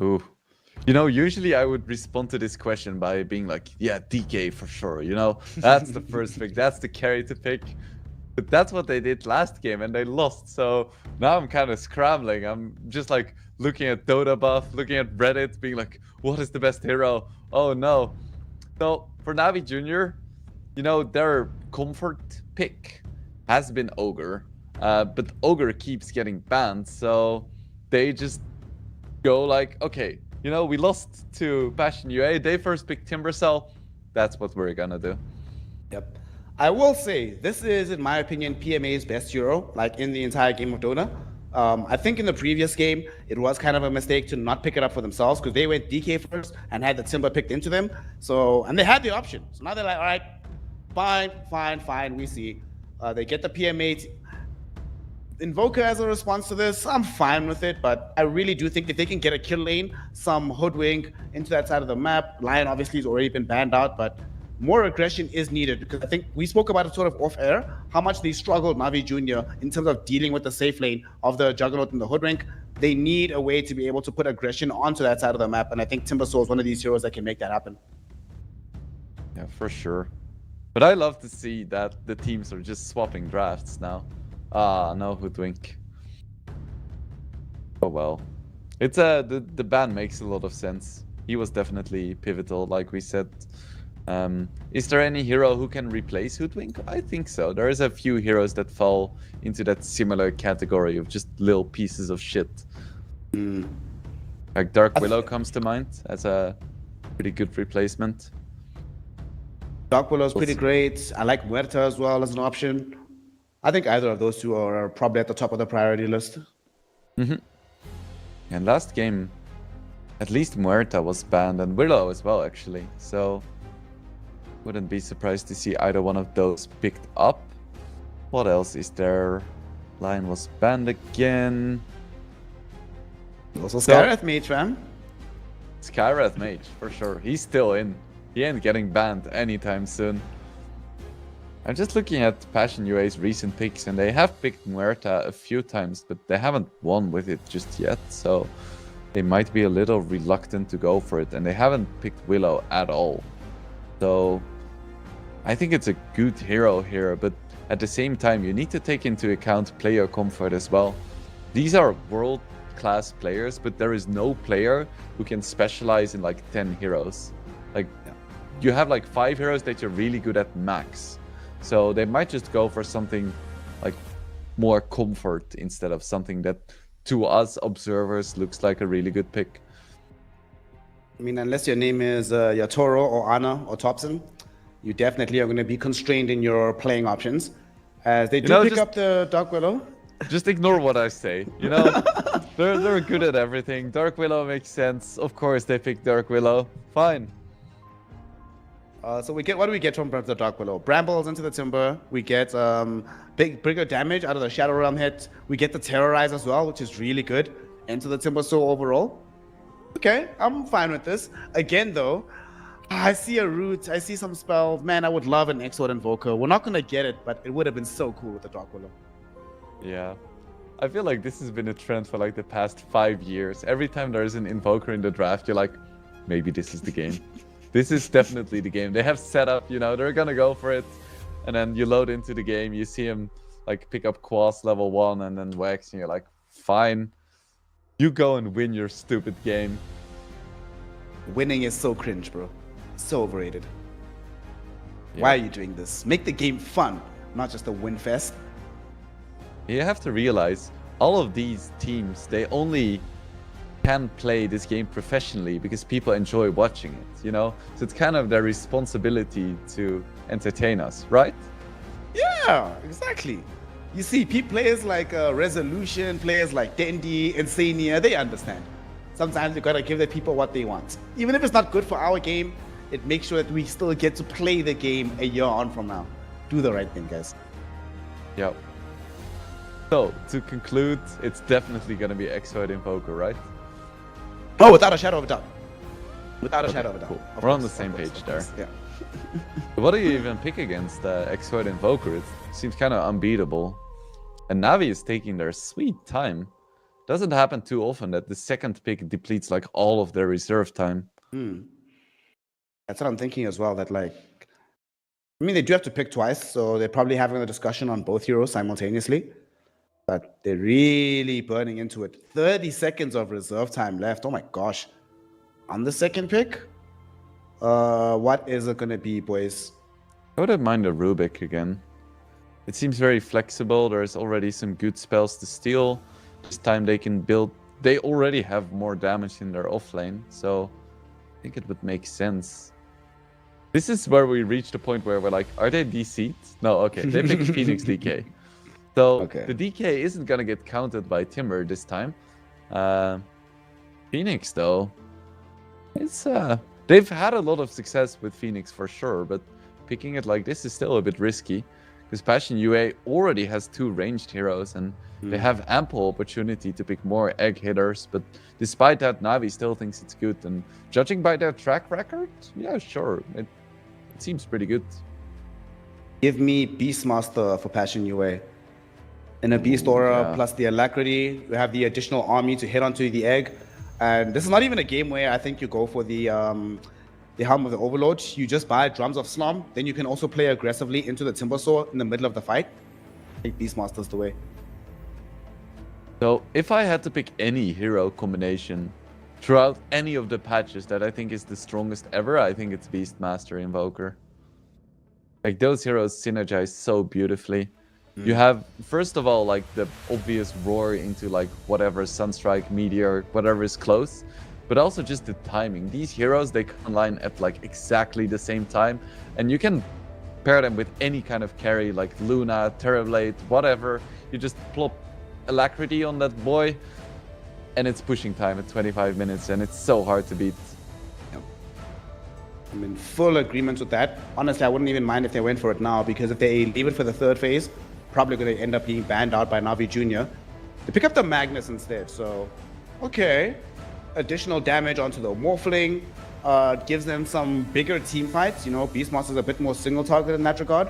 Ooh. You know, usually I would respond to this question by being like, yeah, DK for sure. You know, that's the first pick. That's the carry to pick. But that's what they did last game and they lost. So now I'm kind of scrambling. I'm just like looking at Dota buff, looking at Reddit, being like, what is the best hero? Oh no. So for Navi Jr., you know, their comfort pick has been Ogre. But Ogre keeps getting banned. So they just go like, okay, you know, we lost to Passion UA. They first picked Timbercell. That's what we're gonna do. Yep. I will say, this is, in my opinion, PMA's best hero, like in the entire game of Dota. I think in the previous game, it was kind of a mistake to not pick it up for themselves because they went DK first and had the Timber picked into them. So, and they had the option. So now they're like, all right, fine, we see. They get the PMA. Invoker as a response to this, I'm fine with it, but I really do think if they can get a kill lane, some hoodwink into that side of the map, Lion obviously has already been banned out, but more aggression is needed because I think we spoke about it sort of off air, how much they struggled, Navi Jr., in terms of dealing with the safe lane of the Juggernaut and the hoodwink. They need a way to be able to put aggression onto that side of the map, and I think Timbersaw is one of these heroes that can make that happen. Yeah, for sure. But I love to see that the teams are just swapping drafts now. Ah, no hoodwink. Oh well. It's the ban makes a lot of sense. He was definitely pivotal, like we said. Is there any hero who can replace hoodwink? I think so. There is a few heroes that fall into that similar category of just little pieces of shit. Like Dark Willow comes to mind as a pretty good replacement. Dark Willow is pretty great. I like Muerta as well as an option. I think either of those two are probably at the top of the priority list. And last game, at least Muerta was banned and Willow as well, actually. So wouldn't be surprised to see either one of those picked up. What else is there? Lion was banned again. Also Skywrath Mage, fam. Skywrath Mage, for sure. He's still in. He ain't getting banned anytime soon. I'm just looking at Passion UA's recent picks, and they have picked Muerta a few times, but they haven't won with it just yet, so they might be a little reluctant to go for it, and they haven't picked Willow at all. So I think it's a good hero here, but at the same time, you need to take into account player comfort as well. These are world-class players, but there is no player who can specialize in like 10 heroes. Like, you have like 5 heroes that you're really good at max. So they might just go for something like more comfort instead of something that to us observers looks like a really good pick. I mean, unless your name is Yatoro or Ana or Thompson, you definitely are going to be constrained in your playing options. As they do pick up the Dark Willow. Just ignore what I say. You know, they're good at everything. Dark Willow makes sense. Of course, they pick Dark Willow. Fine. So we get, what do we get from the Dark Willow? Brambles into the Timber. We get bigger damage out of the Shadow Realm hit. We get the Terrorize as well, which is really good into the Timber Soul overall. Okay, I'm fine with this. Again, though, I see a root. I see some spells. Man, I would love an Exort Invoker. We're not going to get it, but it would have been so cool with the Dark Willow. Yeah. I feel like this has been a trend for like the past 5 years. Every time there is an Invoker in the draft, you're like, maybe this is the game. This is definitely the game. They have set up, you know, they're gonna go for it. And then you load into the game, you see him like pick up Quas level 1 and then Wax, and you're like, fine. You go and win your stupid game. Winning is so cringe, bro. So overrated. Yeah. Why are you doing this? Make the game fun, not just a win fest. You have to realize all of these teams, they only can play this game professionally because people enjoy watching it, you know? So it's kind of their responsibility to entertain us, right? Yeah, exactly. You see, players like Resolution, players like Dendi, Insania, they understand. Sometimes you gotta give the people what they want. Even if it's not good for our game, it makes sure that we still get to play the game a year on from now. Do the right thing, guys. Yep. So, to conclude, it's definitely going to be Exoid Invoker, right? Oh, without a shadow of a doubt. Without a shadow of a doubt. Cool. Of We're on course, the same of course, page of there. course, Yeah. What do you even pick against Exoid Invoker? It seems kind of unbeatable. And Navi is taking their sweet time. Doesn't happen too often that the second pick depletes like all of their reserve time. That's what I'm thinking as well. That like, I mean, they do have to pick twice, so they're probably having a discussion on both heroes simultaneously. But they're really burning into it. 30 seconds of reserve time left. Oh my gosh. On the second pick, what is it gonna be, boys? I wouldn't mind a Rubik again. It seems very flexible. There's already some good spells to steal. This time they can build. They already have more damage in their offlane, so I think it would make sense. This is where we reach the point where we're like, are they DC'd? No, okay, they picked Phoenix DK. So Okay. the DK isn't gonna get counted by Timber this time. Phoenix though, it's they've had a lot of success with Phoenix for sure, but picking it like this is still a bit risky. Because Passion UA already has 2 ranged heroes, and they have ample opportunity to pick more egg hitters. But despite that, Navi still thinks it's good. And judging by their track record, yeah, sure, it seems pretty good. Give me Beastmaster for Passion UA. And a Beast Aura yeah. plus the Alacrity. We have the additional army to hit onto the egg. And this is not even a game where I think you go for the Helm of the Overlord. You just buy Drums of Slum. Then you can also play aggressively into the Timber Saw in the middle of the fight. I think Beastmaster's the way. So if I had to pick any hero combination throughout any of the patches that I think is the strongest ever, I think it's Beastmaster Invoker. Like those heroes synergize so beautifully. You have, first of all, like the obvious roar into like whatever Sunstrike, Meteor, whatever is close, but also just the timing. These heroes, they can line at like exactly the same time, and you can pair them with any kind of carry like Luna, Terrorblade, whatever. You just plop Alacrity on that boy, and it's pushing time at 25 minutes, and it's so hard to beat. I'm in full agreement with that. Honestly, I wouldn't even mind if they went for it now, because if they leave it for the third phase, probably going to end up being banned out by Navi Jr. They pick up the Magnus instead, so okay. Additional damage onto the Morphling, gives them some bigger team fights. You know, Beastmaster's a bit more single target in that regard.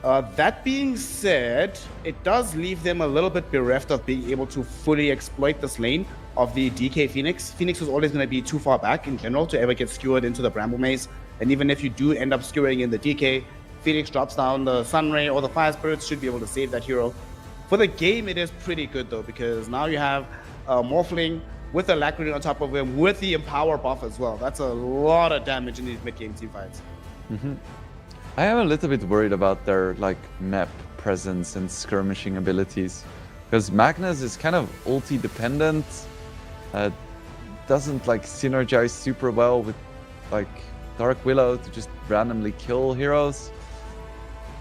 That being said, it does leave them a little bit bereft of being able to fully exploit this lane of the DK Phoenix. Phoenix was always going to be too far back in general to ever get skewered into the Bramble Maze. And even if you do end up skewering in the DK, Phoenix drops down the Sunray or the Fire Spirits, should be able to save that hero. For the game, it is pretty good though, because now you have Morphling with Alacrity on top of him, with the Empower buff as well. That's a lot of damage in these mid-game team fights. I am a little bit worried about their like map presence and skirmishing abilities, because Magnus is kind of ulti dependent, doesn't like synergize super well with like Dark Willow to just randomly kill heroes.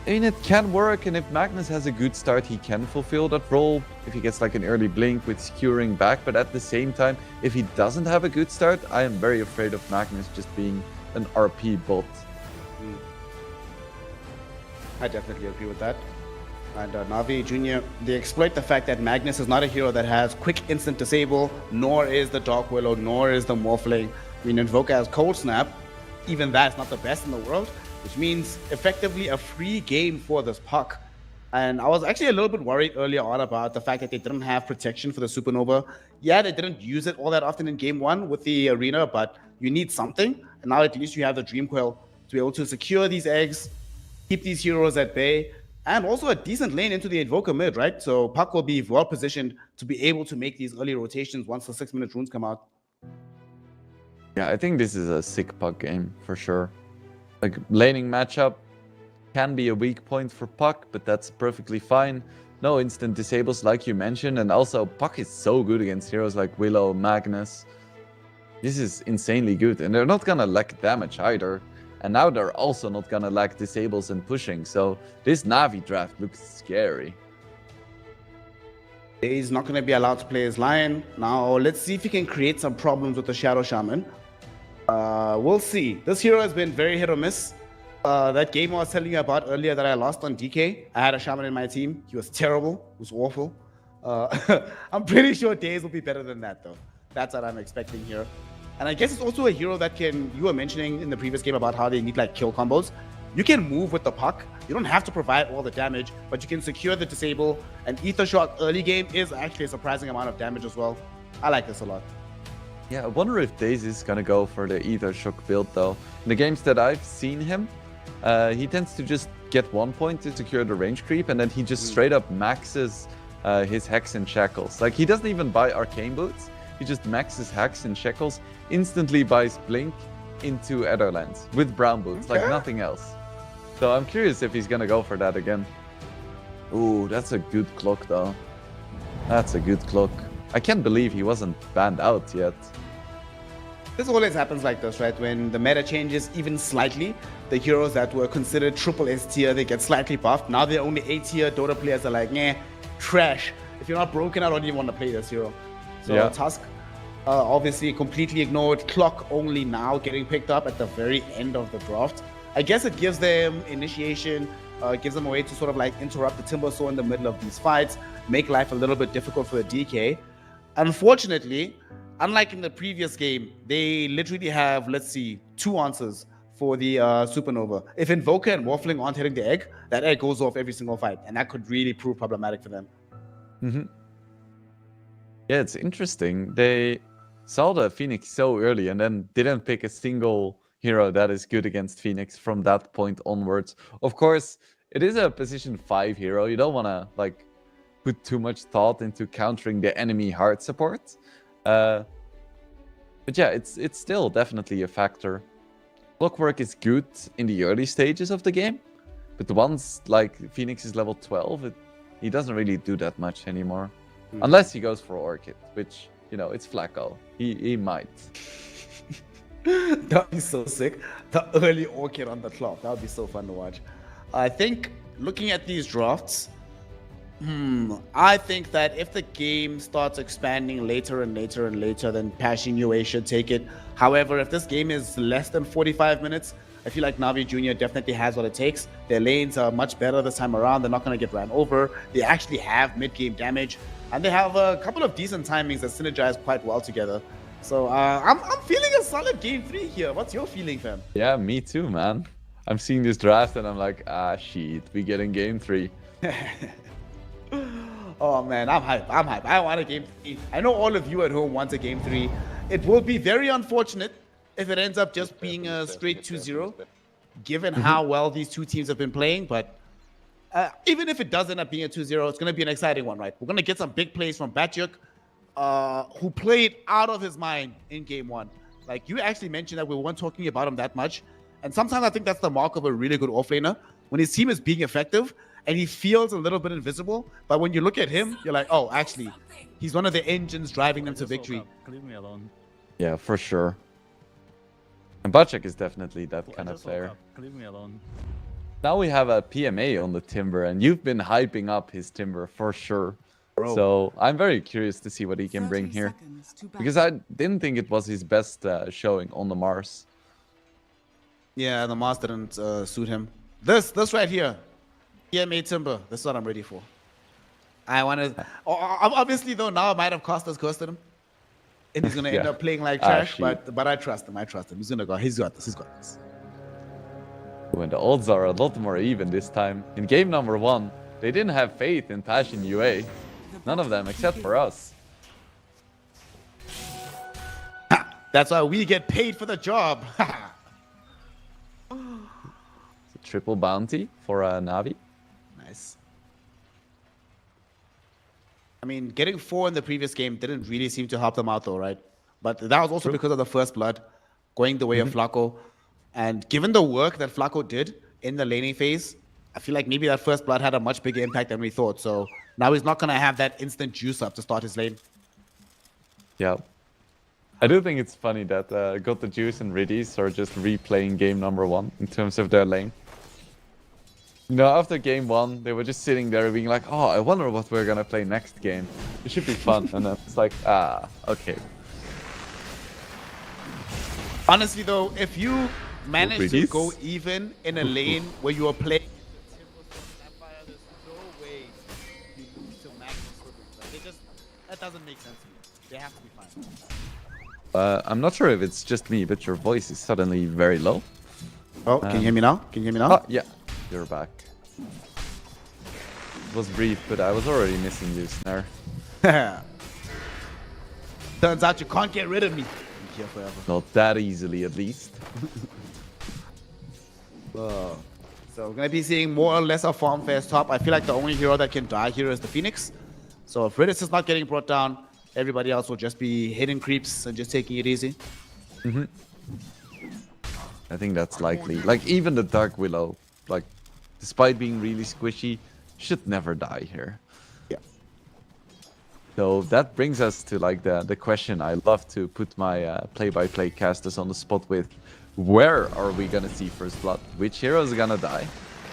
I mean, it can work, and if Magnus has a good start, he can fulfill that role if he gets like an early blink with skewering back. But at the same time, if he doesn't have a good start, I am very afraid of Magnus just being an RP bot. I definitely agree with that. And Navi Jr., they exploit the fact that Magnus is not a hero that has quick instant disable, nor is the Dark Willow, nor is the Morphling. I mean, Invoker has Cold Snap. Even that's not the best in the world, which means effectively a free game for this puck. And I was actually a little bit worried earlier on about the fact that they didn't have protection for the Supernova. Yeah, they didn't use it all that often in game 1 with the arena, but you need something. And now at least you have the Dream Coil to be able to secure these eggs, keep these heroes at bay, and also a decent lane into the Invoker mid, right? So puck will be well positioned to be able to make these early rotations once the 6-minute runes come out. Yeah, I think this is a sick puck game for sure. Like laning matchup can be a weak point for puck, but that's perfectly fine. No instant disables like you mentioned, and also puck is so good against heroes like Willow, Magnus. This is insanely good, and they're not gonna lack damage either. And now they're also not gonna lack disables and pushing, so this Navi draft looks scary. He's not going to be allowed to play his Lion. Now, let's see if he can create some problems with the Shadow Shaman. We'll see. This hero has been very hit or miss. That game I was telling you about earlier that I lost on DK, I had a shaman in my team. He was terrible. He was awful. I'm pretty sure Days will be better than that, though. That's what I'm expecting here. And I guess it's also a hero that can, you were mentioning in the previous game about how they need like kill combos. You can move with the puck. You don't have to provide all the damage, but you can secure the disable. And Ether Shock early game is actually a surprising amount of damage as well. I like this a lot. Yeah, I wonder if Daisy is gonna go for the Ether Shock build though. In the games that I've seen him, he tends to just get 1 point to secure the range creep, and then he just straight up maxes his Hex and Shackles. Like, he doesn't even buy Arcane Boots, he just maxes Hex and Shackles, instantly buys Blink into Etherlands with Brown Boots, like nothing else. So I'm curious if he's gonna go for that again. Ooh, that's a good clock though. That's a good clock. I can't believe he wasn't banned out yet. This always happens like this, right? When the meta changes even slightly, the heroes that were considered triple S tier, they get slightly buffed. Now they're only A tier. Dota players are like, nah, trash. If you're not broken, I don't even want to play this hero. So Yeah. Tusk, obviously completely ignored. Clock only now getting picked up at the very end of the draft. I guess it gives them initiation, gives them a way to sort of like interrupt the Timber Saw in the middle of these fights, make life a little bit difficult for the DK. Unfortunately, unlike in the previous game, they literally have, let's see, 2 answers for the Supernova. If Invoker and Waffling aren't hitting the egg, that egg goes off every single fight, and that could really prove problematic for them. Mm-hmm. Yeah, it's interesting. They saw the Phoenix so early and then didn't pick a single hero that is good against Phoenix from that point onwards. Of course, it is a position 5 hero. You don't want to like put too much thought into countering the enemy hard support. But yeah, it's still definitely a factor. Clockwork is good in the early stages of the game, but once like Phoenix is level 12, he doesn't really do that much anymore. Unless he goes for Orchid, which, you know, it's Flacco. He might. That would be so sick. The early Orchid on the clock. That would be so fun to watch. I think looking at these drafts, I think that if the game starts expanding later and later and later, then Passion UA should take it. However, if this game is less than 45 minutes, I feel like Navi Jr. definitely has what it takes. Their lanes are much better this time around. They're not going to get ran over. They actually have mid-game damage. And they have a couple of decent timings that synergize quite well together. So I'm feeling a solid game 3 here. What's your feeling, fam? Yeah, me too, man. I'm seeing this draft and I'm like, shit, we get in game 3. Oh man, I'm hyped. I want a game 3. I know all of you at home want a game 3. It will be very unfortunate if it ends up just being a straight 2-0, given how well these two teams have been playing. But even if it does end up being a 2-0, it's going to be an exciting one, right? We're going to get some big plays from Batjuk, who played out of his mind in game 1. Like, you actually mentioned that we weren't talking about him that much. And sometimes I think that's the mark of a really good offlaner. When his team is being effective and he feels a little bit invisible, but when you look at him, you're like, oh, actually, he's one of the engines driving them to victory. Leave me alone. Yeah, for sure. And Bacek is definitely that kind of player. Leave me alone. Now we have a PMA on the Timber, and you've been hyping up his Timber for sure. Bro. So I'm very curious to see what he can bring 30 here. seconds to Because battle. I didn't think it was his best showing on the Mars. Yeah, the Mars didn't suit him. This right here, PMA Timber, this is what I'm ready for. I want to... Obviously, though, now it might have cost us him. And he's going to end Yeah. up playing like trash, shit. but I trust him. He's going to go. He's got this. When the odds are a lot more even this time. In game number 1, they didn't have faith in Passion UA. None of them except for us. That's why we get paid for the job. It's a triple bounty for Navi. Nice. I mean, getting 4 in the previous game didn't really seem to help them out, though, right? But that was also because of the first blood going the way of Flacco. And given the work that Flacco did in the laning phase, I feel like maybe that first blood had a much bigger impact than we thought. So now he's not going to have that instant juice up to start his lane. Yeah. I do think it's funny that Got the Juice and Riddies are just replaying game number 1 in terms of their lane. You know, after game 1, they were just sitting there being like, oh, I wonder what we're gonna play next game. It should be fun. And then it's like, okay. Honestly, though, if you manage to Pretties. go even in a lane where you are playing Sapphire, there's no way you lose to Magnus Swimmers. Like, that doesn't make sense to me. They have to be fine. I'm not sure if it's just me, but your voice is suddenly very low. Oh, can you hear me now? Can you hear me now? Oh, yeah, you're back. It was brief, but I was already missing you, Snare. Turns out you can't get rid of me. I'm here forever. Not that easily, at least. So we're gonna be seeing more or less of Farm Fair's top. I feel like the only hero that can die here is the Phoenix. So if Ridis is not getting brought down, everybody else will just be hitting creeps and just taking it easy. I think that's likely. Like, even the Dark Willow, like, despite being really squishy, should never die here. Yeah. So that brings us to, like, the question I love to put my play-by-play casters on the spot with. Where are we gonna see First Blood? Which hero is gonna die?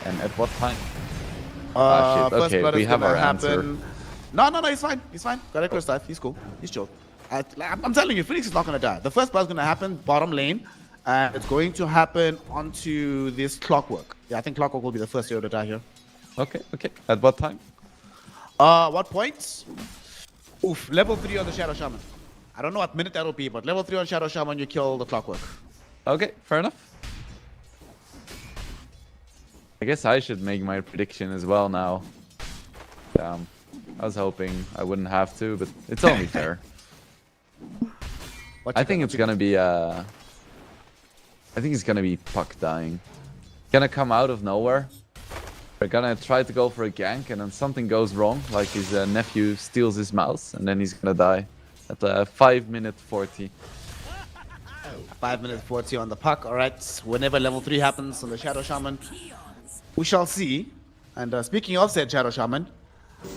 And at what time? Shit. First Okay, blood we is have gonna our answer. happen. No, he's fine. He's fine. Got a clear dive. He's cool. He's chill. I'm telling you, Phoenix is not gonna die. The first blood is gonna happen bottom lane, and it's going to happen onto this Clockwork. Yeah, I think Clockwork will be the first hero to die here. Okay. At what time? What points? Oof, level 3 on the Shadow Shaman. I don't know what minute that'll be, but level 3 on Shadow Shaman, you kill the Clockwork. Okay, fair enough. I guess I should make my prediction as well now. Damn. I was hoping I wouldn't have to, but it's only fair. I think it's gonna be Puck dying. Gonna come out of nowhere. They're gonna try to go for a gank, and then something goes wrong, like his nephew steals his mouse, and then he's gonna die at 5 minute 40. 5 minutes 40 on the Puck. All right. Whenever level 3 happens on the Shadow Shaman, we shall see. And speaking of said Shadow Shaman,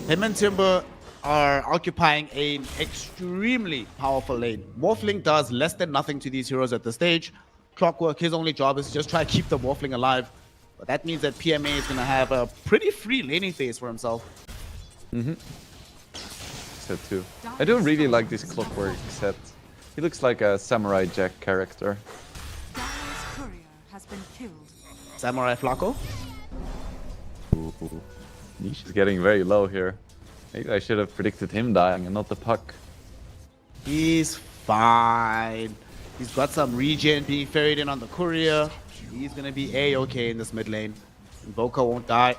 him and Timber are occupying an extremely powerful lane. Morphling does less than nothing to these heroes at this stage. Clockwork, his only job is to just try to keep the Morphling alive. But that means that PMA is going to have a pretty free laning phase for himself. Set 2. I do really like this Clockwork set. He looks like a Samurai Jack character. Dire's courier has been killed. Samurai Flacco. Ooh. Niche is getting very low here. Maybe I should have predicted him dying and not the Puck. He's fine. He's got some regen being ferried in on the courier. He's going to be A-okay in this mid lane. Invoker won't die.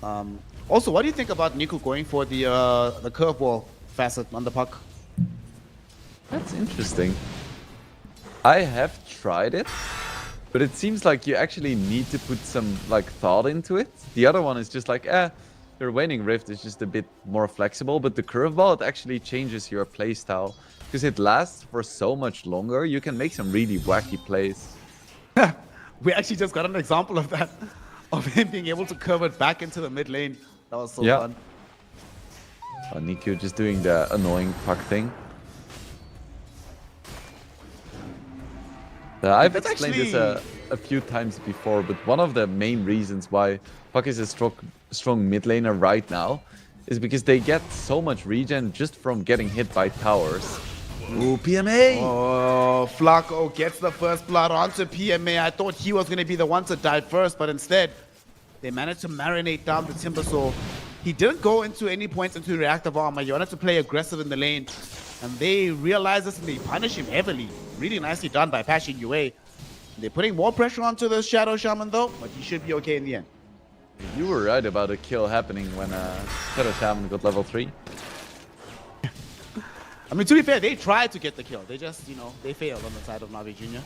Also, what do you think about Niku going for the curveball facet on the Puck? That's interesting. I have tried it, but it seems like you actually need to put some like thought into it. The other one is just like, your Waning Rift is just a bit more flexible, but the curveball, it actually changes your playstyle because it lasts for so much longer. You can make some really wacky plays. We actually just got an example of that, of him being able to curve it back into the mid lane. That was so fun. Niku just doing the annoying Puck thing. I've That's explained actually... this a few times before, but one of the main reasons why Puck is a strong mid laner right now is because they get so much regen just from getting hit by towers. Ooh, PMA! Oh, Flacco gets the first blood onto PMA. I thought he was going to be the one to die first, but instead, they managed to marinate down the Timber Soul. He didn't go into any points into reactive armor. He wanted to play aggressive in the lane, and they realize this and they punish him heavily. Really nicely done by Pashing UA. They're putting more pressure onto the Shadow Shaman though, but he should be okay in the end. You were right about a kill happening when Shadow Shaman got level 3. I mean, to be fair, they tried to get the kill. They just, you know, they failed on the side of Navi Jr.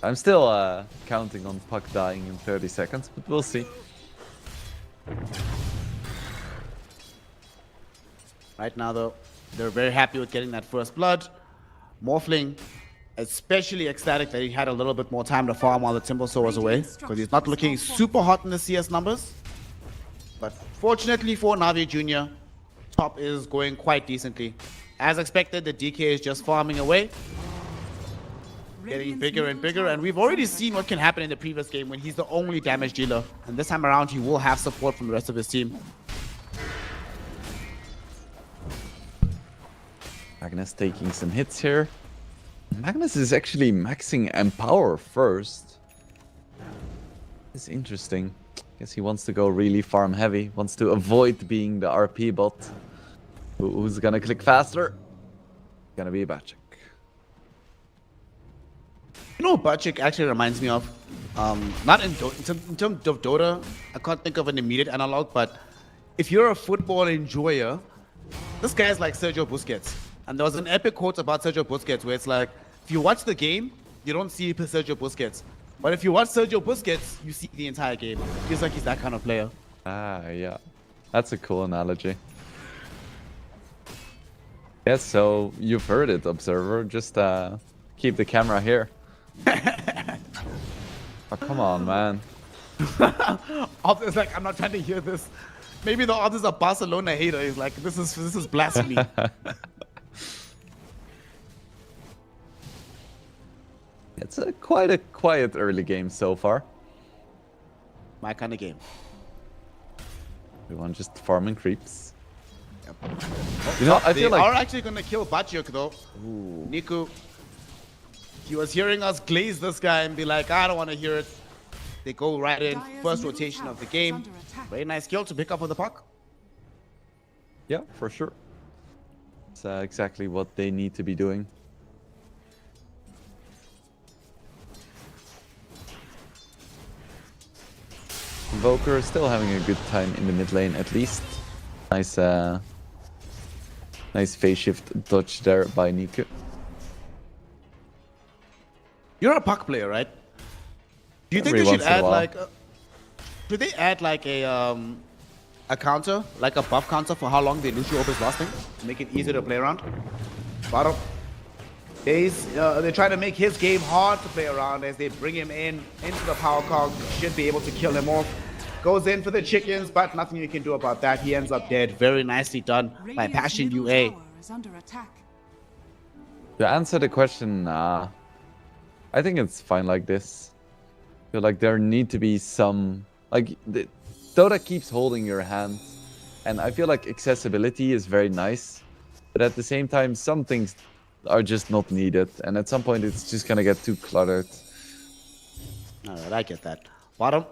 I'm still counting on Puck dying in 30 seconds, but we'll see. Right now, though, they're very happy with getting that first blood. Morphling, especially ecstatic that he had a little bit more time to farm while the Timber Soul was away, because he's not looking super hot in the CS numbers. But fortunately for Navi Jr., top is going quite decently. As expected, the DK is just farming away, getting bigger and bigger, and we've already seen what can happen in the previous game when he's the only damage dealer. And this time around, he will have support from the rest of his team. Magnus taking some hits here. Magnus is actually maxing Empower first. It's interesting. Guess he wants to go really farm heavy. Wants to avoid being the RP bot. Who's gonna click faster? Gonna be a Bacik. You know what Bacik actually reminds me of? Not in terms of Dota, I can't think of an immediate analog, but if you're a football enjoyer, this guy's like Sergio Busquets. And there was an epic quote about Sergio Busquets where it's like, if you watch the game, you don't see Sergio Busquets. But if you watch Sergio Busquets, you see the entire game. Feels like he's that kind of player. Ah, yeah. That's a cool analogy. Yes, so you've heard it, Observer. Just keep the camera here. Oh, come on, man. It's like, I'm not trying to hear this. Maybe the author's a Barcelona hater. He's like, this is blasphemy. It's quite a quiet early game so far. My kind of game. Everyone just farming creeps. You know, I They feel like are actually going to kill Bacik though. Niku, he was hearing us glaze this guy and be like, I don't want to hear it. They go right in, first rotation of the game. Very nice kill to pick up on the puck. yeah, for sure. It's exactly what they need to be doing. Invoker still having a good time in the mid lane at least. Nice nice phase shift dodge there by Niku. You're a puck player, right? Do you think Every they should once in a add while. like should they add like a counter, like a buff counter for how long the Lucio Orb is lasting to make it easier to play around? Bottom. They're trying to make his game hard to play around as they bring him into the power cog. Should be able to kill him off. Goes in for the chickens, but nothing you can do about that. He ends up dead. Very nicely done by Passion UA. Is under attack. To answer the question, nah. I think it's fine like this. I feel like there need to be some... Like, Dota keeps holding your hand. And I feel like accessibility is very nice. But at the same time, some things are just not needed. And at some point, it's just gonna get too cluttered. Alright, I get that. Bottom.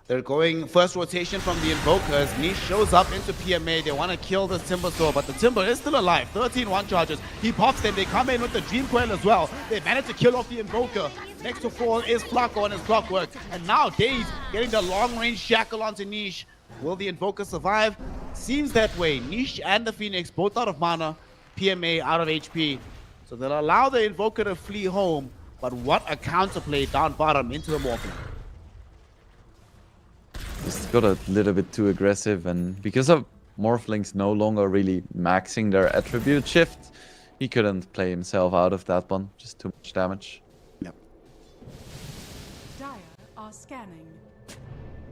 They're going first rotation from the Invokers. Niche shows up into PMA. They want to kill this Timber Store, but the Timber is still alive. 13 one charges. He pops them. They come in with the Dream Coil as well. They manage to kill off the Invoker. Next to fall is Flacco and his Clockwork. And now Daze getting the long-range shackle onto Niche. Will the Invoker survive? Seems that way. Niche and the Phoenix both out of mana. PMA out of HP. So they'll allow the Invoker to flee home. But what a counterplay down bottom into the Morphin. Just got a little bit too aggressive, and because of Morphlings no longer really maxing their attribute shift, he couldn't play himself out of that one. Just too much damage. Yep. Dire are scanning.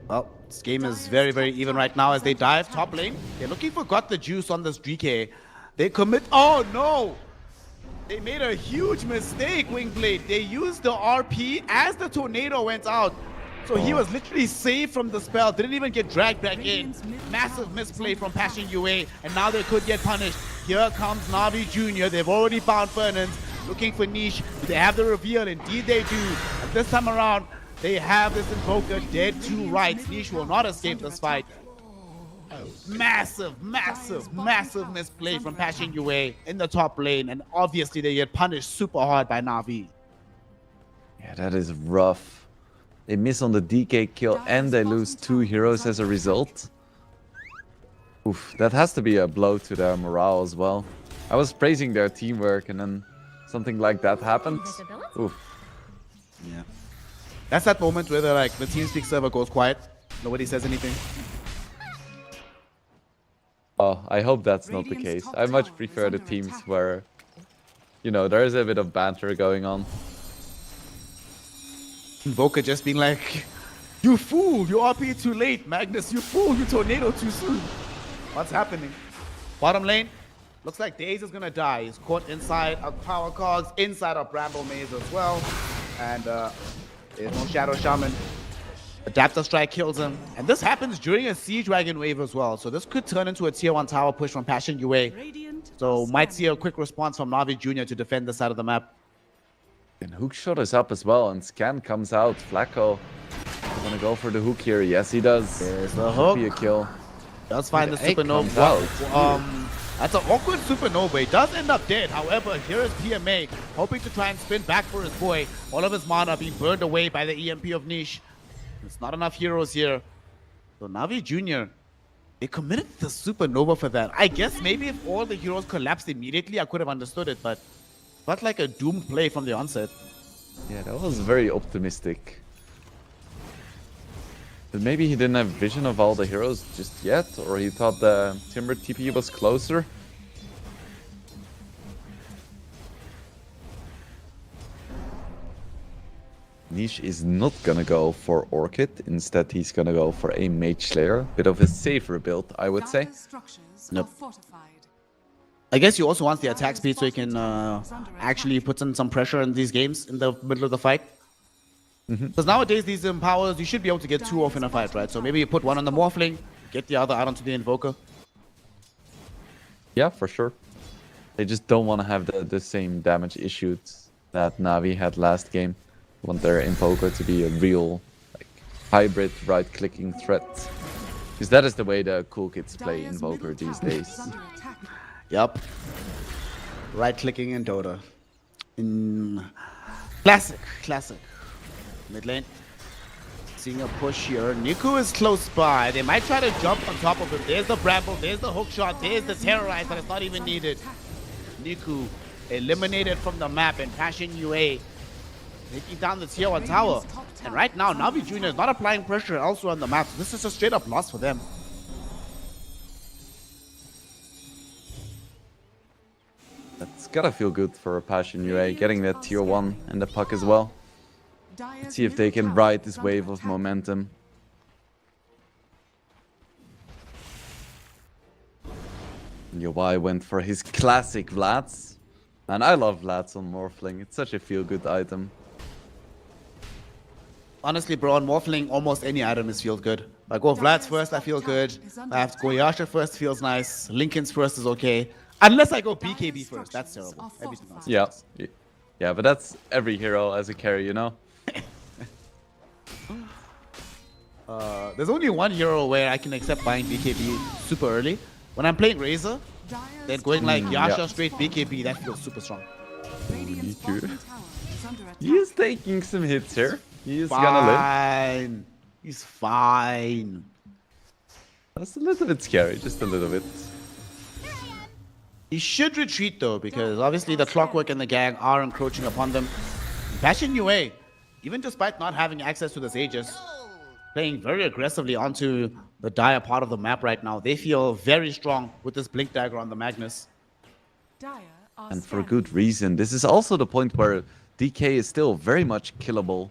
Well, this game is very, very even right now as they dive top lane. They're looking for Got the Juice on this DK. They commit. Oh no! They made a huge mistake, Wingblade. They used the RP as the tornado went out. So he was literally saved from the spell, didn't even get dragged back in. Massive misplay from Passion UA, and now they could get punished. Here comes Navi Jr. They've already bound Fernand, looking for Niche. Do they have the reveal? Indeed they do. And this time around, they have this Invoker dead to rights. Niche will not escape this fight. Massive, massive, massive misplay from Passion UA in the top lane, and obviously they get punished super hard by Navi. Yeah, that is rough. They miss on the DK kill and they lose 2 heroes as a result. Oof, that has to be a blow to their morale as well. I was praising their teamwork and then something like that happened. Oof. Yeah. That's that moment where the TeamSpeak server goes quiet. Nobody says anything. Oh, I hope that's not the case. I much prefer the teams where, you know, there is a bit of banter going on. Invoker just being like, you fool, you RP too late, Magnus, you fool, you tornado too soon. What's happening? Bottom lane, looks like Daze is gonna die. He's caught inside of Power Cogs, inside of Bramble Maze as well. And there's no Shadow Shaman. Adapter Strike kills him. And this happens during a Siege Wagon wave as well. So this could turn into a tier 1 tower push from Passion UA. Radiant So might see a quick response from Navi Jr. to defend the side of the map. And hookshot is up as well, and scan comes out. Flacco gonna go for the hook here. Yes, he does. There's the Should be a hook. kill. Does find the The egg comes supernova. out. That's an awkward supernova. He does end up dead. However, here is PMA hoping to try and spin back for his boy. All of his mana being burned away by the EMP of Niche. It's not enough heroes here. So Navi Jr., they committed the supernova for that. I guess maybe if all the heroes collapsed immediately, I could have understood it, but felt like a doomed play from the onset. Yeah, that was very optimistic. But maybe he didn't have vision of all the heroes just yet, or he thought the Timber TP was closer. Niche is not gonna go for Orchid. Instead, he's gonna go for a Mage Slayer. Bit of a safer build, I would say. Dire's structures Nope. are fortified. I guess he also wants the attack speed so he can actually put in some pressure in these games in the middle of the fight. Because nowadays these powers, you should be able to get two off in a fight, right? So maybe you put one on the Morphling, get the other out onto the Invoker. Yeah, for sure. They just don't want to have the same damage issues that Navi had last game. Want their Invoker to be a real like hybrid right-clicking threat. Because that is the way the cool kids play Dire's Invoker middle these tower days. is under attack. Yup. Right-clicking in Dota. Classic. Mid lane. Seeing a push here. Niku is close by. They might try to jump on top of him. There's the Bramble, there's the hook shot, there's the Terrorize, but it's not even needed. Niku eliminated from the map, and Passion UA taking down the tier 1 tower. And right now, Navi Jr. is not applying pressure elsewhere on the map. So this is a straight up loss for them. That's gotta feel good for Passion UA, getting that tier 1 in the puck as well. Dire's See if they middle can tower ride is this under wave of attack. momentum. Yowai went for his classic Vlads. And I love Vlads on Morphling. It's such a feel-good item. Honestly, bro, on Morphling, almost any item is feel good. If I go Vlad's first, I feel good. If I have to go Yasha first, feels nice. Lincoln's first is okay. Unless I go BKB first, that's terrible. Everything else. Yeah. Yeah, but that's every hero as a carry, you know? There's only one hero where I can accept buying BKB super early. When I'm playing Razor, Dire's then going like Yasha yeah. straight BKB, that feels super strong. Radiant's Niku. bottom tower is under attack. He is taking some hits here. He is gonna live. Fine. He's fine. That's a little bit scary, just a little bit. He should retreat though, because obviously the Clockwork and the gang are encroaching upon them. Passion UA, even despite not having access to this Aegis, playing very aggressively onto the dire part of the map right now. They feel very strong with this Blink Dagger on the Magnus. Dire are And for scanning. good reason. This is also the point where DK is still very much killable.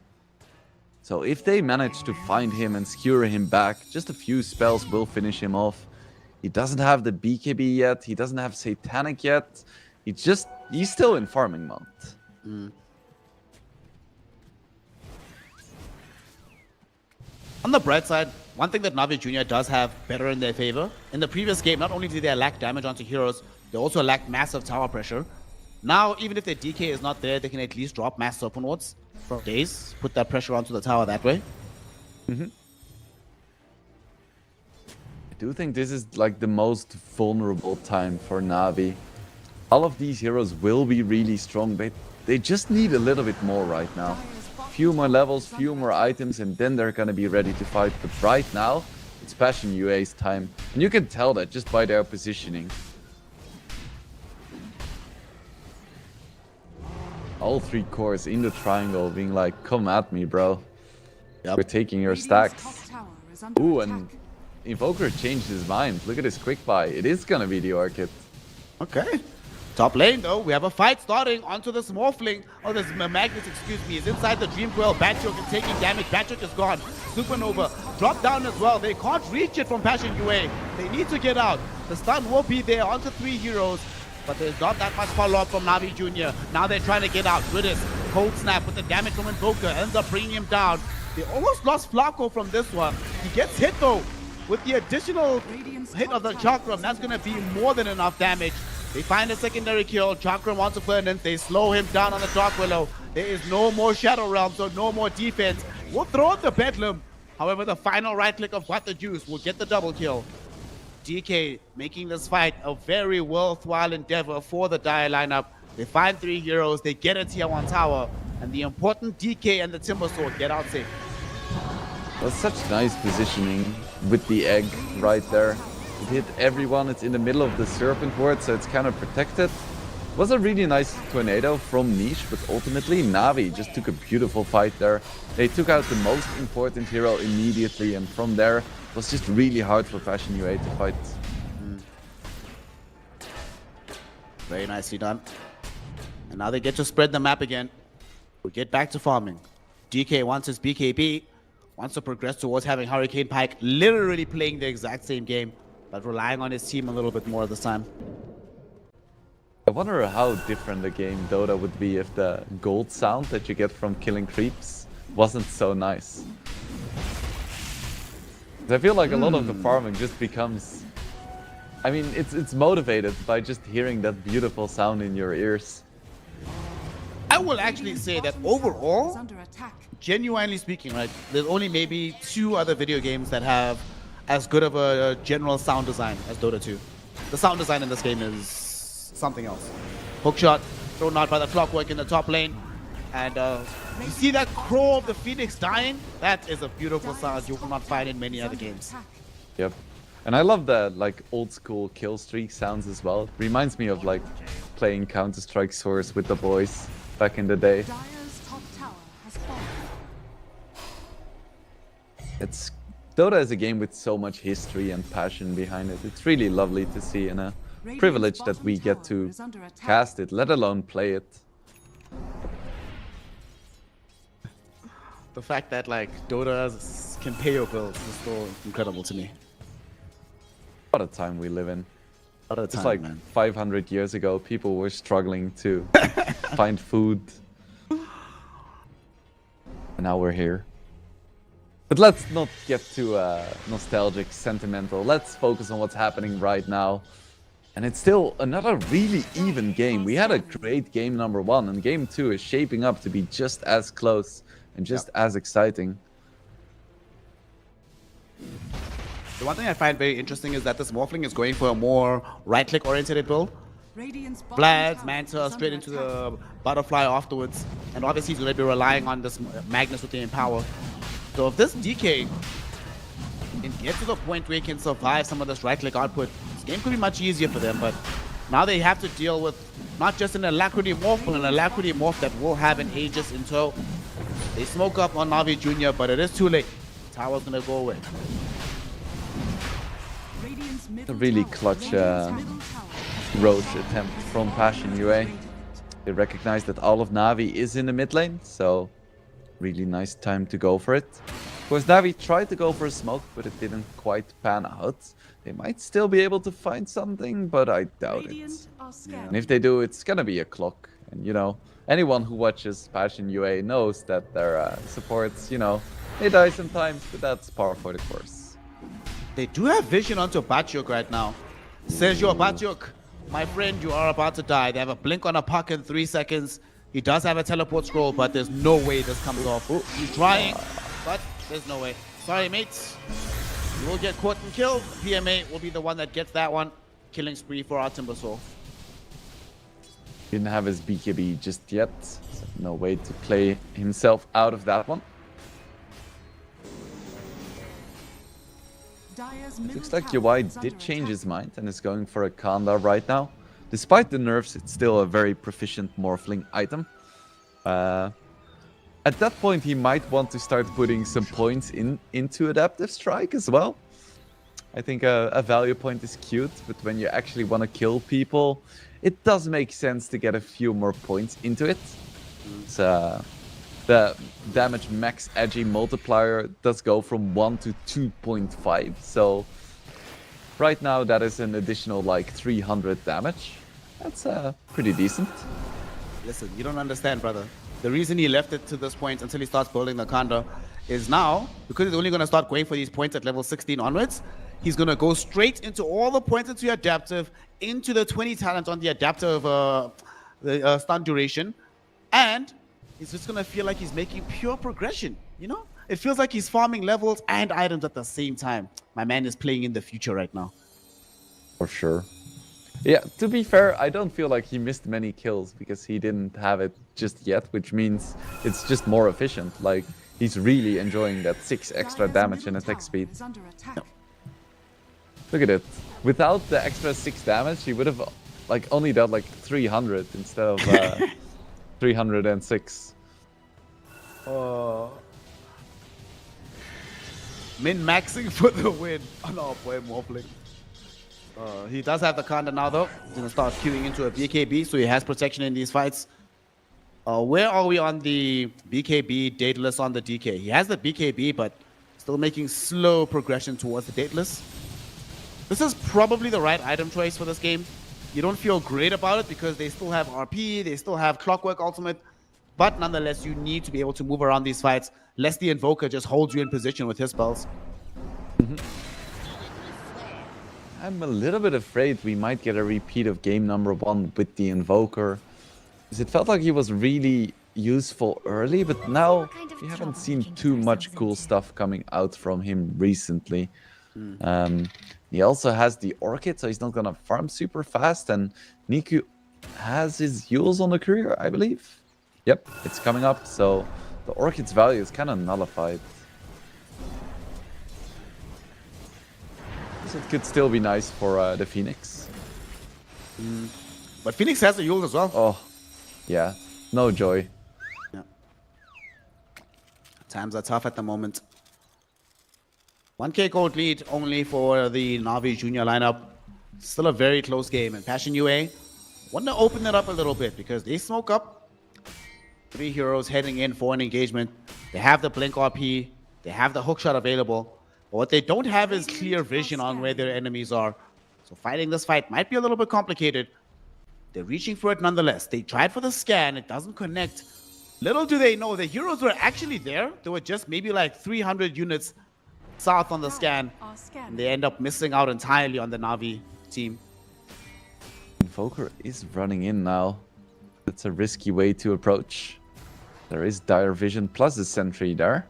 So if they manage to find him and skewer him back, just a few spells will finish him off. He doesn't have the BKB yet. He doesn't have Satanic yet. He's still in farming mode. On the bright side, one thing that Navi Jr. does have better in their favor, in the previous game, not only did they lack damage onto heroes, they also lacked massive tower pressure. Now, even if their DK is not there, they can at least drop mass open wards for days, put that pressure onto the tower that way. I do think this is like the most vulnerable time for Navi. All of these heroes will be really strong, but they just need a little bit more right now. Few more levels, few more items, and then they're gonna be ready to fight. But right now, it's Passion UA's time. And you can tell that just by their positioning. All three cores in the triangle being like, come at me, bro. Yep. We're taking your Radiant's stacks. top tower is under Ooh, attack. and Invoker changed his mind. Look at his quick buy. It is gonna be the Orchid. Okay. Top lane though, we have a fight starting onto this Morphling. Oh, this Magnus, excuse me, is inside the Dream Coil. Batchoke is taking damage. Batchoke is gone. Supernova drop down as well. They can't reach it from Passion UA. They need to get out. The stun will be there onto 3 heroes, but there's not that much follow-up from Navi Jr. Now they're trying to get out. Goodness, Cold Snap with the damage from Invoker ends up bringing him down. They almost lost Flacco from this one. He gets hit though with the additional hit of the Chakram. That's going to be more than enough damage. They find a secondary kill. Chakram wants to burn in. They slow him down on the Dark Willow. There is no more Shadow Realm, so no more defense. We'll throw out the Bedlam. However, the final right click of What the Juice will get the double kill. DK making this fight a very worthwhile endeavor for the Dire lineup. They find 3 heroes. They get a tier 1 tower. And the important DK and the Timber Sword get out safe. That's such nice positioning with the egg right there. It hit everyone. It's in the middle of the Serpent Ward, so it's kind of protected. It was a really nice tornado from Niche, but ultimately Na'Vi just took a beautiful fight there. They took out the most important hero immediately, and from there it was just really hard for Passion UA to fight. Very nicely done. And now they get to spread the map again. We'll get back to farming. DK wants his BKB, wants to progress towards having Hurricane Pike, literally playing the exact same game, but relying on his team a little bit more this time. I wonder how different a game Dota would be if the gold sound that you get from killing creeps wasn't so nice. 'Cause I feel like a lot of the farming just becomes... I mean, it's motivated by just hearing that beautiful sound in your ears. I will actually say that Is overall, under attack. genuinely speaking, right, there's only maybe 2 other video games that have as good of a general sound design as Dota 2. The sound design in this game is something else. Hookshot thrown out by the Clockwork in the top lane. And you see that crow of the Phoenix dying? That is a beautiful sound you will not find in many other games. Yep. And I love the like old school kill streak sounds as well. It reminds me of like playing Counter-Strike Source with the boys back in the day. Dire's top tower has fallen. It's Dota is a game with so much history and passion behind it. It's really lovely to see, and a privilege that we get to cast it, let alone play it. The fact that like Dota can pay your bills is still incredible to me. What a time we live in. What a It's time, like man. 500 years ago, people were struggling to find food. And now we're here. But let's not get too nostalgic, sentimental. Let's focus on what's happening right now. And it's still another really even game. We had a great game number 1, and game 2 is shaping up to be just as close and just as exciting. The one thing I find very interesting is that this Morphling is going for a more right-click oriented build. Radiant's bottom Vlad, tower Manta is straight under into attack. the Butterfly afterwards. And obviously he's going to be relying on this Magnus with the Empower. So if this DK can get to the point where he can survive some of this right-click output, this game could be much easier for them. But now they have to deal with not just an Alacrity Morph, but an Alacrity Morph that will have an Aegis in tow. They smoke up on Navi Jr., but it is too late. Tower's going to go away. Radiant's A middle really tower- clutch Radiant's middle tower has Roche attempt from Passion UA. They recognize that all of Navi is in the mid lane, so really nice time to go for it. Of course, Navi tried to go for a smoke, but it didn't quite pan out. They might still be able to find something, but I doubt it. Radiant are scared. And if they do, it's gonna be a clock. And you know, anyone who watches Passion UA knows that their supports, you know, they die sometimes, but that's par for the course. They do have vision onto Batyuk right now. Sergio Batyuk, my friend, you are about to die. They have a blink on a puck in 3 seconds. He does have a teleport scroll, but there's no way this comes off. He's trying, but there's no way. Sorry, mates. You will get caught and killed. PMA will be the one that gets that one. Killing spree for our Timbersaw. Didn't have his BKB just yet, so no way to play himself out of that one. Dire's It middle looks like tower UI is under did change attack. his mind and is going for a Kanda right now. Despite the nerfs, it's still a very proficient Morphling item. At that point, he might want to start putting some points into Adaptive Strike as well. I think a value point is cute, but when you actually want to kill people, it does make sense to get a few more points into it. It's, the damage max edgy multiplier does go from 1 to 2.5, so right now that is an additional like 300 damage. That's pretty decent. Listen, you don't understand, brother. The reason he left it to this point until he starts building the Kanda is now, because he's only going to start going for these points at level 16 onwards, He's going to go straight into all the points into adaptive, into the 20 talent on the adaptive stun duration. And he's just going to feel like he's making pure progression, you know? It feels like he's farming levels and items at the same time. My man is playing in the future right now. For sure. Yeah, to be fair, I don't feel like he missed many kills because he didn't have it just yet, which means it's just more efficient. Like, he's really enjoying that 6 extra damage and attack speed. Is under attack. Look at it. Without the extra 6 damage, he would have like only done like 300 instead of 306. Min-maxing for the win. Oh no, boy, Morphling. He does have the counter now though. He's gonna start queuing into a BKB, so he has protection in these fights. Where are we on the BKB dateless on the DK? He has the BKB, but still making slow progression towards the dateless. This is probably the right item choice for this game. You don't feel great about it because they still have RP, they still have Clockwork Ultimate, but nonetheless, you need to be able to move around these fights, lest the Invoker just holds you in position with his spells. I'm a little bit afraid we might get a repeat of game number 1 with the Invoker. Because it felt like he was really useful early, but now we haven't seen too much cool stuff coming out from him recently. He also has the Orchid, so he's not gonna farm super fast, and Niku has his Yules on the career, I believe. Yep, it's coming up, so the Orchid's value is kind of nullified. So it could still be nice for the Phoenix. But Phoenix has the Yule as well. Oh, yeah, no joy. Yeah. Times are tough at the moment. 1k gold lead only for the Na'Vi Junior lineup. Still a very close game. And Passion UA want to open it up a little bit because they smoke up. 3 heroes heading in for an engagement. They have the Blink RP. They have the hookshot available. But what they don't have is clear vision on where their enemies are. So fighting this fight might be a little bit complicated. They're reaching for it nonetheless. They tried for the scan. It doesn't connect. Little do they know, the heroes were actually there. They were just maybe like 300 units south on the scan. And they end up missing out entirely on the Na'Vi team. Invoker is running in now. That's a risky way to approach. There is Dire Vision plus a Sentry there.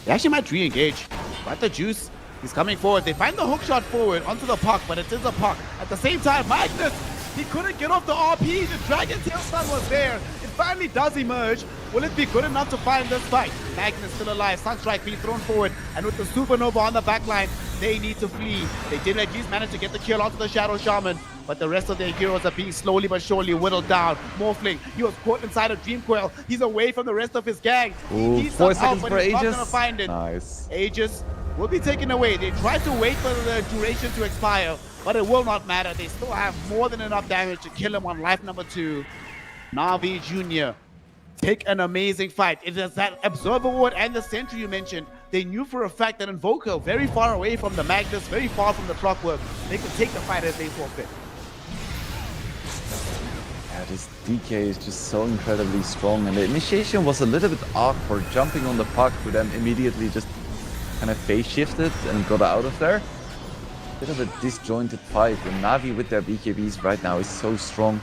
They actually might re-engage. Got the juice. He's coming forward. They find the hook shot forward onto the puck, but it is a puck. At the same time, Magnus, he couldn't get off the RP. The Dragon Tail Stun was there. It finally does emerge. Will it be good enough to find this fight? Magnus still alive. Sunstrike being thrown forward. And with the Supernova on the backline, they need to flee. They did at least manage to get the kill onto the Shadow Shaman. But the rest of their heroes are being slowly but surely whittled down. Morphling, he was caught inside a Dream Coil. He's away from the rest of his gang. Ooh, He needs 4 some help, seconds but for he's not Aegis. gonna find it. Nice. Aegis will be taken away. They tried to wait for the duration to expire, but it will not matter. They still have more than enough damage to kill him on life number 2. Na'Vi Jr. take an amazing fight. It is that Observer Ward and the Sentry you mentioned. They knew for a fact that Invoker, very far away from the Magnus, very far from the Clockwork, they could take the fight as they saw fit. Yeah, this DK is just so incredibly strong, and the initiation was a little bit awkward, jumping on the puck, but then immediately just kind of phase shifted and got out of there. Bit of a disjointed fight, and Na'Vi with their BKBs right now is so strong.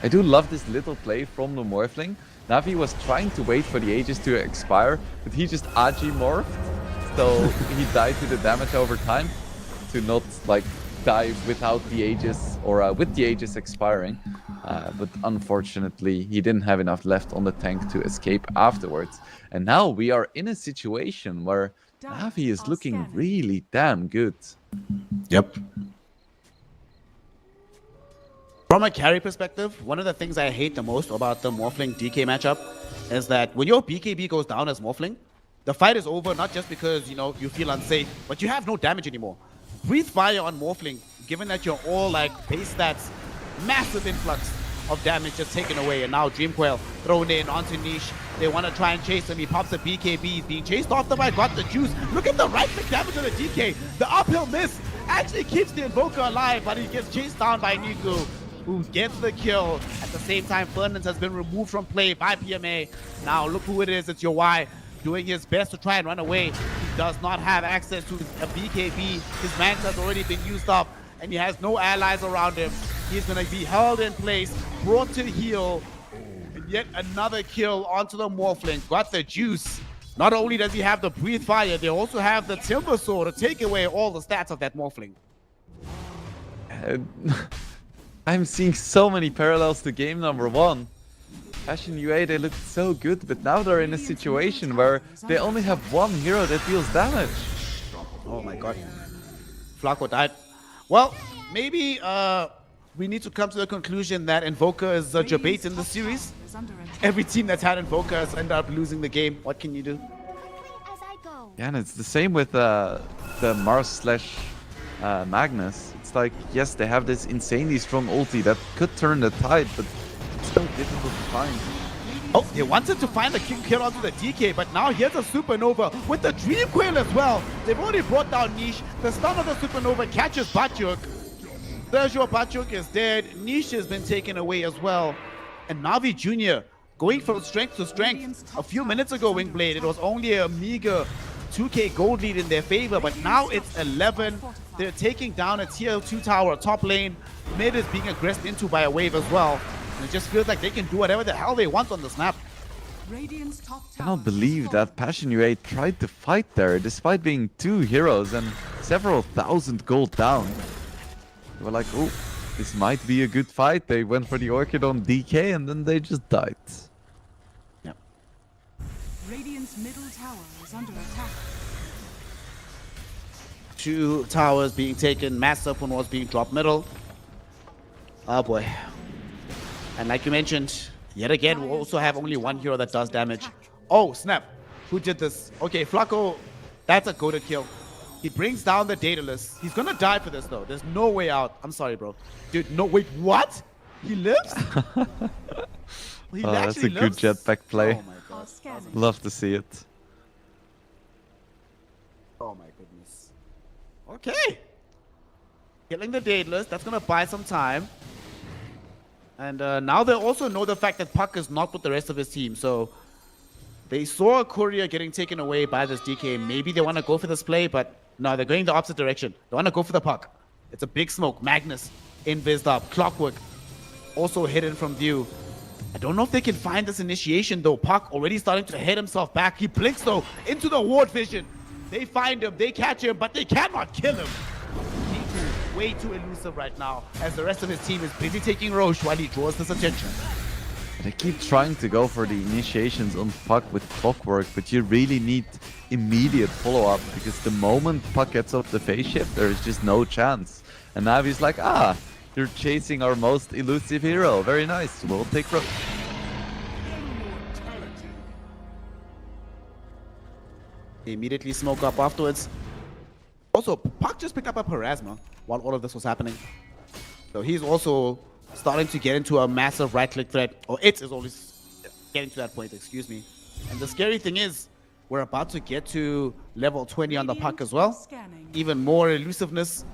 I do love this little play from the Morphling. Na'Vi was trying to wait for the Aegis to expire, but he just Agi morphed, so he died to the damage over time to not like die without the Aegis or with the Aegis expiring. But unfortunately, he didn't have enough left on the tank to escape afterwards. And now we are in a situation where Na'Vi is looking really damn good. Yep. From a carry perspective, one of the things I hate the most about the Morphling DK matchup is that when your BKB goes down as Morphling, the fight is over not just because, you know, you feel unsafe, but you have no damage anymore. Breathe Fire on Morphling, given that you're all like base stats, massive influx of damage just taken away, and now Dream Coil thrown in onto Niche. They want to try and chase him. He pops a BKB. He's being chased off the by got the juice. Look at the right click damage on the DK. The uphill miss actually keeps the Invoker alive, but he gets chased down by Niku, who gets the kill. At the same time, Fernandes has been removed from play by PMA. Now look who it is. It's your Y. doing his best to try and run away. He does not have access to a BKB. His manta has already been used up, and he has no allies around him. He's going to be held in place, brought to heal, and yet another kill onto the Morphling. Got the juice. Not only does he have the Breathe Fire, they also have the Timber Sword to take away all the stats of that Morphling. I'm seeing so many parallels to game number 1. Passion UA, they looked so good, but now they're in a situation where they only have one hero that deals damage. Oh my god. Flacco died. Well, maybe we need to come to the conclusion that Invoker is a debate in the series. Is under attack. Every team that's had Invoker has ended up losing the game. What can you do? Yeah, and it's the same with the Mars slash Magnus. It's like, yes, they have this insanely strong ulti that could turn the tide, but it's so difficult to find. Oh, they wanted to find a kill onto the DK, but now here's a Supernova with the Dream Coil as well. They've already brought down Niche. The stun of the Supernova catches Batyuk. Sergio Batyuk is dead. Niche has been taken away as well. And Navi Jr. going from strength to strength. A few minutes ago, Wingblade, it was only a meager 2k gold lead in their favor, but now it's 11. They're taking down a tier 2 tower top lane. Mid is being aggressed into by a wave as well. And it just feels like they can do whatever the hell they want on the snap. Radiant's top I tower cannot believe that Passion UA tried to fight there despite being 2 heroes and several thousand gold down. They were like, oh, this might be a good fight. They went for the Orchid on DK and then they just died. Yep. Radiant's middle tower is under attack. 2 towers being taken. Massive one was being dropped middle. Oh boy. And like you mentioned, yet again, we also have only one hero that does damage. Oh, snap. Who did this? Okay, Flacco, that's a goated kill. He brings down the Daedalus. He's gonna die for this though. There's no way out. I'm sorry, bro. Dude, no, wait, what? He lives? He Oh, that's a actually good lives? jetpack play. Oh my god. Scanning. Love to see it. Oh my goodness. Okay. Killing the Daedalus. That's gonna buy some time. And now they also know the fact that Puck is not with the rest of his team. So they saw a courier getting taken away by this DK. Maybe they want to go for this play, but no, they're going the opposite direction. They want to go for the Puck. It's a big smoke. Magnus invised up. Clockwork also hidden from view. I don't know if they can find this initiation though. Puck already starting to head himself back. He blinks though into the ward vision. They find him, they catch him, but they cannot kill him. G2 way too elusive right now as the rest of his team is busy taking Roche while he draws this attention. They keep trying to go for the initiations on Puck with Clockwork, but you really need immediate follow-up because the moment Puck gets off the phase shift, there is just no chance. And Navi's like, ah, you're chasing our most elusive hero. Very nice. We'll take Roche. They immediately smoke up afterwards. Also, Puck just picked up a Parasma while all of this was happening. So he's also starting to get into a massive right-click threat. Or it is always getting to that point, excuse me. And the scary thing is, we're about to get to level 20 on the Puck as well. Scanning. Even more elusiveness.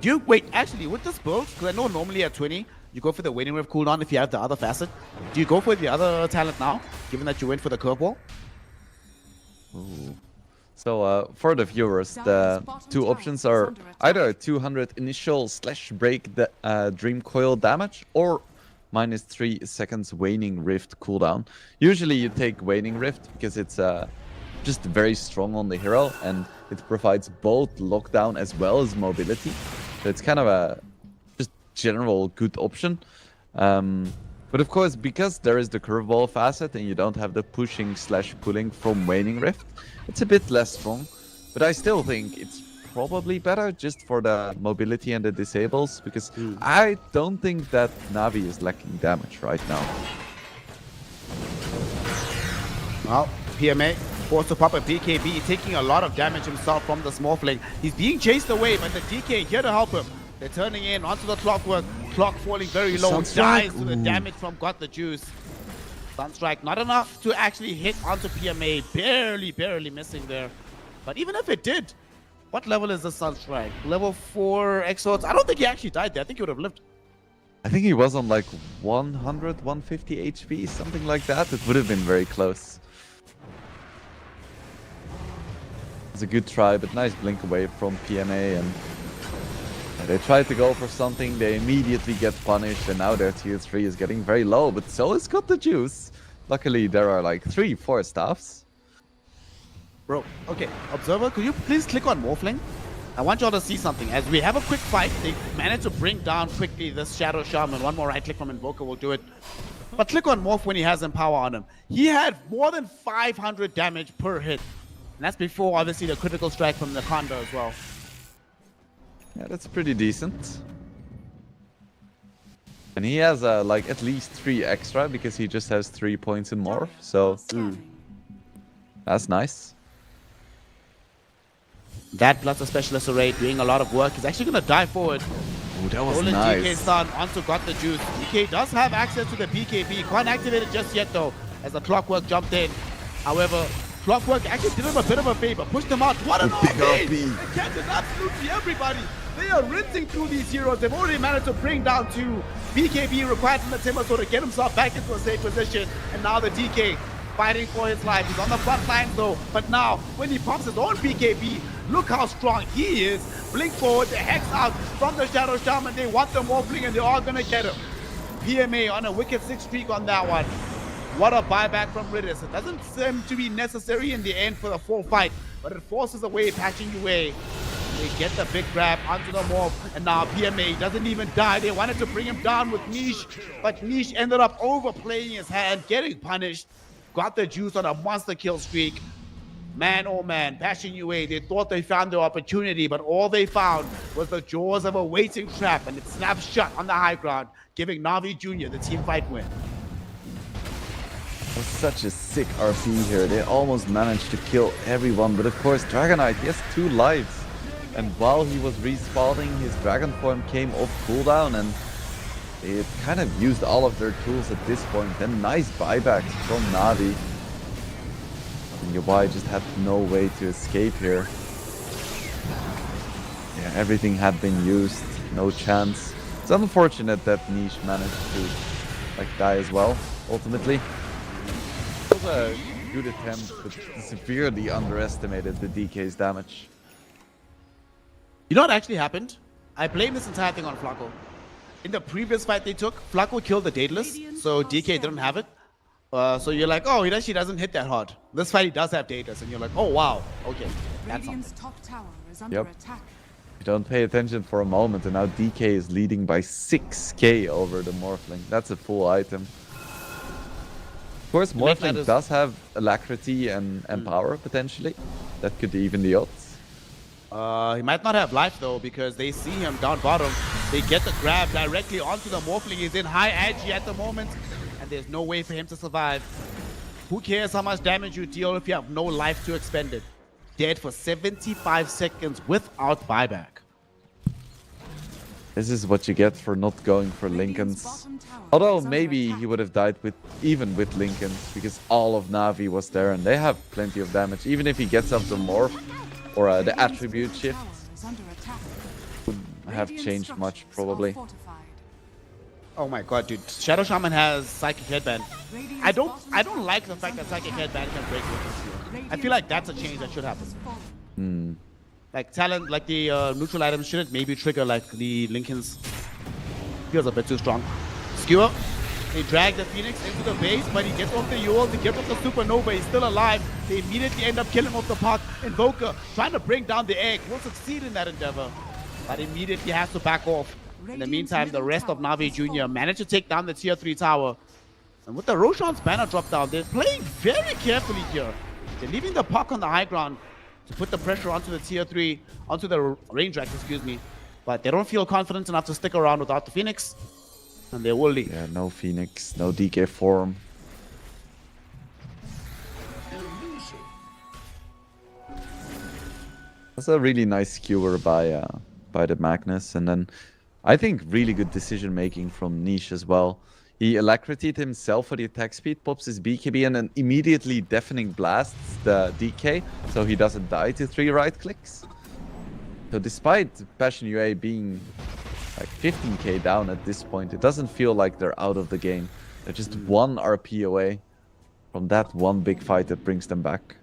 Do you, wait, actually, with this build, because I know normally at 20, you go for the Waiting Rift cooldown if you have the other facet. Do you go for the other talent now, given that you went for the curveball? Ooh. So for the viewers, the 2 options are either 200 initial / break the Dream Coil damage or -3 seconds Waning Rift cooldown. Usually you take Waning Rift because it's just very strong on the hero and it provides both lockdown as well as mobility. So it's kind of a just general good option. But of course, because there is the curveball facet and you don't have the pushing / pulling from Waning Rift, it's a bit less strong. But I still think it's probably better just for the mobility and the disables, because I don't think that Navi is lacking damage right now. Well, PMA forced to pop a BKB, taking a lot of damage himself from the small fling. He's being chased away, but the DK here to help him. They're turning in onto the Clockwork. Clock falling very low, Sunstrike. dies to the damage from Got the Juice. Sunstrike not enough to actually hit onto PMA. Barely missing there. But even if it did, what level is the Sunstrike? Level 4 Exorts? I don't think he actually died there. I think he would have lived. I think he was on like 100, 150 HP, something like that. It would have been very close. was a good try, but nice blink away from PMA, and they tried to go for something, they immediately get punished, and now their tier 3 is getting very low, but so is got the juice. Luckily, there are like 3-4 staffs. Bro, okay, Observer, could you please click on Morphling? I want y'all to see something. As we have a quick fight, they managed to bring down quickly this Shadow Shaman. One more right click from Invoker will do it. But click on Morph when he has Empower on him. He had more than 500 damage per hit. And that's before, obviously, the critical strike from the Conda as well. Yeah, that's pretty decent. And he has like at least 3 extra because he just has 3 points in Morph. So that's nice. That Bloodster Specialist Array doing a lot of work. He's actually going to dive forward. Oh, that was Roland nice. DK's son onto got the juice. DK does have access to the BKB. Can't activate it just yet though, as the Clockwork jumped in. However, Clockwork actually did him a bit of a favor, pushed him out. What an big RP! RP. They catches absolutely everybody. They are rinsing through these heroes. They've already managed to bring down 2. BKB required from the Timbersaw to get himself back into a safe position. And now the DK fighting for his life. He's on the front lines though. But now, when he pops his own BKB, look how strong he is. Blink forward, the Hex out from the Shadow Shaman. They want the Morphling and they are going to get him. PMA on a wicked 6 streak on that one. What a buyback from Ridis. It doesn't seem to be necessary in the end for the full fight, but it forces away Patching UA. They get the big grab onto the Morph, and now PMA doesn't even die. They wanted to bring him down with Niche, but Niche ended up overplaying his hand, getting punished. Got the juice on a monster kill streak. Man, oh man, Passion UA, they thought they found their opportunity, but all they found was the jaws of a waiting trap, and it snaps shut on the high ground, giving Na'Vi Jr. the team fight win. That was such a sick RP here. They almost managed to kill everyone, but of course, Dragonite, he has 2 lives. And while he was respawning, his Dragon form came off cooldown, and they kind of used all of their tools at this point. And nice buybacks from Na'Vi. And Yabai just had no way to escape here. Yeah, everything had been used, no chance. It's unfortunate that Niche managed to like die as well, ultimately. It was a good attempt, but severely underestimated the DK's damage. You know what actually happened? I blame this entire thing on Flacco. In the previous fight they took, Flacco killed the Daedalus, so DK didn't have it. So you're like, oh, he actually doesn't hit that hard. This fight he does have Daedalus, and you're like, oh wow, okay, that's something. Radiant's top tower is under Yep. attack. You don't pay attention for a moment, and now DK is leading by 6k over the Morphling. That's a full item. Of course, make that Morphling as- does have Alacrity and Empower, potentially. That could even the odds. He might not have life though, because they see him down bottom. They get the grab directly onto the Morphling. He's in high agi at the moment, and there's no way for him to survive. Who cares how much damage you deal if you have no life to expend it? Dead for 75 seconds without buyback. This is what you get for not going for Radiant's Lincolns. bottom tower Although is under maybe attack. he would have died with even with Lincolns, because all of Na'Vi was there and they have plenty of damage. Even if he gets up the Morph or the Radiant's attribute middle shift, tower is under attack. would have Radiant changed much structures are probably. fortified. Oh my god, dude. Shadow Shaman has Psychic Headband. Radiant's I don't bottom like tower the fact is that under Psychic attack. Headband can break Lincoln's shield. I Radiant's feel like that's a bottom change that tower should happen. has fallen. Like talent, like the neutral items shouldn't maybe trigger like the Lincoln's. Feels a bit too strong. Skewer. They drag the Phoenix into the base, but he gets off the Yule, he gets off the Supernova, he's still alive. They immediately end up killing off the Puck. Invoker trying to bring down the egg. Will succeed in that endeavor, but immediately has to back off. In the meantime, the rest of Na'Vi Jr. managed to take down the tier 3 tower. And with the Roshan's banner drop down, they're playing very carefully here. They're leaving the Puck on the high ground to put the pressure onto the tier 3, onto the range rack, excuse me. But they don't feel confident enough to stick around without the Phoenix. And they will leave. Yeah, no Phoenix, no DK form. That's a really nice skewer by the Magnus, and then I think really good decision making from Niche as well. He alacritied himself for the attack speed, pops his BKB, and then immediately deafening blasts the DK, so he doesn't die to 3 right clicks. So despite Passion UA being like 15k down at this point, it doesn't feel like they're out of the game. They're just 1 RP away from that one big fight that brings them back.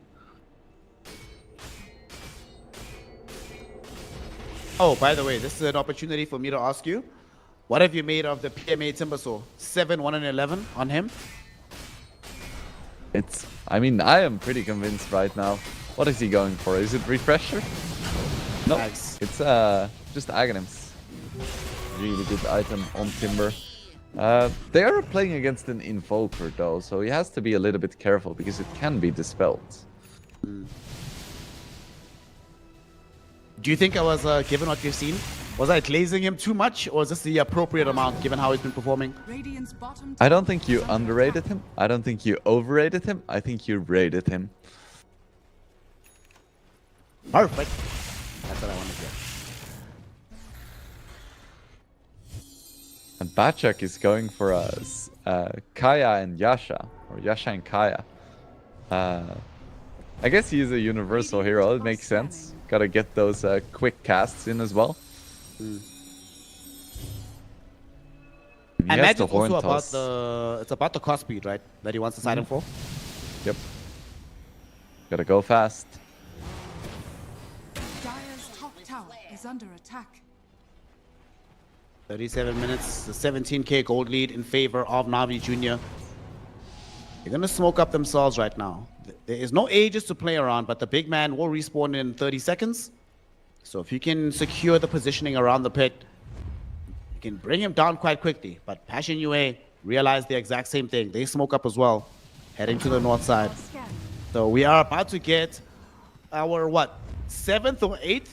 Oh, by the way, this is an opportunity for me to ask you, what have you made of the PMA Timbersaw? 7, 1 and 11 on him? I mean, I am pretty convinced right now. What is he going for? Is it refresher? No, Nice. it's just Aghanims. Really good item on Timber. They are playing against an Invoker though, so he has to be a little bit careful because it can be dispelled. Do you think I was, given what you've seen, was I glazing him too much, or is this the appropriate amount given how he's been performing? Radiant's bottom I tower don't think you is under underrated attack. him. I don't think you overrated him. I think you rated him. Perfect. That's what I wanted to hear. And Bachak is going for us, Kaya and Yasha, or Yasha and Kaya. I guess he's a universal hero. It makes sense. Gotta get those quick casts in as well. He I has imagine the horn also about toss. it's about the cost speed, right? That he wants to sign him for. Yep. Gotta go fast. Dire's top tower is under attack. 37 minutes, the 17k gold lead in favor of Navi Jr. They're gonna smoke up themselves right now. There is no ages to play around, but the big man will respawn in 30 seconds. So if you can secure the positioning around the pit, you can bring him down quite quickly. But Passion UA realize the exact same thing. They smoke up as well, heading to the north side. Scan. So we are about to get our, what, 7th or 8th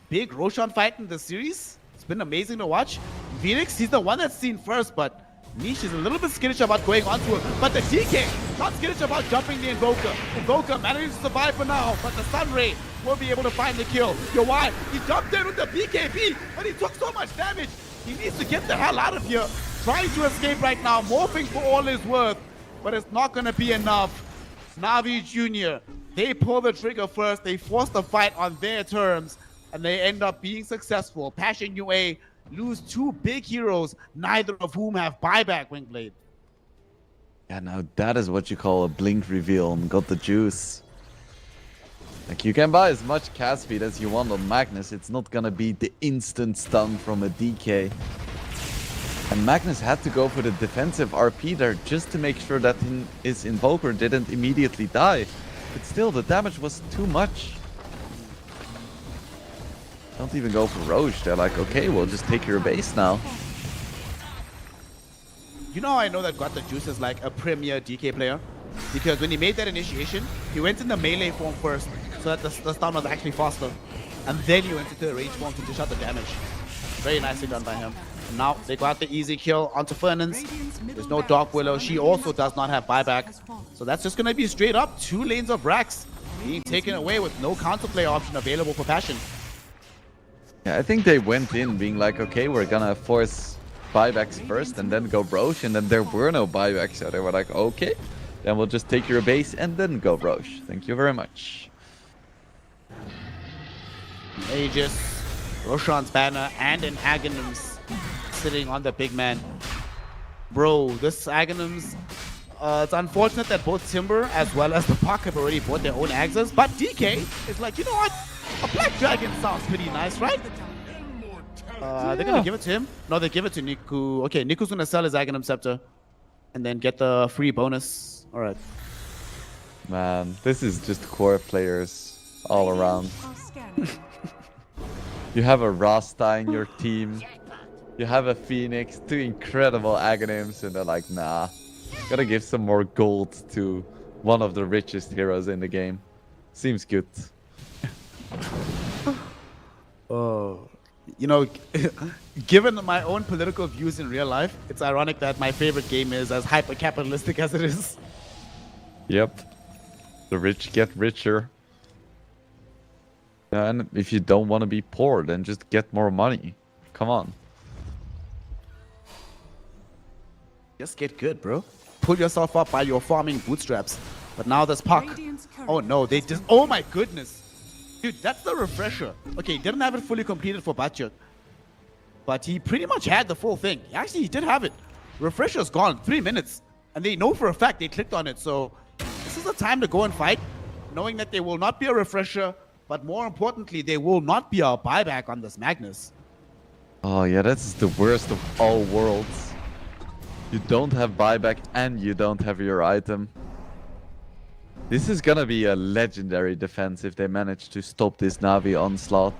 big Roshan fight in the series. It's been amazing to watch. Phoenix, he's the one that's seen first, but Niche is a little bit skittish about going onto him. But the DK, not skittish about jumping the Invoker. Invoker manages to survive for now, but the Sunray will be able to find the kill. Yo, why? He jumped in with the BKB, but he took so much damage. He needs to get the hell out of here. Trying to escape right now, morphing for all his worth, but it's not going to be enough. Navi Jr., they pull the trigger first, they force the fight on their terms, and they end up being successful. Passion UA lose 2 big heroes, neither of whom have buyback Wingblade. Yeah, now that is what you call a blink reveal and got the juice. Like, you can buy as much cast speed as you want on Magnus. It's not gonna be the instant stun from a DK. And Magnus had to go for the defensive RP there just to make sure that his Invoker didn't immediately die. But still, the damage was too much. Don't even go for Roche. They're like, okay, we'll just take your base now. You know how I know that Got the Juice is like a premier DK player? Because when he made that initiation, he went in the melee form first, so that the stun was actually faster. And then he went into the range form to dish out the damage. Very nicely done by him. And now they got the easy kill onto Fernance. There's no Dark Willow. She also does not have buyback. So that's just going to be straight up 2 lanes of Rax being taken away with no counterplay option available for Passion. Yeah, I think they went in being like, okay, we're gonna force buybacks first and then go Roche, and then there were no buybacks, so they were like, okay, then we'll just take your base and then go Roche. Thank you very much. Aegis, Roshan's banner, and an Aghanims sitting on the big man. Bro, this Aghanims, it's unfortunate that both Timber as well as the Puck have already bought their own Axes, but DK is like, you know what? A Black Dragon sounds pretty nice, right? They're gonna give it to him. No, they give it to Niku. Okay, Niku's gonna sell his Aghanim Scepter and then get the free bonus. All right. Man, this is just core players all around. Are scanning. You have a Rasta in your team. You have a Phoenix, 2 incredible Aghanims, and they're like, nah. Gotta give some more gold to one of the richest heroes in the game. Seems good. Oh, you know, given my own political views in real life, it's ironic that my favorite game is as hyper-capitalistic as it is. Yep. The rich get richer. And if you don't want to be poor, then just get more money. Come on. Just get good, bro. Pull yourself up by your farming bootstraps. But now there's Puck. Radiant's current Oh no, they just... Oh my goodness. Dude, that's the refresher. Okay, he didn't have it fully completed for Bachuk. But he pretty much had the full thing. Actually, he did have it. Refresher's gone. 3 minutes. And they know for a fact they clicked on it. So this is the time to go and fight, knowing that there will not be a refresher but more importantly, there will not be a buyback on this Magnus. Oh yeah, that's the worst of all worlds. You don't have buyback and you don't have your item. This is gonna be a legendary defense if they manage to stop this Na'Vi onslaught.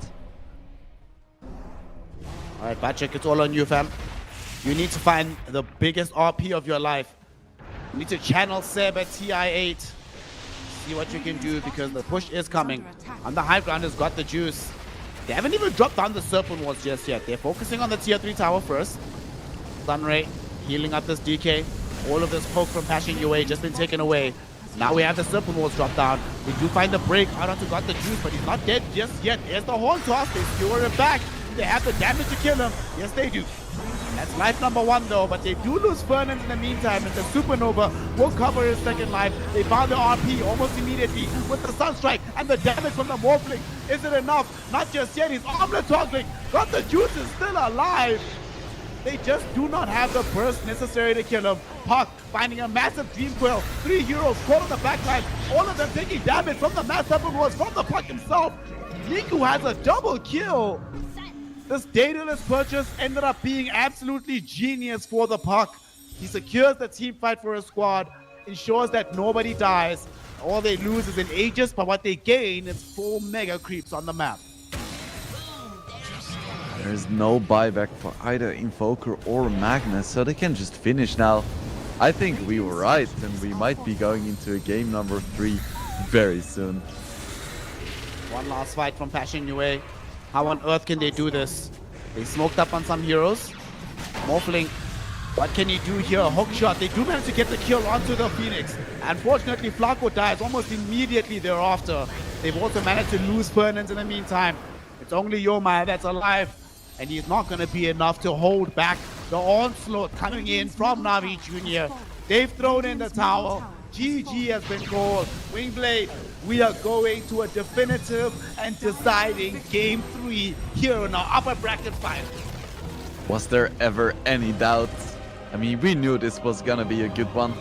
All right, Patrick, it's all on you, fam. You need to find the biggest RP of your life. You need to channel Seb at TI8. See what you can do because the push is coming. And the high ground has got the juice. They haven't even dropped down the Serpent Walls just yet. They're focusing on the tier 3 tower first. Sunray healing up this DK. All of this poke from Passion UA just been taken away. Now we have the Serpent Walls drop down. We do find the break out onto got the juice, but he's not dead just yet. There's the horn toss. They skewer it back. They have the damage to kill him. Yes, they do. That's life number 1 though, but they do lose Fernand in the meantime, and the Supernova will cover his second life. They found the RP almost immediately with the Sunstrike and the damage from the Morphling. Is it enough? Not just yet. He's armlet toggling. Got the juice is still alive. They just do not have the burst necessary to kill him. Puck finding a massive Dream Quill. 3 heroes caught on the backline. All of them taking damage from the mass Serpent Wars from the Puck himself. Niku has a double kill. This Daedalus purchase ended up being absolutely genius for the Puck. He secures the team fight for his squad, ensures that nobody dies. All they lose is an Aegis, but what they gain is 4 mega creeps on the map. There's no buyback for either Invoker or Magnus, so they can just finish now. I think we were right, and we might be going into a game number 3 very soon. One last fight from Passion UA. How on earth can they do this? They smoked up on some heroes. Morphling, what can you do here? Hook shot. They do manage to get the kill onto the Phoenix. Unfortunately, Flaco dies almost immediately thereafter. They've also managed to lose Fernand in the meantime. It's only Yoma that's alive, and he's not going to be enough to hold back the onslaught coming in from Na'Vi Jr. They've thrown in the towel. GG has been called. Wingblade, we are going to a definitive and deciding game 3 here in our upper bracket final. Was there ever any doubt? I mean, we knew this was gonna be a good one.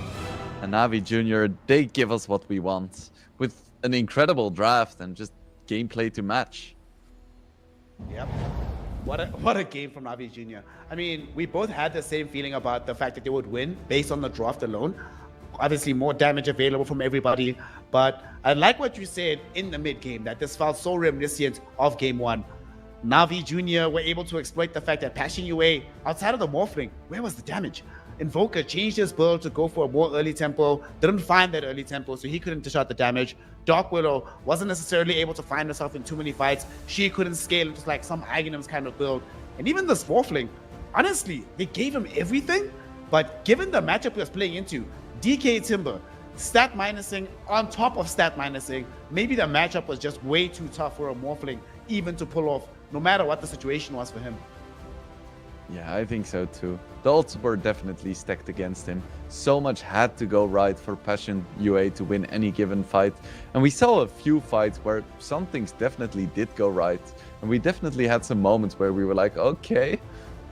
And Na'Vi Jr., they give us what we want. With an incredible draft and just gameplay to match. Yep. What a game from Na'Vi Jr. I mean, we both had the same feeling about the fact that they would win based on the draft alone. Obviously, more damage available from everybody. But I like what you said in the mid-game, that this felt so reminiscent of Game 1. Na'Vi Jr. were able to exploit the fact that Passion UA, outside of the Morphling, where was the damage? Invoker changed his build to go for a more early tempo, didn't find that early tempo, so he couldn't dish out the damage. Dark Willow wasn't necessarily able to find herself in too many fights. She couldn't scale into like some Aghanims kind of build. And even this Morphling, honestly, they gave him everything, but given the matchup he was playing into, DK Timber, stat minusing on top of stat minusing, maybe the matchup was just way too tough for a Morphling even to pull off, no matter what the situation was for him. Yeah, I think so too. The odds were definitely stacked against him. So much had to go right for Passion UA to win any given fight. And we saw a few fights where some things definitely did go right. And we definitely had some moments where we were like, okay,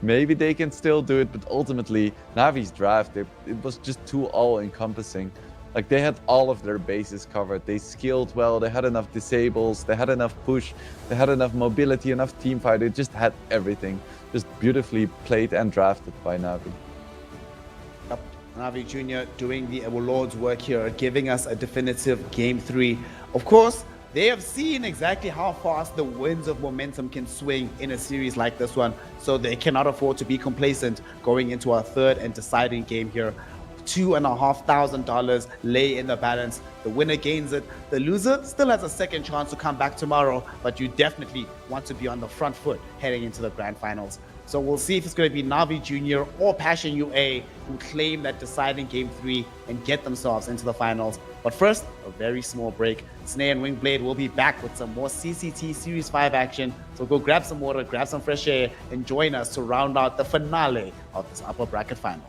maybe they can still do it. But ultimately, Navi's draft, it was just too all-encompassing. Like, they had all of their bases covered. They skilled well. They had enough disables. They had enough push. They had enough mobility, enough team fight. They just had everything. Just beautifully played and drafted by Na'Vi. Yep. Na'Vi Jr. doing the Lord's work here, giving us a definitive Game 3. Of course, they have seen exactly how fast the winds of momentum can swing in a series like this one, so they cannot afford to be complacent going into our third and deciding game here. $2,500 lay in the balance. The winner gains it. The loser still has a second chance to come back tomorrow, but you definitely want to be on the front foot heading into the grand finals. So we'll see if it's going to be Na'Vi Jr. or Passion UA who claim that deciding game 3 and get themselves into the finals. But first, a very small break. Snare and Wingblade will be back with some more CCT Series 5 action. So go grab some water, grab some fresh air, and join us to round out the finale of this upper bracket final.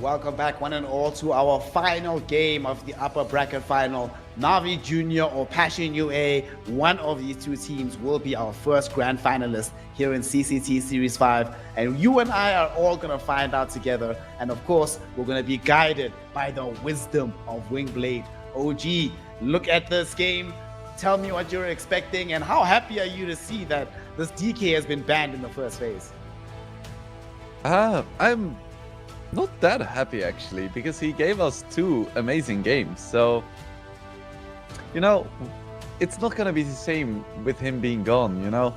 welcome back one and all to our final game of the upper bracket final. Navi Junior or Passion UA, one of these two teams will be our first grand finalist here in CCT Series 5. And you and I are all going to find out together. And of course, we're going to be guided by the wisdom of Wingblade. OG, look at this game. Tell me what you're expecting and how happy are you to see that this DK has been banned in the first phase? I'm not that happy actually, because he gave us 2 amazing games. So, you know, it's not gonna be the same with him being gone, you know?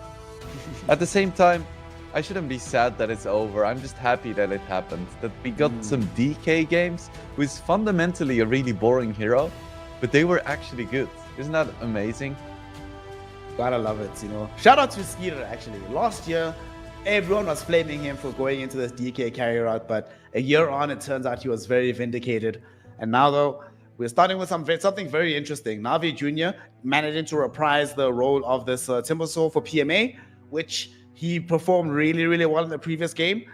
At the same time, I shouldn't be sad that it's over. I'm just happy that it happened. That we got some DK games, who is fundamentally a really boring hero, but they were actually good. Isn't that amazing? Gotta love it, you know. Shout out to Skeeter, actually. Last year, everyone was flaming him for going into this DK carry route, but a year on, it turns out he was very vindicated. And now, though, we're starting with something very interesting. Navi Jr. managing to reprise the role of this Timbersaw for PMA, which he performed really, really well in the previous game.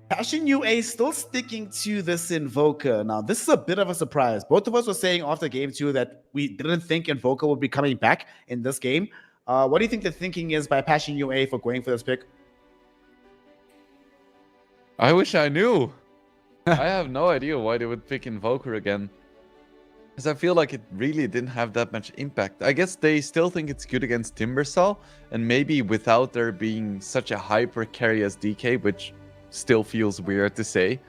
Passion UA still sticking to this Invoker. Now, this is a bit of a surprise. Both of us were saying after game 2 that we didn't think Invoker would be coming back in this game. What do you think the thinking is by Passion UA for going for this pick? I wish I knew. I have no idea why they would pick Invoker again. Because I feel like it really didn't have that much impact. I guess they still think it's good against Timbersaw, and maybe without there being such a hyper carry as DK, which still feels weird to say,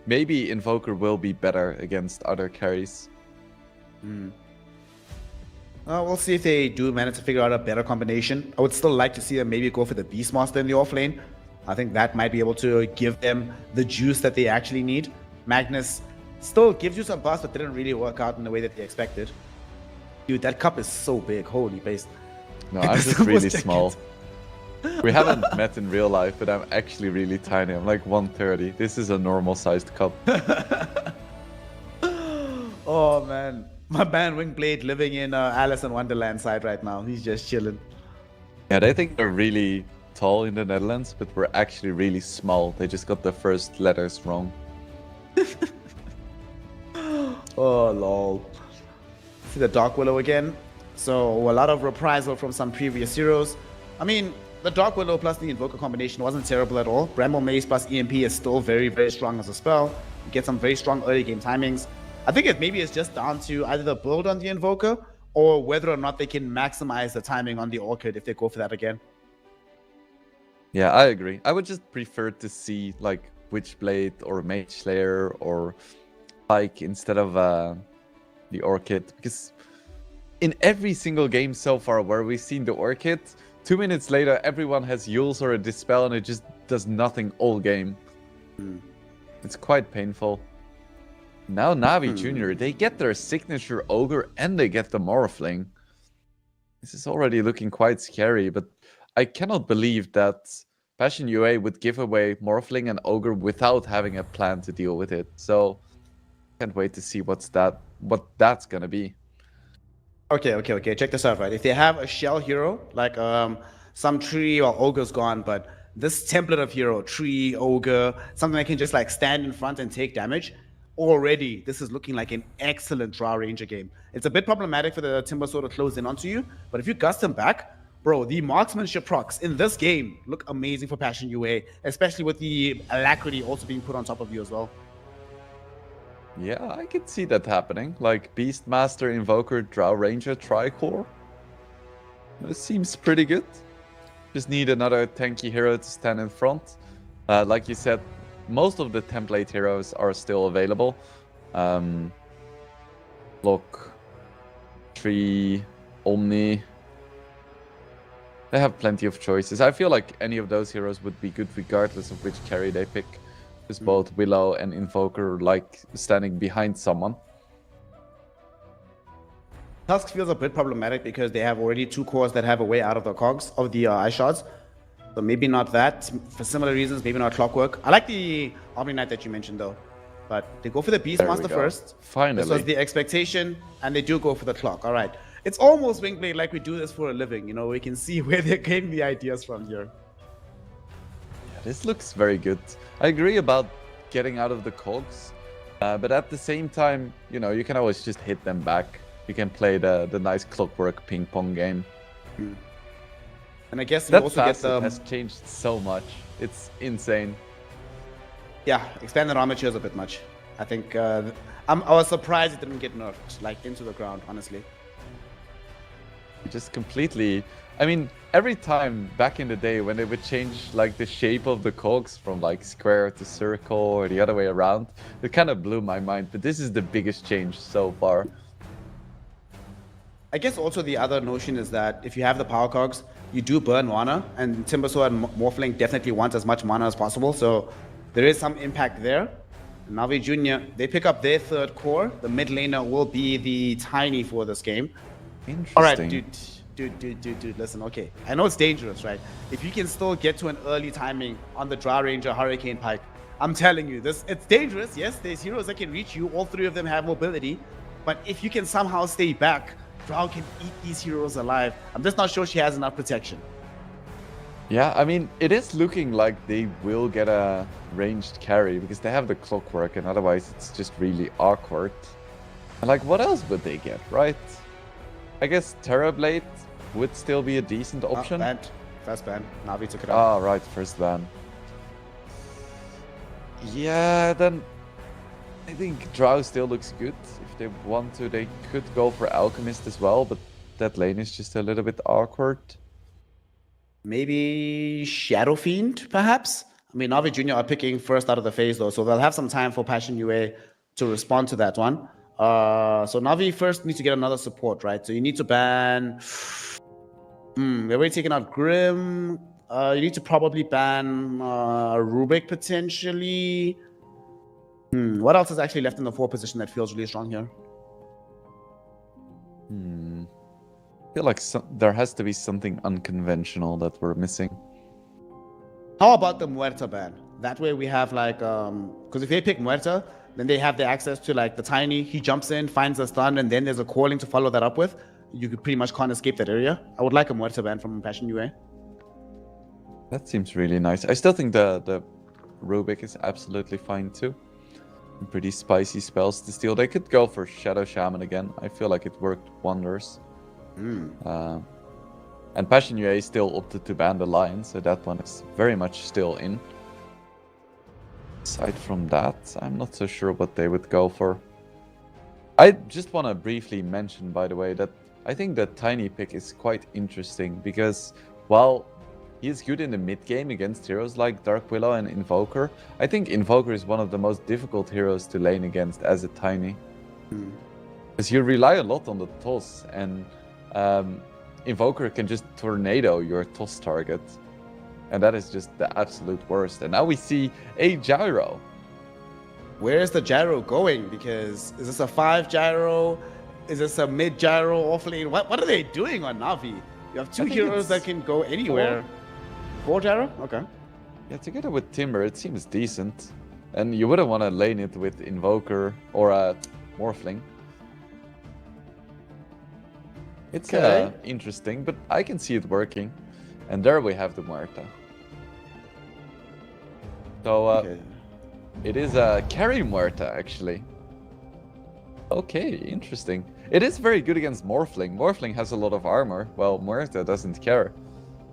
maybe Invoker will be better against other carries. We'll see if they do manage to figure out a better combination. I would still like to see them maybe go for the Beastmaster in the offlane. I think that might be able to give them the juice that they actually need. Magnus still gives you some bust, but didn't really work out in the way that they expected. Dude, that cup is so big. Holy base. No, I'm just really small. We haven't met in real life, but I'm actually really tiny. I'm like 130. This is a normal sized cup. Oh man, my man Wingblade living in Alice in Wonderland side right now. He's just chilling. Yeah, they think they're really tall in the Netherlands, but we're actually really small. They just got the first letters wrong. Oh lol. See the Dark Willow again. So a lot of reprisal from some previous heroes. I mean, the Dark Willow plus the Invoker combination wasn't terrible at all. Bramble Maze plus EMP is still very, very strong as a spell. You get some very strong early game timings. I think it's just down to either the build on the Invoker or whether or not they can maximize the timing on the Orchid if they go for that again. Yeah, I agree. I would just prefer to see like Witchblade or Mage Slayer or Pike instead of the Orchid, because in every single game so far where we've seen the Orchid, 2 minutes later everyone has Yules or a Dispel and it just does nothing all game. It's quite painful. Now Navi Jr., they get their signature Ogre and they get the Morphling. This is already looking quite scary, but I cannot believe that Passion UA would give away Morphling and Ogre without having a plan to deal with it. So can't wait to see what that's gonna be. Okay. Check this out, right? If they have a shell hero, like some tree or ogre's gone, but this template of hero, tree, ogre, something that can just like stand in front and take damage, already this is looking like an excellent draw ranger game. It's a bit problematic for the Timbersaw to close in onto you, but if you gust him back, bro, the marksmanship procs in this game look amazing for Passion UA, especially with the alacrity also being put on top of you as well. Yeah, I could see that happening. Like Beastmaster, Invoker, Drow Ranger, Tricore. This seems pretty good. Just need another tanky hero to stand in front. Like you said, most of the template heroes are still available. Look, Tree, Omni. They have plenty of choices. I feel like any of those heroes would be good regardless of which carry they pick. Because both Willow and Invoker like standing behind someone. Tusk feels a bit problematic because they have already 2 cores that have a way out of the cogs of the ice shards. So maybe not that. For similar reasons, maybe not Clockwork. I like the Omni Knight that you mentioned though. But they go for the Beastmaster first. Finally. This was the expectation, and they do go for the clock. All right. It's almost Wingblade like we do this for a living. You know, we can see where they're getting the ideas from here. This looks very good. I agree about getting out of the cogs. But at the same time, you know, you can always just hit them back. You can play the nice clockwork ping pong game. And I guess you That also get facet the has changed so much. It's insane. yeah, expanded armature is a bit much. I think I was surprised it didn't get nerfed like into the ground, honestly. Just completely. I mean, every time back in the day when they would change like the shape of the cogs from like square to circle or the other way around, it kind of blew my mind. But this is the biggest change so far. I guess also the other notion is that if you have the power cogs, you do burn mana, and Timbersaw and Morphling definitely want as much mana as possible, so there is some impact there. Navi Jr., they pick up their third core. The mid laner will be the Tiny for this game. Interesting. All right, dude, listen, okay. I know it's dangerous, right? If you can still get to an early timing on the Draw Ranger Hurricane Pike, I'm telling you, it's dangerous. Yes, there's heroes that can reach you. All three of them have mobility. But if you can somehow stay back, Drow can eat these heroes alive. I'm just not sure she has enough protection. Yeah, I mean, it is looking like they will get a ranged carry because they have the clockwork, and otherwise it's just really awkward. And like, what else would they get, right? I guess Terrorblade would still be a decent option. Banned. First ban. Navi took it out. Ah, right, first ban. Yeah, then I think Drow still looks good. If they want to, they could go for Alchemist as well, but that lane is just a little bit awkward. Maybe Shadow Fiend, perhaps? I mean, Navi Jr. are picking first out of the phase, though, so they'll have some time for Passion UA to respond to that one. So Navi first needs to get another support, right? So you need to ban... we're already taking out Grim. You need to probably ban Rubik, potentially. What else is actually left in the 4 position that feels really strong here? I feel like there has to be something unconventional that we're missing. How about the Muerta ban? That way we have like, because if they pick Muerta, then they have the access to like the Tiny. He jumps in, finds a stun, and then there's a calling to follow that up with. You could pretty much can't escape that area. I would like a Muerta ban from Passion UA. That seems really nice. I still think the Rubik is absolutely fine too. Pretty spicy spells to steal. They could go for Shadow Shaman again. I feel like it worked wonders. And Passion UA still opted to ban the Lion, so that one is very much still in. Aside from that, I'm not so sure what they would go for. I just want to briefly mention, by the way, that I think that Tiny pick is quite interesting because while he is good in the mid game against heroes like Dark Willow and Invoker, I think Invoker is one of the most difficult heroes to lane against as a Tiny. Because you rely a lot on the toss, and Invoker can just tornado your toss target. And that is just the absolute worst. And now we see a Gyro. Where is the Gyro going? Because is this a 5 Gyro? Is this a mid Gyro offlane? What are they doing on Navi? You have 2 heroes that can go anywhere. 4 Gyro? Okay. Yeah, together with Timber, it seems decent. And you wouldn't want to lane it with Invoker or a Morphling. It's interesting, but I can see it working. And there we have the Muerta. So it is a carry Muerta, actually. Okay, interesting. It is very good against Morphling. Morphling has a lot of armor, while Muerta doesn't care.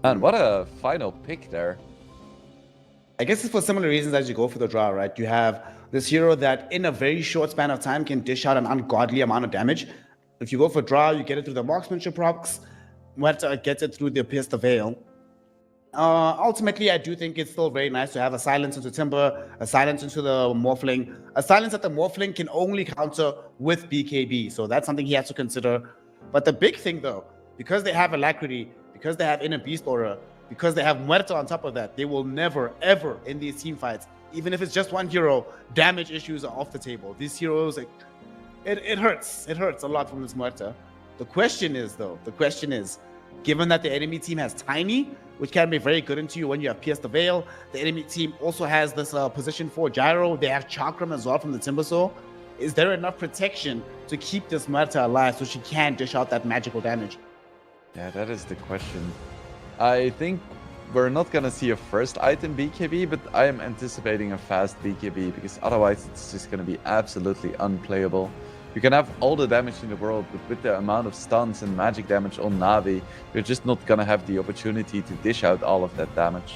And what a final pick there. I guess it's for similar reasons as you go for the draw, right? You have this hero that in a very short span of time can dish out an ungodly amount of damage. If you go for draw, you get it through the marksmanship procs. Muerta gets it through the Pierce the Veil. Ultimately, I do think it's still very nice to have a silence into Timber, a silence into the Morphling. A silence that the Morphling can only counter with BKB, so that's something he has to consider. But the big thing, though, because they have Alacrity, because they have Inner Beast Aura, because they have Muerta on top of that, they will never, ever, in these team fights, even if it's just one hero, damage issues are off the table. These heroes, it hurts. It hurts a lot from this Muerta. The question is, given that the enemy team has Tiny, which can be very good into you when you have Pierce the Veil, the enemy team also has this position 4 Gyro, they have Chakram as well from the Timbersaw. Is there enough protection to keep this Muerta alive so she can dish out that magical damage? Yeah, that is the question. I think we're not gonna see a first item BKB, but I am anticipating a fast BKB because otherwise it's just gonna be absolutely unplayable. You can have all the damage in the world, but with the amount of stuns and magic damage on Navi, you're just not gonna have the opportunity to dish out all of that damage.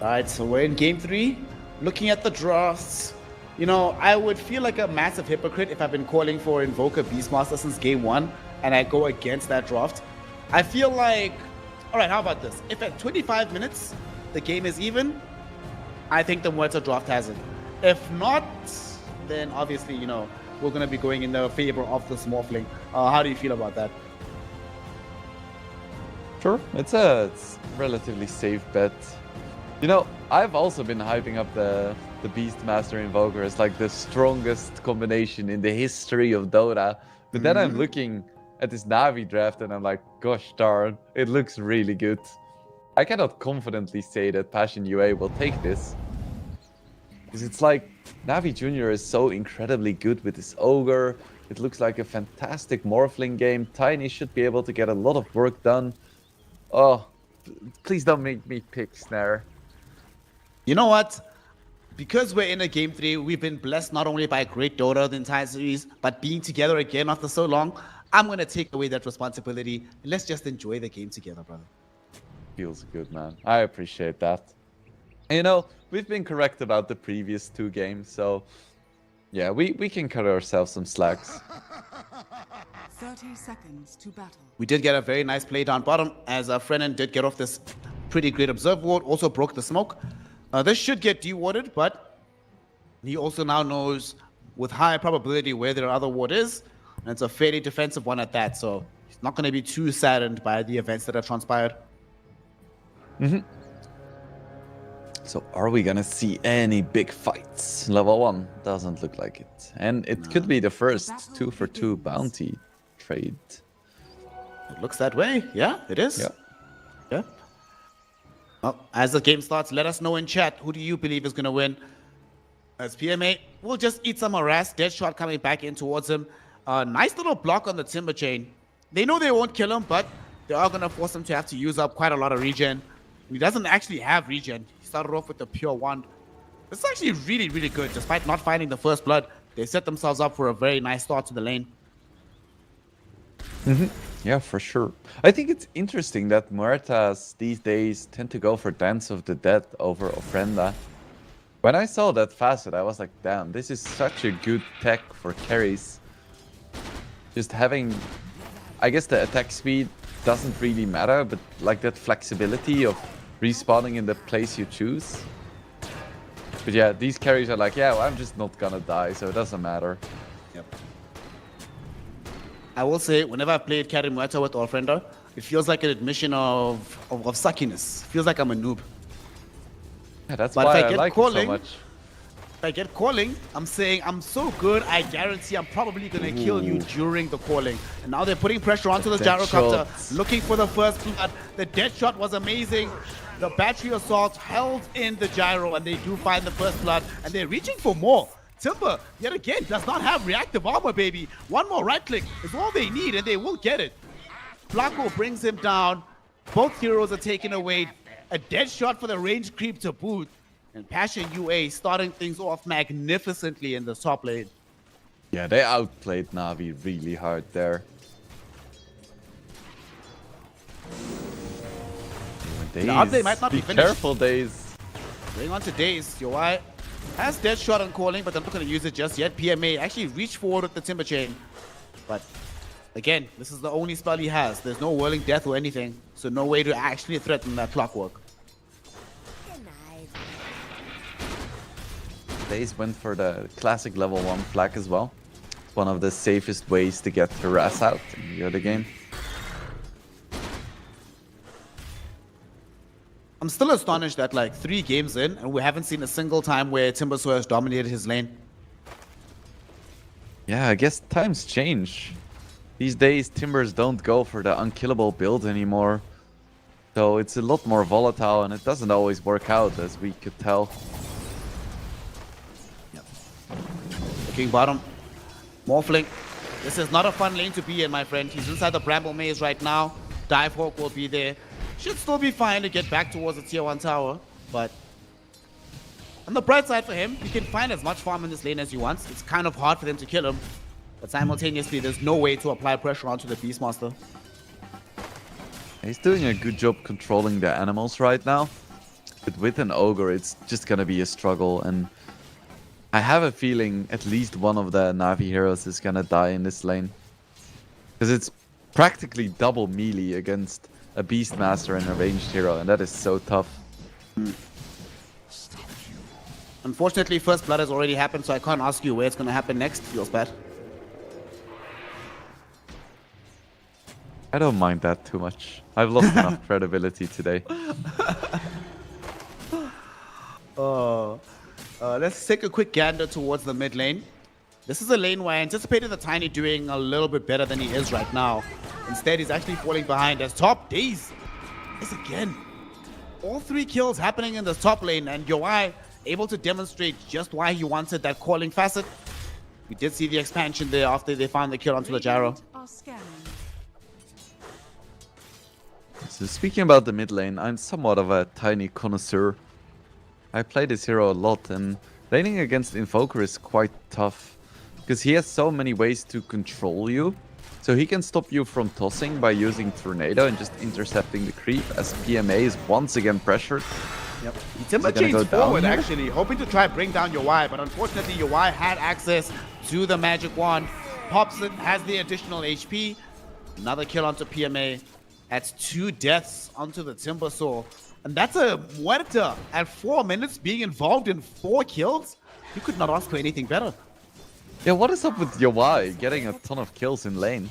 Alright, so we're in game 3. Looking at the drafts, you know, I would feel like a massive hypocrite if I've been calling for Invoker Beastmaster since game 1 and I go against that draft. I feel like, alright, how about this? If at 25 minutes the game is even, I think the Muerta draft has it. If not, then obviously, you know, we're going to be going in the favor of this Morphling. How do you feel about that? Sure, it's a relatively safe bet. You know, I've also been hyping up the Beastmaster Invoker as like the strongest combination in the history of Dota. But then I'm looking at this Navi draft and I'm like, gosh darn, it looks really good. I cannot confidently say that Passion UA will take this. Because it's like, Navi Jr. is so incredibly good with his Ogre. It looks like a fantastic Morphling game. Tiny should be able to get a lot of work done. Oh, please don't make me pick Snare. You know what? Because we're in a game 3, we've been blessed not only by great Dota the entire series, but being together again after so long. I'm going to take away that responsibility. And let's just enjoy the game together, brother. Feels good, man. I appreciate that. And, you know, we've been correct about the previous 2 games, so yeah, we can cut ourselves some slacks. 30 seconds to battle. We did get a very nice play down bottom, as Frennen did get off this pretty great observe ward, also broke the smoke. This should get dewarded, but he also now knows with high probability where their other ward is, and it's a fairly defensive one at that, so he's not going to be too saddened by the events that have transpired. So are we gonna see any big fights? Level 1 doesn't look like it. And it could be the first 2-for-2 bounty trade. It looks that way. Yeah, it is. Yeah. Yeah. Well, as the game starts, let us know in chat, who do you believe is going to win? As PMA, we'll just eat some harass. Deadshot coming back in towards him. Nice little block on the Timber Chain. They know they won't kill him, but they are going to force him to have to use up quite a lot of regen. He doesn't actually have regen. He started off with the pure wand. This is actually really, really good. Despite not finding the first blood, they set themselves up for a very nice start to the lane. Yeah, for sure. I think it's interesting that Muertas these days tend to go for Dance of the Dead over Ofrenda. When I saw that facet, I was like, damn, this is such a good tech for carries. Just having, I guess the attack speed doesn't really matter, but like that flexibility of respawning in the place you choose. But yeah, these carries are like, yeah, well, I'm just not gonna die, so it doesn't matter. Yep. I will say, whenever I played Carry Muerta with Allfriender, it feels like an admission of suckiness. Feels like I'm a noob. Yeah, that's But why if I I get like calling, it so much. If I get calling, I'm saying I'm so good, I guarantee I'm probably gonna kill you during the calling. And now they're putting pressure onto the gyrocopter, looking for the first blood. The dead shot was amazing. The battery assault held in the gyro, and they do find the first blood, and they're reaching for more. Timber, yet again, does not have reactive armor, baby. One more right click is all they need, and they will get it. Blanco brings him down. Both heroes are taken away. A dead shot for the range creep to boot. And Passion UA starting things off magnificently in the top lane. Yeah, they outplayed Navi really hard there. The update might not be finished. Careful, Days. Going on to Days, UI has dead shot on calling, but they're not going to use it just yet. PMA actually reached forward with the Timber Chain. But again, this is the only spell he has. There's no Whirling Death or anything, so no way to actually threaten that Clockwork. Days went for the classic level 1 flag as well. It's one of the safest ways to get harass out in the other game. I'm still astonished that like 3 games in, and we haven't seen a single time where Timbersaw has dominated his lane. Yeah, I guess times change. These days, Timbers don't go for the unkillable build anymore. So it's a lot more volatile, and it doesn't always work out, as we could tell. Looking bottom. Morphling. This is not a fun lane to be in, my friend. He's inside the Bramble Maze right now. Divehawk will be there. should still be fine to get back towards the tier 1 tower, but on the bright side for him, he can find as much farm in this lane as he wants. It's kind of hard for them to kill him, but simultaneously, there's no way to apply pressure onto the Beastmaster. He's doing a good job controlling the animals right now. But with an Ogre, it's just gonna be a struggle. And I have a feeling at least one of the Na'Vi heroes is gonna die in this lane. Because it's practically double melee against a Beastmaster and a ranged hero. And that is so tough. Unfortunately, first blood has already happened, so I can't ask you where it's going to happen next. Feels bad. I don't mind that too much. I've lost enough credibility today. Let's take a quick gander towards the mid lane. This is a lane where I anticipated the Tiny doing a little bit better than he is right now. Instead, he's actually falling behind as top Daze is again. All 3 kills happening in this top lane, and Yoi able to demonstrate just why he wanted that calling facet. We did see the expansion there after they found the kill onto the gyro. Radiant are scanning. So speaking about the mid lane, I'm somewhat of a Tiny connoisseur. I play this hero a lot, and laning against Invoker is quite tough. Because he has so many ways to control you. So he can stop you from tossing by using Tornado and just intercepting the creep, as PMA is once again pressured. Yep. He timber chains forward actually, hoping to try bring down Yoi, but unfortunately Yoi had access to the magic wand. Pops it, has the additional HP. Another kill onto PMA. That's 2 deaths onto the Timber Saw. And that's a Muerta at 4 minutes being involved in 4 kills. You could not ask for anything better. Yeah, what is up with Yoi getting a ton of kills in lane?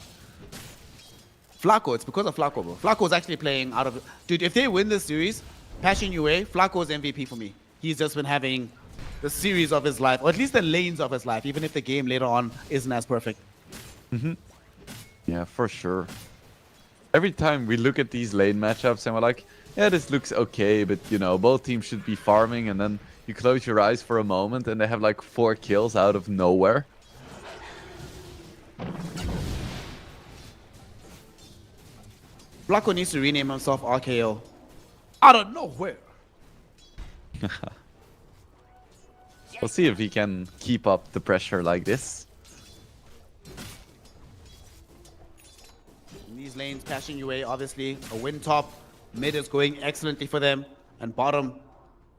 Flacco, it's because of Flacco, bro. Flacco is actually playing out of... Dude, if they win this series, Passion UA, Flacco is MVP for me. He's just been having the series of his life, or at least the lanes of his life, even if the game later on isn't as perfect. Yeah, for sure. Every time we look at these lane matchups and we're like, yeah, this looks okay, but you know, both teams should be farming, and then you close your eyes for a moment and they have like 4 kills out of nowhere. Flacco needs to rename himself RKO. Out of nowhere. We'll see if he can keep up the pressure like this. In these lanes, Passion UA, obviously, a win top. Mid is going excellently for them. And bottom,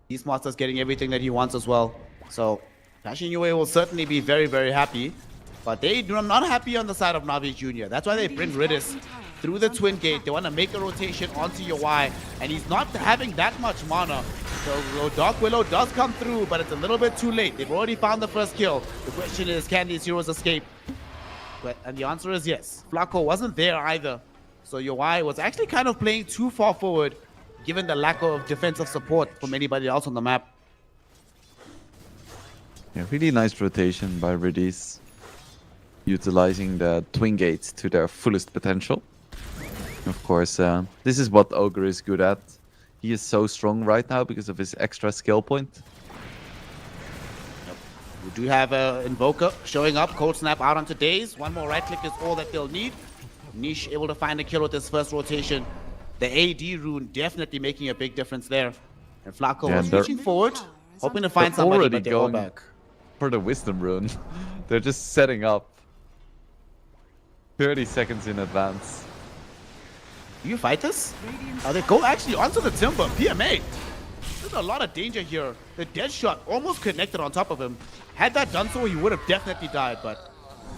Beastmaster's getting everything that he wants as well. So, Passion UA will certainly be very, very happy. But they are not happy on the side of Navi Jr. That's why they bring Ridis through the Twin Gate. They want to make a rotation onto Yoi. And he's not having that much mana. So Dark Willow does come through, but it's a little bit too late. They've already found the first kill. The question is, can these heroes escape? And the answer is yes. Flacco wasn't there either. So Yoi was actually kind of playing too far forward, given the lack of defensive support from anybody else on the map. Yeah, really nice rotation by Ridis, utilizing the Twin Gates to their fullest potential. Of course, this is what Ogre is good at. He is so strong right now because of his extra skill point. We do have an Invoker showing up. Cold Snap out onto Daze. One more right click is all that they'll need. Niche able to find a kill with his first rotation. The AD rune definitely making a big difference there. And Flacco was reaching forward, hoping to find somebody, but they're all back. For the Wisdom rune. They're just setting up 30 seconds in advance. Do you fight this? They go actually onto the Timber. PMA. There's a lot of danger here. The dead shot almost connected on top of him. Had that done so, he would have definitely died, but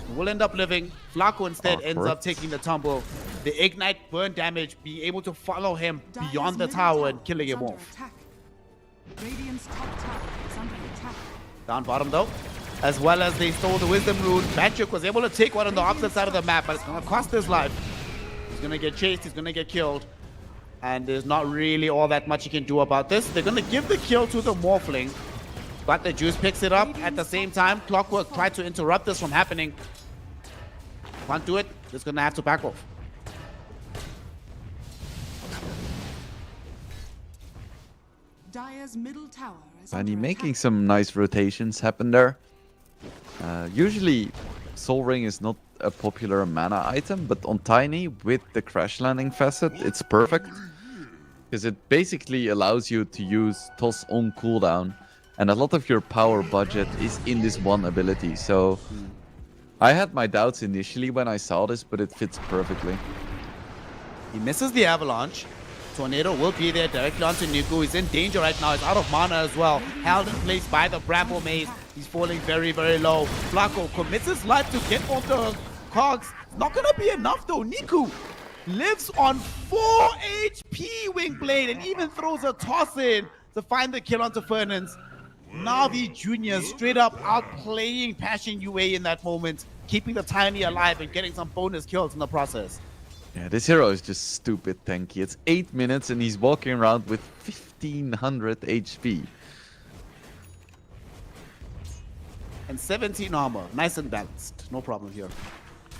he will end up living. Flacco instead ends up taking the tumble. The Ignite burn damage, being able to follow him beyond the tower and killing him off. Radiant's top tower is under attack. Down bottom though. As well as they stole the Wisdom rune. Patrick was able to take one on the opposite side of the map, but it's going to cost his life. He's going to get chased, he's going to get killed. And there's not really all that much you can do about this. They're going to give the kill to the Morphling. But the Juice picks it up at the same time. Clockwork tried to interrupt this from happening. Can't do it. Just going to have to back off. Dire's middle tower is And he under making attack. some nice rotations happen there. Usually Soul Ring is not a popular mana item, but on Tiny with the crash landing facet, it's perfect. because it basically allows you to use toss on cooldown, and a lot of your power budget is in this one ability. So I had my doubts initially when I saw this, but it fits perfectly. He misses the avalanche. Tornado will be there directly onto Niku. He's in danger right now. He's out of mana as well. Held in place by the Bramble Maze. He's falling very, very low. Flacco commits his life to get off the cogs. Not gonna be enough though. Niku lives on 4 HP, Wingblade, and even throws a toss in to find the kill onto Fernance. Navi Jr. straight up outplaying Passion UA in that moment, keeping the Tiny alive and getting some bonus kills in the process. Yeah, this hero is just stupid tanky. It's 8 minutes and he's walking around with 1500 HP. And 17 armor. Nice and balanced. No problem here.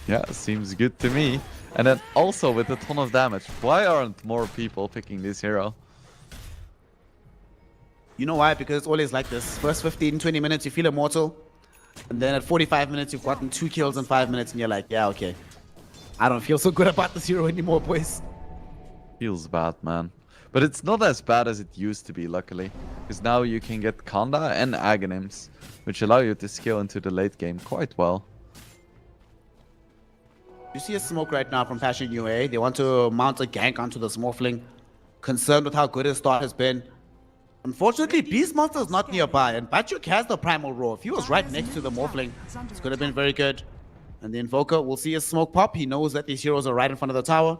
Yeah, seems good to me. And then also with a ton of damage. Why aren't more people picking this hero? You know why? Because it's always like this. First 15, 20 minutes, you feel immortal. And then at 45 minutes, you've gotten 2 kills in 5 minutes, and you're like, yeah, okay. I don't feel so good about this hero anymore, boys. Feels bad, man. But it's not as bad as it used to be, luckily. Because now you can get Kanda and Aghanims, which allow you to scale into the late game quite well. You see a smoke right now from Passion UA. They want to mount a gank onto the Smurfling. Concerned with how good his start has been. Unfortunately, Beastmaster is not nearby, and Batyuk has the Primal Roar. If he was right next to the Morphling, this could have been very good. And the Invoker will see a smoke pop. He knows that these heroes are right in front of the tower.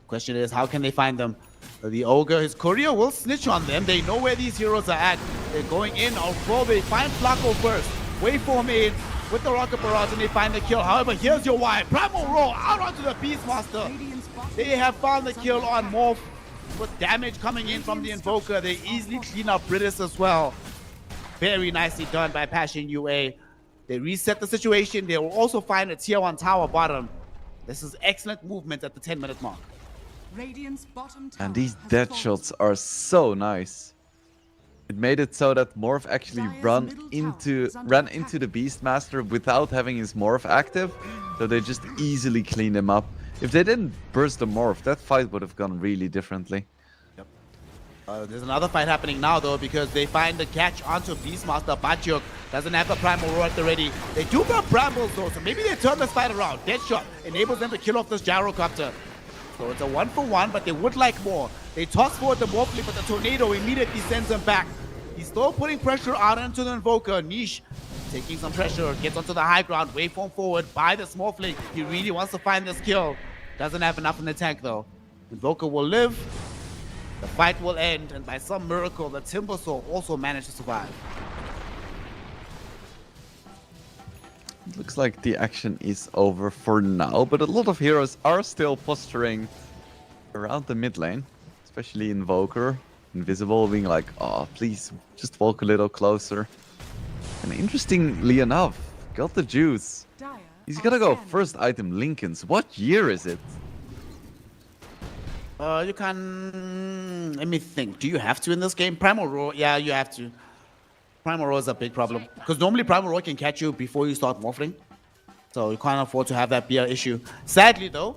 Question is, how can they find them? The Ogre, his courier will snitch on them. They know where these heroes are at. They're going in. Although they find Flacco first. Waveform in with the Rocket Barrage and they find the kill. However, here's your why. Primal Roar out onto the Beastmaster. They have found the kill on Morph. With damage coming in from the Invoker, they easily clean up Britis as well. Very nicely done by Passion UA. They reset the situation. They will also find a tier 1 tower bottom. This is excellent movement at the 10-minute mark. Radiant's bottom tower And these has dead fallen. shots are so nice. It made it so that Morph actually ran into the Beastmaster without having his Morph active. So they just easily cleaned him up. If they didn't burst the Morph, that fight would have gone really differently. There's another fight happening now though, because they find the catch onto Beastmaster. Batyuk doesn't have the Primal Roar at the ready. They do got Brambles though, so maybe they turn this fight around. Deadshot enables them to kill off this Gyrocopter. So it's a 1-for-1, but they would like more. They toss forward the Morphling, but the Tornado immediately sends them back. He's still putting pressure out into the Invoker. Niche taking some pressure, gets onto the high ground, waveform forward by the Smurfling. He really wants to find this kill. Doesn't have enough in the tank though. Invoker will live. The fight will end, and by some miracle, the Timbersaw also managed to survive. Looks like the action is over for now, but a lot of heroes are still posturing around the mid lane, especially Invoker, Invisible, being like, oh, please, just walk a little closer. And interestingly enough, got the juice. Dire He's are gonna go scanning. first item Lincoln's. What year is it? You can... Let me think. Do you have to in this game? Primal Roar? Yeah, you have to. Primal Roar is a big problem. Because normally Primal Roar can catch you before you start Morphling. So you can't afford to have that be an issue. Sadly though,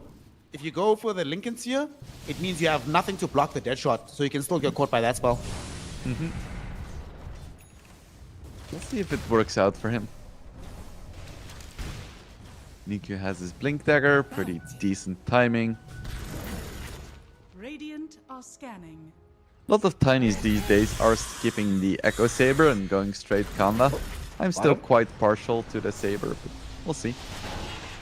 if you go for the Lincoln Seer, it means you have nothing to block the dead shot. So you can still get caught by that spell. Let's see if it works out for him. Niku has his Blink Dagger, pretty decent timing. Radiant are scanning. A lot of Tinies these days are skipping the Echo Saber and going straight Kanda. I'm still quite partial to the Saber, but we'll see.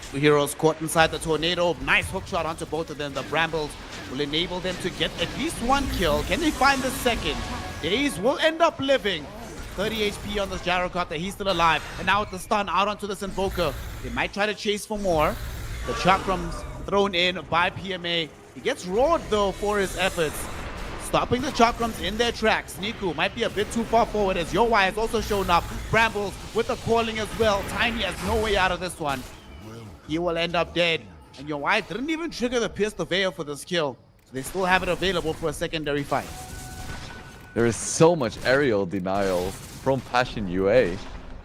Two heroes caught inside the Tornado. Nice hook shot onto both of them. The Brambles will enable them to get at least one kill. Can they find the second? Daze will end up living. 30 HP on this Gyrocopter. He's still alive. And now with the stun out onto this Invoker. They might try to chase for more. The Chakrams thrown in by PMA. He gets roared though for his efforts. Stopping the Chakrams in their tracks. Niku might be a bit too far forward as Yowai has also shown up. Brambles with the calling as well. Tiny has no way out of this one. He will end up dead. And Yowai didn't even trigger the Pierce the Veil for this kill. So they still have it available for a secondary fight. There is so much aerial denial from Passion UA.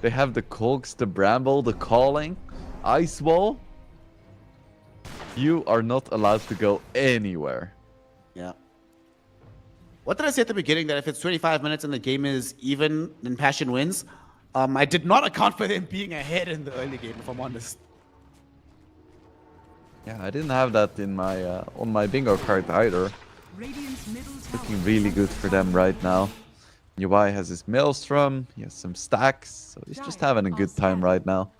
They have the Cogs, the Bramble, the Calling, Ice Wall. You are not allowed to go anywhere. Yeah. What did I say at the beginning? That if it's 25 minutes and the game is even, then Passion wins. I did not account for them being ahead in the early game, if I'm honest. Yeah, I didn't have that in my on my bingo card either. Radiant's middle tower Looking really good for them right now. UI has his Maelstrom, he has some stacks, so he's just having a good time right now.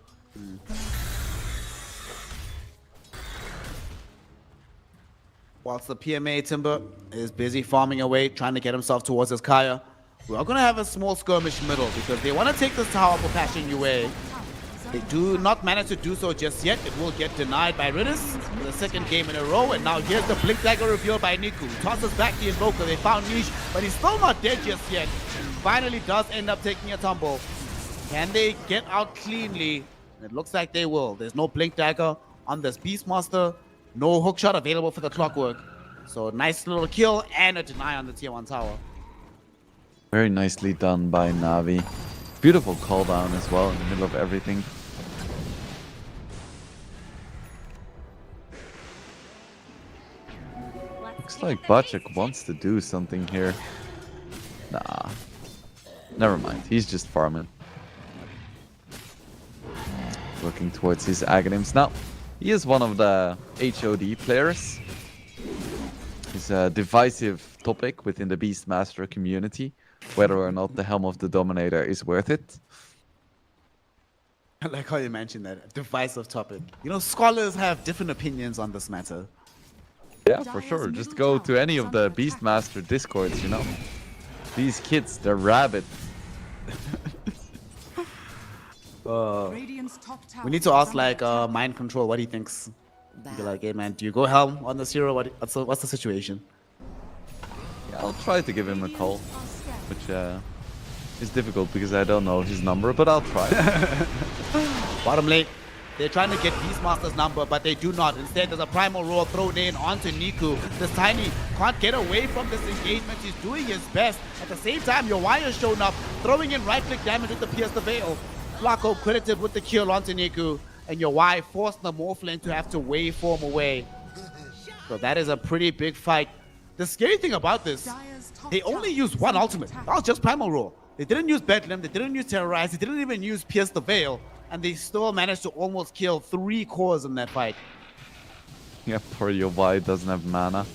Whilst the PMA Timber is busy farming away, trying to get himself towards his Kaya, we are going to have a small skirmish middle because they want to take this tower for Passion UA. They do not manage to do so just yet. It will get denied by Ridis for the second game in a row. And now here's the Blink Dagger revealed by Niku. Tosses back the Invoker. They found Niche, but he's still not dead just yet. Finally does end up taking a tumble. Can they get out cleanly? It looks like they will. There's no Blink Dagger on this Beastmaster. No hookshot available for the Clockwork. So nice little kill and a deny on the tier 1 tower. Very nicely done by Navi. Beautiful call down as well in the middle of everything. Looks like Bacek wants to do something here. Nah. Never mind. He's just farming. Looking towards his Aghanims. Now, he is one of the HOD players. He's a divisive topic within the Beastmaster community, whether or not the Helm of the Dominator is worth it. I like how you mentioned that. Divisive topic. You know, scholars have different opinions on this matter. Yeah, for sure. Just go to any of the Beastmaster discords, you know. These kids, they're rabid. Radiant's top tower We need to ask, like, Mind Control what he thinks. Be like, hey man, do you go Helm on this hero? What's the situation? Yeah, I'll try to give him a call, which is difficult because I don't know his number, but I'll try. Bottom lane, they're trying to get Beastmaster's number, but they do not. Instead, there's a Primal Roar thrown in onto Niku. This Tiny can't get away from this engagement. He's doing his best. At the same time, your Wire's shown up, throwing in right-click damage with the Pierce the Veil. Flacco credited with the kill onto Niku, and your Y forced the Morphlane to have to waveform away. So that is a pretty big fight. The scary thing about this, they only used one ultimate. That was just Primal Roar. They didn't use Bedlam, they didn't use Terrorize, they didn't even use Pierce the Veil, and they still managed to almost kill 3 cores in that fight. Yeah, poor UI doesn't have mana.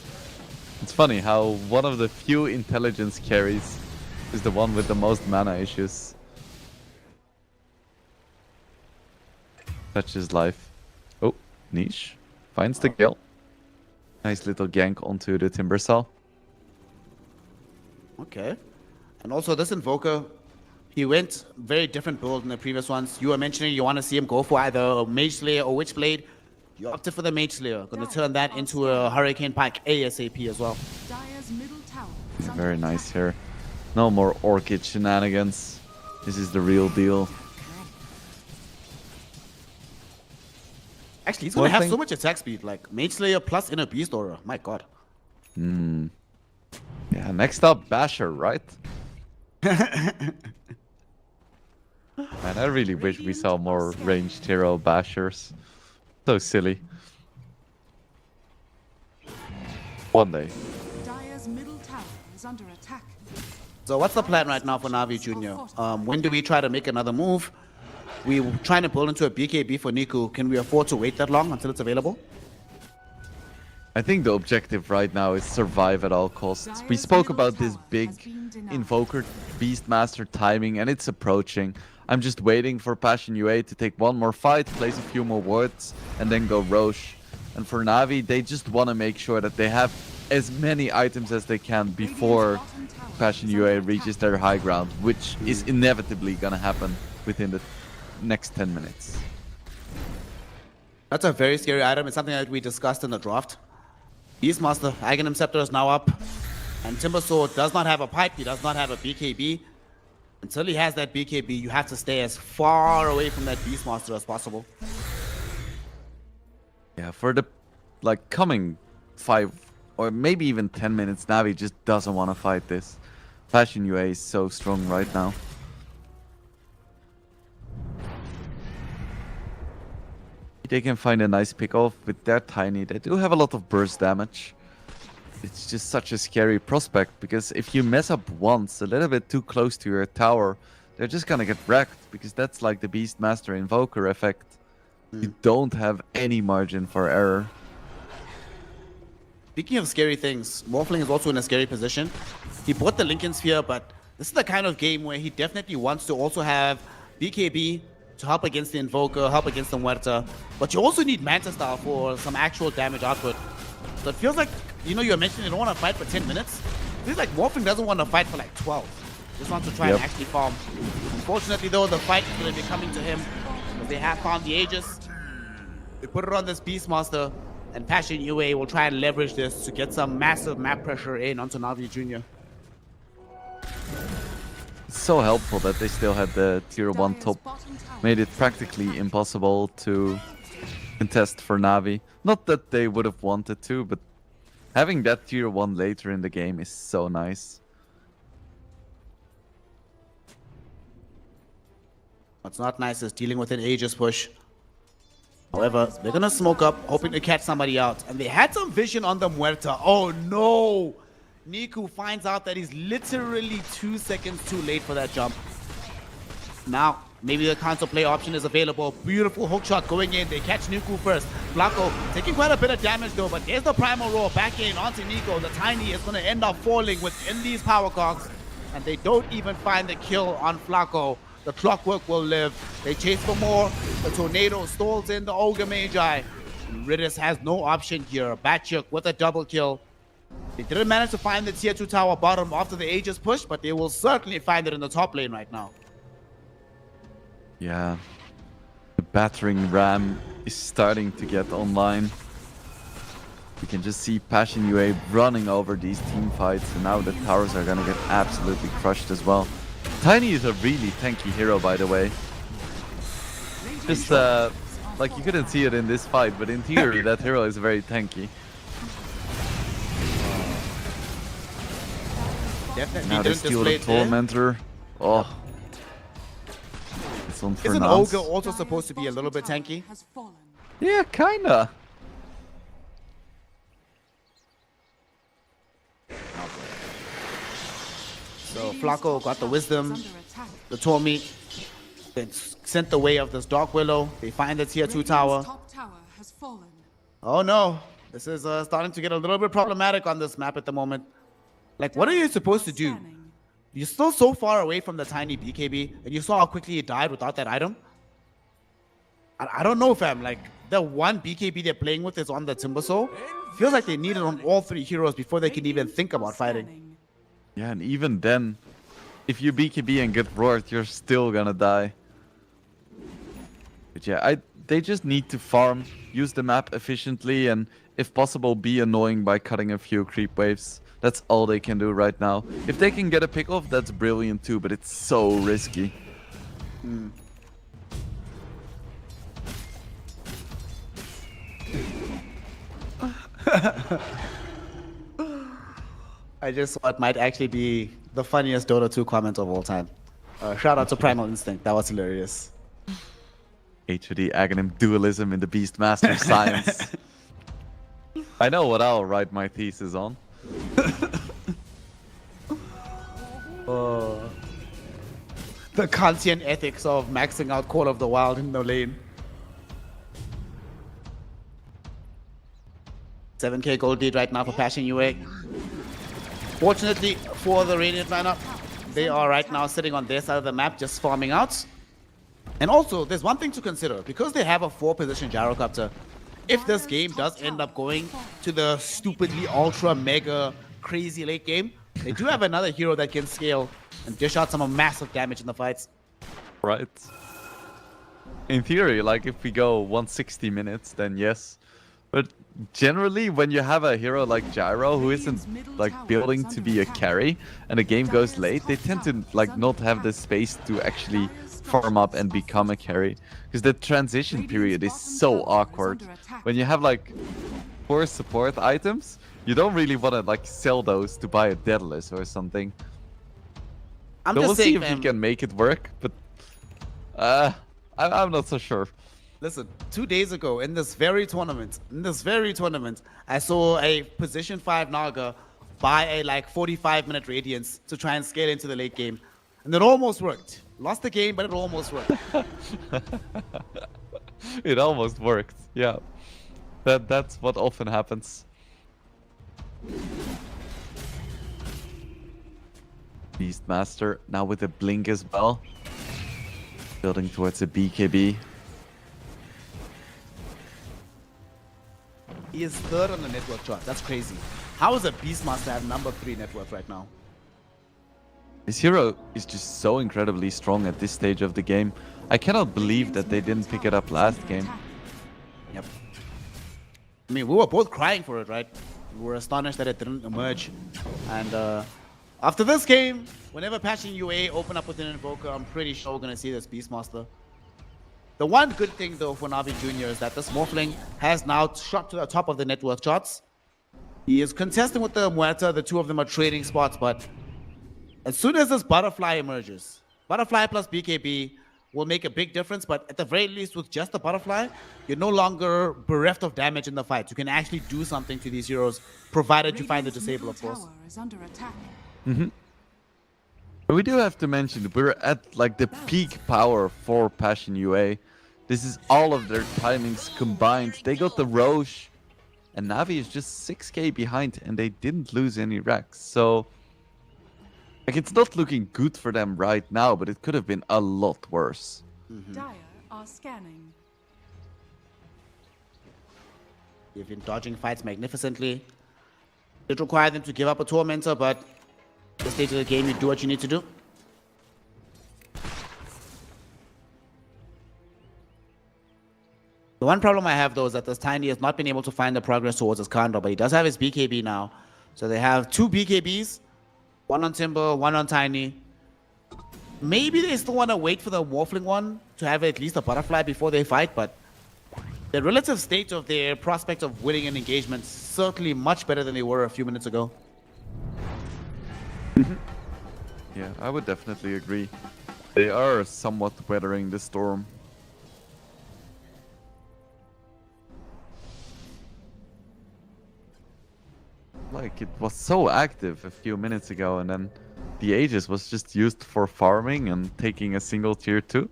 It's funny how one of the few intelligence carries is the one with the most mana issues. Such is life. Oh, Niche finds the kill. Nice little gank onto the Timbersaw. Okay. And also this Invoker, he went very different build than the previous ones. You were mentioning you want to see him go for either a Mage Slayer or Witchblade. You opted for the Mage Slayer. Going to turn that into a Hurricane Pike ASAP as well. Dire's middle tower is Yeah, under very attack. nice here. No more Orchid shenanigans. This is the real deal. Actually, he's going to One have thing- so much attack speed, like Mage Slayer plus Inner Beast Aura. My god. Yeah, next up, Basher, right? Man, I really wish we saw more ranged hero Bashers. So silly. One day. Dire's middle tower is under attack. So what's the plan right now for Navi Jr.? When do we try to make another move? We trying to build into a BKB for Niku. Can we afford to wait that long until it's available? I think the objective right now is survive at all costs. We spoke about this big Invoker Beastmaster timing, and it's approaching. I'm just waiting for Passion UA to take one more fight, place a few more wards, and then go Roche. And for Navi, they just want to make sure that they have as many items as they can before Passion UA reaches their high ground, which is inevitably going to happen within the next 10 minutes. That's a very scary item. It's something that we discussed in the draft. Beastmaster, Aghanim Scepter is now up. And Timbersword does not have a pipe. He does not have a BKB. Until he has that BKB, you have to stay as far away from that Beastmaster as possible. Yeah, for the coming 5 or maybe even 10 minutes, Navi just doesn't want to fight this. Passion UA is so strong right now. They can find a nice pick off with their Tiny. They do have a lot of burst damage. it's just such a scary prospect because if you mess up once, a little bit too close to your tower, they're just gonna get wrecked because that's like the Beastmaster Invoker effect. You don't have any margin for error. Speaking of scary things, Morphling is also in a scary position. He bought the Lincoln Sphere, but this is the kind of game where he definitely wants to also have BKB to help against the Invoker, help against the Muerta. But you also need Manta Style for some actual damage output. So it feels like, you know, you mentioned you don't want to fight for 10 minutes. It feels like Morphling doesn't want to fight for like 12. Just wants to try and actually farm. Unfortunately though, the fight is going to be coming to him. Because they have found the Aegis. They put it on this Beastmaster. And Passion UA will try and leverage this to get some massive map pressure in onto Navi Jr. It's so helpful that they still had the tier 1 top. Made it practically impossible to contest for Navi. Not that they would have wanted to, but having that tier 1 later in the game is so nice. What's not nice is dealing with an Aegis push. However, they're gonna smoke up, hoping to catch somebody out. And they had some vision on the Muerta. Oh no! Niku finds out that he's literally 2 seconds too late for that jump. Now, maybe the counter play option is available. Beautiful hook shot going in. They catch Niku first. Flacco taking quite a bit of damage though, but there's the primal roar back in onto Nico. The Tiny is gonna end up falling within these power cogs. And they don't even find the kill on Flacco. The clockwork will live. They chase for more. The tornado stalls in the Ogre Magi. Ridis has no option here. Batchuk with a double kill. They didn't manage to find the tier 2 tower bottom after the Aegis push, but they will certainly find it in the top lane right now. Yeah. The battering ram is starting to get online. You can just see Passion UA running over these team fights, and now the towers are gonna get absolutely crushed as well. Tiny is a really tanky hero, by the way. Just like you couldn't see it in this fight, but in theory that hero is very tanky. Definitely Now they didn't steal the display it there. Tormentor. Oh. This one for Isn't Nance. Ogre also supposed to be a little bit tanky? Has fallen. Yeah, kinda. So Flacco got the wisdom, Under attack. the Torment. It's sent the way of this Dark Willow. They find the tier 2 tower. Top tower has fallen. Oh no, this is starting to get a little bit problematic on this map at the moment. Like, what are you supposed to do? Scanning. You're still so far away from the Tiny BKB, and you saw how quickly he died without that item. I don't know, fam. Like, the one BKB they're playing with is on the Timbersaw. Feels like they need it on all 3 heroes before they can even think about fighting. Scanning. Yeah, and even then, if you BKB and get roared, you're still gonna die. But yeah, they just need to farm, use the map efficiently, and if possible, be annoying by cutting a few creep waves. That's all they can do right now. If they can get a pick off, that's brilliant too, but it's so risky. I just thought it might actually be the funniest Dota 2 comment of all time. Shout out to Primal Instinct. That was hilarious. HOD Aghanim dualism in the Beastmaster science. I know what I'll write my thesis on. The Kantian ethics of maxing out Call of the Wild in the lane. 7k gold lead right now for Passion UA. Fortunately for the Radiant lineup, they are right now sitting on their side of the map just farming out. And also, there's one thing to consider. Because they have a 4-position gyrocopter, if this game does end up going to the stupidly ultra mega crazy late game, they do have another hero that can scale and dish out some massive damage in the fights. Right. In theory, like if we go 160 minutes, then yes. But generally, when you have a hero like Gyro who isn't like building to be a carry and the game goes late, they tend to like not have the space to actually farm up and become a carry. Because the transition period is so awkward. When you have like 4 support items, you don't really want to like sell those to buy a Daedalus or something. I'm So just we'll see saying, if man. we can make it work, but I'm not so sure. Listen, 2 days ago in this very tournament, I saw a position 5 Naga buy a like 45-minute Radiance to try and scale into the late game. And it almost worked. Lost the game, but it almost worked. It almost worked. Yeah. That's what often happens. Beastmaster now with a blink as well. Building towards a BKB. He is third on the network chart. That's crazy. How is a Beastmaster at number 3 net worth right now? This hero is just so incredibly strong at this stage of the game. I cannot believe that they didn't pick it up last game. Yep. I mean, we were both crying for it, right? We were astonished that it didn't emerge. And after this game, whenever Passion UA open up with an Invoker, I'm pretty sure we're going to see this Beastmaster. The one good thing, though, for Navi Jr. is that this Morphling has now shot to the top of the network charts. He is contesting with the Muerta. The two of them are trading spots, but as soon as this Butterfly emerges, Butterfly plus BKB will make a big difference, but at the very least with just the Butterfly, you're no longer bereft of damage in the fight. You can actually do something to these heroes, provided you find the disable, of course. Tower is under attack. But we do have to mention, we're at like the peak power for Passion UA. This is all of their timings combined. They got the Roche, and Navi is just 6k behind, and they didn't lose any racks. So, like, it's not looking good for them right now, but it could have been a lot worse. Dire are scanning. They've been dodging fights magnificently. It required them to give up a Tormentor, but at the stage of the game, you do what you need to do. The one problem I have, though, is that this Tiny has not been able to find the progress towards his counter, but he does have his BKB now. So they have 2 BKBs, one on Timber, one on Tiny. Maybe they still want to wait for the Morphling one to have at least a Butterfly before they fight, but the relative state of their prospect of winning an engagement is certainly much better than they were a few minutes ago. Yeah, I would definitely agree. They are somewhat weathering the storm. Like, it was so active a few minutes ago, and then the Aegis was just used for farming and taking a single tier 2.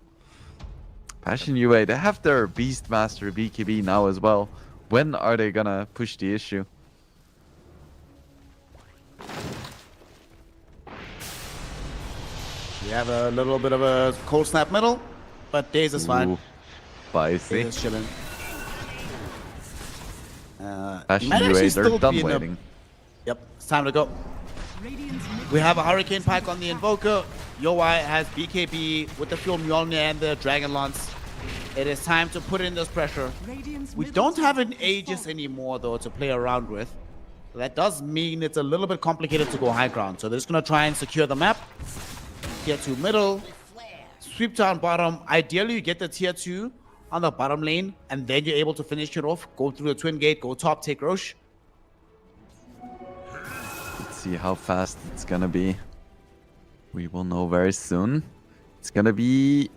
Passion UA, they have their Beastmaster BKB now as well. When are they gonna push the issue? We have a little bit of a cold snap middle, but Daze is fine. Ooh, spicy. Daze is chilling. Passion might UA, actually they're still done be in a- waiting. Yep, it's time to go. Radiant's mid We have a Hurricane Pike on the Invoker. Yowai has BKB with the Fuel Mjolnir and the Dragon Lance. It is time to put in this pressure. Radiant's We middle don't have tower an is Aegis falling. anymore, though, to play around with. That does mean it's a little bit complicated to go high ground. So they're just going to try and secure the map. Tier 2 middle. Sweep down bottom. Ideally, you get the tier 2 on the bottom lane, and then you're able to finish it off. Go through the Twin Gate, go top, take Roche. Let's see how fast it's gonna be. We will know very soon. It's gonna be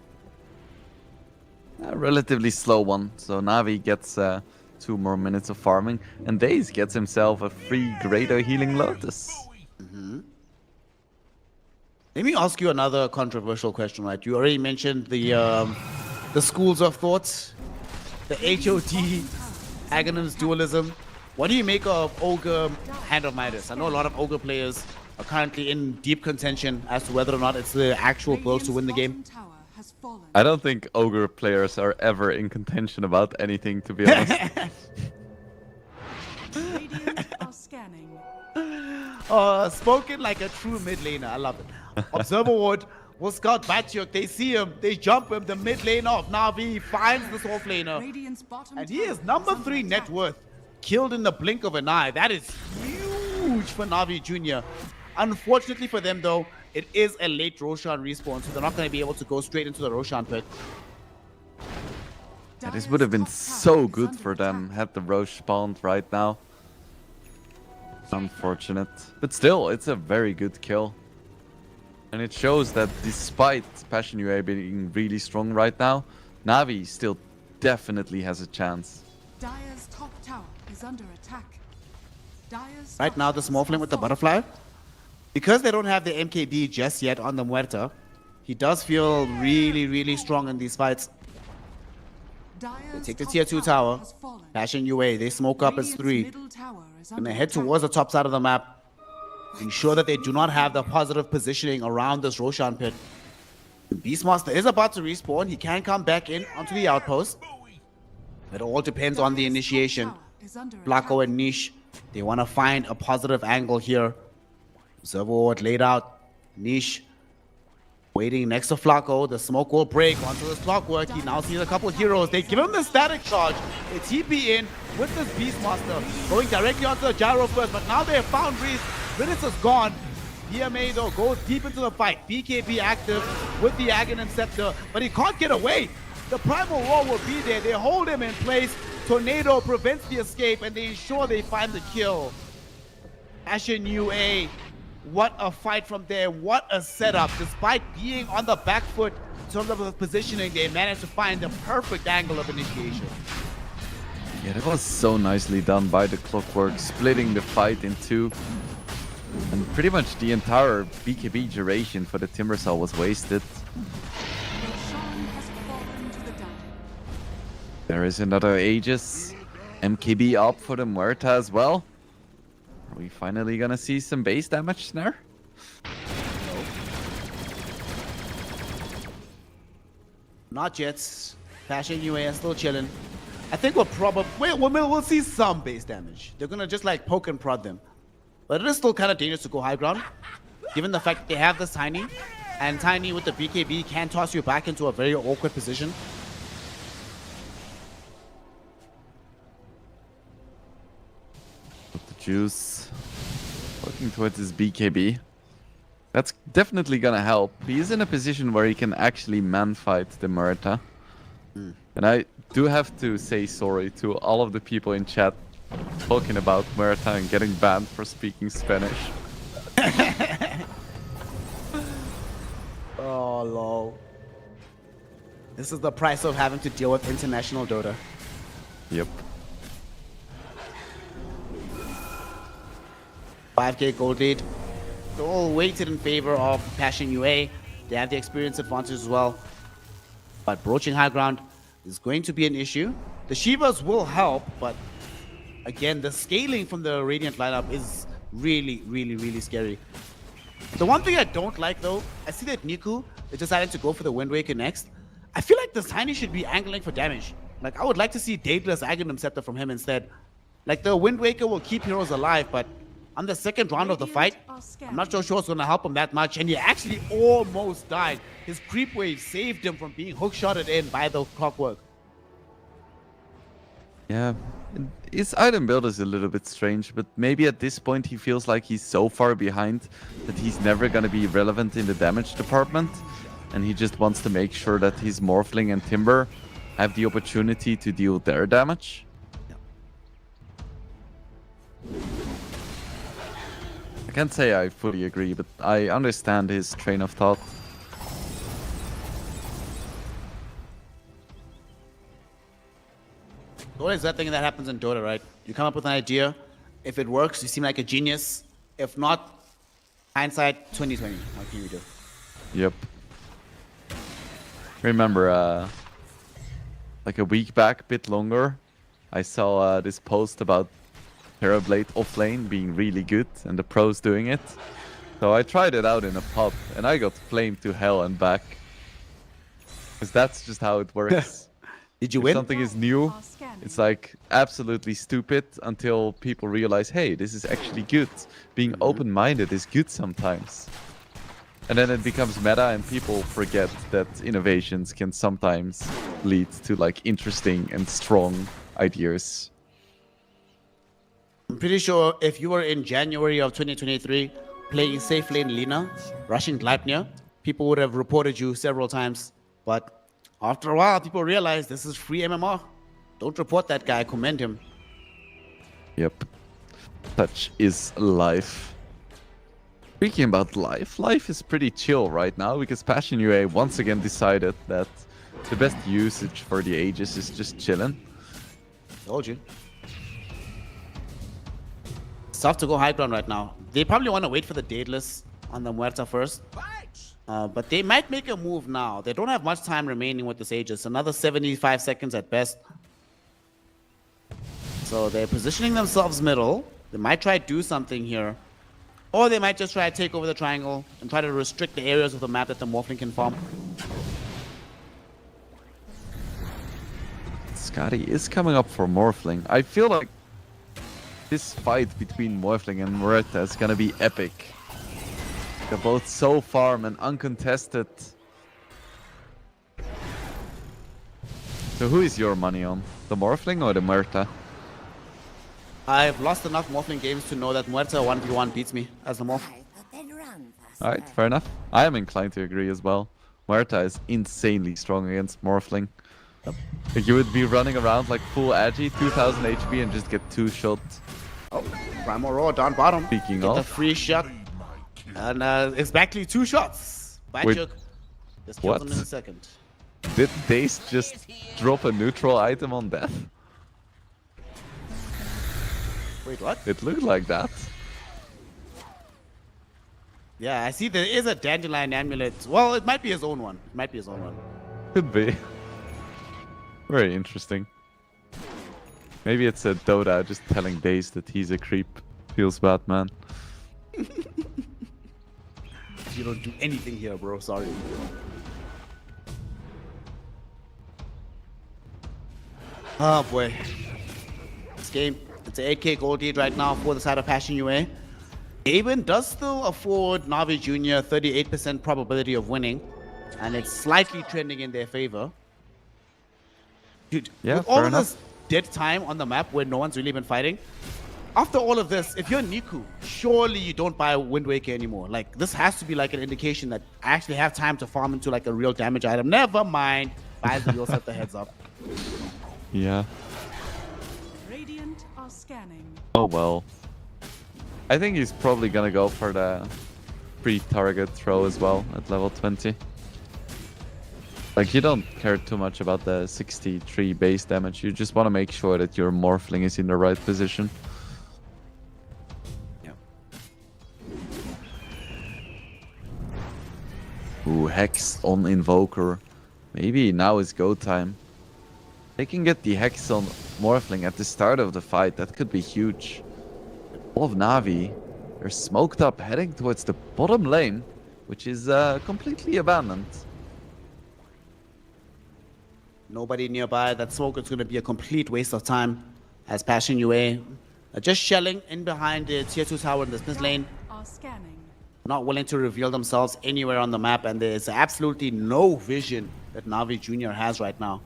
a relatively slow one. So Navi gets 2 more minutes of farming, and Daze gets himself a free Greater Healing Lotus. Let me ask you another controversial question, right? You already mentioned the schools of thought, the HOD, Aghanim's dualism. What do you make of Ogre Hand of Midas? I know a lot of Ogre players are currently in deep contention as to whether or not it's the actual build to win the game. Radiant's bottom tower has fallen. I don't think Ogre players are ever in contention about anything, to be honest. Radiant are scanning. Spoken like a true mid laner. I love it. Observer Ward will scout Batyuk. They see him. They jump him. The mid laner of Navi finds this off laner. Radiant's bottom And he tower is number under 3 net attack. worth. Killed in the blink of an eye. That is huge for Navi Jr. Unfortunately for them, though, it is a late Roshan respawn, so they're not going to be able to go straight into the Roshan pit. Yeah, this would have been so good for them had the Roche spawned right now. Unfortunate. But still, it's a very good kill. And it shows that despite Passion UA being really strong right now, Navi still definitely has a chance. Dire's top tower is under attack. Dire's Right now, the small flame with the butterfly, because they don't have the MKB just yet on the Muerta, he does feel really, really strong in these fights. Dire's Take the top tier 2 tower, has fallen. Passion UA, they smoke up as Radiant's 3. middle tower is Gonna under head attack. towards the top side of the map. Ensure that they do not have the positive positioning around this Roshan pit. Beastmaster is about to respawn. He can come back in onto the outpost. It all depends on the Dire's top initiation. tower is under Flacco attack. and Niche, they want to find a positive angle here. Servo ward laid out. Niche waiting next to Flacco. The smoke will break onto his clockwork. He now sees a couple heroes. They give him the static charge. They TP in with this Beastmaster. Going directly onto the gyro first, but now they have found Reese. Rinus is gone. DMA though goes deep into the fight. BKB active with the Aghanim Scepter, but he can't get away. The Primal Roar will be there. They hold him in place. Tornado prevents the escape, and they ensure they find the kill. Ashen UA, what a fight from there. What a setup. Despite being on the back foot in terms of the positioning, they managed to find the perfect angle of initiation. Yeah, that was so nicely done by the Clockwork, splitting the fight in two. And pretty much the entire BKB duration for the Timbersaw was wasted. Roshan has fallen to the down. There is another Aegis. MKB up for the Muerta as well. Are we finally gonna see some base damage there? Not yet. Passion UA is still chilling. I think we'll see some base damage. They're gonna just like poke and prod them. But it is still kind of dangerous to go high ground, given the fact that they have this Tiny, and Tiny with the BKB can toss you back into a very awkward position. With the Juice working towards his BKB. That's definitely gonna help. He is in a position where he can actually man-fight the Muerta. And I do have to say sorry to all of the people in chat talking about Muerta and getting banned for speaking Spanish. Oh, lol. This is the price of having to deal with international Dota. Yep. 5k gold lead. They're all weighted in favor of Passion UA. They have the experience advantage as well. But broaching high ground is going to be an issue. The Shivas will help, but again, the scaling from the Radiant lineup is really, really, really scary. The one thing I don't like though, I see that Niku is deciding to go for the Wind Waker next. I feel like the Tiny should be angling for damage. Like, I would like to see Daedalus Aghanim Scepter from him instead. Like, the Wind Waker will keep heroes alive, but on the second round of the fight, I'm not so sure it's going to help him that much. And he actually almost died. His creep wave saved him from being hook-shotted in by the Clockwork. Yeah. His item build is a little bit strange, but maybe at this point he feels like he's so far behind that he's never going to be relevant in the damage department. And he just wants to make sure that his Morphling and Timber have the opportunity to deal their damage. I can't say I fully agree, but I understand his train of thought. What is that thing that happens in Dota, right? You come up with an idea. If it works, you seem like a genius. If not, hindsight 2020. What can you do? Yep. Remember, like a week back, a bit longer, I saw this post about Terrorblade offlane being really good and the pros doing it. So I tried it out in a pub and I got flamed to hell and back. Because that's just how it works. Did you If win? something is new, it's like absolutely stupid until people realize, hey, this is actually good. Being open-minded is good sometimes. And then it becomes meta and people forget that innovations can sometimes lead to like interesting and strong ideas. I'm pretty sure if you were in January of 2023 playing safe lane Lina, rushing Gleipnir, people would have reported you several times. But after a while, people realize this is free MMR. Don't report that guy, commend him. Yep. Such is life. Speaking about life, life is pretty chill right now because Passion UA once again decided that the best usage for the Aegis is just chilling. Told you. It's tough to go high ground right now. They probably want to wait for the Daedalus on the Muerta first. But they might make a move now. They don't have much time remaining with this Aegis. Another 75 seconds at best. So they're positioning themselves middle. They might try to do something here. Or they might just try to take over the triangle and try to restrict the areas of the map that the Morphling can farm. Scotty is coming up for Morphling. I feel like this fight between Morphling and Muerta is gonna be epic. They're both so farm and uncontested. So who is your money on? The Morphling or the Muerta? I've lost enough Morphling games to know that Muerta 1v1 beats me as the Morph. Alright, fair enough. I am inclined to agree as well. Muerta is insanely strong against Morphling. Like you would be running around like full Agi, 2000 HP and just get 2 shots. Oh, Primal Roar down bottom. Speaking Get the of. free shot. And exactly 2 shots. Bad Wait, joke. Just kills what? him in a second. Did Dace just drop a neutral item on death? Wait, what? It looked like that. Yeah, I see there is a Dandelion Amulet. Well, it might be his own one. It might be his own one. Could be. Very interesting. Maybe it's a Dota just telling Dace that he's a creep. Feels bad, man. You don't do anything here, bro. Sorry. Oh boy. This game, it's an 8k gold lead right now for the side of Passion UA. Aben does still afford Navi Jr. 38% probability of winning, and it's slightly trending in their favor. Dude, Yeah, with all fair of enough. this dead time on the map where no one's really been fighting, after all of this, if you're Niku, surely you don't buy Wind Waker anymore. Like, this has to be like an indication that I actually have time to farm into like a real damage item. Never mind. Buys the set the heads up. Yeah. Radiant are scanning. Oh well. I think he's probably gonna go for the free target throw as well at level 20. Like, you don't care too much about the 63 base damage. You just want to make sure that your Morphling is in the right position. Yeah. Ooh, Hex on Invoker. Maybe now is go time. They can get the Hex on Morphling at the start of the fight. That could be huge. All of Navi, they're smoked up heading towards the bottom lane, which is completely abandoned. Nobody nearby. That smoke is going to be a complete waste of time as Passion UA are just shelling in behind the tier 2 tower in the business lane. Are scanning. Not willing to reveal themselves anywhere on the map, and there's absolutely no vision that Navi Jr. has right now.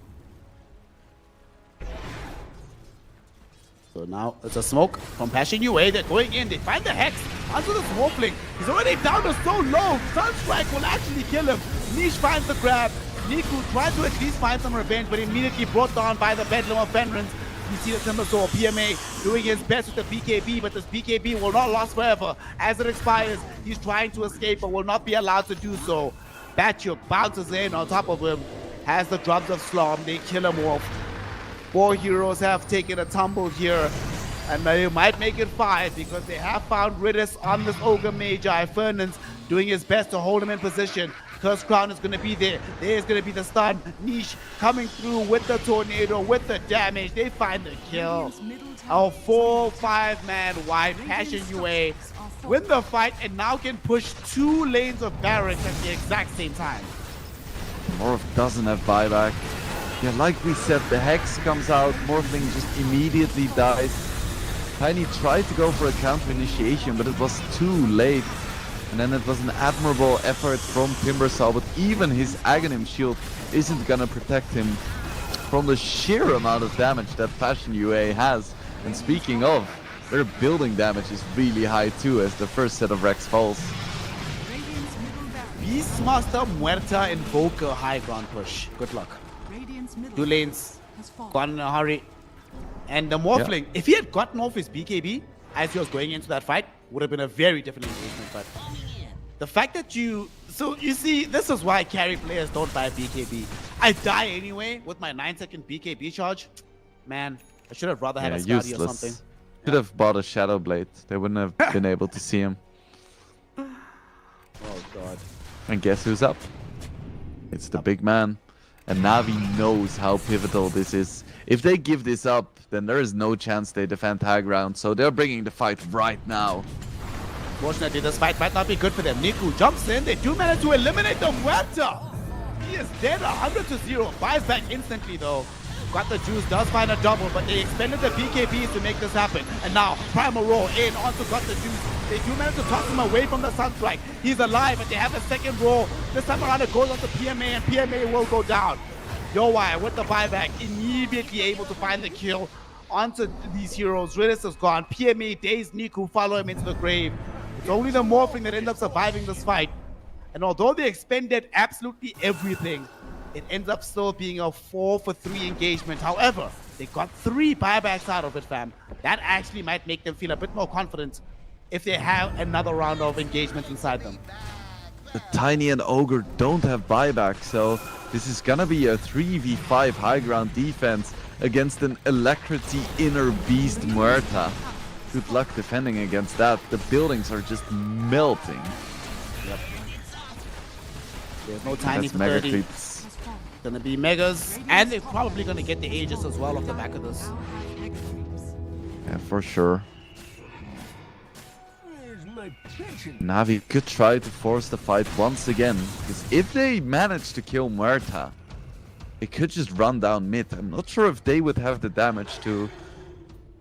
So now it's a smoke from Passion UA. They're going in. They find the Hex onto the Morphling. He's already down to so low. Sunstrike will actually kill him. Niche finds the grab. Niku tried to at least find some revenge, but immediately brought down by the Bedlam of Fenrins. You see the Timbersaw, PMA, doing his best with the BKB, but this BKB will not last forever. As it expires, he's trying to escape, but will not be allowed to do so. Batchuk bounces in on top of him, has the drums of Slom. They kill him off. 4 heroes have taken a tumble here, and they might make it 5 because they have found Ridis on this Ogre Magi. Fernand's doing his best to hold him in position. Curse Crown is going to be there. There's going to be the stun. Niche coming through with the tornado, with the damage. They find the kill. A 4-5 man wide Passion UA win the fight and now can push 2 lanes of barracks at the exact same time. Morph doesn't have buyback. Yeah, like we said, the Hex comes out, Morphling just immediately dies. Tiny tried to go for a counter initiation, but it was too late. And then it was an admirable effort from Timbersaw, but even his Aghanim shield isn't gonna protect him from the sheer amount of damage that Passion UA has. And speaking of, their building damage is really high too as the first set of Rex falls. Radiant's middle barracks. Beastmaster, Muerta, Invoker, high ground push. Good luck. Radiant's middle 2 lanes, has fallen. gone in a hurry. And the Morphling, if he had gotten off his BKB as he was going into that fight, would have been a very different engagement. But the fact that so you see, this is why carry players don't buy BKB. I die anyway with my 9-second BKB charge. Man, I should have rather had Yeah, a Scouty or useless. something. Should have bought a Shadow Blade. They wouldn't have been able to see him. Oh god. And guess who's up? It's the big man. And Navi knows how pivotal this is. If they give this up, then there is no chance they defend high ground. So they're bringing the fight right now. Fortunately, this fight might not be good for them. Niku jumps in. They do manage to eliminate the Muerta. He is dead 100-0. Buys back instantly though. Got the juice, does find a double, but they expended the BKBs to make this happen. And now, Primal Roar in, onto got the juice. They do manage to toss him away from the Sunstrike. He's alive, but they have a second roll. This time around it goes onto PMA, and PMA will go down. Yowai with the buyback, immediately able to find the kill onto these heroes. Ridis is gone. PMA, Daze, Niku follow him into the grave. It's only the Morphling that ends up surviving this fight. And although they expended absolutely everything, it ends up still being a 4-for-3 engagement. However, they got 3 buybacks out of it, fam. That actually might make them feel a bit more confident if they have another round of engagement inside them. The Tiny and Ogre don't have buyback, so this is gonna be a 3v5 high ground defense against an Electricity Inner Beast Muerta. Good luck defending against that. The buildings are just melting. Yep. There's no Tiny That's for mega 30. creeps. Gonna be Megas, and they're probably gonna get the Aegis as well off the back of this. Yeah, for sure. Where's my pension? Navi could try to force the fight once again, because if they manage to kill Muerta, it could just run down mid. I'm not sure if they would have the damage to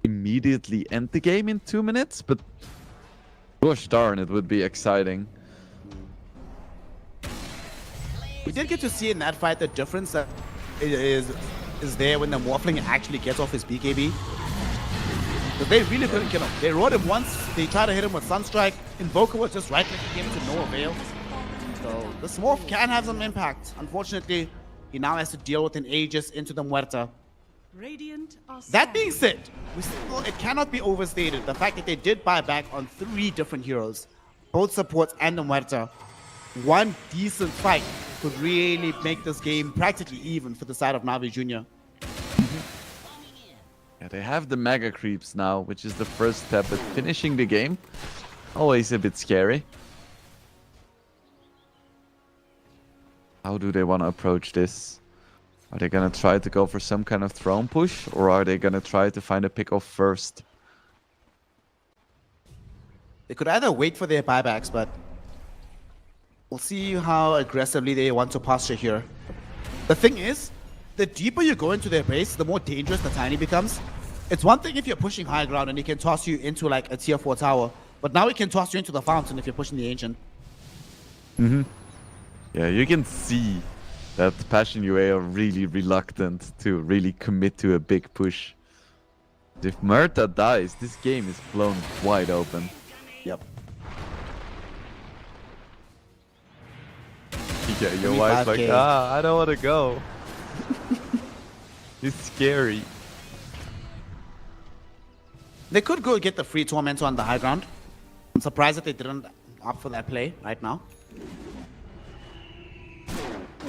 immediately end the game in 2 minutes, but gosh darn, it would be exciting. We did get to see in that fight the difference that is there when the Morphling actually gets off his BKB. But they really couldn't kill him. They rode him once, they tried to hit him with Sunstrike. Invoker was just right-clicking him to no avail. So the Smurf can have some impact. Unfortunately, he now has to deal with an Aegis into the Muerta. Radiant are That being said, it cannot be overstated the fact that they did buy back on 3 different heroes, both supports and the Muerta. One decent fight could really make this game practically even for the side of Navi Jr. Yeah, they have the mega creeps now, which is the first step at finishing the game. Always a bit scary. How do they want to approach this? Are they gonna try to go for some kind of throne push, or are they gonna try to find a pick-off first? They could either wait for their buybacks, but we'll see how aggressively they want to posture here. The thing is, the deeper you go into their base, the more dangerous the Tiny becomes. It's one thing if you're pushing high ground and he can toss you into like a tier 4 tower, but now he can toss you into the fountain if you're pushing the Ancient. Yeah, you can see that Passion UA are really reluctant to really commit to a big push. If Muerta dies, this game is blown wide open. Yep. Yeah, your wife's like, 25K. I don't want to go. It's scary. They could go get the free Tormentor on the high ground. I'm surprised that they didn't opt for that play right now.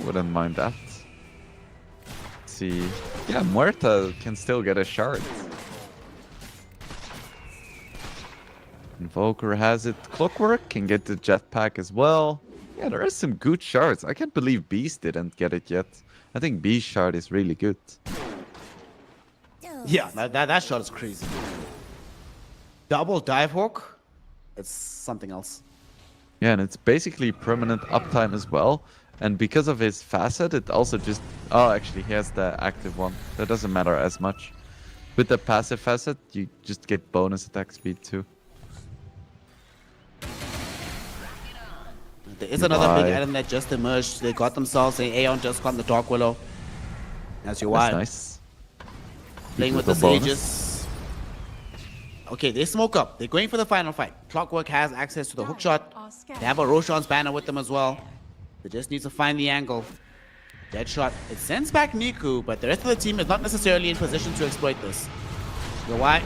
Wouldn't mind that. Let's see. Yeah, Muerta can still get a shard. Invoker has it. Clockwork can get the jetpack as well. Yeah, there is some good shards. I can't believe Beast didn't get it yet. I think Beast shard is really good. Yeah, that shot is crazy. Double dive hook. It's something else. Yeah, and it's basically permanent uptime as well. And because of his facet, it also just... Oh, actually, he has the active one. That doesn't matter as much. With the passive facet, you just get bonus attack speed too. There is another big Why? item that just emerged. They got themselves an Aeon just got the Dark Willow. That's your That's why. nice. Playing with Little this bonus. Aegis. Okay, they smoke up. They're going for the final fight. Clockwork has access to the hook shot. They have a Roshan's banner with them as well. They just need to find the angle. Dead shot. It sends back Niku, but the rest of the team is not necessarily in position to exploit this. You know why?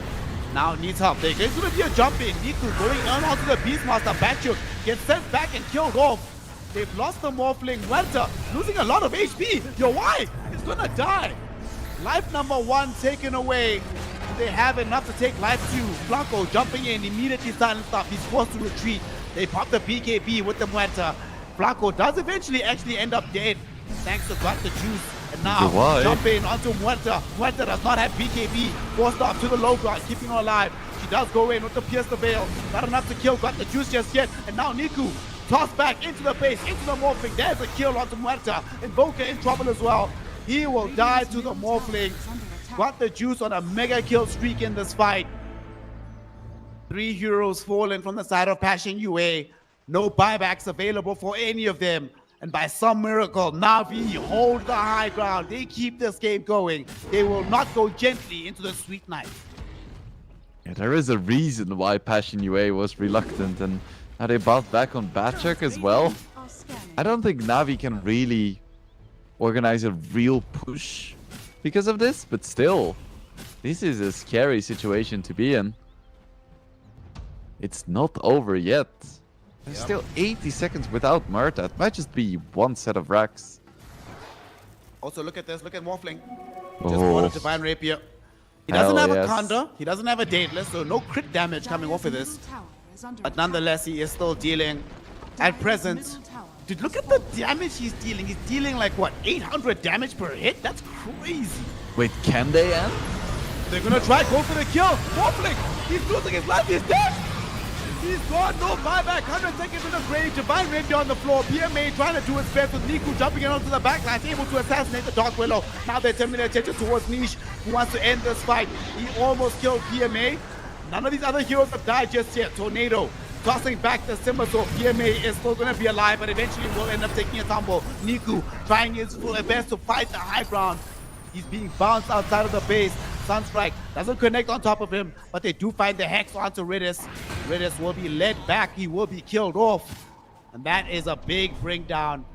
Now needs help. There's going to be a jump in. Niku going on onto the Beastmaster. Batchuk gets sent back and killed off. They've lost the Morphling. Muerta losing a lot of HP. Your wife is gonna die. Life number 1 taken away. They have enough to take life 2. Blanco jumping in, immediately silenced up. He's forced to retreat. They pop the BKB with the Muerta. Blanco does eventually actually end up dead, thanks to Got the Juice. And now jumping onto Muerta. Muerta does not have BKB. Forced up to the low ground, keeping her alive. She does go in with the Pierce the Veil. Not enough to kill Got the Juice just yet. And now Niku tossed back into the base, into the Morphling. There's a kill onto Muerta. Invoker in trouble as well. He will die to the Morphling. Got the Juice on a mega kill streak in this fight. 3 heroes fallen from the side of Passion UA. No buybacks available for any of them. And by some miracle, Na'Vi hold the high ground. They keep this game going. They will not go gently into the sweet night. Yeah, there is a reason why Passion UA was reluctant, and now they bought back on Batchuk as well. I don't think Na'Vi can really organize a real push because of this, but still, this is a scary situation to be in. It's not over yet. There's still 80 seconds without Muerta. It might just be one set of racks. Also, look at this. Look at Morphling. Just bought a Divine Rapier. He doesn't have a Conda. He doesn't have a Dateless, so no crit damage coming off of this. But nonetheless, he is still dealing at present. Dude, look at the damage he's dealing. He's dealing like, what, 800 damage per hit? That's crazy. Wait, can they end? They're gonna try, go for the kill. Morphling, he's losing his life. He's dead. He's gone, no buyback. 100 seconds in the grave. Divine Rapier on the floor. PMA trying to do his best with Niku jumping in onto the backline, able to assassinate the Dark Willow. Now they're turning their attention towards Niche, who wants to end this fight. He almost killed PMA. None of these other heroes have died just yet. Tornado tossing back the Simba, so PMA is still going to be alive, but eventually will end up taking a tumble. Niku trying his full best to fight the high ground. He's being bounced outside of the base. Sunstrike doesn't connect on top of him, but they do find the Hex onto Ridis. Ridis will be led back. He will be killed off. And that is a big bring down.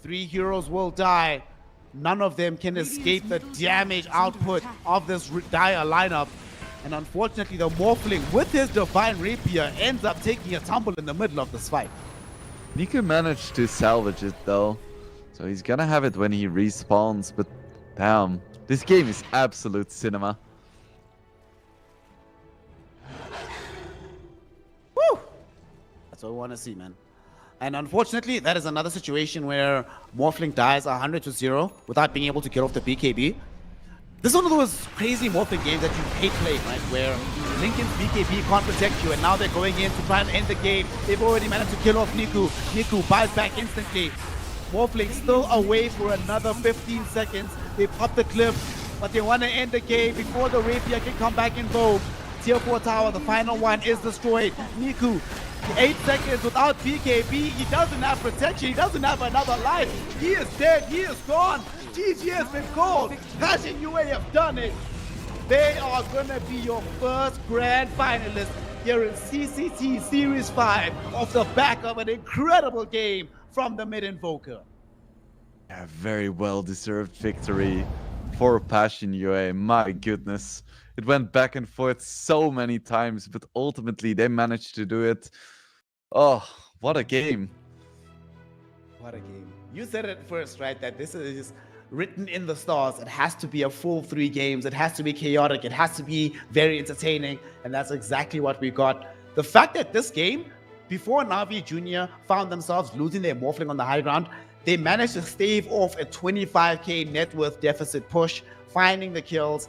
3 heroes will die. None of them can escape the damage output of this dire lineup. And unfortunately, the Morphling with his Divine Rapier ends up taking a tumble in the middle of this fight. Niku managed to salvage it though. So he's gonna have it when he respawns, but damn. This game is absolute cinema. Woo! That's what we want to see, man. And unfortunately, that is another situation where Morphling dies 100-0 without being able to get off the BKB. This is one of those crazy Morphling games that you hate playing, right? Where Linken's BKB can't protect you, and now they're going in to try and end the game. They've already managed to kill off Niku. Niku buys back instantly. Morphling still away for another 15 seconds. They pop the cliff, but they want to end the game before the Rapier can come back in vogue. Tier 4 tower, the final one, is destroyed. Niku, 8 seconds without BKB. He doesn't have protection. He doesn't have another life. He is dead. He is gone. GG has been called. Passion UA have done it. They are going to be your first grand finalist here in CCT Series 5 off the back of an incredible game from the mid-invoker. A very well-deserved victory for Passion UA. My goodness. It went back and forth so many times, but ultimately they managed to do it. Oh, what a game. What a game. You said it first, right? That this is written in the stars. It has to be a full 3 games. It has to be chaotic. It has to be very entertaining. And that's exactly what we got. The fact that this game, before Na'Vi Jr. found themselves losing their Morphling on the high ground, they managed to stave off a 25k net worth deficit push, finding the kills.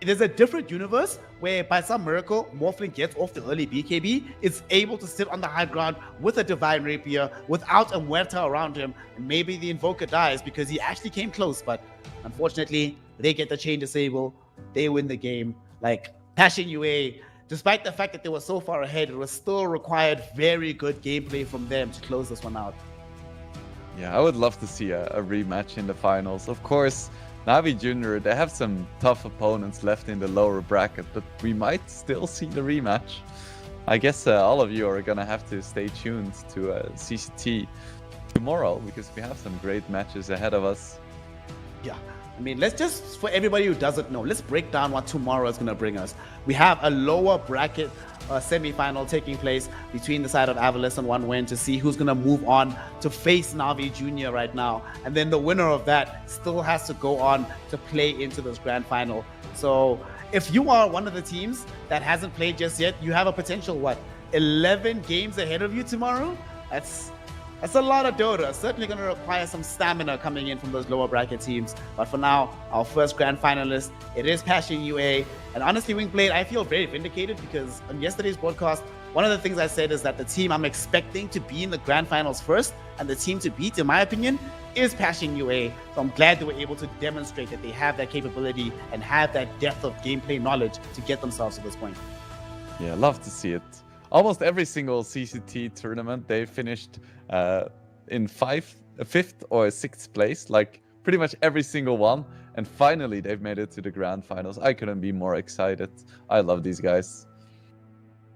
There's a different universe where by some miracle, Morphling gets off the early BKB, is able to sit on the high ground with a Divine Rapier without a Muerta around him, and maybe the Invoker dies because he actually came close, but unfortunately, they get the chain disable, they win the game. Like, Passion UA, despite the fact that they were so far ahead, it was still required very good gameplay from them to close this one out. Yeah, I would love to see a rematch in the finals. Of course, Na'Vi Jr., they have some tough opponents left in the lower bracket, but we might still see the rematch. I guess all of you are going to have to stay tuned to CCT tomorrow, because we have some great matches ahead of us. Yeah, I mean, let's just, for everybody who doesn't know, let's break down what tomorrow is going to bring us. We have a lower bracket semi-final taking place between the side of Avalis and OneWin to see who's going to move on to face Navi Jr. right now. And then the winner of that still has to go on to play into this grand final. So if you are one of the teams that hasn't played just yet, you have a potential, 11 games ahead of you tomorrow? That's a lot of Dota. Certainly going to require some stamina coming in from those lower bracket teams. But for now, our first grand finalist, it is Passion UA. And honestly, Wingblade, I feel very vindicated because on yesterday's broadcast, one of the things I said is that the team I'm expecting to be in the grand finals first and the team to beat, in my opinion, is Passion UA. So I'm glad they were able to demonstrate that they have that capability and have that depth of gameplay knowledge to get themselves to this point. Yeah, love to see it. Almost every single CCT tournament, they finished in fifth or sixth place, like pretty much every single one. And finally, they've made it to the grand finals. I couldn't be more excited. I love these guys.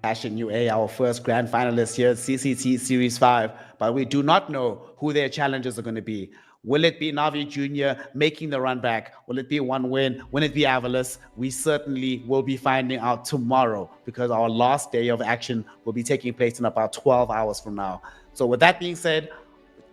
Passion UA, our first grand finalist here at CCT Series 5, but we do not know who their challengers are going to be. Will it be Navi Jr. making the run back? Will it be OneWin? Will it be Avalis? We certainly will be finding out tomorrow because our last day of action will be taking place in about 12 hours from now. So with that being said,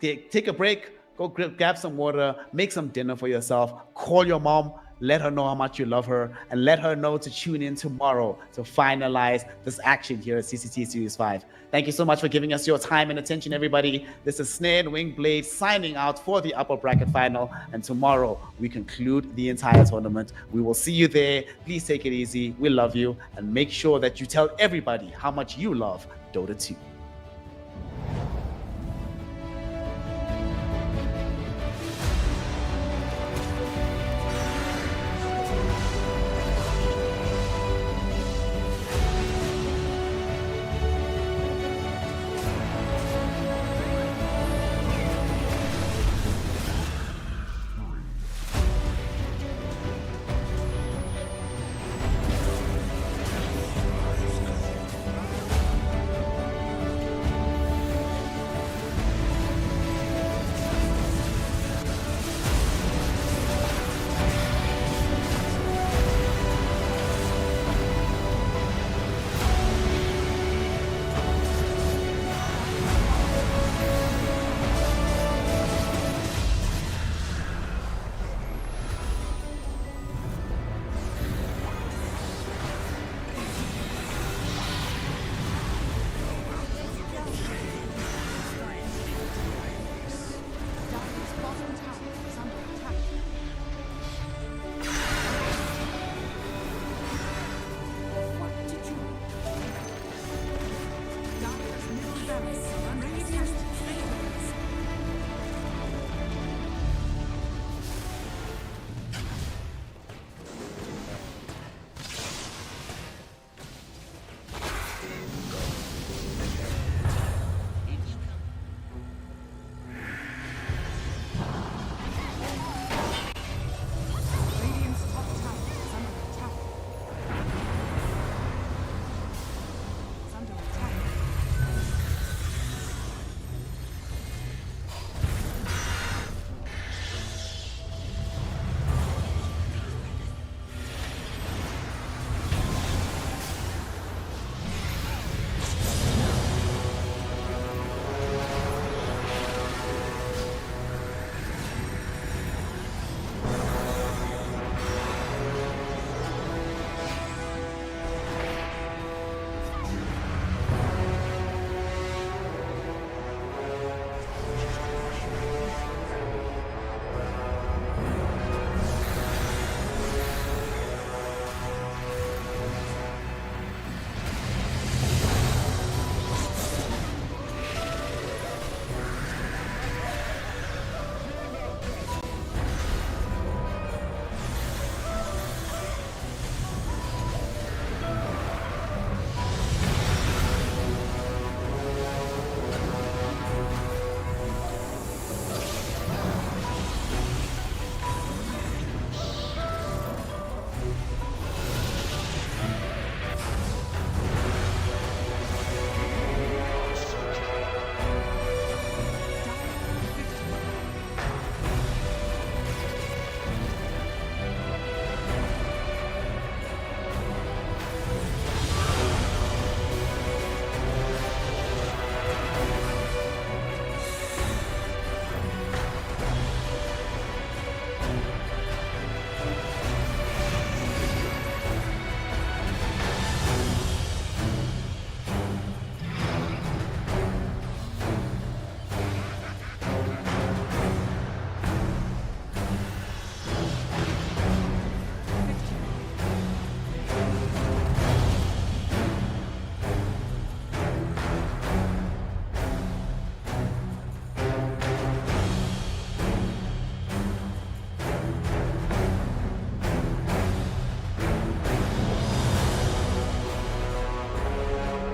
take a break, go grab some water, make some dinner for yourself, call your mom, let her know how much you love her, and let her know to tune in tomorrow to finalize this action here at CCT Series 5. Thank you so much for giving us your time and attention, everybody. This is Snare and Wingblade signing out for the upper bracket final, and tomorrow we conclude the entire tournament. We will see you there. Please take it easy. We love you, and make sure that you tell everybody how much you love Dota 2.